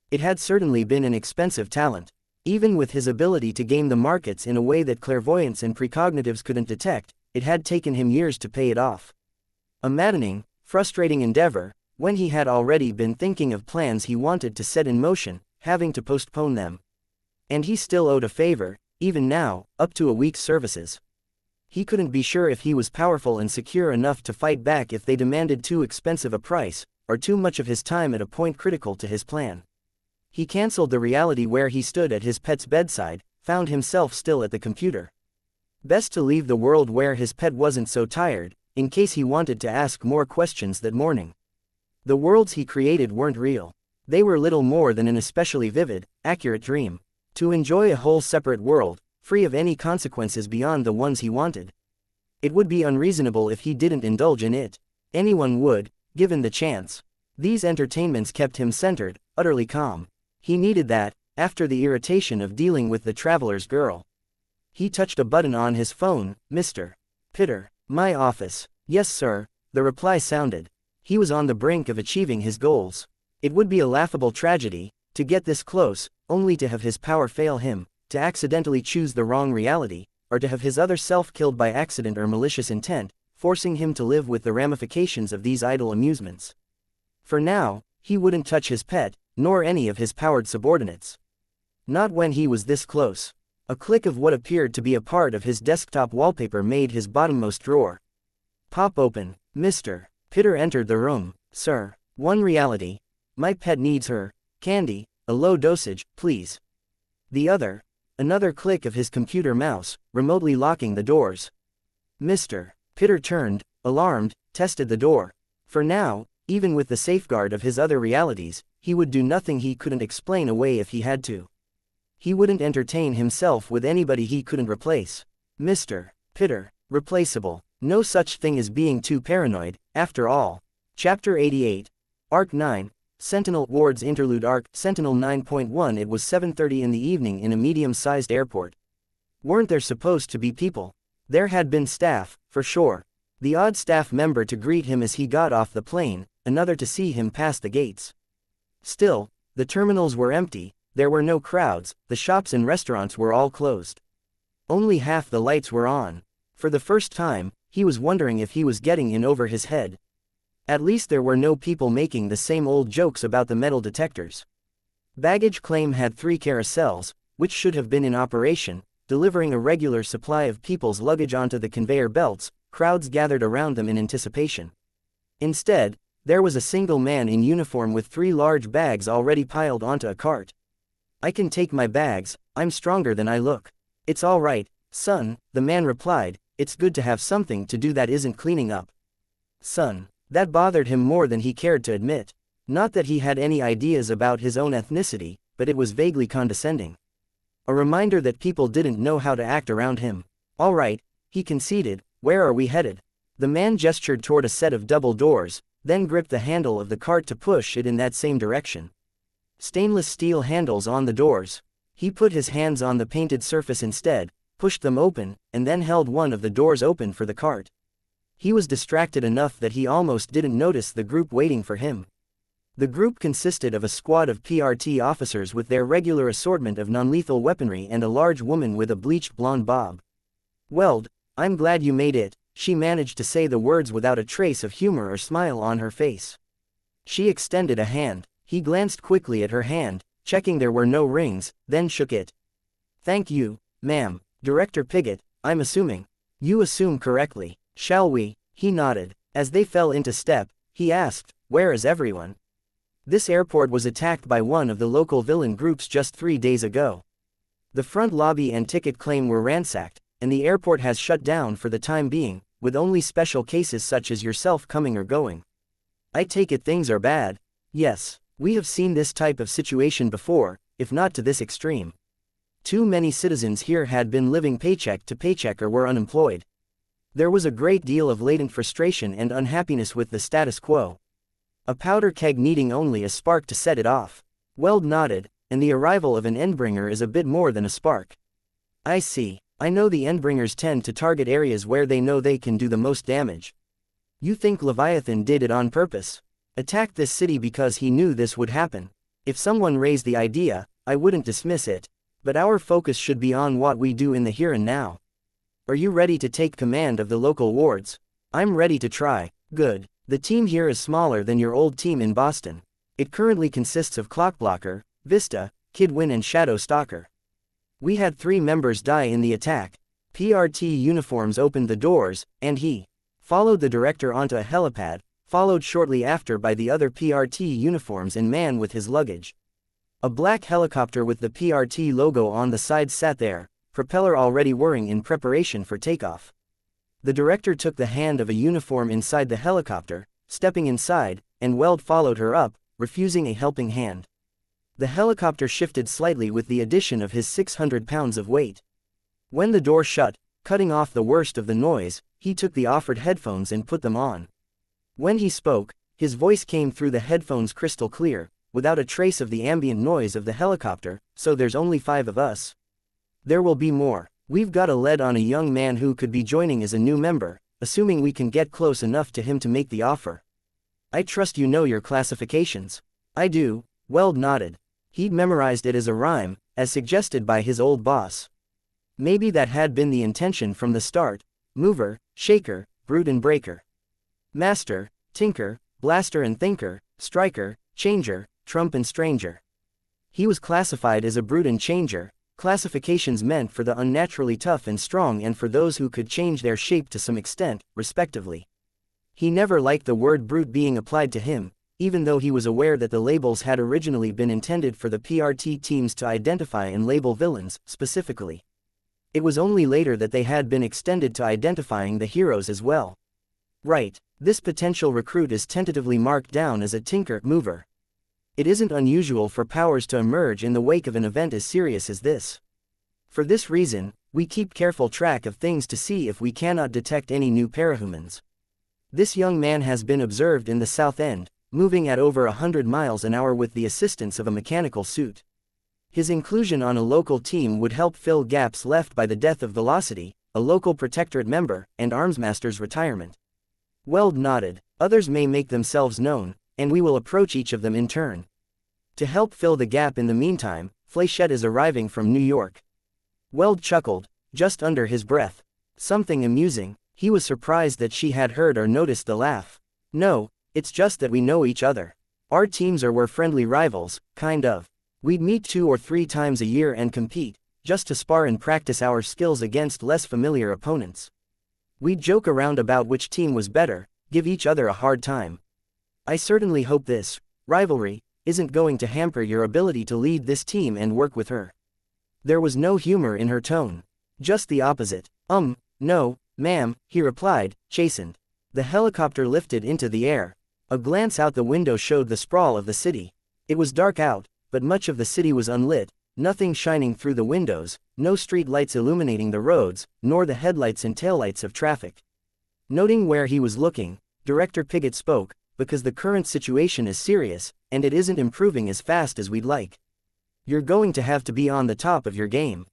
It had certainly been an expensive talent. Even with his ability to game the markets in a way that clairvoyance and precognitives couldn't detect, it had taken him years to pay it off. A maddening, frustrating endeavor, when he had already been thinking of plans he wanted to set in motion, having to postpone them. And he still owed a favor, even now, up to a week's services. He couldn't be sure if he was powerful and secure enough to fight back if they demanded too expensive a price, or too much of his time at a point critical to his plan. He cancelled the reality where he stood at his pet's bedside, found himself still at the computer. Best to leave the world where his pet wasn't so tired, in case he wanted to ask more questions that morning. The worlds he created weren't real. They were little more than an especially vivid, accurate dream. To enjoy a whole separate world, free of any consequences beyond the ones he wanted. It would be unreasonable if he didn't indulge in it. Anyone would, given the chance. These entertainments kept him centered, utterly calm. He needed that, after the irritation of dealing with the traveler's girl. He touched a button on his phone. Mr. Pitter. My office. Yes, sir, the reply sounded. He was on the brink of achieving his goals. It would be a laughable tragedy, to get this close, only to have his power fail him, to accidentally choose the wrong reality, or to have his other self killed by accident or malicious intent, forcing him to live with the ramifications of these idle amusements. For now, he wouldn't touch his pet, nor any of his powered subordinates. Not when he was this close. A click of what appeared to be a part of his desktop wallpaper made his bottommost drawer pop open. Mr. Pitter entered the room. Sir. One reality. My pet needs her candy, a low dosage, please. The other. Another click of his computer mouse, remotely locking the doors. Mr. Pitter turned, alarmed, tested the door. For now, even with the safeguard of his other realities, he would do nothing he couldn't explain away if he had to. He wouldn't entertain himself with anybody he couldn't replace. Mr. Pitter, replaceable. No such thing as being too paranoid, after all. Chapter 88. Arc 9. Sentinel Wards Interlude Arc Sentinel 9.1. It was 7:30 in the evening in a medium-sized airport. Weren't there supposed to be people? There had been staff, for sure. The odd staff member to greet him as he got off the plane, another to see him pass the gates. Still, the terminals were empty, there were no crowds, the shops and restaurants were all closed. Only half the lights were on. For the first time, he was wondering if he was getting in over his head. At least there were no people making the same old jokes about the metal detectors. Baggage claim had 3 carousels, which should have been in operation, delivering a regular supply of people's luggage onto the conveyor belts. Crowds gathered around them in anticipation. Instead, there was a single man in uniform with 3 large bags already piled onto a cart. I can take my bags, I'm stronger than I look. It's all right, son, the man replied, it's good to have something to do that isn't cleaning up. Son. That bothered him more than he cared to admit. Not that he had any ideas about his own ethnicity, but it was vaguely condescending. A reminder that people didn't know how to act around him. All right, he conceded, where are we headed? The man gestured toward a set of double doors, then gripped the handle of the cart to push it in that same direction. Stainless steel handles on the doors. He put his hands on the painted surface instead, pushed them open, and then held one of the doors open for the cart. He was distracted enough that he almost didn't notice the group waiting for him. The group consisted of a squad of PRT officers with their regular assortment of non-lethal weaponry and a large woman with a bleached blonde bob. "Weld, I'm glad you made it," she managed to say the words without a trace of humor or smile on her face. She extended a hand. He glanced quickly at her hand, checking there were no rings, then shook it. "Thank you, ma'am. Director Piggott, I'm assuming." "You assume correctly. Shall we?" He nodded. As they fell into step, he asked, "Where is everyone?" This airport was attacked by one of the local villain groups just 3 days ago. The front lobby and ticket claim were ransacked, and the airport has shut down for the time being, with only special cases such as yourself coming or going. I take it things are bad? Yes, we have seen this type of situation before, if not to this extreme. Too many citizens here had been living paycheck to paycheck or were unemployed. There was a great deal of latent frustration and unhappiness with the status quo. A powder keg needing only a spark to set it off. Weld nodded, and the arrival of an endbringer is a bit more than a spark. I see. I know the Endbringers tend to target areas where they know they can do the most damage. You think Leviathan did it on purpose? Attacked this city because he knew this would happen. If someone raised the idea, I wouldn't dismiss it. But our focus should be on what we do in the here and now. Are you ready to take command of the local wards? I'm ready to try. Good. The team here is smaller than your old team in Boston. It currently consists of Clockblocker, Vista, Kidwin and Shadow Stalker. We had 3 members die in the attack. PRT uniforms opened the doors, and he followed the director onto a helipad, followed shortly after by the other PRT uniforms and man with his luggage. A black helicopter with the PRT logo on the side sat there, propeller already whirring in preparation for takeoff. The director took the hand of a uniform inside the helicopter, stepping inside, and Weld followed her up, refusing a helping hand. The helicopter shifted slightly with the addition of his 600 pounds of weight. When the door shut, cutting off the worst of the noise, he took the offered headphones and put them on. When he spoke, his voice came through the headphones crystal clear, without a trace of the ambient noise of the helicopter. So there's only 5 of us. There will be more. We've got a lead on a young man who could be joining as a new member, assuming we can get close enough to him to make the offer. I trust you know your classifications. I do. Weld nodded. He'd memorized it as a rhyme, as suggested by his old boss. Maybe that had been the intention from the start. Mover, shaker, brute and breaker. Master, tinker, blaster and thinker, striker, changer, trump and stranger. He was classified as a brute and changer, classifications meant for the unnaturally tough and strong and for those who could change their shape to some extent, respectively. He never liked the word brute being applied to him, even though he was aware that the labels had originally been intended for the PRT teams to identify and label villains, specifically. It was only later that they had been extended to identifying the heroes as well. Right, this potential recruit is tentatively marked down as a tinker mover. It isn't unusual for powers to emerge in the wake of an event as serious as this. For this reason, we keep careful track of things to see if we cannot detect any new parahumans. This young man has been observed in the South End, moving at over 100 miles an hour with the assistance of a mechanical suit. His inclusion on a local team would help fill gaps left by the death of Velocity, a local Protectorate member, and Armsmaster's retirement. Weld nodded. Others may make themselves known, and we will approach each of them in turn. To help fill the gap in the meantime, Flechette is arriving from New York. Weld chuckled, just under his breath. Something amusing. He was surprised that she had heard or noticed the laugh. No, it's just that we know each other. Our teams were friendly rivals, kind of. We'd meet 2 or 3 times a year and compete, just to spar and practice our skills against less familiar opponents. We'd joke around about which team was better, give each other a hard time. I certainly hope this rivalry isn't going to hamper your ability to lead this team and work with her. There was no humor in her tone. Just the opposite. No, ma'am, he replied, chastened. The helicopter lifted into the air. A glance out the window showed the sprawl of the city. It was dark out, but much of the city was unlit, nothing shining through the windows, no street lights illuminating the roads, nor the headlights and taillights of traffic. Noting where he was looking, Director Piggott spoke, because the current situation is serious, and it isn't improving as fast as we'd like. You're going to have to be on the top of your game.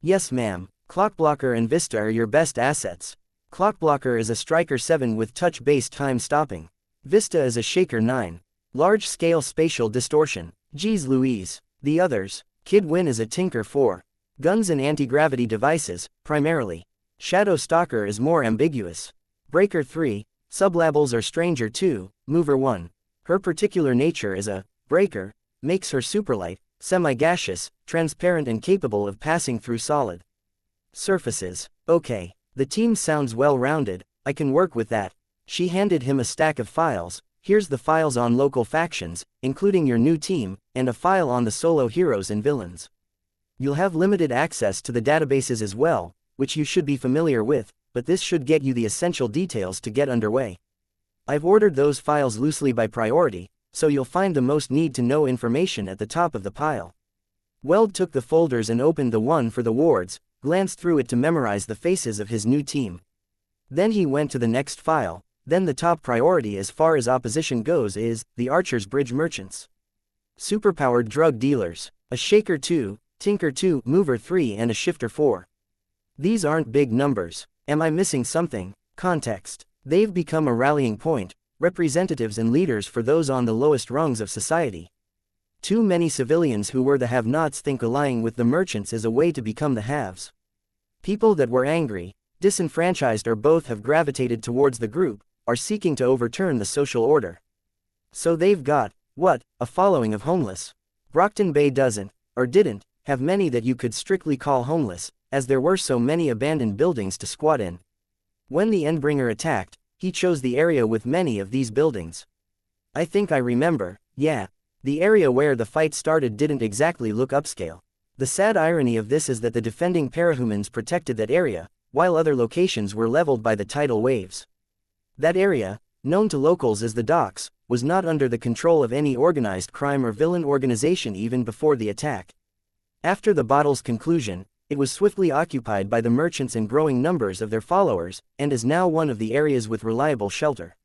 Yes ma'am, Clockblocker and Vista are your best assets. Clockblocker is a striker 7 with touch-based time stopping. Vista is a shaker 9. Large-scale spatial distortion. Geez Louise. The others. Kidwin is a tinker 4. Guns and anti-gravity devices, primarily. Shadow Stalker is more ambiguous. Breaker 3. Sublabels are stranger 2, mover 1. Her particular nature as a breaker makes her superlight, semi-gaseous, transparent and capable of passing through solid surfaces. Okay, the team sounds well-rounded, I can work with that. She handed him a stack of files. Here's the files on local factions, including your new team, and a file on the solo heroes and villains. You'll have limited access to the databases as well, which you should be familiar with, but this should get you the essential details to get underway. I've ordered those files loosely by priority, so you'll find the most need-to-know information at the top of the pile. Weld took the folders and opened the one for the wards, glanced through it to memorize the faces of his new team. Then he went to the next file. Then the top priority as far as opposition goes is the Archer's Bridge Merchants. Superpowered drug dealers. A shaker 2, Tinker 2, Mover 3 and a Shifter 4. These aren't big numbers. Am I missing something? Context. They've become a rallying point, representatives and leaders for those on the lowest rungs of society. Too many civilians who were the have-nots think allying with the merchants is a way to become the haves. People that were angry, disenfranchised or both have gravitated towards the group, are seeking to overturn the social order. So they've got, what, a following of homeless. Brockton Bay doesn't, or didn't, have many that you could strictly call homeless, as there were so many abandoned buildings to squat in. When the Endbringer attacked, he chose the area with many of these buildings. I think I remember, yeah. The area where the fight started didn't exactly look upscale. The sad irony of this is that the defending parahumans protected that area, while other locations were leveled by the tidal waves. That area, known to locals as the docks, was not under the control of any organized crime or villain organization even before the attack. After the battle's conclusion, it was swiftly occupied by the merchants and growing numbers of their followers, and is now one of the areas with reliable shelter.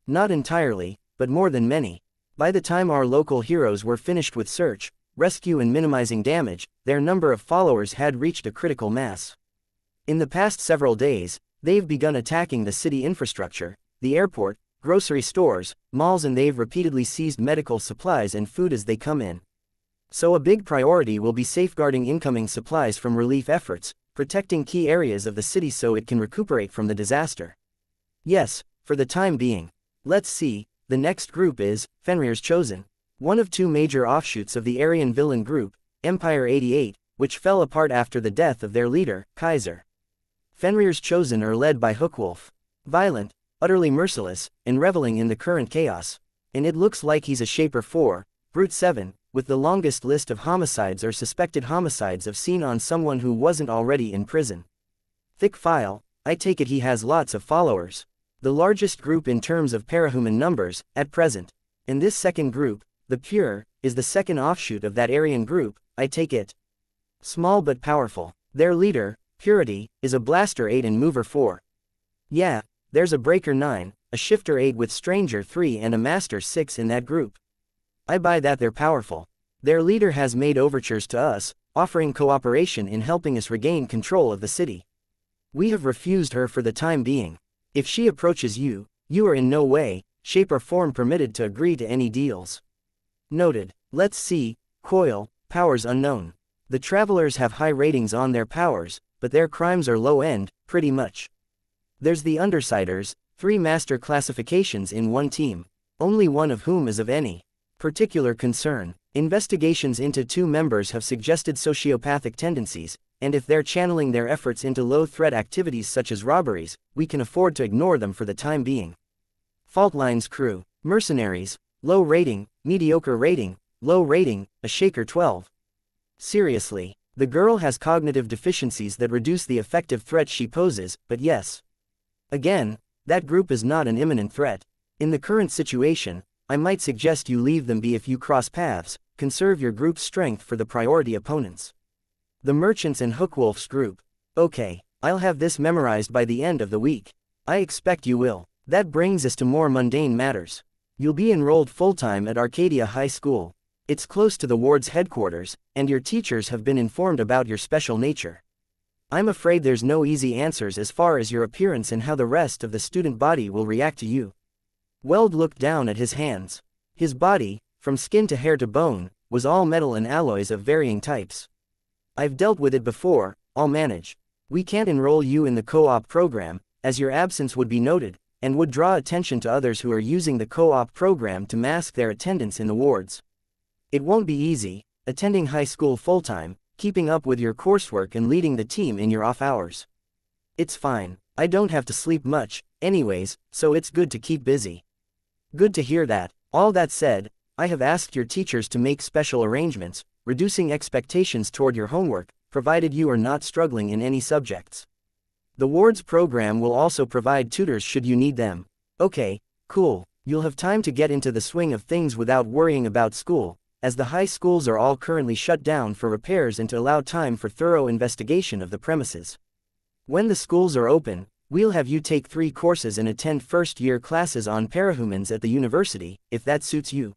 Not entirely, but more than many. By the time our local heroes were finished with search, rescue and minimizing damage, their number of followers had reached a critical mass. In the past several days, they've begun attacking the city infrastructure, the airport, grocery stores, malls, and they've repeatedly seized medical supplies and food as they come in. So a big priority will be safeguarding incoming supplies from relief efforts, protecting key areas of the city so it can recuperate from the disaster. Yes, for the time being. Let's see, the next group is Fenrir's Chosen, one of two major offshoots of the Aryan villain group, Empire 88, which fell apart after the death of their leader, Kaiser. Fenrir's Chosen are led by Hookwolf. Violent, utterly merciless, and reveling in the current chaos. And it looks like he's a Shaper 4, Brute 7, with the longest list of homicides or suspected homicides of seen on someone who wasn't already in prison. Thick file, I take it he has lots of followers. The largest group in terms of parahuman numbers, at present. And this second group, the Pure, is the second offshoot of that Aryan group, I take it. Small but powerful. Their leader, Purity, is a Blaster 8 and Mover 4. Yeah, there's a Breaker 9, a Shifter 8 with Stranger 3 and a Master 6 in that group. I buy that they're powerful. Their leader has made overtures to us, offering cooperation in helping us regain control of the city. We have refused her for the time being. If she approaches you, you are in no way, shape or form permitted to agree to any deals. Noted. Let's see, Coil, powers unknown. The travelers have high ratings on their powers, but their crimes are low-end, pretty much. There's the Undersiders, 3 master classifications in one team, only one of whom is of any particular concern. Investigations into 2 members have suggested sociopathic tendencies, and if they're channeling their efforts into low-threat activities such as robberies, we can afford to ignore them for the time being. Faultlines crew, mercenaries, low rating, mediocre rating, low rating, a Shaker 12. Seriously, the girl has cognitive deficiencies that reduce the effective threat she poses, but yes. Again, that group is not an imminent threat. In the current situation, I might suggest you leave them be if you cross paths, conserve your group's strength for the priority opponents. The Merchants and Hookwolf's group. Okay, I'll have this memorized by the end of the week. I expect you will. That brings us to more mundane matters. You'll be enrolled full-time at Arcadia High School. It's close to the ward's headquarters, and your teachers have been informed about your special nature. I'm afraid there's no easy answers as far as your appearance and how the rest of the student body will react to you. Weld looked down at his hands. His body, from skin to hair to bone, was all metal and alloys of varying types. I've dealt with it before, I'll manage. We can't enroll you in the co-op program, as your absence would be noted, and would draw attention to others who are using the co-op program to mask their attendance in the wards. It won't be easy, attending high school full-time, keeping up with your coursework and leading the team in your off hours. It's fine, I don't have to sleep much, anyways, so it's good to keep busy. Good to hear that. All that said, I have asked your teachers to make special arrangements, reducing expectations toward your homework, provided you are not struggling in any subjects. The ward's program will also provide tutors should you need them. Okay, cool, you'll have time to get into the swing of things without worrying about school, as the high schools are all currently shut down for repairs and to allow time for thorough investigation of the premises. When the schools are open, we'll have you take 3 courses and attend first-year classes on parahumans at the university, if that suits you.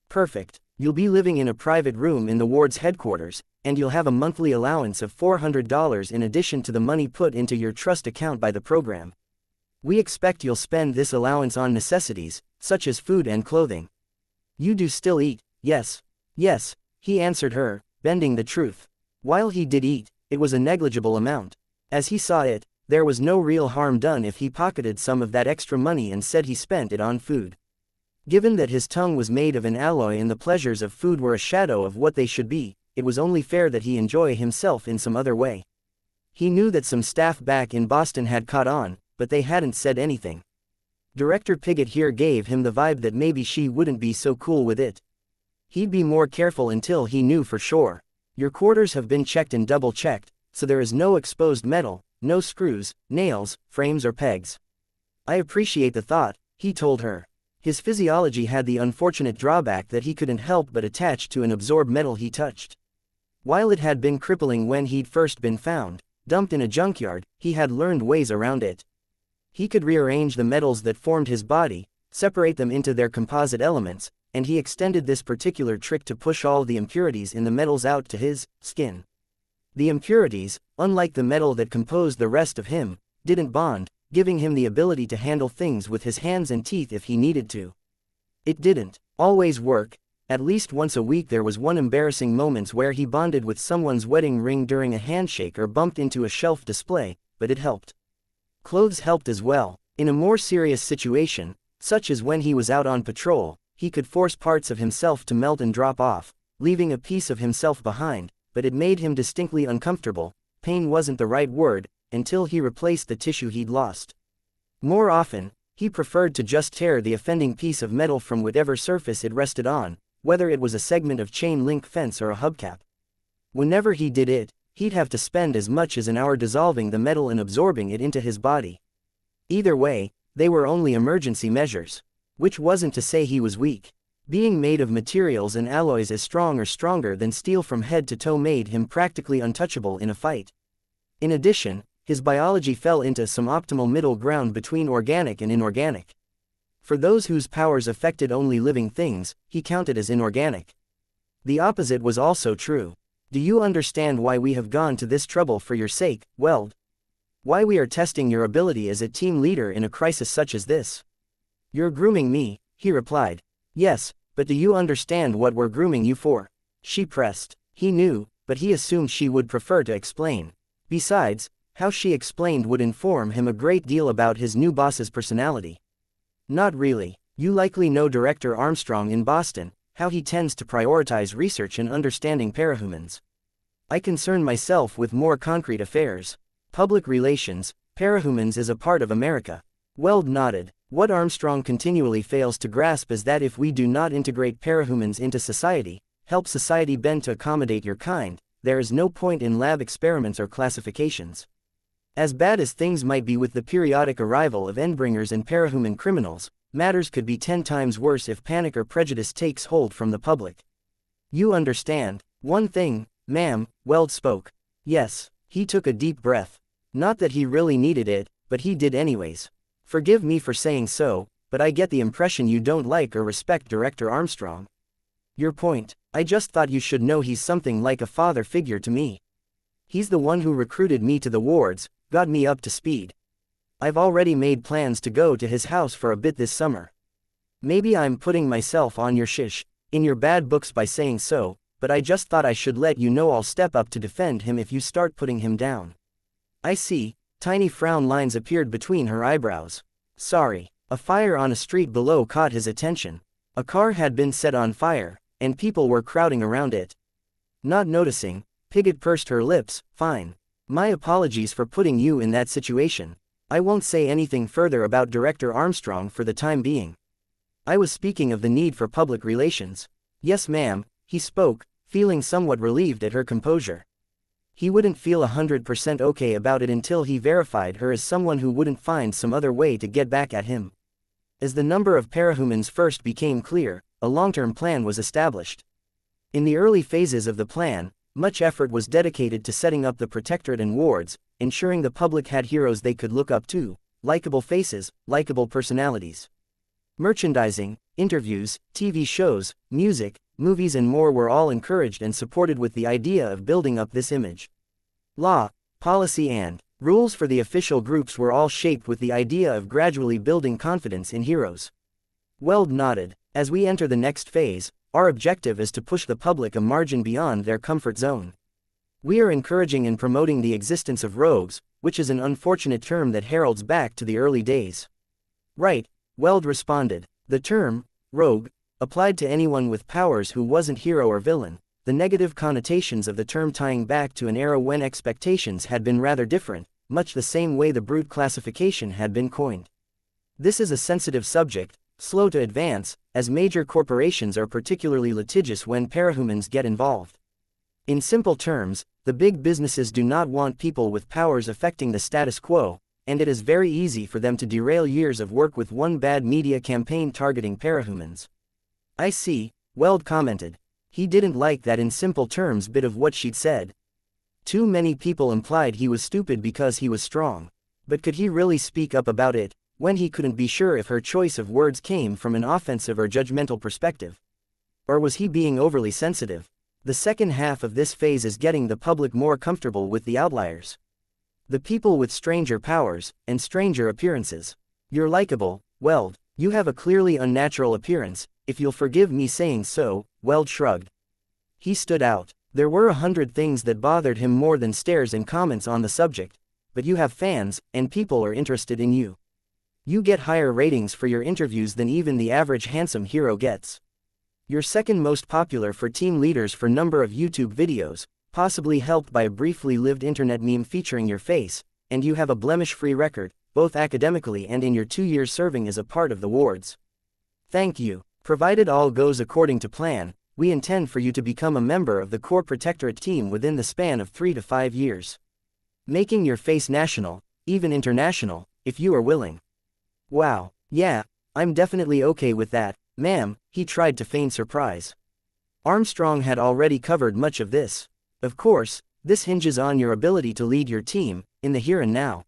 Perfect. You'll be living in a private room in the ward's headquarters, and you'll have a monthly allowance of $400 in addition to the money put into your trust account by the program. We expect you'll spend this allowance on necessities, such as food and clothing. You do still eat, yes? Yes, he answered her, bending the truth. While he did eat, it was a negligible amount. As he saw it, there was no real harm done if he pocketed some of that extra money and said he spent it on food. Given that his tongue was made of an alloy and the pleasures of food were a shadow of what they should be, it was only fair that he enjoy himself in some other way. He knew that some staff back in Boston had caught on, but they hadn't said anything. Director Piggott here gave him the vibe that maybe she wouldn't be so cool with it. He'd be more careful until he knew for sure. Your quarters have been checked and double-checked, so there is no exposed metal, no screws, nails, frames or pegs. I appreciate the thought, he told her. His physiology had the unfortunate drawback that he couldn't help but attach to and absorb metal he touched. While it had been crippling when he'd first been found, dumped in a junkyard, he had learned ways around it. He could rearrange the metals that formed his body, separate them into their composite elements, and he extended this particular trick to push all the impurities in the metals out to his skin. The impurities, unlike the metal that composed the rest of him, didn't bond, giving him the ability to handle things with his hands and teeth if he needed to. It didn't always work. At least once a week there was one embarrassing moment where he bonded with someone's wedding ring during a handshake or bumped into a shelf display, but it helped. Clothes helped as well. In a more serious situation, such as when he was out on patrol, he could force parts of himself to melt and drop off, leaving a piece of himself behind, but it made him distinctly uncomfortable. Pain wasn't the right word, until he replaced the tissue he'd lost. More often, he preferred to just tear the offending piece of metal from whatever surface it rested on, whether it was a segment of chain link fence or a hubcap. Whenever he did it, he'd have to spend as much as an hour dissolving the metal and absorbing it into his body. Either way, they were only emergency measures. Which wasn't to say he was weak. Being made of materials and alloys as strong or stronger than steel from head to toe made him practically untouchable in a fight. In addition, his biology fell into some optimal middle ground between organic and inorganic. For those whose powers affected only living things, he counted as inorganic. The opposite was also true. Do you understand why we have gone to this trouble for your sake, Weld? Why we are testing your ability as a team leader in a crisis such as this? You're grooming me, he replied. Yes, but do you understand what we're grooming you for? She pressed. He knew, but he assumed she would prefer to explain. Besides, how she explained would inform him a great deal about his new boss's personality. Not really. You likely know Director Armstrong in Boston, how he tends to prioritize research and understanding parahumans. I concern myself with more concrete affairs. Public relations. Parahumans is a part of America. Weld nodded. What Armstrong continually fails to grasp is that if we do not integrate parahumans into society, help society bend to accommodate your kind, there is no point in lab experiments or classifications. As bad as things might be with the periodic arrival of endbringers and parahuman criminals, matters could be 10 times worse if panic or prejudice takes hold from the public. You understand. One thing, ma'am, Weld spoke. Yes, he took a deep breath. Not that he really needed it, but he did anyways. Forgive me for saying so, but I get the impression you don't like or respect Director Armstrong. Your point. I just thought you should know he's something like a father figure to me. He's the one who recruited me to the wards, got me up to speed. I've already made plans to go to his house for a bit this summer. Maybe I'm putting myself on your in your bad books by saying so, but I just thought I should let you know I'll step up to defend him if you start putting him down. I see. Tiny frown lines appeared between her eyebrows. Sorry. A fire on a street below caught his attention. A car had been set on fire, and people were crowding around it. Not noticing, Piggott pursed her lips. Fine. My apologies for putting you in that situation. I won't say anything further about Director Armstrong for the time being. I was speaking of the need for public relations. Yes ma'am, he spoke, feeling somewhat relieved at her composure. He wouldn't feel 100% okay about it until he verified her as someone who wouldn't find some other way to get back at him. As the number of parahumans first became clear, a long-term plan was established. In the early phases of the plan, much effort was dedicated to setting up the protectorate and wards, ensuring the public had heroes they could look up to, likable faces, likable personalities. Merchandising. interviews, TV shows, music, movies and more were all encouraged and supported with the idea of building up this image. Law, policy and rules for the official groups were all shaped with the idea of gradually building confidence in heroes. Weld nodded. As we enter the next phase, our objective is to push the public a margin beyond their comfort zone. We are encouraging and promoting the existence of rogues, which is an unfortunate term that heralds back to the early days. Right, Weld responded. The term, rogue, applied to anyone with powers who wasn't hero or villain, the negative connotations of the term tying back to an era when expectations had been rather different, much the same way the brute classification had been coined. This is a sensitive subject, slow to advance, as major corporations are particularly litigious when parahumans get involved. In simple terms, the big businesses do not want people with powers affecting the status quo, and it is very easy for them to derail years of work with one bad media campaign targeting parahumans. I see, Weld commented. He didn't like that in simple terms bit of what she'd said. Too many people implied he was stupid because he was strong. But could he really speak up about it, when he couldn't be sure if her choice of words came from an offensive or judgmental perspective? Or was he being overly sensitive? The second half of this phase is getting the public more comfortable with the outliers. The people with stranger powers, and stranger appearances. You're likable, Weld. You have a clearly unnatural appearance, if you'll forgive me saying so, Weld shrugged. He stood out. There were 100 things that bothered him more than stares and comments on the subject, but you have fans, and people are interested in you. You get higher ratings for your interviews than even the average handsome hero gets. You're second most popular for team leaders for number of YouTube videos, possibly helped by a briefly lived internet meme featuring your face, and you have a blemish-free record, both academically and in your 2 years serving as a part of the wards. Thank you. Provided all goes according to plan, we intend for you to become a member of the Core Protectorate team within the span of 3 to 5 years. Making your face national, even international, if you are willing. Wow, yeah, I'm definitely okay with that, ma'am, he tried to feign surprise. Armstrong had already covered much of this. Of course, this hinges on your ability to lead your team, in the here and now.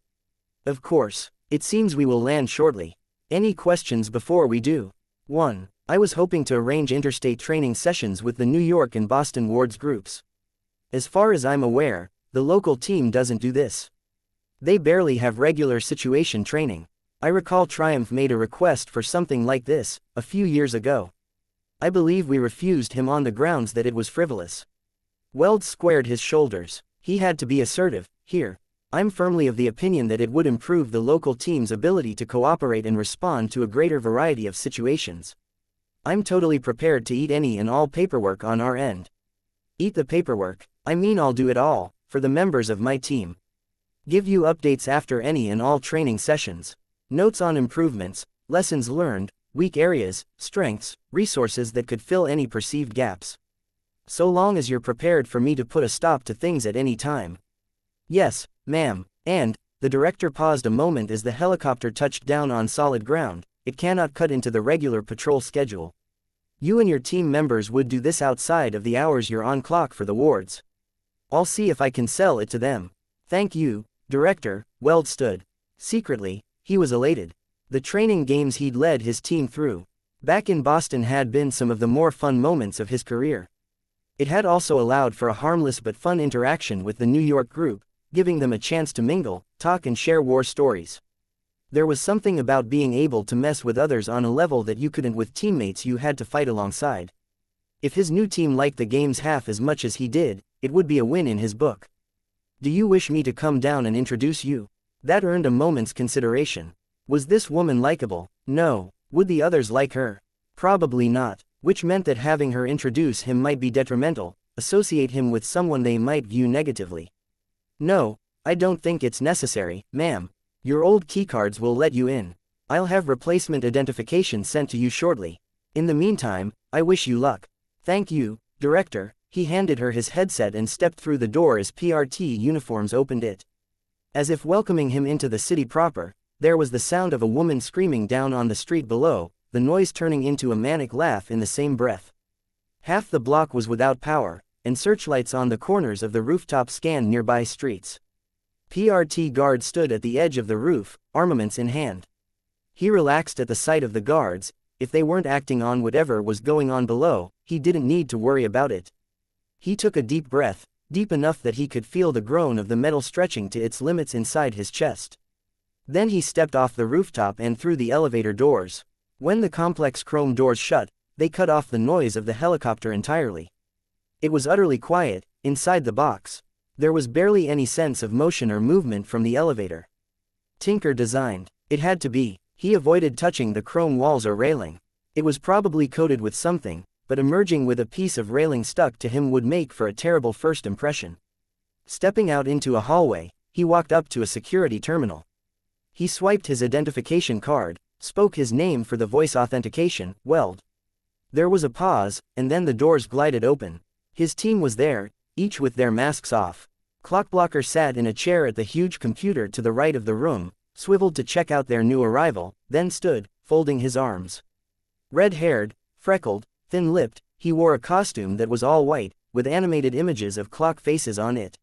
Of course, it seems we will land shortly. Any questions before we do? 1. I was hoping to arrange interstate training sessions with the New York and Boston wards groups. As far as I'm aware, the local team doesn't do this. They barely have regular situation training. I recall Triumph made a request for something like this, a few years ago. I believe we refused him on the grounds that it was frivolous. Weld squared his shoulders. He had to be assertive. Here, I'm firmly of the opinion that it would improve the local team's ability to cooperate and respond to a greater variety of situations. I'm totally prepared to eat any and all paperwork on our end. Eat the paperwork, I mean I'll do it all, for the members of my team. Give you updates after any and all training sessions. Notes on improvements, lessons learned, weak areas, strengths, resources that could fill any perceived gaps. So long as you're prepared for me to put a stop to things at any time. Yes, ma'am, and, the director paused a moment as the helicopter touched down on solid ground, it cannot cut into the regular patrol schedule. You and your team members would do this outside of the hours you're on clock for the wards. I'll see if I can sell it to them. Thank you, Director. Weld stood. Secretly, he was elated. The training games he'd led his team through, back in Boston, had been some of the more fun moments of his career. It had also allowed for a harmless but fun interaction with the New York group, giving them a chance to mingle, talk and share war stories. There was something about being able to mess with others on a level that you couldn't with teammates you had to fight alongside. If his new team liked the games half as much as he did, it would be a win in his book. Do you wish me to come down and introduce you? That earned a moment's consideration. Was this woman likable? No. Would the others like her? Probably not, which meant that having her introduce him might be detrimental, associate him with someone they might view negatively. No, I don't think it's necessary, ma'am. Your old keycards will let you in. I'll have replacement identification sent to you shortly. In the meantime, I wish you luck. Thank you, Director. He handed her his headset and stepped through the door as PRT uniforms opened it. As if welcoming him into the city proper, there was the sound of a woman screaming down on the street below, the noise turning into a manic laugh in the same breath. Half the block was without power, and searchlights on the corners of the rooftop scanned nearby streets. PRT guards stood at the edge of the roof, armaments in hand. He relaxed at the sight of the guards, if they weren't acting on whatever was going on below, he didn't need to worry about it. He took a deep breath, deep enough that he could feel the groan of the metal stretching to its limits inside his chest. Then he stepped off the rooftop and through the elevator doors. When the complex chrome doors shut, they cut off the noise of the helicopter entirely. It was utterly quiet, inside the box. There was barely any sense of motion or movement from the elevator. Tinker designed. It had to be. He avoided touching the chrome walls or railing. It was probably coated with something, but emerging with a piece of railing stuck to him would make for a terrible first impression. Stepping out into a hallway, he walked up to a security terminal. He swiped his identification card, spoke his name for the voice authentication, Weld. There was a pause, and then the doors glided open. His team was there, each with their masks off. Clockblocker sat in a chair at the huge computer to the right of the room, swiveled to check out their new arrival, then stood, folding his arms. Red-haired, freckled, thin-lipped, he wore a costume that was all white, with animated images of clock faces on it.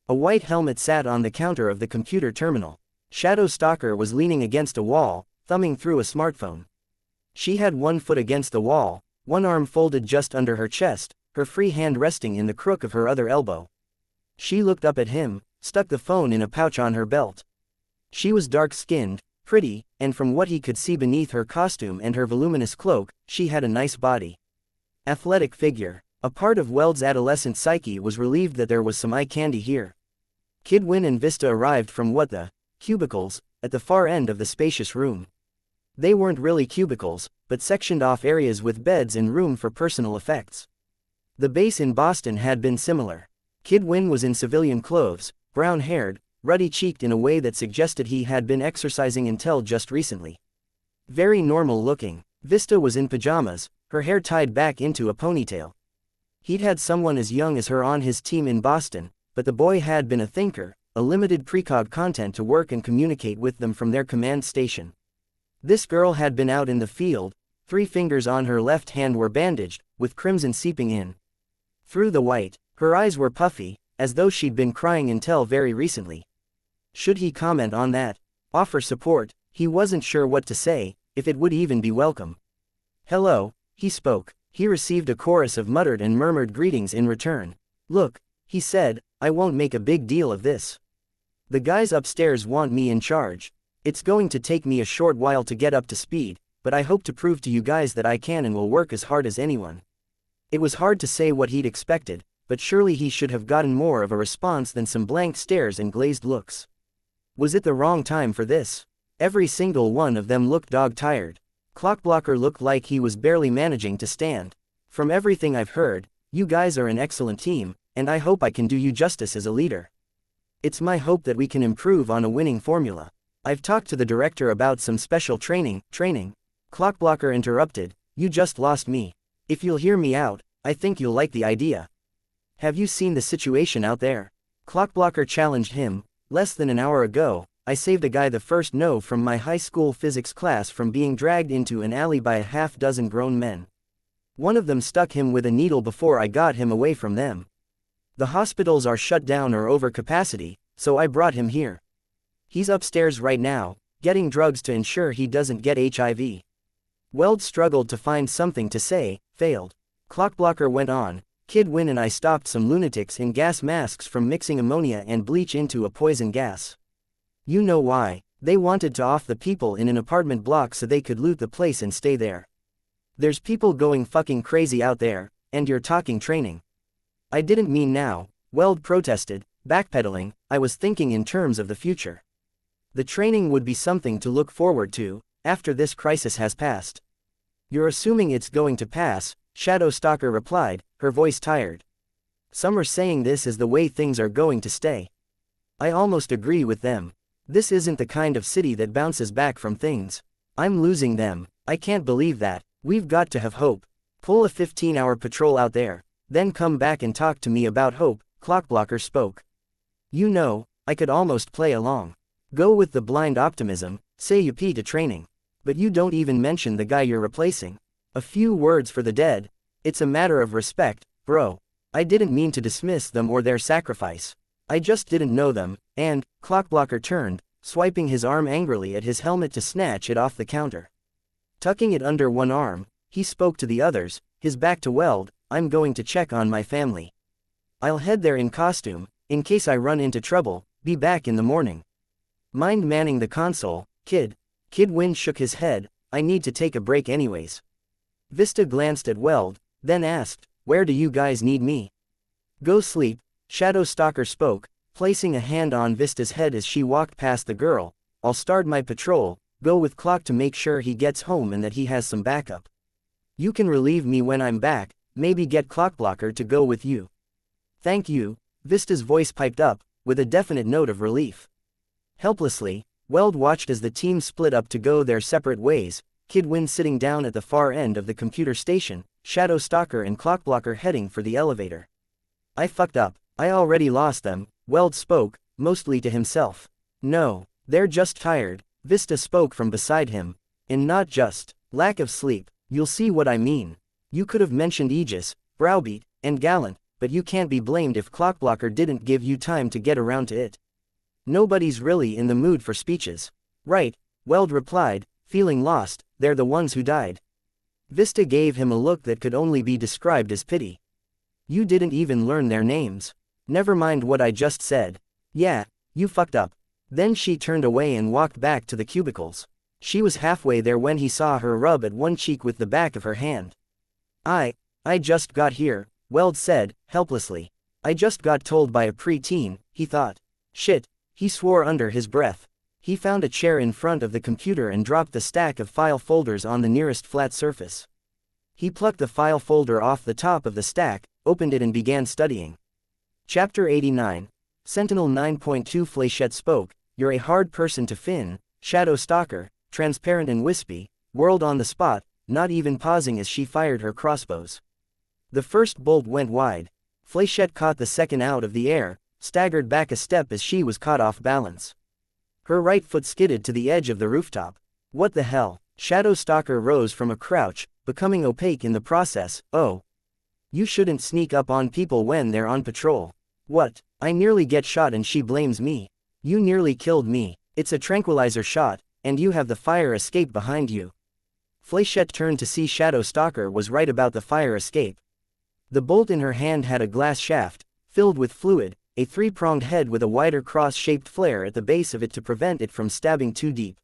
A white helmet sat on the counter of the computer terminal. Shadow Stalker was leaning against a wall, thumbing through a smartphone. She had one foot against the wall, one arm folded just under her chest, her free hand resting in the crook of her other elbow. She looked up at him, stuck the phone in a pouch on her belt. She was dark-skinned, pretty, and from what he could see beneath her costume and her voluminous cloak, she had a nice body. Athletic figure. A part of Weld's adolescent psyche was relieved that there was some eye candy here. Kidwin and Vista arrived from the cubicles, at the far end of the spacious room. They weren't really cubicles, but sectioned off areas with beds and room for personal effects. The base in Boston had been similar. Kidwin was in civilian clothes, brown-haired, ruddy-cheeked in a way that suggested he had been exercising until just recently. Very normal-looking. Vista was in pajamas, her hair tied back into a ponytail. He'd had someone as young as her on his team in Boston, but the boy had been a thinker, a limited precog content to work and communicate with them from their command station. This girl had been out in the field, 3 fingers on her left hand were bandaged, with crimson seeping in through the white. Her eyes were puffy, as though she'd been crying until very recently. Should he comment on that? Offer support? He wasn't sure what to say, if it would even be welcome. Hello, he spoke. He received a chorus of muttered and murmured greetings in return. Look, he said, I won't make a big deal of this. The guys upstairs want me in charge. It's going to take me a short while to get up to speed, but I hope to prove to you guys that I can and will work as hard as anyone. It was hard to say what he'd expected, but surely he should have gotten more of a response than some blank stares and glazed looks. Was it the wrong time for this? Every single one of them looked dog-tired. Clockblocker looked like he was barely managing to stand. From everything I've heard, you guys are an excellent team, and I hope I can do you justice as a leader. It's my hope that we can improve on a winning formula. I've talked to the director about some special training. Clockblocker interrupted, you just lost me. If you'll hear me out, I think you'll like the idea. Have you seen the situation out there? Clockblocker challenged him. Less than an hour ago, I saved a guy the first no from my high school physics class from being dragged into an alley by a half-dozen grown men. One of them stuck him with a needle before I got him away from them. The hospitals are shut down or over capacity, so I brought him here. He's upstairs right now, getting drugs to ensure he doesn't get HIV. Weld struggled to find something to say, failed. Clockblocker went on, Kidwin and I stopped some lunatics in gas masks from mixing ammonia and bleach into a poison gas. You know why? They wanted to off the people in an apartment block so they could loot the place and stay there. There's people going fucking crazy out there, and you're talking training. I didn't mean now, Weld protested, backpedaling, I was thinking in terms of the future. The training would be something to look forward to, after this crisis has passed. You're assuming it's going to pass, Shadow Stalker replied, her voice tired. Some are saying this is the way things are going to stay. I almost agree with them. This isn't the kind of city that bounces back from things. I'm losing them. I can't believe that. We've got to have hope. Pull a 15-hour patrol out there. Then come back and talk to me about hope, Clockblocker spoke. You know, I could almost play along. Go with the blind optimism, say yuppie to training. But you don't even mention the guy you're replacing. A few words for the dead. It's a matter of respect, bro. I didn't mean to dismiss them or their sacrifice. I just didn't know them, and, Clockblocker turned, swiping his arm angrily at his helmet to snatch it off the counter. Tucking it under one arm, he spoke to the others, his back to Weld. I'm going to check on my family. I'll head there in costume, in case I run into trouble, be back in the morning. Mind manning the console, kid? Kid Win shook his head, I need to take a break anyways. Vista glanced at Weld, then asked, where do you guys need me? Go sleep, Shadow Stalker spoke, placing a hand on Vista's head as she walked past the girl. I'll start my patrol, go with Clock to make sure he gets home and that he has some backup. You can relieve me when I'm back, maybe get Clockblocker to go with you. Thank you, Vista's voice piped up, with a definite note of relief. Helplessly, Weld watched as the team split up to go their separate ways, Kid Win sitting down at the far end of the computer station, Shadow Stalker and Clockblocker heading for the elevator. I fucked up, I already lost them, Weld spoke, mostly to himself. No, they're just tired, Vista spoke from beside him. And not just lack of sleep, you'll see what I mean. You could have mentioned Aegis, Browbeat, and Gallant, but you can't be blamed if Clockblocker didn't give you time to get around to it. Nobody's really in the mood for speeches. Right, Weld replied, feeling lost, they're the ones who died. Vista gave him a look that could only be described as pity. You didn't even learn their names. Never mind what I just said. Yeah, you fucked up. Then she turned away and walked back to the cubicles. She was halfway there when he saw her rub at one cheek with the back of her hand. I just got here, Weld said, helplessly. I just got told by a preteen, he thought. Shit, he swore under his breath. He found a chair in front of the computer and dropped the stack of file folders on the nearest flat surface. He plucked the file folder off the top of the stack, opened it and began studying. Chapter 89. Sentinel 9.2 Fléchette spoke, you're a hard person to fin, Shadow Stalker, transparent and wispy, whirled on the spot, not even pausing as she fired her crossbows. The first bolt went wide. Fléchette caught the second out of the air, staggered back a step as she was caught off balance. Her right foot skidded to the edge of the rooftop. What the hell? Shadow Stalker rose from a crouch, becoming opaque in the process. Oh. You shouldn't sneak up on people when they're on patrol. What? I nearly get shot and she blames me. You nearly killed me. It's a tranquilizer shot, and you have the fire escape behind you. Fléchette turned to see Shadow Stalker was right about the fire escape. The bolt in her hand had a glass shaft, filled with fluid, a three-pronged head with a wider cross-shaped flare at the base of it to prevent it from stabbing too deep.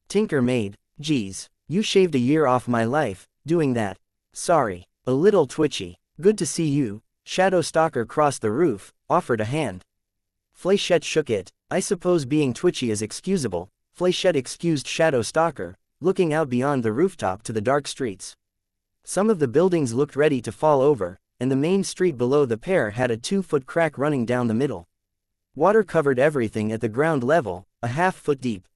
Tinker Maid, geez, you shaved a year off my life, doing that. Sorry, a little twitchy. Good to see you. Shadow Stalker crossed the roof, offered a hand. Fléchette shook it. I suppose being twitchy is excusable, Fléchette excused Shadow Stalker, looking out beyond the rooftop to the dark streets. Some of the buildings looked ready to fall over, and the main street below the pair had a 2-foot crack running down the middle. Water covered everything at the ground level, a half-foot deep.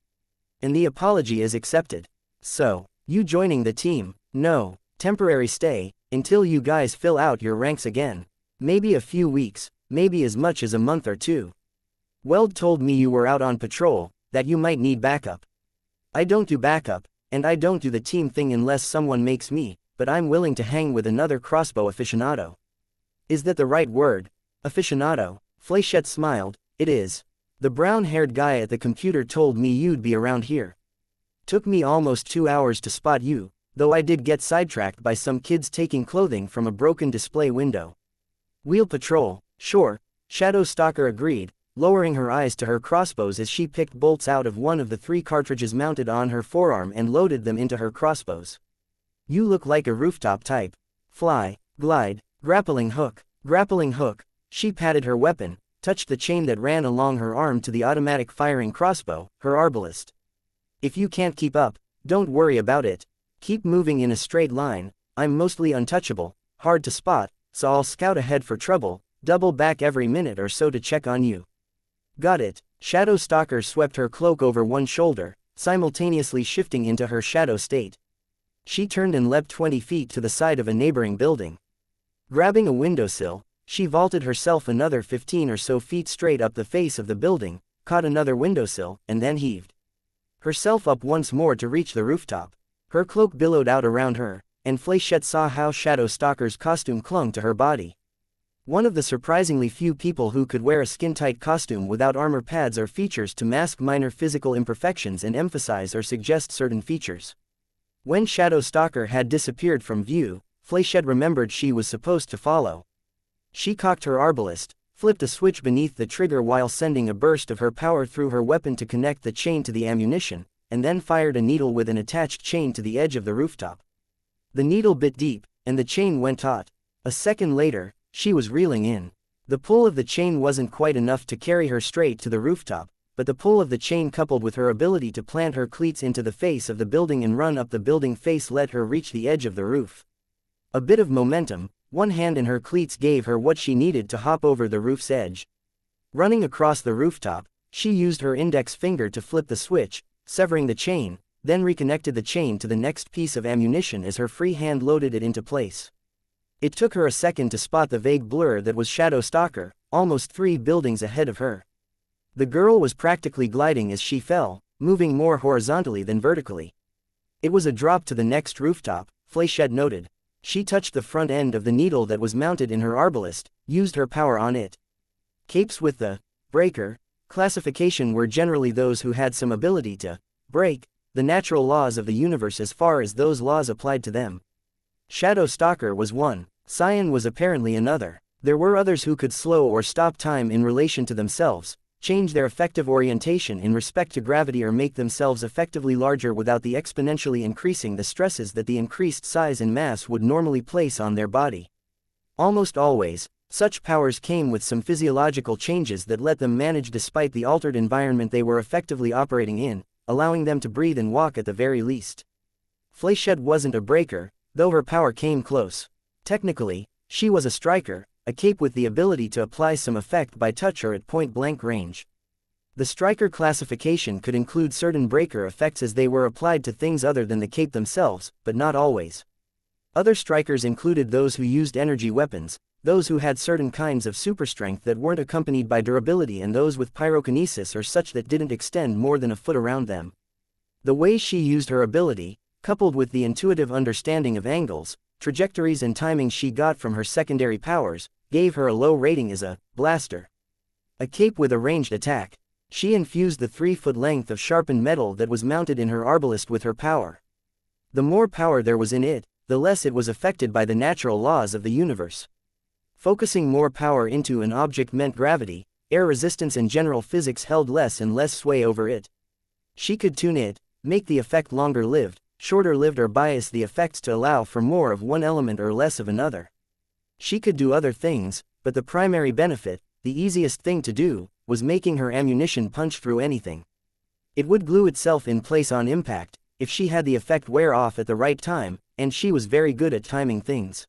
And the apology is accepted. So, you joining the team? No, temporary stay, until you guys fill out your ranks again. Maybe a few weeks, maybe as much as a month or two. Weld told me you were out on patrol, that you might need backup. I don't do backup, and I don't do the team thing unless someone makes me, but I'm willing to hang with another crossbow aficionado. Is that the right word? Aficionado? Fléchette smiled. It is. The brown-haired guy at the computer told me you'd be around here. Took me almost 2 hours to spot you, though I did get sidetracked by some kids taking clothing from a broken display window. Wheel patrol, sure, Shadow Stalker agreed, lowering her eyes to her crossbows as she picked bolts out of one of the 3 cartridges mounted on her forearm and loaded them into her crossbows. You look like a rooftop type. Fly, glide, grappling hook, grappling hook. She patted her weapon, touched the chain that ran along her arm to the automatic firing crossbow, her arbalist. If you can't keep up, don't worry about it. Keep moving in a straight line. I'm mostly untouchable, hard to spot, so I'll scout ahead for trouble, double back every minute or so to check on you. Got it. Shadow Stalker swept her cloak over one shoulder, simultaneously shifting into her shadow state. She turned and leapt 20 feet to the side of a neighboring building. Grabbing a windowsill, she vaulted herself another 15 or so feet straight up the face of the building, caught another windowsill, and then heaved herself up once more to reach the rooftop. Her cloak billowed out around her, and Fléchette saw how Shadow Stalker's costume clung to her body. One of the surprisingly few people who could wear a skin-tight costume without armor pads or features to mask minor physical imperfections and emphasize or suggest certain features. When Shadow Stalker had disappeared from view, Flawed remembered she was supposed to follow. She cocked her arbalist, flipped a switch beneath the trigger while sending a burst of her power through her weapon to connect the chain to the ammunition, and then fired a needle with an attached chain to the edge of the rooftop. The needle bit deep, and the chain went taut. A second later, she was reeling in. The pull of the chain wasn't quite enough to carry her straight to the rooftop, but the pull of the chain coupled with her ability to plant her cleats into the face of the building and run up the building face let her reach the edge of the roof. A bit of momentum, one hand in her cleats gave her what she needed to hop over the roof's edge. Running across the rooftop, she used her index finger to flip the switch, severing the chain, then reconnected the chain to the next piece of ammunition as her free hand loaded it into place. It took her a second to spot the vague blur that was Shadow Stalker, almost 3 buildings ahead of her. The girl was practically gliding as she fell, moving more horizontally than vertically. It was a drop to the next rooftop, Flawed noted. She touched the front end of the needle that was mounted in her arbalist, used her power on it. Capes with the breaker classification were generally those who had some ability to break the natural laws of the universe as far as those laws applied to them. Shadow Stalker was one, Xian was apparently another. There were others who could slow or stop time in relation to themselves, change their effective orientation in respect to gravity or make themselves effectively larger without the exponentially increasing the stresses that the increased size and mass would normally place on their body. Almost always, such powers came with some physiological changes that let them manage despite the altered environment they were effectively operating in, allowing them to breathe and walk at the very least. Flawed wasn't a breaker, though her power came close. Technically, she was a striker, a cape with the ability to apply some effect by touch or at point-blank range. The striker classification could include certain breaker effects as they were applied to things other than the cape themselves, but not always. Other strikers included those who used energy weapons, those who had certain kinds of superstrength that weren't accompanied by durability and those with pyrokinesis or such that didn't extend more than a foot around them. The way she used her ability, coupled with the intuitive understanding of angles, trajectories and timing she got from her secondary powers, gave her a low rating as a blaster. A cape with a ranged attack. She infused the 3-foot length of sharpened metal that was mounted in her arbalist with her power. The more power there was in it, the less it was affected by the natural laws of the universe. Focusing more power into an object meant gravity, air resistance and general physics held less and less sway over it. She could tune it, make the effect longer-lived, shorter-lived or bias the effects to allow for more of one element or less of another. She could do other things, but the primary benefit, the easiest thing to do, was making her ammunition punch through anything. It would glue itself in place on impact, if she had the effect wear off at the right time, and she was very good at timing things.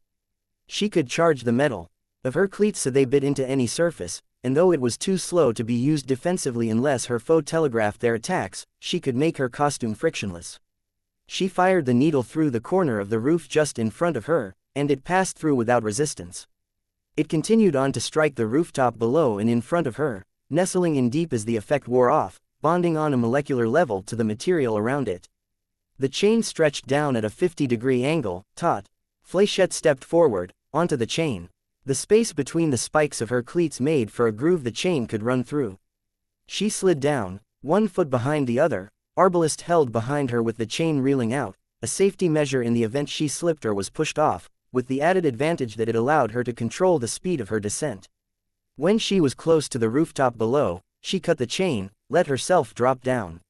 She could charge the metal of her cleats so they bit into any surface, and though it was too slow to be used defensively unless her foe telegraphed their attacks, she could make her costume frictionless. She fired the needle through the corner of the roof just in front of her, and it passed through without resistance. It continued on to strike the rooftop below and in front of her, nestling in deep as the effect wore off, bonding on a molecular level to the material around it. The chain stretched down at a 50-degree angle, taut. Flawed stepped forward, onto the chain. The space between the spikes of her cleats made for a groove the chain could run through. She slid down, 1 foot behind the other, arbalist held behind her with the chain reeling out, a safety measure in the event she slipped or was pushed off, with the added advantage that it allowed her to control the speed of her descent. When she was close to the rooftop below, she cut the chain, let herself drop down.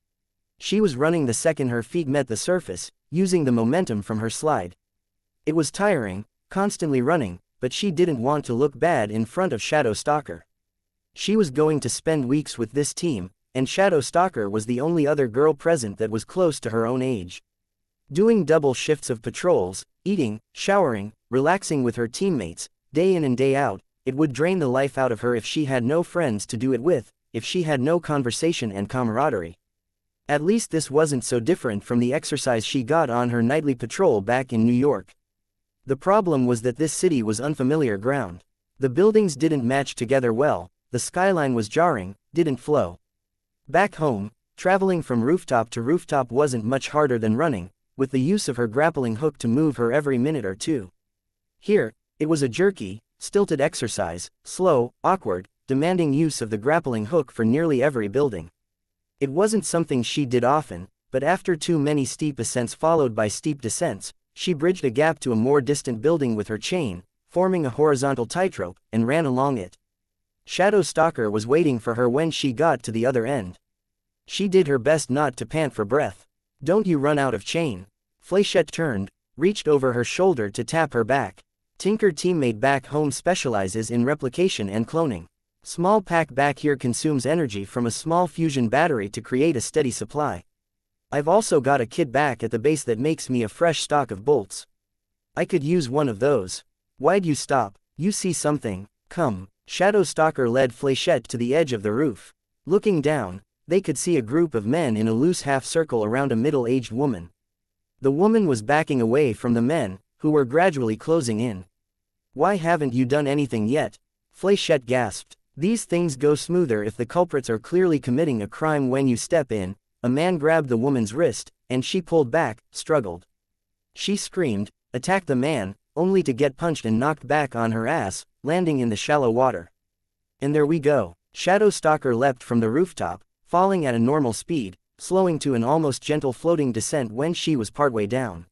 She was running the second her feet met the surface, using the momentum from her slide. It was tiring, constantly running, but she didn't want to look bad in front of Shadow Stalker. She was going to spend weeks with this team, and Shadow Stalker was the only other girl present that was close to her own age. Doing double shifts of patrols, eating, showering, relaxing with her teammates, day in and day out, it would drain the life out of her if she had no friends to do it with, if she had no conversation and camaraderie. At least this wasn't so different from the exercise she got on her nightly patrol back in New York. The problem was that this city was unfamiliar ground. The buildings didn't match together well, the skyline was jarring, didn't flow. Back home, traveling from rooftop to rooftop wasn't much harder than running, with the use of her grappling hook to move her every minute or two. Here, it was a jerky, stilted exercise, slow, awkward, demanding use of the grappling hook for nearly every building. It wasn't something she did often, but after too many steep ascents followed by steep descents, she bridged a gap to a more distant building with her chain, forming a horizontal tightrope, and ran along it. Shadow Stalker was waiting for her when she got to the other end. She did her best not to pant for breath. "Don't you run out of chain." Fléchette turned, reached over her shoulder to tap her back. Tinker teammate back home specializes in replication and cloning. Small pack back here consumes energy from a small fusion battery to create a steady supply. I've also got a kit back at the base that makes me a fresh stock of bolts. I could use one of those. Why'd you stop? You see something? Come. Shadow Stalker led Fléchette to the edge of the roof. Looking down, they could see a group of men in a loose half-circle around a middle-aged woman. The woman was backing away from the men, who were gradually closing in. "Why haven't you done anything yet?" Fléchette gasped. "These things go smoother if the culprits are clearly committing a crime. When you step in." A man grabbed the woman's wrist, and she pulled back, struggled. She screamed, attacked the man, only to get punched and knocked back on her ass, landing in the shallow water. And there we go. Shadow Stalker leapt from the rooftop, falling at a normal speed, slowing to an almost gentle floating descent when she was partway down.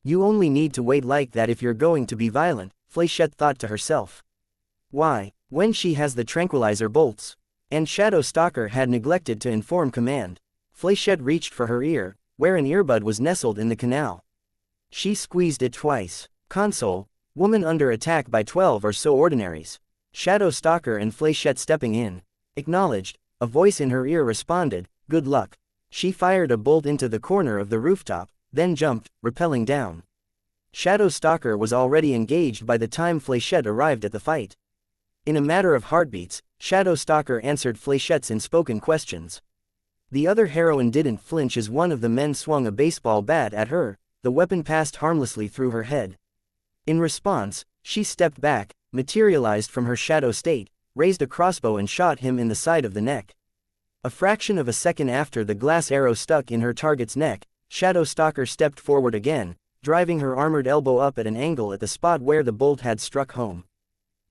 You only need to wait like that if you're going to be violent, Fléchette thought to herself. Why, when she has the tranquilizer bolts? And Shadow Stalker had neglected to inform command. Fléchette reached for her ear, where an earbud was nestled in the canal. She squeezed it twice. Console, woman under attack by 12 or so ordinaries. Shadow Stalker and Fléchette stepping in. Acknowledged, a voice in her ear responded, "Good luck." She fired a bolt into the corner of the rooftop, then jumped, rappelling down. Shadow Stalker was already engaged by the time Fléchette arrived at the fight. In a matter of heartbeats, Shadow Stalker answered Fléchette's unspoken questions. The other heroine didn't flinch as one of the men swung a baseball bat at her. The weapon passed harmlessly through her head. In response, she stepped back, materialized from her shadow state, raised a crossbow and shot him in the side of the neck. A fraction of a second after the glass arrow stuck in her target's neck, Shadow Stalker stepped forward again, driving her armored elbow up at an angle at the spot where the bolt had struck home.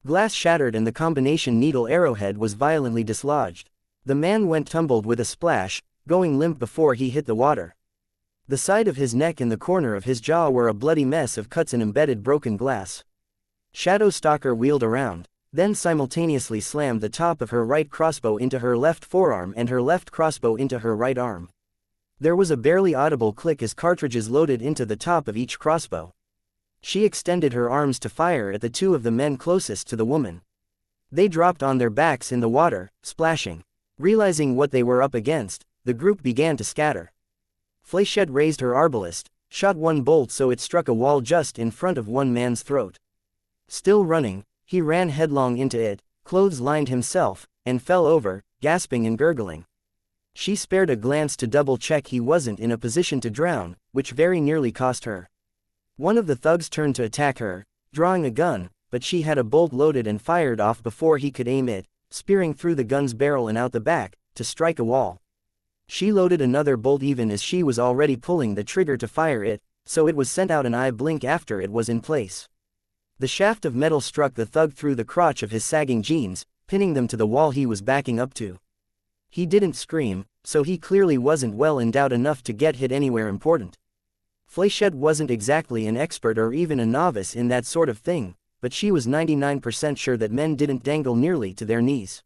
Glass shattered and the combination needle arrowhead was violently dislodged. The man went tumbled with a splash, going limp before he hit the water. The side of his neck and the corner of his jaw were a bloody mess of cuts and embedded broken glass. Shadow Stalker wheeled around, then simultaneously slammed the top of her right crossbow into her left forearm and her left crossbow into her right arm. There was a barely audible click as cartridges loaded into the top of each crossbow. She extended her arms to fire at the two of the men closest to the woman. They dropped on their backs in the water, splashing. Realizing what they were up against, the group began to scatter. Fléchette raised her arbalist, shot one bolt so it struck a wall just in front of one man's throat. Still running, he ran headlong into it, clothes-lined himself, and fell over, gasping and gurgling. She spared a glance to double-check he wasn't in a position to drown, which very nearly cost her. One of the thugs turned to attack her, drawing a gun, but she had a bolt loaded and fired off before he could aim it, spearing through the gun's barrel and out the back, to strike a wall. She loaded another bolt even as she was already pulling the trigger to fire it, so it was sent out an eye blink after it was in place. The shaft of metal struck the thug through the crotch of his sagging jeans, pinning them to the wall he was backing up to. He didn't scream, so he clearly wasn't well endowed enough to get hit anywhere important. Fléchette wasn't exactly an expert or even a novice in that sort of thing, but she was 99% sure that men didn't dangle nearly to their knees.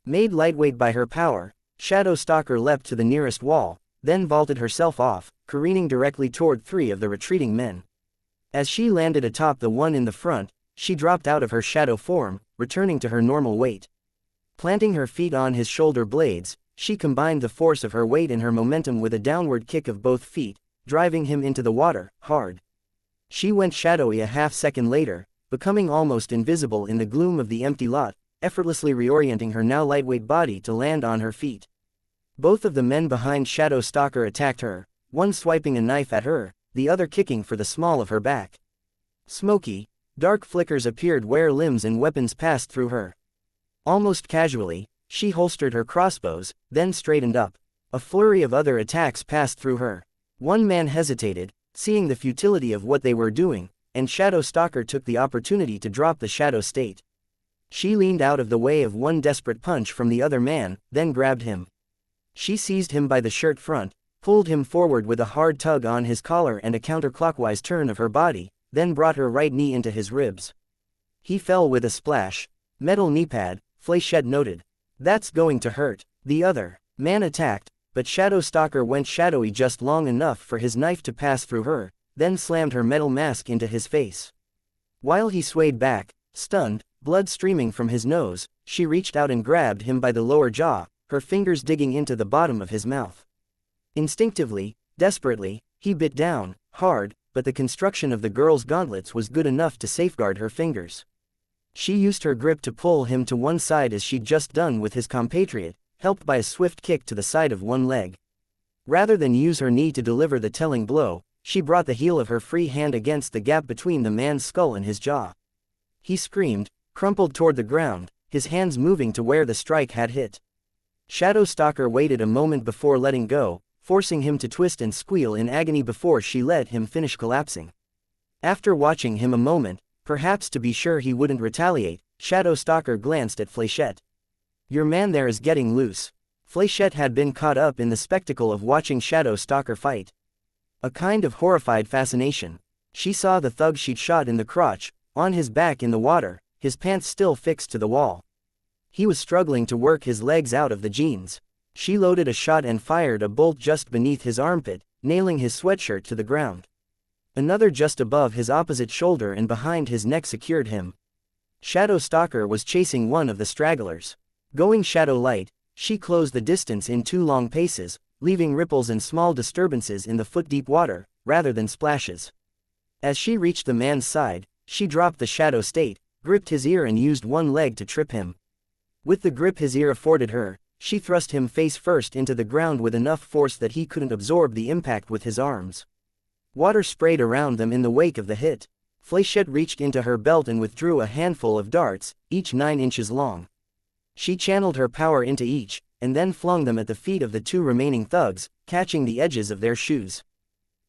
Made lightweight by her power, Shadow Stalker leapt to the nearest wall, then vaulted herself off, careening directly toward three of the retreating men. As she landed atop the one in the front, she dropped out of her shadow form, returning to her normal weight. Planting her feet on his shoulder blades, she combined the force of her weight and her momentum with a downward kick of both feet, driving him into the water, hard. She went shadowy a half-second later, becoming almost invisible in the gloom of the empty lot, effortlessly reorienting her now lightweight body to land on her feet. Both of the men behind Shadow Stalker attacked her, one swiping a knife at her, the other kicking for the small of her back. Smoky, dark flickers appeared where limbs and weapons passed through her. Almost casually, she holstered her crossbows, then straightened up. A flurry of other attacks passed through her. One man hesitated, seeing the futility of what they were doing, and Shadow Stalker took the opportunity to drop the shadow state. She leaned out of the way of one desperate punch from the other man, then grabbed him. She seized him by the shirt front, pulled him forward with a hard tug on his collar and a counterclockwise turn of her body, then brought her right knee into his ribs. He fell with a splash. Metal knee pad, Flechette noted. That's going to hurt. The other man attacked, but Shadow Stalker went shadowy just long enough for his knife to pass through her, then slammed her metal mask into his face. While he swayed back, stunned, blood streaming from his nose, she reached out and grabbed him by the lower jaw, her fingers digging into the bottom of his mouth. Instinctively, desperately, he bit down, hard, but the construction of the girl's gauntlets was good enough to safeguard her fingers. She used her grip to pull him to one side as she'd just done with his compatriot, helped by a swift kick to the side of one leg. Rather than use her knee to deliver the telling blow, she brought the heel of her free hand against the gap between the man's skull and his jaw. He screamed, crumpled toward the ground, his hands moving to where the strike had hit. Shadow Stalker waited a moment before letting go, forcing him to twist and squeal in agony before she let him finish collapsing. After watching him a moment, perhaps to be sure he wouldn't retaliate, Shadow Stalker glanced at Flechette. "Your man there is getting loose." Flechette had been caught up in the spectacle of watching Shadow Stalker fight. A kind of horrified fascination. She saw the thug she'd shot in the crotch, on his back in the water, his pants still fixed to the wall. He was struggling to work his legs out of the jeans. She loaded a shot and fired a bolt just beneath his armpit, nailing his sweatshirt to the ground. Another just above his opposite shoulder and behind his neck secured him. Shadow Stalker was chasing one of the stragglers. Going shadow light, she closed the distance in 2 long paces, leaving ripples and small disturbances in the foot-deep water, rather than splashes. As she reached the man's side, she dropped the shadow state, gripped his ear and used one leg to trip him. With the grip his ear afforded her, she thrust him face first into the ground with enough force that he couldn't absorb the impact with his arms. Water sprayed around them in the wake of the hit. Flechette reached into her belt and withdrew a handful of darts, each 9 inches long. She channeled her power into each, and then flung them at the feet of the 2 remaining thugs, catching the edges of their shoes.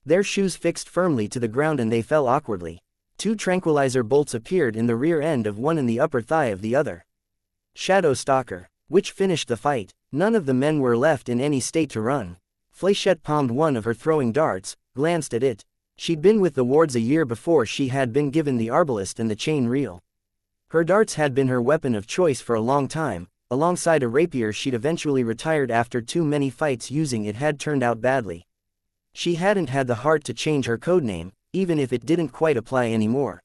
Their shoes fixed firmly to the ground and they fell awkwardly. 2 tranquilizer bolts appeared in the rear end of one and the upper thigh of the other. Shadow Stalker, which finished the fight. None of the men were left in any state to run. Flechette palmed one of her throwing darts, glanced at it. She'd been with the wards a year before she had been given the arbalist and the chain reel. Her darts had been her weapon of choice for a long time. Alongside a rapier she'd eventually retired after too many fights using it had turned out badly. She hadn't had the heart to change her codename, even if it didn't quite apply anymore.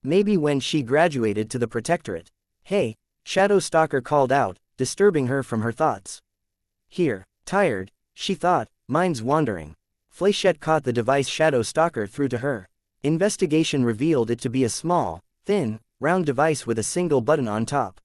Maybe when she graduated to the Protectorate. "Hey," Shadow Stalker called out, disturbing her from her thoughts. "Here, tired," she thought, minds wandering. Flechette caught the device Shadow Stalker threw to her. Investigation revealed it to be a small, thin, round device with a single button on top.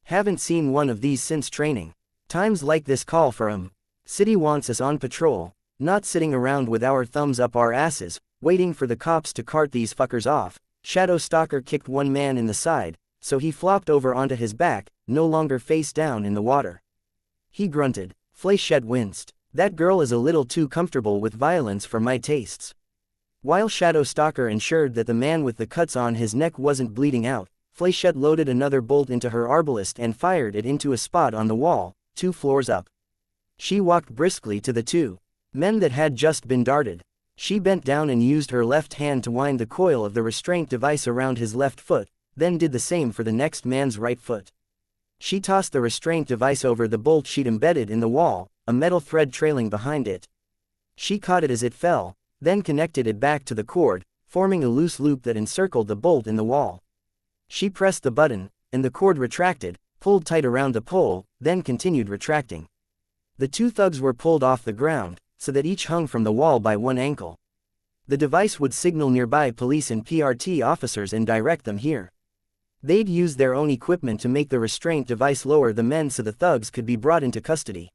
"Haven't seen one of these since training. Times like this call for 'em. City wants us on patrol, not sitting around with our thumbs up our asses, waiting for the cops to cart these fuckers off." Shadow Stalker kicked one man in the side, so he flopped over onto his back, no longer face down in the water. He grunted. Flechette winced. "That girl is a little too comfortable with violence for my tastes." While Shadow Stalker ensured that the man with the cuts on his neck wasn't bleeding out, Flechette loaded another bolt into her arbalist and fired it into a spot on the wall, 2 floors up. She walked briskly to the 2 men that had just been darted. She bent down and used her left hand to wind the coil of the restraint device around his left foot, then did the same for the next man's right foot. She tossed the restraint device over the bolt she'd embedded in the wall, a metal thread trailing behind it. She caught it as it fell, then connected it back to the cord, forming a loose loop that encircled the bolt in the wall. She pressed the button, and the cord retracted, pulled tight around the pole, then continued retracting. The 2 thugs were pulled off the ground, so that each hung from the wall by one ankle. The device would signal nearby police and PRT officers and direct them here. They'd use their own equipment to make the restraint device lower the men so the thugs could be brought into custody.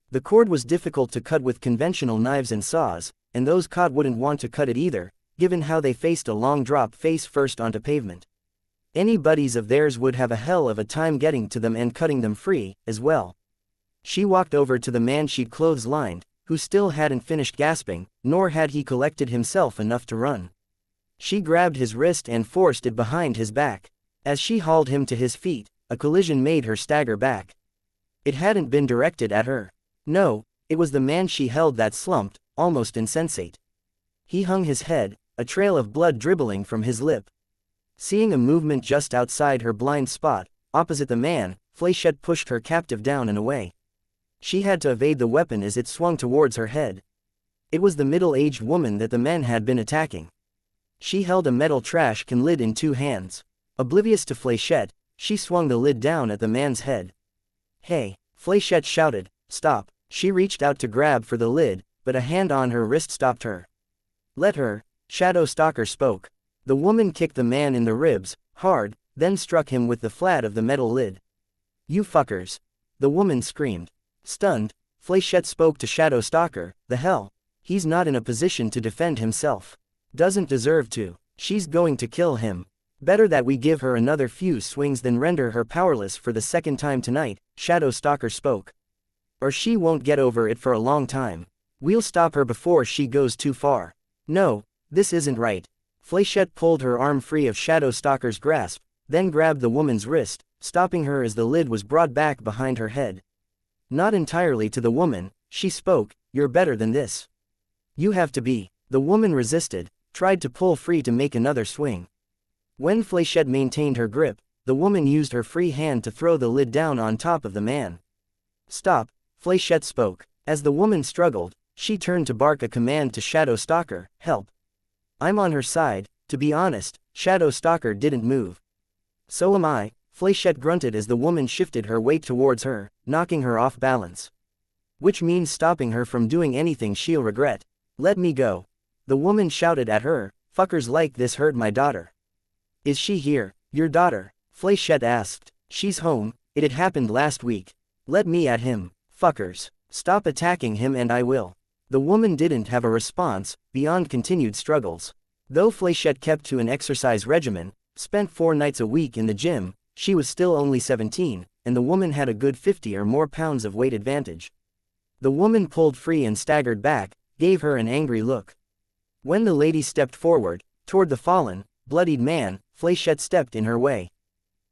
The cord was difficult to cut with conventional knives and saws, and those caught wouldn't want to cut it either, given how they faced a long drop face first onto pavement. Any buddies of theirs would have a hell of a time getting to them and cutting them free, as well. She walked over to the man she'd clotheslined, who still hadn't finished gasping, nor had he collected himself enough to run. She grabbed his wrist and forced it behind his back. As she hauled him to his feet, a collision made her stagger back. It hadn't been directed at her. No, It was the man she held that slumped, almost insensate. He hung his head, a trail of blood dribbling from his lip. Seeing a movement just outside her blind spot, opposite the man, Fléchette pushed her captive down and away. She had to evade the weapon as it swung towards her head. It was the middle-aged woman that the men had been attacking. She held a metal trash can lid in 2 hands. Oblivious to Fléchette, she swung the lid down at the man's head. "Hey!" Fléchette shouted, "Stop!" She reached out to grab for the lid, but a hand on her wrist stopped her. "Let her," Shadow Stalker spoke. The woman kicked the man in the ribs, hard, then struck him with the flat of the metal lid. "You fuckers!" the woman screamed. Stunned, Fléchette spoke to Shadow Stalker, "The hell? He's not in a position to defend himself. Doesn't deserve to. She's going to kill him. Better that we give her another few swings than render her powerless for the second time tonight," Shadow Stalker spoke. "Or she won't get over it for a long time. We'll stop her before she goes too far." "No, this isn't right." Fléchette pulled her arm free of Shadow Stalker's grasp, then grabbed the woman's wrist, stopping her as the lid was brought back behind her head. Not entirely to the woman, she spoke, "You're better than this. You have to be." The woman resisted, tried to pull free to make another swing. When Fléchette maintained her grip, the woman used her free hand to throw the lid down on top of the man. "Stop," Fléchette spoke. As the woman struggled, she turned to bark a command to Shadow Stalker, "Help." "I'm on her side." To be honest, Shadow Stalker didn't move. "So am I," Fléchette grunted as the woman shifted her weight towards her, knocking her off balance. "Which means stopping her from doing anything she'll regret." "Let me go." The woman shouted at her, "Fuckers like this hurt my daughter." "Is she here, your daughter?" Fléchette asked. "She's home, it had happened last week." "Let me at him, fuckers. Stop attacking him and I will." The woman didn't have a response, beyond continued struggles. Though Fléchette kept to an exercise regimen, spent 4 nights a week in the gym, she was still only 17, and the woman had a good 50 or more pounds of weight advantage. The woman pulled free and staggered back, gave her an angry look. When the lady stepped forward, toward the fallen, bloodied man, Fléchette stepped in her way.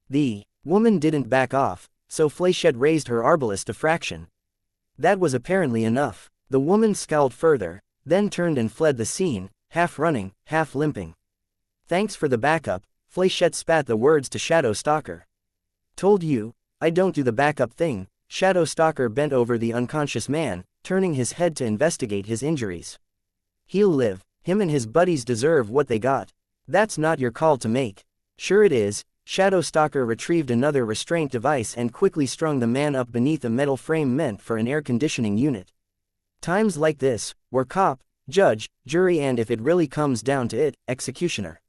The woman didn't back off, so Fléchette raised her arbalist a fraction. That was apparently enough. The woman scowled further, then turned and fled the scene, half running, half limping. "Thanks for the backup," Fléchette spat the words to Shadow Stalker. "Told you, I don't do the backup thing." Shadow Stalker bent over the unconscious man, turning his head to investigate his injuries. "He'll live. Him and his buddies deserve what they got." "That's not your call to make." "Sure it is." Shadow Stalker retrieved another restraint device and quickly strung the man up beneath a metal frame meant for an air conditioning unit. "Times like this, we're cop, judge, jury and if it really comes down to it, executioner.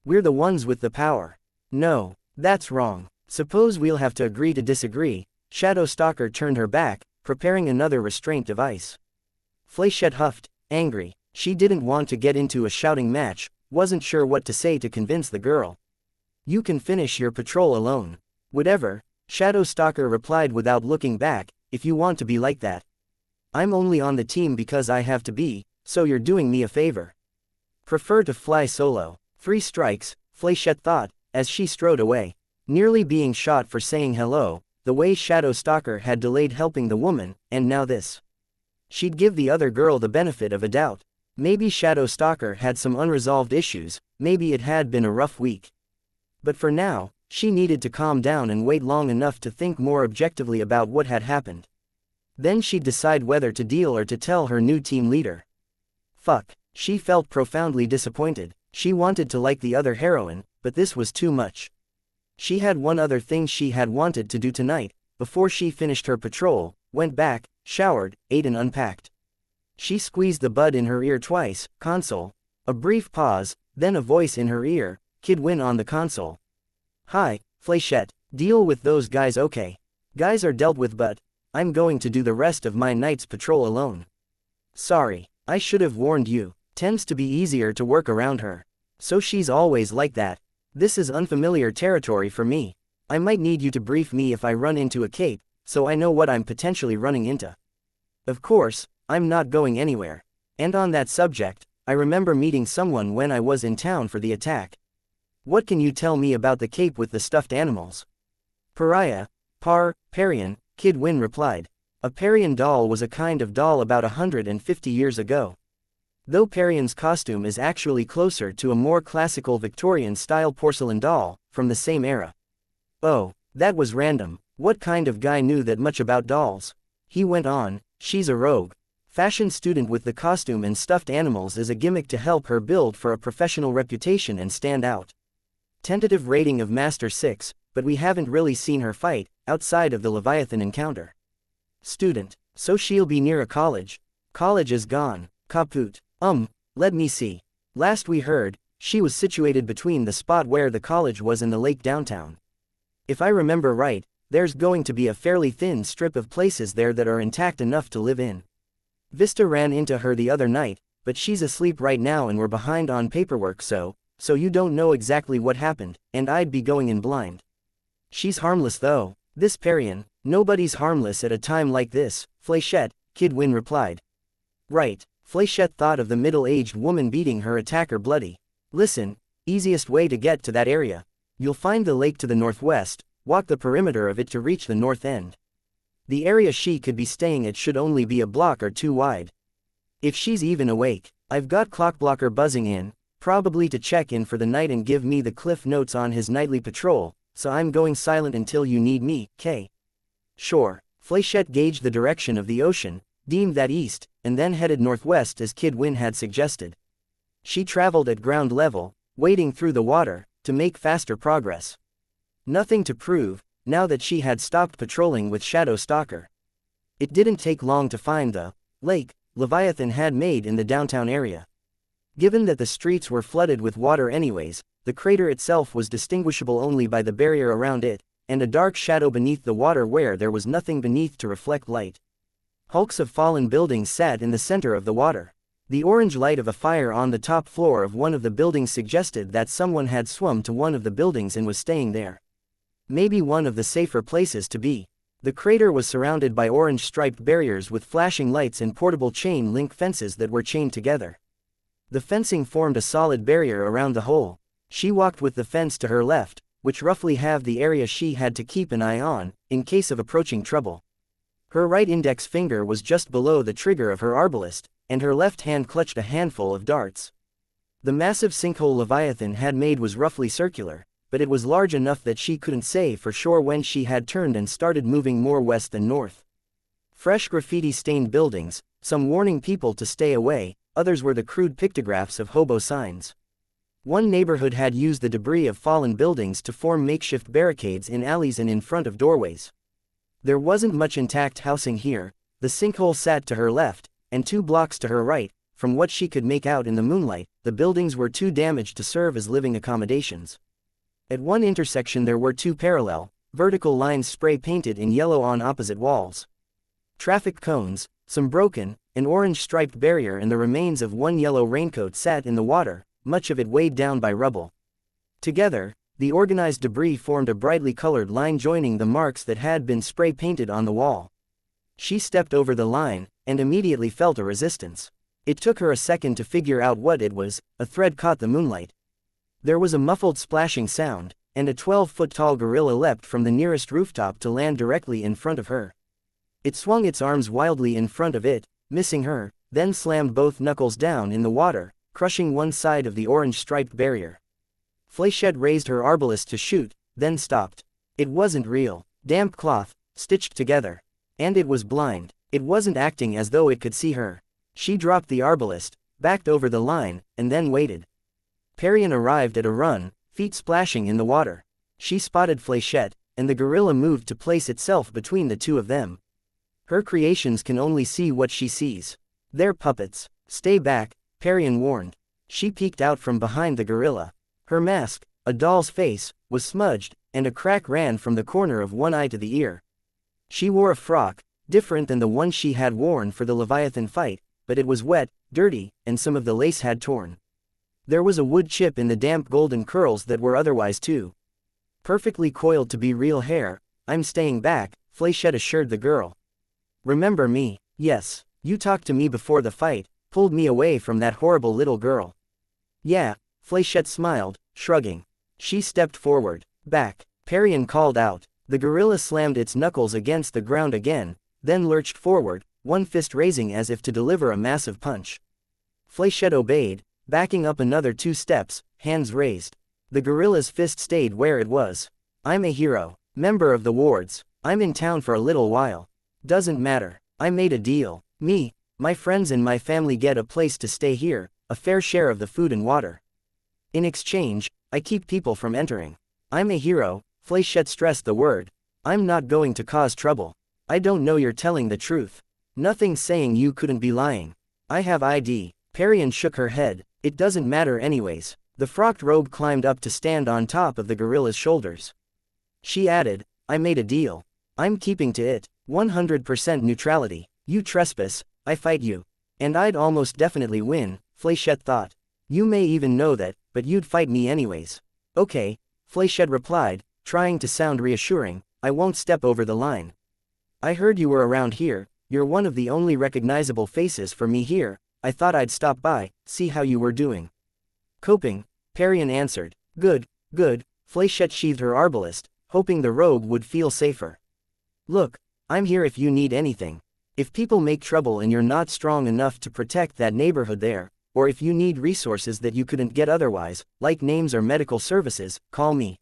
We're the ones with the power." "No, that's wrong. Suppose we'll have to agree to disagree." Shadow Stalker turned her back, preparing another restraint device. Fléchette huffed, angry. She didn't want to get into a shouting match, wasn't sure what to say to convince the girl. "You can finish your patrol alone." "Whatever," Shadow Stalker replied without looking back, "if you want to be like that. I'm only on the team because I have to be, so you're doing me a favor." "Prefer to fly solo." 3 strikes, Fléchette thought, as she strode away. Nearly being shot for saying hello, the way Shadow Stalker had delayed helping the woman, and now this. She'd give the other girl the benefit of a doubt. Maybe Shadow Stalker had some unresolved issues, maybe it had been a rough week. But for now, she needed to calm down and wait long enough to think more objectively about what had happened. Then she'd decide whether to deal or to tell her new team leader. Fuck, she felt profoundly disappointed. She wanted to like the other heroine, but this was too much. She had one other thing she had wanted to do tonight, before she finished her patrol, went back, showered, ate and unpacked. She squeezed the bud in her ear twice, console. A brief pause, then a voice in her ear, Kid Win on the console. "Hi, Fléchette, deal with those guys okay? Guys are dealt with but I'm going to do the rest of my night's patrol alone." "Sorry, I should have warned you. Tends to be easier to work around her. So she's always like that. This is unfamiliar territory for me. I might need you to brief me if I run into a cape, so I know what I'm potentially running into." "Of course, I'm not going anywhere. And on that subject, I remember meeting someone when I was in town for the attack." "What can you tell me about the cape with the stuffed animals?" "Pariah, Parian," Kid Win replied. A Parian doll was a kind of doll about 150 years ago. Though Parian's costume is actually closer to a more classical Victorian-style porcelain doll, from the same era. Oh, that was random. What kind of guy knew that much about dolls? He went on, she's a rogue. Fashion student with the costume and stuffed animals is a gimmick to help her build for a professional reputation and stand out. Tentative rating of Master 6, but we haven't really seen her fight, outside of the Leviathan encounter. Student, so she'll be near a college. College is gone. Kaput. Let me see. Last we heard, she was situated between the spot where the college was and the lake downtown. If I remember right, there's going to be a fairly thin strip of places there that are intact enough to live in. Vista ran into her the other night, but she's asleep right now and we're behind on paperwork so you don't know exactly what happened, and I'd be going in blind. She's harmless though. This Parian, nobody's harmless at a time like this, Fléchette, Kid Win replied. Right, Fléchette thought of the middle-aged woman beating her attacker bloody. Listen, easiest way to get to that area. You'll find the lake to the northwest, walk the perimeter of it to reach the north end. The area she could be staying at should only be a block or two wide. If she's even awake, I've got Clockblocker buzzing in, probably to check in for the night and give me the cliff notes on his nightly patrol, so I'm going silent until you need me, K. Sure. Fléchette gauged the direction of the ocean, deemed that east, and then headed northwest as Kid Win had suggested. She traveled at ground level, wading through the water, to make faster progress. Nothing to prove, now that she had stopped patrolling with Shadow Stalker. It didn't take long to find the lake Leviathan had made in the downtown area. Given that the streets were flooded with water anyways, the crater itself was distinguishable only by the barrier around it, and a dark shadow beneath the water where there was nothing beneath to reflect light. Hulks of fallen buildings sat in the center of the water. The orange light of a fire on the top floor of one of the buildings suggested that someone had swum to one of the buildings and was staying there. Maybe one of the safer places to be. The crater was surrounded by orange-striped barriers with flashing lights and portable chain-link fences that were chained together. The fencing formed a solid barrier around the hole. She walked with the fence to her left, which roughly halved the area she had to keep an eye on, in case of approaching trouble. Her right index finger was just below the trigger of her arbalist, and her left hand clutched a handful of darts. The massive sinkhole Leviathan had made was roughly circular, but it was large enough that she couldn't say for sure when she had turned and started moving more west than north. Fresh graffiti-stained buildings, some warning people to stay away, others were the crude pictographs of hobo signs. One neighborhood had used the debris of fallen buildings to form makeshift barricades in alleys and in front of doorways. There wasn't much intact housing here. The sinkhole sat to her left, and 2 blocks to her right. From what she could make out in the moonlight, the buildings were too damaged to serve as living accommodations. At one intersection there were 2 parallel, vertical lines spray-painted in yellow on opposite walls. Traffic cones, some broken, an orange-striped barrier and the remains of one yellow raincoat sat in the water, much of it weighed down by rubble. Together, the organized debris formed a brightly colored line joining the marks that had been spray-painted on the wall. She stepped over the line, and immediately felt a resistance. It took her a second to figure out what it was. A thread caught the moonlight. There was a muffled splashing sound, and a 12-foot-tall gorilla leapt from the nearest rooftop to land directly in front of her. It swung its arms wildly in front of it, missing her, then slammed both knuckles down in the water, crushing one side of the orange-striped barrier. Fléchette raised her arbalist to shoot, then stopped. It wasn't real. Damp cloth, stitched together. And it was blind. It wasn't acting as though it could see her. She dropped the arbalist, backed over the line, and then waited. Parian arrived at a run, feet splashing in the water. She spotted Fléchette, and the gorilla moved to place itself between the two of them. Her creations can only see what she sees. They're puppets. Stay back, Parian warned. She peeked out from behind the gorilla. Her mask, a doll's face, was smudged, and a crack ran from the corner of one eye to the ear. She wore a frock, different than the one she had worn for the Leviathan fight, but it was wet, dirty, and some of the lace had torn. There was a wood chip in the damp golden curls that were otherwise too perfectly coiled to be real hair. I'm staying back, Fléchette assured the girl. Remember me? Yes. You talked to me before the fight, pulled me away from that horrible little girl. Yeah, Fléchette smiled, shrugging. She stepped forward. Back. Parian called out. The gorilla slammed its knuckles against the ground again, then lurched forward, one fist raising as if to deliver a massive punch. Flechette obeyed, backing up another 2 steps, hands raised. The gorilla's fist stayed where it was. I'm a hero. Member of the wards. I'm in town for a little while. Doesn't matter. I made a deal. Me, my friends and my family get a place to stay here, a fair share of the food and water. In exchange, I keep people from entering. I'm a hero, Flechette stressed the word. I'm not going to cause trouble. I don't know you're telling the truth. Nothing's saying you couldn't be lying. I have ID. Perian shook her head. It doesn't matter anyways. The frocked robe climbed up to stand on top of the gorilla's shoulders. She added, I made a deal. I'm keeping to it. 100% neutrality. You trespass, I fight you. And I'd almost definitely win, Flechette thought. You may even know that, but you'd fight me anyways. Okay, Flechette replied, trying to sound reassuring, I won't step over the line. I heard you were around here, you're one of the only recognizable faces for me here, I thought I'd stop by, see how you were doing. Coping, Perian answered. Good, good, Flechette sheathed her arbalist, hoping the rogue would feel safer. Look, I'm here if you need anything. If people make trouble and you're not strong enough to protect that neighborhood there, or if you need resources that you couldn't get otherwise, like names or medical services, call me.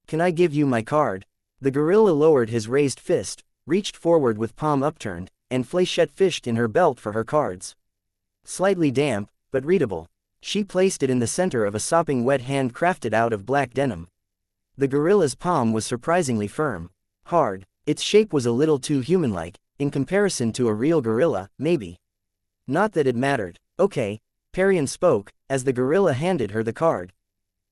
Can I give you my card? The gorilla lowered his raised fist, reached forward with palm upturned, and Flechette fished in her belt for her cards. Slightly damp, but readable. She placed it in the center of a sopping wet hand crafted out of black denim. The gorilla's palm was surprisingly firm. Hard. Its shape was a little too human-like, in comparison to a real gorilla, maybe. Not that it mattered. Okay, Perian spoke, as the gorilla handed her the card.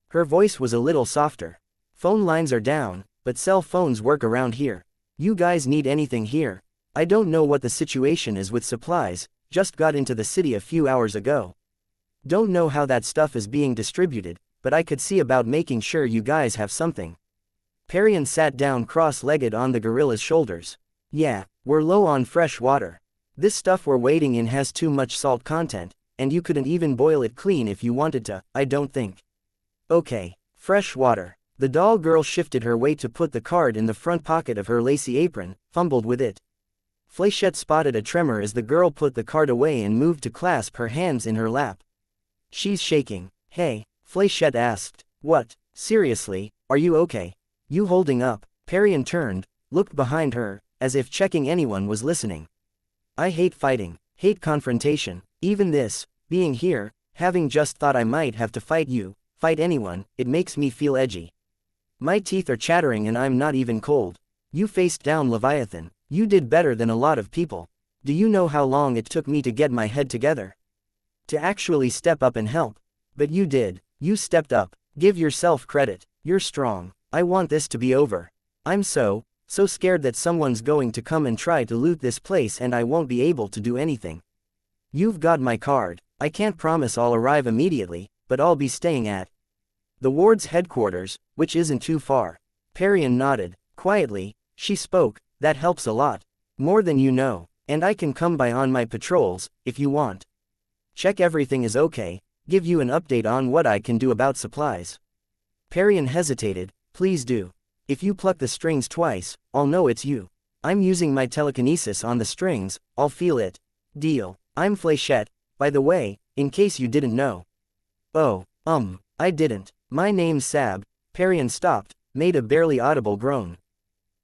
Her voice was a little softer. Phone lines are down, but cell phones work around here. You guys need anything here? I don't know what the situation is with supplies, just got into the city a few hours ago. Don't know how that stuff is being distributed, but I could see about making sure you guys have something. Perian sat down cross-legged on the gorilla's shoulders. Yeah, we're low on fresh water. This stuff we're wading in has too much salt content, and you couldn't even boil it clean if you wanted to, I don't think. Okay, fresh water. The doll girl shifted her weight to put the card in the front pocket of her lacy apron, fumbled with it. Flechette spotted a tremor as the girl put the card away and moved to clasp her hands in her lap. She's shaking. Hey, Flechette asked. What? Seriously, are you okay? You holding up? Perian turned, looked behind her, as if checking anyone was listening. I hate fighting, hate confrontation, even this, being here, having just thought I might have to fight you, fight anyone, it makes me feel edgy. My teeth are chattering and I'm not even cold. You faced down Leviathan, you did better than a lot of people. Do you know how long it took me to get my head together? To actually step up and help. But you did, you stepped up, give yourself credit, you're strong. I want this to be over. I'm so scared that someone's going to come and try to loot this place and I won't be able to do anything. You've got my card. I can't promise I'll arrive immediately, but I'll be staying at the ward's headquarters, which isn't too far. Perian nodded. Quietly, she spoke, that helps a lot. More than you know, and I can come by on my patrols, if you want. Check everything is okay, give you an update on what I can do about supplies. Perian hesitated. Please do. If you pluck the strings twice, I'll know it's you. I'm using my telekinesis on the strings, I'll feel it. Deal. I'm Flechette, by the way, in case you didn't know. Oh, I didn't. My name's Sab. Perian stopped, made a barely audible groan.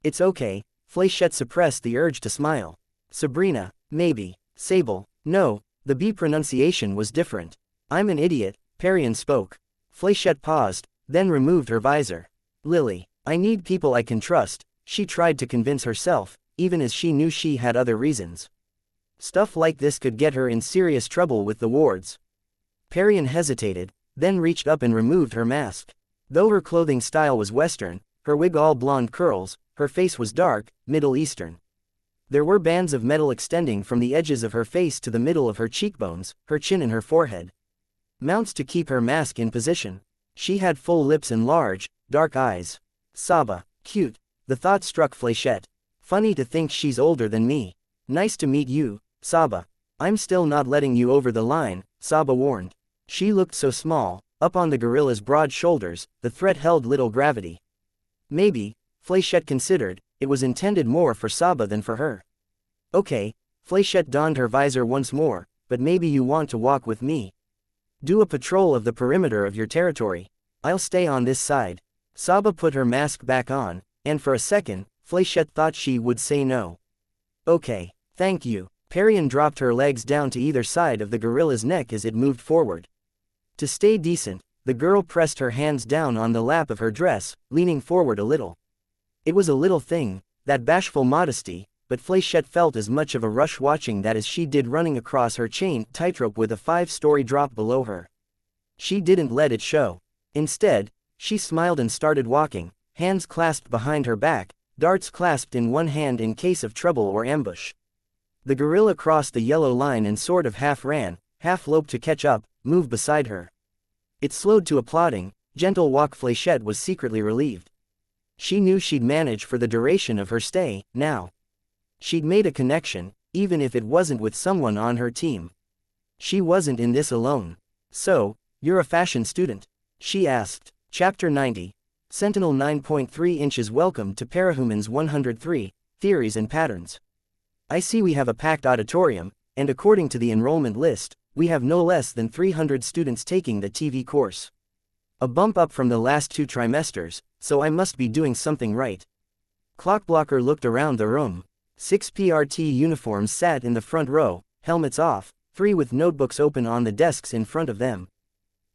It's okay, Flechette suppressed the urge to smile. Sabrina, maybe. Sable, no, the B pronunciation was different. I'm an idiot, Perian spoke. Flechette paused, then removed her visor. Lily, I need people I can trust, she tried to convince herself, even as she knew she had other reasons. Stuff like this could get her in serious trouble with the wards. Perian hesitated, then reached up and removed her mask. Though her clothing style was Western, her wig all blonde curls, her face was dark, Middle Eastern. There were bands of metal extending from the edges of her face to the middle of her cheekbones, her chin and her forehead. Mounts to keep her mask in position. She had full lips and large, dark eyes. Saba, cute, the thought struck Flechette. Funny to think she's older than me. Nice to meet you, Saba. I'm still not letting you over the line, Saba warned. She looked so small, up on the gorilla's broad shoulders, the threat held little gravity. Maybe, Flechette considered, it was intended more for Saba than for her. Okay, Fléchette donned her visor once more, but maybe you want to walk with me. Do a patrol of the perimeter of your territory. I'll stay on this side. Saba put her mask back on, and for a second, Fléchette thought she would say no. Okay, thank you. Perian dropped her legs down to either side of the gorilla's neck as it moved forward. To stay decent, the girl pressed her hands down on the lap of her dress, leaning forward a little. It was a little thing, that bashful modesty, but Fléchette felt as much of a rush watching that as she did running across her chain tightrope with a 5-story drop below her. She didn't let it show. Instead, she smiled and started walking, hands clasped behind her back, darts clasped in one hand in case of trouble or ambush. The gorilla crossed the yellow line and sort of half ran, half loped to catch up, move beside her. It slowed to a plodding, gentle walk. Fléchette was secretly relieved. She knew she'd manage for the duration of her stay, now. She'd made a connection, even if it wasn't with someone on her team. She wasn't in this alone. So, you're a fashion student? She asked. Chapter 90. Sentinel 9.3 inches. Welcome to Parahumans 103, Theories and Patterns. I see we have a packed auditorium, and according to the enrollment list, we have no less than 300 students taking the TV course. A bump up from the last 2 trimesters, so I must be doing something right. Clockblocker looked around the room. 6 PRT uniforms sat in the front row, helmets off, 3 with notebooks open on the desks in front of them.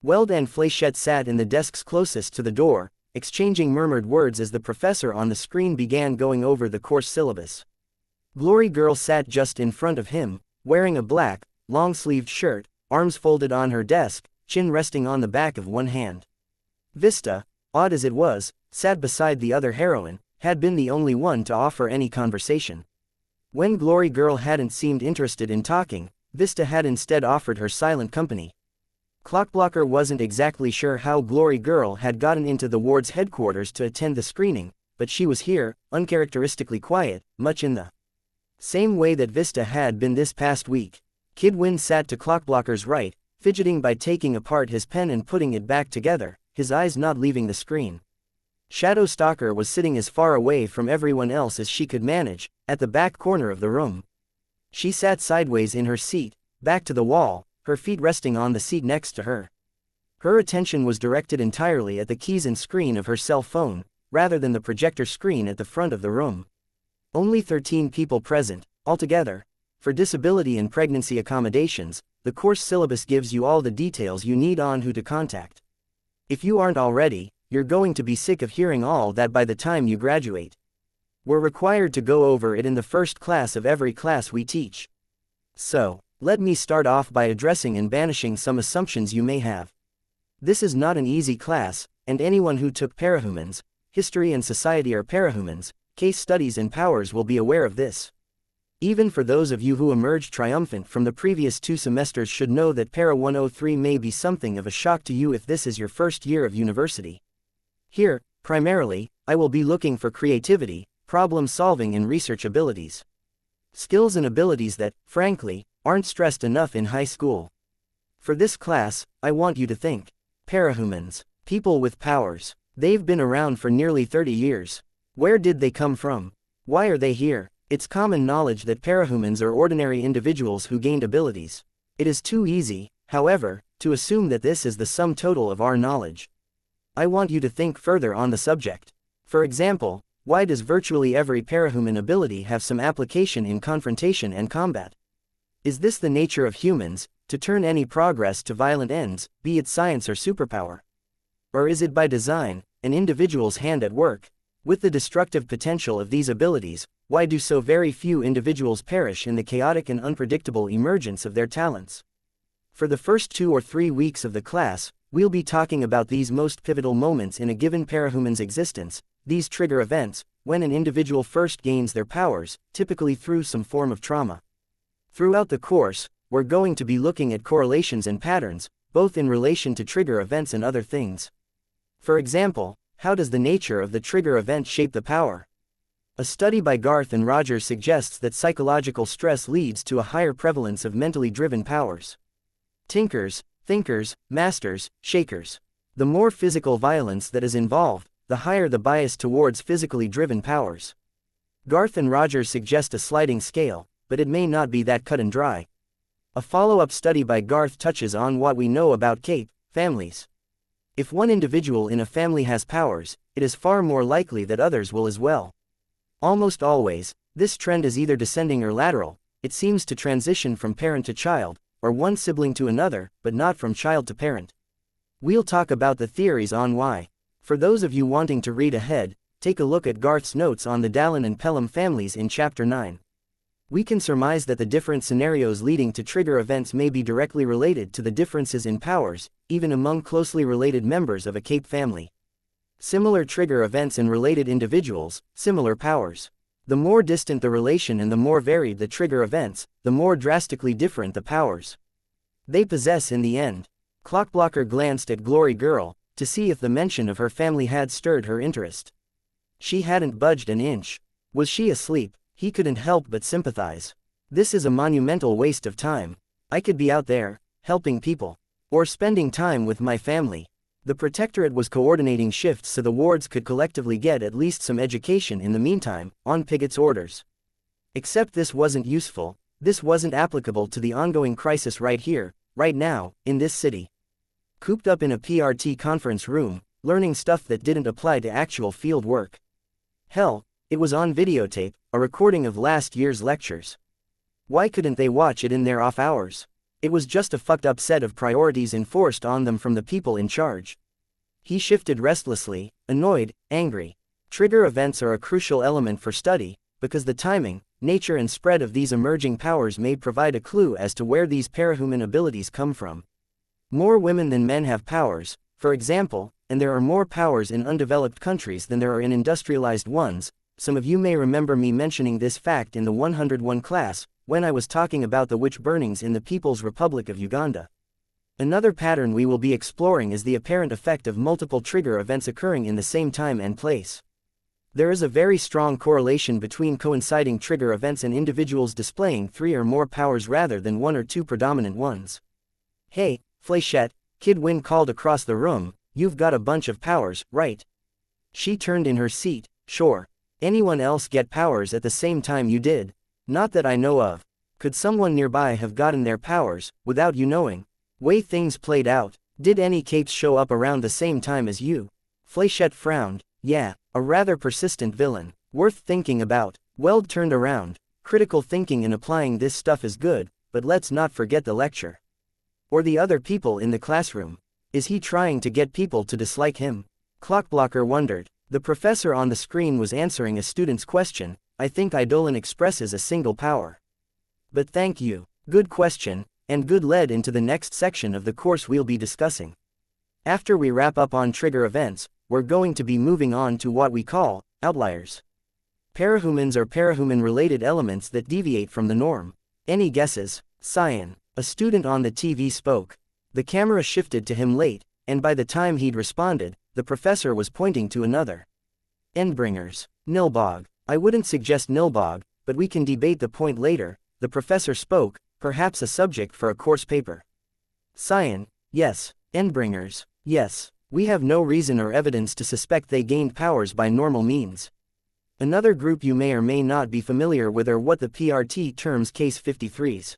Weld and Fléchette sat in the desks closest to the door, exchanging murmured words as the professor on the screen began going over the course syllabus. Glory Girl sat just in front of him, wearing a black, long-sleeved shirt, arms folded on her desk, chin resting on the back of one hand. Vista, odd as it was, sat beside the other heroine, had been the only one to offer any conversation. When Glory Girl hadn't seemed interested in talking, Vista had instead offered her silent company. Clockblocker wasn't exactly sure how Glory Girl had gotten into the ward's headquarters to attend the screening, but she was here, uncharacteristically quiet, much in the same way that Vista had been this past week. Kid Win sat to Clockblocker's right, fidgeting by taking apart his pen and putting it back together, his eyes not leaving the screen. Shadow Stalker was sitting as far away from everyone else as she could manage, at the back corner of the room. She sat sideways in her seat, back to the wall, her feet resting on the seat next to her. Her attention was directed entirely at the keys and screen of her cell phone, rather than the projector screen at the front of the room. Only 13 people present, altogether. For disability and pregnancy accommodations, the course syllabus gives you all the details you need on who to contact. If you aren't already, you're going to be sick of hearing all that by the time you graduate. We're required to go over it in the first class of every class we teach. So, let me start off by addressing and banishing some assumptions you may have. This is not an easy class, and anyone who took Parahumans, History and Society or Parahumans, Case Studies and Powers will be aware of this. Even for those of you who emerged triumphant from the previous 2 semesters should know that Para 103 may be something of a shock to you if this is your first year of university. Here, primarily, I will be looking for creativity, problem-solving and research abilities. Skills and abilities that, frankly, aren't stressed enough in high school. For this class, I want you to think. Parahumans. People with powers. They've been around for nearly 30 years. Where did they come from? Why are they here? It's common knowledge that parahumans are ordinary individuals who gained abilities. It is too easy, however, to assume that this is the sum total of our knowledge. I want you to think further on the subject. For example, why does virtually every parahuman ability have some application in confrontation and combat? Is this the nature of humans, to turn any progress to violent ends, be it science or superpower? Or is it by design, an individual's hand at work? With the destructive potential of these abilities, why do so very few individuals perish in the chaotic and unpredictable emergence of their talents? For the first 2 or 3 weeks of the class, we'll be talking about these most pivotal moments in a given parahuman's existence, these trigger events, when an individual first gains their powers, typically through some form of trauma. Throughout the course, we're going to be looking at correlations and patterns, both in relation to trigger events and other things. For example, how does the nature of the trigger event shape the power? A study by Garth and Rogers suggests that psychological stress leads to a higher prevalence of mentally driven powers. Tinkers, thinkers, masters, shakers. The more physical violence that is involved, the higher the bias towards physically driven powers. Garth and Rogers suggest a sliding scale, but it may not be that cut and dry. A follow-up study by Garth touches on what we know about cape families. If one individual in a family has powers, it is far more likely that others will as well. Almost always, this trend is either descending or lateral. It seems to transition from parent to child, or one sibling to another, but not from child to parent. We'll talk about the theories on why. For those of you wanting to read ahead, take a look at Garth's notes on the Dallin and Pelham families in Chapter 9. We can surmise that the different scenarios leading to trigger events may be directly related to the differences in powers, even among closely related members of a cape family. Similar trigger events in related individuals, similar powers. The more distant the relation and the more varied the trigger events, the more drastically different the powers they possess in the end. Clockblocker glanced at Glory Girl, to see if the mention of her family had stirred her interest. She hadn't budged an inch. Was she asleep? He couldn't help but sympathize. This is a monumental waste of time. I could be out there, helping people. Or spending time with my family. The Protectorate was coordinating shifts so the wards could collectively get at least some education in the meantime, on Pigot's orders. Except this wasn't useful, this wasn't applicable to the ongoing crisis right here, right now, in this city. Cooped up in a PRT conference room, learning stuff that didn't apply to actual field work. Hell, it was on videotape, a recording of last year's lectures. Why couldn't they watch it in their off hours? It was just a fucked up set of priorities enforced on them from the people in charge. He shifted restlessly, annoyed, angry. Trigger events are a crucial element for study, because the timing, nature and spread of these emerging powers may provide a clue as to where these parahuman abilities come from. More women than men have powers, for example, and there are more powers in undeveloped countries than there are in industrialized ones. Some of you may remember me mentioning this fact in the 101 class, when I was talking about the witch burnings in the People's Republic of Uganda. Another pattern we will be exploring is the apparent effect of multiple trigger events occurring in the same time and place. There is a very strong correlation between coinciding trigger events and individuals displaying 3 or more powers rather than 1 or 2 predominant ones. Hey, Fléchette, Kid Win called across the room, you've got a bunch of powers, right? She turned in her seat. Sure. Anyone else get powers at the same time you did? Not that I know of. Could someone nearby have gotten their powers, without you knowing? Way things played out, did any capes show up around the same time as you? Fléchette frowned. Yeah, a rather persistent villain. Worth thinking about. Weld turned around. Critical thinking and applying this stuff is good, but let's not forget the lecture. Or the other people in the classroom. Is he trying to get people to dislike him? Clockblocker wondered. The professor on the screen was answering a student's question. I think Eidolon expresses a single power. But thank you. Good question, and good lead into the next section of the course we'll be discussing. After we wrap up on trigger events, we're going to be moving on to what we call outliers. Parahumans are parahuman-related elements that deviate from the norm. Any guesses? Cyan. A student on the TV spoke. The camera shifted to him late, and by the time he'd responded, the professor was pointing to another. Endbringers. Nilbog. I wouldn't suggest Nilbog, but we can debate the point later. The professor spoke, perhaps a subject for a course paper. Cyan. Yes. Endbringers. Yes. We have no reason or evidence to suspect they gained powers by normal means. Another group you may or may not be familiar with are what the PRT terms Case 53s.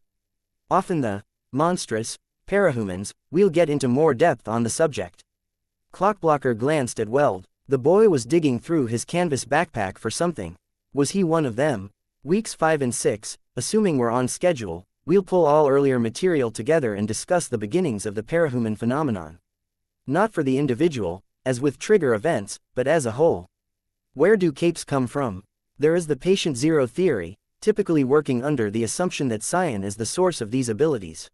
Often the monstrous parahumans. We'll get into more depth on the subject. Clockblocker glanced at Weld. The boy was digging through his canvas backpack for something. Was he one of them? Weeks 5 and 6, assuming we're on schedule, we'll pull all earlier material together and discuss the beginnings of the parahuman phenomenon. Not for the individual, as with trigger events, but as a whole. Where do capes come from? There is the patient zero theory, typically working under the assumption that Cyan is the source of these abilities.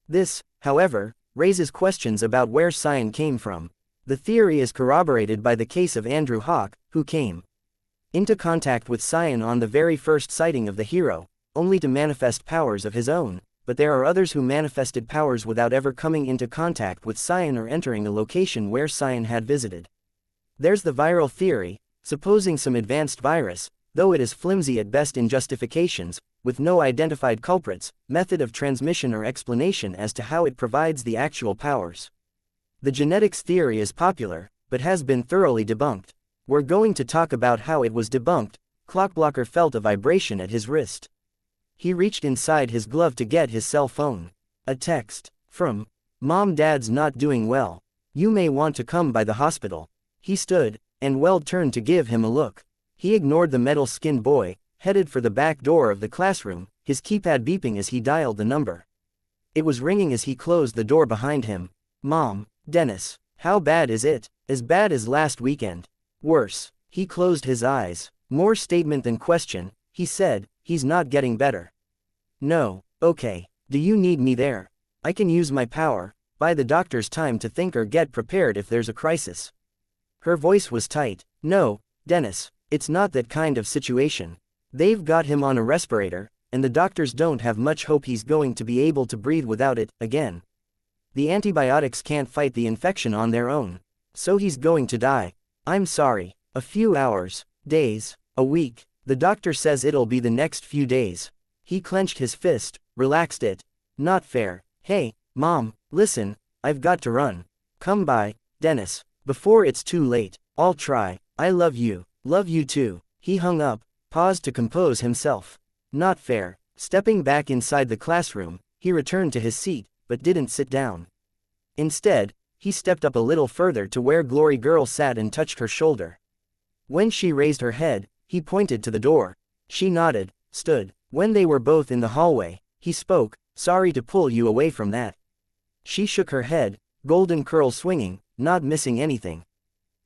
This, however, raises questions about where Cyan came from. The theory is corroborated by the case of Andrew Hawk, who came into contact with Cyan on the very first sighting of the hero, only to manifest powers of his own, but there are others who manifested powers without ever coming into contact with Cyan or entering a location where Cyan had visited. There's the viral theory, supposing some advanced virus, though it is flimsy at best in justifications, with no identified culprits, method of transmission or explanation as to how it provides the actual powers. The genetics theory is popular, but has been thoroughly debunked. We're going to talk about how it was debunked. Clockblocker felt a vibration at his wrist. He reached inside his glove to get his cell phone. A text. From Mom, Dad's not doing well. You may want to come by the hospital. He stood, and Weld turned to give him a look. He ignored the metal-skinned boy, headed for the back door of the classroom, his keypad beeping as he dialed the number. It was ringing as he closed the door behind him. Mom, Dennis. How bad is it? As bad as last weekend. Worse. He closed his eyes. More statement than question, he said, he's not getting better. No. Okay. Do you need me there? I can use my power, buy the doctors time to think or get prepared if there's a crisis. Her voice was tight. No, Dennis, it's not that kind of situation. They've got him on a respirator, and the doctors don't have much hope he's going to be able to breathe without it, again. The antibiotics can't fight the infection on their own. So he's going to die. I'm sorry. A few hours, days, a week. The doctor says it'll be the next few days. He clenched his fist, relaxed it. Not fair. Hey, Mom, listen, I've got to run. Come by, Dennis, before it's too late. I'll try. I love you. Love you too. He hung up, paused to compose himself. Not fair. Stepping back inside the classroom, he returned to his seat, but didn't sit down. Instead, he stepped up a little further to where Glory Girl sat and touched her shoulder. When she raised her head, he pointed to the door. She nodded, stood. When they were both in the hallway, he spoke, sorry to pull you away from that. She shook her head, golden curls swinging, not missing anything.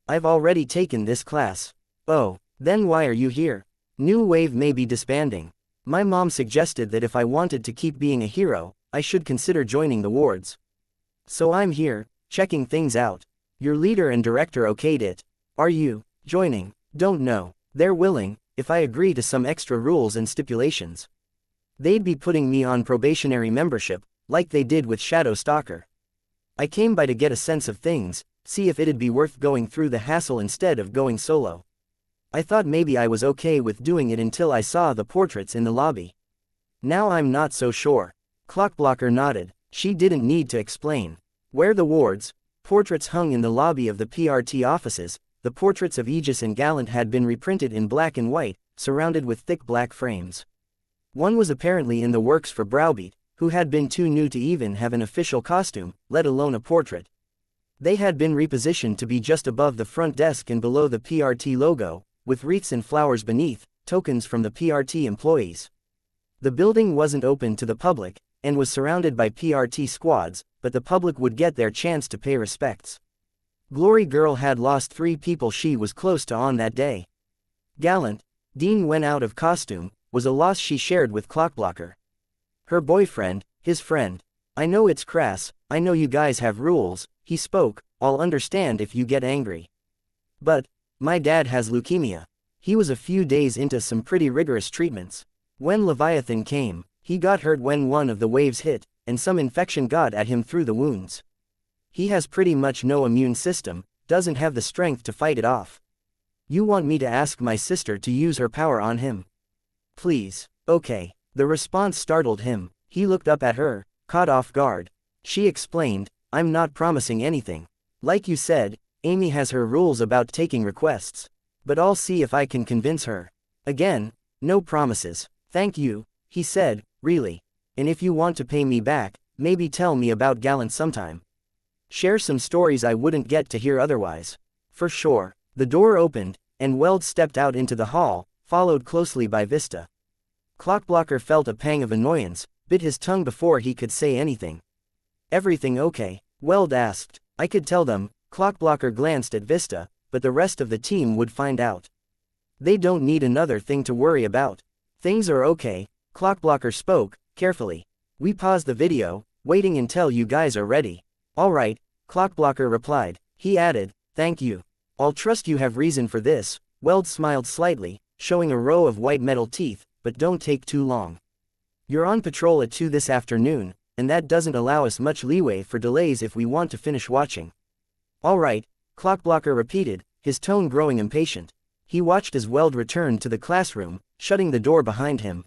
I've already taken this class. Oh, then why are you here? New Wave may be disbanding. My mom suggested that if I wanted to keep being a hero, I should consider joining the wards. So I'm here, checking things out. Your leader and director okayed it. Are you joining? Don't know. They're willing, if I agree to some extra rules and stipulations. They'd be putting me on probationary membership, like they did with Shadow Stalker. I came by to get a sense of things, see if it'd be worth going through the hassle instead of going solo. I thought maybe I was okay with doing it until I saw the portraits in the lobby. Now I'm not so sure. Clockblocker nodded. She didn't need to explain. Where the wards, portraits hung in the lobby of the PRT offices, the portraits of Aegis and Gallant had been reprinted in black and white, surrounded with thick black frames. One was apparently in the works for Browbeat, who had been too new to even have an official costume, let alone a portrait. They had been repositioned to be just above the front desk and below the PRT logo, with wreaths and flowers beneath, tokens from the PRT employees. The building wasn't open to the public, and was surrounded by PRT squads, but the public would get their chance to pay respects. Glory Girl had lost 3 people she was close to on that day. Gallant, Dean went out of costume, was a loss she shared with Clockblocker. Her boyfriend, his friend. I know it's crass, I know you guys have rules, he spoke, I'll understand if you get angry. But, my dad has leukemia. He was a few days into some pretty rigorous treatments. When Leviathan came, he got hurt when one of the waves hit, and some infection got at him through the wounds. He has pretty much no immune system, doesn't have the strength to fight it off. You want me to ask my sister to use her power on him? Please. Okay. The response startled him. He looked up at her, caught off guard. She explained, I'm not promising anything. Like you said, Amy has her rules about taking requests. But I'll see if I can convince her. Again, no promises. Thank you, he said, really. And if you want to pay me back, maybe tell me about Gallant sometime. Share some stories I wouldn't get to hear otherwise. For sure. The door opened, and Weld stepped out into the hall, followed closely by Vista. Clockblocker felt a pang of annoyance, bit his tongue before he could say anything. Everything okay? Weld asked. I could tell them. Clockblocker glanced at Vista, but the rest of the team would find out. They don't need another thing to worry about. Things are okay, Clockblocker spoke, carefully. We paused the video, waiting until you guys are ready. All right, Clockblocker replied. He added, thank you. I'll trust you have reason for this. Weld smiled slightly, showing a row of white metal teeth, but don't take too long. You're on patrol at 2 this afternoon, and that doesn't allow us much leeway for delays if we want to finish watching. All right, Clockblocker repeated, his tone growing impatient. He watched as Weld returned to the classroom, shutting the door behind him.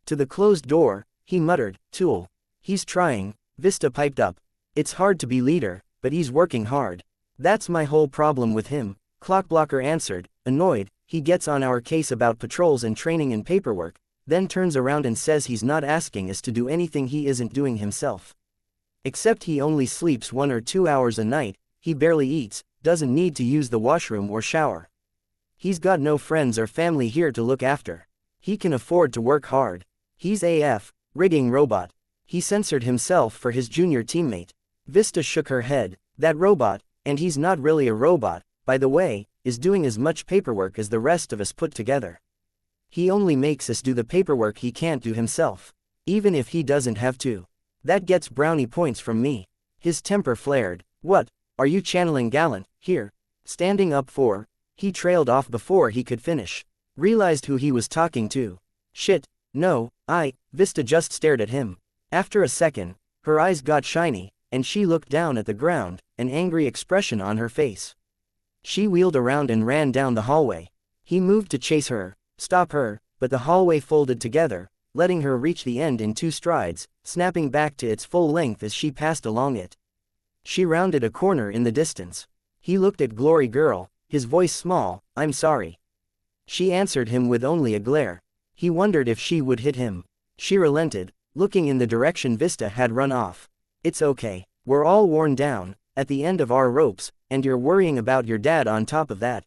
To the closed door, he muttered, Tool. He's trying, Vista piped up. It's hard to be leader, but he's working hard. That's my whole problem with him, Clockblocker answered, annoyed. He gets on our case about patrols and training and paperwork, then turns around and says he's not asking us to do anything he isn't doing himself. Except he only sleeps 1 or 2 hours a night, he barely eats, doesn't need to use the washroom or shower. He's got no friends or family here to look after. He can afford to work hard. He's AF, rigging robot. He censored himself for his junior teammate. Vista shook her head. That robot, and he's not really a robot, by the way, is doing as much paperwork as the rest of us put together. He only makes us do the paperwork he can't do himself. Even if he doesn't have to. That gets brownie points from me. His temper flared. What, are you channeling Gallant, here? Standing up for? He trailed off before he could finish. Realized who he was talking to. Shit, no, Vista just stared at him. After a second, her eyes got shiny, and she looked down at the ground, an angry expression on her face. She wheeled around and ran down the hallway. He moved to chase her, stop her, but the hallway folded together, letting her reach the end in 2 strides, snapping back to its full length as she passed along it. She rounded a corner in the distance. He looked at Glory Girl, his voice small, I'm sorry. She answered him with only a glare. He wondered if she would hit him. She relented, looking in the direction Vista had run off. It's okay. We're all worn down, at the end of our ropes, and you're worrying about your dad on top of that.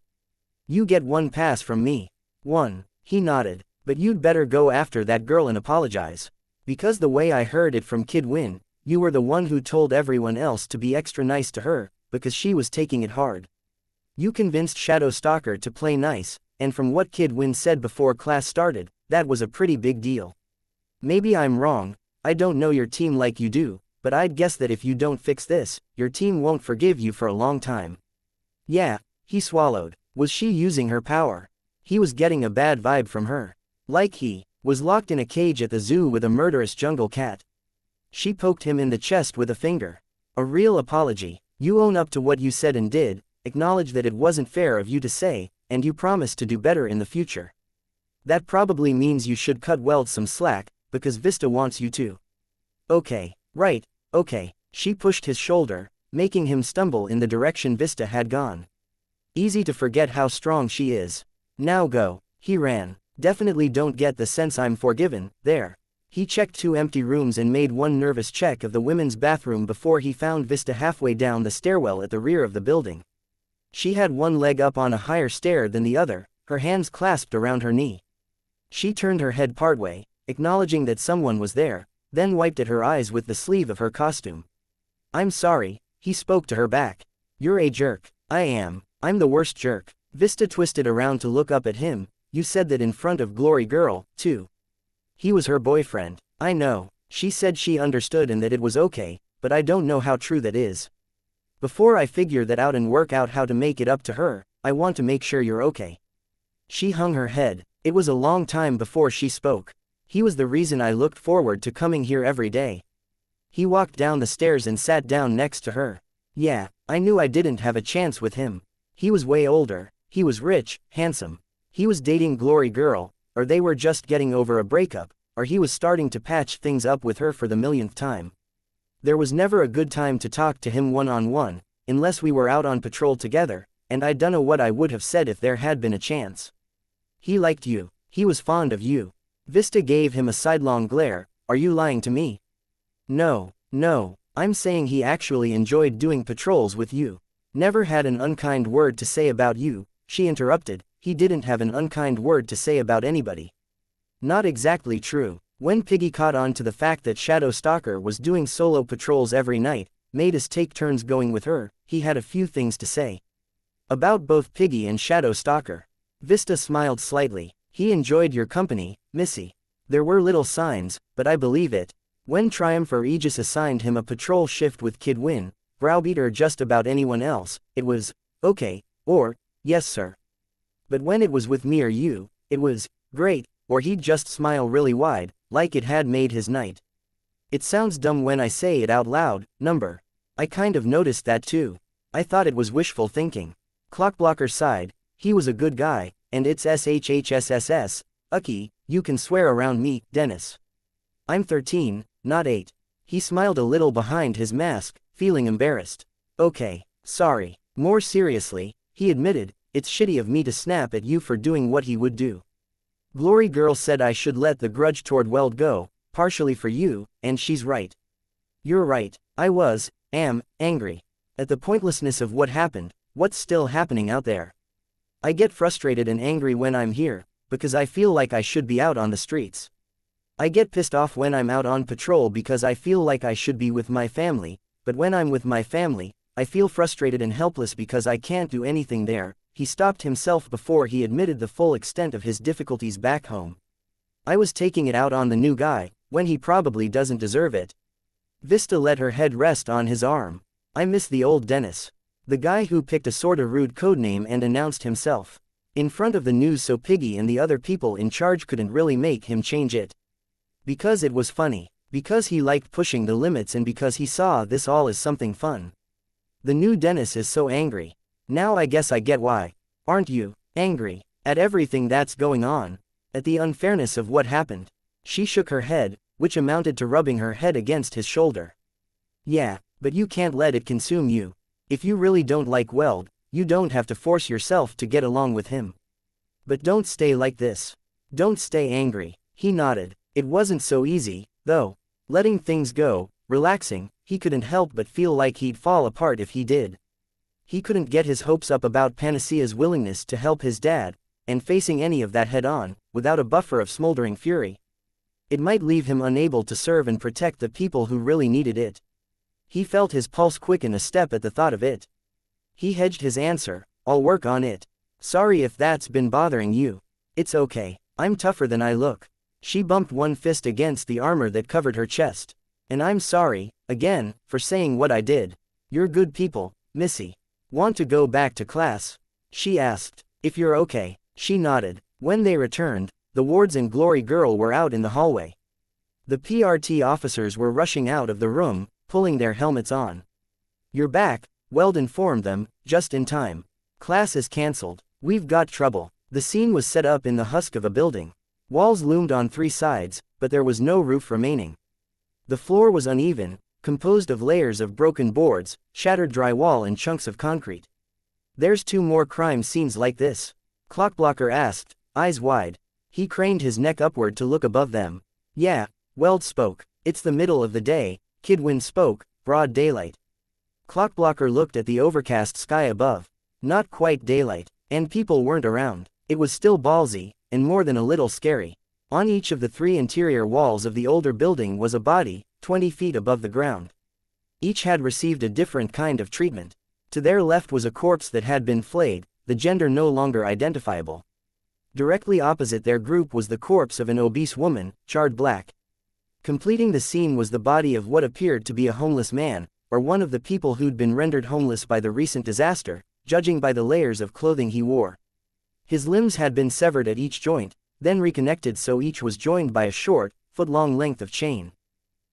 You get 1 pass from me. 1. He nodded. But you'd better go after that girl and apologize. Because the way I heard it from Kid Win, you were the one who told everyone else to be extra nice to her, because she was taking it hard. You convinced Shadow Stalker to play nice, and from what Kid Win said before class started, that was a pretty big deal. Maybe I'm wrong, I don't know your team like you do, but I'd guess that if you don't fix this, your team won't forgive you for a long time. Yeah, he swallowed. Was she using her power? He was getting a bad vibe from her. Like he was locked in a cage at the zoo with a murderous jungle cat. She poked him in the chest with a finger. A real apology. You own up to what you said and did, acknowledge that it wasn't fair of you to say, and you promise to do better in the future. That probably means you should cut Weld some slack, because Vista wants you to. Okay, right, okay. She pushed his shoulder, making him stumble in the direction Vista had gone. Easy to forget how strong she is. Now go. He ran. Definitely don't get the sense I'm forgiven, there. He checked 2 empty rooms and made 1 nervous check of the women's bathroom before he found Vista halfway down the stairwell at the rear of the building. She had 1 leg up on a higher stair than the other, her hands clasped around her knee. She turned her head partway, acknowledging that someone was there, then wiped at her eyes with the sleeve of her costume. I'm sorry, he spoke to her back. You're a jerk. I am. I'm the worst jerk. Vista twisted around to look up at him. You said that in front of Glory Girl, too. He was her boyfriend. I know. She said she understood and that it was okay, but I don't know how true that is. Before I figure that out and work out how to make it up to her, I want to make sure you're okay. She hung her head. It was a long time before she spoke. He was the reason I looked forward to coming here every day. He walked down the stairs and sat down next to her. Yeah, I knew I didn't have a chance with him. He was way older. He was rich, handsome. He was dating Glory Girl, or they were just getting over a breakup, or he was starting to patch things up with her for the millionth time. There was never a good time to talk to him one-on-one, unless we were out on patrol together, and I dunno what I would have said if there had been a chance. He liked you. He was fond of you. Vista gave him a sidelong glare. Are you lying to me? No, I'm saying he actually enjoyed doing patrols with you. Never had an unkind word to say about you, she interrupted. He didn't have an unkind word to say about anybody. Not exactly true. When Piggy caught on to the fact that Shadow Stalker was doing solo patrols every night, made us take turns going with her, he had a few things to say. About both Piggy and Shadow Stalker. Vista smiled slightly. He enjoyed your company, Missy. There were little signs, but I believe it. When Triumph or Aegis assigned him a patrol shift with Kid Win, Browbeat or just about anyone else, it was, okay, or, yes sir. But when it was with me or you, it was, great, or he'd just smile really wide, like it had made his night. It sounds dumb when I say it out loud, number. I kind of noticed that too. I thought it was wishful thinking. Clockblocker sighed. He was a good guy, and it's SHHSSS, Ucky, you can swear around me, Dennis. I'm 13, not 8. He smiled a little behind his mask, feeling embarrassed. Okay, sorry. More seriously, he admitted, it's shitty of me to snap at you for doing what he would do. Glory Girl said I should let the grudge toward Weld go, partially for you, and she's right. You're right, I am, angry. At the pointlessness of what happened, what's still happening out there. I get frustrated and angry when I'm here, because I feel like I should be out on the streets. I get pissed off when I'm out on patrol because I feel like I should be with my family, but when I'm with my family, I feel frustrated and helpless because I can't do anything there. He stopped himself before he admitted the full extent of his difficulties back home. I was taking it out on the new guy, when he probably doesn't deserve it. Vista let her head rest on his arm. I miss the old Dennis. The guy who picked a sorta rude codename and announced himself in front of the news so Piggy and the other people in charge couldn't really make him change it. Because it was funny, because he liked pushing the limits, and because he saw this all as something fun. The new Dennis is so angry. Now I guess I get why. Aren't you angry at everything that's going on? At the unfairness of what happened? She shook her head, which amounted to rubbing her head against his shoulder. Yeah, but you can't let it consume you. If you really don't like Weld, you don't have to force yourself to get along with him. But don't stay like this. Don't stay angry. He nodded. It wasn't so easy, though. Letting things go, relaxing, he couldn't help but feel like he'd fall apart if he did. He couldn't get his hopes up about Panacea's willingness to help his dad, and facing any of that head-on, without a buffer of smoldering fury. It might leave him unable to serve and protect the people who really needed it. He felt his pulse quicken a step at the thought of it. He hedged his answer, I'll work on it. Sorry if that's been bothering you. It's okay, I'm tougher than I look. She bumped one fist against the armor that covered her chest. And I'm sorry, again, for saying what I did. You're good people, Missy. Want to go back to class? She asked. If you're okay. She nodded. When they returned, the wards and Glory Girl were out in the hallway. The PRT officers were rushing out of the room, pulling their helmets on. You're back, Weld informed them, just in time. Class is cancelled. We've got trouble. The scene was set up in the husk of a building. Walls loomed on three sides, but there was no roof remaining. The floor was uneven, composed of layers of broken boards, shattered drywall and chunks of concrete. There's 2 more crime scenes like this? Clockblocker asked, eyes wide. He craned his neck upward to look above them. Yeah, Weld spoke. It's the middle of the day, Kidwin spoke, broad daylight. Clockblocker looked at the overcast sky above. Not quite daylight, and people weren't around. It was still ballsy, and more than a little scary. On each of the 3 interior walls of the older building was a body, 20 feet above the ground. Each had received a different kind of treatment. To their left was a corpse that had been flayed, the gender no longer identifiable. Directly opposite their group was the corpse of an obese woman, charred black. Completing the scene was the body of what appeared to be a homeless man, or one of the people who'd been rendered homeless by the recent disaster, judging by the layers of clothing he wore. His limbs had been severed at each joint, then reconnected so each was joined by a short, foot-long length of chain.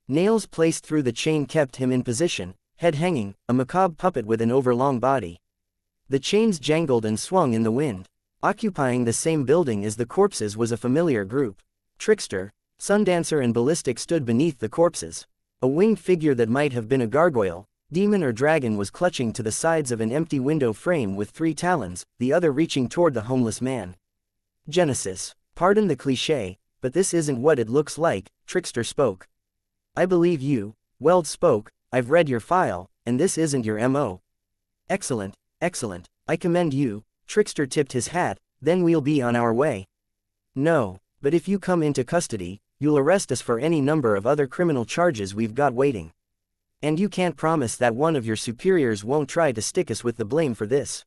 Nails placed through the chain kept him in position, head hanging, a macabre puppet with an overlong body. The chains jangled and swung in the wind. Occupying the same building as the corpses was a familiar group. Trickster, Sundancer and Ballistic stood beneath the corpses. A winged figure that might have been a gargoyle, demon or dragon was clutching to the sides of an empty window frame with 3 talons, the other reaching toward the homeless man. Genesis. Pardon the cliché, but this isn't what it looks like, Trickster spoke. I believe you, Weld spoke, I've read your file, and this isn't your MO. Excellent, excellent, I commend you, Trickster tipped his hat, then we'll be on our way. No, but if you come into custody, you'll arrest us for any number of other criminal charges we've got waiting. And you can't promise that one of your superiors won't try to stick us with the blame for this.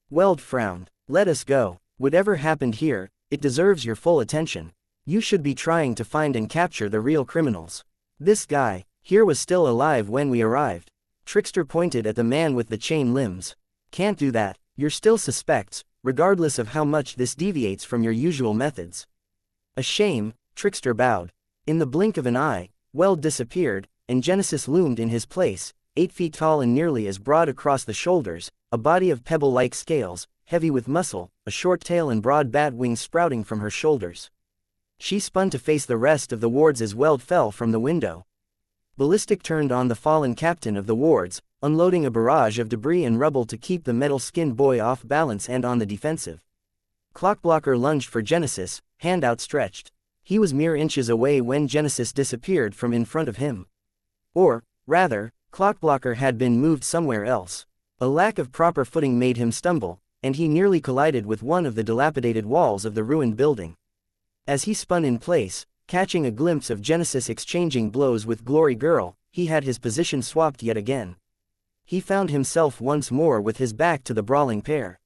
Weld frowned. Let us go. Whatever happened here, it deserves your full attention. You should be trying to find and capture the real criminals. This guy, here was still alive when we arrived. Trickster pointed at the man with the chain limbs. Can't do that, you're still suspects, regardless of how much this deviates from your usual methods. A shame, Trickster bowed. In the blink of an eye, Weld disappeared, and Genesis loomed in his place, 8 feet tall and nearly as broad across the shoulders, a body of pebble-like scales, heavy with muscle, a short tail and broad bat wings sprouting from her shoulders. She spun to face the rest of the wards as Weld fell from the window. Ballistic turned on the fallen captain of the wards, unloading a barrage of debris and rubble to keep the metal-skinned boy off balance and on the defensive. Clockblocker lunged for Genesis, hand outstretched. He was mere inches away when Genesis disappeared from in front of him. Or, rather, Clockblocker had been moved somewhere else. A lack of proper footing made him stumble, and he nearly collided with one of the dilapidated walls of the ruined building. As he spun in place, catching a glimpse of Genesis exchanging blows with Glory Girl, he had his position swapped yet again. He found himself once more with his back to the brawling pair.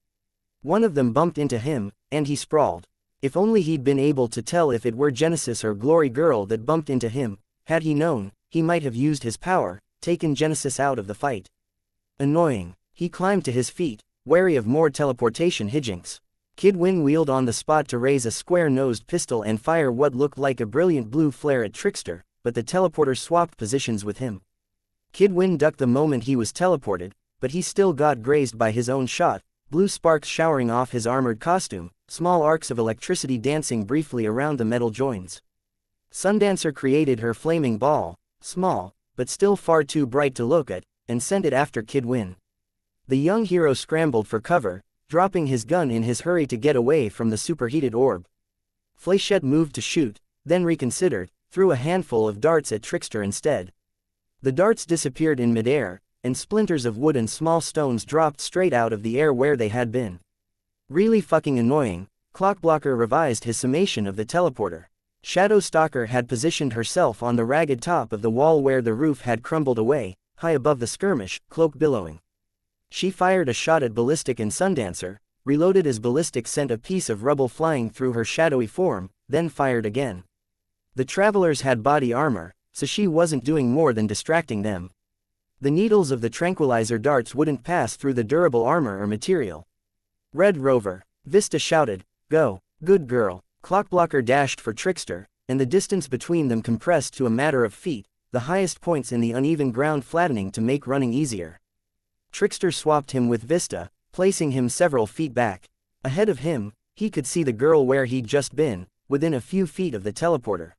One of them bumped into him, and he sprawled. If only he'd been able to tell if it were Genesis or Glory Girl that bumped into him. Had he known, he might have used his power, taken Genesis out of the fight. Annoying. He climbed to his feet, wary of more teleportation hijinks. Kid Win wheeled on the spot to raise a square-nosed pistol and fire what looked like a brilliant blue flare at Trickster, but the teleporter swapped positions with him. Kid Win ducked the moment he was teleported, but he still got grazed by his own shot, blue sparks showering off his armored costume, small arcs of electricity dancing briefly around the metal joints. Sundancer created her flaming ball, small, but still far too bright to look at, and sent it after Kid Win. The young hero scrambled for cover, dropping his gun in his hurry to get away from the superheated orb. Fléchette moved to shoot, then reconsidered, threw a handful of darts at Trickster instead. The darts disappeared in midair, and splinters of wood and small stones dropped straight out of the air where they had been. Really fucking annoying. Clockblocker revised his summation of the teleporter. Shadow Stalker had positioned herself on the ragged top of the wall where the roof had crumbled away, high above the skirmish, cloak billowing. She fired a shot at Ballistic and Sundancer, reloaded as Ballistic sent a piece of rubble flying through her shadowy form, then fired again. The travelers had body armor, so she wasn't doing more than distracting them. The needles of the tranquilizer darts wouldn't pass through the durable armor or material. Red Rover. Vista shouted, "Go, good girl." Clockblocker dashed for Trickster, and the distance between them compressed to a matter of feet, the highest points in the uneven ground flattening to make running easier. Trickster swapped him with Vista, placing him several feet back. Ahead of him, he could see the girl where he'd just been, within a few feet of the teleporter.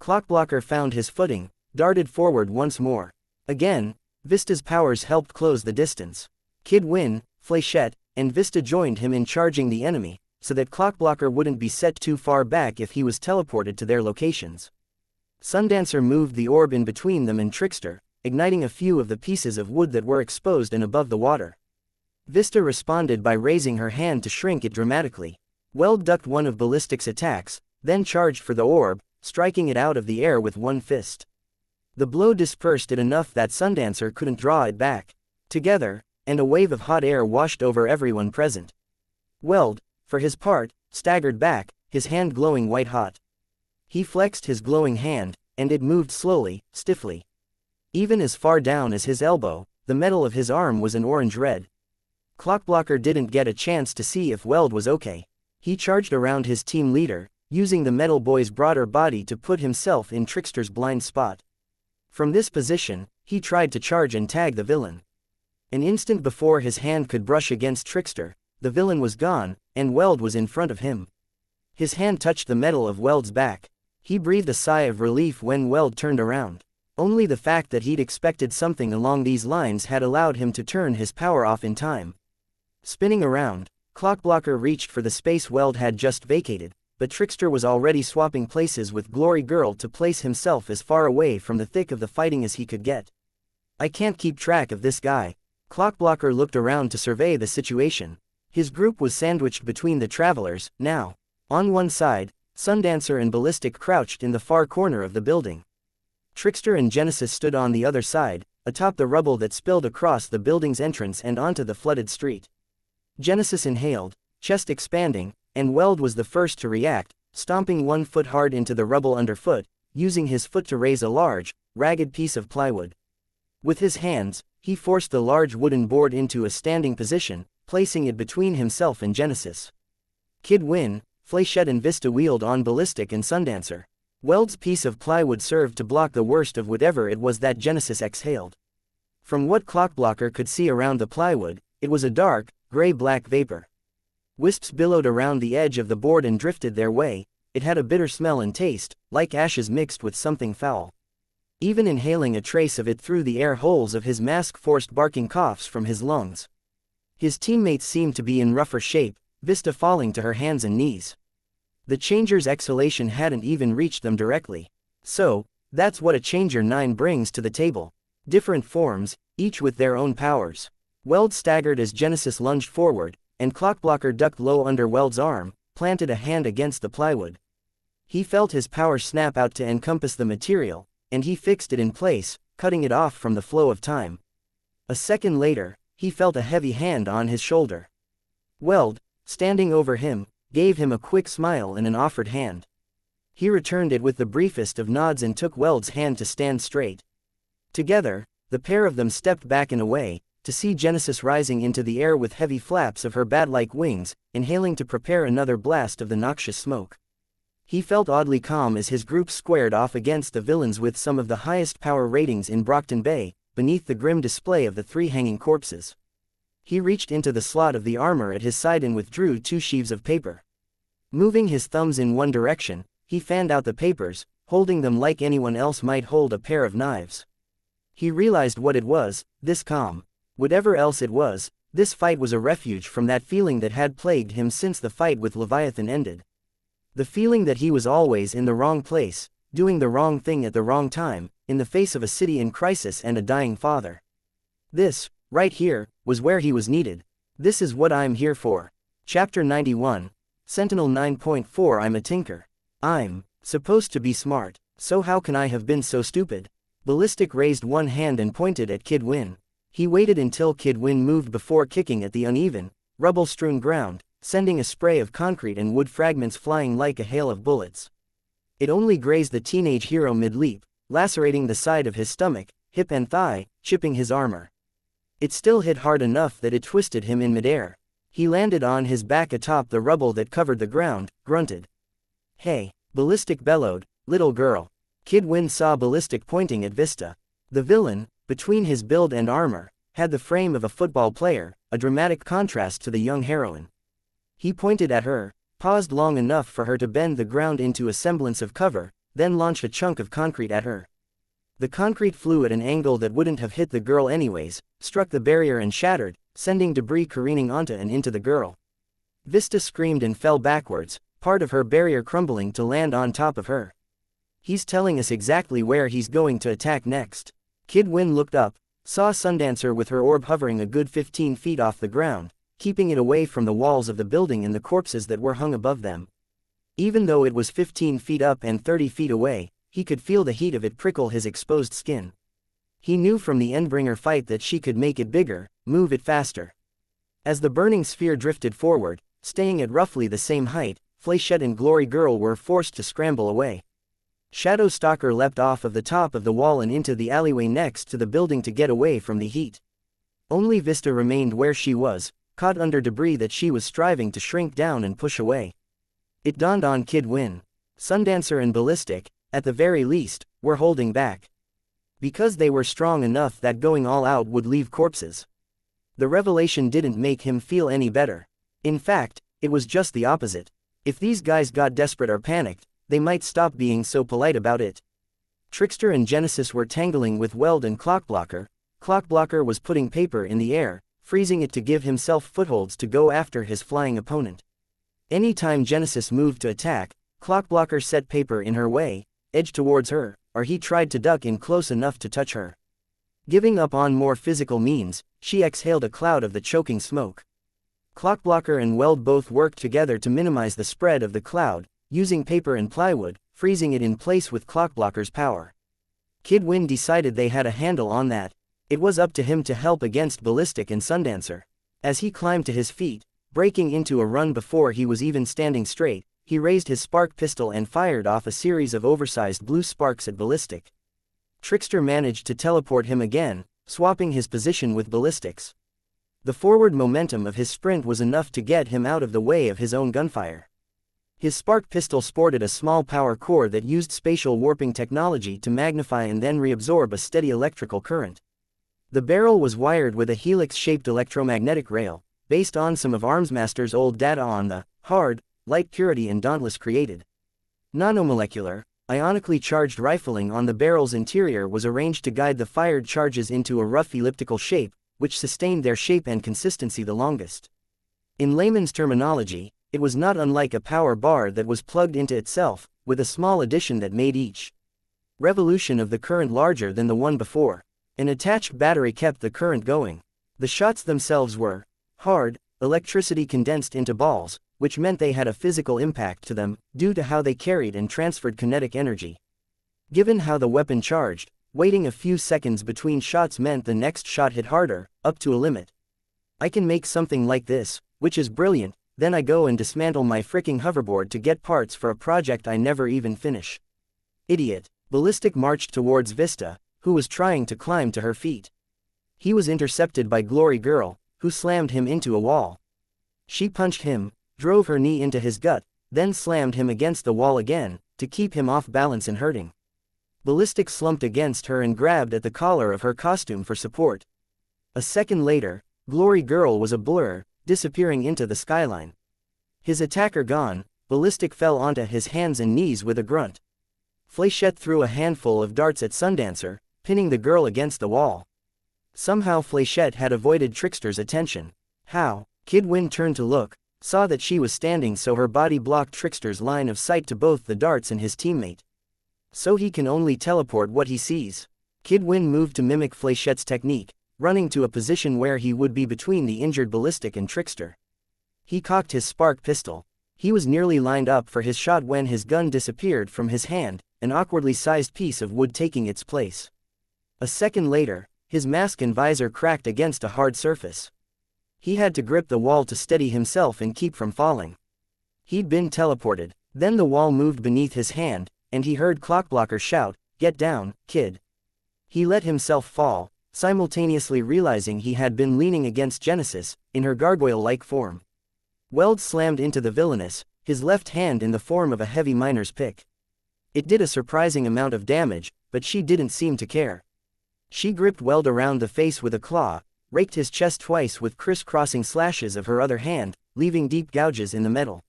Clockblocker found his footing, darted forward once more. Again, Vista's powers helped close the distance. Kid Win, Fléchette, and Vista joined him in charging the enemy, so that Clockblocker wouldn't be set too far back if he was teleported to their locations. Sundancer moved the orb in between them and Trickster, igniting a few of the pieces of wood that were exposed and above the water. Vista responded by raising her hand to shrink it dramatically. Weld ducked one of Ballistic's attacks, then charged for the orb, striking it out of the air with one fist. The blow dispersed it enough that Sundancer couldn't draw it back. Together, and a wave of hot air washed over everyone present. Weld, for his part, staggered back, his hand glowing white-hot. He flexed his glowing hand, and it moved slowly, stiffly. Even as far down as his elbow, the metal of his arm was an orange-red. Clockblocker didn't get a chance to see if Weld was okay. He charged around his team leader, using the metal boy's broader body to put himself in Trickster's blind spot. From this position, he tried to charge and tag the villain. An instant before his hand could brush against Trickster, the villain was gone, and Weld was in front of him. His hand touched the metal of Weld's back. He breathed a sigh of relief when Weld turned around. Only the fact that he'd expected something along these lines had allowed him to turn his power off in time. Spinning around, Clockblocker reached for the space Weld had just vacated, but Trickster was already swapping places with Glory Girl to place himself as far away from the thick of the fighting as he could get. I can't keep track of this guy. Clockblocker looked around to survey the situation. His group was sandwiched between the travelers, now. On one side, Sundancer and Ballistic crouched in the far corner of the building. Trickster and Genesis stood on the other side, atop the rubble that spilled across the building's entrance and onto the flooded street. Genesis inhaled, chest expanding, and Weld was the first to react, stomping one foot hard into the rubble underfoot, using his foot to raise a large, ragged piece of plywood. With his hands, he forced the large wooden board into a standing position, placing it between himself and Genesis. Kid Win, Fléchette and Vista wheeled on Ballistic and Sundancer. Weld's piece of plywood served to block the worst of whatever it was that Genesis exhaled. From what Clockblocker could see around the plywood, it was a dark, gray-black vapor. Wisps billowed around the edge of the board and drifted their way. It had a bitter smell and taste, like ashes mixed with something foul. Even inhaling a trace of it through the air holes of his mask forced barking coughs from his lungs. His teammates seemed to be in rougher shape, Vista falling to her hands and knees. The changer's exhalation hadn't even reached them directly. So, that's what a Changer 9 brings to the table. Different forms, each with their own powers. Weld staggered as Genesis lunged forward, and Clockblocker ducked low under Weld's arm, planted a hand against the plywood. He felt his power snap out to encompass the material, and he fixed it in place, cutting it off from the flow of time. A second later, he felt a heavy hand on his shoulder. Weld, standing over him, gave him a quick smile and an offered hand. He returned it with the briefest of nods and took Weld's hand to stand straight. Together, the pair of them stepped back and away, to see Genesis rising into the air with heavy flaps of her bat-like wings, inhaling to prepare another blast of the noxious smoke. He felt oddly calm as his group squared off against the villains with some of the highest power ratings in Brockton Bay, beneath the grim display of the 3 hanging corpses. He reached into the slot of the armor at his side and withdrew 2 sheaves of paper. Moving his thumbs in one direction, he fanned out the papers, holding them like anyone else might hold a pair of knives. He realized what it was, this calm. Whatever else it was, this fight was a refuge from that feeling that had plagued him since the fight with Leviathan ended. The feeling that he was always in the wrong place, doing the wrong thing at the wrong time, in the face of a city in crisis and a dying father. This, right here, was where he was needed. This is what I'm here for. Chapter 91. Sentinel 9.4 I'm a tinker. I'm supposed to be smart, so how can I have been so stupid? Ballistic raised one hand and pointed at Kid Win. He waited until Kid Win moved before kicking at the uneven, rubble-strewn ground, sending a spray of concrete and wood fragments flying like a hail of bullets. It only grazed the teenage hero mid-leap, lacerating the side of his stomach, hip and thigh, chipping his armor. It still hit hard enough that it twisted him in midair. He landed on his back atop the rubble that covered the ground, grunted. Hey, Ballistic bellowed, little girl. Kid Win saw Ballistic pointing at Vista. The villain, between his build and armor, had the frame of a football player, a dramatic contrast to the young heroine. He pointed at her, paused long enough for her to bend the ground into a semblance of cover, then launched a chunk of concrete at her. The concrete flew at an angle that wouldn't have hit the girl anyways, struck the barrier and shattered, sending debris careening onto and into the girl. Vista screamed and fell backwards, part of her barrier crumbling to land on top of her. He's telling us exactly where he's going to attack next. Kid Win looked up, saw Sundancer with her orb hovering a good 15 feet off the ground, keeping it away from the walls of the building and the corpses that were hung above them. Even though it was 15 feet up and 30 feet away, he could feel the heat of it prickle his exposed skin. He knew from the Endbringer fight that she could make it bigger, move it faster. As the burning sphere drifted forward, staying at roughly the same height, Flechette and Glory Girl were forced to scramble away. Shadow Stalker leapt off of the top of the wall and into the alleyway next to the building to get away from the heat. Only Vista remained where she was, caught under debris that she was striving to shrink down and push away. It dawned on Kid Win. Sundancer and Ballistic, at the very least, were holding back. Because they were strong enough that going all out would leave corpses. The revelation didn't make him feel any better. In fact, it was just the opposite. If these guys got desperate or panicked, they might stop being so polite about it. Trickster and Genesis were tangling with Weld and Clockblocker. Clockblocker was putting paper in the air, freezing it to give himself footholds to go after his flying opponent. Anytime Genesis moved to attack, Clockblocker set paper in her way, edged towards her, or he tried to duck in close enough to touch her. Giving up on more physical means, she exhaled a cloud of the choking smoke. Clockblocker and Weld both worked together to minimize the spread of the cloud, using paper and plywood, freezing it in place with Clockblocker's power. Kid Win decided they had a handle on that. It was up to him to help against Ballistic and Sundancer. As he climbed to his feet, breaking into a run before he was even standing straight, he raised his spark pistol and fired off a series of oversized blue sparks at Ballistic. Trickster managed to teleport him again, swapping his position with Ballistic's. The forward momentum of his sprint was enough to get him out of the way of his own gunfire. His spark pistol sported a small power core that used spatial warping technology to magnify and then reabsorb a steady electrical current. The barrel was wired with a helix-shaped electromagnetic rail, based on some of Armsmaster's old data on the hard, light purity and Dauntless created. Nanomolecular, ionically charged rifling on the barrel's interior was arranged to guide the fired charges into a rough elliptical shape, which sustained their shape and consistency the longest. In layman's terminology, it was not unlike a power bar that was plugged into itself, with a small addition that made each revolution of the current larger than the one before. An attached battery kept the current going. The shots themselves were hard, electricity condensed into balls, which meant they had a physical impact to them, due to how they carried and transferred kinetic energy. Given how the weapon charged, waiting a few seconds between shots meant the next shot hit harder, up to a limit. I can make something like this, which is brilliant, then I go and dismantle my fricking hoverboard to get parts for a project I never even finish. Idiot. Ballistic marched towards Vista, who was trying to climb to her feet. He was intercepted by Glory Girl, who slammed him into a wall. She punched him, drove her knee into his gut, then slammed him against the wall again, to keep him off balance and hurting. Ballistic slumped against her and grabbed at the collar of her costume for support. A second later, Glory Girl was a blur, disappearing into the skyline. His attacker gone, Ballistic fell onto his hands and knees with a grunt. Fléchette threw a handful of darts at Sundancer, pinning the girl against the wall. Somehow Fléchette had avoided Trickster's attention. How? Kid Win turned to look, saw that she was standing so her body blocked Trickster's line of sight to both the darts and his teammate. So he can only teleport what he sees. Kid Win moved to mimic Fléchette's technique, running to a position where he would be between the injured Ballistic and Trickster. He cocked his spark pistol. He was nearly lined up for his shot when his gun disappeared from his hand, an awkwardly sized piece of wood taking its place. A second later, his mask and visor cracked against a hard surface. He had to grip the wall to steady himself and keep from falling. He'd been teleported. Then the wall moved beneath his hand, and he heard Clockblocker shout, "Get down, kid." He let himself fall, simultaneously realizing he had been leaning against Genesis, in her gargoyle-like form. Weld slammed into the villainess, his left hand in the form of a heavy miner's pick. It did a surprising amount of damage, but she didn't seem to care. She gripped Weld around the face with a claw, raked his chest twice with criss-crossing slashes of her other hand, leaving deep gouges in the metal.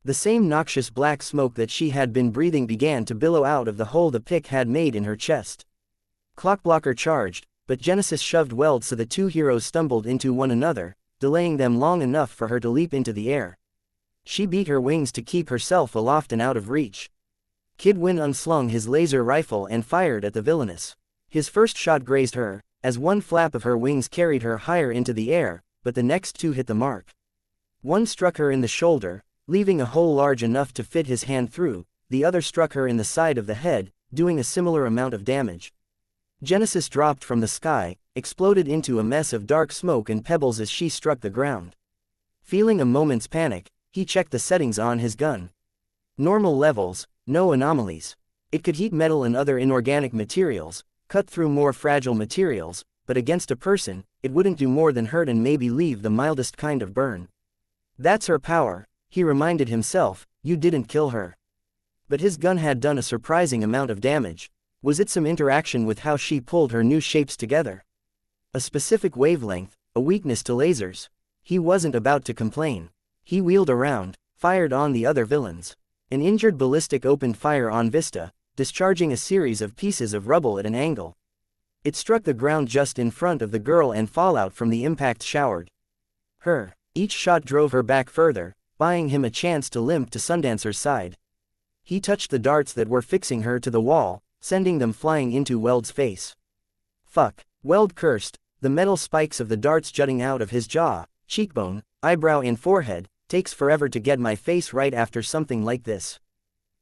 The same noxious black smoke that she had been breathing began to billow out of the hole the pick had made in her chest. Clockblocker charged, but Genesis shoved Weld so the two heroes stumbled into one another, delaying them long enough for her to leap into the air. She beat her wings to keep herself aloft and out of reach. Kid Win unslung his laser rifle and fired at the villainess. His first shot grazed her, as one flap of her wings carried her higher into the air, but the next two hit the mark. One struck her in the shoulder, leaving a hole large enough to fit his hand through, the other struck her in the side of the head, doing a similar amount of damage. Genesis dropped from the sky, exploded into a mess of dark smoke and pebbles as she struck the ground. Feeling a moment's panic, he checked the settings on his gun. Normal levels, no anomalies. It could heat metal and other inorganic materials, cut through more fragile materials, but against a person, it wouldn't do more than hurt and maybe leave the mildest kind of burn. That's her power, he reminded himself, you didn't kill her. But his gun had done a surprising amount of damage. Was it some interaction with how she pulled her new shapes together? A specific wavelength, a weakness to lasers? He wasn't about to complain. He wheeled around, fired on the other villains. An injured Ballistic opened fire on Vista, discharging a series of pieces of rubble at an angle. It struck the ground just in front of the girl and fallout from the impact showered her. Each shot drove her back further, buying him a chance to limp to Sundancer's side. He touched the darts that were fixing her to the wall, sending them flying into Weld's face. Fuck, Weld cursed, the metal spikes of the darts jutting out of his jaw, cheekbone, eyebrow and forehead. Takes forever to get my face right after something like this.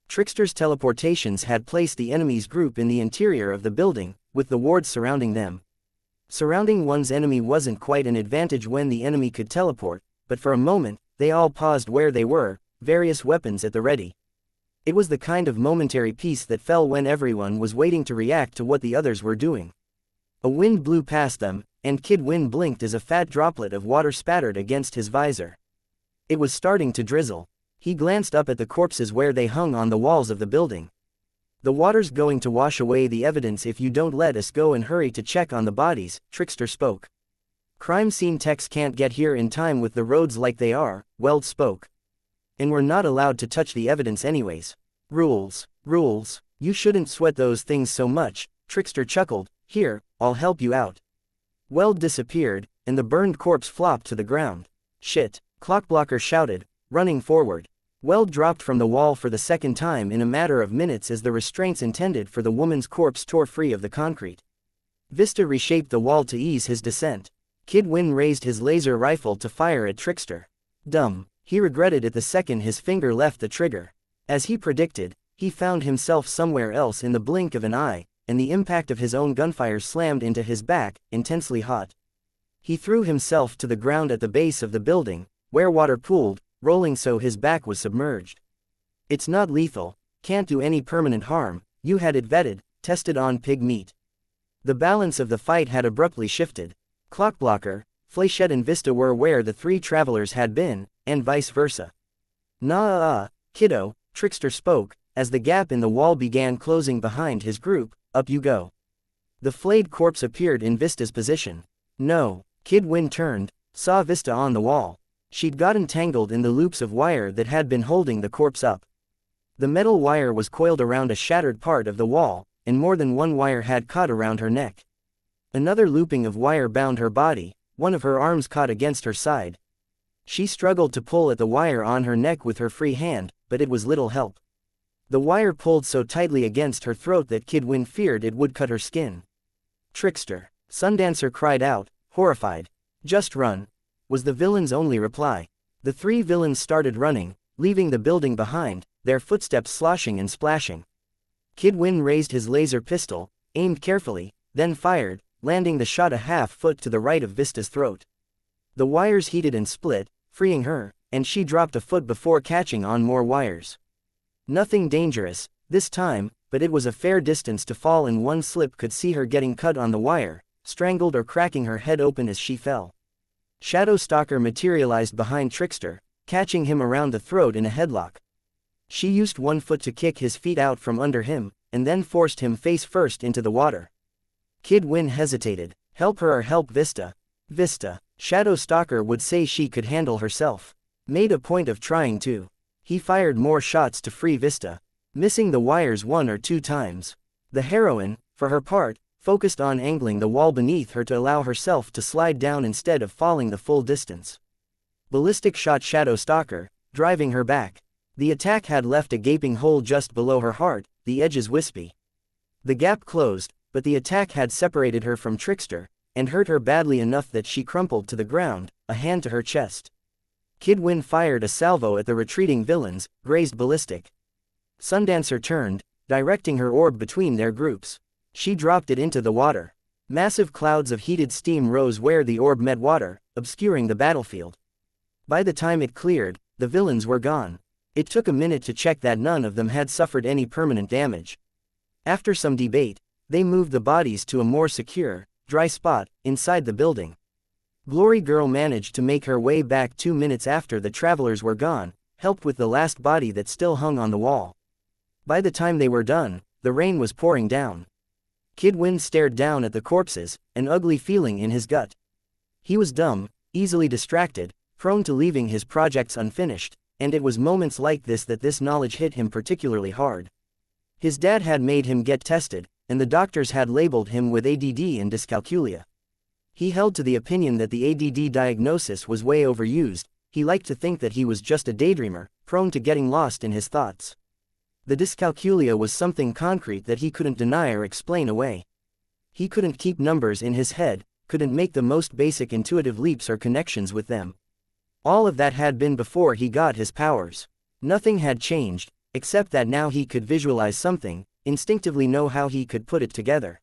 Trickster's teleportations had placed the enemy's group in the interior of the building, with the wards surrounding them. Surrounding one's enemy wasn't quite an advantage when the enemy could teleport, but for a moment, they all paused where they were, various weapons at the ready. It was the kind of momentary peace that fell when everyone was waiting to react to what the others were doing. A wind blew past them, and Kid Win blinked as a fat droplet of water spattered against his visor. It was starting to drizzle. He glanced up at the corpses where they hung on the walls of the building. The water's going to wash away the evidence if you don't let us go and hurry to check on the bodies, Trickster spoke. Crime scene techs can't get here in time with the roads like they are, Weld spoke. And we're not allowed to touch the evidence anyways. Rules. You shouldn't sweat those things so much, Trickster chuckled. Here, I'll help you out. Weld disappeared, and the burned corpse flopped to the ground. Shit. Clockblocker shouted, running forward. Weld dropped from the wall for the second time in a matter of minutes as the restraints intended for the woman's corpse tore free of the concrete. Vista reshaped the wall to ease his descent. Kid Win raised his laser rifle to fire at Trickster. Dumb, he regretted it the second his finger left the trigger. As he predicted, he found himself somewhere else in the blink of an eye, and the impact of his own gunfire slammed into his back, intensely hot. He threw himself to the ground at the base of the building, where water pooled, rolling so his back was submerged. It's not lethal, can't do any permanent harm, you had it vetted, tested on pig meat. The balance of the fight had abruptly shifted. Clockblocker, Flechette and Vista were where the three travelers had been, and vice versa. Nah, kiddo, Trickster spoke, as the gap in the wall began closing behind his group, up you go. The flayed corpse appeared in Vista's position. No, Kid Win turned, saw Vista on the wall. She'd gotten tangled in the loops of wire that had been holding the corpse up. The metal wire was coiled around a shattered part of the wall, and more than one wire had caught around her neck. Another looping of wire bound her body, one of her arms caught against her side. She struggled to pull at the wire on her neck with her free hand, but it was little help. The wire pulled so tightly against her throat that Kid Win feared it would cut her skin. Trickster, Sundancer cried out, horrified. Just run, was the villain's only reply. The three villains started running, leaving the building behind, their footsteps sloshing and splashing. Kid Win raised his laser pistol, aimed carefully, then fired, landing the shot a half-foot to the right of Vista's throat. The wires heated and split, freeing her, and she dropped a foot before catching on more wires. Nothing dangerous, this time, but it was a fair distance to fall, and one slip could see her getting cut on the wire, strangled or cracking her head open as she fell. Shadow Stalker materialized behind Trickster, catching him around the throat in a headlock. She used one foot to kick his feet out from under him, and then forced him face first into the water. Kid Win hesitated. Help her or help Vista? Vista, Shadow Stalker would say she could handle herself. Made a point of trying to. He fired more shots to free Vista, missing the wires 1 or 2 times. The heroine, for her part, focused on angling the wall beneath her to allow herself to slide down instead of falling the full distance. Ballistic shot Shadow Stalker, driving her back. The attack had left a gaping hole just below her heart, the edges wispy. The gap closed, but the attack had separated her from Trickster, and hurt her badly enough that she crumpled to the ground, a hand to her chest. Kid Win fired a salvo at the retreating villains, grazed ballistic. Sundancer turned, directing her orb between their groups. She dropped it into the water. Massive clouds of heated steam rose where the orb met water, obscuring the battlefield. By the time it cleared, the villains were gone. It took a minute to check that none of them had suffered any permanent damage. After some debate, they moved the bodies to a more secure, dry spot, inside the building. Glory Girl managed to make her way back 2 minutes after the travelers were gone, helped with the last body that still hung on the wall. By the time they were done, the rain was pouring down. Kid Win stared down at the corpses, an ugly feeling in his gut. He was dumb, easily distracted, prone to leaving his projects unfinished, and it was moments like this that this knowledge hit him particularly hard. His dad had made him get tested, and the doctors had labeled him with ADD and dyscalculia. He held to the opinion that the ADD diagnosis was way overused. He liked to think that he was just a daydreamer, prone to getting lost in his thoughts. The dyscalculia was something concrete that he couldn't deny or explain away. He couldn't keep numbers in his head, couldn't make the most basic intuitive leaps or connections with them. All of that had been before he got his powers. Nothing had changed, except that now he could visualize something, instinctively know how he could put it together.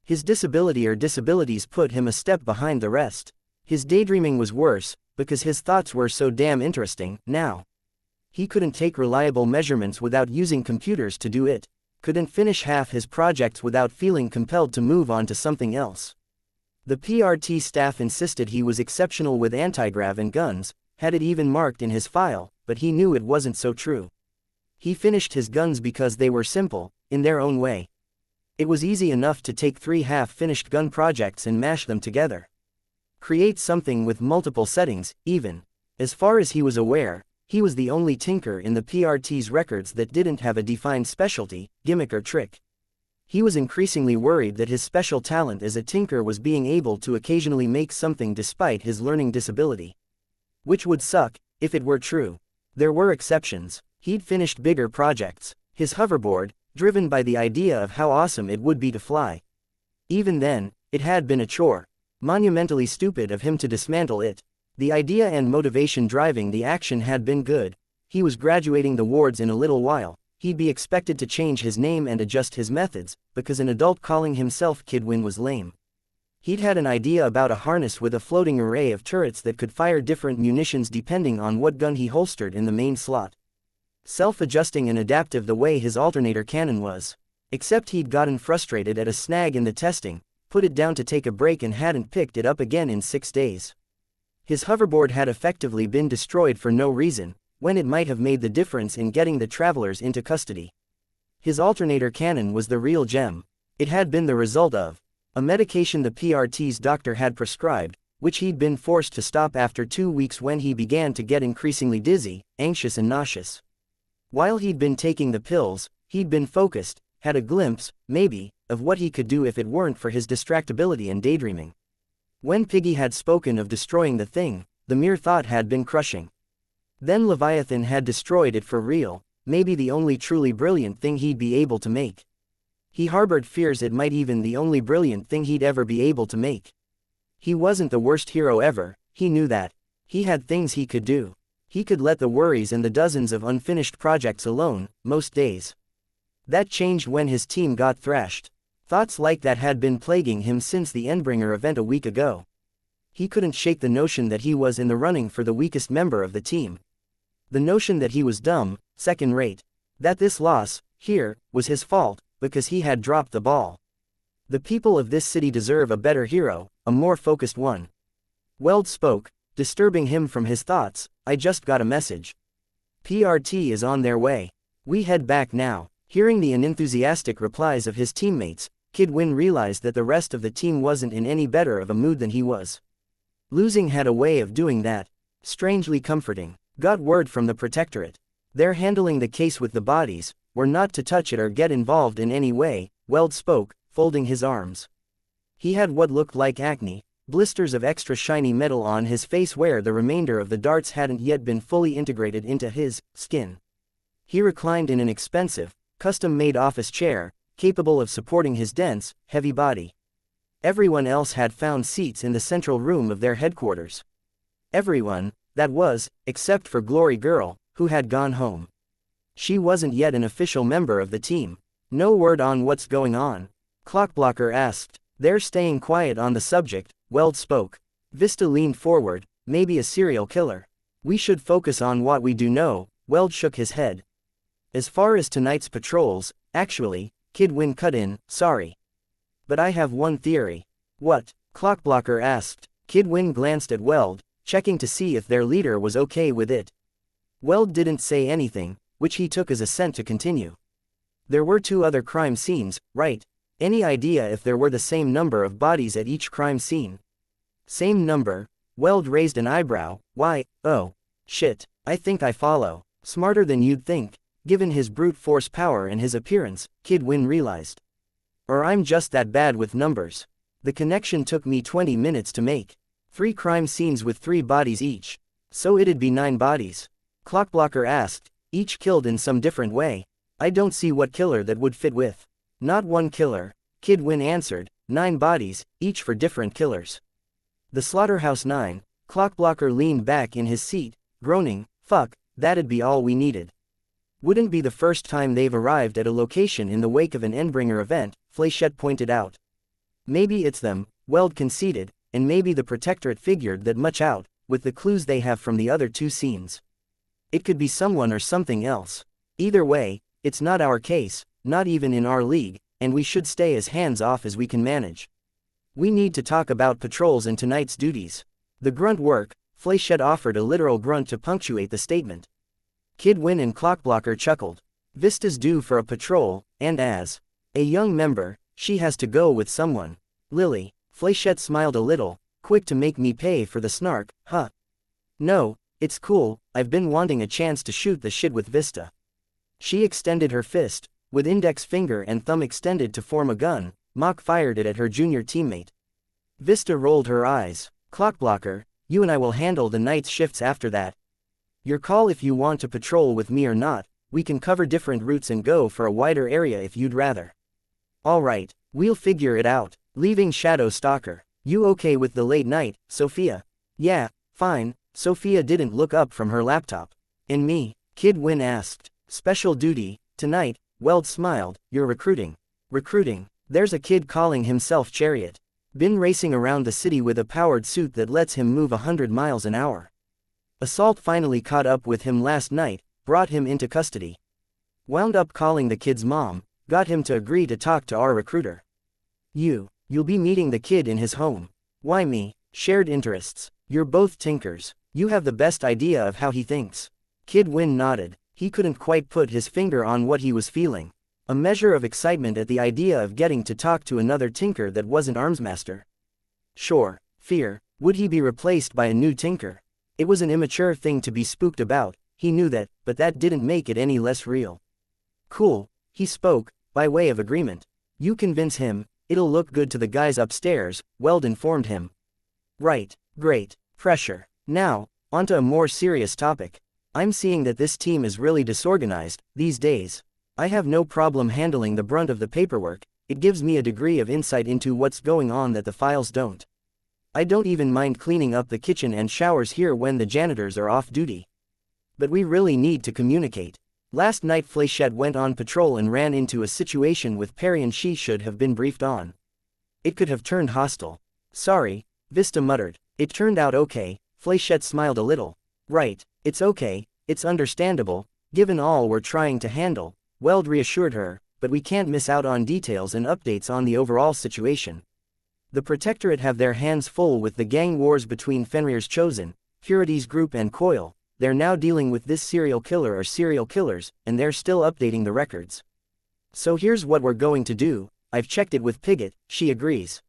His disability or disabilities put him a step behind the rest. His daydreaming was worse, because his thoughts were so damn interesting, now. He couldn't take reliable measurements without using computers to do it, couldn't finish half his projects without feeling compelled to move on to something else. The PRT staff insisted he was exceptional with antigrav and guns, had it even marked in his file, but he knew it wasn't so true. He finished his guns because they were simple, in their own way. It was easy enough to take 3 half-finished gun projects and mash them together. Create something with multiple settings, even. As far as he was aware, he was the only tinker in the PRT's records that didn't have a defined specialty, gimmick or trick. He was increasingly worried that his special talent as a tinker was being able to occasionally make something despite his learning disability. Which would suck, if it were true. There were exceptions. He'd finished bigger projects. His hoverboard, driven by the idea of how awesome it would be to fly. Even then, it had been a chore. Monumentally stupid of him to dismantle it. The idea and motivation driving the action had been good. He was graduating the wards in a little while. He'd be expected to change his name and adjust his methods, because an adult calling himself Kidwin was lame. He'd had an idea about a harness with a floating array of turrets that could fire different munitions depending on what gun he holstered in the main slot. Self-adjusting and adaptive the way his alternator cannon was. Except he'd gotten frustrated at a snag in the testing, put it down to take a break and hadn't picked it up again in 6 days. His hoverboard had effectively been destroyed for no reason, when it might have made the difference in getting the travelers into custody. His alternator cannon was the real gem. It had been the result of a medication the PRT's doctor had prescribed, which he'd been forced to stop after 2 weeks when he began to get increasingly dizzy, anxious and nauseous. While he'd been taking the pills, he'd been focused, had a glimpse, maybe, of what he could do if it weren't for his distractibility and daydreaming. When Piggy had spoken of destroying the thing, the mere thought had been crushing. Then Leviathan had destroyed it for real, maybe the only truly brilliant thing he'd be able to make. He harbored fears it might even the only brilliant thing he'd ever be able to make. He wasn't the worst hero ever, he knew that. He had things he could do. He could let the worries and the dozens of unfinished projects alone, most days. That changed when his team got thrashed. Thoughts like that had been plaguing him since the Endbringer event a week ago. He couldn't shake the notion that he was in the running for the weakest member of the team. The notion that he was dumb, second-rate. That this loss, here, was his fault, because he had dropped the ball. The people of this city deserve a better hero, a more focused one. Weld spoke, disturbing him from his thoughts. I just got a message. PRT is on their way. We head back now. Hearing the unenthusiastic replies of his teammates, Kidwin realized that the rest of the team wasn't in any better of a mood than he was. Losing had a way of doing that. Strangely comforting. Got word from the Protectorate. They're handling the case with the bodies. We're not to touch it or get involved in any way, Weld spoke, folding his arms. He had what looked like acne, blisters of extra shiny metal on his face where the remainder of the darts hadn't yet been fully integrated into his skin. He reclined in an expensive, custom-made office chair, capable of supporting his dense, heavy body. Everyone else had found seats in the central room of their headquarters. Everyone, that was, except for Glory Girl, who had gone home. She wasn't yet an official member of the team. No word on what's going on? Clockblocker asked. They're staying quiet on the subject, Weld spoke. Vista leaned forward. Maybe a serial killer. We should focus on what we do know, Weld shook his head. As far as tonight's patrols, actually, Kidwin cut in, sorry. But I have one theory. What? Clockblocker asked. Kidwin glanced at Weld, checking to see if their leader was okay with it. Weld didn't say anything, which he took as assent to continue. There were 2 other crime scenes, right? Any idea if there were the same number of bodies at each crime scene? Same number? Weld raised an eyebrow. Why, oh. Shit, I think I follow. Smarter than you'd think, given his brute force power and his appearance, Kidwin realized. Or I'm just that bad with numbers. The connection took me 20 minutes to make. 3 crime scenes with 3 bodies each. So it'd be 9 bodies. Clockblocker asked, each killed in some different way. I don't see what killer that would fit with. Not one killer, Kidwin answered, 9 bodies, each for different killers. The Slaughterhouse 9, Clockblocker leaned back in his seat, groaning, fuck, that'd be all we needed. Wouldn't be the first time they've arrived at a location in the wake of an Endbringer event, Fléchette pointed out. Maybe it's them, Weld conceded, and maybe the Protectorate figured that much out, with the clues they have from the other 2 scenes. It could be someone or something else. Either way, it's not our case, not even in our league, and we should stay as hands-off as we can manage. We need to talk about patrols and tonight's duties. The grunt work, Fléchette offered a literal grunt to punctuate the statement. Kidwin and Clockblocker chuckled. Vista's due for a patrol, and as a young member, she has to go with someone. Lily, Fléchette smiled a little, quick to make me pay for the snark, huh? No, it's cool, I've been wanting a chance to shoot the shit with Vista. She extended her fist, with index finger and thumb extended to form a gun, mock fired it at her junior teammate. Vista rolled her eyes. Clockblocker, You and I will handle the night's shifts after that. Your call if you want to patrol with me or not. We can cover different routes and go for a wider area if you'd rather. Alright, we'll figure it out. Leaving Shadow Stalker. You okay with the late night, Sophia? Yeah, fine. Sophia didn't look up from her laptop. And me? Kid Win asked. Special duty, tonight. Weld smiled. You're recruiting. Recruiting. There's a kid calling himself Chariot. Been racing around the city with a powered suit that lets him move 100 miles an hour. Assault finally caught up with him last night, brought him into custody. Wound up calling the kid's mom, got him to agree to talk to our recruiter. You'll be meeting the kid in his home. Why me? Shared interests. You're both tinkers. You have the best idea of how he thinks. Kid Win nodded. He couldn't quite put his finger on what he was feeling. A measure of excitement at the idea of getting to talk to another tinker that wasn't Armsmaster. Sure. Fear. Would he be replaced by a new tinker? It was an immature thing to be spooked about, he knew that, but that didn't make it any less real. Cool, he spoke, by way of agreement. You convince him, it'll look good to the guys upstairs, Weld informed him. Right, great, pressure. Now, onto a more serious topic. I'm seeing that this team is really disorganized, these days. I have no problem handling the brunt of the paperwork, it gives me a degree of insight into what's going on that the files don't. I don't even mind cleaning up the kitchen and showers here when the janitors are off duty. But we really need to communicate. Last night Fléchette went on patrol and ran into a situation with Perry and she should have been briefed on. It could have turned hostile. Sorry, Vista muttered. It turned out okay, Fléchette smiled a little. Right, it's okay, it's understandable, given all we're trying to handle, Weld reassured her, but we can't miss out on details and updates on the overall situation. The Protectorate have their hands full with the gang wars between Fenrir's Chosen, Purity's group and Coil. They're now dealing with this serial killer or serial killers, and they're still updating the records. So here's what we're going to do, I've checked it with Pigott, she agrees.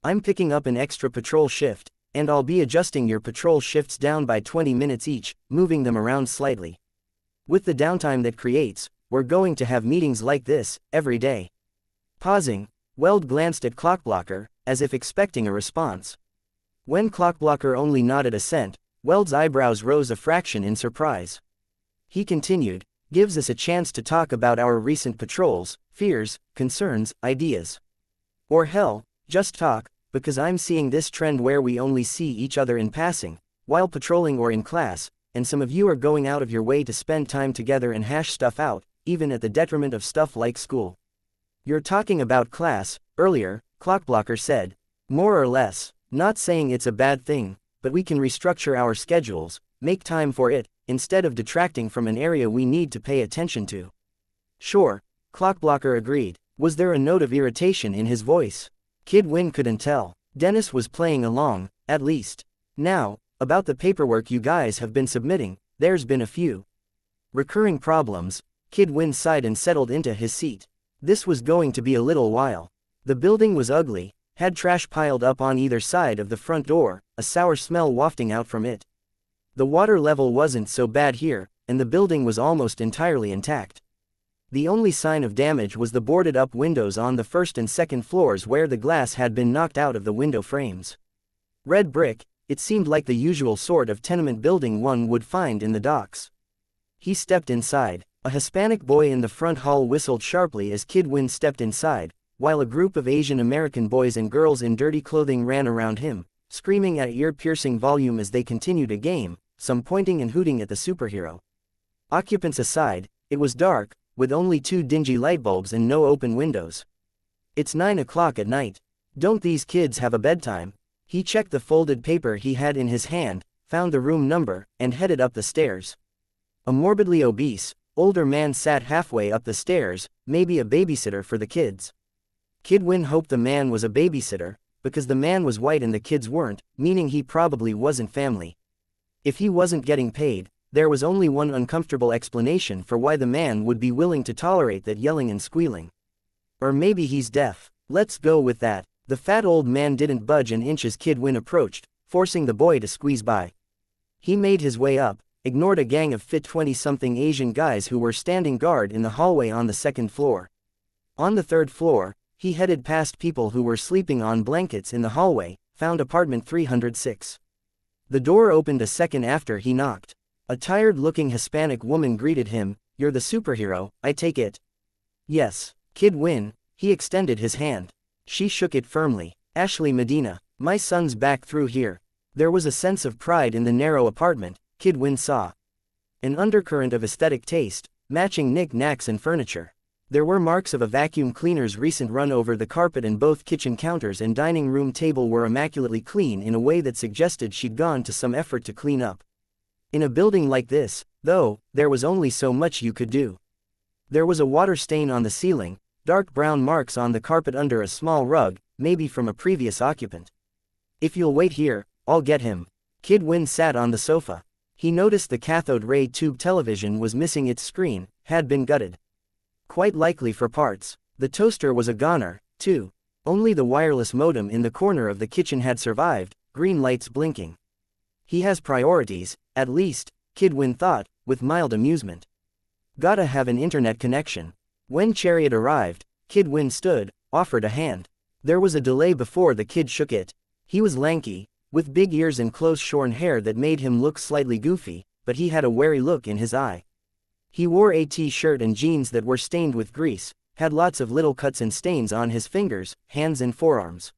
I'm picking up an extra patrol shift, and I'll be adjusting your patrol shifts down by 20 minutes each, moving them around slightly. With the downtime that creates, we're going to have meetings like this, every day. Pausing, Weld glanced at Clockblocker, as if expecting a response. When Clockblocker only nodded assent, Weld's eyebrows rose a fraction in surprise. He continued, gives us a chance to talk about our recent patrols, fears, concerns, ideas. Or hell, just talk, because I'm seeing this trend where we only see each other in passing, while patrolling or in class, and some of you are going out of your way to spend time together and hash stuff out, even at the detriment of stuff like school. You're talking about class, earlier, Clockblocker said. More or less, not saying it's a bad thing, but we can restructure our schedules, make time for it, instead of detracting from an area we need to pay attention to. Sure, Clockblocker agreed. Was there a note of irritation in his voice? Kid Win couldn't tell. Dennis was playing along, at least. Now, about the paperwork you guys have been submitting, there's been a few recurring problems. Kid Win sighed and settled into his seat. This was going to be a little while. The building was ugly, had trash piled up on either side of the front door, a sour smell wafting out from it. The water level wasn't so bad here, and the building was almost entirely intact. The only sign of damage was the boarded-up windows on the first and second floors where the glass had been knocked out of the window frames. Red brick, it seemed like the usual sort of tenement building one would find in the docks. He stepped inside. A Hispanic boy in the front hall whistled sharply as Kid Win stepped inside, while a group of Asian American boys and girls in dirty clothing ran around him, screaming at ear-piercing volume as they continued a game, some pointing and hooting at the superhero. Occupants aside, it was dark, with only 2 dingy light bulbs and no open windows. It's 9 o'clock at night. Don't these kids have a bedtime? He checked the folded paper he had in his hand, found the room number, and headed up the stairs. A morbidly obese, older man sat halfway up the stairs, maybe a babysitter for the kids. Kid Win hoped the man was a babysitter, because the man was white and the kids weren't, meaning he probably wasn't family. If he wasn't getting paid, there was only one uncomfortable explanation for why the man would be willing to tolerate that yelling and squealing. Or maybe he's deaf. Let's go with that. The fat old man didn't budge an inch as Kid Win approached, forcing the boy to squeeze by. He made his way up, ignored a gang of fit 20-something Asian guys who were standing guard in the hallway on the second floor. On the third floor, he headed past people who were sleeping on blankets in the hallway, found apartment 306. The door opened a second after he knocked. A tired-looking Hispanic woman greeted him. "You're the superhero, I take it." "Yes, Kid Win." He extended his hand. She shook it firmly. "Ashley Medina, my son's back through here." There was a sense of pride in the narrow apartment. Kid Win saw an undercurrent of aesthetic taste, matching knick-knacks and furniture. There were marks of a vacuum cleaner's recent run over the carpet, and both kitchen counters and dining room table were immaculately clean in a way that suggested she'd gone to some effort to clean up. In a building like this, though, there was only so much you could do. There was a water stain on the ceiling, dark brown marks on the carpet under a small rug, maybe from a previous occupant. "If you'll wait here, I'll get him." Kid Win sat on the sofa. He noticed the cathode ray tube television was missing its screen, had been gutted. Quite likely for parts. The toaster was a goner, too. Only the wireless modem in the corner of the kitchen had survived, green lights blinking. He has priorities, at least, Kid Win thought, with mild amusement. Gotta have an internet connection. When Chariot arrived, Kid Win stood, offered a hand. There was a delay before the kid shook it. He was lanky, with big ears and close-shorn hair that made him look slightly goofy, but he had a wary look in his eye. He wore a t-shirt and jeans that were stained with grease, had lots of little cuts and stains on his fingers, hands and forearms.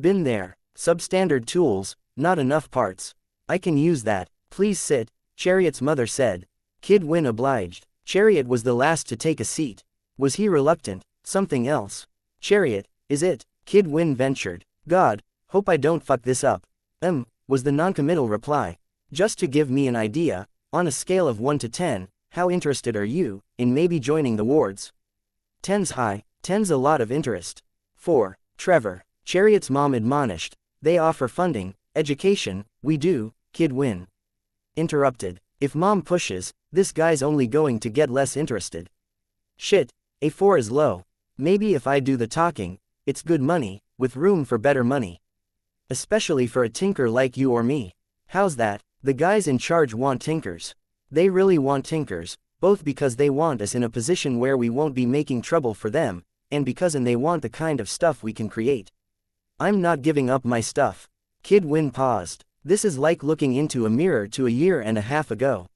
"Been there. Substandard tools, not enough parts." "I can use that, please sit," Chariot's mother said. Kid Win obliged. Chariot was the last to take a seat. Was he reluctant? Something else. "Chariot, is it?" Kid Win ventured. "God, hope I don't fuck this up." Was the noncommittal reply. "Just to give me an idea, on a scale of 1 to 10, how interested are you in maybe joining the wards?" "10's high, 10's a lot of interest." 4. Trevor, Chariot's mom admonished. "They offer funding, education." "We do," Kid Win interrupted. "If mom pushes, this guy's only going to get less interested." "Shit, a 4 is low. Maybe if I do the talking, it's good money, with room for better money. Especially for a tinker like you or me." "How's that?" "The guys in charge want tinkers. They really want tinkers, both because they want us in a position where we won't be making trouble for them, and because they want the kind of stuff we can create." "I'm not giving up my stuff." Kid Win paused. "This is like looking into a mirror to a year and a half ago.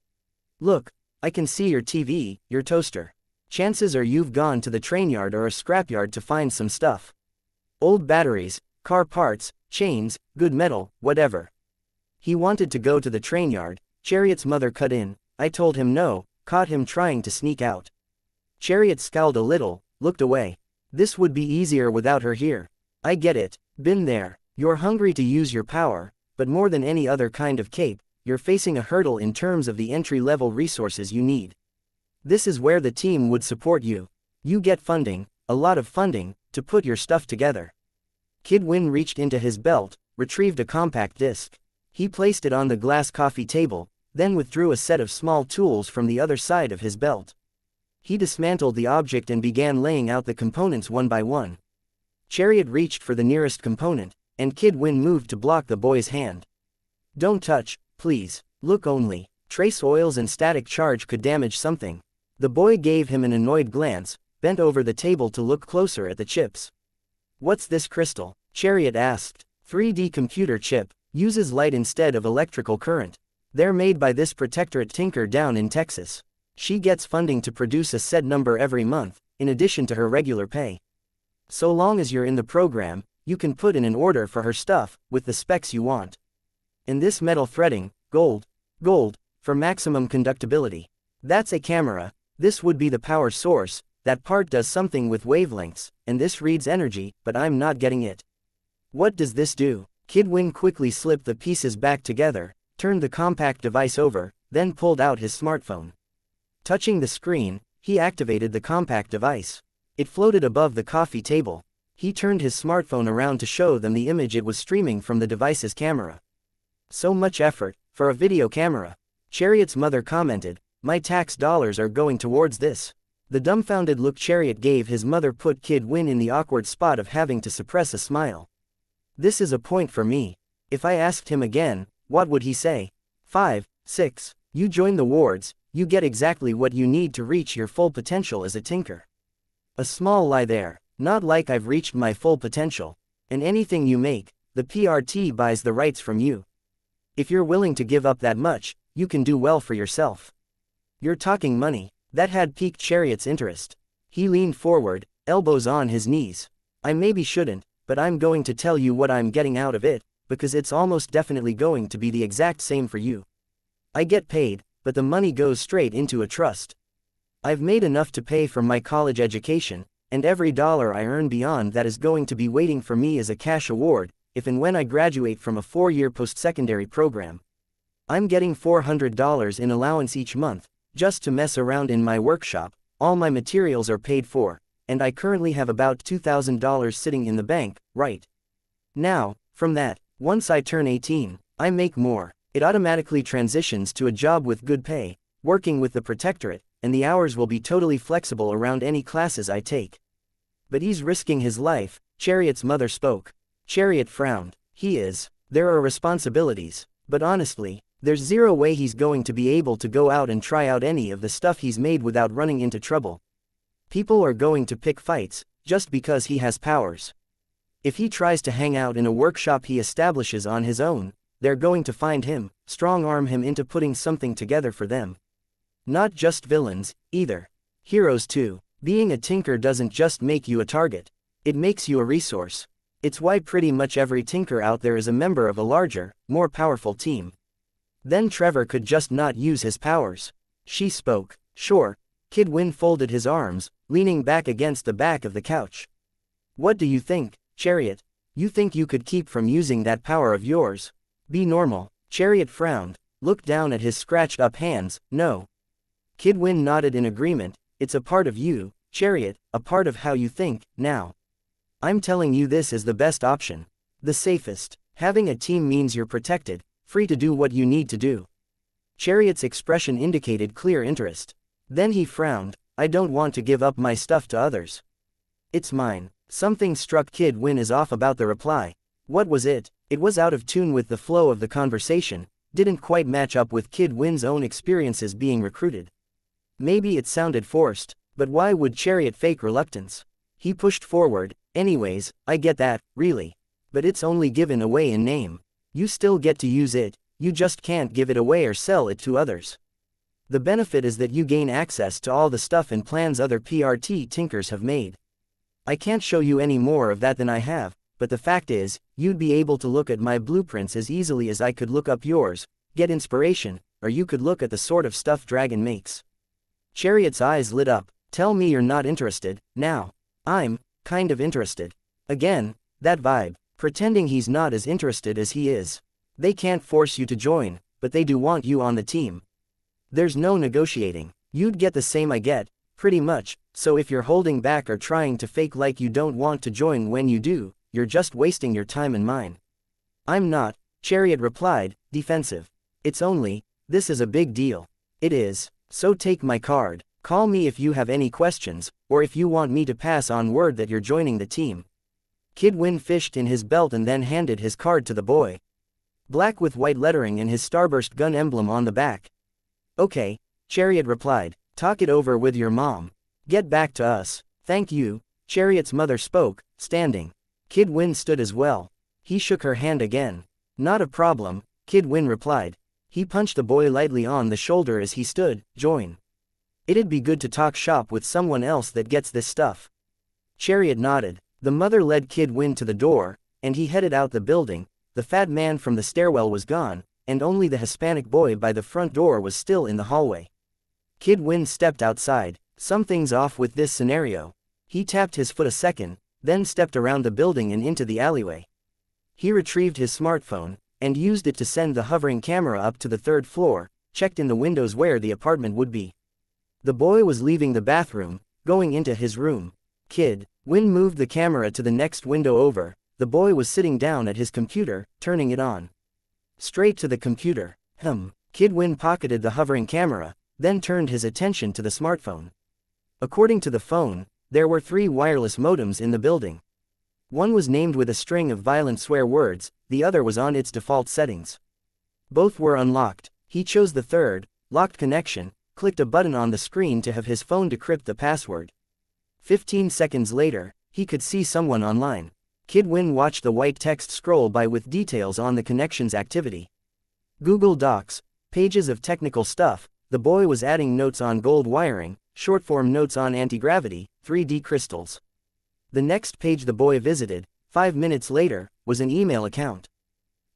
Look, I can see your TV, your toaster. Chances are you've gone to the train yard or a scrapyard to find some stuff. Old batteries, car parts, chains, good metal, whatever." He wanted to go to the train yard. Chariot's mother cut in. "I told him no," caught him trying to sneak out. Chariot scowled a little, looked away. "This would be easier without her here." "I get it. Been there. You're hungry to use your power, but more than any other kind of cape, you're facing a hurdle in terms of the entry-level resources you need. This is where the team would support you. You get funding, a lot of funding, to put your stuff together." Kid Win reached into his belt, retrieved a compact disc. He placed it on the glass coffee table, then withdrew a set of small tools from the other side of his belt. He dismantled the object and began laying out the components one by one. Chariot reached for the nearest component, and Kid Win moved to block the boy's hand. "Don't touch, please. Look only. Trace oils and static charge could damage something." The boy gave him an annoyed glance, bent over the table to look closer at the chips. "What's this crystal?" Chariot asked. 3D computer chip, uses light instead of electrical current. They're made by this protectorate tinker down in Texas. She gets funding to produce a set number every month, in addition to her regular pay. So long as you're in the program, you can put in an order for her stuff, with the specs you want. And this metal threading, gold, for maximum conductibility. That's a camera. This would be the power source. That part does something with wavelengths, and this reads energy, but I'm not getting it. What does this do? Kid Win quickly slipped the pieces back together, turned the compact device over, then pulled out his smartphone. Touching the screen, he activated the compact device. It floated above the coffee table. He turned his smartphone around to show them the image it was streaming from the device's camera. "So much effort, for a video camera." Chariot's mother commented. "My tax dollars are going towards this." The dumbfounded look Chariot gave his mother put Kid Win in the awkward spot of having to suppress a smile. "This is a point for me. If I asked him again, what would he say? 5, 6. You join the wards, you get exactly what you need to reach your full potential as a tinker." A small lie there. "Not like I've reached my full potential. And anything you make, the PRT buys the rights from you." If you're willing to give up that much, you can do well for yourself. You're talking money. That had piqued Chariot's interest. He leaned forward, elbows on his knees. I maybe shouldn't, but I'm going to tell you what I'm getting out of it, because it's almost definitely going to be the exact same for you. I get paid, but the money goes straight into a trust. I've made enough to pay for my college education, and every dollar I earn beyond that is going to be waiting for me as a cash award, if and when I graduate from a 4-year post-secondary program. I'm getting $400 in allowance each month, just to mess around in my workshop. All my materials are paid for, and I currently have about $2,000 sitting in the bank, right? Now, from that, once I turn 18, I make more. It automatically transitions to a job with good pay, working with the Protectorate, and the hours will be totally flexible around any classes I take. But he's risking his life, Chariot's mother spoke. Chariot frowned. He is. There are responsibilities, but honestly, there's zero way he's going to be able to go out and try out any of the stuff he's made without running into trouble. People are going to pick fights, just because he has powers. If he tries to hang out in a workshop he establishes on his own, they're going to find him, strong-arm him into putting something together for them. Not just villains, either. Heroes too. Being a tinker doesn't just make you a target. It makes you a resource. It's why pretty much every tinker out there is a member of a larger, more powerful team. Then Trevor could just not use his powers. She spoke. Sure. Kid Win folded his arms, leaning back against the back of the couch. What do you think, Chariot? You think you could keep from using that power of yours? Be normal. Chariot frowned, looked down at his scratched-up hands. No. Kid Win nodded in agreement. It's a part of you, Chariot, a part of how you think, now. I'm telling you this is the best option. The safest. Having a team means you're protected, free to do what you need to do. Chariot's expression indicated clear interest. Then he frowned. I don't want to give up my stuff to others. It's mine. Something struck Kid Win as off about the reply. What was it? It was out of tune with the flow of the conversation, didn't quite match up with Kid Win's own experiences being recruited. Maybe it sounded forced, but why would Chariot fake reluctance? He pushed forward. Anyways, I get that, really. But it's only given away in name. You still get to use it, you just can't give it away or sell it to others. The benefit is that you gain access to all the stuff and plans other PRT tinkers have made. I can't show you any more of that than I have, but the fact is, you'd be able to look at my blueprints as easily as I could look up yours, get inspiration, or you could look at the sort of stuff Dragon makes. Chariot's eyes lit up. Tell me you're not interested, now. I'm kind of interested. Again, that vibe. Pretending he's not as interested as he is. They can't force you to join, but they do want you on the team. There's no negotiating. You'd get the same I get, pretty much, so if you're holding back or trying to fake like you don't want to join when you do, you're just wasting your time and mine. I'm not, Chariot replied, defensive. It's only, this is a big deal. It is, so take my card. Call me if you have any questions, or if you want me to pass on word that you're joining the team. Kid Win fished in his belt and then handed his card to the boy. Black with white lettering and his starburst gun emblem on the back. Okay, Chariot replied. Talk it over with your mom. Get back to us. Thank you, Chariot's mother spoke, standing. Kid Win stood as well. He shook her hand again. Not a problem, Kid Win replied. He punched the boy lightly on the shoulder as he stood. Join. It'd be good to talk shop with someone else that gets this stuff. Chariot nodded. The mother led Kid Win to the door, and he headed out the building. The fat man from the stairwell was gone, and only the Hispanic boy by the front door was still in the hallway. Kid Win stepped outside. Something's off with this scenario. He tapped his foot a second, then stepped around the building and into the alleyway. He retrieved his smartphone, and used it to send the hovering camera up to the 3rd floor, checked in the windows where the apartment would be. The boy was leaving the bathroom, going into his room. Kid Win moved the camera to the next window over. The boy was sitting down at his computer, turning it on. Straight to the computer. Kid Win pocketed the hovering camera, then turned his attention to the smartphone. According to the phone, there were 3 wireless modems in the building. One was named with a string of violent swear words, the other was on its default settings. Both were unlocked. He chose the third, locked connection, clicked a button on the screen to have his phone decrypt the password. 15 seconds later, he could see someone online. Kid Win watched the white text scroll by with details on the connection's activity. Google Docs, pages of technical stuff. The boy was adding notes on gold wiring, short-form notes on anti-gravity, 3D crystals. The next page the boy visited, 5 minutes later, was an email account.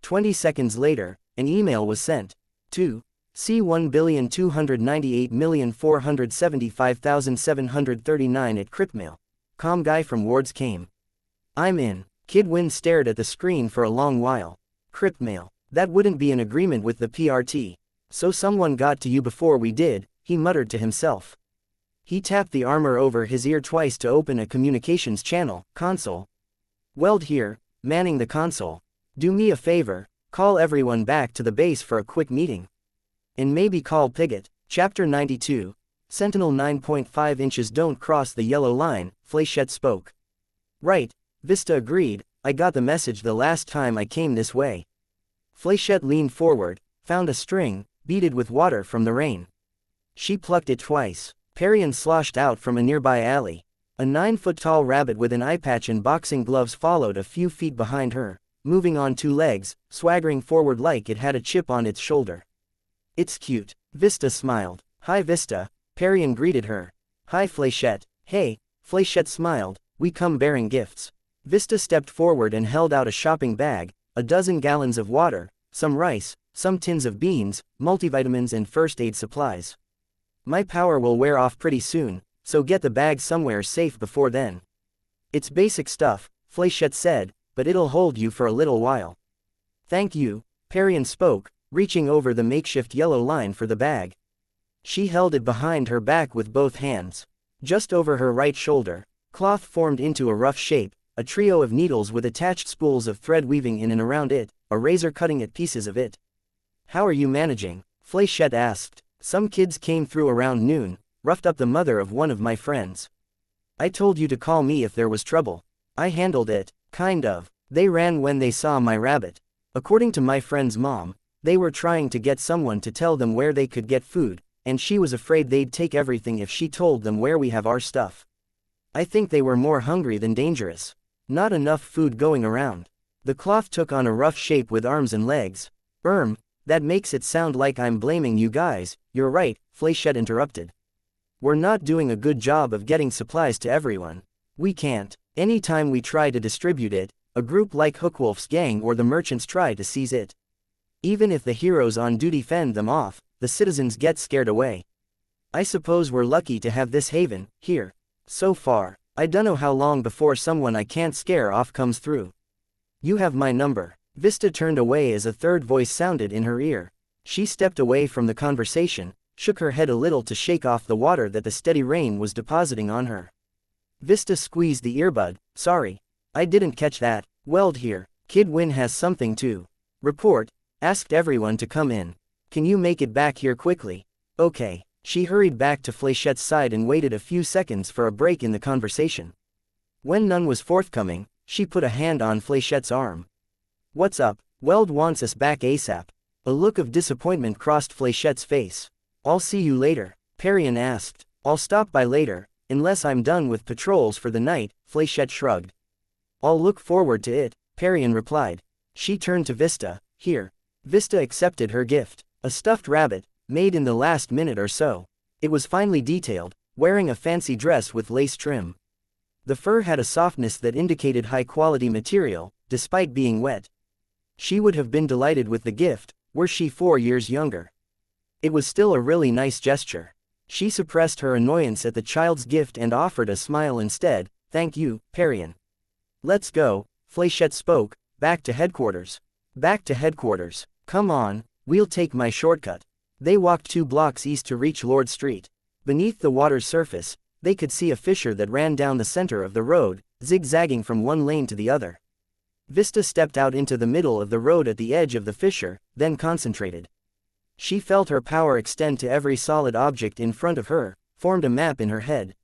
20 seconds later, an email was sent to C1,298,475,739 at Cryptmail. Guy from Wards came. I'm in. Kid Win stared at the screen for a long while. Cryptmail. That wouldn't be an agreement with the PRT. So someone got to you before we did, he muttered to himself. He tapped the armor over his ear twice to open a communications channel, console. Weld here, manning the console. Do me a favor, call everyone back to the base for a quick meeting. And maybe call Pigot. Chapter 92. Sentinel 9.5 inches. Don't cross the yellow line, Flechette spoke. Right, Vista agreed, I got the message the last time I came this way. Flechette leaned forward, found a string, beaded with water from the rain. She plucked it twice. Parian sloshed out from a nearby alley. A 9-foot-tall rabbit with an eye patch and boxing gloves followed a few feet behind her, moving on 2 legs, swaggering forward like it had a chip on its shoulder. It's cute. Vista smiled. Hi Vista, Parian greeted her. Hi Flechette. Hey, Flechette smiled, we come bearing gifts. Vista stepped forward and held out a shopping bag, a dozen gallons of water, some rice, some tins of beans, multivitamins and first aid supplies. My power will wear off pretty soon, so get the bag somewhere safe before then. It's basic stuff, Flechette said, but it'll hold you for a little while. Thank you, Parian spoke, reaching over the makeshift yellow line for the bag. She held it behind her back with both hands. Just over her right shoulder, cloth formed into a rough shape, a trio of needles with attached spools of thread weaving in and around it, a razor cutting at pieces of it. How are you managing? Flechette asked. Some kids came through around noon, roughed up the mother of one of my friends. I told you to call me if there was trouble. I handled it, kind of. They ran when they saw my rabbit. According to my friend's mom, they were trying to get someone to tell them where they could get food, and she was afraid they'd take everything if she told them where we have our stuff. I think they were more hungry than dangerous. Not enough food going around. The cloth took on a rough shape with arms and legs. That makes it sound like I'm blaming you guys. You're right, Flechette interrupted. We're not doing a good job of getting supplies to everyone. We can't. Anytime we try to distribute it, a group like Hookwolf's gang or the merchants try to seize it. Even if the heroes on duty fend them off, the citizens get scared away. I suppose we're lucky to have this haven, here. So far, I dunno how long before someone I can't scare off comes through. You have my number. Vista turned away as a third voice sounded in her ear. She stepped away from the conversation, shook her head a little to shake off the water that the steady rain was depositing on her. Vista squeezed the earbud. Sorry. I didn't catch that. Weld here. Kid Win has something to report. Asked everyone to come in. Can you make it back here quickly? Okay. She hurried back to Flechette's side and waited a few seconds for a break in the conversation. When none was forthcoming, she put a hand on Flechette's arm. What's up? Weld wants us back ASAP. A look of disappointment crossed Flechette's face. I'll see you later, Parian asked. I'll stop by later, unless I'm done with patrols for the night, Flechette shrugged. I'll look forward to it, Parian replied. She turned to Vista. Here. Vista accepted her gift. A stuffed rabbit, made in the last minute or so. It was finely detailed, wearing a fancy dress with lace trim. The fur had a softness that indicated high-quality material, despite being wet. She would have been delighted with the gift, were she 4 years younger. It was still a really nice gesture. She suppressed her annoyance at the child's gift and offered a smile instead. Thank you, Parian. Let's go, Flechette spoke. Back to headquarters. Back to headquarters. Come on, we'll take my shortcut. They walked 2 blocks east to reach Lord Street. Beneath the water's surface, they could see a fissure that ran down the center of the road, zigzagging from one lane to the other. Vista stepped out into the middle of the road at the edge of the fissure, then concentrated. She felt her power extend to every solid object in front of her, formed a map in her head.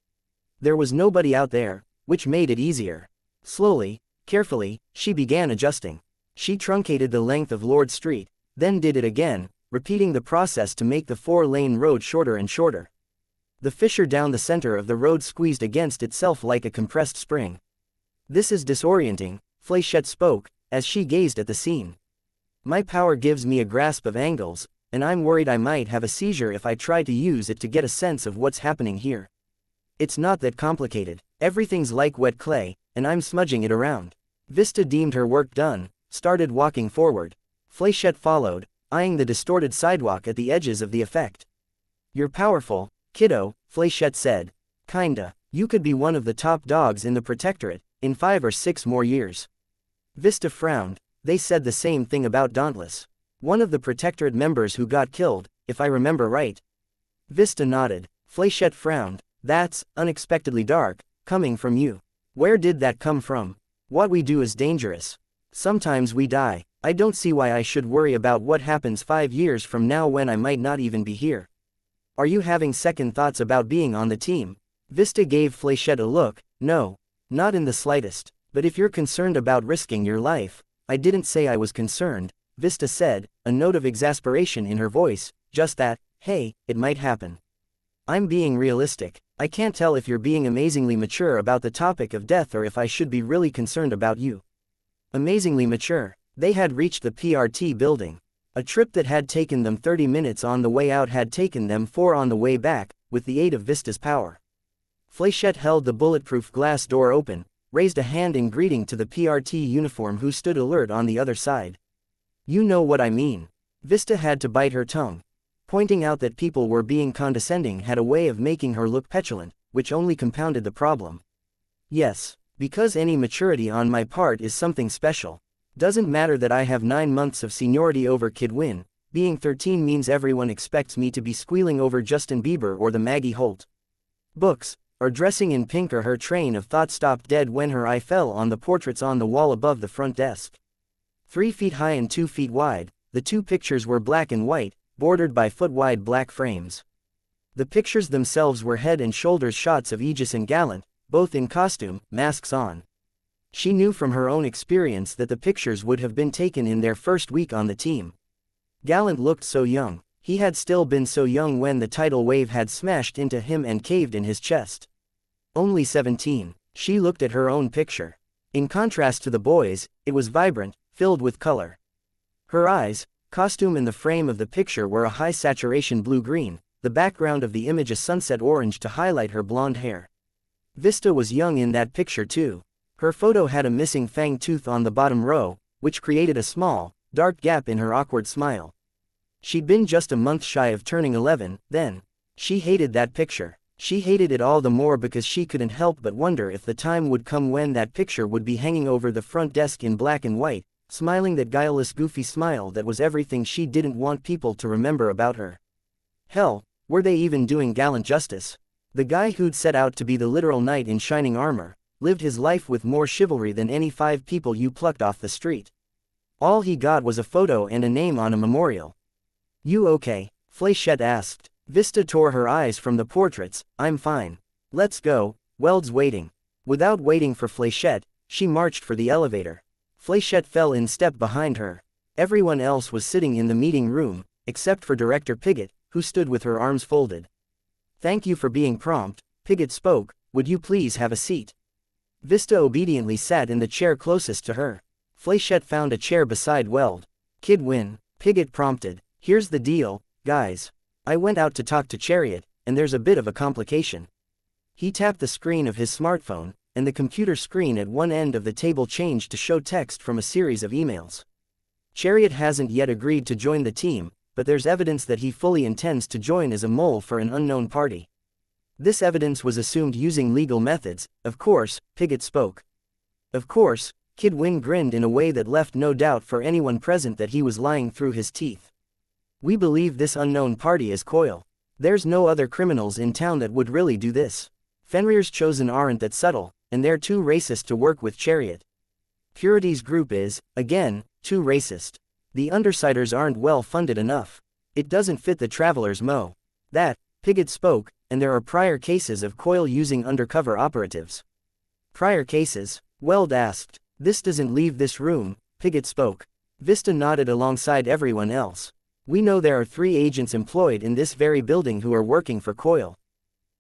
There was nobody out there, which made it easier. Slowly, carefully, she began adjusting. She truncated the length of Lord Street, then did it again, repeating the process to make the 4-lane road shorter and shorter. The fissure down the center of the road squeezed against itself like a compressed spring. This is disorienting, Flechette spoke, as she gazed at the scene. My power gives me a grasp of angles, and I'm worried I might have a seizure if I try to use it to get a sense of what's happening here. It's not that complicated. Everything's like wet clay, and I'm smudging it around. Vista deemed her work done, started walking forward. Flechette followed, eyeing the distorted sidewalk at the edges of the effect. You're powerful, kiddo, Flechette said. Kinda. You could be one of the top dogs in the Protectorate, in 5 or 6 more years. Vista frowned. They said the same thing about Dauntless. One of the Protectorate members who got killed, if I remember right. Vista nodded. Flechette frowned. That's unexpectedly dark, coming from you. Where did that come from? What we do is dangerous. Sometimes we die. I don't see why I should worry about what happens 5 years from now when I might not even be here. Are you having second thoughts about being on the team? Vista gave Flechette a look. No. Not in the slightest. But if you're concerned about risking your life, I didn't say I was concerned, Vista said, a note of exasperation in her voice, just that, hey, it might happen. I'm being realistic. I can't tell if you're being amazingly mature about the topic of death or if I should be really concerned about you. Amazingly mature. They had reached the PRT building. A trip that had taken them 30 minutes on the way out had taken them 4 on the way back, with the aid of Vista's power. Flechette held the bulletproof glass door open, raised a hand in greeting to the PRT uniform who stood alert on the other side. You know what I mean. Vista had to bite her tongue. Pointing out that people were being condescending had a way of making her look petulant, which only compounded the problem. Yes, because any maturity on my part is something special. Doesn't matter that I have 9 months of seniority over Kid Win, being 13 means everyone expects me to be squealing over Justin Bieber or the Maggie Holt books, or dressing in pink, or her train of thought stopped dead when her eye fell on the portraits on the wall above the front desk. 3 feet high and 2 feet wide, the 2 pictures were black and white, bordered by foot-wide black frames. The pictures themselves were head and shoulders shots of Aegis and Gallant, both in costume, masks on. She knew from her own experience that the pictures would have been taken in their first week on the team. Gallant looked so young. He had still been so young when the tidal wave had smashed into him and caved in his chest. Only 17. She looked at her own picture. In contrast to the boys, it was vibrant, filled with color. Her eyes, costume and the frame of the picture were a high-saturation blue-green, the background of the image a sunset orange to highlight her blonde hair. Vista was young in that picture too. Her photo had a missing fang tooth on the bottom row, which created a small, dark gap in her awkward smile. She'd been just a month shy of turning 11, then. She hated that picture. She hated it all the more because she couldn't help but wonder if the time would come when that picture would be hanging over the front desk in black and white, smiling that guileless goofy smile that was everything she didn't want people to remember about her. Hell, were they even doing Gallant justice? The guy who'd set out to be the literal knight in shining armor, lived his life with more chivalry than any 5 people you plucked off the street. All he got was a photo and a name on a memorial. You okay? Flechette asked. Vista tore her eyes from the portraits. I'm fine. Let's go, Weld's waiting. Without waiting for Flechette, she marched for the elevator. Flechette fell in step behind her. Everyone else was sitting in the meeting room, except for Director Piggott, who stood with her arms folded. Thank you for being prompt, Piggott spoke. Would you please have a seat? Vista obediently sat in the chair closest to her. Flechette found a chair beside Weld. Kid Win, Piggott prompted. Here's the deal, guys. I went out to talk to Chariot, and there's a bit of a complication. He tapped the screen of his smartphone, and the computer screen at one end of the table changed to show text from a series of emails. Chariot hasn't yet agreed to join the team, but there's evidence that he fully intends to join as a mole for an unknown party. This evidence was assumed using legal methods, of course, Piggott spoke. Of course, Kid Win grinned in a way that left no doubt for anyone present that he was lying through his teeth. We believe this unknown party is Coil. There's no other criminals in town that would really do this. Fenrir's chosen aren't that subtle, and they're too racist to work with Chariot. Purity's group is, again, too racist. The Undersiders aren't well funded enough. It doesn't fit the Traveler's mo. That, Piggott spoke, and there are prior cases of Coil using undercover operatives. Prior cases? Weld asked. This doesn't leave this room, Piggott spoke. Vista nodded alongside everyone else. We know there are 3 agents employed in this very building who are working for Coil.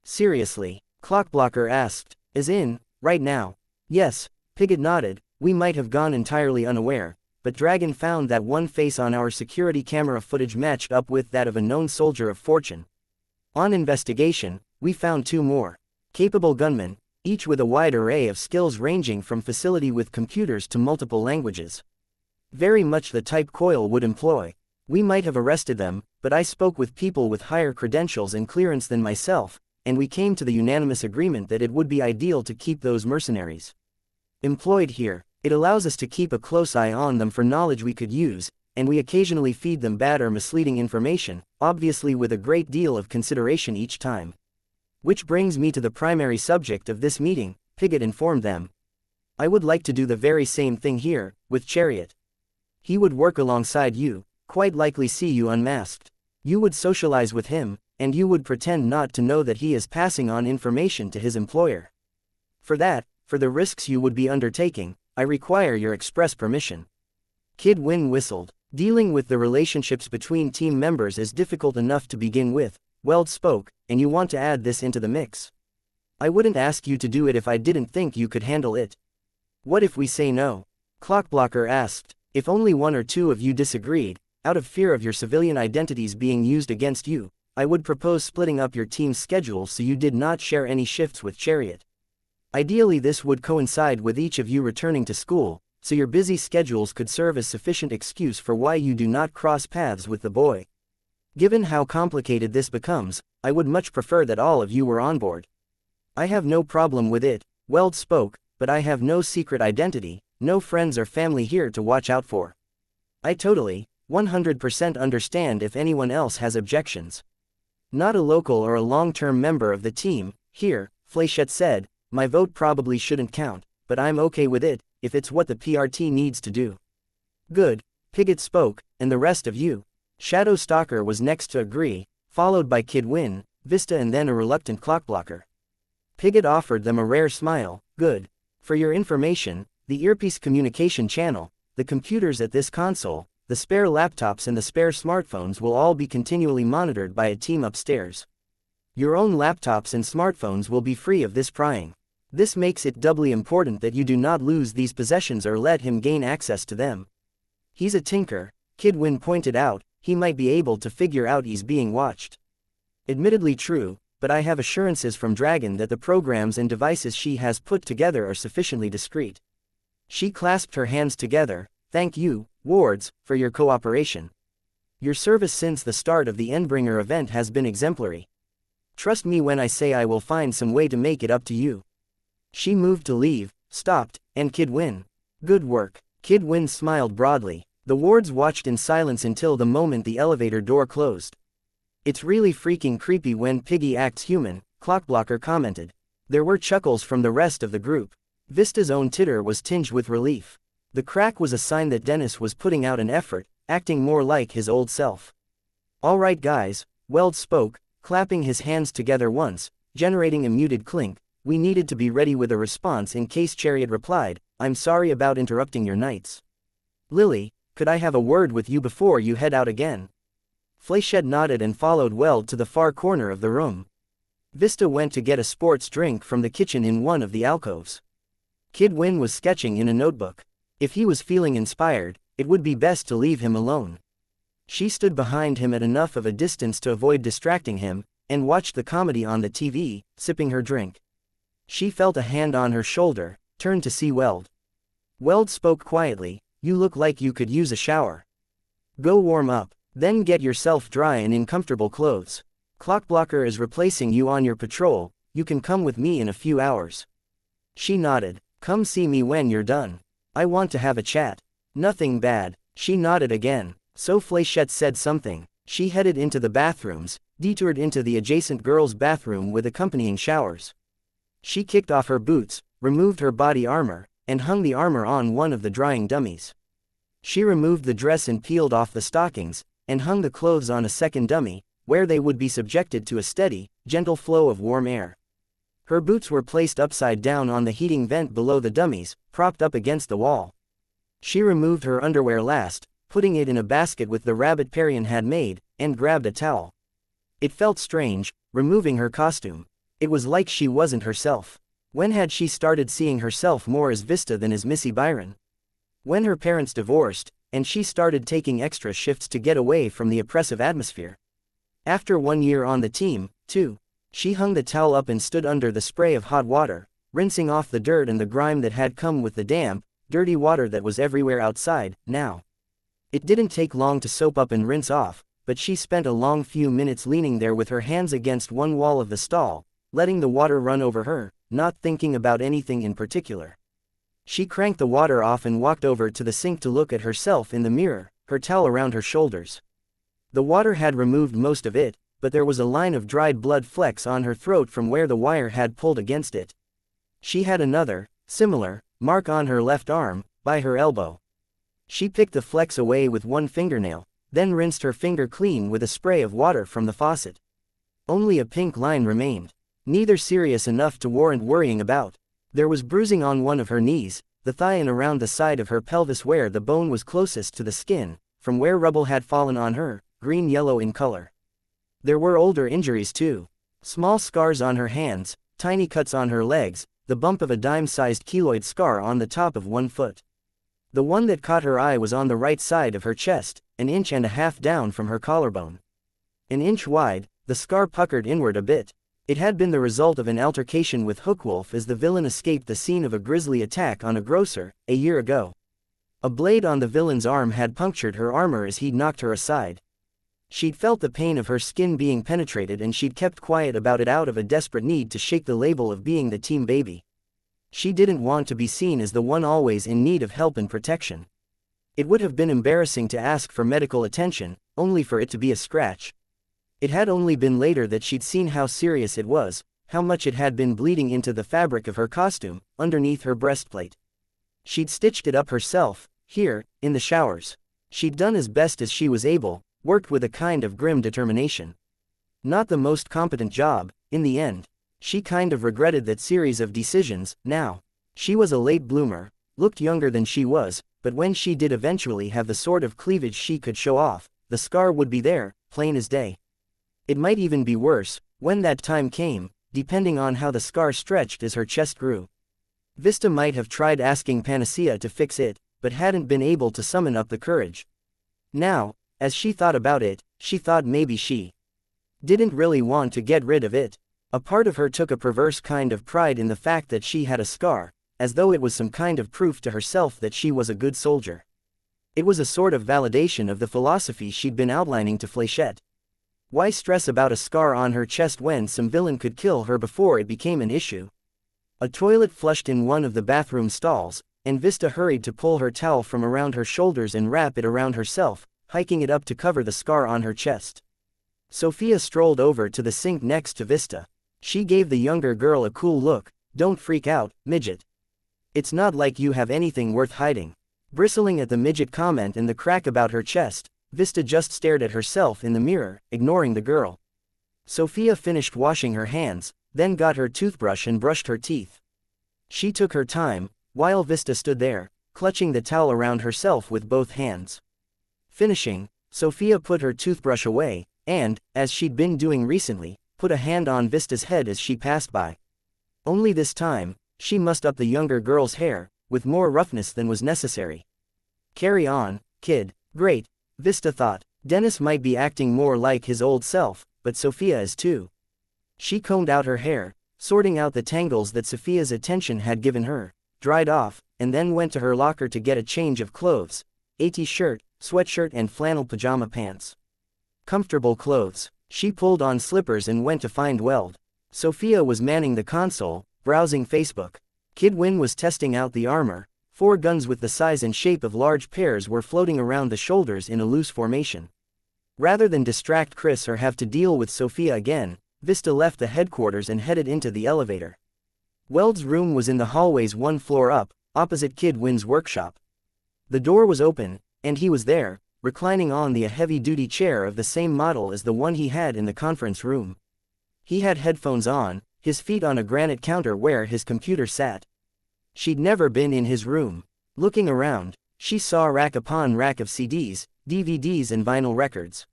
Seriously? Clockblocker asked. As in, right now? Yes, Piggott nodded. We might have gone entirely unaware, but Dragon found that one face on our security camera footage matched up with that of a known soldier of fortune. On investigation, we found 2 more capable gunmen, each with a wide array of skills ranging from facility with computers to multiple languages. Very much the type Coyle would employ. We might have arrested them, but I spoke with people with higher credentials and clearance than myself, and we came to the unanimous agreement that it would be ideal to keep those mercenaries employed here. It allows us to keep a close eye on them for knowledge we could use, and we occasionally feed them bad or misleading information, obviously with a great deal of consideration each time. Which brings me to the primary subject of this meeting, Pigott informed them. I would like to do the very same thing here, with Chariot. He would work alongside you, quite likely see you unmasked. You would socialize with him, and you would pretend not to know that he is passing on information to his employer. For the risks you would be undertaking, I require your express permission. Kid Win whistled. Dealing with the relationships between team members is difficult enough to begin with, Weld spoke, and you want to add this into the mix. I wouldn't ask you to do it if I didn't think you could handle it. What if we say no? Clockblocker asked. If only 1 or 2 of you disagreed, out of fear of your civilian identities being used against you, I would propose splitting up your team's schedule so you did not share any shifts with Chariot. Ideally this would coincide with each of you returning to school, so your busy schedules could serve as sufficient excuse for why you do not cross paths with the boy. Given how complicated this becomes, I would much prefer that all of you were on board. I have no problem with it, Weld spoke, but I have no secret identity, no friends or family here to watch out for. I totally, 100% understand if anyone else has objections. Not a local or a long-term member of the team, here, Fléchette said, my vote probably shouldn't count, but I'm okay with it, if it's what the PRT needs to do. Good, Pigott spoke, and the rest of you. Shadow Stalker was next to agree, followed by Kid Win, Vista and then a reluctant Clockblocker. Pigott offered them a rare smile. Good. For your information, the earpiece communication channel, the computers at this console, the spare laptops and the spare smartphones will all be continually monitored by a team upstairs. Your own laptops and smartphones will be free of this prying. This makes it doubly important that you do not lose these possessions or let him gain access to them. He's a tinker, Kid Win pointed out, he might be able to figure out he's being watched. Admittedly true, but I have assurances from Dragon that the programs and devices she has put together are sufficiently discreet. She clasped her hands together. Thank you, Wards, for your cooperation. Your service since the start of the Endbringer event has been exemplary. Trust me when I say I will find some way to make it up to you. She moved to leave, stopped, and Kid Win. Good work. Kid Win smiled broadly. The Wards watched in silence until the moment the elevator door closed. It's really freaking creepy when Piggy acts human, Clockblocker commented. There were chuckles from the rest of the group. Vista's own titter was tinged with relief. The crack was a sign that Dennis was putting out an effort, acting more like his old self. All right guys, Weld spoke, clapping his hands together once, generating a muted clink. We needed to be ready with a response in case Chariot replied, I'm sorry about interrupting your nights. Lily, could I have a word with you before you head out again? Fléchette nodded and followed Weld to the far corner of the room. Vista went to get a sports drink from the kitchen in one of the alcoves. Kid Win was sketching in a notebook. If he was feeling inspired, it would be best to leave him alone. She stood behind him at enough of a distance to avoid distracting him, and watched the comedy on the TV, sipping her drink. She felt a hand on her shoulder, turned to see Weld. Weld spoke quietly, you look like you could use a shower. Go warm up, then get yourself dry and in comfortable clothes. Clockblocker is replacing you on your patrol, you can come with me in a few hours. She nodded, come see me when you're done. I want to have a chat. Nothing bad. She nodded again. So Fléchette said something. She headed into the bathrooms, detoured into the adjacent girls' bathroom with accompanying showers. She kicked off her boots, removed her body armor, and hung the armor on one of the drying dummies. She removed the dress and peeled off the stockings, and hung the clothes on a second dummy, where they would be subjected to a steady, gentle flow of warm air. Her boots were placed upside down on the heating vent below the dummies, propped up against the wall. She removed her underwear last, putting it in a basket with the rabbit Perian had made, and grabbed a towel. It felt strange, removing her costume. It was like she wasn't herself. When had she started seeing herself more as Vista than as Missy Byron? When her parents divorced, and she started taking extra shifts to get away from the oppressive atmosphere. After 1 year on the team, too, she hung the towel up and stood under the spray of hot water, rinsing off the dirt and the grime that had come with the damp, dirty water that was everywhere outside, now. It didn't take long to soap up and rinse off, but she spent a long few minutes leaning there with her hands against one wall of the stall, letting the water run over her, not thinking about anything in particular. She cranked the water off and walked over to the sink to look at herself in the mirror, her towel around her shoulders. The water had removed most of it, but there was a line of dried blood flecks on her throat from where the wire had pulled against it. She had another, similar, mark on her left arm, by her elbow. She picked the flecks away with one fingernail, then rinsed her finger clean with a spray of water from the faucet. Only a pink line remained. Neither serious enough to warrant worrying about. There was bruising on one of her knees, the thigh and around the side of her pelvis where the bone was closest to the skin, from where rubble had fallen on her, green-yellow in color. There were older injuries too. Small scars on her hands, tiny cuts on her legs, the bump of a dime-sized keloid scar on the top of one foot. The one that caught her eye was on the right side of her chest, 1.5 inches down from her collarbone. 1 inch wide, the scar puckered inward a bit. It had been the result of an altercation with Hookwolf as the villain escaped the scene of a grisly attack on a grocer, a year ago. A blade on the villain's arm had punctured her armor as he'd knocked her aside. She'd felt the pain of her skin being penetrated and she'd kept quiet about it out of a desperate need to shake the label of being the team baby. She didn't want to be seen as the one always in need of help and protection. It would have been embarrassing to ask for medical attention, only for it to be a scratch. It had only been later that she'd seen how serious it was, how much it had been bleeding into the fabric of her costume, underneath her breastplate. She'd stitched it up herself, here, in the showers. She'd done as best as she was able, worked with a kind of grim determination. Not the most competent job, in the end. She kind of regretted that series of decisions, now. She was a late bloomer, looked younger than she was, but when she did eventually have the sort of cleavage she could show off, the scar would be there, plain as day. It might even be worse, when that time came, depending on how the scar stretched as her chest grew. Vista might have tried asking Panacea to fix it, but hadn't been able to summon up the courage. Now, as she thought about it, she thought maybe she didn't really want to get rid of it. A part of her took a perverse kind of pride in the fact that she had a scar, as though it was some kind of proof to herself that she was a good soldier. It was a sort of validation of the philosophy she'd been outlining to Fléchette. Why stress about a scar on her chest when some villain could kill her before it became an issue? A toilet flushed in one of the bathroom stalls, and Vista hurried to pull her towel from around her shoulders and wrap it around herself, hiking it up to cover the scar on her chest. Sophia strolled over to the sink next to Vista. She gave the younger girl a cool look. "Don't freak out, midget. It's not like you have anything worth hiding." Bristling at the midget comment and the crack about her chest, Vista just stared at herself in the mirror, ignoring the girl. Sophia finished washing her hands, then got her toothbrush and brushed her teeth. She took her time, while Vista stood there, clutching the towel around herself with both hands. Finishing, Sophia put her toothbrush away, and, as she'd been doing recently, put a hand on Vista's head as she passed by. Only this time, she mussed up the younger girl's hair, with more roughness than was necessary. "Carry on, kid." "Great," Vista thought. Dennis might be acting more like his old self, but Sophia is too. She combed out her hair, sorting out the tangles that Sophia's attention had given her, dried off, and then went to her locker to get a change of clothes, a t-shirt, sweatshirt and flannel pajama pants. Comfortable clothes. She pulled on slippers and went to find Weld. Sophia was manning the console, browsing Facebook. Kid Win was testing out the armor. 4 guns with the size and shape of large pears were floating around the shoulders in a loose formation. Rather than distract Chris or have to deal with Sophia again, Vista left the headquarters and headed into the elevator. Weld's room was in the hallways 1 floor up, opposite Kid Win's workshop. The door was open, and he was there, reclining on a heavy-duty chair of the same model as the one he had in the conference room. He had headphones on, his feet on a granite counter where his computer sat. She'd never been in his room. Looking around, she saw rack upon rack of CDs, DVDs and vinyl records.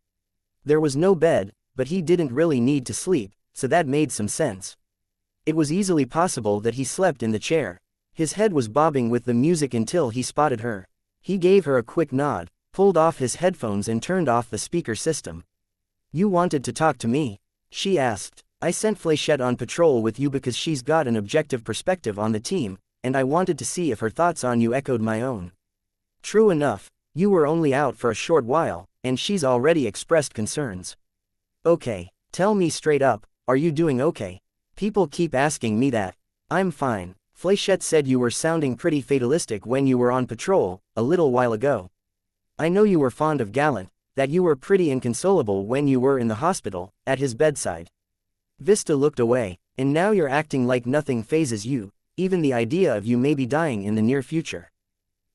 There was no bed, but he didn't really need to sleep, so that made some sense. It was easily possible that he slept in the chair. His head was bobbing with the music until he spotted her. He gave her a quick nod, pulled off his headphones and turned off the speaker system. You wanted to talk to me? She asked. I sent Flechette on patrol with you because she's got an objective perspective on the team, and I wanted to see if her thoughts on you echoed my own. True enough, you were only out for a short while, and she's already expressed concerns. Okay, tell me straight up, are you doing okay? People keep asking me that. I'm fine. Flechette said you were sounding pretty fatalistic when you were on patrol, a little while ago. I know you were fond of Gallant, that you were pretty inconsolable when you were in the hospital, at his bedside. Vista looked away, and now you're acting like nothing phases you, even the idea of you maybe dying in the near future.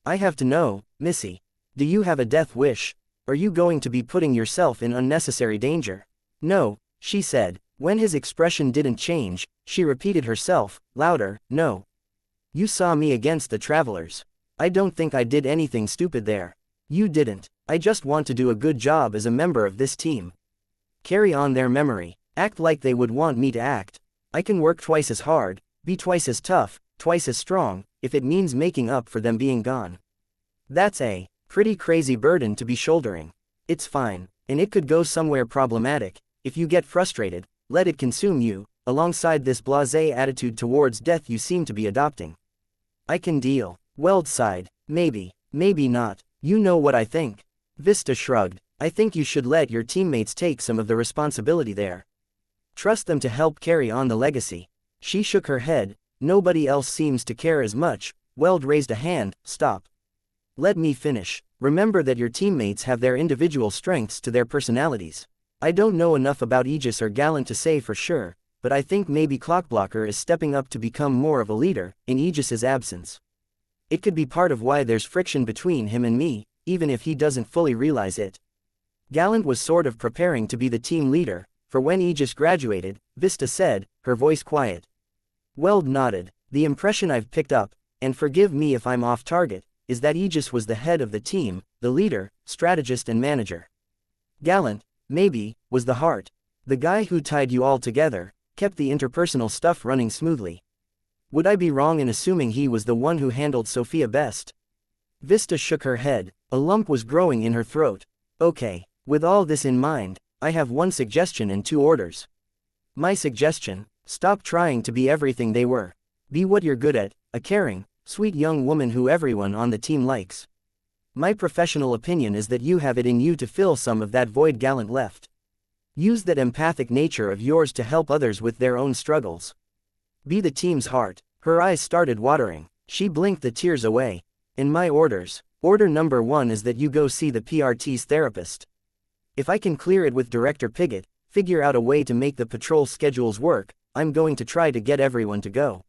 I have to know, Missy, do you have a death wish? Are you going to be putting yourself in unnecessary danger? No, she said. When his expression didn't change, she repeated herself, louder, no. You saw me against the travelers. I don't think I did anything stupid there. You didn't. I just want to do a good job as a member of this team. Carry on their memory. Act like they would want me to act. I can work twice as hard, be twice as tough, twice as strong, if it means making up for them being gone. That's a pretty crazy burden to be shouldering. It's fine, and it could go somewhere problematic. If you get frustrated, let it consume you, alongside this blasé attitude towards death you seem to be adopting. I can deal. Weld sighed. Maybe, maybe not. You know what I think. Vista shrugged. I think you should let your teammates take some of the responsibility there. Trust them to help carry on the legacy. She shook her head. Nobody else seems to care as much. Weld raised a hand. Stop. Let me finish. Remember that your teammates have their individual strengths to their personalities. I don't know enough about Aegis or Gallant to say for sure, but I think maybe Clockblocker is stepping up to become more of a leader, in Aegis's absence. It could be part of why there's friction between him and me, even if he doesn't fully realize it. Gallant was sort of preparing to be the team leader, for when Aegis graduated, Vista said, her voice quiet. Weld nodded. The impression I've picked up, and forgive me if I'm off target, is that Aegis was the head of the team, the leader, strategist and manager. Gallant, maybe, was the heart. The guy who tied you all together, kept the interpersonal stuff running smoothly. Would I be wrong in assuming he was the one who handled Sophia best? Vista shook her head. A lump was growing in her throat. Okay, with all this in mind, I have one suggestion and two orders. My suggestion, stop trying to be everything they were. Be what you're good at, a caring, sweet young woman who everyone on the team likes. My professional opinion is that you have it in you to fill some of that void Gallant left. Use that empathic nature of yours to help others with their own struggles. Be the team's heart. Her eyes started watering. She blinked the tears away. In my orders, order number 1 is that you go see the PRT's therapist. If I can clear it with Director Piggott, figure out a way to make the patrol schedules work, I'm going to try to get everyone to go.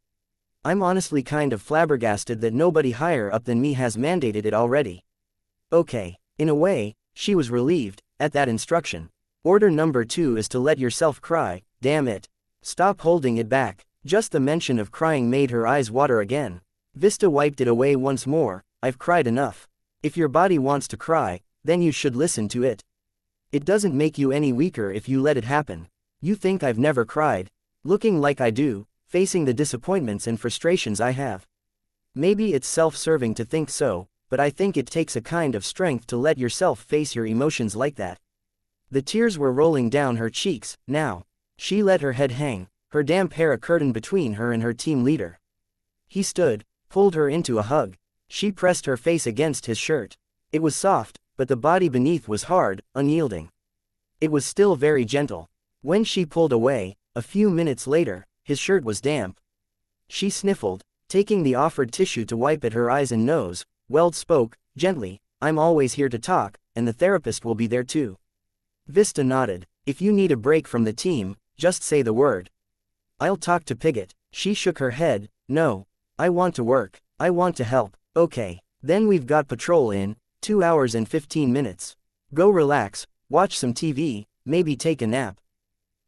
I'm honestly kind of flabbergasted that nobody higher up than me has mandated it already. Okay, in a way, she was relieved, at that instruction. Order number 2 is to let yourself cry, damn it. Stop holding it back. Just the mention of crying made her eyes water again. Vista wiped it away once more. I've cried enough. If your body wants to cry, then you should listen to it. It doesn't make you any weaker if you let it happen. You think I've never cried? Looking like I do, facing the disappointments and frustrations I have. Maybe it's self-serving to think so, but I think it takes a kind of strength to let yourself face your emotions like that. The tears were rolling down her cheeks, now. She let her head hang, her damp hair a curtain between her and her team leader. He stood, pulled her into a hug. She pressed her face against his shirt. It was soft, but the body beneath was hard, unyielding. It was still very gentle. When she pulled away, a few minutes later, his shirt was damp. She sniffled, taking the offered tissue to wipe at her eyes and nose. Weld spoke, gently, I'm always here to talk, and the therapist will be there too. Vista nodded. If you need a break from the team, just say the word. I'll talk to Piggott. She shook her head. No. I want to work. I want to help. Okay. Then we've got patrol in 2 hours and 15 minutes. Go relax, watch some TV, maybe take a nap.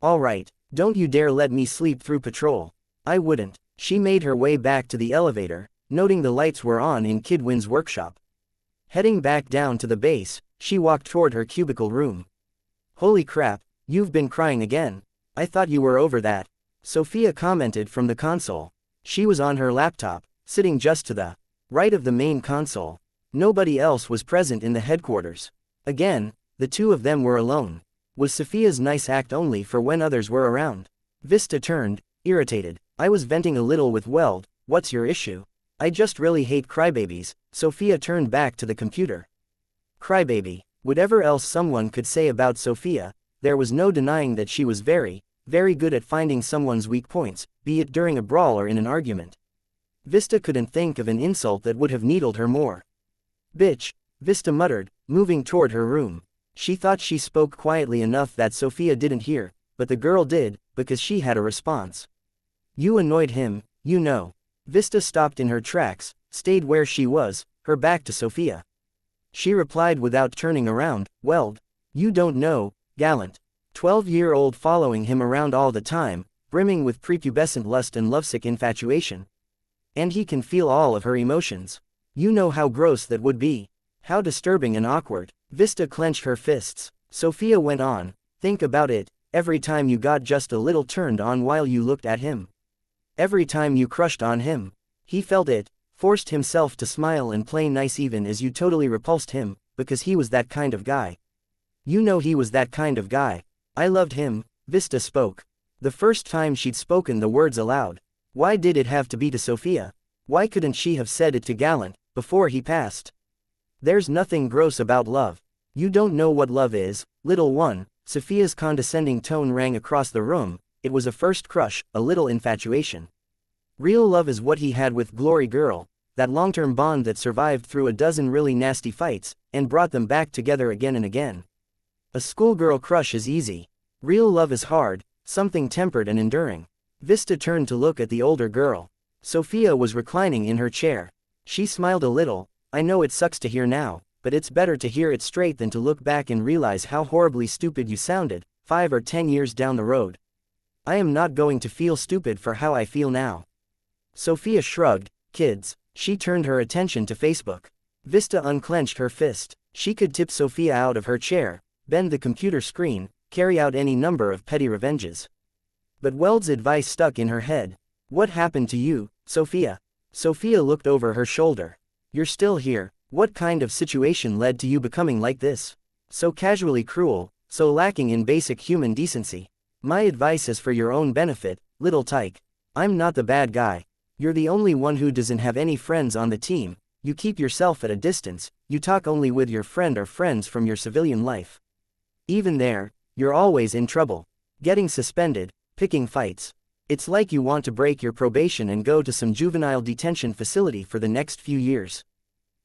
All right. Don't you dare let me sleep through patrol. I wouldn't. She made her way back to the elevator, noting the lights were on in Kidwin's workshop. Heading back down to the base, she walked toward her cubicle room. Holy crap, you've been crying again. I thought you were over that. Sophia commented from the console. She was on her laptop, sitting just to the right of the main console. Nobody else was present in the headquarters. Again, the two of them were alone. Was Sophia's nice act only for when others were around? Vista turned, irritated. I was venting a little with Weld. What's your issue? I just really hate crybabies. Sophia turned back to the computer. Crybaby. Whatever else someone could say about Sophia, there was no denying that she was very, very good at finding someone's weak points, be it during a brawl or in an argument. Vista couldn't think of an insult that would have needled her more. Bitch, Vista muttered, moving toward her room. She thought she spoke quietly enough that Sophia didn't hear, but the girl did, because she had a response. You annoyed him, you know. Vista stopped in her tracks, stayed where she was, her back to Sophia. She replied without turning around, Weld. You don't know, gallant. 12-year-old following him around all the time, brimming with prepubescent lust and lovesick infatuation. And he can feel all of her emotions. You know how gross that would be. How disturbing and awkward. Vista clenched her fists. Sophia went on, think about it, every time you got just a little turned on while you looked at him. Every time you crushed on him. He felt it, forced himself to smile and play nice even as you totally repulsed him, because he was that kind of guy. You know he was that kind of guy. I loved him, Vista spoke. The first time she'd spoken the words aloud. Why did it have to be to Sophia? Why couldn't she have said it to Gallant, before he passed? There's nothing gross about love. You don't know what love is, little one. Sophia's condescending tone rang across the room. It was a first crush, a little infatuation. Real love is what he had with Glory Girl, that long-term bond that survived through a dozen really nasty fights, and brought them back together again and again. A schoolgirl crush is easy. Real love is hard, something tempered and enduring. Vista turned to look at the older girl. Sophia was reclining in her chair. She smiled a little. I know it sucks to hear now, but it's better to hear it straight than to look back and realize how horribly stupid you sounded, 5 or 10 years down the road. I am not going to feel stupid for how I feel now. Sophia shrugged. Kids. She turned her attention to Facebook. Vista unclenched her fist. She could tip Sophia out of her chair, bend the computer screen, carry out any number of petty revenges. But Weld's advice stuck in her head. What happened to you, Sophia? Sophia looked over her shoulder. You're still here. What kind of situation led to you becoming like this? So casually cruel, so lacking in basic human decency. My advice is for your own benefit, little tyke. I'm not the bad guy. You're the only one who doesn't have any friends on the team. You keep yourself at a distance, you talk only with your friend or friends from your civilian life. Even there, you're always in trouble. Getting suspended, picking fights. It's like you want to break your probation and go to some juvenile detention facility for the next few years.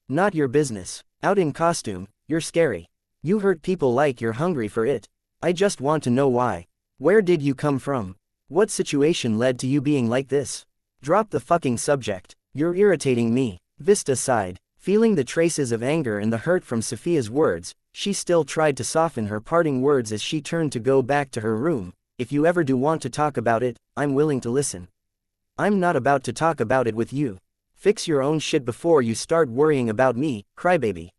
Not your business. Out in costume, you're scary. You hurt people like you're hungry for it. I just want to know why. Where did you come from? What situation led to you being like this? Drop the fucking subject. You're irritating me. Vista sighed. Feeling the traces of anger and the hurt from Sophia's words, she still tried to soften her parting words as she turned to go back to her room. If you ever do want to talk about it, I'm willing to listen. I'm not about to talk about it with you. Fix your own shit before you start worrying about me, crybaby.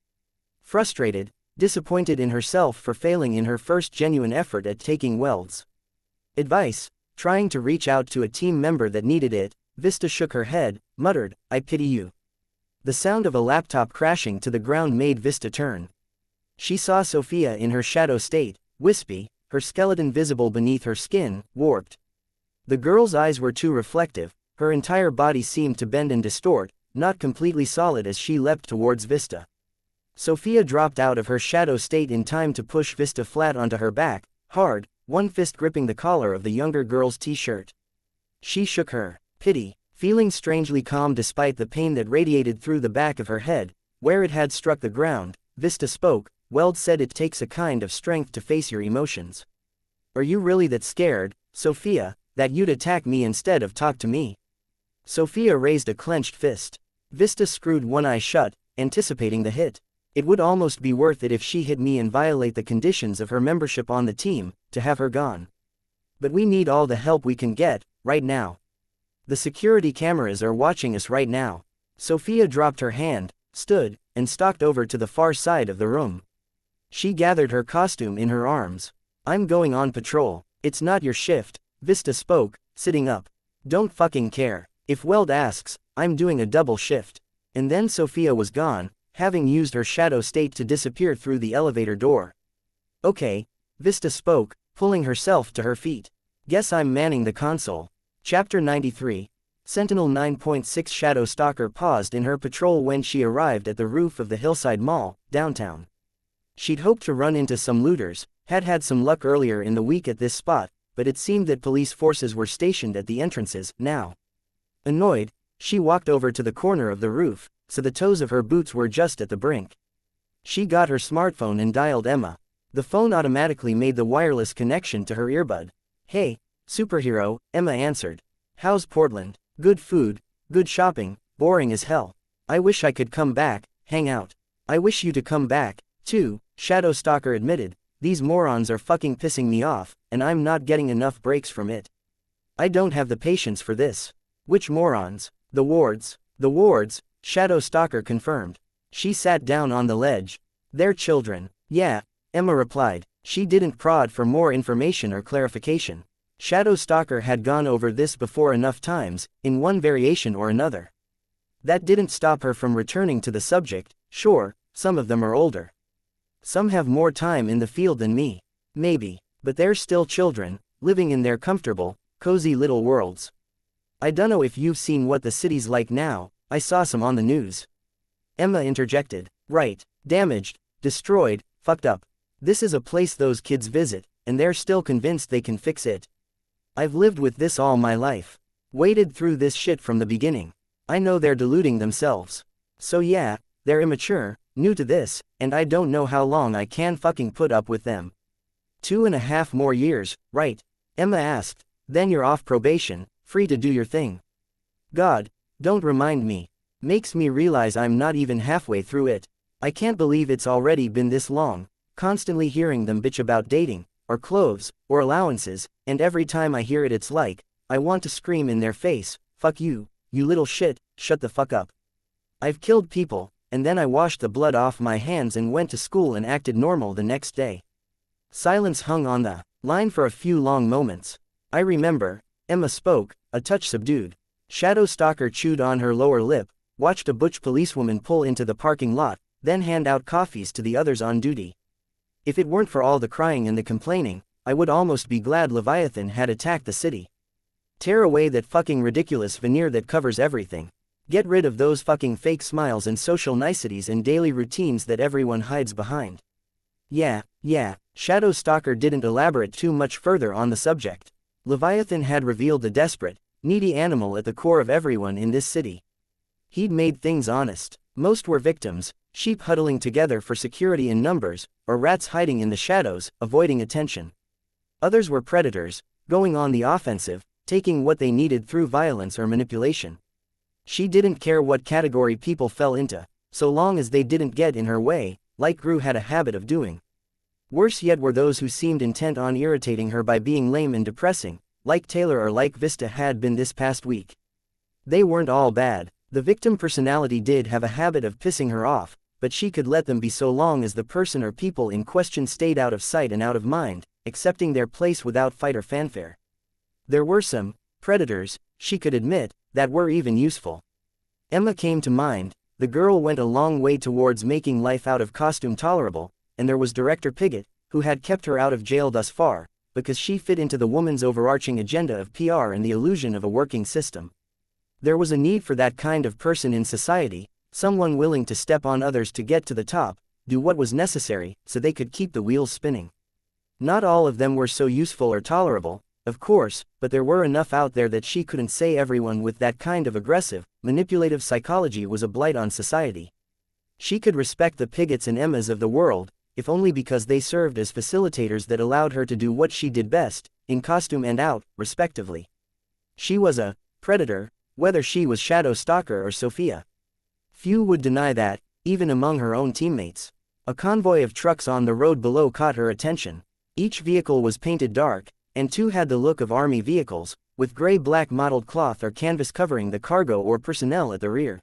Frustrated, disappointed in herself for failing in her first genuine effort at taking Weld's advice, trying to reach out to a team member that needed it, Vista shook her head, muttered, I pity you. The sound of a laptop crashing to the ground made Vista turn. She saw Sophia in her shadow state, wispy, her skeleton visible beneath her skin, warped. The girl's eyes were too reflective, her entire body seemed to bend and distort, not completely solid as she leapt towards Vista. Sophia dropped out of her shadow state in time to push Vista flat onto her back, hard, one fist gripping the collar of the younger girl's t-shirt. She shook her pity, feeling strangely calm despite the pain that radiated through the back of her head, where it had struck the ground. Vista spoke. Weld said it takes a kind of strength to face your emotions. Are you really that scared, Sophia, that you'd attack me instead of talk to me? Sophia raised a clenched fist. Vista screwed one eye shut, anticipating the hit. It would almost be worth it if she hit me and violate the conditions of her membership on the team, to have her gone. But we need all the help we can get, right now. The security cameras are watching us right now. Sophia dropped her hand, stood, and stalked over to the far side of the room. She gathered her costume in her arms. I'm going on patrol. It's not your shift, Vista spoke, sitting up. Don't fucking care. If Weld asks, I'm doing a double shift. And then Sophia was gone, having used her shadow state to disappear through the elevator door. Okay, Vista spoke, pulling herself to her feet. Guess I'm manning the console. Chapter 93. Sentinel 9.6 Shadow Stalker paused in her patrol when she arrived at the roof of the Hillside Mall, downtown. She'd hoped to run into some looters, had some luck earlier in the week at this spot, but it seemed that police forces were stationed at the entrances, now. Annoyed, she walked over to the corner of the roof, so the toes of her boots were just at the brink. She got her smartphone and dialed Emma. The phone automatically made the wireless connection to her earbud. Hey, superhero, Emma answered. How's Portland? Good food, good shopping, boring as hell. I wish I could come back, hang out. I wish you to come back, too, Shadow Stalker admitted. These morons are fucking pissing me off, and I'm not getting enough breaks from it. I don't have the patience for this. Which morons? The wards. The wards, Shadow Stalker confirmed. She sat down on the ledge. They're children. Yeah, Emma replied. She didn't prod for more information or clarification. Shadow Stalker had gone over this before enough times, in one variation or another. That didn't stop her from returning to the subject. Sure, some of them are older. Some have more time in the field than me. Maybe, but they're still children, living in their comfortable, cozy little worlds. I dunno if you've seen what the city's like now. I saw some on the news. Emma interjected. Right, damaged, destroyed, fucked up. This is a place those kids visit, and they're still convinced they can fix it. I've lived with this all my life. Waded through this shit from the beginning. I know they're deluding themselves. So yeah, they're immature, new to this, and I don't know how long I can fucking put up with them. 2.5 more years, right? Emma asked. Then you're off probation, free to do your thing. God, don't remind me. Makes me realize I'm not even halfway through it. I can't believe it's already been this long, constantly hearing them bitch about dating, or clothes, or allowances, and every time I hear it it's like, I want to scream in their face, fuck you, you little shit, shut the fuck up. I've killed people, and then I washed the blood off my hands and went to school and acted normal the next day. Silence hung on the line for a few long moments. I remember, Emma spoke, a touch subdued. Shadow Stalker chewed on her lower lip, watched a butch policewoman pull into the parking lot, then hand out coffees to the others on duty. If it weren't for all the crying and the complaining, I would almost be glad Leviathan had attacked the city. Tear away that fucking ridiculous veneer that covers everything. Get rid of those fucking fake smiles and social niceties and daily routines that everyone hides behind. Yeah, Shadow Stalker didn't elaborate too much further on the subject. Leviathan had revealed the desperate, needy animal at the core of everyone in this city. He'd made things honest. Most were victims, sheep huddling together for security in numbers, or rats hiding in the shadows, avoiding attention. Others were predators, going on the offensive, taking what they needed through violence or manipulation. She didn't care what category people fell into, so long as they didn't get in her way, like Gru had a habit of doing. Worse yet were those who seemed intent on irritating her by being lame and depressing, like Taylor or like Vista had been this past week. They weren't all bad. The victim personality did have a habit of pissing her off, but she could let them be so long as the person or people in question stayed out of sight and out of mind, accepting their place without fight or fanfare. There were some predators, she could admit, that were even useful. Emma came to mind. The girl went a long way towards making life out of costume tolerable, and there was Director Piggott, who had kept her out of jail thus far, because she fit into the woman's overarching agenda of PR and the illusion of a working system. There was a need for that kind of person in society, someone willing to step on others to get to the top, do what was necessary, so they could keep the wheels spinning. Not all of them were so useful or tolerable, of course, but there were enough out there that she couldn't say everyone with that kind of aggressive, manipulative psychology was a blight on society. She could respect the Piggotts and Emmas of the world, if only because they served as facilitators that allowed her to do what she did best, in costume and out, respectively. She was a predator, whether she was Shadow Stalker or Sophia. Few would deny that, even among her own teammates. A convoy of trucks on the road below caught her attention. Each vehicle was painted dark, and two had the look of army vehicles, with gray-black mottled cloth or canvas covering the cargo or personnel at the rear.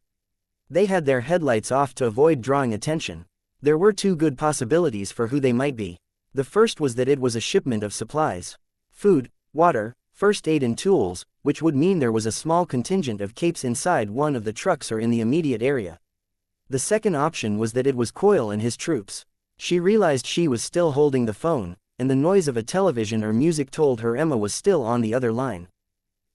They had their headlights off to avoid drawing attention. There were two good possibilities for who they might be. The first was that it was a shipment of supplies. Food, water, first aid and tools, which would mean there was a small contingent of capes inside one of the trucks or in the immediate area. The second option was that it was Coyle and his troops. She realized she was still holding the phone, and the noise of a television or music told her Emma was still on the other line.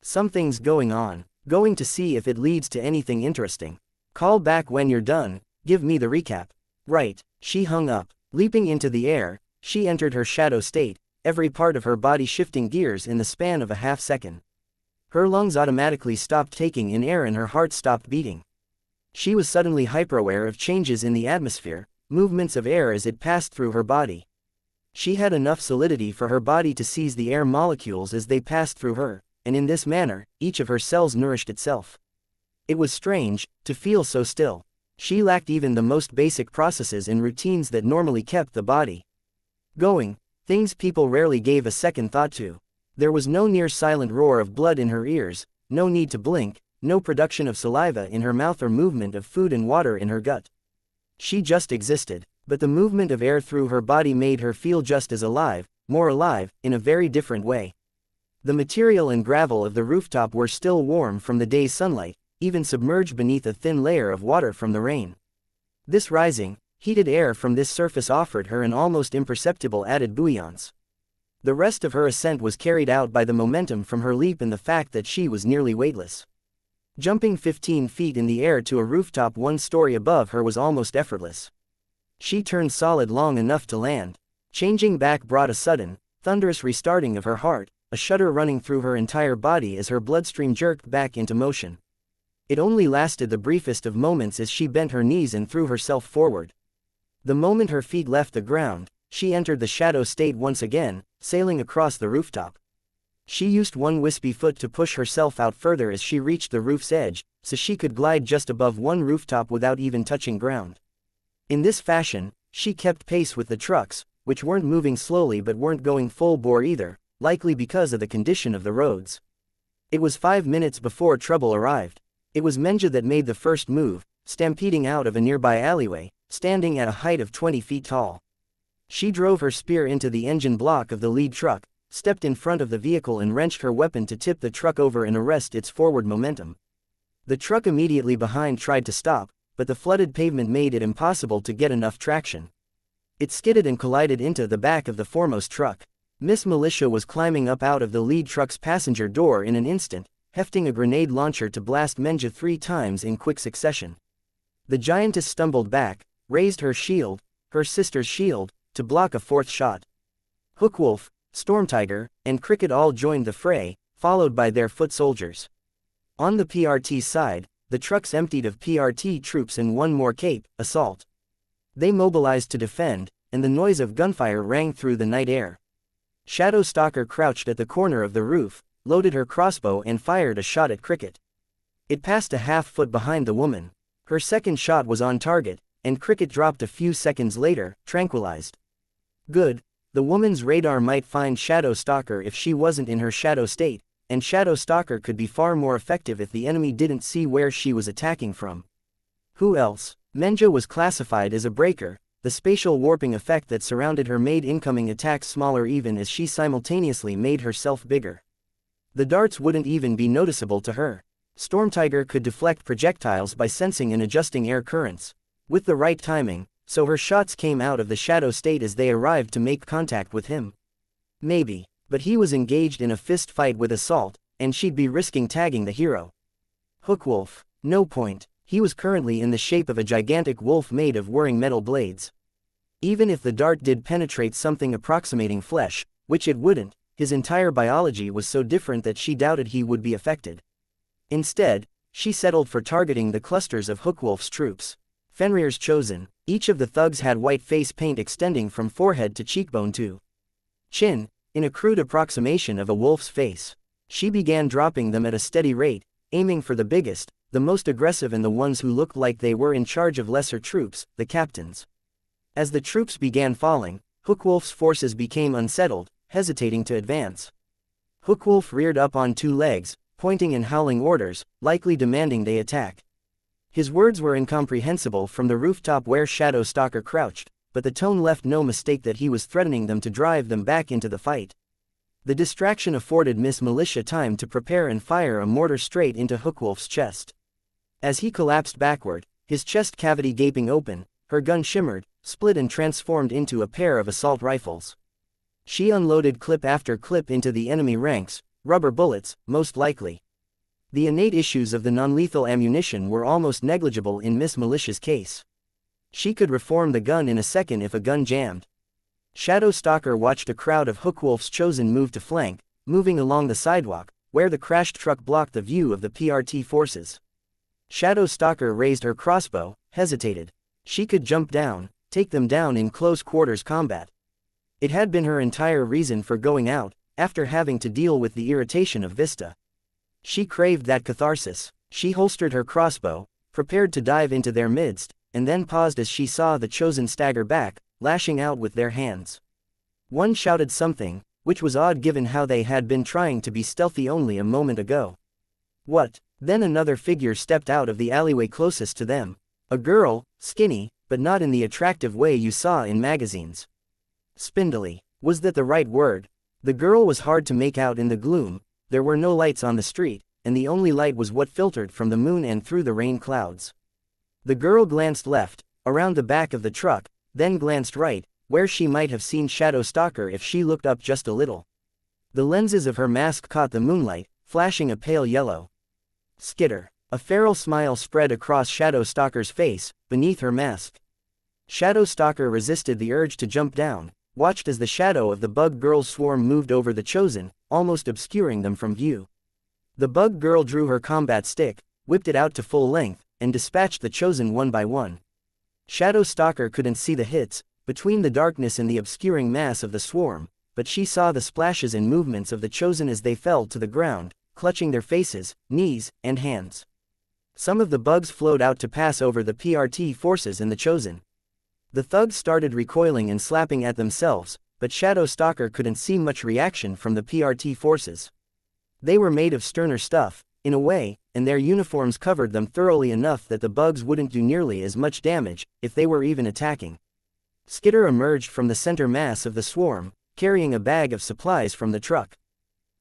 Something's going on. Going to see if it leads to anything interesting. Call back when you're done, give me the recap. Right. She hung up. Leaping into the air, she entered her shadow state, every part of her body shifting gears in the span of a half second. Her lungs automatically stopped taking in air and her heart stopped beating. She was suddenly hyper-aware of changes in the atmosphere, movements of air as it passed through her body. She had enough solidity for her body to seize the air molecules as they passed through her, and in this manner, each of her cells nourished itself. It was strange, to feel so still. She lacked even the most basic processes and routines that normally kept the body going, things people rarely gave a second thought to. There was no near silent roar of blood in her ears, no need to blink, no production of saliva in her mouth or movement of food and water in her gut. She just existed, but the movement of air through her body made her feel just as alive, more alive, in a very different way. The material and gravel of the rooftop were still warm from the day's sunlight, even submerged beneath a thin layer of water from the rain. This rising, heated air from this surface offered her an almost imperceptible added buoyance. The rest of her ascent was carried out by the momentum from her leap and the fact that she was nearly weightless. Jumping 15 feet in the air to a rooftop 1 story above her was almost effortless. She turned solid long enough to land. Changing back brought a sudden, thunderous restarting of her heart, a shudder running through her entire body as her bloodstream jerked back into motion. It only lasted the briefest of moments as she bent her knees and threw herself forward. The moment her feet left the ground, she entered the shadow state once again, sailing across the rooftop. She used one wispy foot to push herself out further as she reached the roof's edge, so she could glide just above one rooftop without even touching ground. In this fashion, she kept pace with the trucks, which weren't moving slowly but weren't going full bore either, likely because of the condition of the roads. It was 5 minutes before trouble arrived. It was Menja that made the first move, stampeding out of a nearby alleyway, standing at a height of 20 feet tall. She drove her spear into the engine block of the lead truck, stepped in front of the vehicle and wrenched her weapon to tip the truck over and arrest its forward momentum. The truck immediately behind tried to stop, but the flooded pavement made it impossible to get enough traction. It skidded and collided into the back of the foremost truck. Miss Militia was climbing up out of the lead truck's passenger door in an instant, hefting a grenade launcher to blast Menja 3 times in quick succession. The giantess stumbled back, raised her shield, her sister's shield, to block a 4th shot. Hookwolf, Stormtiger, and Cricket all joined the fray, followed by their foot soldiers. On the PRT side, the trucks emptied of PRT troops and one more Cape, assault. They mobilized to defend, and the noise of gunfire rang through the night air. Shadow Stalker crouched at the corner of the roof, loaded her crossbow and fired a shot at Cricket. It passed a half-foot behind the woman. Her second shot was on target, and Cricket dropped a few seconds later, tranquilized. Good, the woman's radar might find Shadow Stalker if she wasn't in her shadow state, and Shadow Stalker could be far more effective if the enemy didn't see where she was attacking from. Who else? Menja was classified as a breaker. The spatial warping effect that surrounded her made incoming attacks smaller even as she simultaneously made herself bigger. The darts wouldn't even be noticeable to her. Stormtiger could deflect projectiles by sensing and adjusting air currents, with the right timing, so her shots came out of the shadow state as they arrived to make contact with him. Maybe, but he was engaged in a fist fight with Assault, and she'd be risking tagging the hero. Hookwolf, no point. He was currently in the shape of a gigantic wolf made of whirring metal blades. Even if the dart did penetrate something approximating flesh, which it wouldn't, his entire biology was so different that she doubted he would be affected. Instead, she settled for targeting the clusters of Hookwolf's troops. Fenrir's chosen, each of the thugs had white face paint extending from forehead to cheekbone to chin, in a crude approximation of a wolf's face. She began dropping them at a steady rate, aiming for the biggest, the most aggressive and the ones who looked like they were in charge of lesser troops, the captains. As the troops began falling, Hookwolf's forces became unsettled, hesitating to advance. Hookwolf reared up on 2 legs, pointing and howling orders, likely demanding they attack. His words were incomprehensible from the rooftop where Shadow Stalker crouched, but the tone left no mistake that he was threatening them to drive them back into the fight. The distraction afforded Miss Militia time to prepare and fire a mortar straight into Hookwolf's chest. As he collapsed backward, his chest cavity gaping open. Her gun shimmered, split and transformed into a pair of assault rifles. She unloaded clip after clip into the enemy ranks, rubber bullets, most likely. The innate issues of the non-lethal ammunition were almost negligible in Miss Malicia's case. She could reform the gun in a second if a gun jammed. Shadow Stalker watched a crowd of Hookwolf's chosen move to flank, moving along the sidewalk, where the crashed truck blocked the view of the PRT forces. Shadow Stalker raised her crossbow, hesitated. She could jump down, take them down in close quarters combat. It had been her entire reason for going out, after having to deal with the irritation of Vista. She craved that catharsis. She holstered her crossbow, prepared to dive into their midst, and then paused as she saw the chosen stagger back, lashing out with their hands. One shouted something, which was odd given how they had been trying to be stealthy only a moment ago. What? Then another figure stepped out of the alleyway closest to them. A girl, skinny, but not in the attractive way you saw in magazines. Spindly. Was that the right word? The girl was hard to make out in the gloom. There were no lights on the street, and the only light was what filtered from the moon and through the rain clouds. The girl glanced left, around the back of the truck, then glanced right, where she might have seen Shadow Stalker if she looked up just a little. The lenses of her mask caught the moonlight, flashing a pale yellow. Skitter. A feral smile spread across Shadow Stalker's face, beneath her mask. Shadow Stalker resisted the urge to jump down, watched as the shadow of the bug girl's swarm moved over the chosen, almost obscuring them from view. The bug girl drew her combat stick, whipped it out to full length, and dispatched the chosen one by one. Shadow Stalker couldn't see the hits, between the darkness and the obscuring mass of the swarm, but she saw the splashes and movements of the chosen as they fell to the ground, clutching their faces, knees, and hands. Some of the bugs flowed out to pass over the PRT forces and the chosen. The thugs started recoiling and slapping at themselves, but Shadow Stalker couldn't see much reaction from the PRT forces. They were made of sterner stuff, in a way, and their uniforms covered them thoroughly enough that the bugs wouldn't do nearly as much damage, if they were even attacking. Skitter emerged from the center mass of the swarm, carrying a bag of supplies from the truck.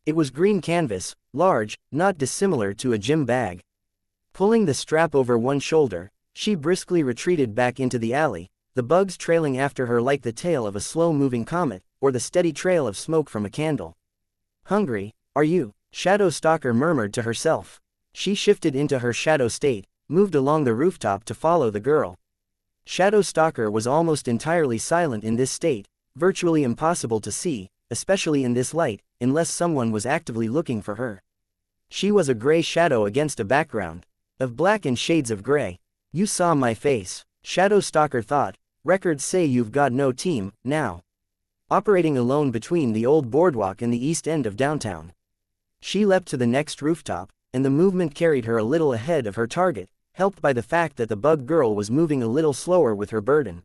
It was green canvas, large, not dissimilar to a gym bag. Pulling the strap over one shoulder, she briskly retreated back into the alley, the bugs trailing after her like the tail of a slow-moving comet, or the steady trail of smoke from a candle. "Hungry, are you?" Shadow Stalker murmured to herself. She shifted into her shadow state, moved along the rooftop to follow the girl. Shadow Stalker was almost entirely silent in this state, virtually impossible to see, especially in this light, unless someone was actively looking for her. She was a gray shadow against a background of black and shades of gray. "You saw my face," Shadow Stalker thought. "Records say you've got no team, now." Operating alone between the old boardwalk and the east end of downtown. She leapt to the next rooftop, and the movement carried her a little ahead of her target, helped by the fact that the bug girl was moving a little slower with her burden.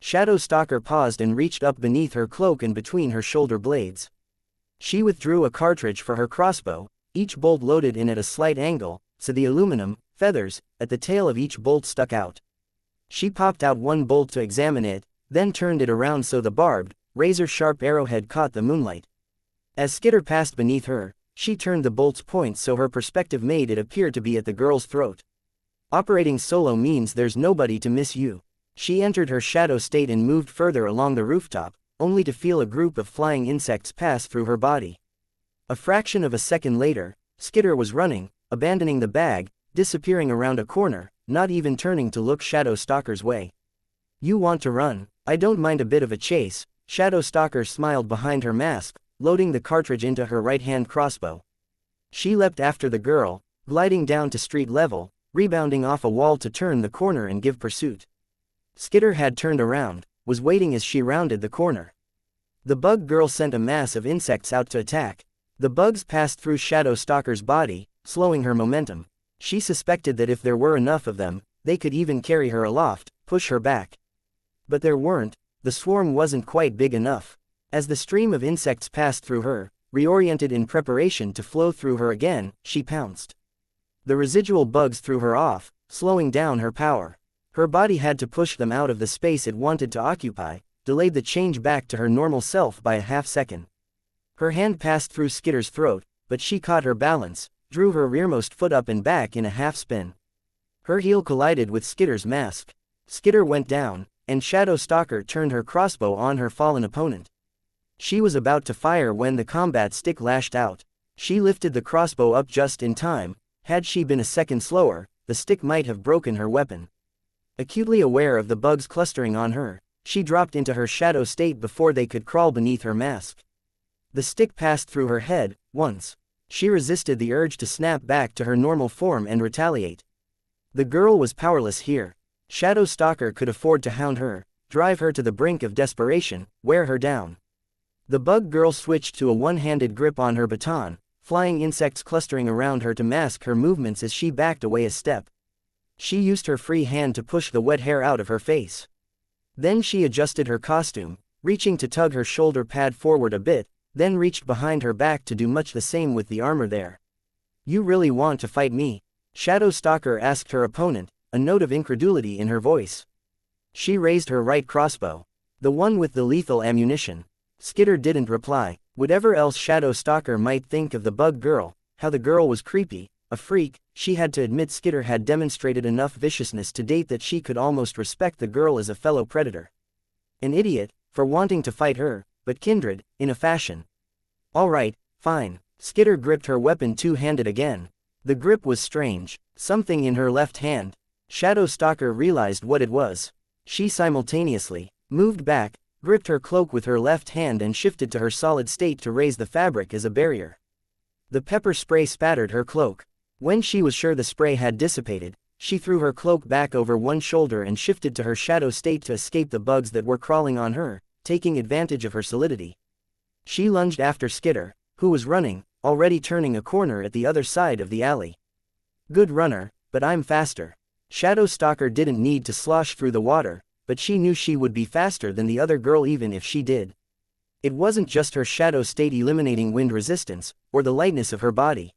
Shadow Stalker paused and reached up beneath her cloak and between her shoulder blades. She withdrew a cartridge for her crossbow, each bolt loaded in at a slight angle, so the aluminum feathers at the tail of each bolt stuck out. She popped out one bolt to examine it, then turned it around so the barbed, razor-sharp arrowhead caught the moonlight. As Skitter passed beneath her, she turned the bolt's points so her perspective made it appear to be at the girl's throat. Operating solo means there's nobody to miss you. She entered her shadow state and moved further along the rooftop, only to feel a group of flying insects pass through her body. A fraction of a second later, Skitter was running, abandoning the bag, disappearing around a corner, not even turning to look Shadow Stalker's way. "You want to run? I don't mind a bit of a chase." Shadow Stalker smiled behind her mask, loading the cartridge into her right-hand crossbow. She leapt after the girl, gliding down to street level, rebounding off a wall to turn the corner and give pursuit. Skitter had turned around, was waiting as she rounded the corner. The bug girl sent a mass of insects out to attack. The bugs passed through Shadow Stalker's body, slowing her momentum. She suspected that if there were enough of them, they could even carry her aloft, push her back. But there weren't. The swarm wasn't quite big enough. As the stream of insects passed through her, reoriented in preparation to flow through her again, she pounced. The residual bugs threw her off, slowing down her power. Her body had to push them out of the space it wanted to occupy, delayed the change back to her normal self by a half-second. Her hand passed through Skitter's throat, but she caught her balance, drew her rearmost foot up and back in a half-spin. Her heel collided with Skitter's mask. Skitter went down, and Shadow Stalker turned her crossbow on her fallen opponent. She was about to fire when the combat stick lashed out. She lifted the crossbow up just in time. Had she been a second slower, the stick might have broken her weapon. Acutely aware of the bugs clustering on her, she dropped into her shadow state before they could crawl beneath her mask. The stick passed through her head, once. She resisted the urge to snap back to her normal form and retaliate. The girl was powerless here. Shadow Stalker could afford to hound her, drive her to the brink of desperation, wear her down. The bug girl switched to a one-handed grip on her baton, flying insects clustering around her to mask her movements as she backed away a step. She used her free hand to push the wet hair out of her face. Then she adjusted her costume, reaching to tug her shoulder pad forward a bit, then reached behind her back to do much the same with the armor there. "You really want to fight me?" Shadow Stalker asked her opponent, a note of incredulity in her voice. She raised her right crossbow. The one with the lethal ammunition. Skitter didn't reply. Whatever else Shadow Stalker might think of the bug girl, how the girl was creepy, a freak, she had to admit Skitter had demonstrated enough viciousness to date that she could almost respect the girl as a fellow predator. An idiot, for wanting to fight her, but kindred, in a fashion. "All right, fine." Skitter gripped her weapon two-handed again. The grip was strange, something in her left hand. Shadow Stalker realized what it was. She simultaneously moved back, gripped her cloak with her left hand and shifted to her solid state to raise the fabric as a barrier. The pepper spray spattered her cloak. When she was sure the spray had dissipated, she threw her cloak back over one shoulder and shifted to her shadow state to escape the bugs that were crawling on her, taking advantage of her solidity. She lunged after Skitter, who was running, already turning a corner at the other side of the alley. "Good runner, but I'm faster." Shadow Stalker didn't need to slosh through the water, but she knew she would be faster than the other girl even if she did. It wasn't just her shadow state eliminating wind resistance, or the lightness of her body.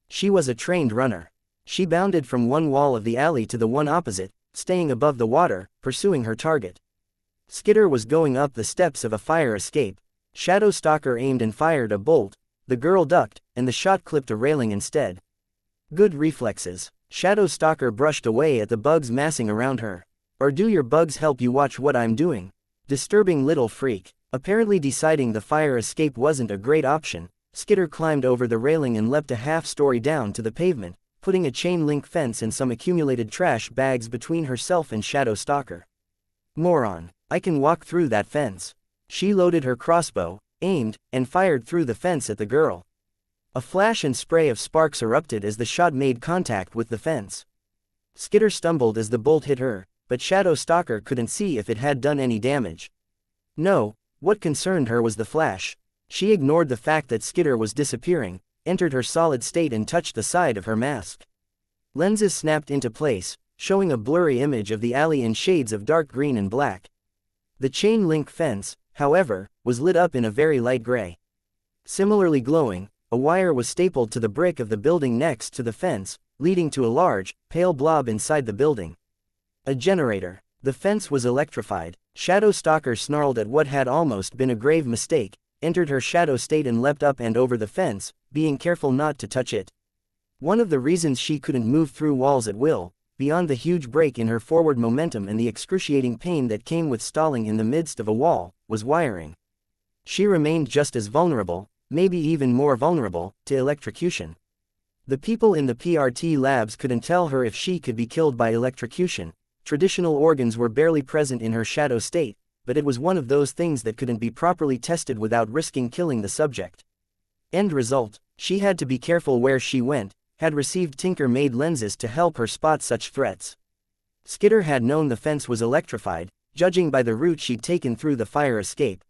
She was a trained runner. She bounded from one wall of the alley to the one opposite, staying above the water, pursuing her target. Skitter was going up the steps of a fire escape. Shadow Stalker aimed and fired a bolt. The girl ducked, and the shot clipped a railing instead. Good reflexes. Shadow Stalker brushed away at the bugs massing around her. "Or do your bugs help you watch what I'm doing?" Disturbing little freak. Apparently deciding the fire escape wasn't a great option, Skitter climbed over the railing and leapt a half-story down to the pavement, putting a chain-link fence and some accumulated trash bags between herself and Shadow Stalker. "Moron, I can walk through that fence." She loaded her crossbow, aimed, and fired through the fence at the girl. A flash and spray of sparks erupted as the shot made contact with the fence. Skitter stumbled as the bolt hit her, but Shadow Stalker couldn't see if it had done any damage. No, what concerned her was the flash. She ignored the fact that Skitter was disappearing, entered her solid state and touched the side of her mask. Lenses snapped into place, showing a blurry image of the alley in shades of dark green and black. The chain-link fence, however, was lit up in a very light gray. Similarly glowing, a wire was stapled to the brick of the building next to the fence, leading to a large, pale blob inside the building. A generator. The fence was electrified. Shadow Stalker snarled at what had almost been a grave mistake, entered her shadow state and leapt up and over the fence, being careful not to touch it. One of the reasons she couldn't move through walls at will, beyond the huge break in her forward momentum and the excruciating pain that came with stalling in the midst of a wall, was wiring. She remained just as vulnerable, maybe even more vulnerable, to electrocution. The people in the PRT labs couldn't tell her if she could be killed by electrocution. Traditional organs were barely present in her shadow state, but it was one of those things that couldn't be properly tested without risking killing the subject. End result, she had to be careful where she went, had received tinker-made lenses to help her spot such threats. Skitter had known the fence was electrified, judging by the route she'd taken through the fire escape.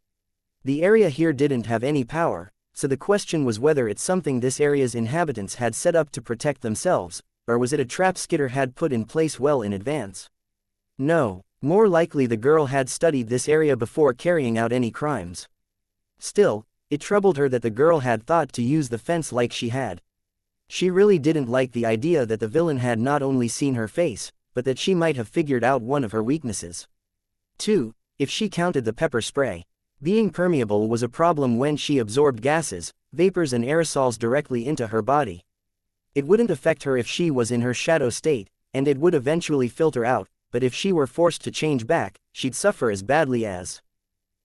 The area here didn't have any power, so the question was whether it's something this area's inhabitants had set up to protect themselves, or was it a trap Skitter had put in place well in advance. No, more likely the girl had studied this area before carrying out any crimes. Still, it troubled her that the girl had thought to use the fence like she had. She really didn't like the idea that the villain had not only seen her face, but that she might have figured out one of her weaknesses. 2. If she counted the pepper spray. Being permeable was a problem when she absorbed gases, vapors and aerosols directly into her body. It wouldn't affect her if she was in her shadow state, and it would eventually filter out, but if she were forced to change back, she'd suffer as badly as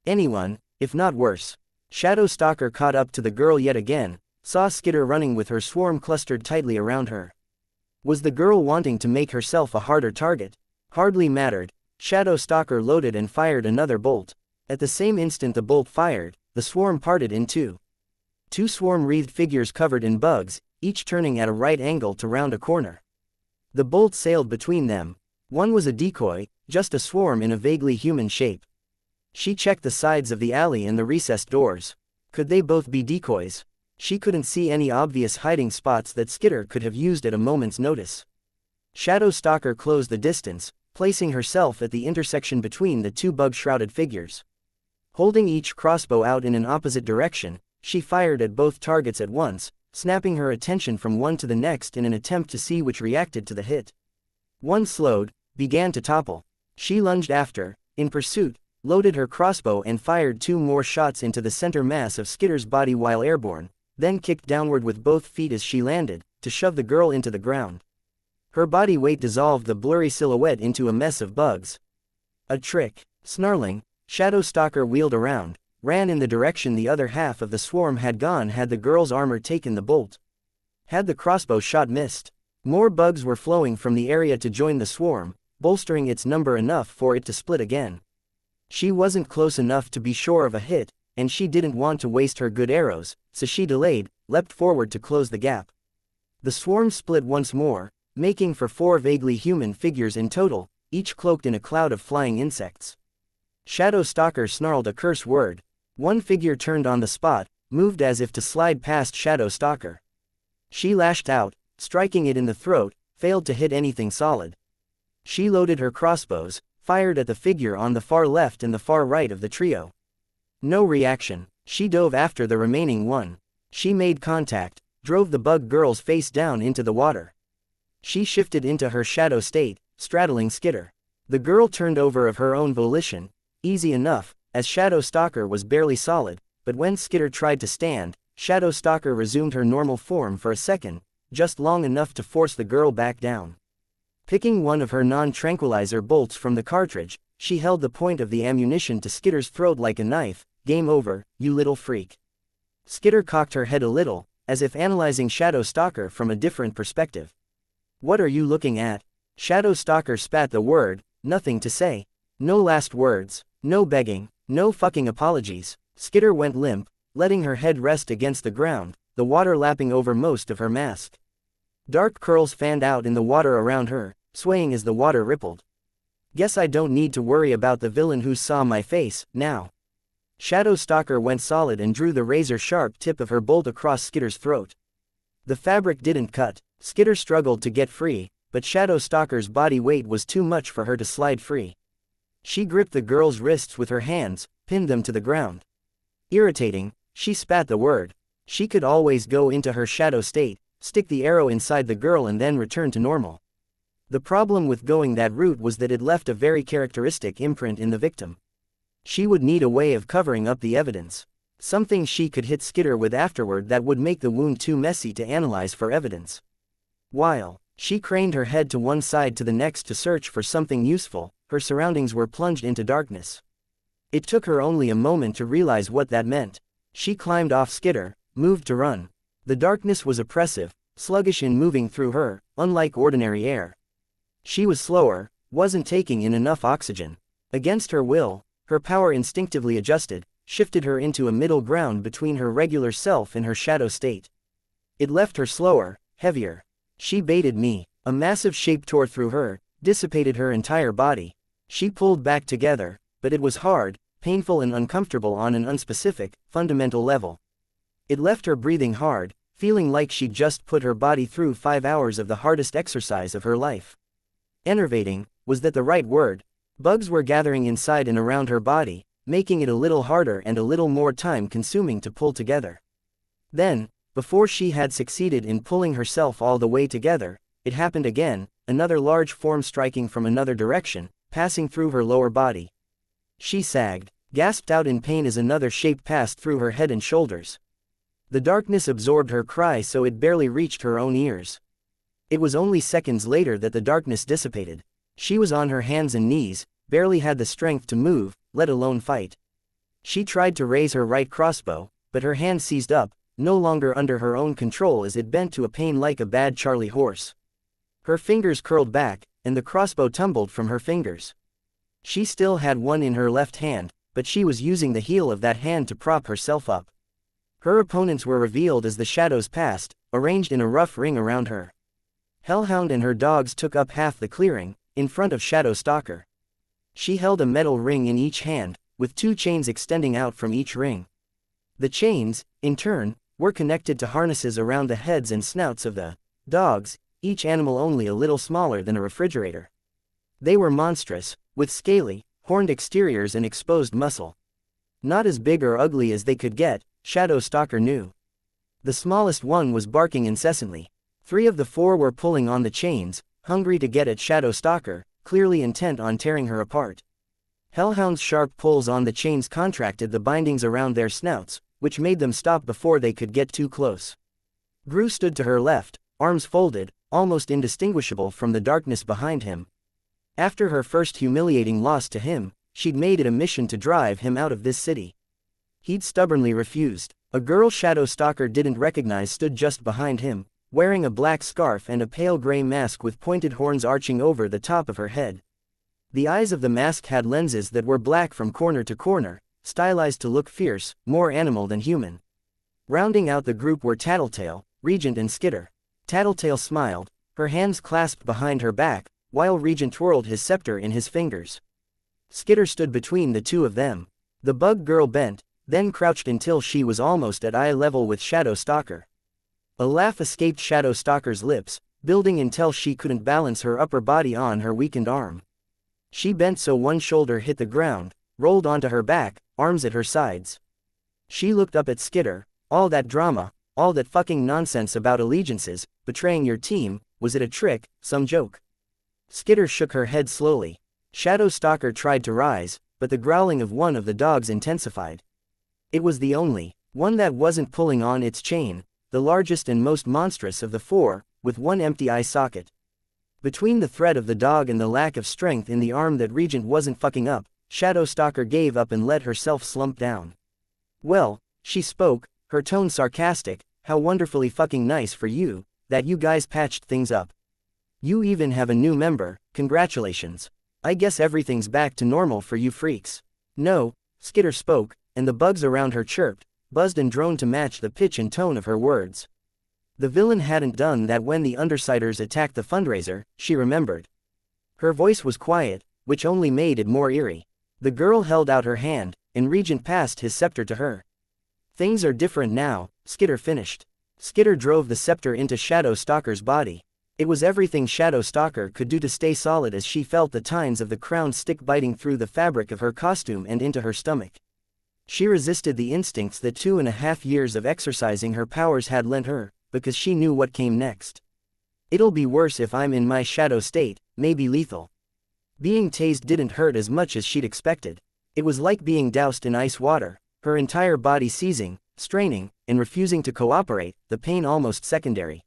anyone, if not worse. Shadow Stalker caught up to the girl yet again, saw Skitter running with her swarm clustered tightly around her. Was the girl wanting to make herself a harder target? Hardly mattered. Shadow Stalker loaded and fired another bolt. At the same instant the bolt fired, the swarm parted in two. Two swarm-wreathed figures covered in bugs, each turning at a right angle to round a corner. The bolt sailed between them. One was a decoy, just a swarm in a vaguely human shape. She checked the sides of the alley and the recessed doors. Could they both be decoys? She couldn't see any obvious hiding spots that Skitter could have used at a moment's notice. Shadow Stalker closed the distance, placing herself at the intersection between the two bug-shrouded figures. Holding each crossbow out in an opposite direction, she fired at both targets at once, snapping her attention from one to the next in an attempt to see which reacted to the hit. One slowed, began to topple. She lunged after, in pursuit, loaded her crossbow and fired two more shots into the center mass of Skitter's body while airborne, then kicked downward with both feet as she landed, to shove the girl into the ground. Her body weight dissolved the blurry silhouette into a mess of bugs. A trick. Snarling, Shadow Stalker wheeled around, ran in the direction the other half of the swarm had gone had the girl's armor taken the bolt. Had the crossbow shot missed. More bugs were flowing from the area to join the swarm, bolstering its number enough for it to split again. She wasn't close enough to be sure of a hit, and she didn't want to waste her good arrows, so she delayed, leapt forward to close the gap. The swarm split once more, making for four vaguely human figures in total, each cloaked in a cloud of flying insects. Shadow Stalker snarled a curse word. One figure turned on the spot, moved as if to slide past Shadow Stalker. She lashed out, striking it in the throat, failed to hit anything solid. She loaded her crossbows, fired at the figure on the far left and the far right of the trio. No reaction. She dove after the remaining one. She made contact, drove the bug girl's face down into the water. She shifted into her shadow state, straddling Skitter. The girl turned over of her own volition, easy enough, as Shadow Stalker was barely solid, but when Skitter tried to stand, Shadow Stalker resumed her normal form for a second, just long enough to force the girl back down. Picking one of her non-tranquilizer bolts from the cartridge, she held the point of the ammunition to Skitter's throat like a knife. Game over, you little freak. Skitter cocked her head a little, as if analyzing Shadow Stalker from a different perspective. What are you looking at? Shadow Stalker spat the word, nothing to say. No last words, no begging, no fucking apologies. Skitter went limp, letting her head rest against the ground, the water lapping over most of her mask. Dark curls fanned out in the water around her, swaying as the water rippled. Guess I don't need to worry about the villain who saw my face, now. Shadow Stalker went solid and drew the razor-sharp tip of her bolt across Skitter's throat. The fabric didn't cut. Skitter struggled to get free, but Shadow Stalker's body weight was too much for her to slide free. She gripped the girl's wrists with her hands, pinned them to the ground. Irritating, she spat the word. She could always go into her shadow state, stick the arrow inside the girl and then return to normal. The problem with going that route was that it left a very characteristic imprint in the victim. She would need a way of covering up the evidence. Something she could hit Skitter with afterward that would make the wound too messy to analyze for evidence. While she craned her head to one side to the next to search for something useful, her surroundings were plunged into darkness. It took her only a moment to realize what that meant. She climbed off Skitter, moved to run. The darkness was oppressive, sluggish in moving through her, unlike ordinary air. She was slower, wasn't taking in enough oxygen. Against her will, her power instinctively adjusted, shifted her into a middle ground between her regular self and her shadow state. It left her slower, heavier. She baited me. A massive shape tore through her, dissipated her entire body. She pulled back together, but it was hard, painful and uncomfortable on an unspecific, fundamental level. It left her breathing hard, feeling like she'd just put her body through 5 hours of the hardest exercise of her life. Enervating, was that the right word? Bugs were gathering inside and around her body, making it a little harder and a little more time-consuming to pull together. Then, before she had succeeded in pulling herself all the way together, it happened again, another large form striking from another direction, passing through her lower body. She sagged, gasped out in pain as another shape passed through her head and shoulders. The darkness absorbed her cry so it barely reached her own ears. It was only seconds later that the darkness dissipated. She was on her hands and knees, barely had the strength to move, let alone fight. She tried to raise her right crossbow, but her hand seized up, no longer under her own control as it bent to a pain like a bad Charlie horse. Her fingers curled back, and the crossbow tumbled from her fingers. She still had one in her left hand, but she was using the heel of that hand to prop herself up. Her opponents were revealed as the shadows passed, arranged in a rough ring around her. Hellhound and her dogs took up half the clearing, in front of Shadow Stalker. She held a metal ring in each hand, with 2 chains extending out from each ring. The chains, in turn, were connected to harnesses around the heads and snouts of the dogs, each animal only a little smaller than a refrigerator. They were monstrous, with scaly, horned exteriors and exposed muscle. Not as big or ugly as they could get, Shadow Stalker knew. The smallest one was barking incessantly. 3 of the 4 were pulling on the chains, hungry to get at Shadow Stalker, clearly intent on tearing her apart. Hellhound's sharp pulls on the chains contracted the bindings around their snouts, which made them stop before they could get too close. Gru stood to her left, arms folded, almost indistinguishable from the darkness behind him. After her first humiliating loss to him, she'd made it a mission to drive him out of this city. He'd stubbornly refused. A girl Shadow Stalker didn't recognize stood just behind him, wearing a black scarf and a pale gray mask with pointed horns arching over the top of her head. The eyes of the mask had lenses that were black from corner to corner, stylized to look fierce, more animal than human. Rounding out the group were Tattletale, Regent and Skitter. Tattletale smiled, her hands clasped behind her back, while Regent twirled his scepter in his fingers. Skitter stood between the 2 of them. The bug girl bent, then crouched until she was almost at eye level with Shadow Stalker. A laugh escaped Shadow Stalker's lips, building until she couldn't balance her upper body on her weakened arm. She bent so one shoulder hit the ground, rolled onto her back, arms at her sides. She looked up at Skitter. All that drama, all that fucking nonsense about allegiances, betraying your team, was it a trick, some joke? Skitter shook her head slowly. Shadow Stalker tried to rise, but the growling of one of the dogs intensified. It was the only one that wasn't pulling on its chain, the largest and most monstrous of the 4, with one empty eye socket. Between the threat of the dog and the lack of strength in the arm that Regent wasn't fucking up, Shadow Stalker gave up and let herself slump down. Well, she spoke, her tone sarcastic, how wonderfully fucking nice for you, that you guys patched things up. You even have a new member, congratulations. I guess everything's back to normal for you freaks. No, Skitter spoke, and the bugs around her chirped, buzzed and droned to match the pitch and tone of her words. The villain hadn't done that when the Undersiders attacked the fundraiser, she remembered. Her voice was quiet, which only made it more eerie. The girl held out her hand, and Regent passed his scepter to her. Things are different now, Skitter finished. Skitter drove the scepter into Shadow Stalker's body. It was everything Shadow Stalker could do to stay solid as she felt the tines of the crown stick biting through the fabric of her costume and into her stomach. She resisted the instincts that 2.5 years of exercising her powers had lent her, because she knew what came next. It'll be worse if I'm in my shadow state, maybe lethal. Being tased didn't hurt as much as she'd expected. It was like being doused in ice water, her entire body seizing, straining, and refusing to cooperate, the pain almost secondary.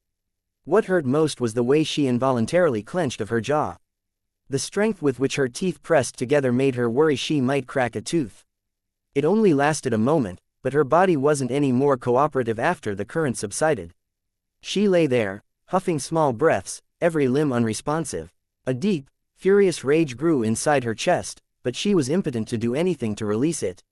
What hurt most was the way she involuntarily clenched of her jaw. The strength with which her teeth pressed together made her worry she might crack a tooth. It only lasted a moment, but her body wasn't any more cooperative after the current subsided. She lay there, huffing small breaths, every limb unresponsive. A deep, furious rage grew inside her chest, but she was impotent to do anything to release it.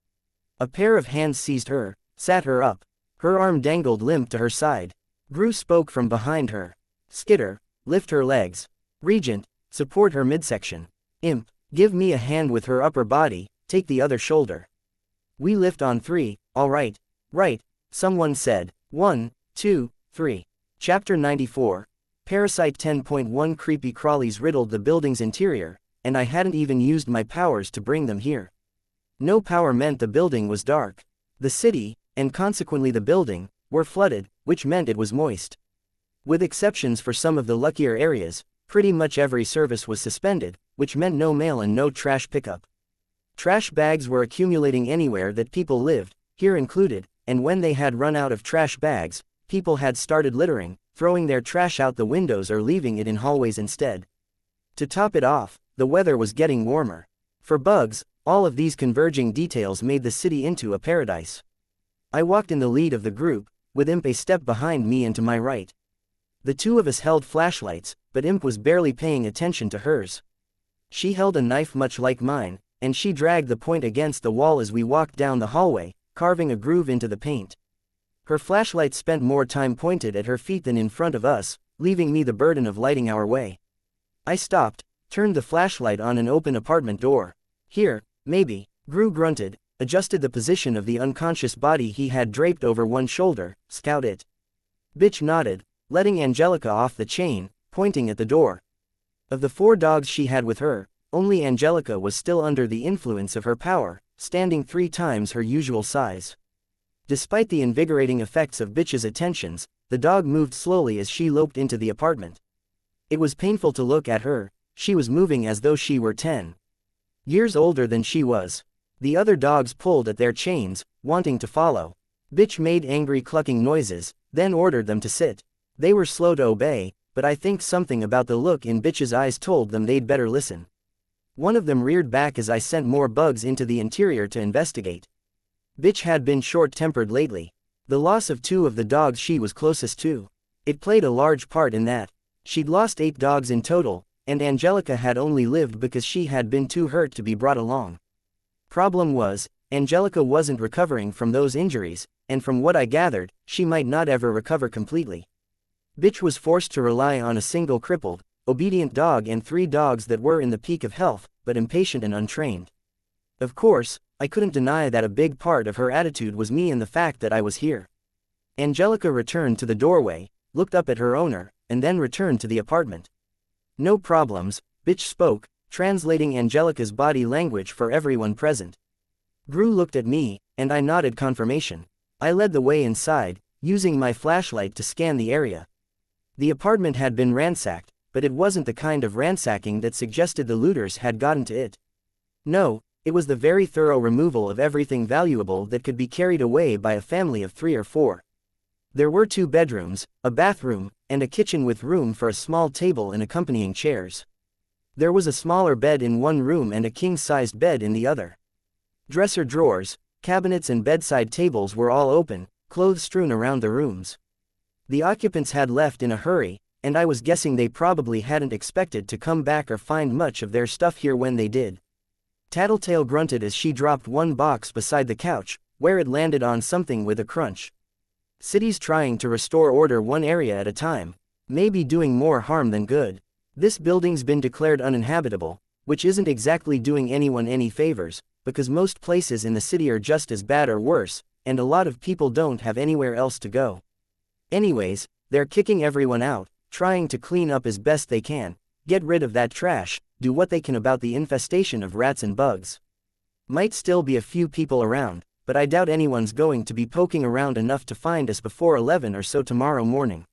A pair of hands seized her, sat her up. Her arm dangled limp to her side. Gru spoke from behind her. Skitter, lift her legs. Regent, support her midsection. Imp, give me a hand with her upper body, take the other shoulder. We lift on 3, all right. Right, someone said. 1, 2, 3. Chapter 94. Parasite 10.1 Creepy crawlies riddled the building's interior, and I hadn't even used my powers to bring them here. No power meant the building was dark. The city, and consequently the building, were flooded, which meant it was moist. With exceptions for some of the luckier areas, pretty much every service was suspended, which meant no mail and no trash pickup. Trash bags were accumulating anywhere that people lived, here included, and when they had run out of trash bags, people had started littering, throwing their trash out the windows or leaving it in hallways instead. To top it off, the weather was getting warmer. For bugs, all of these converging details made the city into a paradise. I walked in the lead of the group, with Imp a step behind me and to my right. The two of us held flashlights, but Imp was barely paying attention to hers. She held a knife much like mine, and she dragged the point against the wall as we walked down the hallway, carving a groove into the paint. Her flashlight spent more time pointed at her feet than in front of us, leaving me the burden of lighting our way. I stopped, turned the flashlight on an open apartment door. Here, maybe, Gru grunted, adjusted the position of the unconscious body he had draped over one shoulder. Scout it. Bitch nodded, letting Angelica off the chain, pointing at the door. Of the 4 dogs she had with her, only Angelica was still under the influence of her power, standing 3 times her usual size. Despite the invigorating effects of Bitch's attentions, the dog moved slowly as she loped into the apartment. It was painful to look at her. She was moving as though she were 10 years older than she was. The other dogs pulled at their chains, wanting to follow. Bitch made angry clucking noises, then ordered them to sit. They were slow to obey, but I think something about the look in Bitch's eyes told them they'd better listen. One of them reared back as I sent more bugs into the interior to investigate. Bitch had been short-tempered lately. The loss of 2 of the dogs she was closest to. It played a large part in that. She'd lost 8 dogs in total, and Angelica had only lived because she had been too hurt to be brought along. Problem was, Angelica wasn't recovering from those injuries, and from what I gathered, she might not ever recover completely. Bitch was forced to rely on a single crippled, obedient dog and 3 dogs that were in the peak of health, but impatient and untrained. Of course, I couldn't deny that a big part of her attitude was me and the fact that I was here. Angelica returned to the doorway, looked up at her owner, and then returned to the apartment. No problems, Bitch spoke, translating Angelica's body language for everyone present. Gru looked at me, and I nodded confirmation. I led the way inside, using my flashlight to scan the area. The apartment had been ransacked, but it wasn't the kind of ransacking that suggested the looters had gotten to it. No, it was the very thorough removal of everything valuable that could be carried away by a family of 3 or 4. There were 2 bedrooms, a bathroom, and a kitchen with room for a small table and accompanying chairs. There was a smaller bed in one room and a king-sized bed in the other. Dresser drawers, cabinets and bedside tables were all open, clothes strewn around the rooms. The occupants had left in a hurry, and I was guessing they probably hadn't expected to come back or find much of their stuff here when they did. Tattletale grunted as she dropped one box beside the couch, where it landed on something with a crunch. Cities trying to restore order one area at a time, maybe doing more harm than good. This building's been declared uninhabitable, which isn't exactly doing anyone any favors, because most places in the city are just as bad or worse, and a lot of people don't have anywhere else to go. Anyways, they're kicking everyone out, trying to clean up as best they can, get rid of that trash, do what they can about the infestation of rats and bugs. Might still be a few people around, but I doubt anyone's going to be poking around enough to find us before 11 or so tomorrow morning.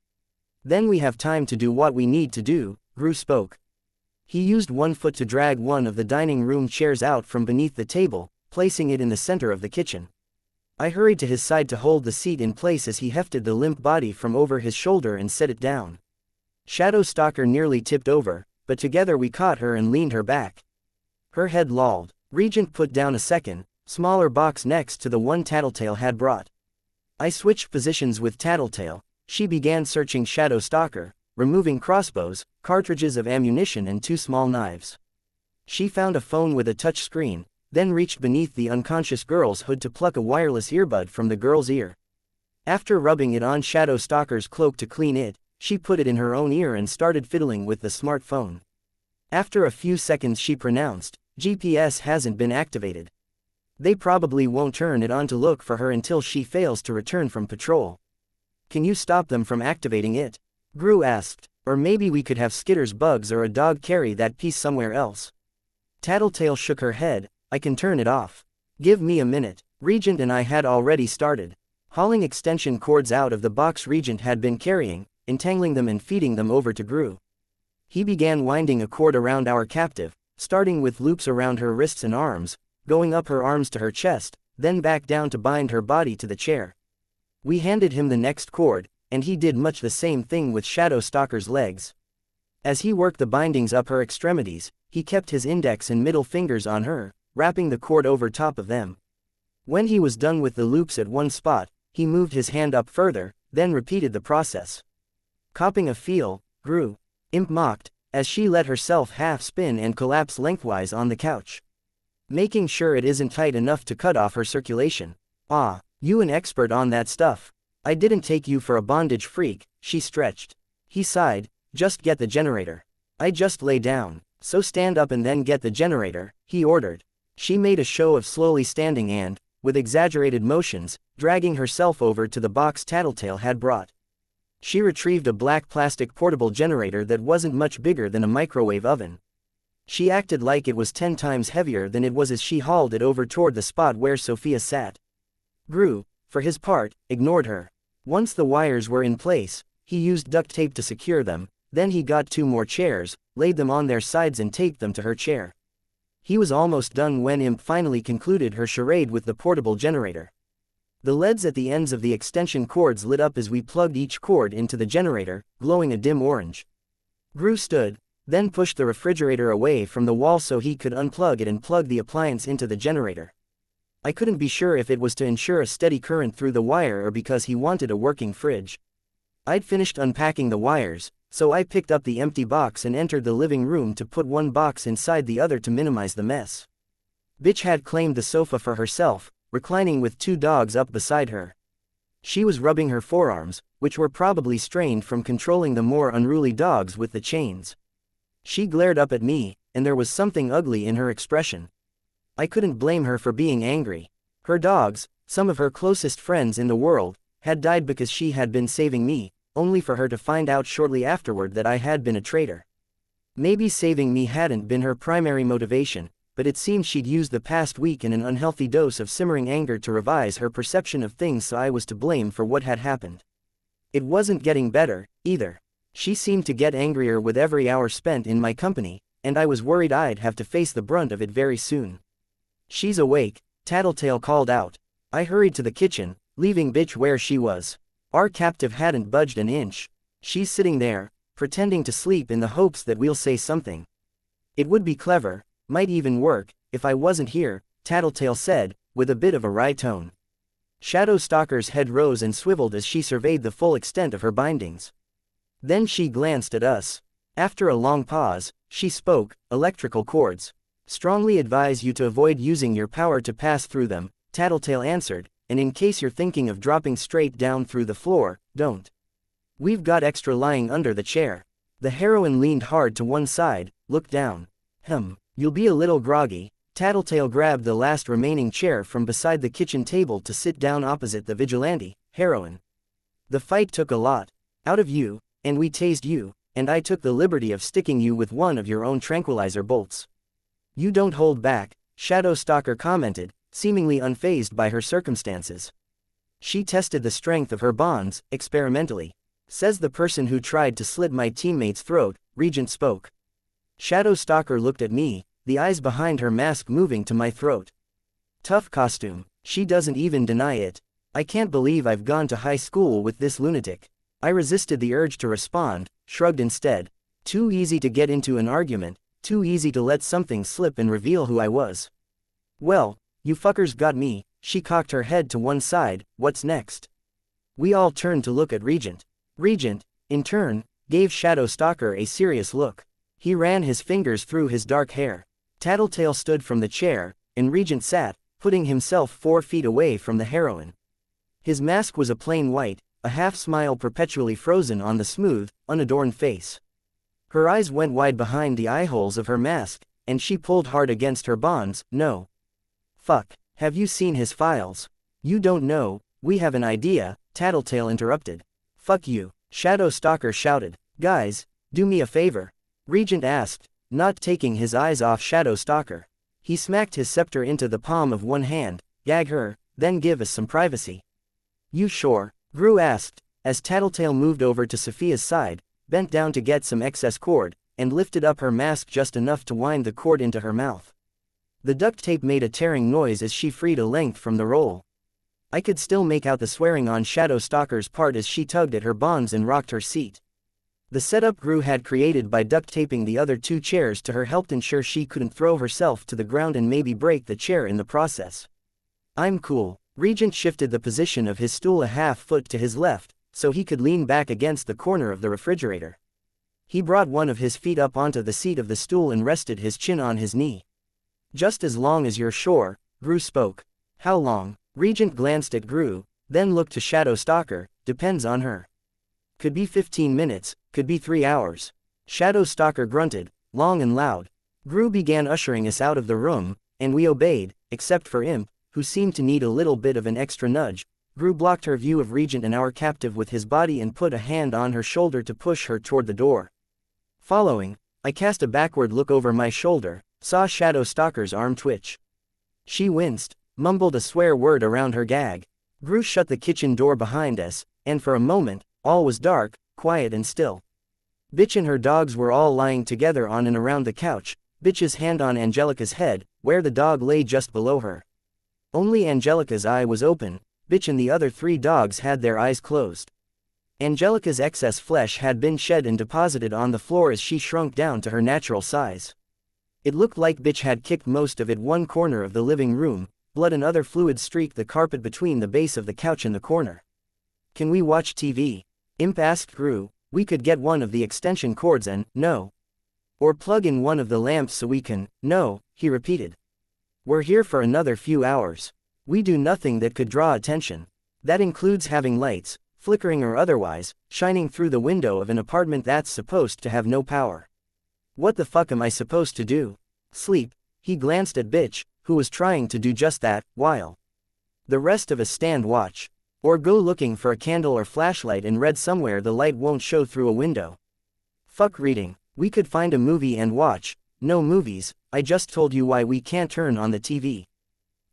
Then we have time to do what we need to do, Gru spoke. He used one foot to drag one of the dining room chairs out from beneath the table, placing it in the center of the kitchen. I hurried to his side to hold the seat in place as he hefted the limp body from over his shoulder and set it down. Shadow Stalker nearly tipped over, but together we caught her and leaned her back. Her head lolled. Regent put down a second, smaller box next to the one Tattletale had brought. I switched positions with Tattletale. She began searching Shadow Stalker, removing crossbows, cartridges of ammunition and 2 small knives. She found a phone with a touch screen, then reached beneath the unconscious girl's hood to pluck a wireless earbud from the girl's ear. After rubbing it on Shadow Stalker's cloak to clean it, she put it in her own ear and started fiddling with the smartphone. After a few seconds she pronounced, "GPS hasn't been activated. They probably won't turn it on to look for her until she fails to return from patrol. Can you stop them from activating it?" Gru asked. "Or maybe we could have Skitter's bugs or a dog carry that piece somewhere else." Tattletale shook her head. "I can turn it off. Give me a minute." Regent and I had already started hauling extension cords out of the box Regent had been carrying, entangling them and feeding them over to Gru. He began winding a cord around our captive, starting with loops around her wrists and arms, going up her arms to her chest, then back down to bind her body to the chair. We handed him the next cord, and he did much the same thing with Shadow Stalker's legs. As he worked the bindings up her extremities, he kept his index and middle fingers on her, wrapping the cord over top of them. When he was done with the loops at one spot, he moved his hand up further, then repeated the process. "Copping a feel, Gru," Imp mocked, as she let herself half spin and collapse lengthwise on the couch. "Making sure it isn't tight enough to cut off her circulation. Ah, you an expert on that stuff. I didn't take you for a bondage freak," she stretched. He sighed. "Just get the generator." "I just lay down, so stand up and then get the generator," he ordered. She made a show of slowly standing and, with exaggerated motions, dragging herself over to the box Tattletale had brought. She retrieved a black plastic portable generator that wasn't much bigger than a microwave oven. She acted like it was 10 times heavier than it was as she hauled it over toward the spot where Sophia sat. Gru, for his part, ignored her. Once the wires were in place, he used duct tape to secure them, then he got 2 more chairs, laid them on their sides and taped them to her chair. He was almost done when Imp finally concluded her charade with the portable generator. The LEDs at the ends of the extension cords lit up as we plugged each cord into the generator, glowing a dim orange. Gru stood, then pushed the refrigerator away from the wall so he could unplug it and plug the appliance into the generator. I couldn't be sure if it was to ensure a steady current through the wire or because he wanted a working fridge. I'd finished unpacking the wires, so I picked up the empty box and entered the living room to put one box inside the other to minimize the mess. Bitch had claimed the sofa for herself, reclining with 2 dogs up beside her. She was rubbing her forearms, which were probably strained from controlling the more unruly dogs with the chains. She glared up at me, and there was something ugly in her expression. I couldn't blame her for being angry. Her dogs, some of her closest friends in the world, had died because she had been saving me, only for her to find out shortly afterward that I had been a traitor. Maybe saving me hadn't been her primary motivation, but it seemed she'd used the past week in an unhealthy dose of simmering anger to revise her perception of things, so I was to blame for what had happened. It wasn't getting better, either. She seemed to get angrier with every hour spent in my company, and I was worried I'd have to face the brunt of it very soon. "She's awake," Tattletale called out. I hurried to the kitchen, leaving Bitch where she was. Our captive hadn't budged an inch. She's sitting there, pretending to sleep in the hopes that we'll say something. "It would be clever, might even work, if I wasn't here," Tattletale said, with a bit of a wry tone. Shadow Stalker's head rose and swiveled as she surveyed the full extent of her bindings. Then she glanced at us. After a long pause, she spoke. "Electrical cords. Strongly advise you to avoid using your power to pass through them," Tattletale answered, "and in case you're thinking of dropping straight down through the floor, don't. We've got extra lying under the chair." The heroine leaned hard to one side, looked down. You'll be a little groggy." Tattletale grabbed the last remaining chair from beside the kitchen table to sit down opposite the vigilante, heroine. "The fight took a lot out of you, and we tased you, and I took the liberty of sticking you with one of your own tranquilizer bolts. You don't hold back," Shadow Stalker commented, seemingly unfazed by her circumstances. "She tested the strength of her bonds, experimentally. Says the person who tried to slit my teammate's throat," Regent spoke. Shadow Stalker looked at me, the eyes behind her mask moving to my throat. "Tough costume. She doesn't even deny it. I can't believe I've gone to high school with this lunatic." I resisted the urge to respond, shrugged instead. Too easy to get into an argument, too easy to let something slip and reveal who I was. "Well, you fuckers got me," she cocked her head to one side. "What's next?" We all turned to look at Regent. Regent, in turn, gave Shadow Stalker a serious look. He ran his fingers through his dark hair. Tattletale stood from the chair, and Regent sat, putting himself 4 feet away from the heroine. His mask was a plain white, a half-smile perpetually frozen on the smooth, unadorned face. Her eyes went wide behind the eyeholes of her mask, and she pulled hard against her bonds. "No. Fuck, have you seen his files?" "You don't know, we have an idea," Tattletale interrupted. "Fuck you," Shadow Stalker shouted. "Guys, do me a favor," Regent asked, not taking his eyes off Shadow Stalker. He smacked his scepter into the palm of one hand. "Gag her, then give us some privacy." "You sure?" Gru asked, as Tattletale moved over to Sophia's side, bent down to get some excess cord, and lifted up her mask just enough to wind the cord into her mouth. The duct tape made a tearing noise as she freed a length from the roll. I could still make out the swearing on Shadow Stalker's part as she tugged at her bonds and rocked her seat. The setup Gru had created by duct taping the other 2 chairs to her helped ensure she couldn't throw herself to the ground and maybe break the chair in the process. I'm cool. Regent shifted the position of his stool a half-foot to his left, so he could lean back against the corner of the refrigerator. He brought one of his feet up onto the seat of the stool and rested his chin on his knee. Just as long as you're sure, Gru spoke. How long? Regent glanced at Gru, then looked to Shadow Stalker. Depends on her. Could be 15 minutes, could be 3 hours. Shadow Stalker grunted, long and loud. Gru began ushering us out of the room, and we obeyed, except for Imp, who seemed to need a little bit of an extra nudge. Gru blocked her view of Regent and our captive with his body and put a hand on her shoulder to push her toward the door. Following, I cast a backward look over my shoulder, saw Shadow Stalker's arm twitch. She winced, mumbled a swear word around her gag. Gru shut the kitchen door behind us, and for a moment, all was dark, quiet and still. Bitch and her dogs were all lying together on and around the couch, Bitch's hand on Angelica's head, where the dog lay just below her. Only Angelica's eye was open, Bitch and the other 3 dogs had their eyes closed. Angelica's excess flesh had been shed and deposited on the floor as she shrunk down to her natural size. It looked like Bitch had kicked most of it one corner of the living room. Blood and other fluid streaked the carpet between the base of the couch and the corner. Can we watch TV? Imp asked Gru. We could get one of the extension cords and, no. Or plug in one of the lamps so we can, no, he repeated. We're here for another few hours. We do nothing that could draw attention. That includes having lights, flickering or otherwise, shining through the window of an apartment that's supposed to have no power. What the fuck am I supposed to do? Sleep? He glanced at Bitch, who was trying to do just that, while the rest of us stand watch. Or go looking for a candle or flashlight and read somewhere the light won't show through a window. Fuck reading. We could find a movie and watch. No movies. I just told you why we can't turn on the TV.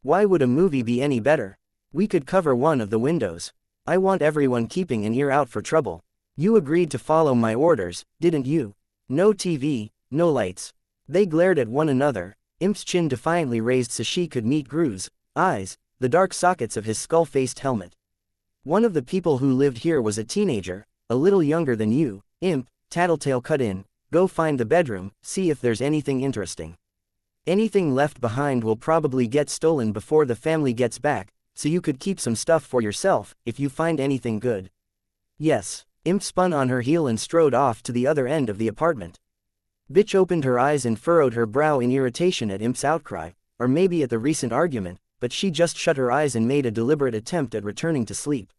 Why would a movie be any better? We could cover one of the windows. I want everyone keeping an ear out for trouble. You agreed to follow my orders, didn't you? No TV, no lights. They glared at one another. Imp's chin defiantly raised so she could meet Gru's eyes, the dark sockets of his skull-faced helmet. One of the people who lived here was a teenager, a little younger than you. Imp, Tattletale cut in. Go find the bedroom, see if there's anything interesting. Anything left behind will probably get stolen before the family gets back, so you could keep some stuff for yourself, if you find anything good. Yes. Imp spun on her heel and strode off to the other end of the apartment. Bitch opened her eyes and furrowed her brow in irritation at Imp's outcry, or maybe at the recent argument, but she just shut her eyes and made a deliberate attempt at returning to sleep.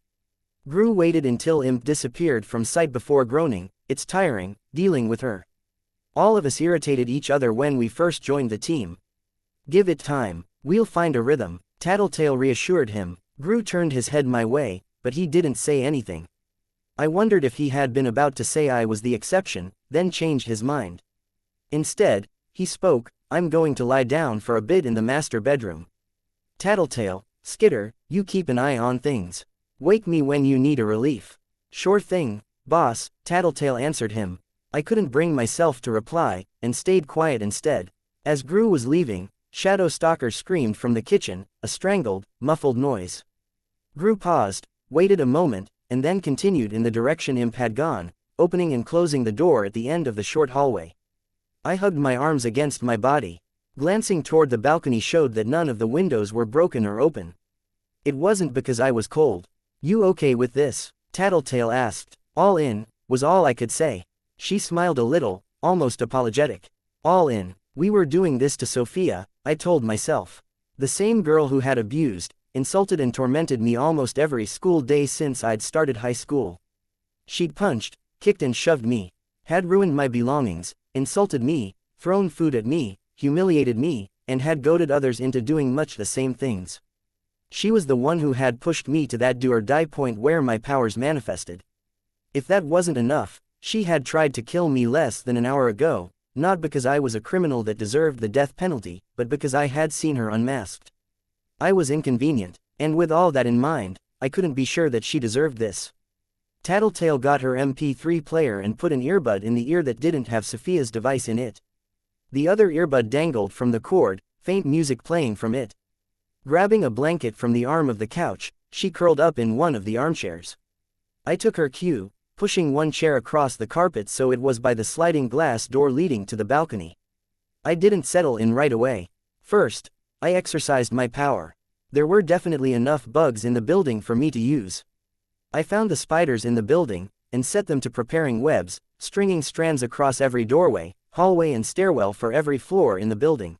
Gru waited until Imp disappeared from sight before groaning, it's tiring, dealing with her. All of us irritated each other when we first joined the team. Give it time, we'll find a rhythm, Tattletale reassured him. Gru turned his head my way, but he didn't say anything. I wondered if he had been about to say I was the exception, then changed his mind. Instead, he spoke, I'm going to lie down for a bit in the master bedroom. Tattletale, Skitter, you keep an eye on things. Wake me when you need a relief. Sure thing, boss, Tattletale answered him. I couldn't bring myself to reply, and stayed quiet instead. As Gru was leaving, Shadow Stalker screamed from the kitchen, a strangled, muffled noise. Gru paused, waited a moment, and then continued in the direction Imp had gone, opening and closing the door at the end of the short hallway. I hugged my arms against my body. Glancing toward the balcony showed that none of the windows were broken or open. It wasn't because I was cold. You okay with this? Tattletale asked. All in, was all I could say. She smiled a little, almost apologetic. All in. We were doing this to Sophia, I told myself. The same girl who had abused, insulted and tormented me almost every school day since I'd started high school. She'd punched, kicked and shoved me. Had ruined my belongings, insulted me, thrown food at me, humiliated me, and had goaded others into doing much the same things. She was the one who had pushed me to that do-or-die point where my powers manifested. If that wasn't enough, she had tried to kill me less than an hour ago, not because I was a criminal that deserved the death penalty, but because I had seen her unmasked. I was inconvenient, and with all that in mind, I couldn't be sure that she deserved this. Tattletale got her MP3 player and put an earbud in the ear that didn't have Sophia's device in it. The other earbud dangled from the cord, faint music playing from it. Grabbing a blanket from the arm of the couch, she curled up in one of the armchairs. I took her cue, pushing one chair across the carpet so it was by the sliding glass door leading to the balcony. I didn't settle in right away. First, I exercised my power. There were definitely enough bugs in the building for me to use. I found the spiders in the building, and set them to preparing webs, stringing strands across every doorway, hallway and stairwell for every floor in the building.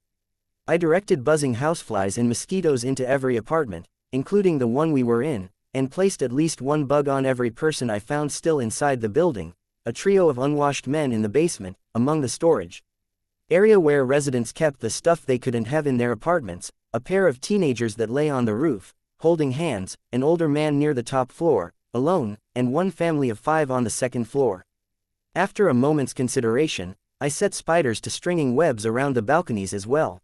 I directed buzzing houseflies and mosquitoes into every apartment, including the one we were in, and placed at least one bug on every person I found still inside the building, a trio of unwashed men in the basement, among the storage area where residents kept the stuff they couldn't have in their apartments, a pair of teenagers that lay on the roof, holding hands, an older man near the top floor, alone, and one family of 5 on the second floor. After a moment's consideration, I set spiders to stringing webs around the balconies as well.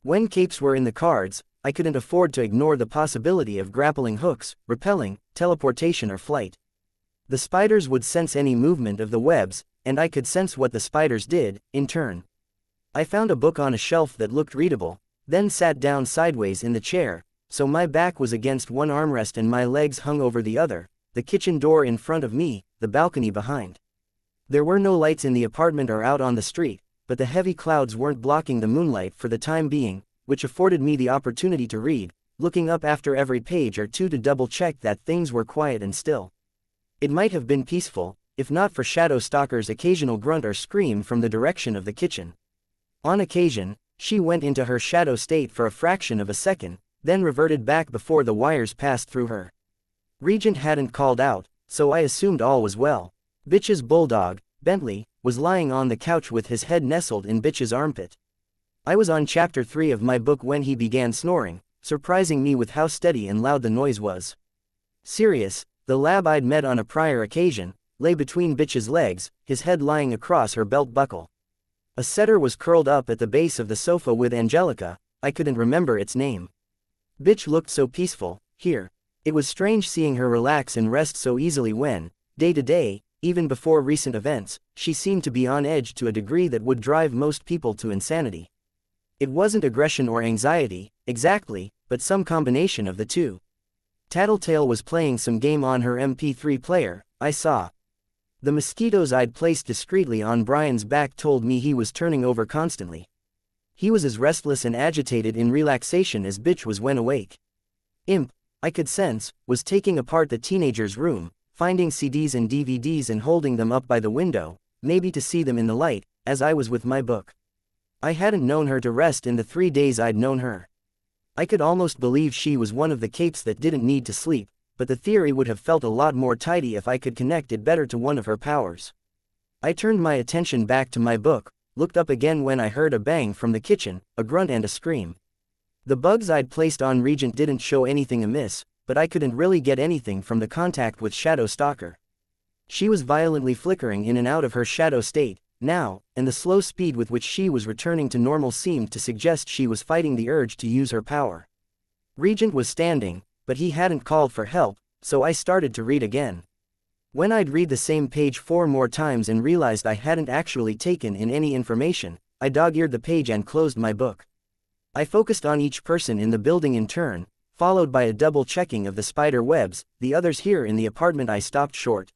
When capes were in the cards, I couldn't afford to ignore the possibility of grappling hooks, rappelling, teleportation or flight. The spiders would sense any movement of the webs, and I could sense what the spiders did, in turn. I found a book on a shelf that looked readable, then sat down sideways in the chair, so my back was against one armrest and my legs hung over the other, the kitchen door in front of me, the balcony behind. There were no lights in the apartment or out on the street, but the heavy clouds weren't blocking the moonlight for the time being, which afforded me the opportunity to read, looking up after every page or two to double-check that things were quiet and still. It might have been peaceful, if not for Shadow Stalker's occasional grunt or scream from the direction of the kitchen. On occasion, she went into her shadow state for a fraction of a second, then reverted back before the wires passed through her. Regent hadn't called out, so I assumed all was well. Bitch's bulldog, Bentley, was lying on the couch with his head nestled in Bitch's armpit. I was on chapter 3 of my book when he began snoring, surprising me with how steady and loud the noise was. Sirius, the lab I'd met on a prior occasion, lay between Bitch's legs, his head lying across her belt buckle. A setter was curled up at the base of the sofa with Angelica, I couldn't remember its name. Bitch looked so peaceful, here. It was strange seeing her relax and rest so easily when, day to day, even before recent events, she seemed to be on edge to a degree that would drive most people to insanity. It wasn't aggression or anxiety, exactly, but some combination of the two. Tattletale was playing some game on her MP3 player, I saw. The mosquitoes I'd placed discreetly on Brian's back told me he was turning over constantly. He was as restless and agitated in relaxation as Bitch was when awake. Imp, I could sense, was taking apart the teenager's room, finding CDs and DVDs and holding them up by the window, maybe to see them in the light, as I was with my book. I hadn't known her to rest in the 3 days I'd known her. I could almost believe she was one of the capes that didn't need to sleep, but the theory would have felt a lot more tidy if I could connect it better to one of her powers. I turned my attention back to my book, looked up again when I heard a bang from the kitchen, a grunt and a scream. The bugs I'd placed on Regent didn't show anything amiss, but I couldn't really get anything from the contact with Shadow Stalker. She was violently flickering in and out of her shadow state, now, and the slow speed with which she was returning to normal seemed to suggest she was fighting the urge to use her power. Regent was standing, but he hadn't called for help, so I started to read again. When I'd read the same page 4 more times and realized I hadn't actually taken in any information, I dog-eared the page and closed my book. I focused on each person in the building in turn, followed by a double-checking of the spider webs, the others here in the apartment. I stopped short.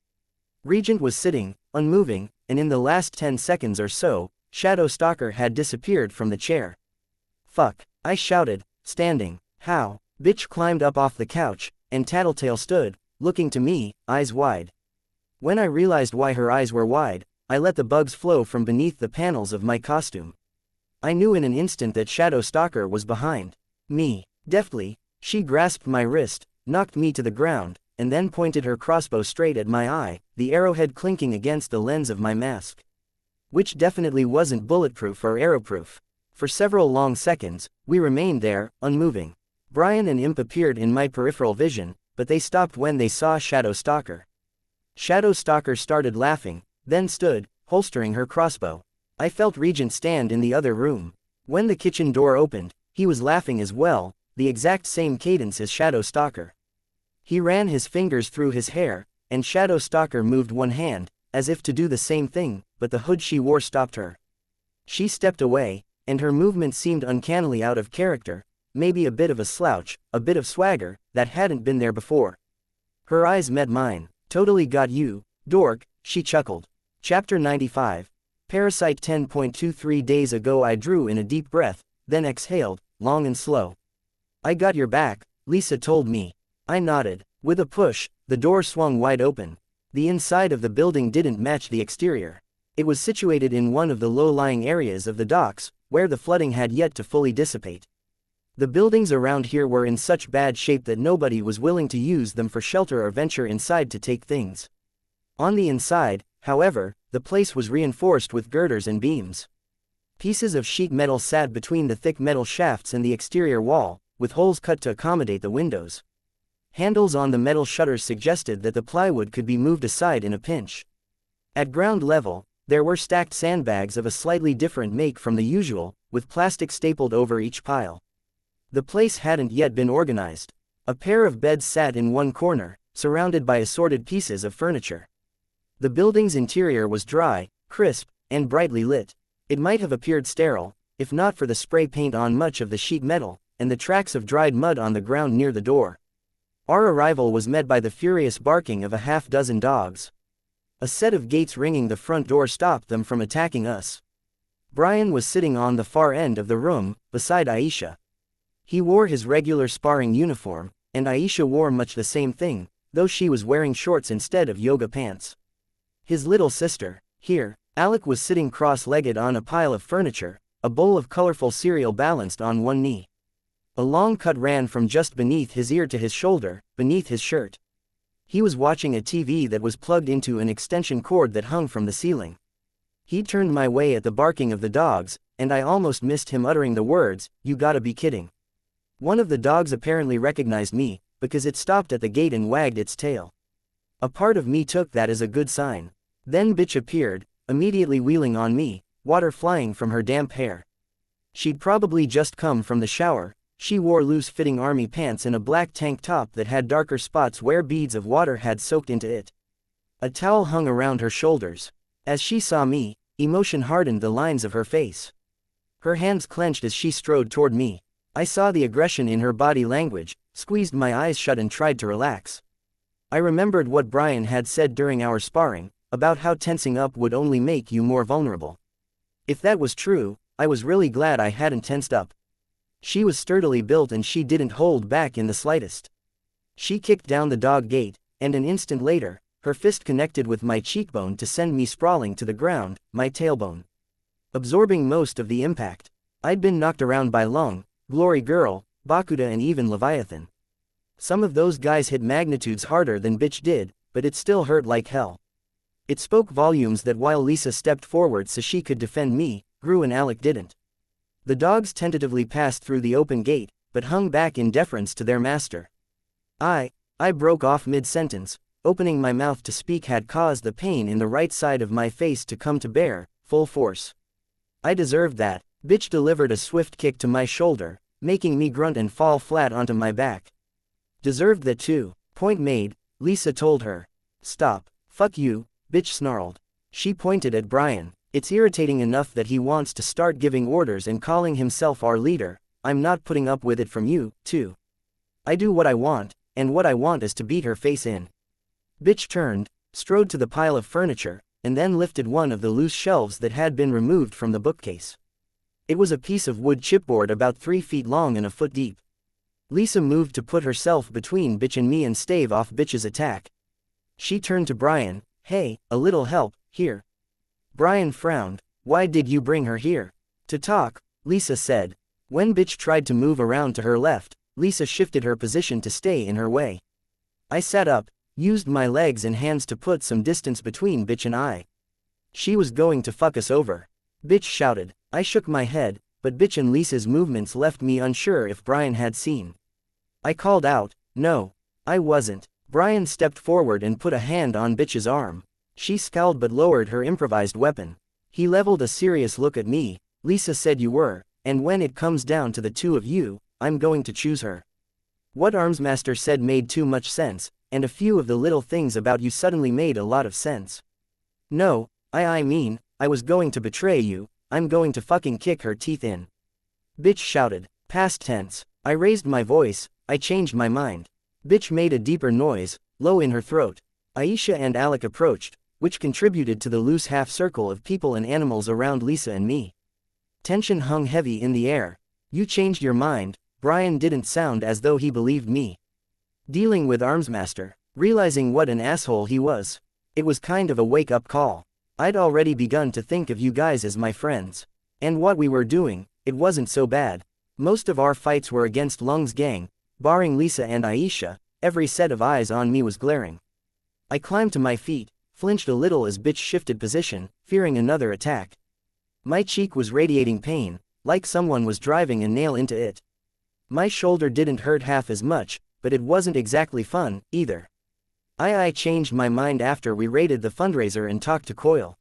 Regent was sitting, unmoving, and in the last 10 seconds or so, Shadow Stalker had disappeared from the chair. Fuck, I shouted, standing. How? Bitch climbed up off the couch, and Tattletale stood, looking to me, eyes wide. When I realized why her eyes were wide, I let the bugs flow from beneath the panels of my costume. I knew in an instant that Shadow Stalker was behind me. Deftly, she grasped my wrist, knocked me to the ground, and then pointed her crossbow straight at my eye, the arrowhead clinking against the lens of my mask. Which definitely wasn't bulletproof or arrowproof. For several long seconds, we remained there, unmoving. Brian and Imp appeared in my peripheral vision, but they stopped when they saw Shadow Stalker. Shadow Stalker started laughing, then stood, holstering her crossbow. I felt Regent stand in the other room. When the kitchen door opened, he was laughing as well, the exact same cadence as Shadow Stalker. He ran his fingers through his hair, and Shadow Stalker moved one hand, as if to do the same thing, but the hood she wore stopped her. She stepped away, and her movement seemed uncannily out of character, maybe a bit of a slouch, a bit of swagger, that hadn't been there before. Her eyes met mine. Totally got you, dork, she chuckled. Chapter 95. Parasite 10.23 Days ago I drew in a deep breath, then exhaled, long and slow. I got your back, Lisa told me. I nodded. With a push, the door swung wide open. The inside of the building didn't match the exterior. It was situated in one of the low-lying areas of the docks, where the flooding had yet to fully dissipate. The buildings around here were in such bad shape that nobody was willing to use them for shelter or venture inside to take things. On the inside, however, the place was reinforced with girders and beams. Pieces of sheet metal sat between the thick metal shafts and the exterior wall, with holes cut to accommodate the windows. Handles on the metal shutters suggested that the plywood could be moved aside in a pinch. At ground level, there were stacked sandbags of a slightly different make from the usual, with plastic stapled over each pile. The place hadn't yet been organized. A pair of beds sat in one corner, surrounded by assorted pieces of furniture. The building's interior was dry, crisp, and brightly lit. It might have appeared sterile, if not for the spray paint on much of the sheet metal, and the tracks of dried mud on the ground near the door. Our arrival was met by the furious barking of a half-dozen dogs. A set of gates ringing the front door stopped them from attacking us. Brian was sitting on the far end of the room, beside Aisha. He wore his regular sparring uniform, and Aisha wore much the same thing, though she was wearing shorts instead of yoga pants. His little sister, here, Alec, was sitting cross-legged on a pile of furniture, a bowl of colorful cereal balanced on one knee. A long cut ran from just beneath his ear to his shoulder, beneath his shirt. He was watching a TV that was plugged into an extension cord that hung from the ceiling. He turned my way at the barking of the dogs, and I almost missed him uttering the words, "You gotta be kidding." One of the dogs apparently recognized me, because it stopped at the gate and wagged its tail. A part of me took that as a good sign. Then Bitch appeared, immediately wheeling on me, water flying from her damp hair. She'd probably just come from the shower. She wore loose-fitting army pants and a black tank top that had darker spots where beads of water had soaked into it. A towel hung around her shoulders. As she saw me, emotion hardened the lines of her face. Her hands clenched as she strode toward me. I saw the aggression in her body language, squeezed my eyes shut and tried to relax. I remembered what Brian had said during our sparring, about how tensing up would only make you more vulnerable. If that was true, I was really glad I hadn't tensed up. She was sturdily built and she didn't hold back in the slightest. She kicked down the dog gate, and an instant later, her fist connected with my cheekbone to send me sprawling to the ground, my tailbone absorbing most of the impact. I'd been knocked around by Lung, Glory Girl, Bakuda and even Leviathan. Some of those guys hit magnitudes harder than Bitch did, but it still hurt like hell. It spoke volumes that while Lisa stepped forward so she could defend me, Gru and Alec didn't. The dogs tentatively passed through the open gate, but hung back in deference to their master. I broke off mid-sentence. Opening my mouth to speak had caused the pain in the right side of my face to come to bear, full force. I deserved that. Bitch delivered a swift kick to my shoulder, making me grunt and fall flat onto my back. Deserved that too. Point made, Lisa told her. Stop. Fuck you, Bitch snarled. She pointed at Brian. It's irritating enough that he wants to start giving orders and calling himself our leader. I'm not putting up with it from you, too. I do what I want, and what I want is to beat her face in. Bitch turned, strode to the pile of furniture, and then lifted one of the loose shelves that had been removed from the bookcase. It was a piece of wood chipboard about 3 feet long and a foot deep. Lisa moved to put herself between Bitch and me and stave off Bitch's attack. She turned to Brian. Hey, a little help, here. Brian frowned. Why did you bring her here? To talk, Lisa said. When Bitch tried to move around to her left, Lisa shifted her position to stay in her way. I sat up, used my legs and hands to put some distance between Bitch and I. She was going to fuck us over. Bitch shouted. I shook my head, but Bitch and Lisa's movements left me unsure if Brian had seen. I called out, no, I wasn't. Brian stepped forward and put a hand on Bitch's arm. She scowled but lowered her improvised weapon. He leveled a serious look at me. Lisa said you were, and when it comes down to the two of you, I'm going to choose her. What Armsmaster said made too much sense, and a few of the little things about you suddenly made a lot of sense. No, I mean, I was going to betray you. I'm going to fucking kick her teeth in. Bitch shouted. Past tense. I raised my voice, I changed my mind. Bitch made a deeper noise, low in her throat. Aisha and Alec approached, which contributed to the loose half-circle of people and animals around Lisa and me. Tension hung heavy in the air. You changed your mind. Brian didn't sound as though he believed me. Dealing with Armsmaster, realizing what an asshole he was. It was kind of a wake-up call. I'd already begun to think of you guys as my friends. And what we were doing, it wasn't so bad. Most of our fights were against Lung's gang, barring Lisa and Aisha. Every set of eyes on me was glaring. I climbed to my feet, flinched a little as Bitch shifted position, fearing another attack. My cheek was radiating pain, like someone was driving a nail into it. My shoulder didn't hurt half as much, but it wasn't exactly fun, either. I changed my mind after we raided the fundraiser and talked to Coil.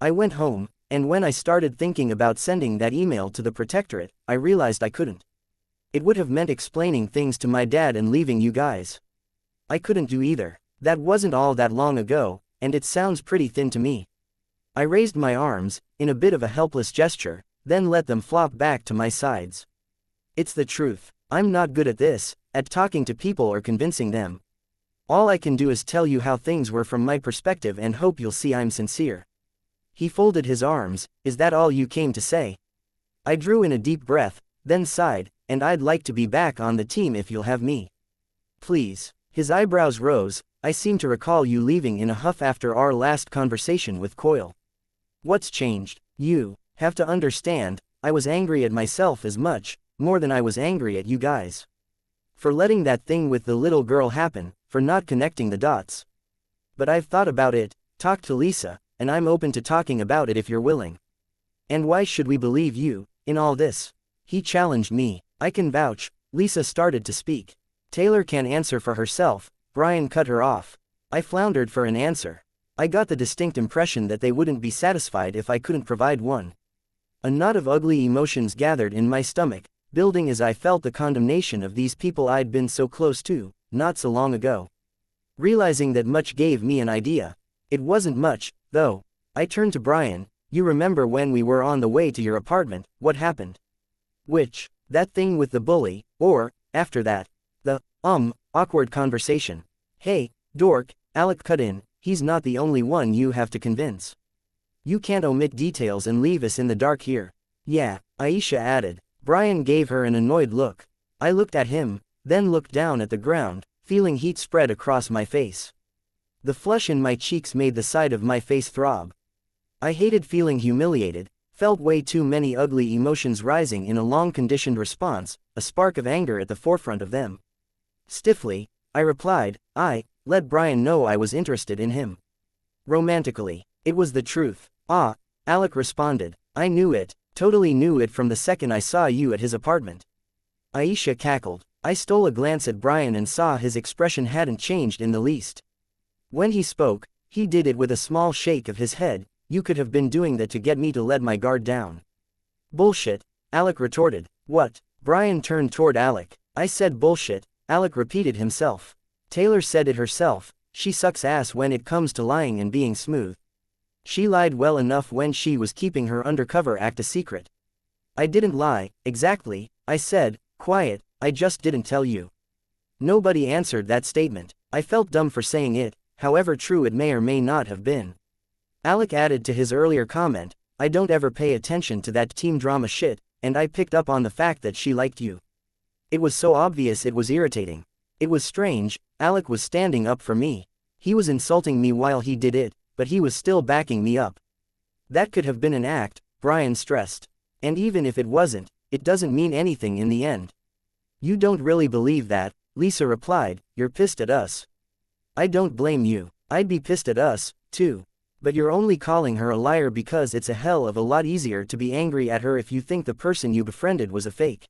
I went home, and when I started thinking about sending that email to the Protectorate, I realized I couldn't. It would have meant explaining things to my dad and leaving you guys. I couldn't do either. That wasn't all that long ago, and it sounds pretty thin to me. I raised my arms, in a bit of a helpless gesture, then let them flop back to my sides. It's the truth. I'm not good at this, at talking to people or convincing them. All I can do is tell you how things were from my perspective and hope you'll see I'm sincere. He folded his arms. Is that all you came to say? I drew in a deep breath, then sighed, and I'd like to be back on the team if you'll have me. Please. His eyebrows rose. I seem to recall you leaving in a huff after our last conversation with Coil. What's changed? You have to understand, I was angry at myself as much, more than I was angry at you guys. For letting that thing with the little girl happen, for not connecting the dots. But I've thought about it, talked to Lisa, and I'm open to talking about it if you're willing. And why should we believe you, in all this? He challenged me. I can vouch. Lisa started to speak. Taylor can answer for herself. Brian cut her off. I floundered for an answer. I got the distinct impression that they wouldn't be satisfied if I couldn't provide one. A knot of ugly emotions gathered in my stomach, building as I felt the condemnation of these people I'd been so close to, not so long ago. Realizing that much gave me an idea. It wasn't much, though. I turned to Brian. You remember when we were on the way to your apartment, what happened? Which? That thing with the bully, or, after that? The, awkward conversation. Hey, dork, Alec cut in, he's not the only one you have to convince. You can't omit details and leave us in the dark here. Yeah, Aisha added. Brian gave her an annoyed look. I looked at him, then looked down at the ground, feeling heat spread across my face. The flush in my cheeks made the side of my face throb. I hated feeling humiliated, felt way too many ugly emotions rising in a long-conditioned response, a spark of anger at the forefront of them. Stiffly, I replied, I let Brian know I was interested in him. Romantically. It was the truth. Ah, Alec responded. I knew it, totally knew it from the second I saw you at his apartment. Aisha cackled. I stole a glance at Brian and saw his expression hadn't changed in the least. When he spoke, he did it with a small shake of his head. You could have been doing that to get me to let my guard down. Bullshit, Alec retorted. What? Brian turned toward Alec. I said bullshit, Alec repeated himself. Taylor said it herself. She sucks ass when it comes to lying and being smooth. She lied well enough when she was keeping her undercover act a secret. I didn't lie, exactly, I said, quiet, I just didn't tell you. Nobody answered that statement. I felt dumb for saying it, however true it may or may not have been. Alec added to his earlier comment, I don't ever pay attention to that team drama shit, and I picked up on the fact that she liked you. It was so obvious it was irritating. It was strange. Alec was standing up for me. He was insulting me while he did it, but he was still backing me up. That could have been an act, Brian stressed. And even if it wasn't, it doesn't mean anything in the end. You don't really believe that, Lisa replied, you're pissed at us. I don't blame you. I'd be pissed at us, too. But you're only calling her a liar because it's a hell of a lot easier to be angry at her if you think the person you befriended was a fake.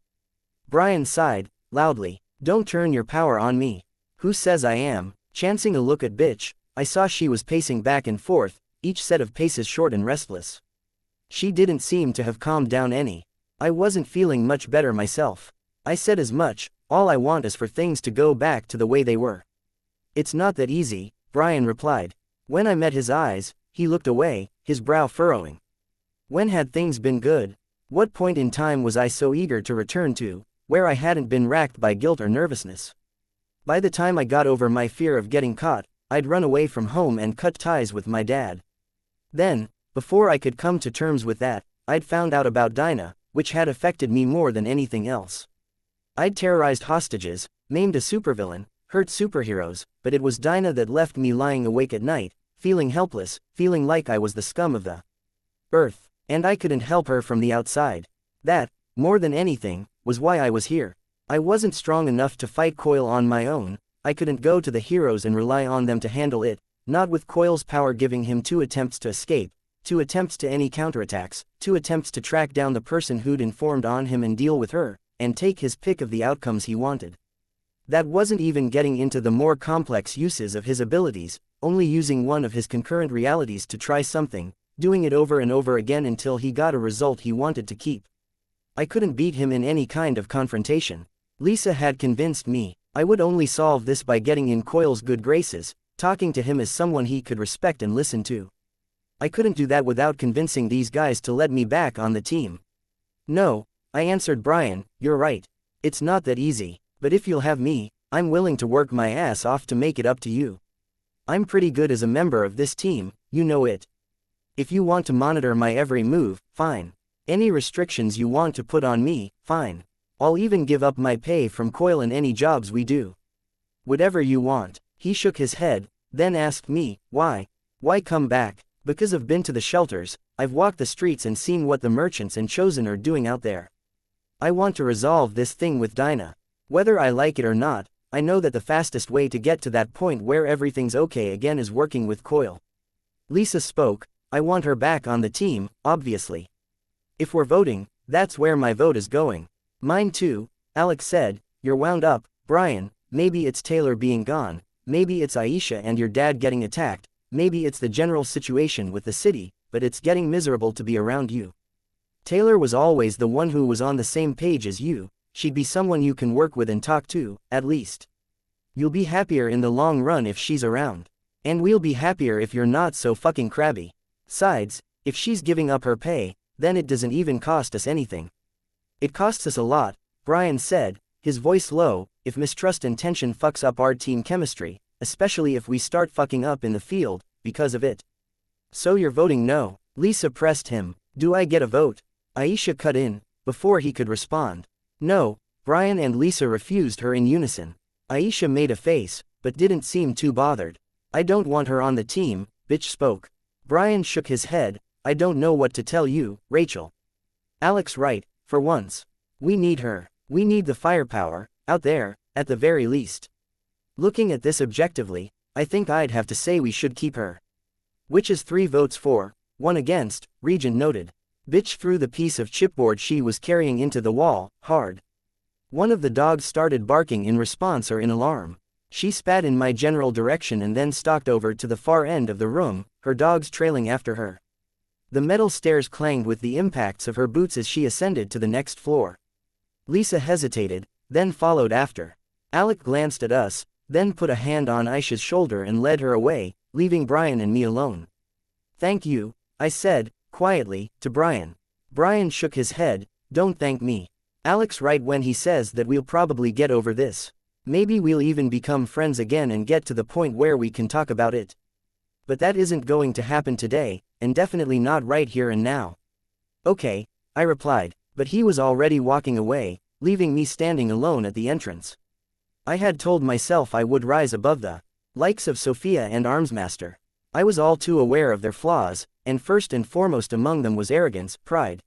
Brian sighed, loudly. Don't turn your power on me. Who says I am? Chancing a look at bitch, I saw she was pacing back and forth, each set of paces short and restless. She didn't seem to have calmed down any. I wasn't feeling much better myself. I said as much, all I want is for things to go back to the way they were. It's not that easy, Brian replied. When I met his eyes, he looked away, his brow furrowing. When had things been good? What point in time was I so eager to return to? where I hadn't been racked by guilt or nervousness. By the time I got over my fear of getting caught, I'd run away from home and cut ties with my dad. Then, before I could come to terms with that, I'd found out about Dinah, which had affected me more than anything else. I'd terrorized hostages, maimed a supervillain, hurt superheroes, but it was Dinah that left me lying awake at night, feeling helpless, feeling like I was the scum of the earth, and I couldn't help her from the outside. That, more than anything, was why I was here. I wasn't strong enough to fight Coil on my own. I couldn't go to the heroes and rely on them to handle it, not with Coil's power giving him 2 attempts to escape, 2 attempts to any counterattacks, 2 attempts to track down the person who'd informed on him and deal with her, and take his pick of the outcomes he wanted. That wasn't even getting into the more complex uses of his abilities, only using one of his concurrent realities to try something, doing it over and over again until he got a result he wanted to keep. I couldn't beat him in any kind of confrontation. Lisa had convinced me I would only solve this by getting in Coil's good graces, talking to him as someone he could respect and listen to. I couldn't do that without convincing these guys to let me back on the team. No, I answered Brian, you're right. It's not that easy, but if you'll have me, I'm willing to work my ass off to make it up to you. I'm pretty good as a member of this team, you know it. If you want to monitor my every move, fine. Any restrictions you want to put on me, fine. I'll even give up my pay from Coil in any jobs we do. Whatever you want. He shook his head, then asked me, why? Why come back? Because I've been to the shelters, I've walked the streets and seen what the merchants and Chosen are doing out there. I want to resolve this thing with Dinah. Whether I like it or not, I know that the fastest way to get to that point where everything's okay again is working with Coil. Lisa spoke, I want her back on the team, obviously. If we're voting, that's where my vote is going. Mine too, Alex said. You're wound up, Brian. Maybe it's Taylor being gone, maybe it's Aisha and your dad getting attacked, maybe it's the general situation with the city, but it's getting miserable to be around you. Taylor was always the one who was on the same page as you. She'd be someone you can work with and talk to, at least. You'll be happier in the long run if she's around. And we'll be happier if you're not so fucking crabby. Besides, if she's giving up her pay, then it doesn't even cost us anything. It costs us a lot, Brian said, his voice low. If mistrust and tension fucks up our team chemistry, especially if we start fucking up in the field, because of it. So you're voting no? Lisa pressed him. Do I get a vote? Aisha cut in, before he could respond. No, Brian and Lisa refused her in unison. Aisha made a face, but didn't seem too bothered. I don't want her on the team, bitch spoke. Brian shook his head. I don't know what to tell you, Rachel. Alex right, for once. We need her. We need the firepower, out there, at the very least. Looking at this objectively, I think I'd have to say we should keep her. Which is 3 votes for, 1 against, Regent noted. Bitch threw the piece of chipboard she was carrying into the wall, hard. One of the dogs started barking in response or in alarm. She spat in my general direction and then stalked over to the far end of the room, her dogs trailing after her. The metal stairs clanged with the impacts of her boots as she ascended to the next floor. Lisa hesitated, then followed after. Alec glanced at us, then put a hand on Aisha's shoulder and led her away, leaving Brian and me alone. Thank you, I said, quietly, to Brian. Brian shook his head. Don't thank me. Alec's right when he says that we'll probably get over this. Maybe we'll even become friends again and get to the point where we can talk about it. But that isn't going to happen today, and definitely not right here and now. Okay, I replied, but he was already walking away, leaving me standing alone at the entrance. I had told myself I would rise above the likes of Sophia and Armsmaster. I was all too aware of their flaws, and first and foremost among them was arrogance, pride.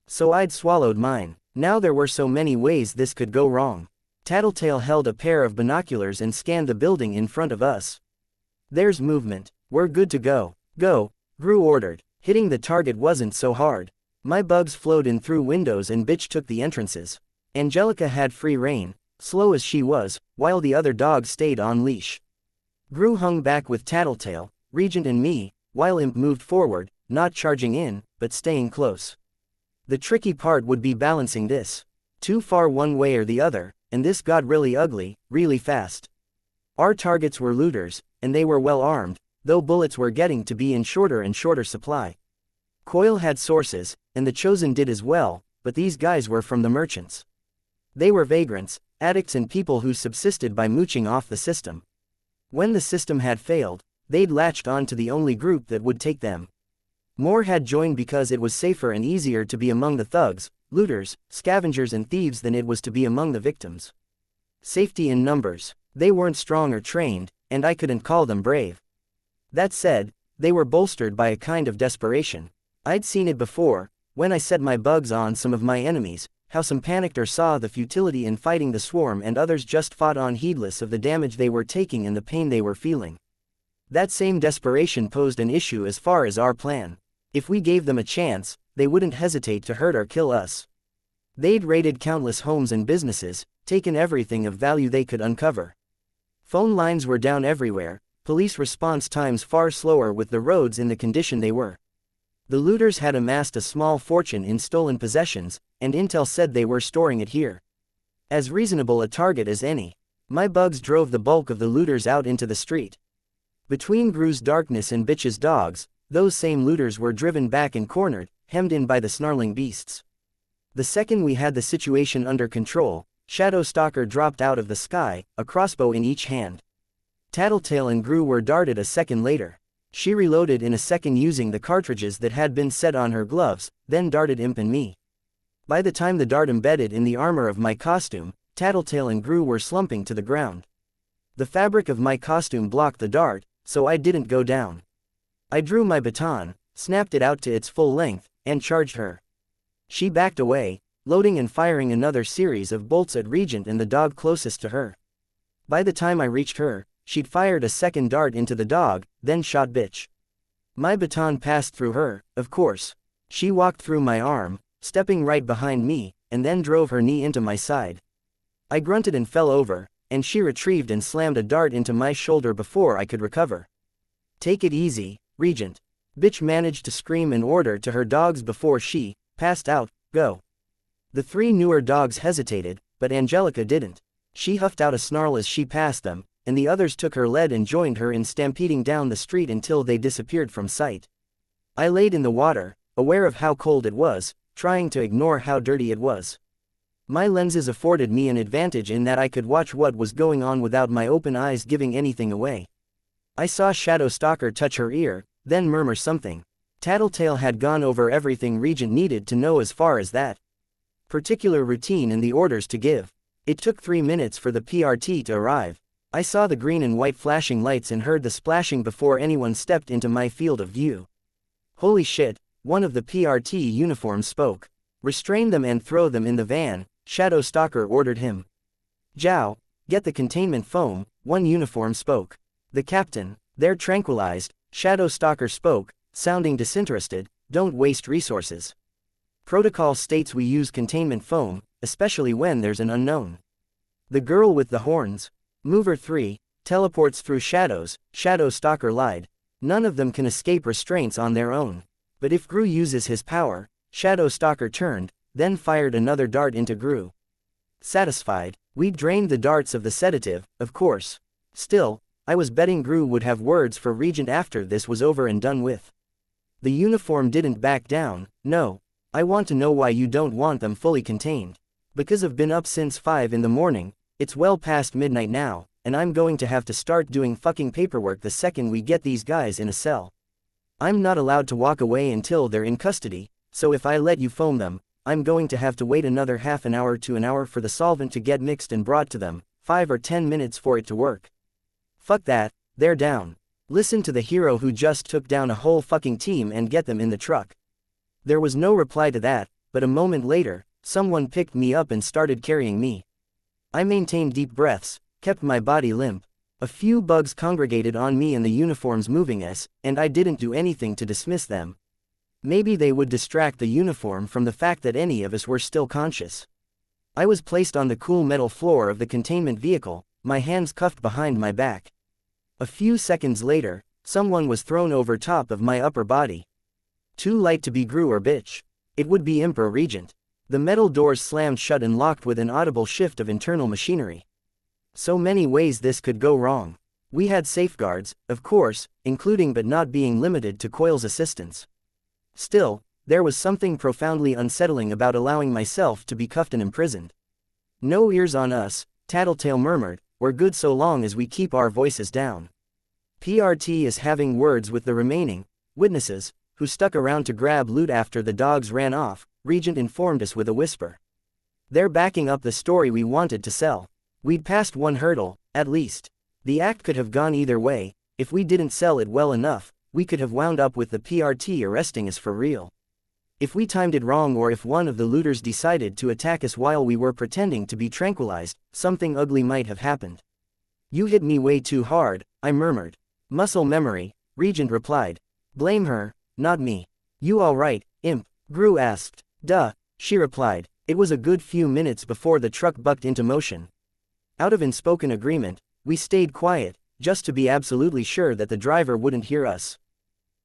So I'd swallowed mine. Now there were so many ways this could go wrong. Tattletale held a pair of binoculars and scanned the building in front of us. There's movement. We're good to go. Go, Gru ordered. Hitting the target wasn't so hard. My bugs flowed in through windows and bitch took the entrances. Angelica had free rein, slow as she was, while the other dogs stayed on leash. Gru hung back with Tattletale, Regent and me, while Imp moved forward, not charging in, but staying close. The tricky part would be balancing this. Too far one way or the other, and this got really ugly, really fast. Our targets were looters, and they were well armed, though bullets were getting to be in shorter and shorter supply. Coil had sources, and the Chosen did as well, but these guys were from the merchants. They were vagrants, addicts and people who subsisted by mooching off the system. When the system had failed, they'd latched on to the only group that would take them. More had joined because it was safer and easier to be among the thugs, looters, scavengers and thieves than it was to be among the victims. Safety in numbers. They weren't strong or trained, and I couldn't call them brave. That said, they were bolstered by a kind of desperation. I'd seen it before, when I set my bugs on some of my enemies, how some panicked or saw the futility in fighting the swarm and others just fought on heedless of the damage they were taking and the pain they were feeling. That same desperation posed an issue as far as our plan. If we gave them a chance, they wouldn't hesitate to hurt or kill us. They'd raided countless homes and businesses, taken everything of value they could uncover. Phone lines were down everywhere, police response times far slower with the roads in the condition they were. The looters had amassed a small fortune in stolen possessions, and intel said they were storing it here. As reasonable a target as any. My bugs drove the bulk of the looters out into the street. Between Gru's darkness and Bitch's dogs, those same looters were driven back and cornered, hemmed in by the snarling beasts. The second we had the situation under control, Shadow Stalker dropped out of the sky, a crossbow in each hand. Tattletale and Gru were darted a second later. She reloaded in a second using the cartridges that had been set on her gloves, then darted Imp and me. By the time the dart embedded in the armor of my costume, Tattletale and Gru were slumping to the ground. The fabric of my costume blocked the dart, so I didn't go down. I drew my baton, snapped it out to its full length, and charged her. She backed away, loading and firing another series of bolts at Regent and the dog closest to her. By the time I reached her, she'd fired a second dart into the dog, then shot Bitch. My baton passed through her, of course. She walked through my arm, stepping right behind me, and then drove her knee into my side. I grunted and fell over, and she retrieved and slammed a dart into my shoulder before I could recover. Take it easy, Regent. Bitch managed to scream an order to her dogs before she passed out. Go. The three newer dogs hesitated, but Angelica didn't. She huffed out a snarl as she passed them, and the others took her lead and joined her in stampeding down the street until they disappeared from sight. I laid in the water, aware of how cold it was, trying to ignore how dirty it was. My lenses afforded me an advantage in that I could watch what was going on without my open eyes giving anything away. I saw Shadow Stalker touch her ear, then murmur something. Tattletale had gone over everything Regent needed to know as far as that particular routine and the orders to give. It took 3 minutes for the PRT to arrive. I saw the green and white flashing lights and heard the splashing before anyone stepped into my field of view. Holy shit, one of the PRT uniforms spoke. Restrain them and throw them in the van, Shadow Stalker ordered him. Zhao, get the containment foam, one uniform spoke. The captain, they're tranquilized, Shadow Stalker spoke, sounding disinterested, don't waste resources. Protocol states we use containment foam, especially when there's an unknown. The girl with the horns. Mover 3, teleports through shadows, Shadow Stalker lied. None of them can escape restraints on their own. But if Gru uses his power, Shadow Stalker turned, then fired another dart into Gru. Satisfied, we drained the darts of the sedative, of course. Still, I was betting Gru would have words for Regent after this was over and done with. The uniform didn't back down. No. I want to know why you don't want them fully contained. Because I've been up since 5 in the morning, it's well past midnight now, and I'm going to have to start doing fucking paperwork the second we get these guys in a cell. I'm not allowed to walk away until they're in custody, so if I let you foam them, I'm going to have to wait another half an hour to an hour for the solvent to get mixed and brought to them, 5 or 10 minutes for it to work. Fuck that, they're down. Listen to the hero who just took down a whole fucking team and get them in the truck. There was no reply to that, but a moment later, someone picked me up and started carrying me. I maintained deep breaths, kept my body limp. A few bugs congregated on me and the uniforms moving us, and I didn't do anything to dismiss them. Maybe they would distract the uniform from the fact that any of us were still conscious. I was placed on the cool metal floor of the containment vehicle, my hands cuffed behind my back. A few seconds later, someone was thrown over top of my upper body. Too light to be Gru or Bitch. It would be Imp or Regent. The metal doors slammed shut and locked with an audible shift of internal machinery. So many ways this could go wrong. We had safeguards, of course, including but not being limited to Coil's assistance. Still, there was something profoundly unsettling about allowing myself to be cuffed and imprisoned. No ears on us, Tattletale murmured, we're good so long as we keep our voices down. PRT is having words with the remaining witnesses, who stuck around to grab loot after the dogs ran off, Regent informed us with a whisper. They're backing up the story we wanted to sell. We'd passed one hurdle, at least. The act could have gone either way. If we didn't sell it well enough, we could have wound up with the PRT arresting us for real. If we timed it wrong, or if one of the looters decided to attack us while we were pretending to be tranquilized, something ugly might have happened. You hit me way too hard, I murmured. Muscle memory, Regent replied. Blame her, not me. You alright, imp? Gru asked. Duh, she replied. It was a good few minutes before the truck bucked into motion. Out of unspoken agreement, we stayed quiet, just to be absolutely sure that the driver wouldn't hear us.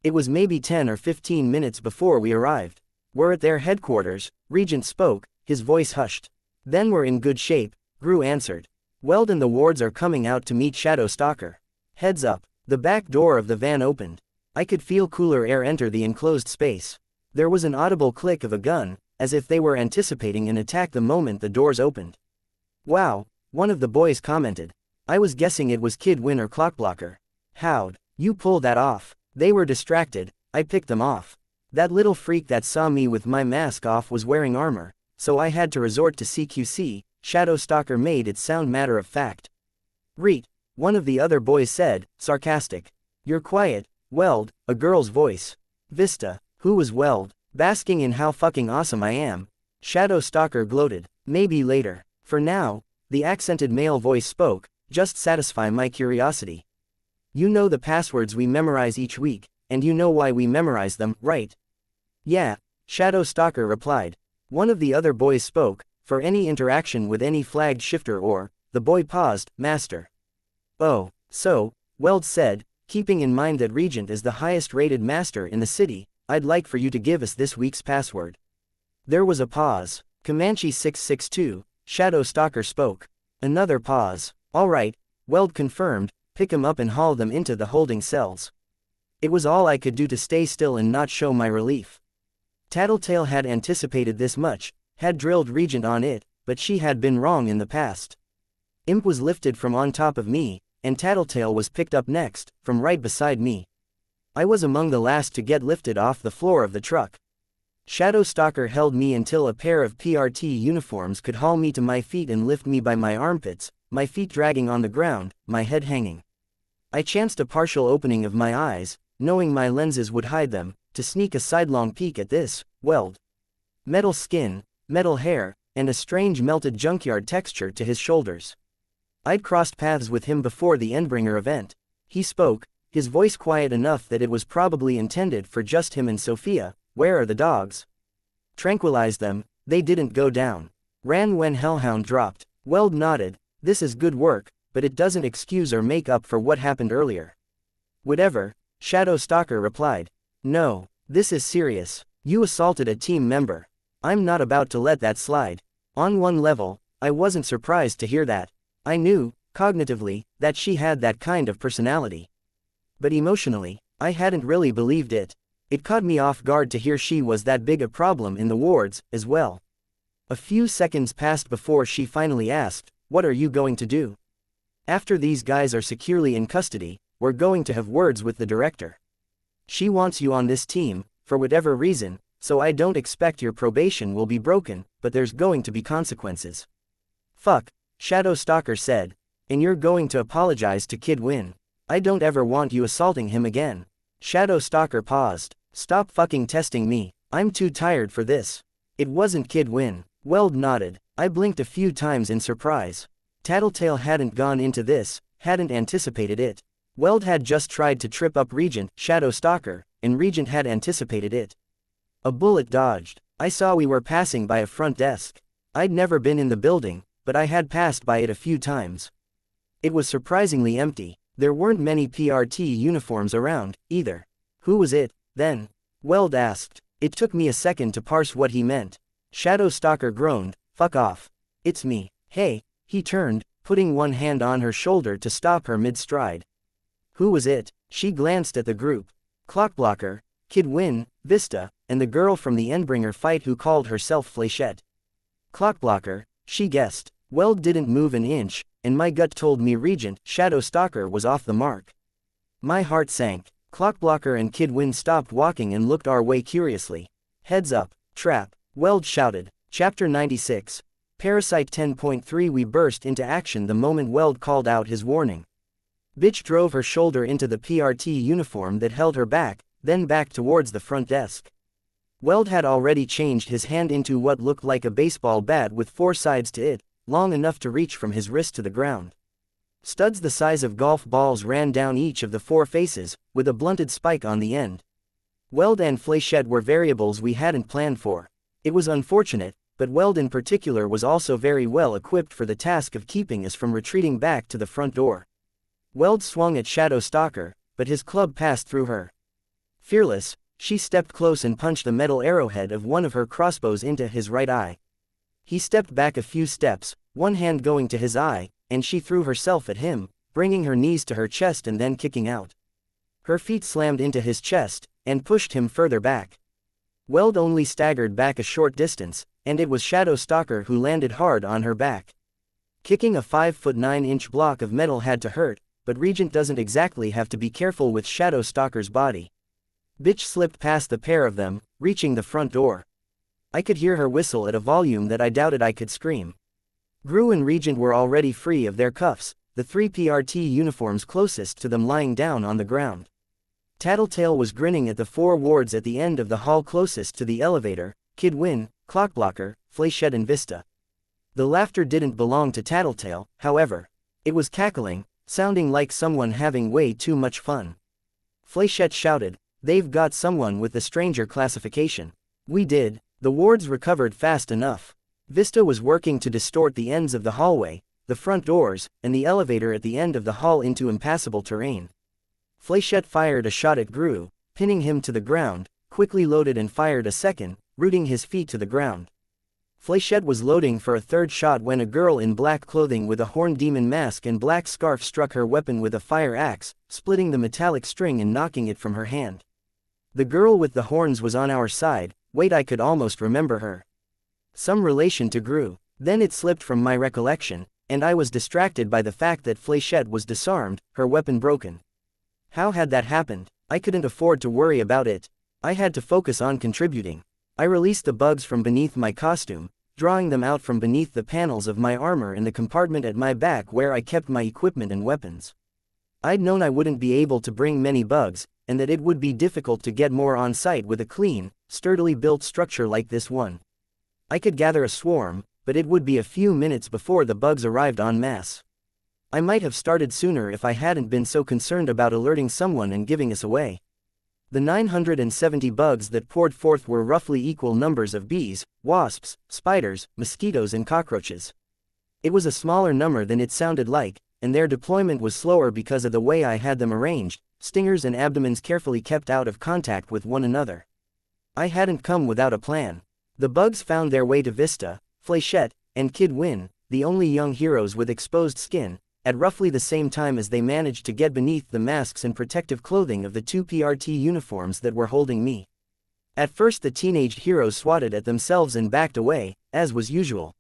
It was maybe 10 or 15 minutes before we arrived. We're at their headquarters, Regent spoke, his voice hushed. Then we're in good shape, Gru answered. Weld and the wards are coming out to meet Shadow Stalker. Heads up. The back door of the van opened. I could feel cooler air enter the enclosed space. There was an audible click of a gun, as if they were anticipating an attack the moment the doors opened. Wow, one of the boys commented. I was guessing it was Kid Win or Clockblocker. How'd you pull that off? They were distracted, I picked them off. That little freak that saw me with my mask off was wearing armor, so I had to resort to CQC, Shadow Stalker made it sound matter of fact. Reet, one of the other boys said, sarcastic. You're quiet, Weld, a girl's voice. Vista, who was Weld, basking in how fucking awesome I am. Shadow Stalker gloated. Maybe later. For now, the accented male voice spoke, just satisfy my curiosity. You know the passwords we memorize each week, and you know why we memorize them, right? Yeah, Shadow Stalker replied. One of the other boys spoke, for any interaction with any flagged shifter or, the boy paused, master. Oh, so, Weld said, keeping in mind that Regent is the highest rated master in the city, I'd like for you to give us this week's password. There was a pause. Comanche 662, Shadow Stalker spoke. Another pause. Alright, Weld confirmed, pick 'em up and haul them into the holding cells. It was all I could do to stay still and not show my relief. Tattletale had anticipated this much, had drilled Regent on it, but she had been wrong in the past. Imp was lifted from on top of me, and Tattletale was picked up next, from right beside me. I was among the last to get lifted off the floor of the truck. Shadow Stalker held me until a pair of PRT uniforms could haul me to my feet and lift me by my armpits, my feet dragging on the ground, my head hanging. I chanced a partial opening of my eyes, knowing my lenses would hide them, to sneak a sidelong peek at this, Weld. Metal skin, metal hair, and a strange melted junkyard texture to his shoulders. I'd crossed paths with him before the Endbringer event. He spoke, his voice quiet enough that it was probably intended for just him and Sophia. Where are the dogs? Tranquilize them, they didn't go down. Ran when Hellhound dropped. Weld nodded. This is good work, but it doesn't excuse or make up for what happened earlier. Whatever, Shadow Stalker replied. No, this is serious. You assaulted a team member. I'm not about to let that slide. On one level, I wasn't surprised to hear that. I knew, cognitively, that she had that kind of personality. But emotionally, I hadn't really believed it. It caught me off guard to hear she was that big a problem in the wards, as well. A few seconds passed before she finally asked, what are you going to do? After these guys are securely in custody, we're going to have words with the director. She wants you on this team, for whatever reason, so I don't expect your probation will be broken, but there's going to be consequences. Fuck, Shadow Stalker said. And you're going to apologize to Kid Win. I don't ever want you assaulting him again. Shadow Stalker paused. Stop fucking testing me. I'm too tired for this. It wasn't Kid Win. Weld nodded. I blinked a few times in surprise. Tattletale hadn't gone into this, hadn't anticipated it. Weld had just tried to trip up Regent, Shadow Stalker, and Regent had anticipated it. A bullet dodged. I saw we were passing by a front desk. I'd never been in the building, but I had passed by it a few times. It was surprisingly empty. There weren't many PRT uniforms around, either. Who was it, then? Weld asked. It took me a second to parse what he meant. Shadow Stalker groaned, fuck off. It's me. Hey, he turned, putting one hand on her shoulder to stop her mid-stride. Who was it? She glanced at the group. Clockblocker, Kid Win, Vista, and the girl from the Endbringer fight who called herself Flechette. Clockblocker, she guessed. Weld didn't move an inch, and my gut told me Regent, Shadow Stalker, was off the mark. My heart sank. Clockblocker and Kid Win stopped walking and looked our way curiously. Heads up, trap, Weld shouted. Chapter 96. Parasite 10.3. We burst into action the moment Weld called out his warning. Bitch drove her shoulder into the PRT uniform that held her back, then back towards the front desk. Weld had already changed his hand into what looked like a baseball bat with 4 sides to it, long enough to reach from his wrist to the ground. Studs the size of golf balls ran down each of the 4 faces, with a blunted spike on the end. Weld and Fléchette were variables we hadn't planned for. It was unfortunate, but Weld in particular was also very well equipped for the task of keeping us from retreating back to the front door. Weld swung at Shadow Stalker, but his club passed through her. Fearless, she stepped close and punched the metal arrowhead of one of her crossbows into his right eye. He stepped back a few steps, one hand going to his eye, and she threw herself at him, bringing her knees to her chest and then kicking out. Her feet slammed into his chest, and pushed him further back. Weld only staggered back a short distance, and it was Shadow Stalker who landed hard on her back. Kicking a 5'9" block of metal had to hurt, but Regent doesn't exactly have to be careful with Shadow Stalker's body. Bitch slipped past the pair of them, reaching the front door. I could hear her whistle at a volume that I doubted I could scream. Gru and Regent were already free of their cuffs, the 3 PRT uniforms closest to them lying down on the ground. Tattletale was grinning at the 4 wards at the end of the hall closest to the elevator, Kid Win, Clockblocker, Fléchette and Vista. The laughter didn't belong to Tattletale, however. It was cackling, sounding like someone having way too much fun. Fléchette shouted, "They've got someone with the stranger classification." We did. The wards recovered fast enough. Vista was working to distort the ends of the hallway, the front doors, and the elevator at the end of the hall into impassable terrain. Fléchette fired a shot at Gru, pinning him to the ground, quickly loaded and fired a second, rooting his feet to the ground. Fléchette was loading for a third shot when a girl in black clothing with a horned demon mask and black scarf struck her weapon with a fire axe, splitting the metallic string and knocking it from her hand. The girl with the horns was on our side. Wait, I could almost remember her. Some relation to Gru. Then it slipped from my recollection, and I was distracted by the fact that Fléchette was disarmed, her weapon broken. How had that happened? I couldn't afford to worry about it. I had to focus on contributing. I released the bugs from beneath my costume, drawing them out from beneath the panels of my armor in the compartment at my back where I kept my equipment and weapons. I'd known I wouldn't be able to bring many bugs, and that it would be difficult to get more on site with a clean, sturdily built structure like this one. I could gather a swarm, but it would be a few minutes before the bugs arrived en masse. I might have started sooner if I hadn't been so concerned about alerting someone and giving us away. The 970 bugs that poured forth were roughly equal numbers of bees, wasps, spiders, mosquitoes and cockroaches. It was a smaller number than it sounded like, and their deployment was slower because of the way I had them arranged, stingers and abdomens carefully kept out of contact with one another. I hadn't come without a plan. The bugs found their way to Vista, Fléchette, and Kid Win, the only young heroes with exposed skin, at roughly the same time as they managed to get beneath the masks and protective clothing of the 2 PRT uniforms that were holding me. At first the teenaged heroes swatted at themselves and backed away, as was usual.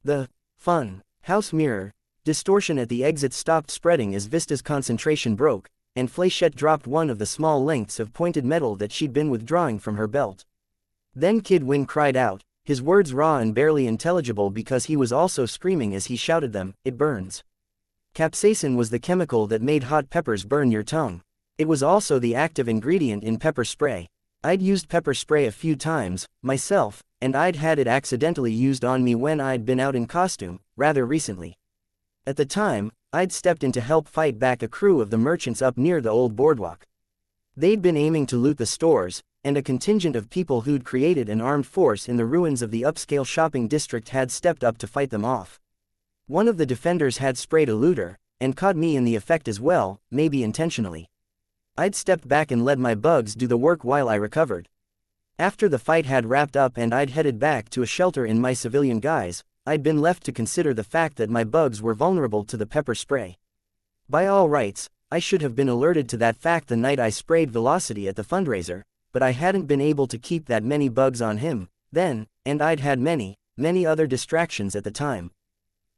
The fun house mirror distortion at the exit stopped spreading as Vista's concentration broke, and Fléchette dropped one of the small lengths of pointed metal that she'd been withdrawing from her belt. Then Kid Win cried out, his words raw and barely intelligible because he was also screaming as he shouted them, "It burns." Capsaicin was the chemical that made hot peppers burn your tongue. It was also the active ingredient in pepper spray. I'd used pepper spray a few times, myself, and I'd had it accidentally used on me when I'd been out in costume, rather recently. At the time, I'd stepped in to help fight back a crew of the merchants up near the old boardwalk. They'd been aiming to loot the stores, and a contingent of people who'd created an armed force in the ruins of the upscale shopping district had stepped up to fight them off. One of the defenders had sprayed a looter, and caught me in the effect as well, maybe intentionally. I'd stepped back and let my bugs do the work while I recovered. After the fight had wrapped up and I'd headed back to a shelter in my civilian guise, I'd been left to consider the fact that my bugs were vulnerable to the pepper spray. By all rights, I should have been alerted to that fact the night I sprayed Velocity at the fundraiser, but I hadn't been able to keep that many bugs on him, then, and I'd had many other distractions at the time.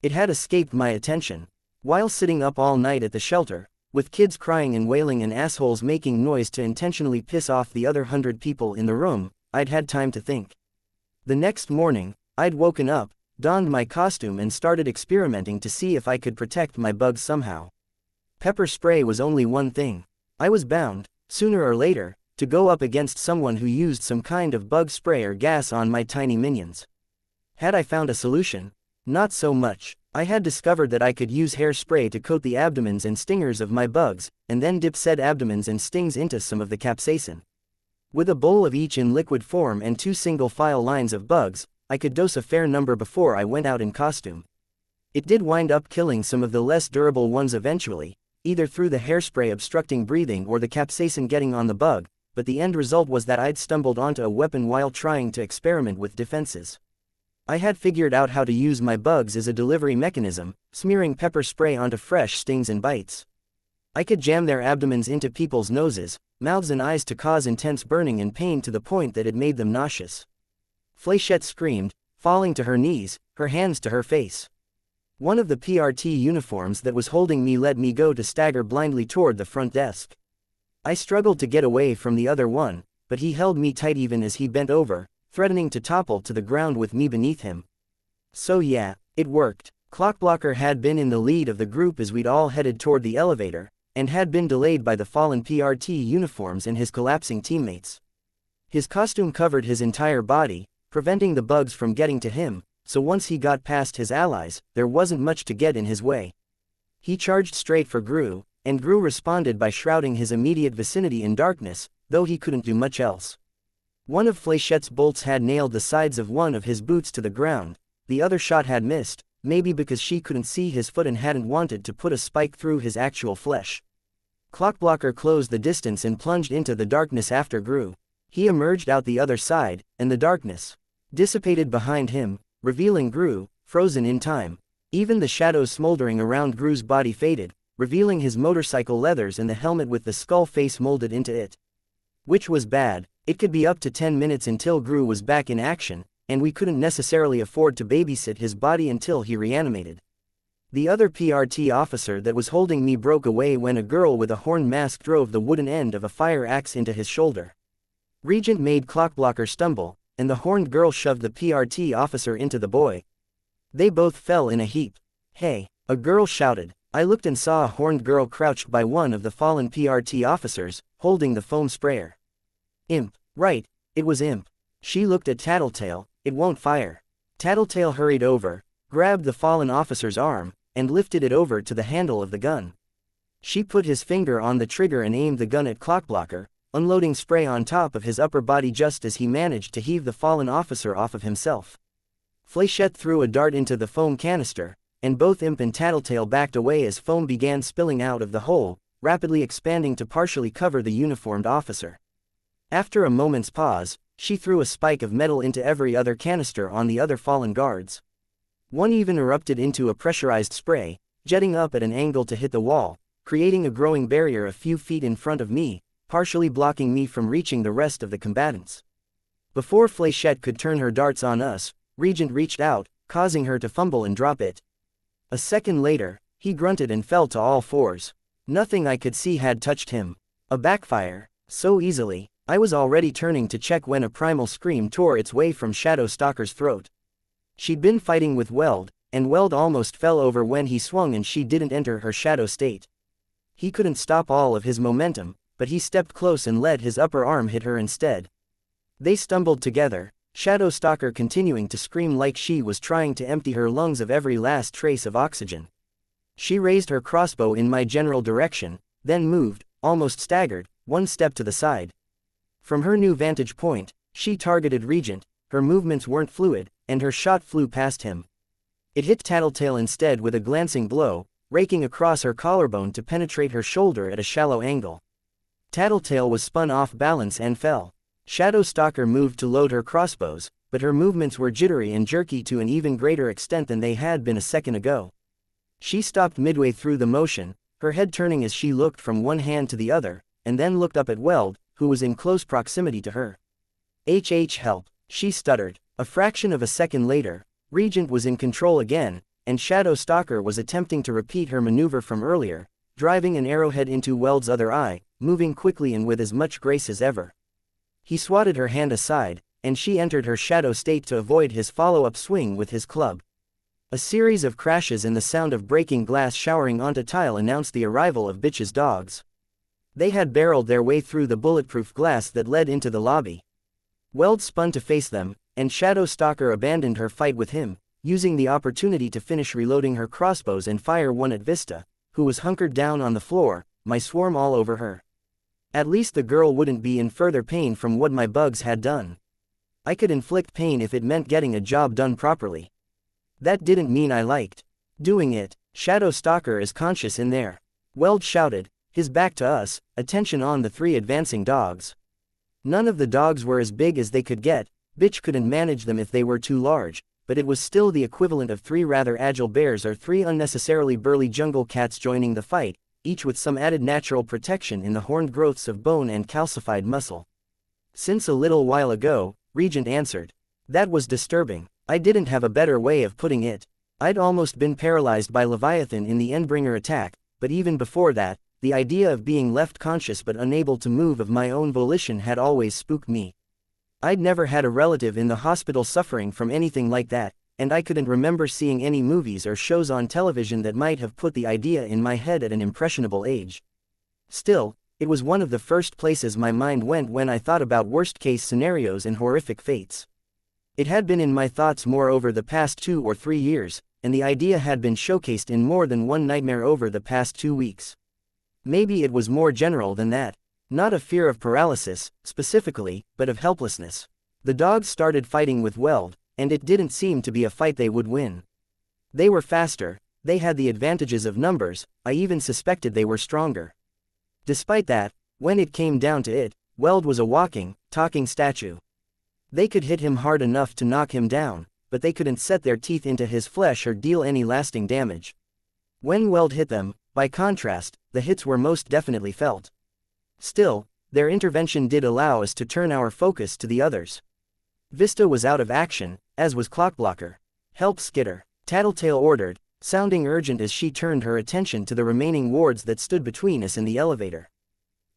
It had escaped my attention. While sitting up all night at the shelter, with kids crying and wailing and assholes making noise to intentionally piss off the other 100 people in the room, I'd had time to think. The next morning, I'd woken up, donned my costume and started experimenting to see if I could protect my bugs somehow. Pepper spray was only one thing. I was bound, sooner or later, to go up against someone who used some kind of bug spray or gas on my tiny minions. Had I found a solution? Not so much. I had discovered that I could use hairspray to coat the abdomens and stingers of my bugs, and then dip said abdomens and stings into some of the capsaicin. With a bowl of each in liquid form and 2 single-file lines of bugs, I could dose a fair number before I went out in costume. It did wind up killing some of the less durable ones eventually, either through the hairspray obstructing breathing or the capsaicin getting on the bug, but the end result was that I'd stumbled onto a weapon while trying to experiment with defenses. I had figured out how to use my bugs as a delivery mechanism, smearing pepper spray onto fresh stings and bites. I could jam their abdomens into people's noses, mouths and eyes to cause intense burning and pain to the point that it made them nauseous. Fléchette screamed, falling to her knees, her hands to her face. One of the PRT uniforms that was holding me let me go to stagger blindly toward the front desk. I struggled to get away from the other one, but he held me tight even as he bent over, threatening to topple to the ground with me beneath him. So yeah, it worked. Clockblocker had been in the lead of the group as we'd all headed toward the elevator, and had been delayed by the fallen PRT uniforms and his collapsing teammates. His costume covered his entire body, preventing the bugs from getting to him, so once he got past his allies, there wasn't much to get in his way. He charged straight for Gru, and Gru responded by shrouding his immediate vicinity in darkness, though he couldn't do much else. One of Fléchette's bolts had nailed the sides of one of his boots to the ground, the other shot had missed, maybe because she couldn't see his foot and hadn't wanted to put a spike through his actual flesh. Clockblocker closed the distance and plunged into the darkness after Gru. He emerged out the other side, and the darkness dissipated behind him, revealing Gru, frozen in time. Even the shadows smoldering around Gru's body faded, revealing his motorcycle leathers and the helmet with the skull face molded into it. Which was bad. It could be up to 10 minutes until Gru was back in action, and we couldn't necessarily afford to babysit his body until he reanimated. The other PRT officer that was holding me broke away when a girl with a horn mask drove the wooden end of a fire axe into his shoulder. Regent made Clockblocker stumble, and the horned girl shoved the PRT officer into the boy. They both fell in a heap. Hey, a girl shouted. I looked and saw a horned girl crouched by one of the fallen PRT officers, holding the foam sprayer. Imp. Right, it was Imp. She looked at Tattletale. It won't fire. Tattletale hurried over, grabbed the fallen officer's arm, and lifted it over to the handle of the gun. She put his finger on the trigger and aimed the gun at Clockblocker, unloading spray on top of his upper body just as he managed to heave the fallen officer off of himself. Fléchette threw a dart into the foam canister, and both Imp and Tattletale backed away as foam began spilling out of the hole, rapidly expanding to partially cover the uniformed officer. After a moment's pause, she threw a spike of metal into every other canister on the other fallen guards. One even erupted into a pressurized spray, jetting up at an angle to hit the wall, creating a growing barrier a few feet in front of me, partially blocking me from reaching the rest of the combatants. Before Fléchette could turn her darts on us, Regent reached out, causing her to fumble and drop it. A second later, he grunted and fell to all fours. Nothing I could see had touched him. A backfire, so easily. I was already turning to check when a primal scream tore its way from Shadow Stalker's throat. She'd been fighting with Weld, and Weld almost fell over when he swung and she didn't enter her shadow state. He couldn't stop all of his momentum, but he stepped close and let his upper arm hit her instead. They stumbled together, Shadow Stalker continuing to scream like she was trying to empty her lungs of every last trace of oxygen. She raised her crossbow in my general direction, then moved, almost staggered, one step to the side. From her new vantage point, she targeted Regent. Her movements weren't fluid, and her shot flew past him. It hit Tattletale instead with a glancing blow, raking across her collarbone to penetrate her shoulder at a shallow angle. Tattletale was spun off balance and fell. Shadow Stalker moved to load her crossbows, but her movements were jittery and jerky to an even greater extent than they had been a second ago. She stopped midway through the motion, her head turning as she looked from one hand to the other, and then looked up at Weld, who was in close proximity to her. Help, she stuttered. A fraction of a second later, Regent was in control again, and Shadow Stalker was attempting to repeat her maneuver from earlier, driving an arrowhead into Weld's other eye, moving quickly and with as much grace as ever. He swatted her hand aside, and she entered her shadow state to avoid his follow-up swing with his club. A series of crashes and the sound of breaking glass showering onto tile announced the arrival of Bitch's dogs. They had barreled their way through the bulletproof glass that led into the lobby. Weld spun to face them, and Shadow Stalker abandoned her fight with him, using the opportunity to finish reloading her crossbows and fire one at Vista, who was hunkered down on the floor, my swarm all over her. At least the girl wouldn't be in further pain from what my bugs had done. I could inflict pain if it meant getting a job done properly. That didn't mean I liked doing it. Shadow Stalker is conscious in there, Weld shouted, his back to us, attention on the three advancing dogs. None of the dogs were as big as they could get, Bitch couldn't manage them if they were too large, but it was still the equivalent of 3 rather agile bears or 3 unnecessarily burly jungle cats joining the fight, each with some added natural protection in the horned growths of bone and calcified muscle. Since a little while ago, Regent answered. That was disturbing. I didn't have a better way of putting it. I'd almost been paralyzed by Leviathan in the Endbringer attack, but even before that, the idea of being left conscious but unable to move of my own volition had always spooked me. I'd never had a relative in the hospital suffering from anything like that, and I couldn't remember seeing any movies or shows on television that might have put the idea in my head at an impressionable age. Still, it was one of the first places my mind went when I thought about worst-case scenarios and horrific fates. It had been in my thoughts more over the past 2 or 3 years, and the idea had been showcased in more than one nightmare over the past 2 weeks. Maybe it was more general than that. Not a fear of paralysis, specifically, but of helplessness. The dogs started fighting with Weld, and it didn't seem to be a fight they would win. They were faster, they had the advantages of numbers, I even suspected they were stronger. Despite that, when it came down to it, Weld was a walking, talking statue. They could hit him hard enough to knock him down, but they couldn't set their teeth into his flesh or deal any lasting damage. When Weld hit them, by contrast, the hits were most definitely felt. Still, their intervention did allow us to turn our focus to the others. Vista was out of action, as was Clockblocker. Help Skitter, Tattletale ordered, sounding urgent as she turned her attention to the remaining wards that stood between us and the elevator.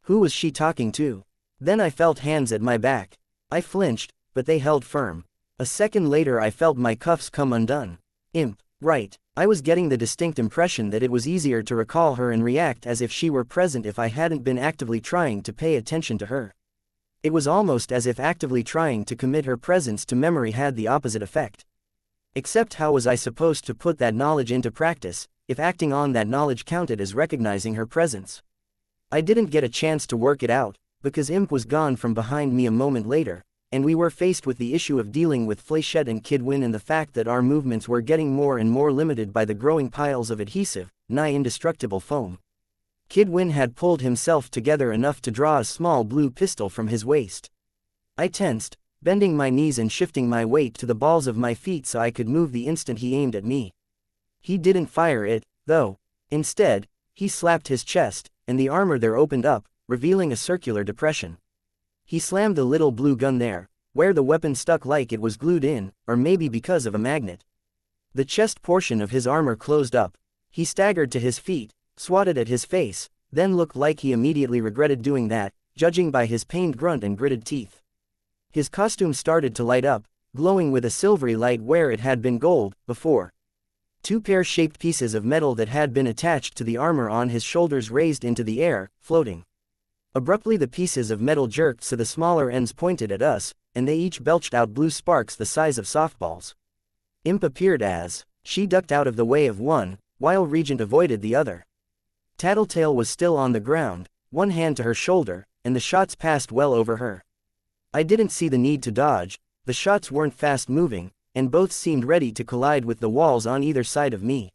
Who was she talking to? Then I felt hands at my back. I flinched, but they held firm. A second later I felt my cuffs come undone. Imp, right. I was getting the distinct impression that it was easier to recall her and react as if she were present if I hadn't been actively trying to pay attention to her. It was almost as if actively trying to commit her presence to memory had the opposite effect. Except how was I supposed to put that knowledge into practice, if acting on that knowledge counted as recognizing her presence? I didn't get a chance to work it out, because Imp was gone from behind me a moment later, and we were faced with the issue of dealing with Flechette and Kidwin and the fact that our movements were getting more and more limited by the growing piles of adhesive, nigh indestructible foam. Kidwin had pulled himself together enough to draw a small blue pistol from his waist. I tensed, bending my knees and shifting my weight to the balls of my feet so I could move the instant he aimed at me. He didn't fire it, though. Instead, he slapped his chest, and the armor there opened up, revealing a circular depression. He slammed the little blue gun there, where the weapon stuck like it was glued in, or maybe because of a magnet. The chest portion of his armor closed up. He staggered to his feet, swatted at his face, then looked like he immediately regretted doing that, judging by his pained grunt and gritted teeth. His costume started to light up, glowing with a silvery light where it had been gold before. 2 pear-shaped pieces of metal that had been attached to the armor on his shoulders raised into the air, floating. Abruptly the pieces of metal jerked so the smaller ends pointed at us, and they each belched out blue sparks the size of softballs. Imp appeared as she ducked out of the way of one, while Regent avoided the other. Tattletale was still on the ground, one hand to her shoulder, and the shots passed well over her. I didn't see the need to dodge, the shots weren't fast-moving, and both seemed ready to collide with the walls on either side of me.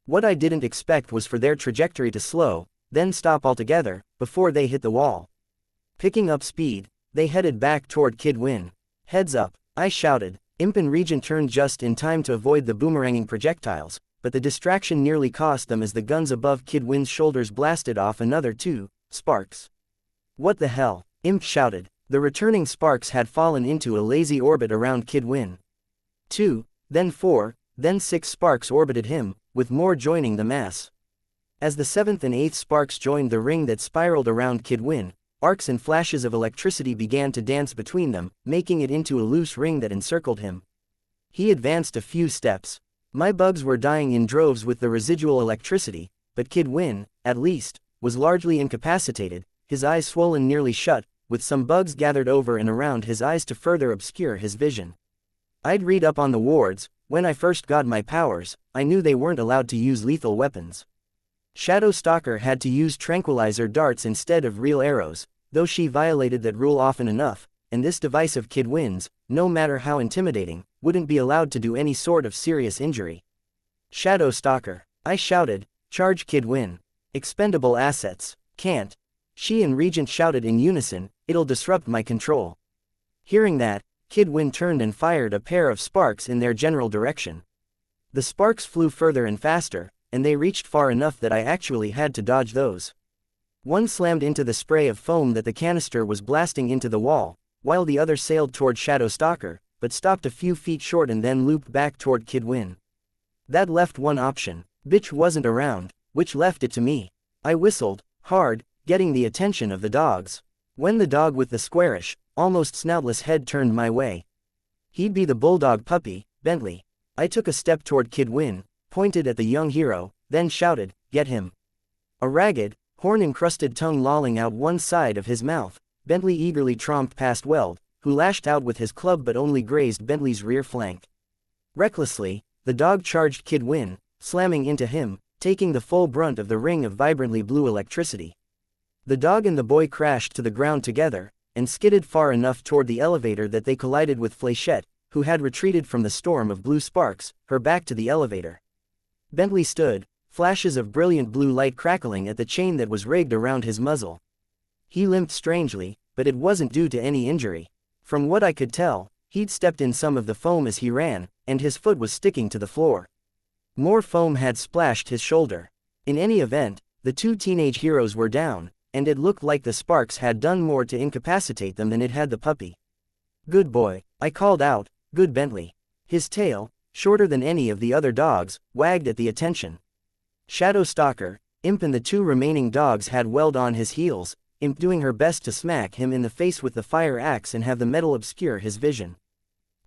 What I didn't expect was for their trajectory to slow, then stop altogether, before they hit the wall. Picking up speed, they headed back toward Kidwin. Heads up, I shouted. Imp and Regent turned just in time to avoid the boomeranging projectiles, but the distraction nearly cost them as the guns above Kidwin's shoulders blasted off another 2 sparks. What the hell? Imp shouted. The returning sparks had fallen into a lazy orbit around Kidwin. 2, then 4, then 6 sparks orbited him, with more joining the mass. As the 7th and 8th sparks joined the ring that spiraled around Kid Win, arcs and flashes of electricity began to dance between them, making it into a loose ring that encircled him. He advanced a few steps. My bugs were dying in droves with the residual electricity, but Kid Win, at least, was largely incapacitated, his eyes swollen nearly shut, with some bugs gathered over and around his eyes to further obscure his vision. I'd read up on the wards. When I first got my powers, I knew they weren't allowed to use lethal weapons. Shadow Stalker had to use tranquilizer darts instead of real arrows, though she violated that rule often enough, and this device of Kid Win's, no matter how intimidating, wouldn't be allowed to do any sort of serious injury. Shadow Stalker, I shouted, charge Kid Win. Expendable assets, can't. She and Regent shouted in unison, it'll disrupt my control. Hearing that, Kid Win turned and fired a pair of sparks in their general direction. The sparks flew further and faster, and they reached far enough that I actually had to dodge those. One slammed into the spray of foam that the canister was blasting into the wall, while the other sailed toward Shadow Stalker, but stopped a few feet short and then looped back toward Kid Win. That left one option. Bitch wasn't around, which left it to me. I whistled, hard, getting the attention of the dogs. When the dog with the squarish, almost snoutless head turned my way. He'd be the bulldog puppy, Bentley. I took a step toward Kid Win, pointed at the young hero, then shouted, get him. A ragged, horn-encrusted tongue lolling out one side of his mouth, Bentley eagerly tromped past Weld, who lashed out with his club but only grazed Bentley's rear flank. Recklessly, the dog charged Kid Win, slamming into him, taking the full brunt of the ring of vibrantly blue electricity. The dog and the boy crashed to the ground together, and skidded far enough toward the elevator that they collided with Fléchette, who had retreated from the storm of blue sparks, her back to the elevator. Bentley stood, flashes of brilliant blue light crackling at the chain that was rigged around his muzzle. He limped strangely, but it wasn't due to any injury. From what I could tell, he'd stepped in some of the foam as he ran, and his foot was sticking to the floor. More foam had splashed his shoulder. In any event, the two teenage heroes were down, and it looked like the sparks had done more to incapacitate them than it had the puppy. Good boy, I called out, good Bentley. His tail, shorter than any of the other dogs, wagged at the attention. Shadow Stalker, Imp and the two remaining dogs had Weld on his heels, Imp doing her best to smack him in the face with the fire axe and have the metal obscure his vision.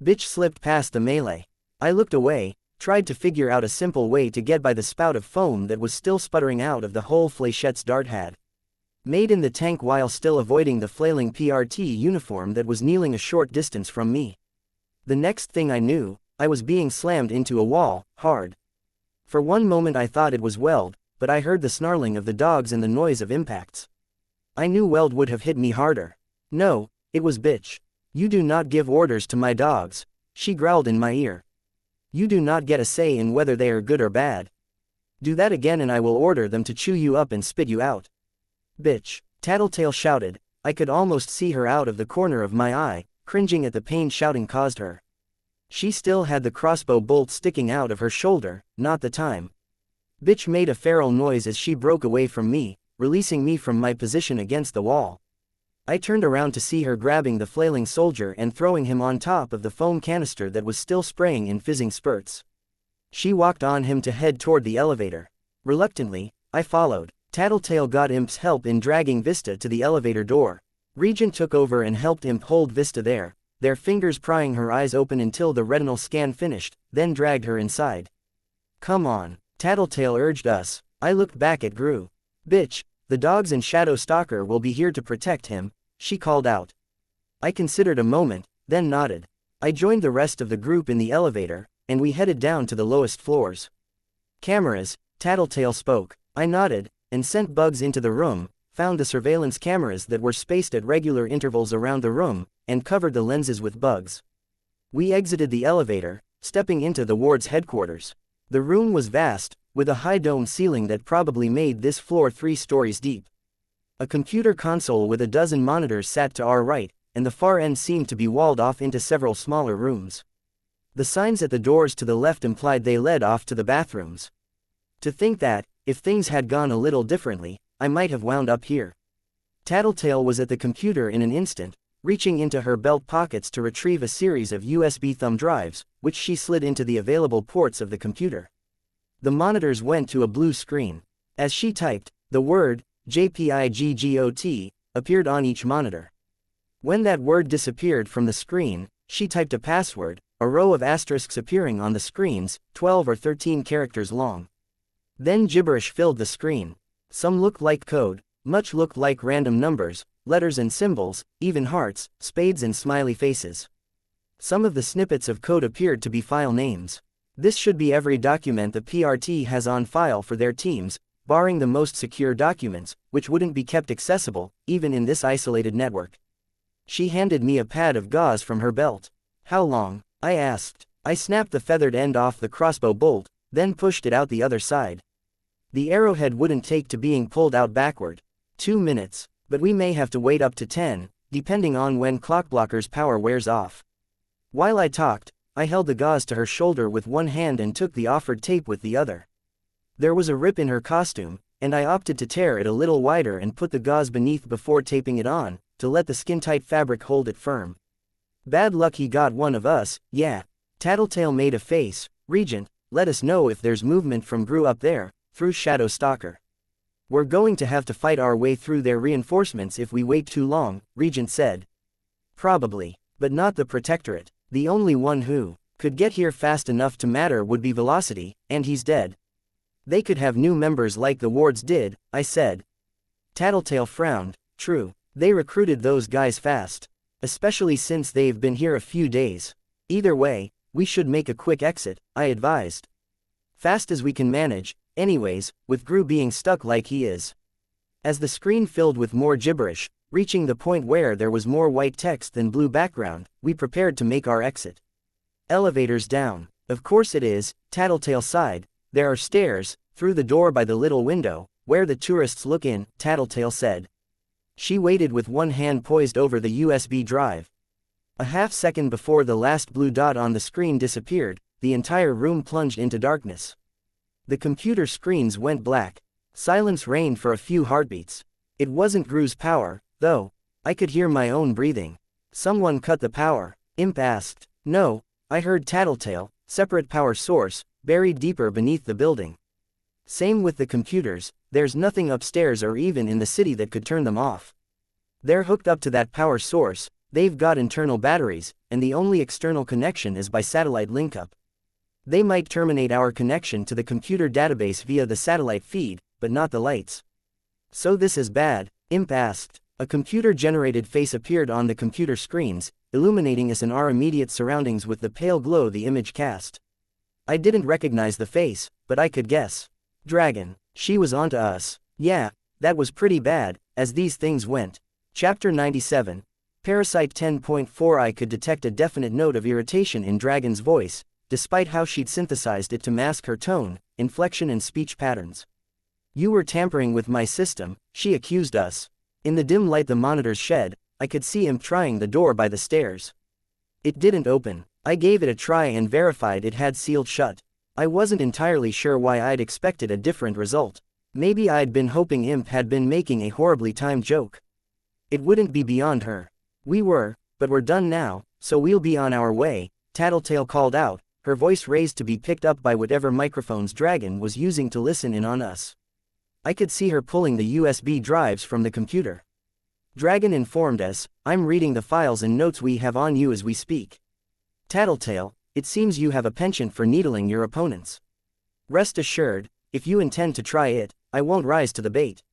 Bitch slipped past the melee. I looked away, tried to figure out a simple way to get by the spout of foam that was still sputtering out of the hole Fléchette's dart had made in the tank while still avoiding the flailing PRT uniform that was kneeling a short distance from me. The next thing I knew, I was being slammed into a wall, hard. For one moment I thought it was Weld, but I heard the snarling of the dogs and the noise of impacts. I knew Weld would have hit me harder. No, it was Bitch. You do not give orders to my dogs, she growled in my ear. You do not get a say in whether they are good or bad. Do that again and I will order them to chew you up and spit you out. Bitch, Tattletale shouted. I could almost see her out of the corner of my eye, cringing at the pain shouting caused her. She still had the crossbow bolt sticking out of her shoulder, not the time. Bitch made a feral noise as she broke away from me, releasing me from my position against the wall. I turned around to see her grabbing the flailing soldier and throwing him on top of the foam canister that was still spraying in fizzing spurts. She walked on him to head toward the elevator. Reluctantly, I followed. Tattletale got Imp's help in dragging Vista to the elevator door. Regent took over and helped Imp hold Vista there, their fingers prying her eyes open until the retinal scan finished, then dragged her inside. Come on, Tattletale urged us. I looked back at Gru. Bitch, the dogs and Shadow Stalker will be here to protect him, she called out. I considered a moment, then nodded. I joined the rest of the group in the elevator, and we headed down to the lowest floors. Cameras, Tattletale spoke. I nodded, and sent bugs into the room, found the surveillance cameras that were spaced at regular intervals around the room, and covered the lenses with bugs. We exited the elevator, stepping into the ward's headquarters. The room was vast, with a high dome ceiling that probably made this floor 3 stories deep. A computer console with a dozen monitors sat to our right, and the far end seemed to be walled off into several smaller rooms. The signs at the doors to the left implied they led off to the bathrooms. To think that, if things had gone a little differently, I might have wound up here. Tattletale was at the computer in an instant, reaching into her belt pockets to retrieve a series of USB thumb drives, which which she slid into the available ports of the computer. The monitors went to a blue screen. As she typed, the word, JPIGGOT, appeared on each monitor. When that word disappeared from the screen, she typed a password, a row of asterisks appearing on the screens, 12 or 13 characters long. Then gibberish filled the screen. Some looked like code, much looked like random numbers, letters and symbols, even hearts, spades and smiley faces. Some of the snippets of code appeared to be file names. This should be every document the PRT has on file for their teams, barring the most secure documents, which wouldn't be kept accessible, even in this isolated network. She handed me a pad of gauze from her belt. How long? I asked. I snapped the feathered end off the crossbow bolt, then pushed it out the other side. The arrowhead wouldn't take to being pulled out backward. 2 minutes, but we may have to wait up to 10, depending on when Clockblocker's power wears off. While I talked, I held the gauze to her shoulder with one hand and took the offered tape with the other. There was a rip in her costume, and I opted to tear it a little wider and put the gauze beneath before taping it on, to let the skin-tight fabric hold it firm. Bad luck he got one of us, yeah. Tattletale made a face. Regent, let us know if there's movement from Gru up there, through Shadow Stalker. We're going to have to fight our way through their reinforcements if we wait too long, Regent said. Probably, but not the Protectorate. The only one who could get here fast enough to matter would be Velocity, and he's dead. They could have new members like the wards did, I said. Tattletale frowned. True, they recruited those guys fast. Especially since they've been here a few days. Either way, we should make a quick exit, I advised. Fast as we can manage, anyways, with Gru being stuck like he is. As the screen filled with more gibberish, reaching the point where there was more white text than blue background, we prepared to make our exit. Elevators down. Of course it is, Tattletale sighed. There are stairs, through the door by the little window, where the tourists look in, Tattletale said. She waited with one hand poised over the USB drive. A half-second before the last blue dot on the screen disappeared, the entire room plunged into darkness. The computer screens went black. Silence reigned for a few heartbeats. It wasn't Gru's power, though. I could hear my own breathing. Someone cut the power. Imp asked. No, I heard Tattletale, separate power source, buried deeper beneath the building. Same with the computers, there's nothing upstairs or even in the city that could turn them off. They're hooked up to that power source, they've got internal batteries, and the only external connection is by satellite link-up. They might terminate our connection to the computer database via the satellite feed, but not the lights. So this is bad, Imp asked. A computer-generated face appeared on the computer screens, illuminating us in our immediate surroundings with the pale glow the image cast. I didn't recognize the face, but I could guess. Dragon. She was onto us. Yeah, that was pretty bad, as these things went. Chapter 97. Parasite 10.4. I could detect a definite note of irritation in Dragon's voice, despite how she'd synthesized it to mask her tone, inflection and speech patterns. You were tampering with my system, she accused us. In the dim light the monitors shed, I could see him trying the door by the stairs. It didn't open. I gave it a try and verified it had sealed shut. I wasn't entirely sure why I'd expected a different result. Maybe I'd been hoping Imp had been making a horribly timed joke. It wouldn't be beyond her. We were, but we're done now, so we'll be on our way, Tattletale called out, her voice raised to be picked up by whatever microphones Dragon was using to listen in on us. I could see her pulling the USB drives from the computer. Dragon informed us, I'm reading the files and notes we have on you as we speak. Tattletale, it seems you have a penchant for needling your opponents. Rest assured, if you intend to try it, I won't rise to the bait.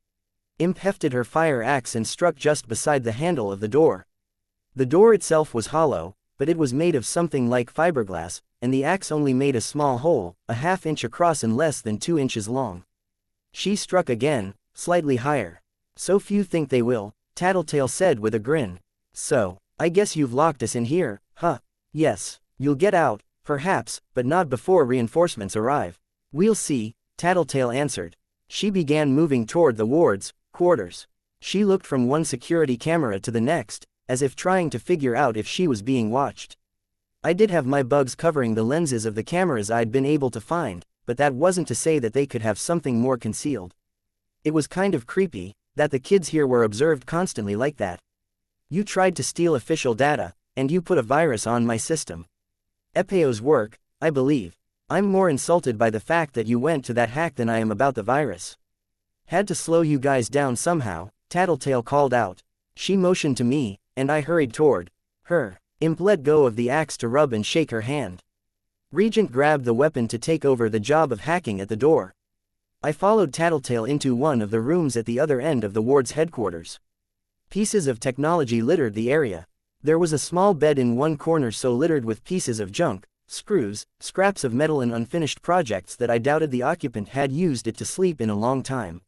Imp hefted her fire axe and struck just beside the handle of the door. The door itself was hollow, but it was made of something like fiberglass, and the axe only made a small hole, a half-inch across and less than 2 inches long. She struck again, slightly higher. So few think they will, Tattletale said with a grin. So, I guess you've locked us in here, huh? Yes. You'll get out, perhaps, but not before reinforcements arrive. We'll see, Tattletale answered. She began moving toward the ward's quarters. She looked from one security camera to the next, as if trying to figure out if she was being watched. I did have my bugs covering the lenses of the cameras I'd been able to find, but that wasn't to say that they could have something more concealed. It was kind of creepy, that the kids here were observed constantly like that. You tried to steal official data, and you put a virus on my system. EPEO's work, I believe. I'm more insulted by the fact that you went to that hack than I am about the virus. Had to slow you guys down somehow, Tattletale called out. She motioned to me, and I hurried toward her. Imp let go of the axe to rub and shake her hand. Regent grabbed the weapon to take over the job of hacking at the door. I followed Tattletale into one of the rooms at the other end of the ward's headquarters. Pieces of technology littered the area. There was a small bed in one corner so littered with pieces of junk, screws, scraps of metal and unfinished projects that I doubted the occupant had used it to sleep in a long time.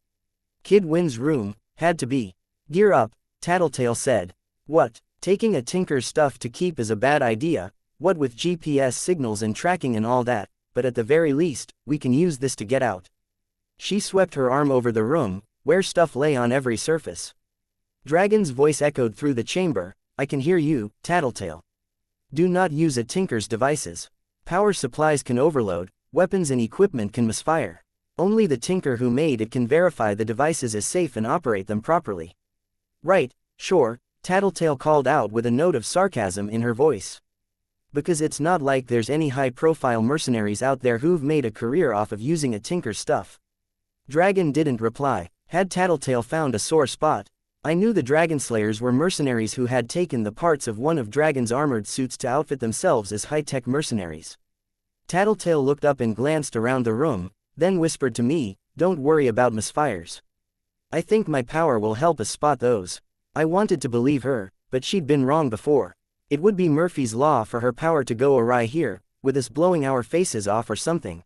Kid Win's room, had to be. Gear up, Tattletale said. What, taking a tinker's stuff to keep is a bad idea, what with GPS signals and tracking and all that, but at the very least, we can use this to get out. She swept her arm over the room, where stuff lay on every surface. Dragon's voice echoed through the chamber, I can hear you, Tattletale. Do not use a tinker's devices. Power supplies can overload, weapons and equipment can misfire. Only the tinker who made it can verify the devices as safe and operate them properly. Right, sure, Tattletale called out with a note of sarcasm in her voice. Because it's not like there's any high-profile mercenaries out there who've made a career off of using a tinker's stuff. Dragon didn't reply. Had Tattletale found a sore spot? I knew the Dragonslayers were mercenaries who had taken the parts of one of Dragon's armored suits to outfit themselves as high-tech mercenaries. Tattletale looked up and glanced around the room, then whispered to me, don't worry about misfires. I think my power will help us spot those. I wanted to believe her, but she'd been wrong before. It would be Murphy's Law for her power to go awry here, with us blowing our faces off or something.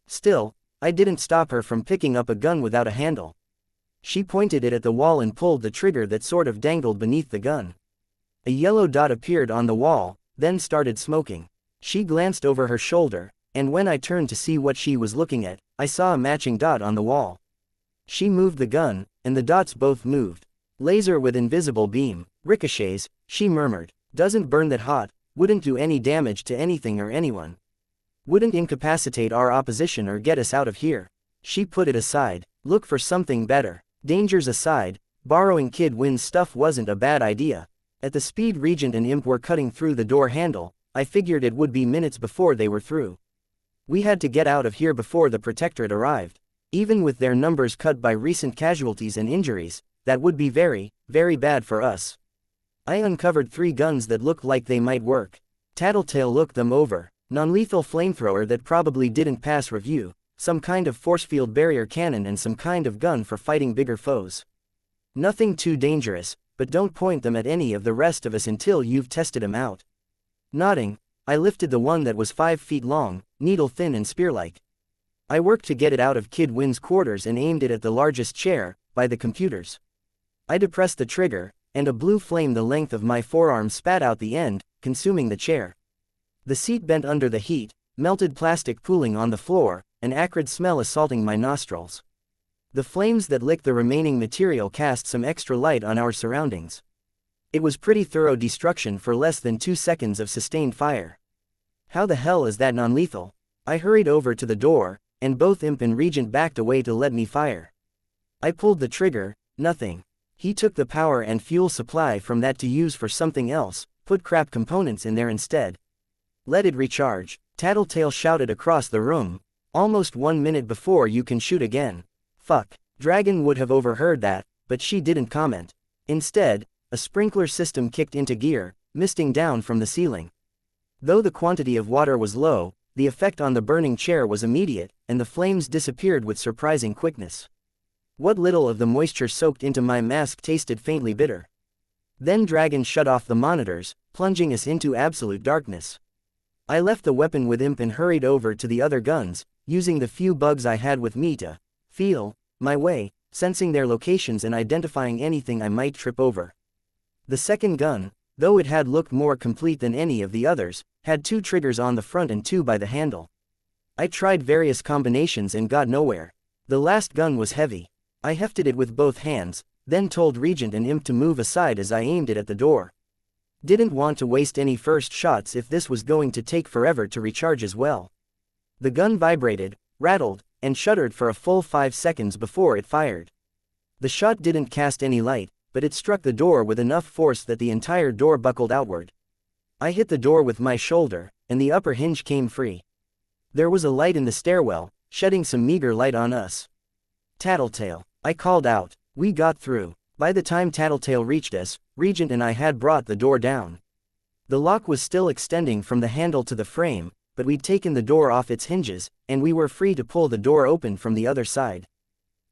Still, I didn't stop her from picking up a gun without a handle. She pointed it at the wall and pulled the trigger that sort of dangled beneath the gun. A yellow dot appeared on the wall, then started smoking. She glanced over her shoulder, and when I turned to see what she was looking at, I saw a matching dot on the wall. She moved the gun, and the dots both moved. Laser with invisible beam, ricochets, she murmured. Doesn't burn that hot, wouldn't do any damage to anything or anyone. Wouldn't incapacitate our opposition or get us out of here. She put it aside. Look for something better. Dangers aside, borrowing Kid Win's stuff wasn't a bad idea. At the speed Regent and Imp were cutting through the door handle, I figured it would be minutes before they were through. We had to get out of here before the Protectorate arrived. Even with their numbers cut by recent casualties and injuries, that would be very, very bad for us. I uncovered 3 guns that looked like they might work. Tattletale looked them over. Non-lethal flamethrower that probably didn't pass review, some kind of force field barrier cannon and some kind of gun for fighting bigger foes. Nothing too dangerous, but don't point them at any of the rest of us until you've tested them out. Nodding, I lifted the one that was 5 feet long, needle-thin and spear-like. I worked to get it out of Kid Win's quarters and aimed it at the largest chair, by the computers. I depressed the trigger, and a blue flame the length of my forearm spat out the end, consuming the chair. The seat bent under the heat, melted plastic pooling on the floor, an acrid smell assaulting my nostrils. The flames that licked the remaining material cast some extra light on our surroundings. It was pretty thorough destruction for less than 2 seconds of sustained fire. How the hell is that non-lethal? I hurried over to the door, and both Imp and Regent backed away to let me fire. I pulled the trigger, nothing. He took the power and fuel supply from that to use for something else, put crap components in there instead. Let it recharge, Tattletale shouted across the room. Almost 1 minute before you can shoot again. Fuck. Dragon would have overheard that, but she didn't comment. Instead, a sprinkler system kicked into gear, misting down from the ceiling. Though the quantity of water was low, the effect on the burning chair was immediate, and the flames disappeared with surprising quickness. What little of the moisture soaked into my mask tasted faintly bitter. Then Dragon shut off the monitors, plunging us into absolute darkness. I left the weapon with Imp and hurried over to the other guns, using the few bugs I had with me to feel my way, sensing their locations and identifying anything I might trip over. The second gun, though it had looked more complete than any of the others, had 2 triggers on the front and 2 by the handle. I tried various combinations and got nowhere. The last gun was heavy. I hefted it with both hands, then told Regent and Imp to move aside as I aimed it at the door. Didn't want to waste any first shots if this was going to take forever to recharge as well. The gun vibrated, rattled, and shuddered for a full 5 seconds before it fired. The shot didn't cast any light, but it struck the door with enough force that the entire door buckled outward. I hit the door with my shoulder, and the upper hinge came free. There was a light in the stairwell, shedding some meager light on us. "Tattletale," I called out. We got through. By the time Tattletale reached us, Regent and I had brought the door down. The lock was still extending from the handle to the frame, but we'd taken the door off its hinges, and we were free to pull the door open from the other side.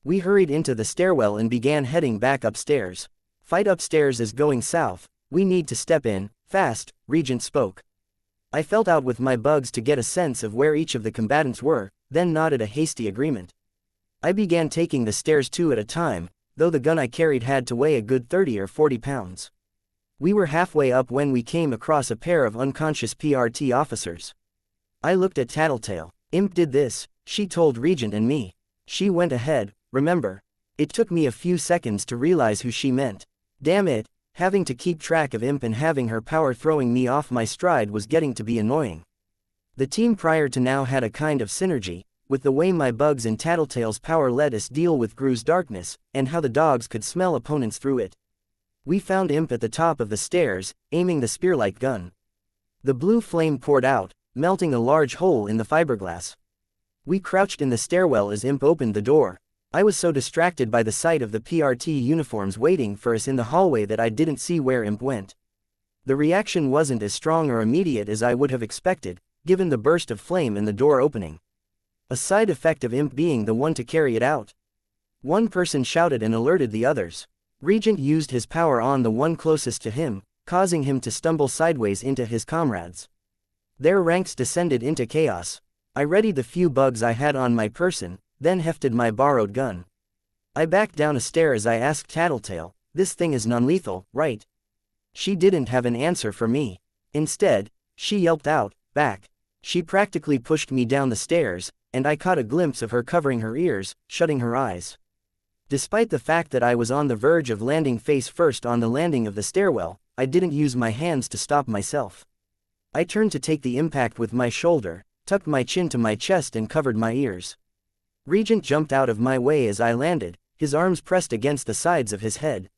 We hurried into the stairwell and began heading back upstairs. "Fight upstairs is going south. We need to step in, fast," Regent spoke. I felt out with my bugs to get a sense of where each of the combatants were, then nodded a hasty agreement. I began taking the stairs 2 at a time, though the gun I carried had to weigh a good 30 or 40 pounds. We were halfway up when we came across a pair of unconscious PRT officers. I looked at Tattletale. "Imp did this," she told Regent and me. "She went ahead, remember?" It took me a few seconds to realize who she meant. Damn it, having to keep track of Imp and having her power throwing me off my stride was getting to be annoying. The team prior to now had a kind of synergy, with the way my bugs and Tattletale's power let us deal with Gru's darkness, and how the dogs could smell opponents through it. We found Imp at the top of the stairs, aiming the spear-like gun. The blue flame poured out, melting a large hole in the fiberglass. We crouched in the stairwell as Imp opened the door. I was so distracted by the sight of the PRT uniforms waiting for us in the hallway that I didn't see where Imp went. The reaction wasn't as strong or immediate as I would have expected, given the burst of flame and the door opening. A side effect of Imp being the one to carry it out. One person shouted and alerted the others. Regent used his power on the one closest to him, causing him to stumble sideways into his comrades. Their ranks descended into chaos. I readied the few bugs I had on my person, then hefted my borrowed gun. I backed down a stair as I asked Tattletale, "This thing is non-lethal, right?" She didn't have an answer for me. Instead, she yelped out, "Back." She practically pushed me down the stairs, and I caught a glimpse of her covering her ears, shutting her eyes. Despite the fact that I was on the verge of landing face first on the landing of the stairwell, I didn't use my hands to stop myself. I turned to take the impact with my shoulder, tucked my chin to my chest and covered my ears. Regent jumped out of my way as I landed, his arms pressed against the sides of his head.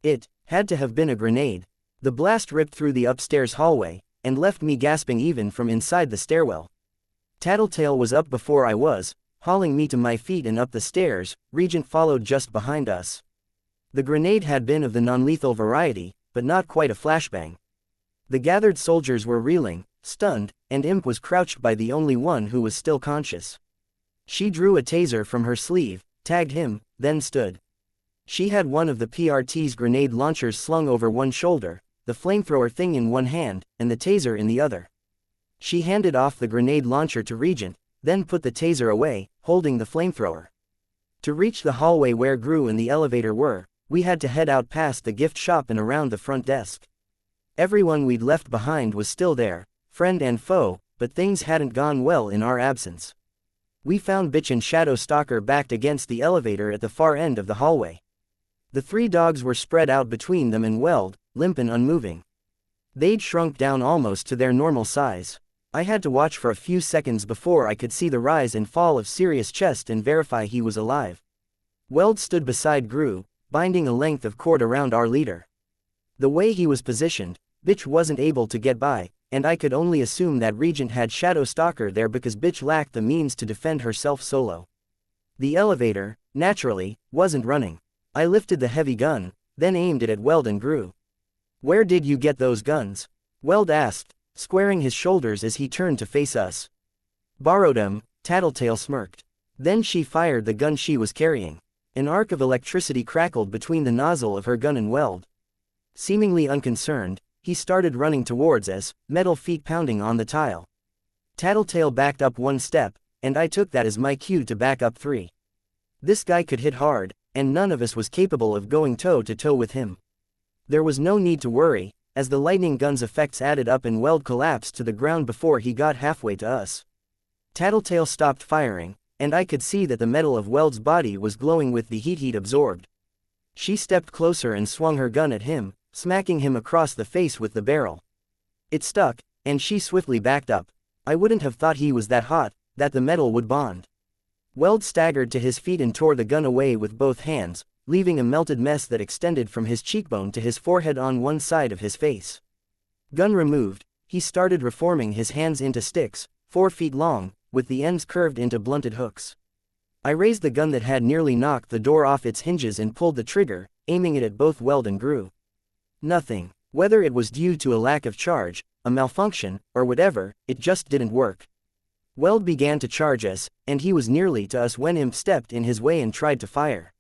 It had to have been a grenade. The blast ripped through the upstairs hallway, and left me gasping even from inside the stairwell. Tattletale was up before I was, hauling me to my feet and up the stairs. Regent followed just behind us. The grenade had been of the non-lethal variety, but not quite a flashbang. The gathered soldiers were reeling, stunned, and Imp was crouched by the only one who was still conscious. She drew a taser from her sleeve, tagged him, then stood. She had one of the PRT's grenade launchers slung over one shoulder, the flamethrower thing in one hand, and the taser in the other. She handed off the grenade launcher to Regent, then put the taser away, holding the flamethrower. To reach the hallway where Gru and the elevator were, we had to head out past the gift shop and around the front desk. Everyone we'd left behind was still there, friend and foe, but things hadn't gone well in our absence. We found Bitch and Shadow Stalker backed against the elevator at the far end of the hallway. The 3 dogs were spread out between them and Weld, limp and unmoving. They'd shrunk down almost to their normal size. I had to watch for a few seconds before I could see the rise and fall of Sirius' chest and verify he was alive. Weld stood beside Gru, binding a length of cord around our leader. The way he was positioned, Bitch wasn't able to get by, and I could only assume that Regent had Shadow Stalker there because Bitch lacked the means to defend herself solo. The elevator, naturally, wasn't running. I lifted the heavy gun, then aimed it at Weld and Gru. "Where did you get those guns?" Weld asked, squaring his shoulders as he turned to face us. "Borrowed 'em," Tattletale smirked. Then she fired the gun she was carrying. An arc of electricity crackled between the nozzle of her gun and Weld. Seemingly unconcerned, he started running towards us, metal feet pounding on the tile. Tattletale backed up 1 step, and I took that as my cue to back up 3. This guy could hit hard, and none of us was capable of going toe-to-toe with him. There was no need to worry, as the lightning gun's effects added up and Weld collapsed to the ground before he got halfway to us. Tattletale stopped firing, and I could see that the metal of Weld's body was glowing with the heat he'd absorbed. She stepped closer and swung her gun at him, smacking him across the face with the barrel. It stuck, and she swiftly backed up. I wouldn't have thought he was that hot, that the metal would bond. Weld staggered to his feet and tore the gun away with both hands, leaving a melted mess that extended from his cheekbone to his forehead on one side of his face. Gun removed, He started reforming his hands into sticks, 4 feet long, with the ends curved into blunted hooks. I raised the gun that had nearly knocked the door off its hinges and pulled the trigger, aiming it at both Weld and Gru. Nothing. Whether it was due to a lack of charge, a malfunction, or whatever, it just didn't work. Weld began to charge us, and he was nearly to us when Imp stepped in his way and tried to fire.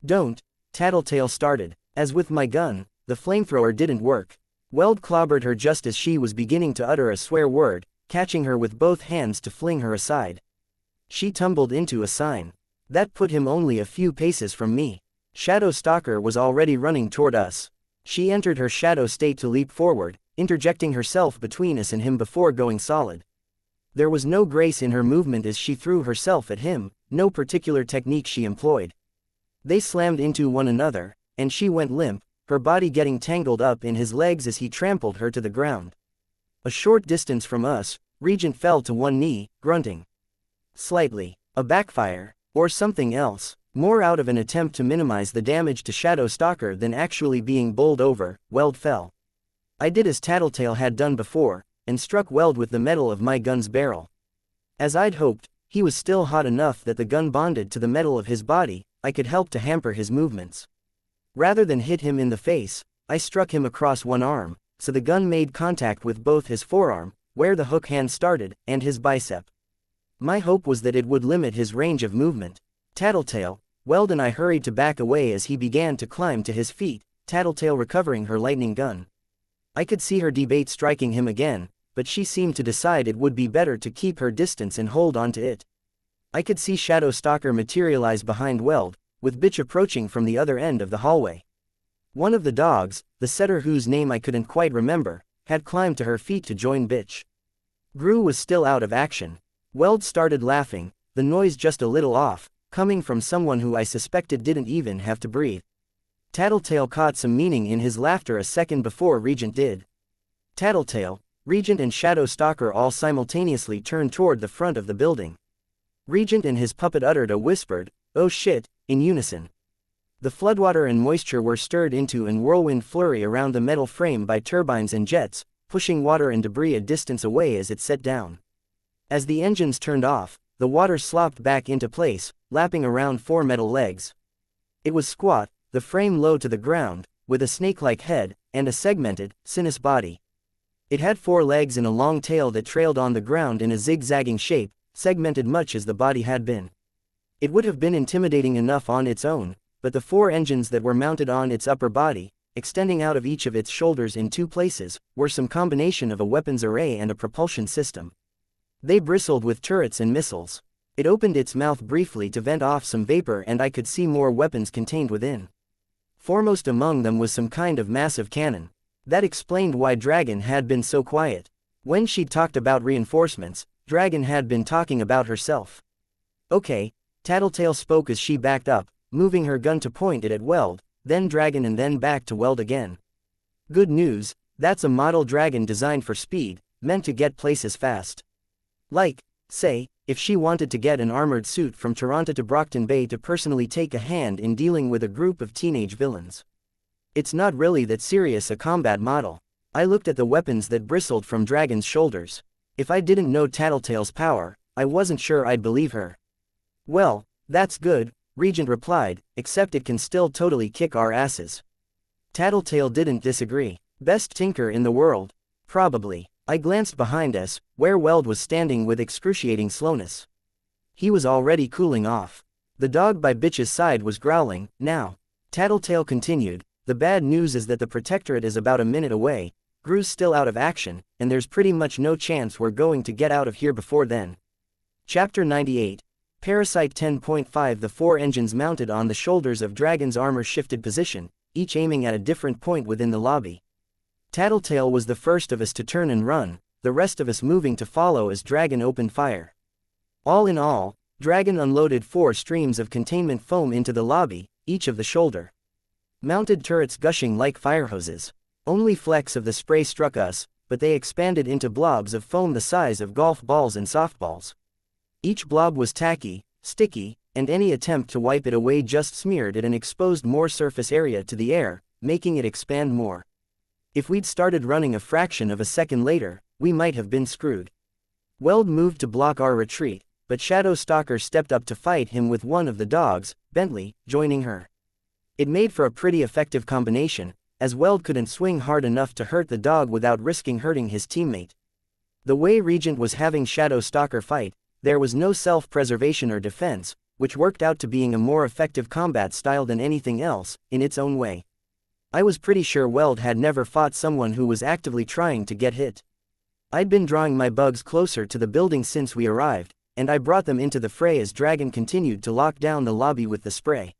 "Don't," Tattletale started. As with my gun, the flamethrower didn't work. Weld clobbered her just as she was beginning to utter a swear word, catching her with both hands to fling her aside. She tumbled into a sign. That put him only a few paces from me. Shadow Stalker was already running toward us. She entered her shadow state to leap forward, interjecting herself between us and him before going solid. There was no grace in her movement as she threw herself at him, no particular technique she employed. They slammed into one another, and she went limp, her body getting tangled up in his legs as he trampled her to the ground. A short distance from us, Regent fell to one knee, grunting. Slightly. A backfire, or something else, more out of an attempt to minimize the damage to Shadow Stalker than actually being bowled over. Weld fell. I did as Tattletale had done before, and struck Weld with the metal of my gun's barrel. As I'd hoped, he was still hot enough that the gun bonded to the metal of his body. I could help to hamper his movements. Rather than hit him in the face, I struck him across one arm, so the gun made contact with both his forearm, where the hook hand started, and his bicep. My hope was that it would limit his range of movement. Tattletale, Weld and I hurried to back away as he began to climb to his feet, Tattletale recovering her lightning gun. I could see her debate striking him again, but she seemed to decide it would be better to keep her distance and hold on to it. I could see Shadow Stalker materialize behind Weld, with Bitch approaching from the other end of the hallway. One of the dogs, the setter whose name I couldn't quite remember, had climbed to her feet to join Bitch. Gru was still out of action. Weld started laughing, the noise just a little off, coming from someone who I suspected didn't even have to breathe. Tattletale caught some meaning in his laughter a second before Regent did. Tattletale, Regent and Shadow Stalker all simultaneously turned toward the front of the building. Regent and his puppet uttered a whispered, "Oh shit," in unison. The floodwater and moisture were stirred into an whirlwind flurry around the metal frame by turbines and jets, pushing water and debris a distance away as it set down. As the engines turned off, the water slopped back into place, lapping around 4 metal legs. It was squat, the frame low to the ground, with a snake-like head, and a segmented, sinuous body. It had 4 legs and a long tail that trailed on the ground in a zigzagging shape, segmented much as the body had been. It would have been intimidating enough on its own, but the 4 engines that were mounted on its upper body, extending out of each of its shoulders in 2 places, were some combination of a weapons array and a propulsion system. They bristled with turrets and missiles. It opened its mouth briefly to vent off some vapor and I could see more weapons contained within. Foremost among them was some kind of massive cannon. That explained why Dragon had been so quiet. When she'd talked about reinforcements, Dragon had been talking about herself. "Okay," Tattletale spoke as she backed up, moving her gun to point it at Weld, then Dragon and then back to Weld again. "Good news, that's a model Dragon designed for speed, meant to get places fast. Like, say, if she wanted to get an armored suit from Toronto to Brockton Bay to personally take a hand in dealing with a group of teenage villains. It's not really that serious a combat model." I looked at the weapons that bristled from Dragon's shoulders. If I didn't know Tattletale's power, I wasn't sure I'd believe her. "Well, that's good," Regent replied, "except it can still totally kick our asses." Tattletale didn't disagree. "Best tinker in the world. Probably." I glanced behind us, where Weld was standing with excruciating slowness. He was already cooling off. The dog by Bitch's side was growling, now. Tattletale continued, "The bad news is that the Protectorate is about a minute away, Gru's still out of action, and there's pretty much no chance we're going to get out of here before then." Chapter 98. Parasite 10.5. The 4 engines mounted on the shoulders of Dragon's armor shifted position, each aiming at a different point within the lobby. Tattletale was the first of us to turn and run, the rest of us moving to follow as Dragon opened fire. All in all, Dragon unloaded 4 streams of containment foam into the lobby, each of the shoulder. Mounted turrets gushing like fire hoses. Only flecks of the spray struck us, but they expanded into blobs of foam the size of golf balls and softballs. Each blob was tacky, sticky, and any attempt to wipe it away just smeared it and exposed more surface area to the air, making it expand more. If we'd started running a fraction of a second later, we might have been screwed. Weld moved to block our retreat, but Shadow Stalker stepped up to fight him with one of the dogs, Bentley, joining her. It made for a pretty effective combination, as Weld couldn't swing hard enough to hurt the dog without risking hurting his teammate. The way Regent was having Shadow Stalker fight, there was no self-preservation or defense, which worked out to being a more effective combat style than anything else, in its own way. I was pretty sure Weld had never fought someone who was actively trying to get hit. I'd been drawing my bugs closer to the building since we arrived, and I brought them into the fray as Dragon continued to lock down the lobby with the spray.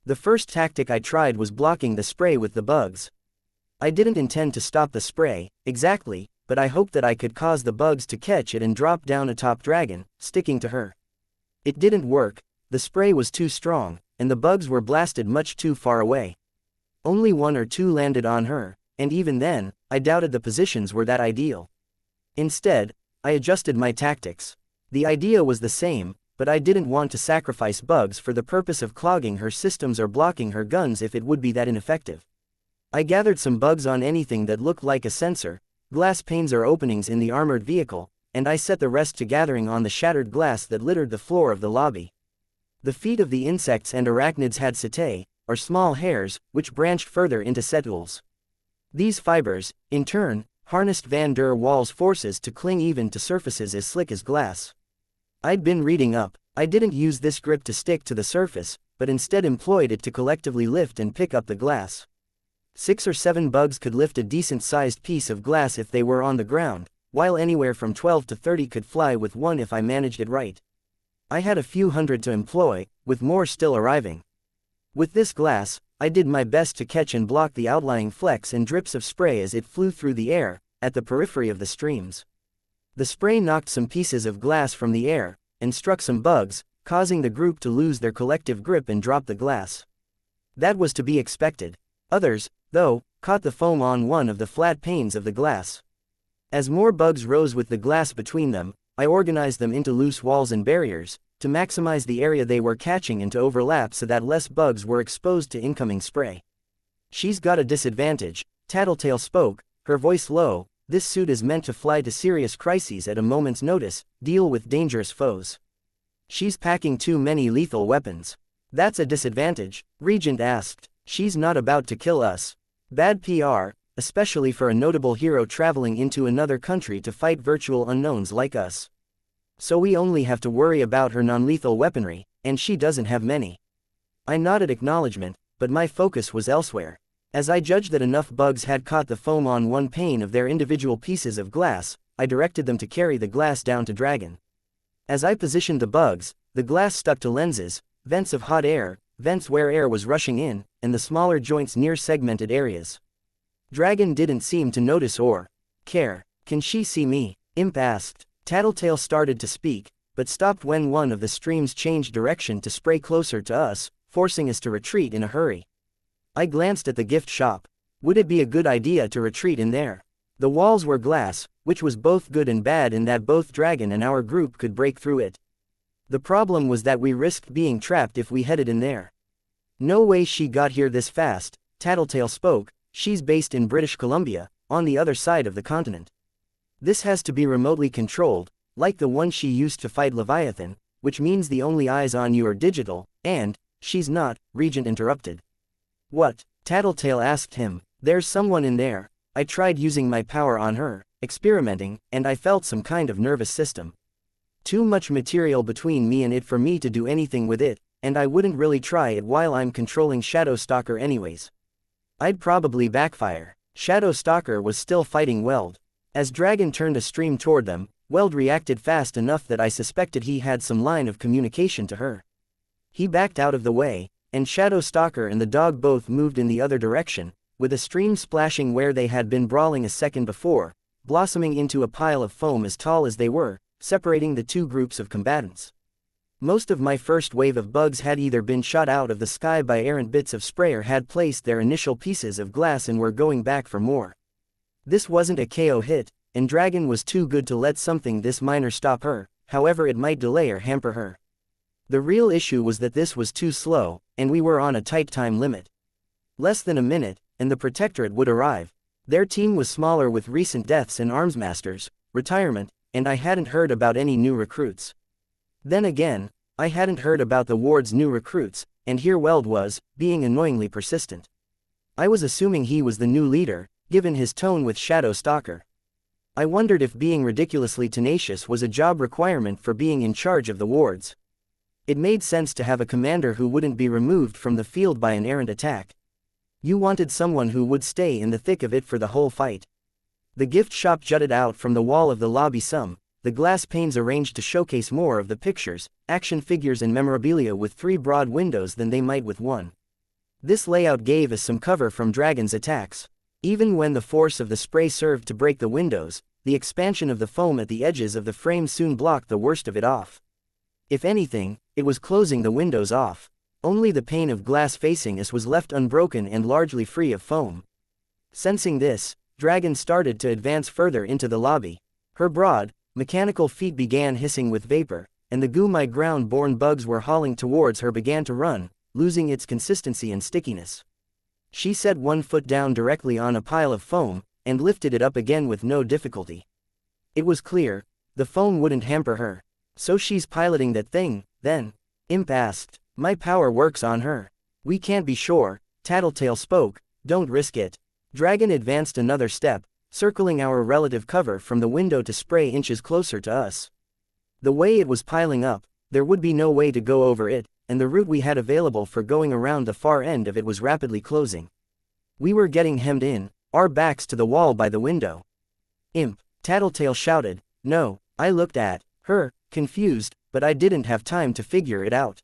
The first tactic I tried was blocking the spray with the bugs. I didn't intend to stop the spray, exactly, but I hoped that I could cause the bugs to catch it and drop down atop Dragon, sticking to her. It didn't work, the spray was too strong, and the bugs were blasted much too far away. Only one or two landed on her, and even then, I doubted the positions were that ideal. Instead, I adjusted my tactics. The idea was the same, but I didn't want to sacrifice bugs for the purpose of clogging her systems or blocking her guns if it would be that ineffective. I gathered some bugs on anything that looked like a sensor, glass panes or openings in the armored vehicle, and I set the rest to gathering on the shattered glass that littered the floor of the lobby. The feet of the insects and arachnids had setae, or small hairs, which branched further into setools. These fibers, in turn, harnessed Van der Waals' forces to cling even to surfaces as slick as glass. I'd been reading up. I didn't use this grip to stick to the surface, but instead employed it to collectively lift and pick up the glass. 6 or 7 bugs could lift a decent-sized piece of glass if they were on the ground, while anywhere from 12 to 30 could fly with one if I managed it right. I had a few hundred to employ, with more still arriving. With this glass, I did my best to catch and block the outlying flecks and drips of spray as it flew through the air, at the periphery of the streams. The spray knocked some pieces of glass from the air, and struck some bugs, causing the group to lose their collective grip and drop the glass. That was to be expected. Others, though, caught the foam on one of the flat panes of the glass. As more bugs rose with the glass between them, I organized them into loose walls and barriers, to maximize the area they were catching and to overlap so that less bugs were exposed to incoming spray. "She's got a disadvantage," Tattletale spoke, her voice low. "This suit is meant to fly to serious crises at a moment's notice, deal with dangerous foes. She's packing too many lethal weapons." "That's a disadvantage?" Regent asked. "She's not about to kill us." "Bad PR, especially for a notable hero traveling into another country to fight virtual unknowns like us. So we only have to worry about her non-lethal weaponry, and she doesn't have many." I nodded acknowledgement, but my focus was elsewhere. As I judged that enough bugs had caught the foam on one pane of their individual pieces of glass, I directed them to carry the glass down to Dragon. As I positioned the bugs, the glass stuck to lenses, vents of hot air, vents where air was rushing in, and the smaller joints near segmented areas. Dragon didn't seem to notice or care. "Can she see me?" Imp asked. Tattletale started to speak, but stopped when one of the streams changed direction to spray closer to us, forcing us to retreat in a hurry. I glanced at the gift shop. Would it be a good idea to retreat in there? The walls were glass, which was both good and bad in that both Dragon and our group could break through it. The problem was that we risked being trapped if we headed in there. "No way she got here this fast," Tattletale spoke. "She's based in British Columbia, on the other side of the continent. This has to be remotely controlled, like the one she used to fight Leviathan, which means the only eyes on you are digital, and she's not," Regent interrupted. "What?" Tattletale asked him. "There's someone in there. I tried using my power on her, experimenting, and I felt some kind of nervous system. Too much material between me and it for me to do anything with it, and I wouldn't really try it while I'm controlling Shadow Stalker anyways. I'd probably backfire." Shadow Stalker was still fighting Weld. As Dragon turned a stream toward them, Weld reacted fast enough that I suspected he had some line of communication to her. He backed out of the way, and Shadow Stalker and the dog both moved in the other direction, with a stream splashing where they had been brawling a second before, blossoming into a pile of foam as tall as they were, separating the two groups of combatants. Most of my first wave of bugs had either been shot out of the sky by errant bits of spray or had placed their initial pieces of glass and were going back for more. This wasn't a KO hit, and Dragon was too good to let something this minor stop her, however it might delay or hamper her. The real issue was that this was too slow, and we were on a tight time limit. Less than a minute, and the Protectorate would arrive. Their team was smaller with recent deaths and armsmasters, retirement, and I hadn't heard about any new recruits. Then again, I hadn't heard about the ward's new recruits, and here Weld was, being annoyingly persistent. I was assuming he was the new leader, given his tone with Shadow Stalker. I wondered if being ridiculously tenacious was a job requirement for being in charge of the wards. It made sense to have a commander who wouldn't be removed from the field by an errant attack. You wanted someone who would stay in the thick of it for the whole fight. The gift shop jutted out from the wall of the lobby, the glass panes arranged to showcase more of the pictures, action figures and memorabilia with 3 broad windows than they might with 1. This layout gave us some cover from Dragon's attacks. Even when the force of the spray served to break the windows, the expansion of the foam at the edges of the frame soon blocked the worst of it off. If anything, it was closing the windows off. Only the pane of glass facing us was left unbroken and largely free of foam. Sensing this, Dragon started to advance further into the lobby. Her broad, mechanical feet began hissing with vapor, and the goo my ground-born bugs were hauling towards her began to run, losing its consistency and stickiness. She set one foot down directly on a pile of foam, and lifted it up again with no difficulty. It was clear, the foam wouldn't hamper her. So she's piloting that thing, then? Imp asked. My power works on her. We can't be sure, Tattletale spoke, don't risk it. Dragon advanced another step, circling our relative cover from the window to spray inches closer to us. The way it was piling up, there would be no way to go over it, and the route we had available for going around the far end of it was rapidly closing. We were getting hemmed in, our backs to the wall by the window. Imp, Tattletale shouted. No, I looked at her, confused, but I didn't have time to figure it out.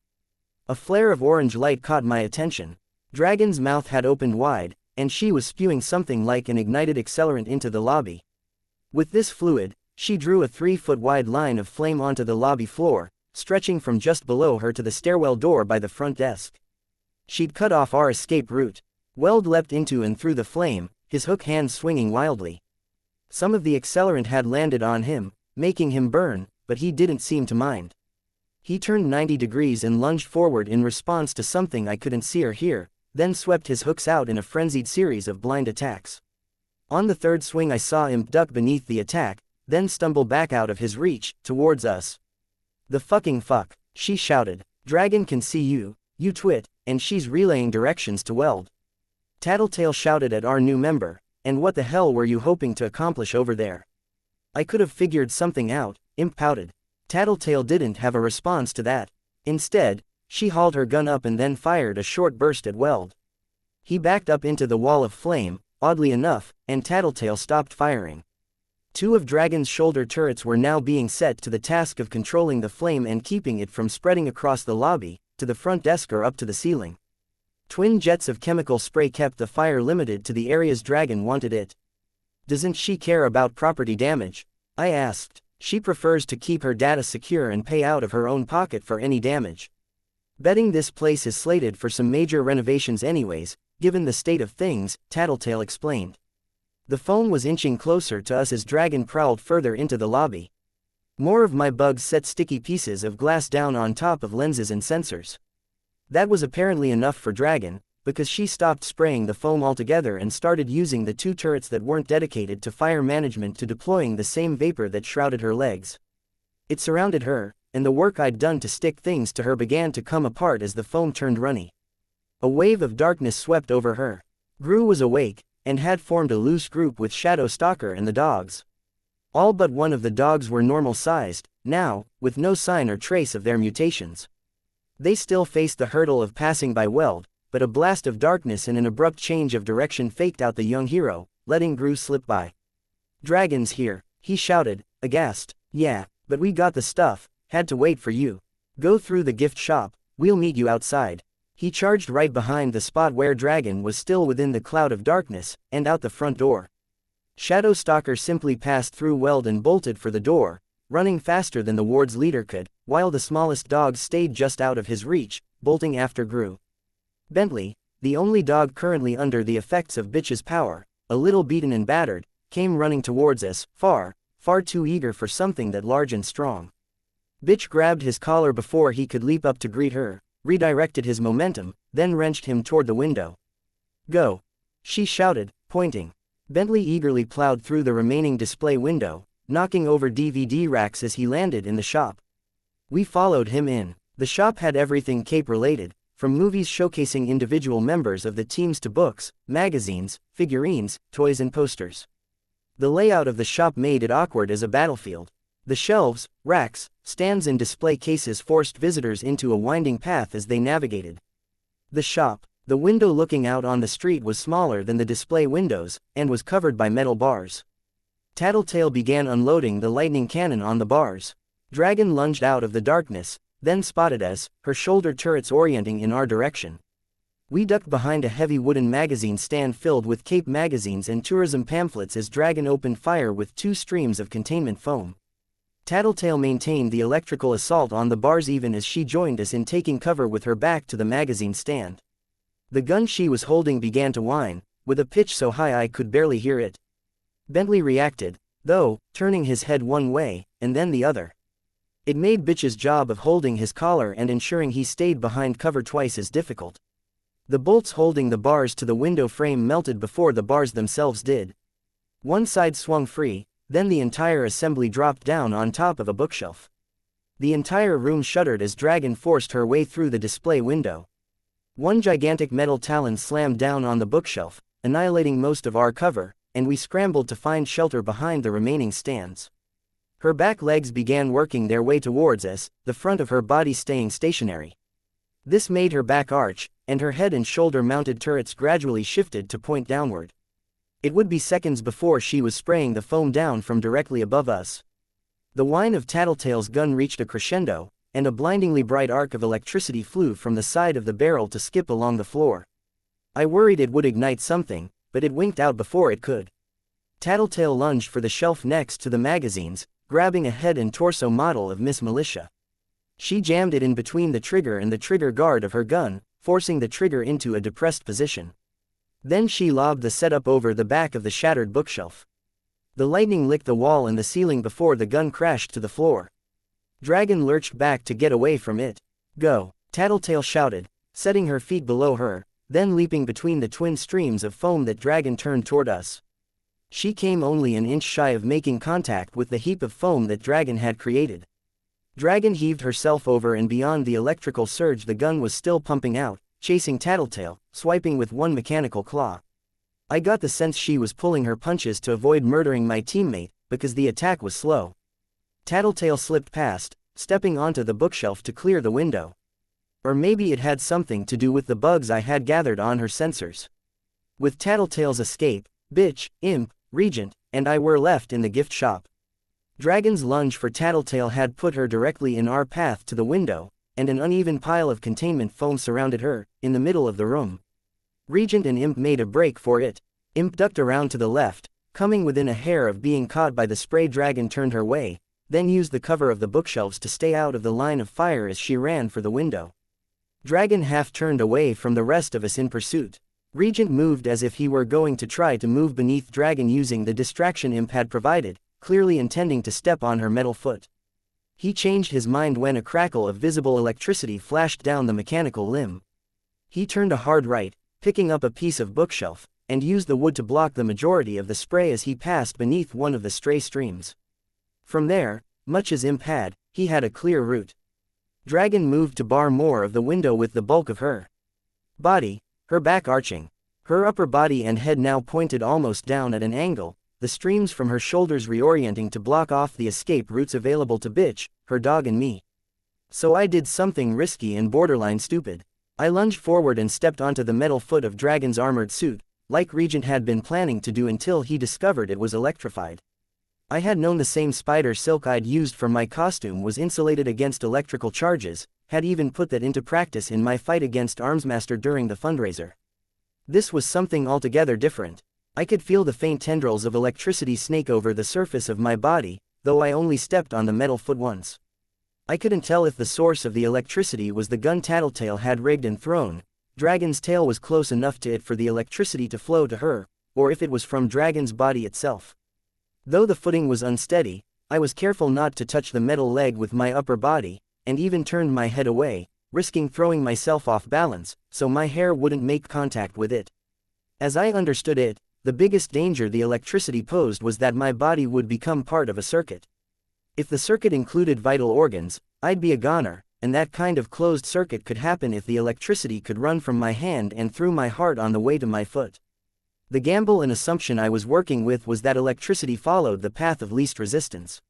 A flare of orange light caught my attention. Dragon's mouth had opened wide, and she was spewing something like an ignited accelerant into the lobby. With this fluid, she drew a 3-foot-wide line of flame onto the lobby floor, stretching from just below her to the stairwell door by the front desk. She'd cut off our escape route. Weld leapt into and through the flame, his hook hand swinging wildly. Some of the accelerant had landed on him, making him burn, but he didn't seem to mind. He turned 90 degrees and lunged forward in response to something I couldn't see or hear, then swept his hooks out in a frenzied series of blind attacks. On the third swing I saw him duck beneath the attack, then stumble back out of his reach, towards us. The fucking fuck, she shouted. Dragon can see you, you twit, and she's relaying directions to Weld. Tattletale shouted at our new member, and what the hell were you hoping to accomplish over there? I could have figured something out, Imp pouted. Tattletale didn't have a response to that. Instead, she hauled her gun up and then fired a short burst at Weld. He backed up into the wall of flame, oddly enough, and Tattletale stopped firing. 2 of Dragon's shoulder turrets were now being set to the task of controlling the flame and keeping it from spreading across the lobby, to the front desk or up to the ceiling. Twin jets of chemical spray kept the fire limited to the areas Dragon wanted it. Doesn't she care about property damage? I asked. She prefers to keep her data secure and pay out of her own pocket for any damage. Betting this place is slated for some major renovations anyways, given the state of things, Tattletale explained. The foam was inching closer to us as Dragon prowled further into the lobby. More of my bugs set sticky pieces of glass down on top of lenses and sensors. That was apparently enough for Dragon, because she stopped spraying the foam altogether and started using the 2 turrets that weren't dedicated to fire management to deploying the same vapor that shrouded her legs. It surrounded her, and the work I'd done to stick things to her began to come apart as the foam turned runny. A wave of darkness swept over her. Gru was awake, and had formed a loose group with Shadow Stalker and the dogs. All but one of the dogs were normal-sized, now, with no sign or trace of their mutations. They still faced the hurdle of passing by Weld, but a blast of darkness and an abrupt change of direction faked out the young hero, letting Gru slip by. Dragon's here, he shouted, aghast. Yeah, but we got the stuff, had to wait for you. Go through the gift shop, we'll meet you outside. He charged right behind the spot where Dragon was still within the cloud of darkness, and out the front door. Shadow Stalker simply passed through Weld and bolted for the door, running faster than the ward's leader could, while the smallest dogs stayed just out of his reach, bolting after Gru. Bentley, the only dog currently under the effects of Bitch's power, a little beaten and battered, came running towards us, far too eager for something that large and strong. Bitch grabbed his collar before he could leap up to greet her, redirected his momentum, then wrenched him toward the window. Go! She shouted, pointing. Bentley eagerly plowed through the remaining display window, knocking over DVD racks as he landed in the shop. We followed him in. The shop had everything Cape-related, from movies showcasing individual members of the teams to books, magazines, figurines, toys and posters. The layout of the shop made it awkward as a battlefield. The shelves, racks, stands and display cases forced visitors into a winding path as they navigated. The shop. The window looking out on the street was smaller than the display windows, and was covered by metal bars. Tattletale began unloading the lightning cannon on the bars. Dragon lunged out of the darkness, then spotted us, her shoulder turrets orienting in our direction. We ducked behind a heavy wooden magazine stand filled with Cape magazines and tourism pamphlets as Dragon opened fire with 2 streams of containment foam. Tattletale maintained the electrical assault on the bars even as she joined us in taking cover with her back to the magazine stand. The gun she was holding began to whine, with a pitch so high I could barely hear it. Bentley reacted, though, turning his head one way, and then the other. It made Bitch's job of holding his collar and ensuring he stayed behind cover twice as difficult. The bolts holding the bars to the window frame melted before the bars themselves did. One side swung free, then the entire assembly dropped down on top of a bookshelf. The entire room shuddered as Dragon forced her way through the display window. One gigantic metal talon slammed down on the bookshelf, annihilating most of our cover, and we scrambled to find shelter behind the remaining stands. Her back legs began working their way towards us, the front of her body staying stationary. This made her back arch, and her head and shoulder-mounted turrets gradually shifted to point downward. It would be seconds before she was spraying the foam down from directly above us. The whine of Tattletale's gun reached a crescendo, and a blindingly bright arc of electricity flew from the side of the barrel to skip along the floor. I worried it would ignite something, but it winked out before it could. Tattletale lunged for the shelf next to the magazines, grabbing a head and torso model of Miss Militia. She jammed it in between the trigger and the trigger guard of her gun, forcing the trigger into a depressed position. Then she lobbed the setup over the back of the shattered bookshelf. The lightning licked the wall and the ceiling before the gun crashed to the floor. Dragon lurched back to get away from it. "Go!" Tattletale shouted, setting her feet below her, then leaping between the twin streams of foam that Dragon turned toward us. She came only an inch shy of making contact with the heap of foam that Dragon had created. Dragon heaved herself over and beyond the electrical surge the gun was still pumping out, chasing Tattletale, swiping with one mechanical claw. I got the sense she was pulling her punches to avoid murdering my teammate, because the attack was slow. Tattletale slipped past, stepping onto the bookshelf to clear the window. Or maybe it had something to do with the bugs I had gathered on her sensors. With Tattletale's escape, Bitch, Imp, Regent, and I were left in the gift shop. Dragon's lunge for Tattletale had put her directly in our path to the window, and an uneven pile of containment foam surrounded her, in the middle of the room. Regent and Imp made a break for it. Imp ducked around to the left, coming within a hair of being caught by the spray Dragon turned her way, then used the cover of the bookshelves to stay out of the line of fire as she ran for the window. Dragon half turned away from the rest of us in pursuit. Regent moved as if he were going to try to move beneath Dragon using the distraction Imp had provided, clearly intending to step on her metal foot. He changed his mind when a crackle of visible electricity flashed down the mechanical limb. He turned a hard right, picking up a piece of bookshelf, and used the wood to block the majority of the spray as he passed beneath one of the stray streams. From there, much as Imp had, he had a clear route. Dragon moved to bar more of the window with the bulk of her body, her back arching. Her upper body and head now pointed almost down at an angle, the streams from her shoulders reorienting to block off the escape routes available to Bitch, her dog and me. So I did something risky and borderline stupid. I lunged forward and stepped onto the metal foot of Dragon's armored suit, like Regent had been planning to do until he discovered it was electrified. I had known the same spider silk I'd used for my costume was insulated against electrical charges, had even put that into practice in my fight against Armsmaster during the fundraiser. This was something altogether different. I could feel the faint tendrils of electricity snake over the surface of my body, though I only stepped on the metal foot once. I couldn't tell if the source of the electricity was the gun Tattletale had rigged and thrown. Dragon's tail was close enough to it for the electricity to flow to her, or if it was from Dragon's body itself. Though the footing was unsteady, I was careful not to touch the metal leg with my upper body, and even turned my head away, risking throwing myself off balance, so my hair wouldn't make contact with it. As I understood it, the biggest danger the electricity posed was that my body would become part of a circuit. If the circuit included vital organs, I'd be a goner, and that kind of closed circuit could happen if the electricity could run from my hand and through my heart on the way to my foot. The gamble and assumption I was working with was that electricity followed the path of least resistance.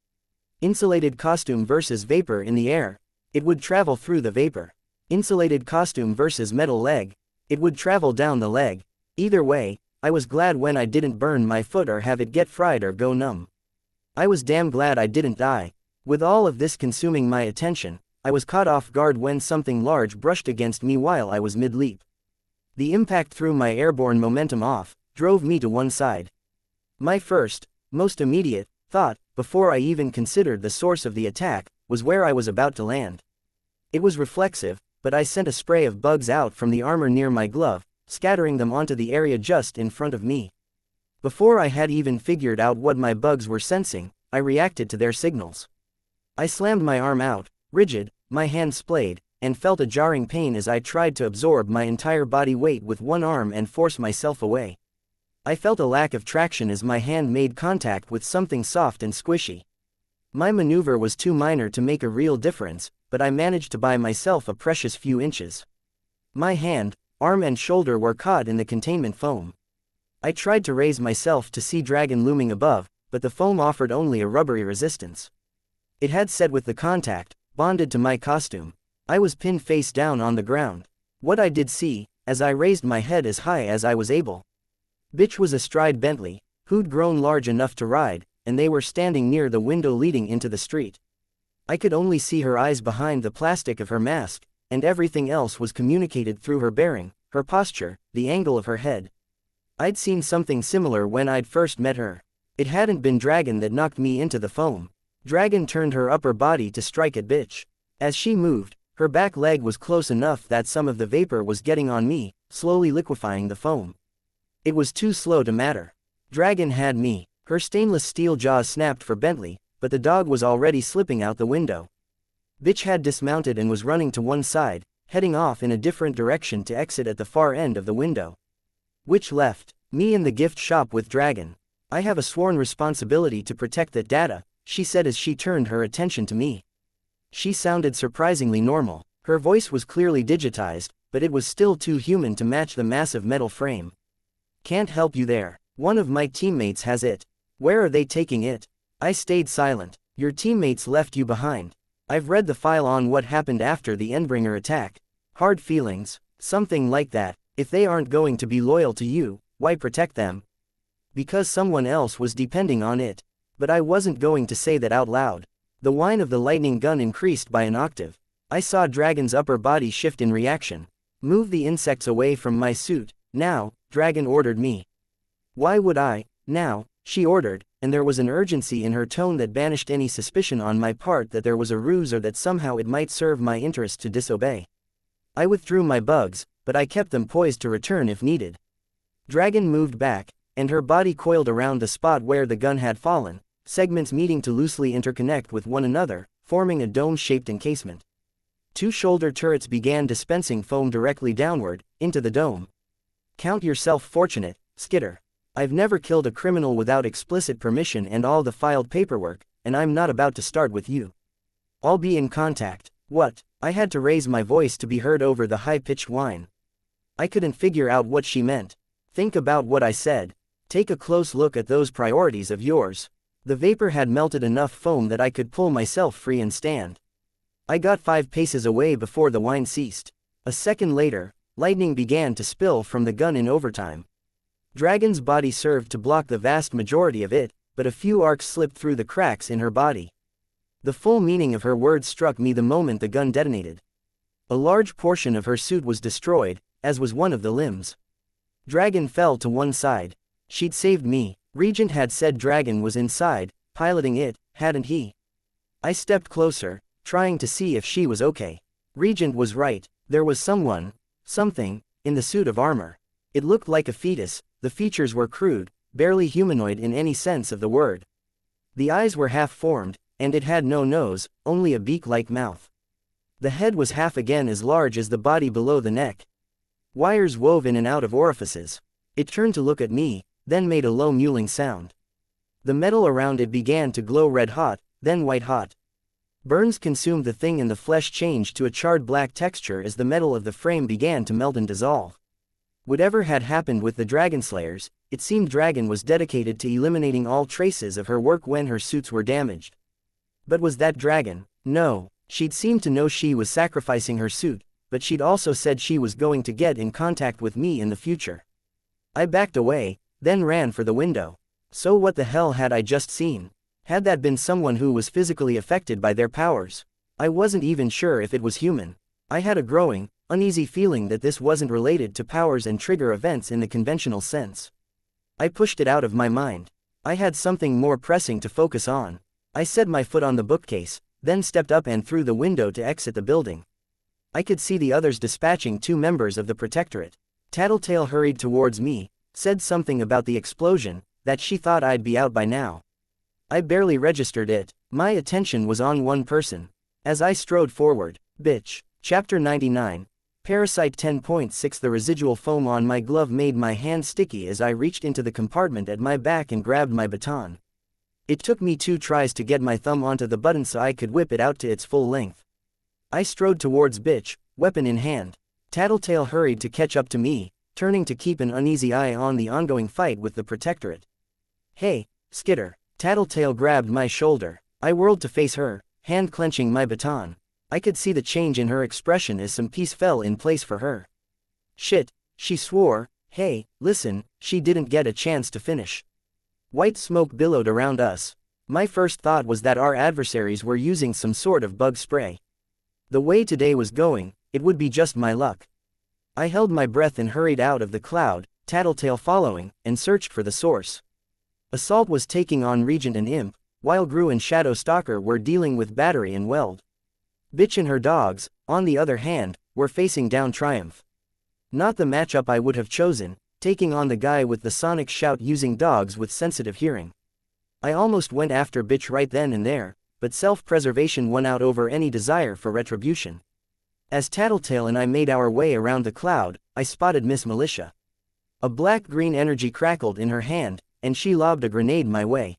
Insulated costume versus vapor in the air. It would travel through the vapor. Insulated costume versus metal leg. It would travel down the leg. Either way, I was glad when I didn't burn my foot or have it get fried or go numb. I was damn glad I didn't die. With all of this consuming my attention, I was caught off guard when something large brushed against me while I was mid-leap. The impact threw my airborne momentum off, drove me to one side. My first, most immediate, thought, before I even considered the source of the attack, was where I was about to land. It was reflexive, but I sent a spray of bugs out from the armor near my glove, scattering them onto the area just in front of me. Before I had even figured out what my bugs were sensing, I reacted to their signals. I slammed my arm out, rigid, my hand splayed, and felt a jarring pain as I tried to absorb my entire body weight with one arm and force myself away. I felt a lack of traction as my hand made contact with something soft and squishy. My maneuver was too minor to make a real difference, but I managed to buy myself a precious few inches. My hand, arm and shoulder were caught in the containment foam. I tried to raise myself to see Dragon looming above, but the foam offered only a rubbery resistance. It had set with the contact, bonded to my costume. I was pinned face down on the ground. What I did see, as I raised my head as high as I was able. Bitch was astride Bentley, who'd grown large enough to ride, and they were standing near the window leading into the street. I could only see her eyes behind the plastic of her mask, and everything else was communicated through her bearing, her posture, the angle of her head. I'd seen something similar when I'd first met her. It hadn't been Dragon that knocked me into the foam. Dragon turned her upper body to strike at Bitch. As she moved, her back leg was close enough that some of the vapor was getting on me, slowly liquefying the foam. It was too slow to matter. Dragon had me. Her stainless steel jaws snapped for Bentley, but the dog was already slipping out the window. Bitch had dismounted and was running to one side, heading off in a different direction to exit at the far end of the window. Which left me in the gift shop with Dragon. I have a sworn responsibility to protect that data, she said as she turned her attention to me. She sounded surprisingly normal. Her voice was clearly digitized, but it was still too human to match the massive metal frame. Can't help you there. One of my teammates has it. Where are they taking it? I stayed silent. Your teammates left you behind. I've read the file on what happened after the Endbringer attack. Hard feelings, something like that. If they aren't going to be loyal to you, why protect them? Because someone else was depending on it. But I wasn't going to say that out loud. The whine of the lightning gun increased by an octave. I saw Dragon's upper body shift in reaction. Move the insects away from my suit, now, Dragon ordered me. Why would I, now, she ordered, and there was an urgency in her tone that banished any suspicion on my part that there was a ruse or that somehow it might serve my interest to disobey. I withdrew my bugs, but I kept them poised to return if needed. Dragon moved back, and her body coiled around the spot where the gun had fallen, segments meeting to loosely interconnect with one another, forming a dome-shaped encasement. Two shoulder turrets began dispensing foam directly downward, into the dome. Count yourself fortunate, Skitter. I've never killed a criminal without explicit permission and all the filed paperwork, and I'm not about to start with you. I'll be in contact. What? I had to raise my voice to be heard over the high-pitched whine. I couldn't figure out what she meant. Think about what I said. Take a close look at those priorities of yours. The vapor had melted enough foam that I could pull myself free and stand. I got 5 paces away before the whine ceased. A second later, lightning began to spill from the gun in overtime. Dragon's body served to block the vast majority of it, but a few arcs slipped through the cracks in her body. The full meaning of her words struck me the moment the gun detonated. A large portion of her suit was destroyed, as was one of the limbs. Dragon fell to one side. She'd saved me. Regent had said Dragon was inside, piloting it, hadn't he? I stepped closer, trying to see if she was okay. Regent was right, there was something, in the suit of armor. It looked like a fetus, the features were crude, barely humanoid in any sense of the word. The eyes were half-formed, and it had no nose, only a beak-like mouth. The head was half again as large as the body below the neck. Wires wove in and out of orifices. It turned to look at me, then made a low mewling sound. The metal around it began to glow red hot, then white hot. Burns consumed the thing and the flesh changed to a charred black texture as the metal of the frame began to melt and dissolve. Whatever had happened with the Dragonslayers, it seemed Dragon was dedicated to eliminating all traces of her work when her suits were damaged. But was that Dragon? No. She'd seemed to know she was sacrificing her suit, but she'd also said she was going to get in contact with me in the future. I backed away, then ran for the window. So what the hell had I just seen? Had that been someone who was physically affected by their powers? I wasn't even sure if it was human. I had a growing, uneasy feeling that this wasn't related to powers and trigger events in the conventional sense. I pushed it out of my mind. I had something more pressing to focus on. I set my foot on the bookcase, then stepped up and through the window to exit the building. I could see the others dispatching 2 members of the Protectorate. Tattletale hurried towards me, said something about the explosion, that she thought I'd be out by now. I barely registered it. My attention was on one person. As I strode forward, bitch. Chapter 99. Parasite 10.6. The residual foam on my glove made my hand sticky as I reached into the compartment at my back and grabbed my baton. It took me 2 tries to get my thumb onto the button so I could whip it out to its full length. I strode towards bitch, weapon in hand. Tattletale hurried to catch up to me, turning to keep an uneasy eye on the ongoing fight with the Protectorate. Hey, Skitter. Tattletale grabbed my shoulder. I whirled to face her, hand clenching my baton. I could see the change in her expression as some peace fell in place for her. Shit, she swore. Hey, listen, she didn't get a chance to finish. White smoke billowed around us. My first thought was that our adversaries were using some sort of bug spray. The way today was going, it would be just my luck. I held my breath and hurried out of the cloud, Tattletale following, and searched for the source. Assault was taking on Regent and Imp, while Gru and Shadow Stalker were dealing with Battery and Weld. Bitch and her dogs, on the other hand, were facing down Triumph. Not the matchup I would have chosen, taking on the guy with the sonic shout using dogs with sensitive hearing. I almost went after bitch right then and there, but self-preservation won out over any desire for retribution. As Tattletale and I made our way around the cloud, I spotted Miss Militia. A black-green energy crackled in her hand, and she lobbed a grenade my way.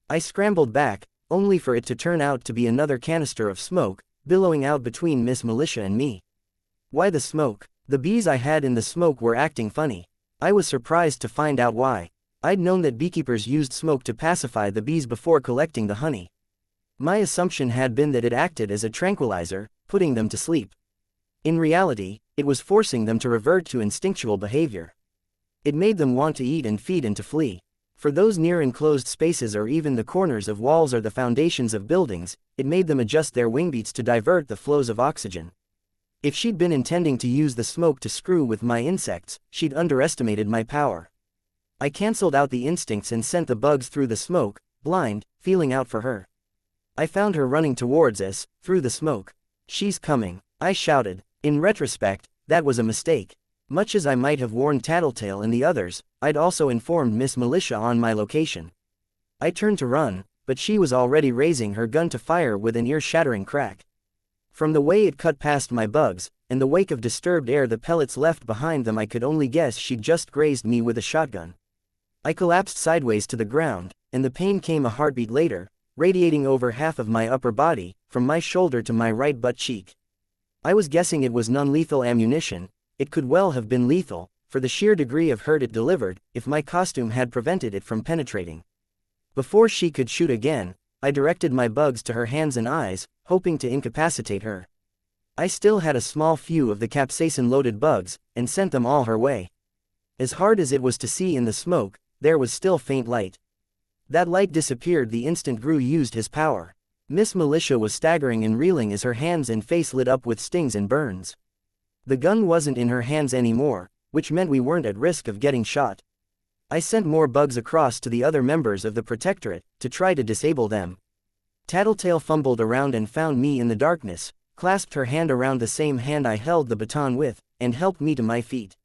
I scrambled back, only for it to turn out to be another canister of smoke, billowing out between Miss Militia and me. Why the smoke? The bees I had in the smoke were acting funny. I was surprised to find out why. I'd known that beekeepers used smoke to pacify the bees before collecting the honey. My assumption had been that it acted as a tranquilizer, putting them to sleep. In reality, it was forcing them to revert to instinctual behavior. It made them want to eat and feed and to flee. For those near enclosed spaces or even the corners of walls or the foundations of buildings, it made them adjust their wingbeats to divert the flows of oxygen. If she'd been intending to use the smoke to screw with my insects, she'd underestimated my power. I cancelled out the instincts and sent the bugs through the smoke, blind, feeling out for her. I found her running towards us, through the smoke. She's coming, I shouted. In retrospect, that was a mistake. Much as I might have warned Tattletale and the others, I'd also informed Miss Militia on my location. I turned to run, but she was already raising her gun to fire with an ear-shattering crack. From the way it cut past my bugs, and the wake of disturbed air the pellets left behind them, I could only guess she'd just grazed me with a shotgun. I collapsed sideways to the ground, and the pain came a heartbeat later, radiating over half of my upper body, from my shoulder to my right butt cheek. I was guessing it was non-lethal ammunition. It could well have been lethal, for the sheer degree of hurt it delivered, if my costume had prevented it from penetrating. Before she could shoot again, I directed my bugs to her hands and eyes, hoping to incapacitate her. I still had a small few of the capsaicin-loaded bugs, and sent them all her way. As hard as it was to see in the smoke, there was still faint light. That light disappeared the instant Gru used his power. Miss Militia was staggering and reeling as her hands and face lit up with stings and burns. The gun wasn't in her hands anymore, which meant we weren't at risk of getting shot. I sent more bugs across to the other members of the Protectorate, to try to disable them. Tattletale fumbled around and found me in the darkness, clasped her hand around the same hand I held the baton with, and helped me to my feet.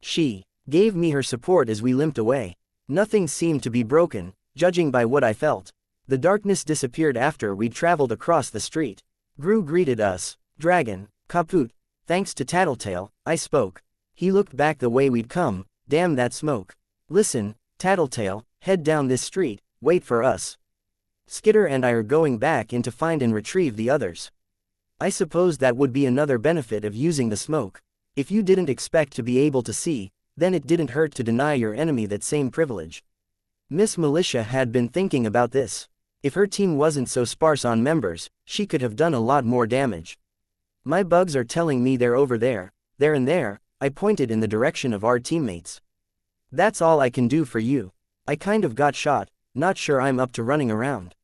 She gave me her support as we limped away. Nothing seemed to be broken, judging by what I felt. The darkness disappeared after we'd traveled across the street. Gru greeted us. Dragon, kaput. Thanks to Tattletale, I spoke. He looked back the way we'd come. Damn that smoke. Listen, Tattletale, head down this street, wait for us. Skitter and I are going back in to find and retrieve the others. I suppose that would be another benefit of using the smoke. If you didn't expect to be able to see, then it didn't hurt to deny your enemy that same privilege. Miss Militia had been thinking about this. If her team wasn't so sparse on members, she could have done a lot more damage. My bugs are telling me they're over there, there and there. I pointed in the direction of our teammates. That's all I can do for you. I kind of got shot, not sure I'm up to running around.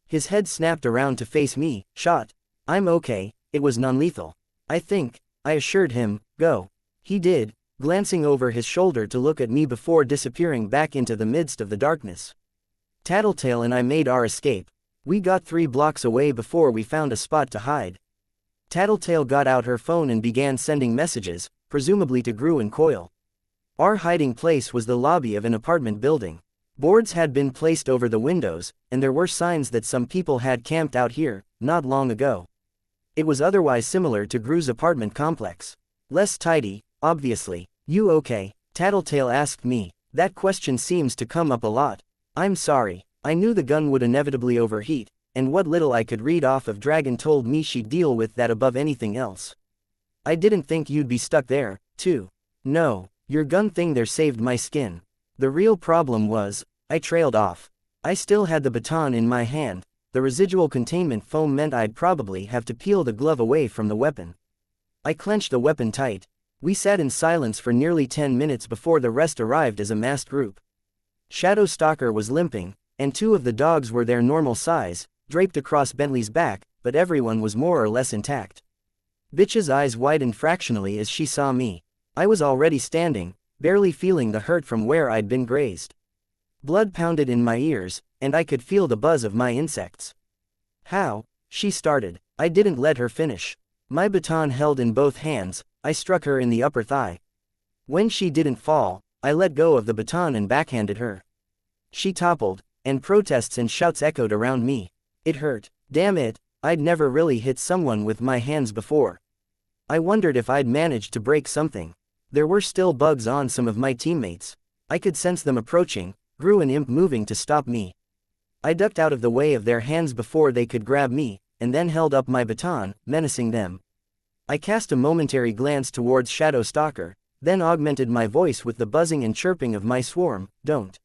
His head snapped around to face me. Shot. I'm okay, it was non-lethal. I think, I assured him. Go. He did, glancing over his shoulder to look at me before disappearing back into the midst of the darkness. Tattletale and I made our escape. We got 3 blocks away before we found a spot to hide. Tattletale got out her phone and began sending messages, presumably to Gru and Coil. Our hiding place was the lobby of an apartment building. Boards had been placed over the windows, and there were signs that some people had camped out here, not long ago. It was otherwise similar to Gru's apartment complex. Less tidy, obviously. You okay? Tattletale asked me. That question seems to come up a lot. I'm sorry, I knew the gun would inevitably overheat, and what little I could read off of Dragon told me she'd deal with that above anything else. I didn't think you'd be stuck there, too. No, your gun thing there saved my skin. The real problem was, I trailed off. I still had the baton in my hand. The residual containment foam meant I'd probably have to peel the glove away from the weapon. I clenched the weapon tight. We sat in silence for nearly 10 minutes before the rest arrived as a massed group. Shadow Stalker was limping, and 2 of the dogs were their normal size, draped across Bentley's back, but everyone was more or less intact. Bitch's eyes widened fractionally as she saw me. I was already standing, barely feeling the hurt from where I'd been grazed. Blood pounded in my ears, and I could feel the buzz of my insects. How? She started. I didn't let her finish. My baton held in both hands, I struck her in the upper thigh. When she didn't fall, I let go of the baton and backhanded her. She toppled, and protests and shouts echoed around me. It hurt. Damn it, I'd never really hit someone with my hands before. I wondered if I'd managed to break something. There were still bugs on some of my teammates. I could sense them approaching, Gru and Imp moving to stop me. I ducked out of the way of their hands before they could grab me, and then held up my baton, menacing them. I cast a momentary glance towards Shadow Stalker, then augmented my voice with the buzzing and chirping of my swarm. Don't.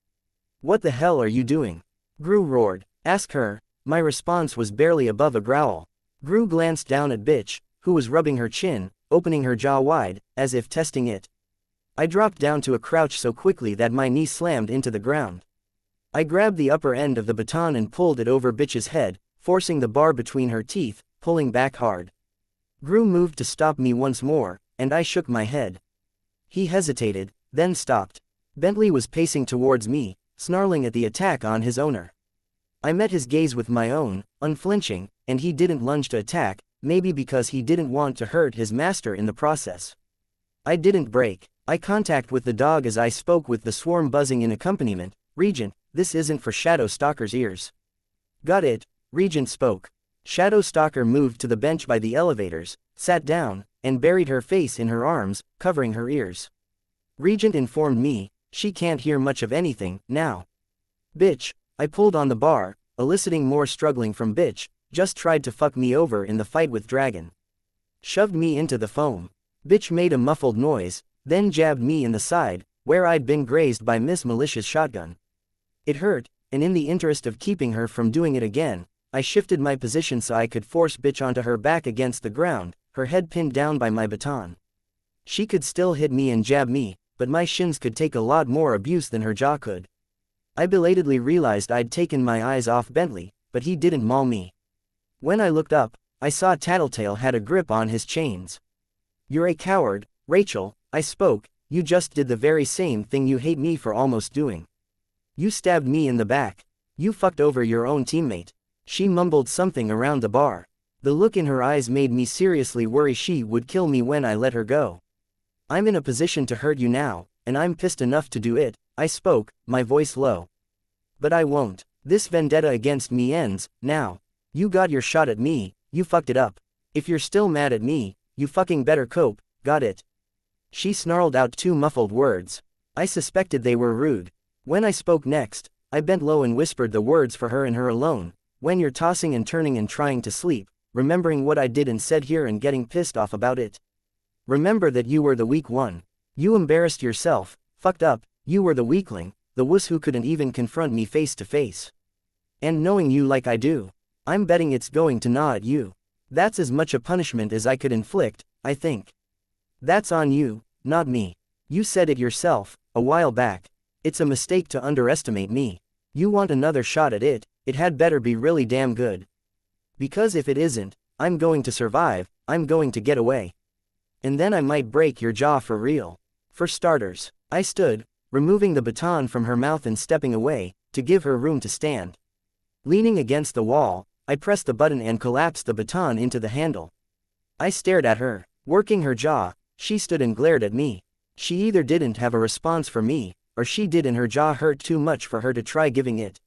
What the hell are you doing? Gru roared. Ask her. My response was barely above a growl. Gru glanced down at Bitch, who was rubbing her chin, opening her jaw wide, as if testing it. I dropped down to a crouch so quickly that my knee slammed into the ground. I grabbed the upper end of the baton and pulled it over Bitch's head, forcing the bar between her teeth, pulling back hard. Gru moved to stop me once more, and I shook my head. He hesitated, then stopped. Bentley was pacing towards me, snarling at the attack on his owner. I met his gaze with my own, unflinching, and he didn't lunge to attack, maybe because he didn't want to hurt his master in the process. I didn't break eye contact with the dog as I spoke with the swarm buzzing in accompaniment. Regent, this isn't for Shadow Stalker's ears. Got it, Regent spoke. Shadow Stalker moved to the bench by the elevators, sat down, and buried her face in her arms, covering her ears. Regent informed me, she can't hear much of anything, now. Bitch, I pulled on the bar, eliciting more struggling from Bitch, just tried to fuck me over in the fight with Dragon. Shoved me into the foam. Bitch made a muffled noise, then jabbed me in the side, where I'd been grazed by Miss Militia's shotgun. It hurt, and in the interest of keeping her from doing it again, I shifted my position so I could force Bitch onto her back against the ground, her head pinned down by my baton. She could still hit me and jab me, but my shins could take a lot more abuse than her jaw could. I belatedly realized I'd taken my eyes off Bentley, but he didn't maul me. When I looked up, I saw Tattletale had a grip on his chains. You're a coward, Rachel, I spoke, you just did the very same thing you hate me for almost doing. You stabbed me in the back. You fucked over your own teammate. She mumbled something around the bar. The look in her eyes made me seriously worry she would kill me when I let her go. I'm in a position to hurt you now, and I'm pissed enough to do it, I spoke, my voice low. But I won't. This vendetta against me ends, now. You got your shot at me, you fucked it up. If you're still mad at me, you fucking better cope, got it? She snarled out 2 muffled words. I suspected they were rude. When I spoke next, I bent low and whispered the words for her and her alone. When you're tossing and turning and trying to sleep, remembering what I did and said here and getting pissed off about it. Remember that you were the weak one. You embarrassed yourself, fucked up, you were the weakling, the wuss who couldn't even confront me face to face. And knowing you like I do, I'm betting it's going to gnaw at you. That's as much a punishment as I could inflict, I think. That's on you, not me. You said it yourself, a while back. It's a mistake to underestimate me. You want another shot at it, it had better be really damn good. Because if it isn't, I'm going to survive, I'm going to get away. And then I might break your jaw for real. For starters, I stood, removing the baton from her mouth and stepping away, to give her room to stand. Leaning against the wall, I pressed the button and collapsed the baton into the handle. I stared at her, working her jaw. She stood and glared at me. She either didn't have a response for me, or she did and her jaw hurt too much for her to try giving it.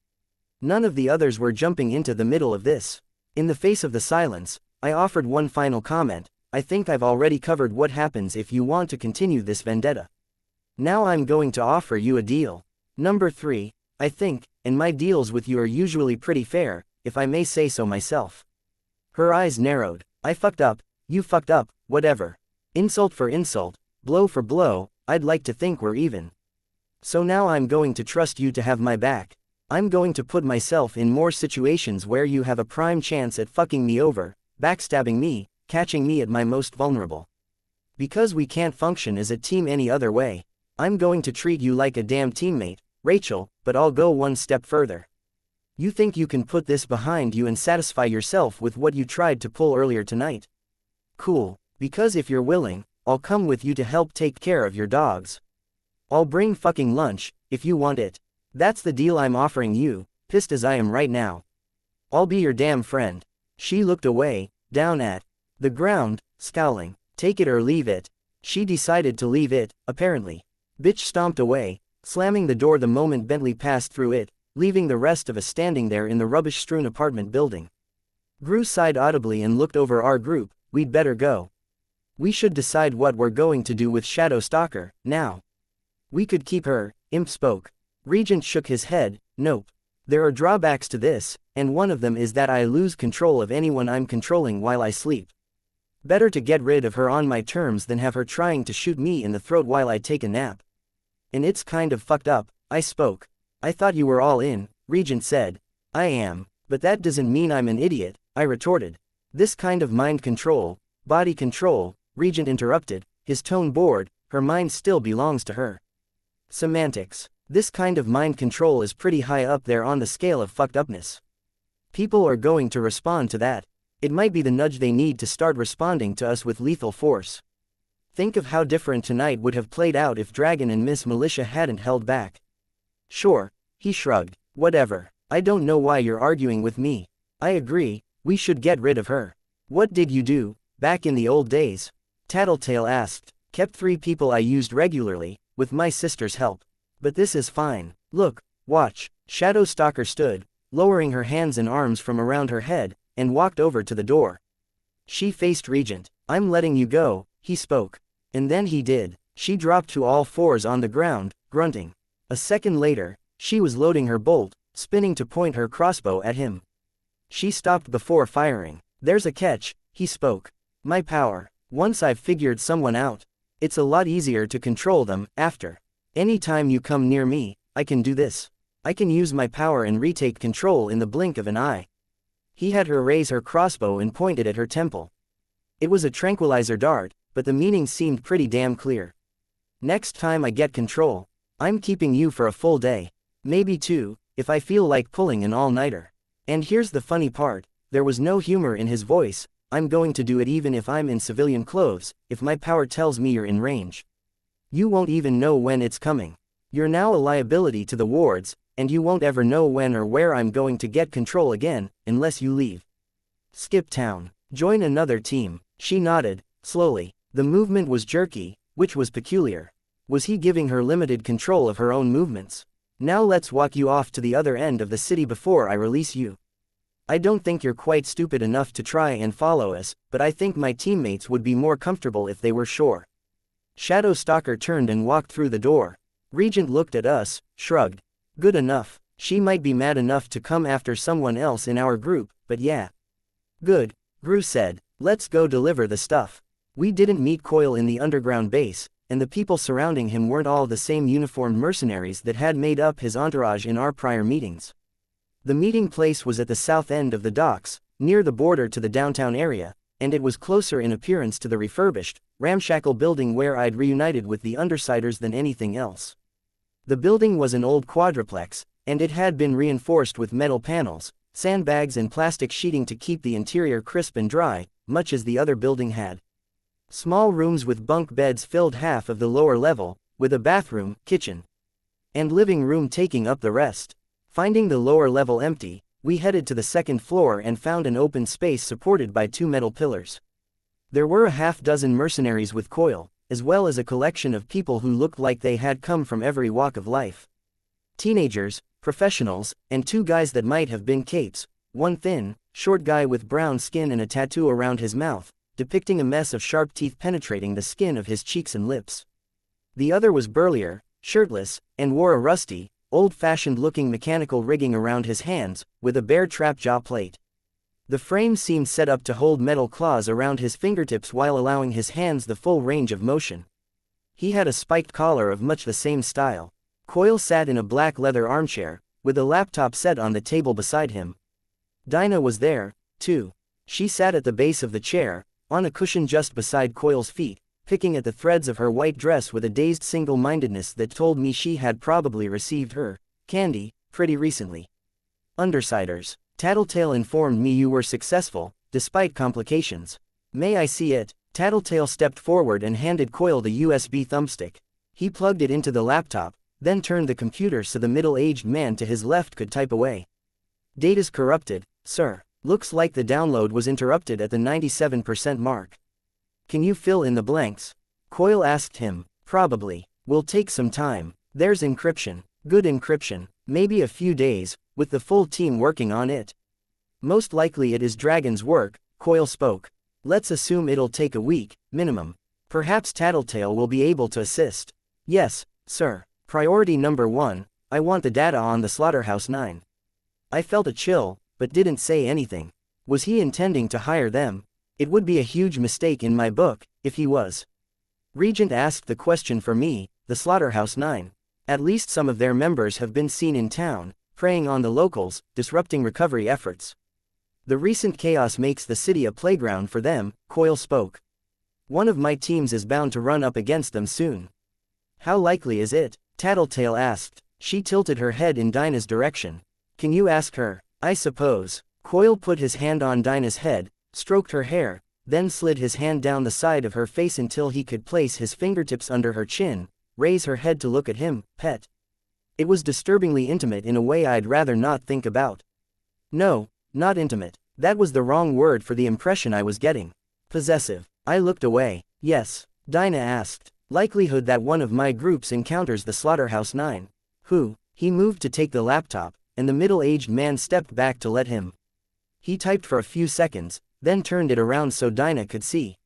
None of the others were jumping into the middle of this. In the face of the silence, I offered one final comment. I think I've already covered what happens if you want to continue this vendetta. Now I'm going to offer you a deal. Number 3, I think, and my deals with you are usually pretty fair, if I may say so myself. Her eyes narrowed. I fucked up, you fucked up, whatever. Insult for insult, blow for blow, I'd like to think we're even. So now I'm going to trust you to have my back. I'm going to put myself in more situations where you have a prime chance at fucking me over, backstabbing me, catching me at my most vulnerable. Because we can't function as a team any other way, I'm going to treat you like a damn teammate, Rachel, but I'll go one step further. You think you can put this behind you and satisfy yourself with what you tried to pull earlier tonight? Cool, because if you're willing, I'll come with you to help take care of your dogs. I'll bring fucking lunch, if you want it. That's the deal I'm offering you, pissed as I am right now. I'll be your damn friend. She looked away, down at the ground, scowling. Take it or leave it. She decided to leave it, apparently. Bitch stomped away, slamming the door the moment Bentley passed through it, leaving the rest of us standing there in the rubbish-strewn apartment building. Gru sighed audibly and looked over our group. We'd better go. We should decide what we're going to do with Shadow Stalker, now. We could keep her, Imp spoke. Regent shook his head. Nope. There are drawbacks to this, and one of them is that I lose control of anyone I'm controlling while I sleep. Better to get rid of her on my terms than have her trying to shoot me in the throat while I take a nap. And it's kind of fucked up, I spoke. I thought you were all in, Regent said. I am, but that doesn't mean I'm an idiot, I retorted. This kind of mind control, body control, Regent interrupted, his tone bored, her mind still belongs to her. Semantics. This kind of mind control is pretty high up there on the scale of fucked upness. People are going to respond to that. It might be the nudge they need to start responding to us with lethal force. Think of how different tonight would have played out if Dragon and Miss Militia hadn't held back. Sure, he shrugged. Whatever. I don't know why you're arguing with me. I agree, we should get rid of her. What did you do, back in the old days? Tattletale asked. Kept 3 people I used regularly, with my sister's help. But this is fine. Look, watch. Shadow Stalker stood, lowering her hands and arms from around her head, and walked over to the door. She faced Regent. I'm letting you go, he spoke. And then he did. She dropped to all fours on the ground, grunting. A second later, she was loading her bolt, spinning to point her crossbow at him. She stopped before firing. There's a catch, he spoke. My power. Once I've figured someone out, it's a lot easier to control them, after. Anytime you come near me, I can do this. I can use my power and retake control in the blink of an eye. He had her raise her crossbow and pointed at her temple. It was a tranquilizer dart, but the meaning seemed pretty damn clear. Next time I get control, I'm keeping you for a full day. Maybe 2, if I feel like pulling an all-nighter. And here's the funny part, there was no humor in his voice. I'm going to do it even if I'm in civilian clothes, if my power tells me you're in range. You won't even know when it's coming. You're now a liability to the wards, and you won't ever know when or where I'm going to get control again, unless you leave. Skip town. Join another team. She nodded, slowly. The movement was jerky, which was peculiar. Was he giving her limited control of her own movements? Now let's walk you off to the other end of the city before I release you. I don't think you're quite stupid enough to try and follow us, but I think my teammates would be more comfortable if they were sure. Shadow Stalker turned and walked through the door. Regent looked at us, shrugged. Good enough. She might be mad enough to come after someone else in our group, but yeah. Good, Gru said. Let's go deliver the stuff. We didn't meet Coil in the underground base, and the people surrounding him weren't all the same uniformed mercenaries that had made up his entourage in our prior meetings. The meeting place was at the south end of the docks, near the border to the downtown area, and it was closer in appearance to the refurbished, ramshackle building where I'd reunited with the Undersiders than anything else. The building was an old quadruplex, and it had been reinforced with metal panels, sandbags and plastic sheeting to keep the interior crisp and dry, much as the other building had. Small rooms with bunk beds filled half of the lower level, with a bathroom, kitchen, and living room taking up the rest. Finding the lower level empty, we headed to the second floor and found an open space supported by 2 metal pillars. There were a half-dozen mercenaries with Coil, as well as a collection of people who looked like they had come from every walk of life. Teenagers, professionals, and 2 guys that might have been capes, one thin, short guy with brown skin and a tattoo around his mouth, depicting a mess of sharp teeth penetrating the skin of his cheeks and lips. The other was burlier, shirtless, and wore a rusty, old-fashioned-looking mechanical rigging around his hands, with a bare trap jaw plate. The frame seemed set up to hold metal claws around his fingertips while allowing his hands the full range of motion. He had a spiked collar of much the same style. Coil sat in a black leather armchair, with a laptop set on the table beside him. Dinah was there, too. She sat at the base of the chair, on a cushion just beside Coil's feet, picking at the threads of her white dress with a dazed single-mindedness that told me she had probably received her candy pretty recently. Undersiders. Tattletale informed me you were successful, despite complications. May I see it? Tattletale stepped forward and handed Coil the USB thumbstick. He plugged it into the laptop, then turned the computer so the middle-aged man to his left could type away. Data's corrupted, sir. Looks like the download was interrupted at the 97% mark. Can you fill in the blanks? Coil asked him. Probably. Will take some time. There's encryption. Good encryption. Maybe a few days, with the full team working on it. Most likely it is Dragon's work, Coil spoke. Let's assume it'll take a week, minimum. Perhaps Tattletale will be able to assist. Yes, sir. Priority number 1, I want the data on the Slaughterhouse 9. I felt a chill, but didn't say anything. Was he intending to hire them? It would be a huge mistake in my book, if he was. Regent asked the question for me, the Slaughterhouse 9. At least some of their members have been seen in town, preying on the locals, disrupting recovery efforts. The recent chaos makes the city a playground for them, Coil spoke. One of my teams is bound to run up against them soon. How likely is it? Tattletale asked. She tilted her head in Dinah's direction. Can you ask her? I suppose. Coil put his hand on Dinah's head, stroked her hair, then slid his hand down the side of her face until he could place his fingertips under her chin, raise her head to look at him, pet. It was disturbingly intimate in a way I'd rather not think about. No, not intimate. That was the wrong word for the impression I was getting. Possessive. I looked away. Yes, Dinah asked. Likelihood that one of my groups encounters the Slaughterhouse 9. Who? He moved to take the laptop, and the middle-aged man stepped back to let him. He typed for a few seconds, then turned it around so Dinah could see.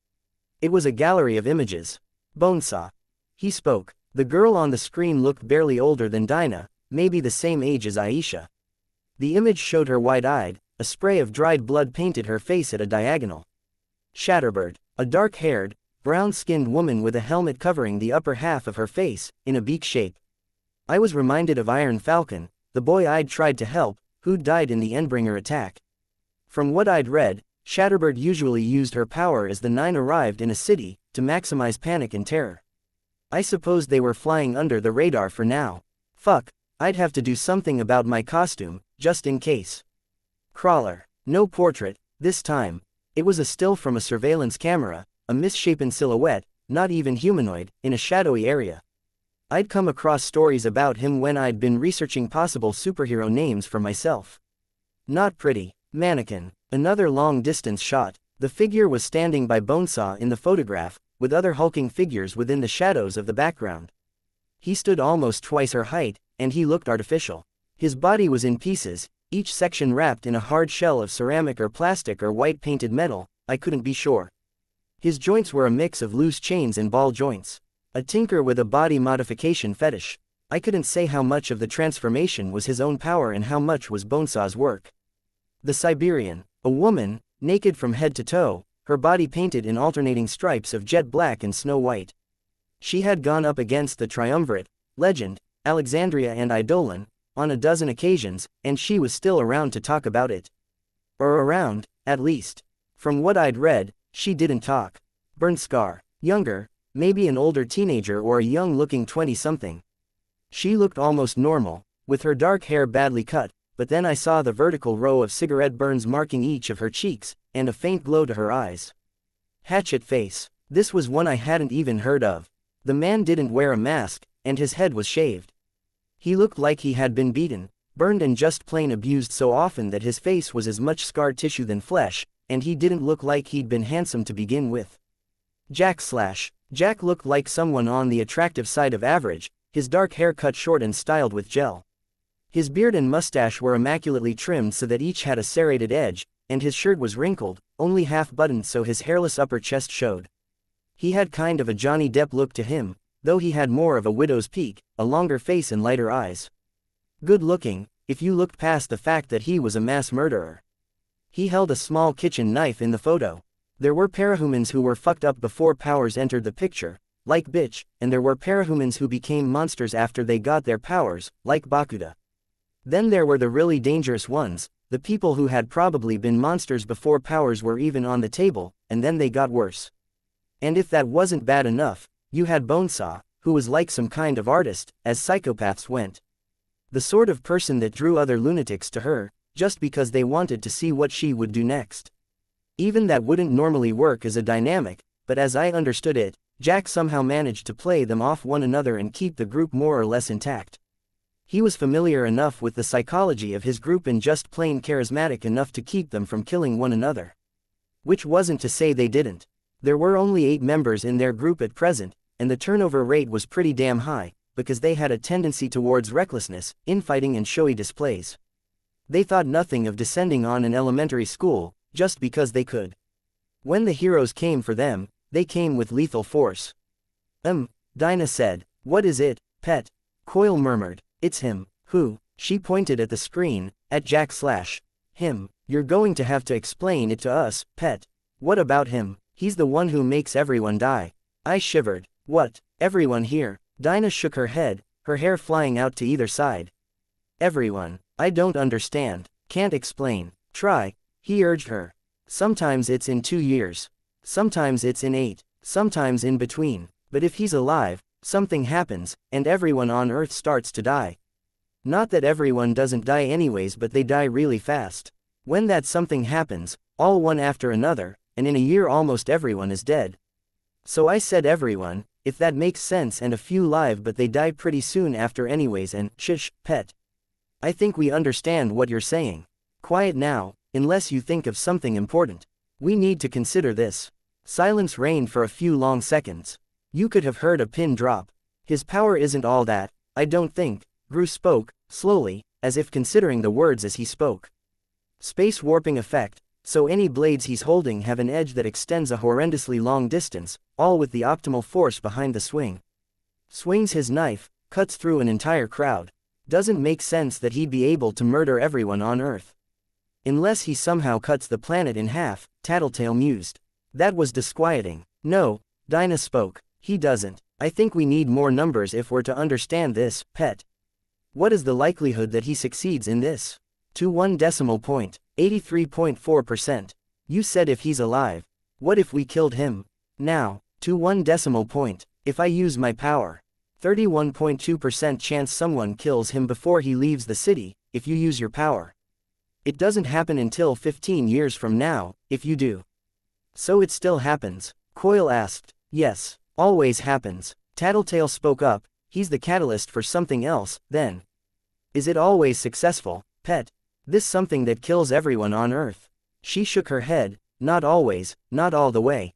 It was a gallery of images. Bonesaw. He spoke. The girl on the screen looked barely older than Dinah, maybe the same age as Aisha. The image showed her wide-eyed, a spray of dried blood painted her face at a diagonal. Shatterbird. A dark-haired, brown-skinned woman with a helmet covering the upper half of her face, in a beak shape. I was reminded of Iron Falcon, the boy I'd tried to help, who'd died in the Endbringer attack. From what I'd read, Shatterbird usually used her power as the 9 arrived in a city, to maximize panic and terror. I suppose they were flying under the radar for now. Fuck, I'd have to do something about my costume, just in case. Crawler. No portrait, this time. It was a still from a surveillance camera, a misshapen silhouette, not even humanoid, in a shadowy area. I'd come across stories about him when I'd been researching possible superhero names for myself. Not pretty. Mannequin. Another long-distance shot. The figure was standing by Bonesaw in the photograph, with other hulking figures within the shadows of the background. He stood almost twice her height, and he looked artificial. His body was in pieces, each section wrapped in a hard shell of ceramic or plastic or white-painted metal, I couldn't be sure. His joints were a mix of loose chains and ball joints. A tinker with a body modification fetish. I couldn't say how much of the transformation was his own power and how much was Bonesaw's work. The Siberian, a woman, naked from head to toe, her body painted in alternating stripes of jet black and snow white. She had gone up against the Triumvirate, Legend, Alexandria and Eidolon, on a dozen occasions, and she was still around to talk about it. Or around, at least. From what I'd read, she didn't talk. Bernskar, younger, maybe an older teenager or a young-looking 20-something. She looked almost normal, with her dark hair badly cut, but then I saw the vertical row of cigarette burns marking each of her cheeks, and a faint glow to her eyes. Hatchet face. This was one I hadn't even heard of. The man didn't wear a mask, and his head was shaved. He looked like he had been beaten, burned and just plain abused so often that his face was as much scar tissue than flesh, and he didn't look like he'd been handsome to begin with. Jack looked like someone on the attractive side of average, his dark hair cut short and styled with gel. His beard and mustache were immaculately trimmed so that each had a serrated edge, and his shirt was wrinkled, only half-buttoned so his hairless upper chest showed. He had kind of a Johnny Depp look to him, though he had more of a widow's peak, a longer face and lighter eyes. Good-looking, if you looked past the fact that he was a mass murderer. He held a small kitchen knife in the photo. There were parahumans who were fucked up before powers entered the picture, like Bitch, and there were parahumans who became monsters after they got their powers, like Bakuda. Then there were the really dangerous ones, the people who had probably been monsters before powers were even on the table, and then they got worse. And if that wasn't bad enough, you had Bonesaw, who was like some kind of artist, as psychopaths went. The sort of person that drew other lunatics to her, just because they wanted to see what she would do next. Even that wouldn't normally work as a dynamic, but as I understood it, Jack somehow managed to play them off one another and keep the group more or less intact. He was familiar enough with the psychology of his group and just plain charismatic enough to keep them from killing one another. Which wasn't to say they didn't. There were only 8 members in their group at present, and the turnover rate was pretty damn high, because they had a tendency towards recklessness, infighting and showy displays. They thought nothing of descending on an elementary school, just because they could. When the heroes came for them, they came with lethal force. Dinah said. What is it, pet? Coil murmured. It's him. Who? She pointed at the screen, at Jack / him. You're going to have to explain it to us, pet. What about him? He's the one who makes everyone die. I shivered. What? Everyone here? Dinah shook her head, her hair flying out to either side. Everyone. I don't understand. Can't explain. Try. He urged her. Sometimes it's in 2 years. Sometimes it's in 8. Sometimes in between. But if he's alive, something happens, and everyone on Earth starts to die. Not that everyone doesn't die anyways, but they die really fast. When that something happens, all one after another, and in a year almost everyone is dead. So I said everyone, if that makes sense, and a few live, but they die pretty soon after anyways, and shush, pet. I think we understand what you're saying. Quiet now, unless you think of something important. We need to consider this. Silence reigned for a few long seconds. You could have heard a pin drop. His power isn't all that, I don't think. Gru spoke, slowly, as if considering the words as he spoke. Space warping effect, so any blades he's holding have an edge that extends a horrendously long distance, all with the optimal force behind the swing. Swings his knife, cuts through an entire crowd. Doesn't make sense that he'd be able to murder everyone on Earth. Unless he somehow cuts the planet in half, Tattletale mused. That was disquieting. No, Dinah spoke. He doesn't. I think we need more numbers if we're to understand this, pet. What is the likelihood that he succeeds in this? To 1 decimal point, 83.4%. You said if he's alive. What if we killed him? Now, to 1 decimal point, if I use my power. 31.2% chance someone kills him before he leaves the city, if you use your power. It doesn't happen until 15 years from now, if you do. So it still happens? Coil asked. Yes, always happens. Tattletale spoke up. He's the catalyst for something else, then. Is it always successful, pet? This something that kills everyone on Earth? She shook her head. Not always, not all the way.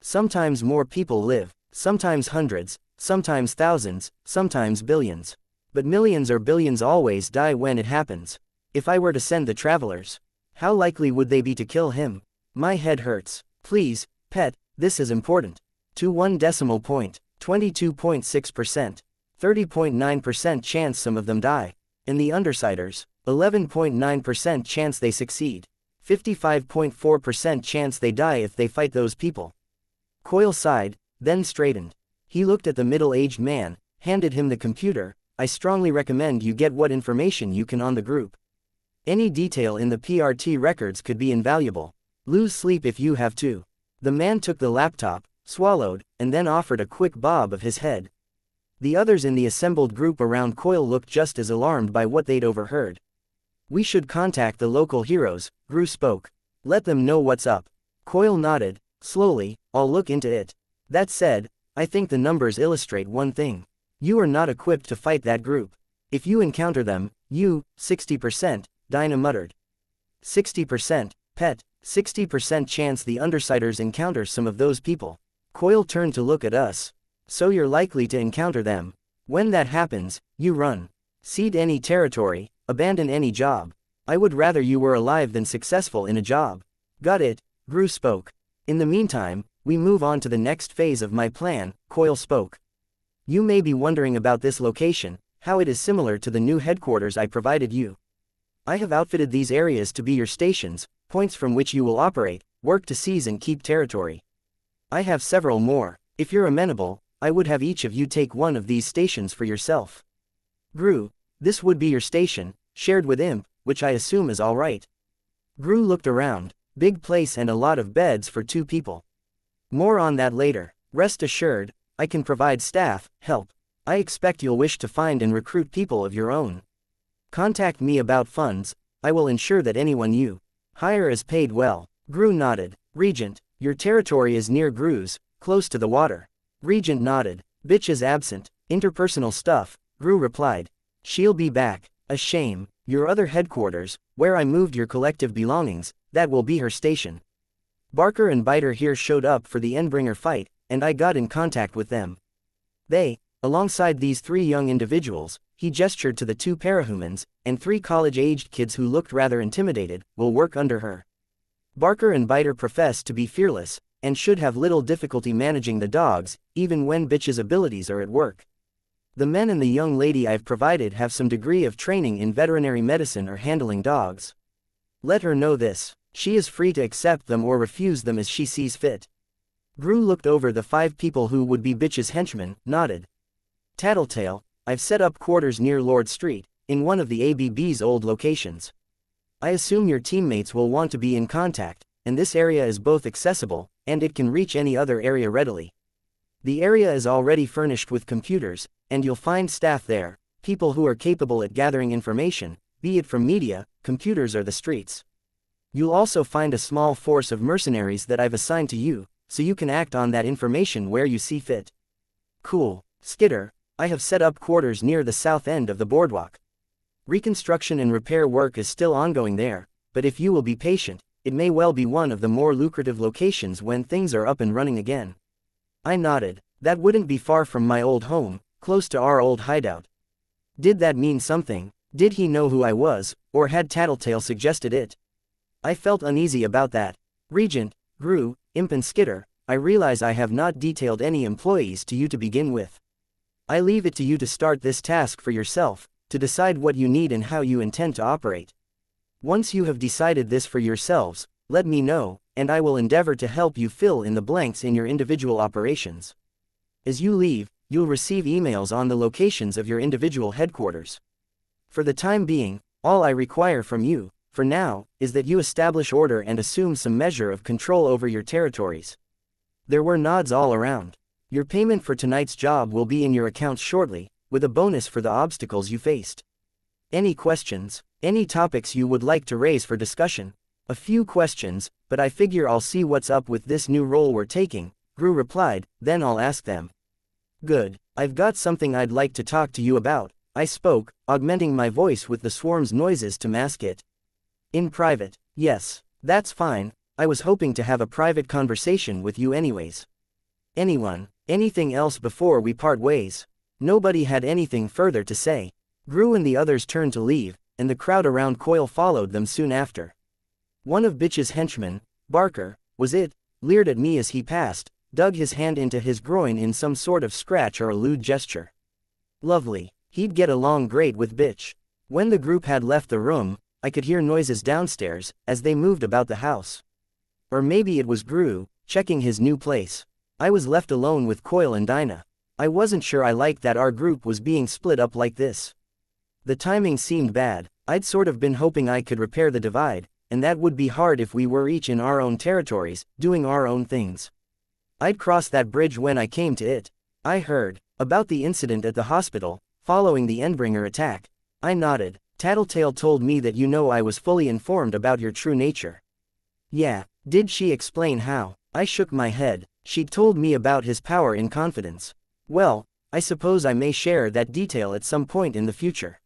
Sometimes more people live, sometimes hundreds, sometimes thousands, sometimes billions. But millions or billions always die when it happens. If I were to send the travelers, how likely would they be to kill him? My head hurts. Please, pet, this is important. To 1 decimal point, 22.6%. 30.9% chance some of them die. And the Undersiders, 11.9% chance they succeed. 55.4% chance they die if they fight those people. Coil sighed, then straightened. He looked at the middle-aged man, handed him the computer. I strongly recommend you get what information you can on the group. Any detail in the PRT records could be invaluable. Lose sleep if you have to. The man took the laptop, swallowed, and then offered a quick bob of his head. The others in the assembled group around Coil looked just as alarmed by what they'd overheard. We should contact the local heroes, Gru spoke. Let them know what's up. Coil nodded. Slowly, I'll look into it. That said, I think the numbers illustrate one thing. You are not equipped to fight that group. If you encounter them, 60%, Dinah muttered. 60%, Pet, 60% chance the Undersiders encounter some of those people. Coil turned to look at us. So you're likely to encounter them. When that happens, you run. Cede any territory, abandon any job. I would rather you were alive than successful in a job. Got it, Gru spoke. In the meantime, we move on to the next phase of my plan, Coil spoke. You may be wondering about this location, how it is similar to the new headquarters I provided you. I have outfitted these areas to be your stations, points from which you will operate, work to seize and keep territory. I have several more. If you're amenable, I would have each of you take one of these stations for yourself. Gru, this would be your station, shared with Imp, which I assume is alright. Gru looked around. Big place and a lot of beds for 2 people. More on that later. Rest assured, I can provide staff, help. I expect you'll wish to find and recruit people of your own. Contact me about funds. I will ensure that anyone you hire is paid well. Gru nodded. Regent, your territory is near Gru's, close to the water. Regent nodded. Bitch is absent. Interpersonal stuff, Gru replied. She'll be back. A shame. Your other headquarters, where I moved your collective belongings, that will be her station. Barker and Biter here showed up for the Endbringer fight, and I got in contact with them. They, alongside these 3 young individuals, he gestured to the 2 parahumans, and 3 college-aged kids who looked rather intimidated, will work under her. Barker and Biter profess to be fearless, and should have little difficulty managing the dogs, even when Bitch's abilities are at work. The men and the young lady I've provided have some degree of training in veterinary medicine or handling dogs. Let her know this. She is free to accept them or refuse them as she sees fit. Gru looked over the 5 people who would be Bitch's henchmen, nodded. Tattletale, I've set up quarters near Lord Street, in one of the ABB's old locations. I assume your teammates will want to be in contact, and this area is both accessible, and it can reach any other area readily. The area is already furnished with computers, and you'll find staff there, people who are capable at gathering information, be it from media, computers or the streets. You'll also find a small force of mercenaries that I've assigned to you, so you can act on that information where you see fit. Cool. Skitter, I have set up quarters near the south end of the boardwalk. Reconstruction and repair work is still ongoing there, but if you will be patient, it may well be one of the more lucrative locations when things are up and running again. I nodded. That wouldn't be far from my old home, close to our old hideout. Did that mean something? Did he know who I was, or had Tattletale suggested it? I felt uneasy about that. Regent, Gru, Imp and Skitter, I realize I have not detailed any employees to you to begin with. I leave it to you to start this task for yourself, to decide what you need and how you intend to operate. Once you have decided this for yourselves, let me know, and I will endeavor to help you fill in the blanks in your individual operations. As you leave, you'll receive emails on the locations of your individual headquarters. For the time being, all I require from you, for now, is that you establish order and assume some measure of control over your territories. There were nods all around. Your payment for tonight's job will be in your accounts shortly, with a bonus for the obstacles you faced. Any questions? Any topics you would like to raise for discussion? A few questions, but I figure I'll see what's up with this new role we're taking, Gru replied, then I'll ask them. Good. I've got something I'd like to talk to you about, I spoke, augmenting my voice with the swarm's noises to mask it. In private. Yes. That's fine, I was hoping to have a private conversation with you anyways. Anyone? Anything else before we part ways? Nobody had anything further to say. Gru and the others turned to leave, and the crowd around Coil followed them soon after. One of Bitch's henchmen, Barker, was it, leered at me as he passed, dug his hand into his groin in some sort of scratch or a lewd gesture. Lovely. He'd get along great with bitch. When the group had left the room, I could hear noises downstairs, as they moved about the house. Or maybe it was Gru, checking his new place. I was left alone with Coil and Dinah. I wasn't sure I liked that our group was being split up like this. The timing seemed bad. I'd sort of been hoping I could repair the divide, and that would be hard if we were each in our own territories, doing our own things. I'd cross that bridge when I came to it. I heard about the incident at the hospital, following the Endbringer attack. I nodded. Tattletale told me that I was fully informed about your true nature. Yeah, did she explain how? I shook my head. She'd told me about his power in confidence. Well, I suppose I may share that detail at some point in the future.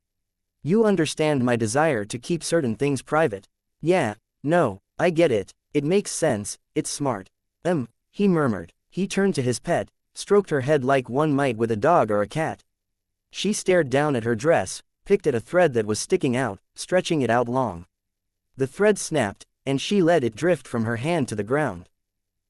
You understand my desire to keep certain things private. Yeah, no, I get it. It makes sense, it's smart. He murmured. He turned to his pet, stroked her head like one might with a dog or a cat. She stared down at her dress, picked at a thread that was sticking out, stretching it out long. The thread snapped, and she let it drift from her hand to the ground.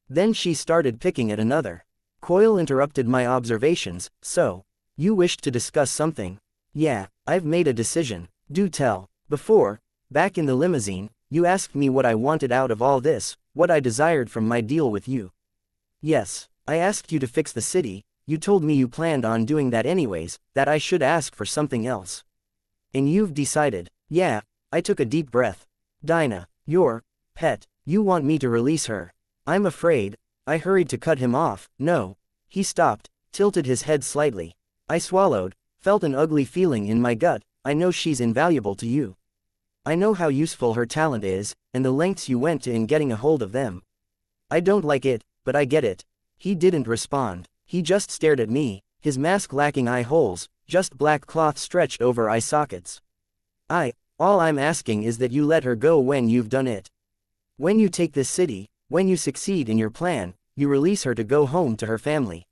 Then she started picking at another. Coil interrupted my observations. So, you wished to discuss something? Yeah, I've made a decision. Do tell. Before, back in the limousine, you asked me what I wanted out of all this, what I desired from my deal with you. Yes, I asked you to fix the city. You told me you planned on doing that anyways, that I should ask for something else. And you've decided. Yeah, I took a deep breath. Dinah, your pet, you want me to release her? I'm afraid. I hurried to cut him off. No. He stopped, tilted his head slightly. I swallowed, felt an ugly feeling in my gut. I know she's invaluable to you. I know how useful her talent is, and the lengths you went to in getting a hold of them. I don't like it, but I get it. He didn't respond. He just stared at me, his mask lacking eye holes, just black cloth stretched over eye sockets. All I'm asking is that you let her go when you've done it. When you take this city, when you succeed in your plan, you release her to go home to her family.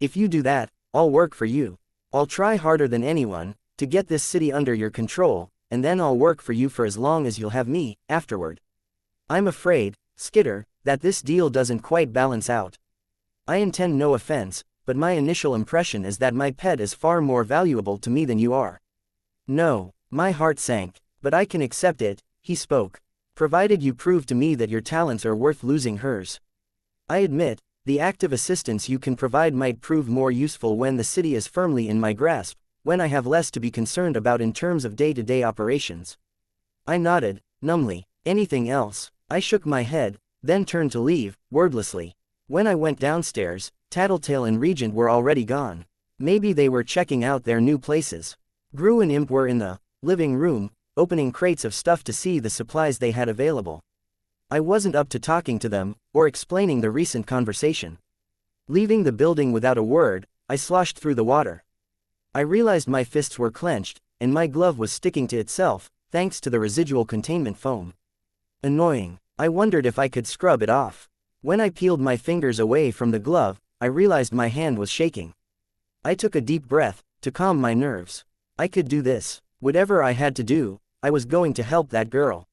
If you do that, I'll work for you. I'll try harder than anyone, to get this city under your control, and then I'll work for you for as long as you'll have me, afterward. I'm afraid, Skitter, that this deal doesn't quite balance out. I intend no offense, but my initial impression is that my pet is far more valuable to me than you are. No, my heart sank, but I can accept it, he spoke. Provided you prove to me that your talents are worth losing hers. I admit, the active assistance you can provide might prove more useful when the city is firmly in my grasp, when I have less to be concerned about in terms of day-to-day operations. I nodded, numbly. Anything else? I shook my head, then turned to leave, wordlessly. When I went downstairs, Tattletale and Regent were already gone. Maybe they were checking out their new places. Gru and Imp were in the living room, opening crates of stuff to see the supplies they had available. I wasn't up to talking to them, or explaining the recent conversation. Leaving the building without a word, I sloshed through the water. I realized my fists were clenched, and my glove was sticking to itself, thanks to the residual containment foam. Annoying. I wondered if I could scrub it off. When I peeled my fingers away from the glove, I realized my hand was shaking. I took a deep breath, to calm my nerves. I could do this. Whatever I had to do, I was going to help that girl.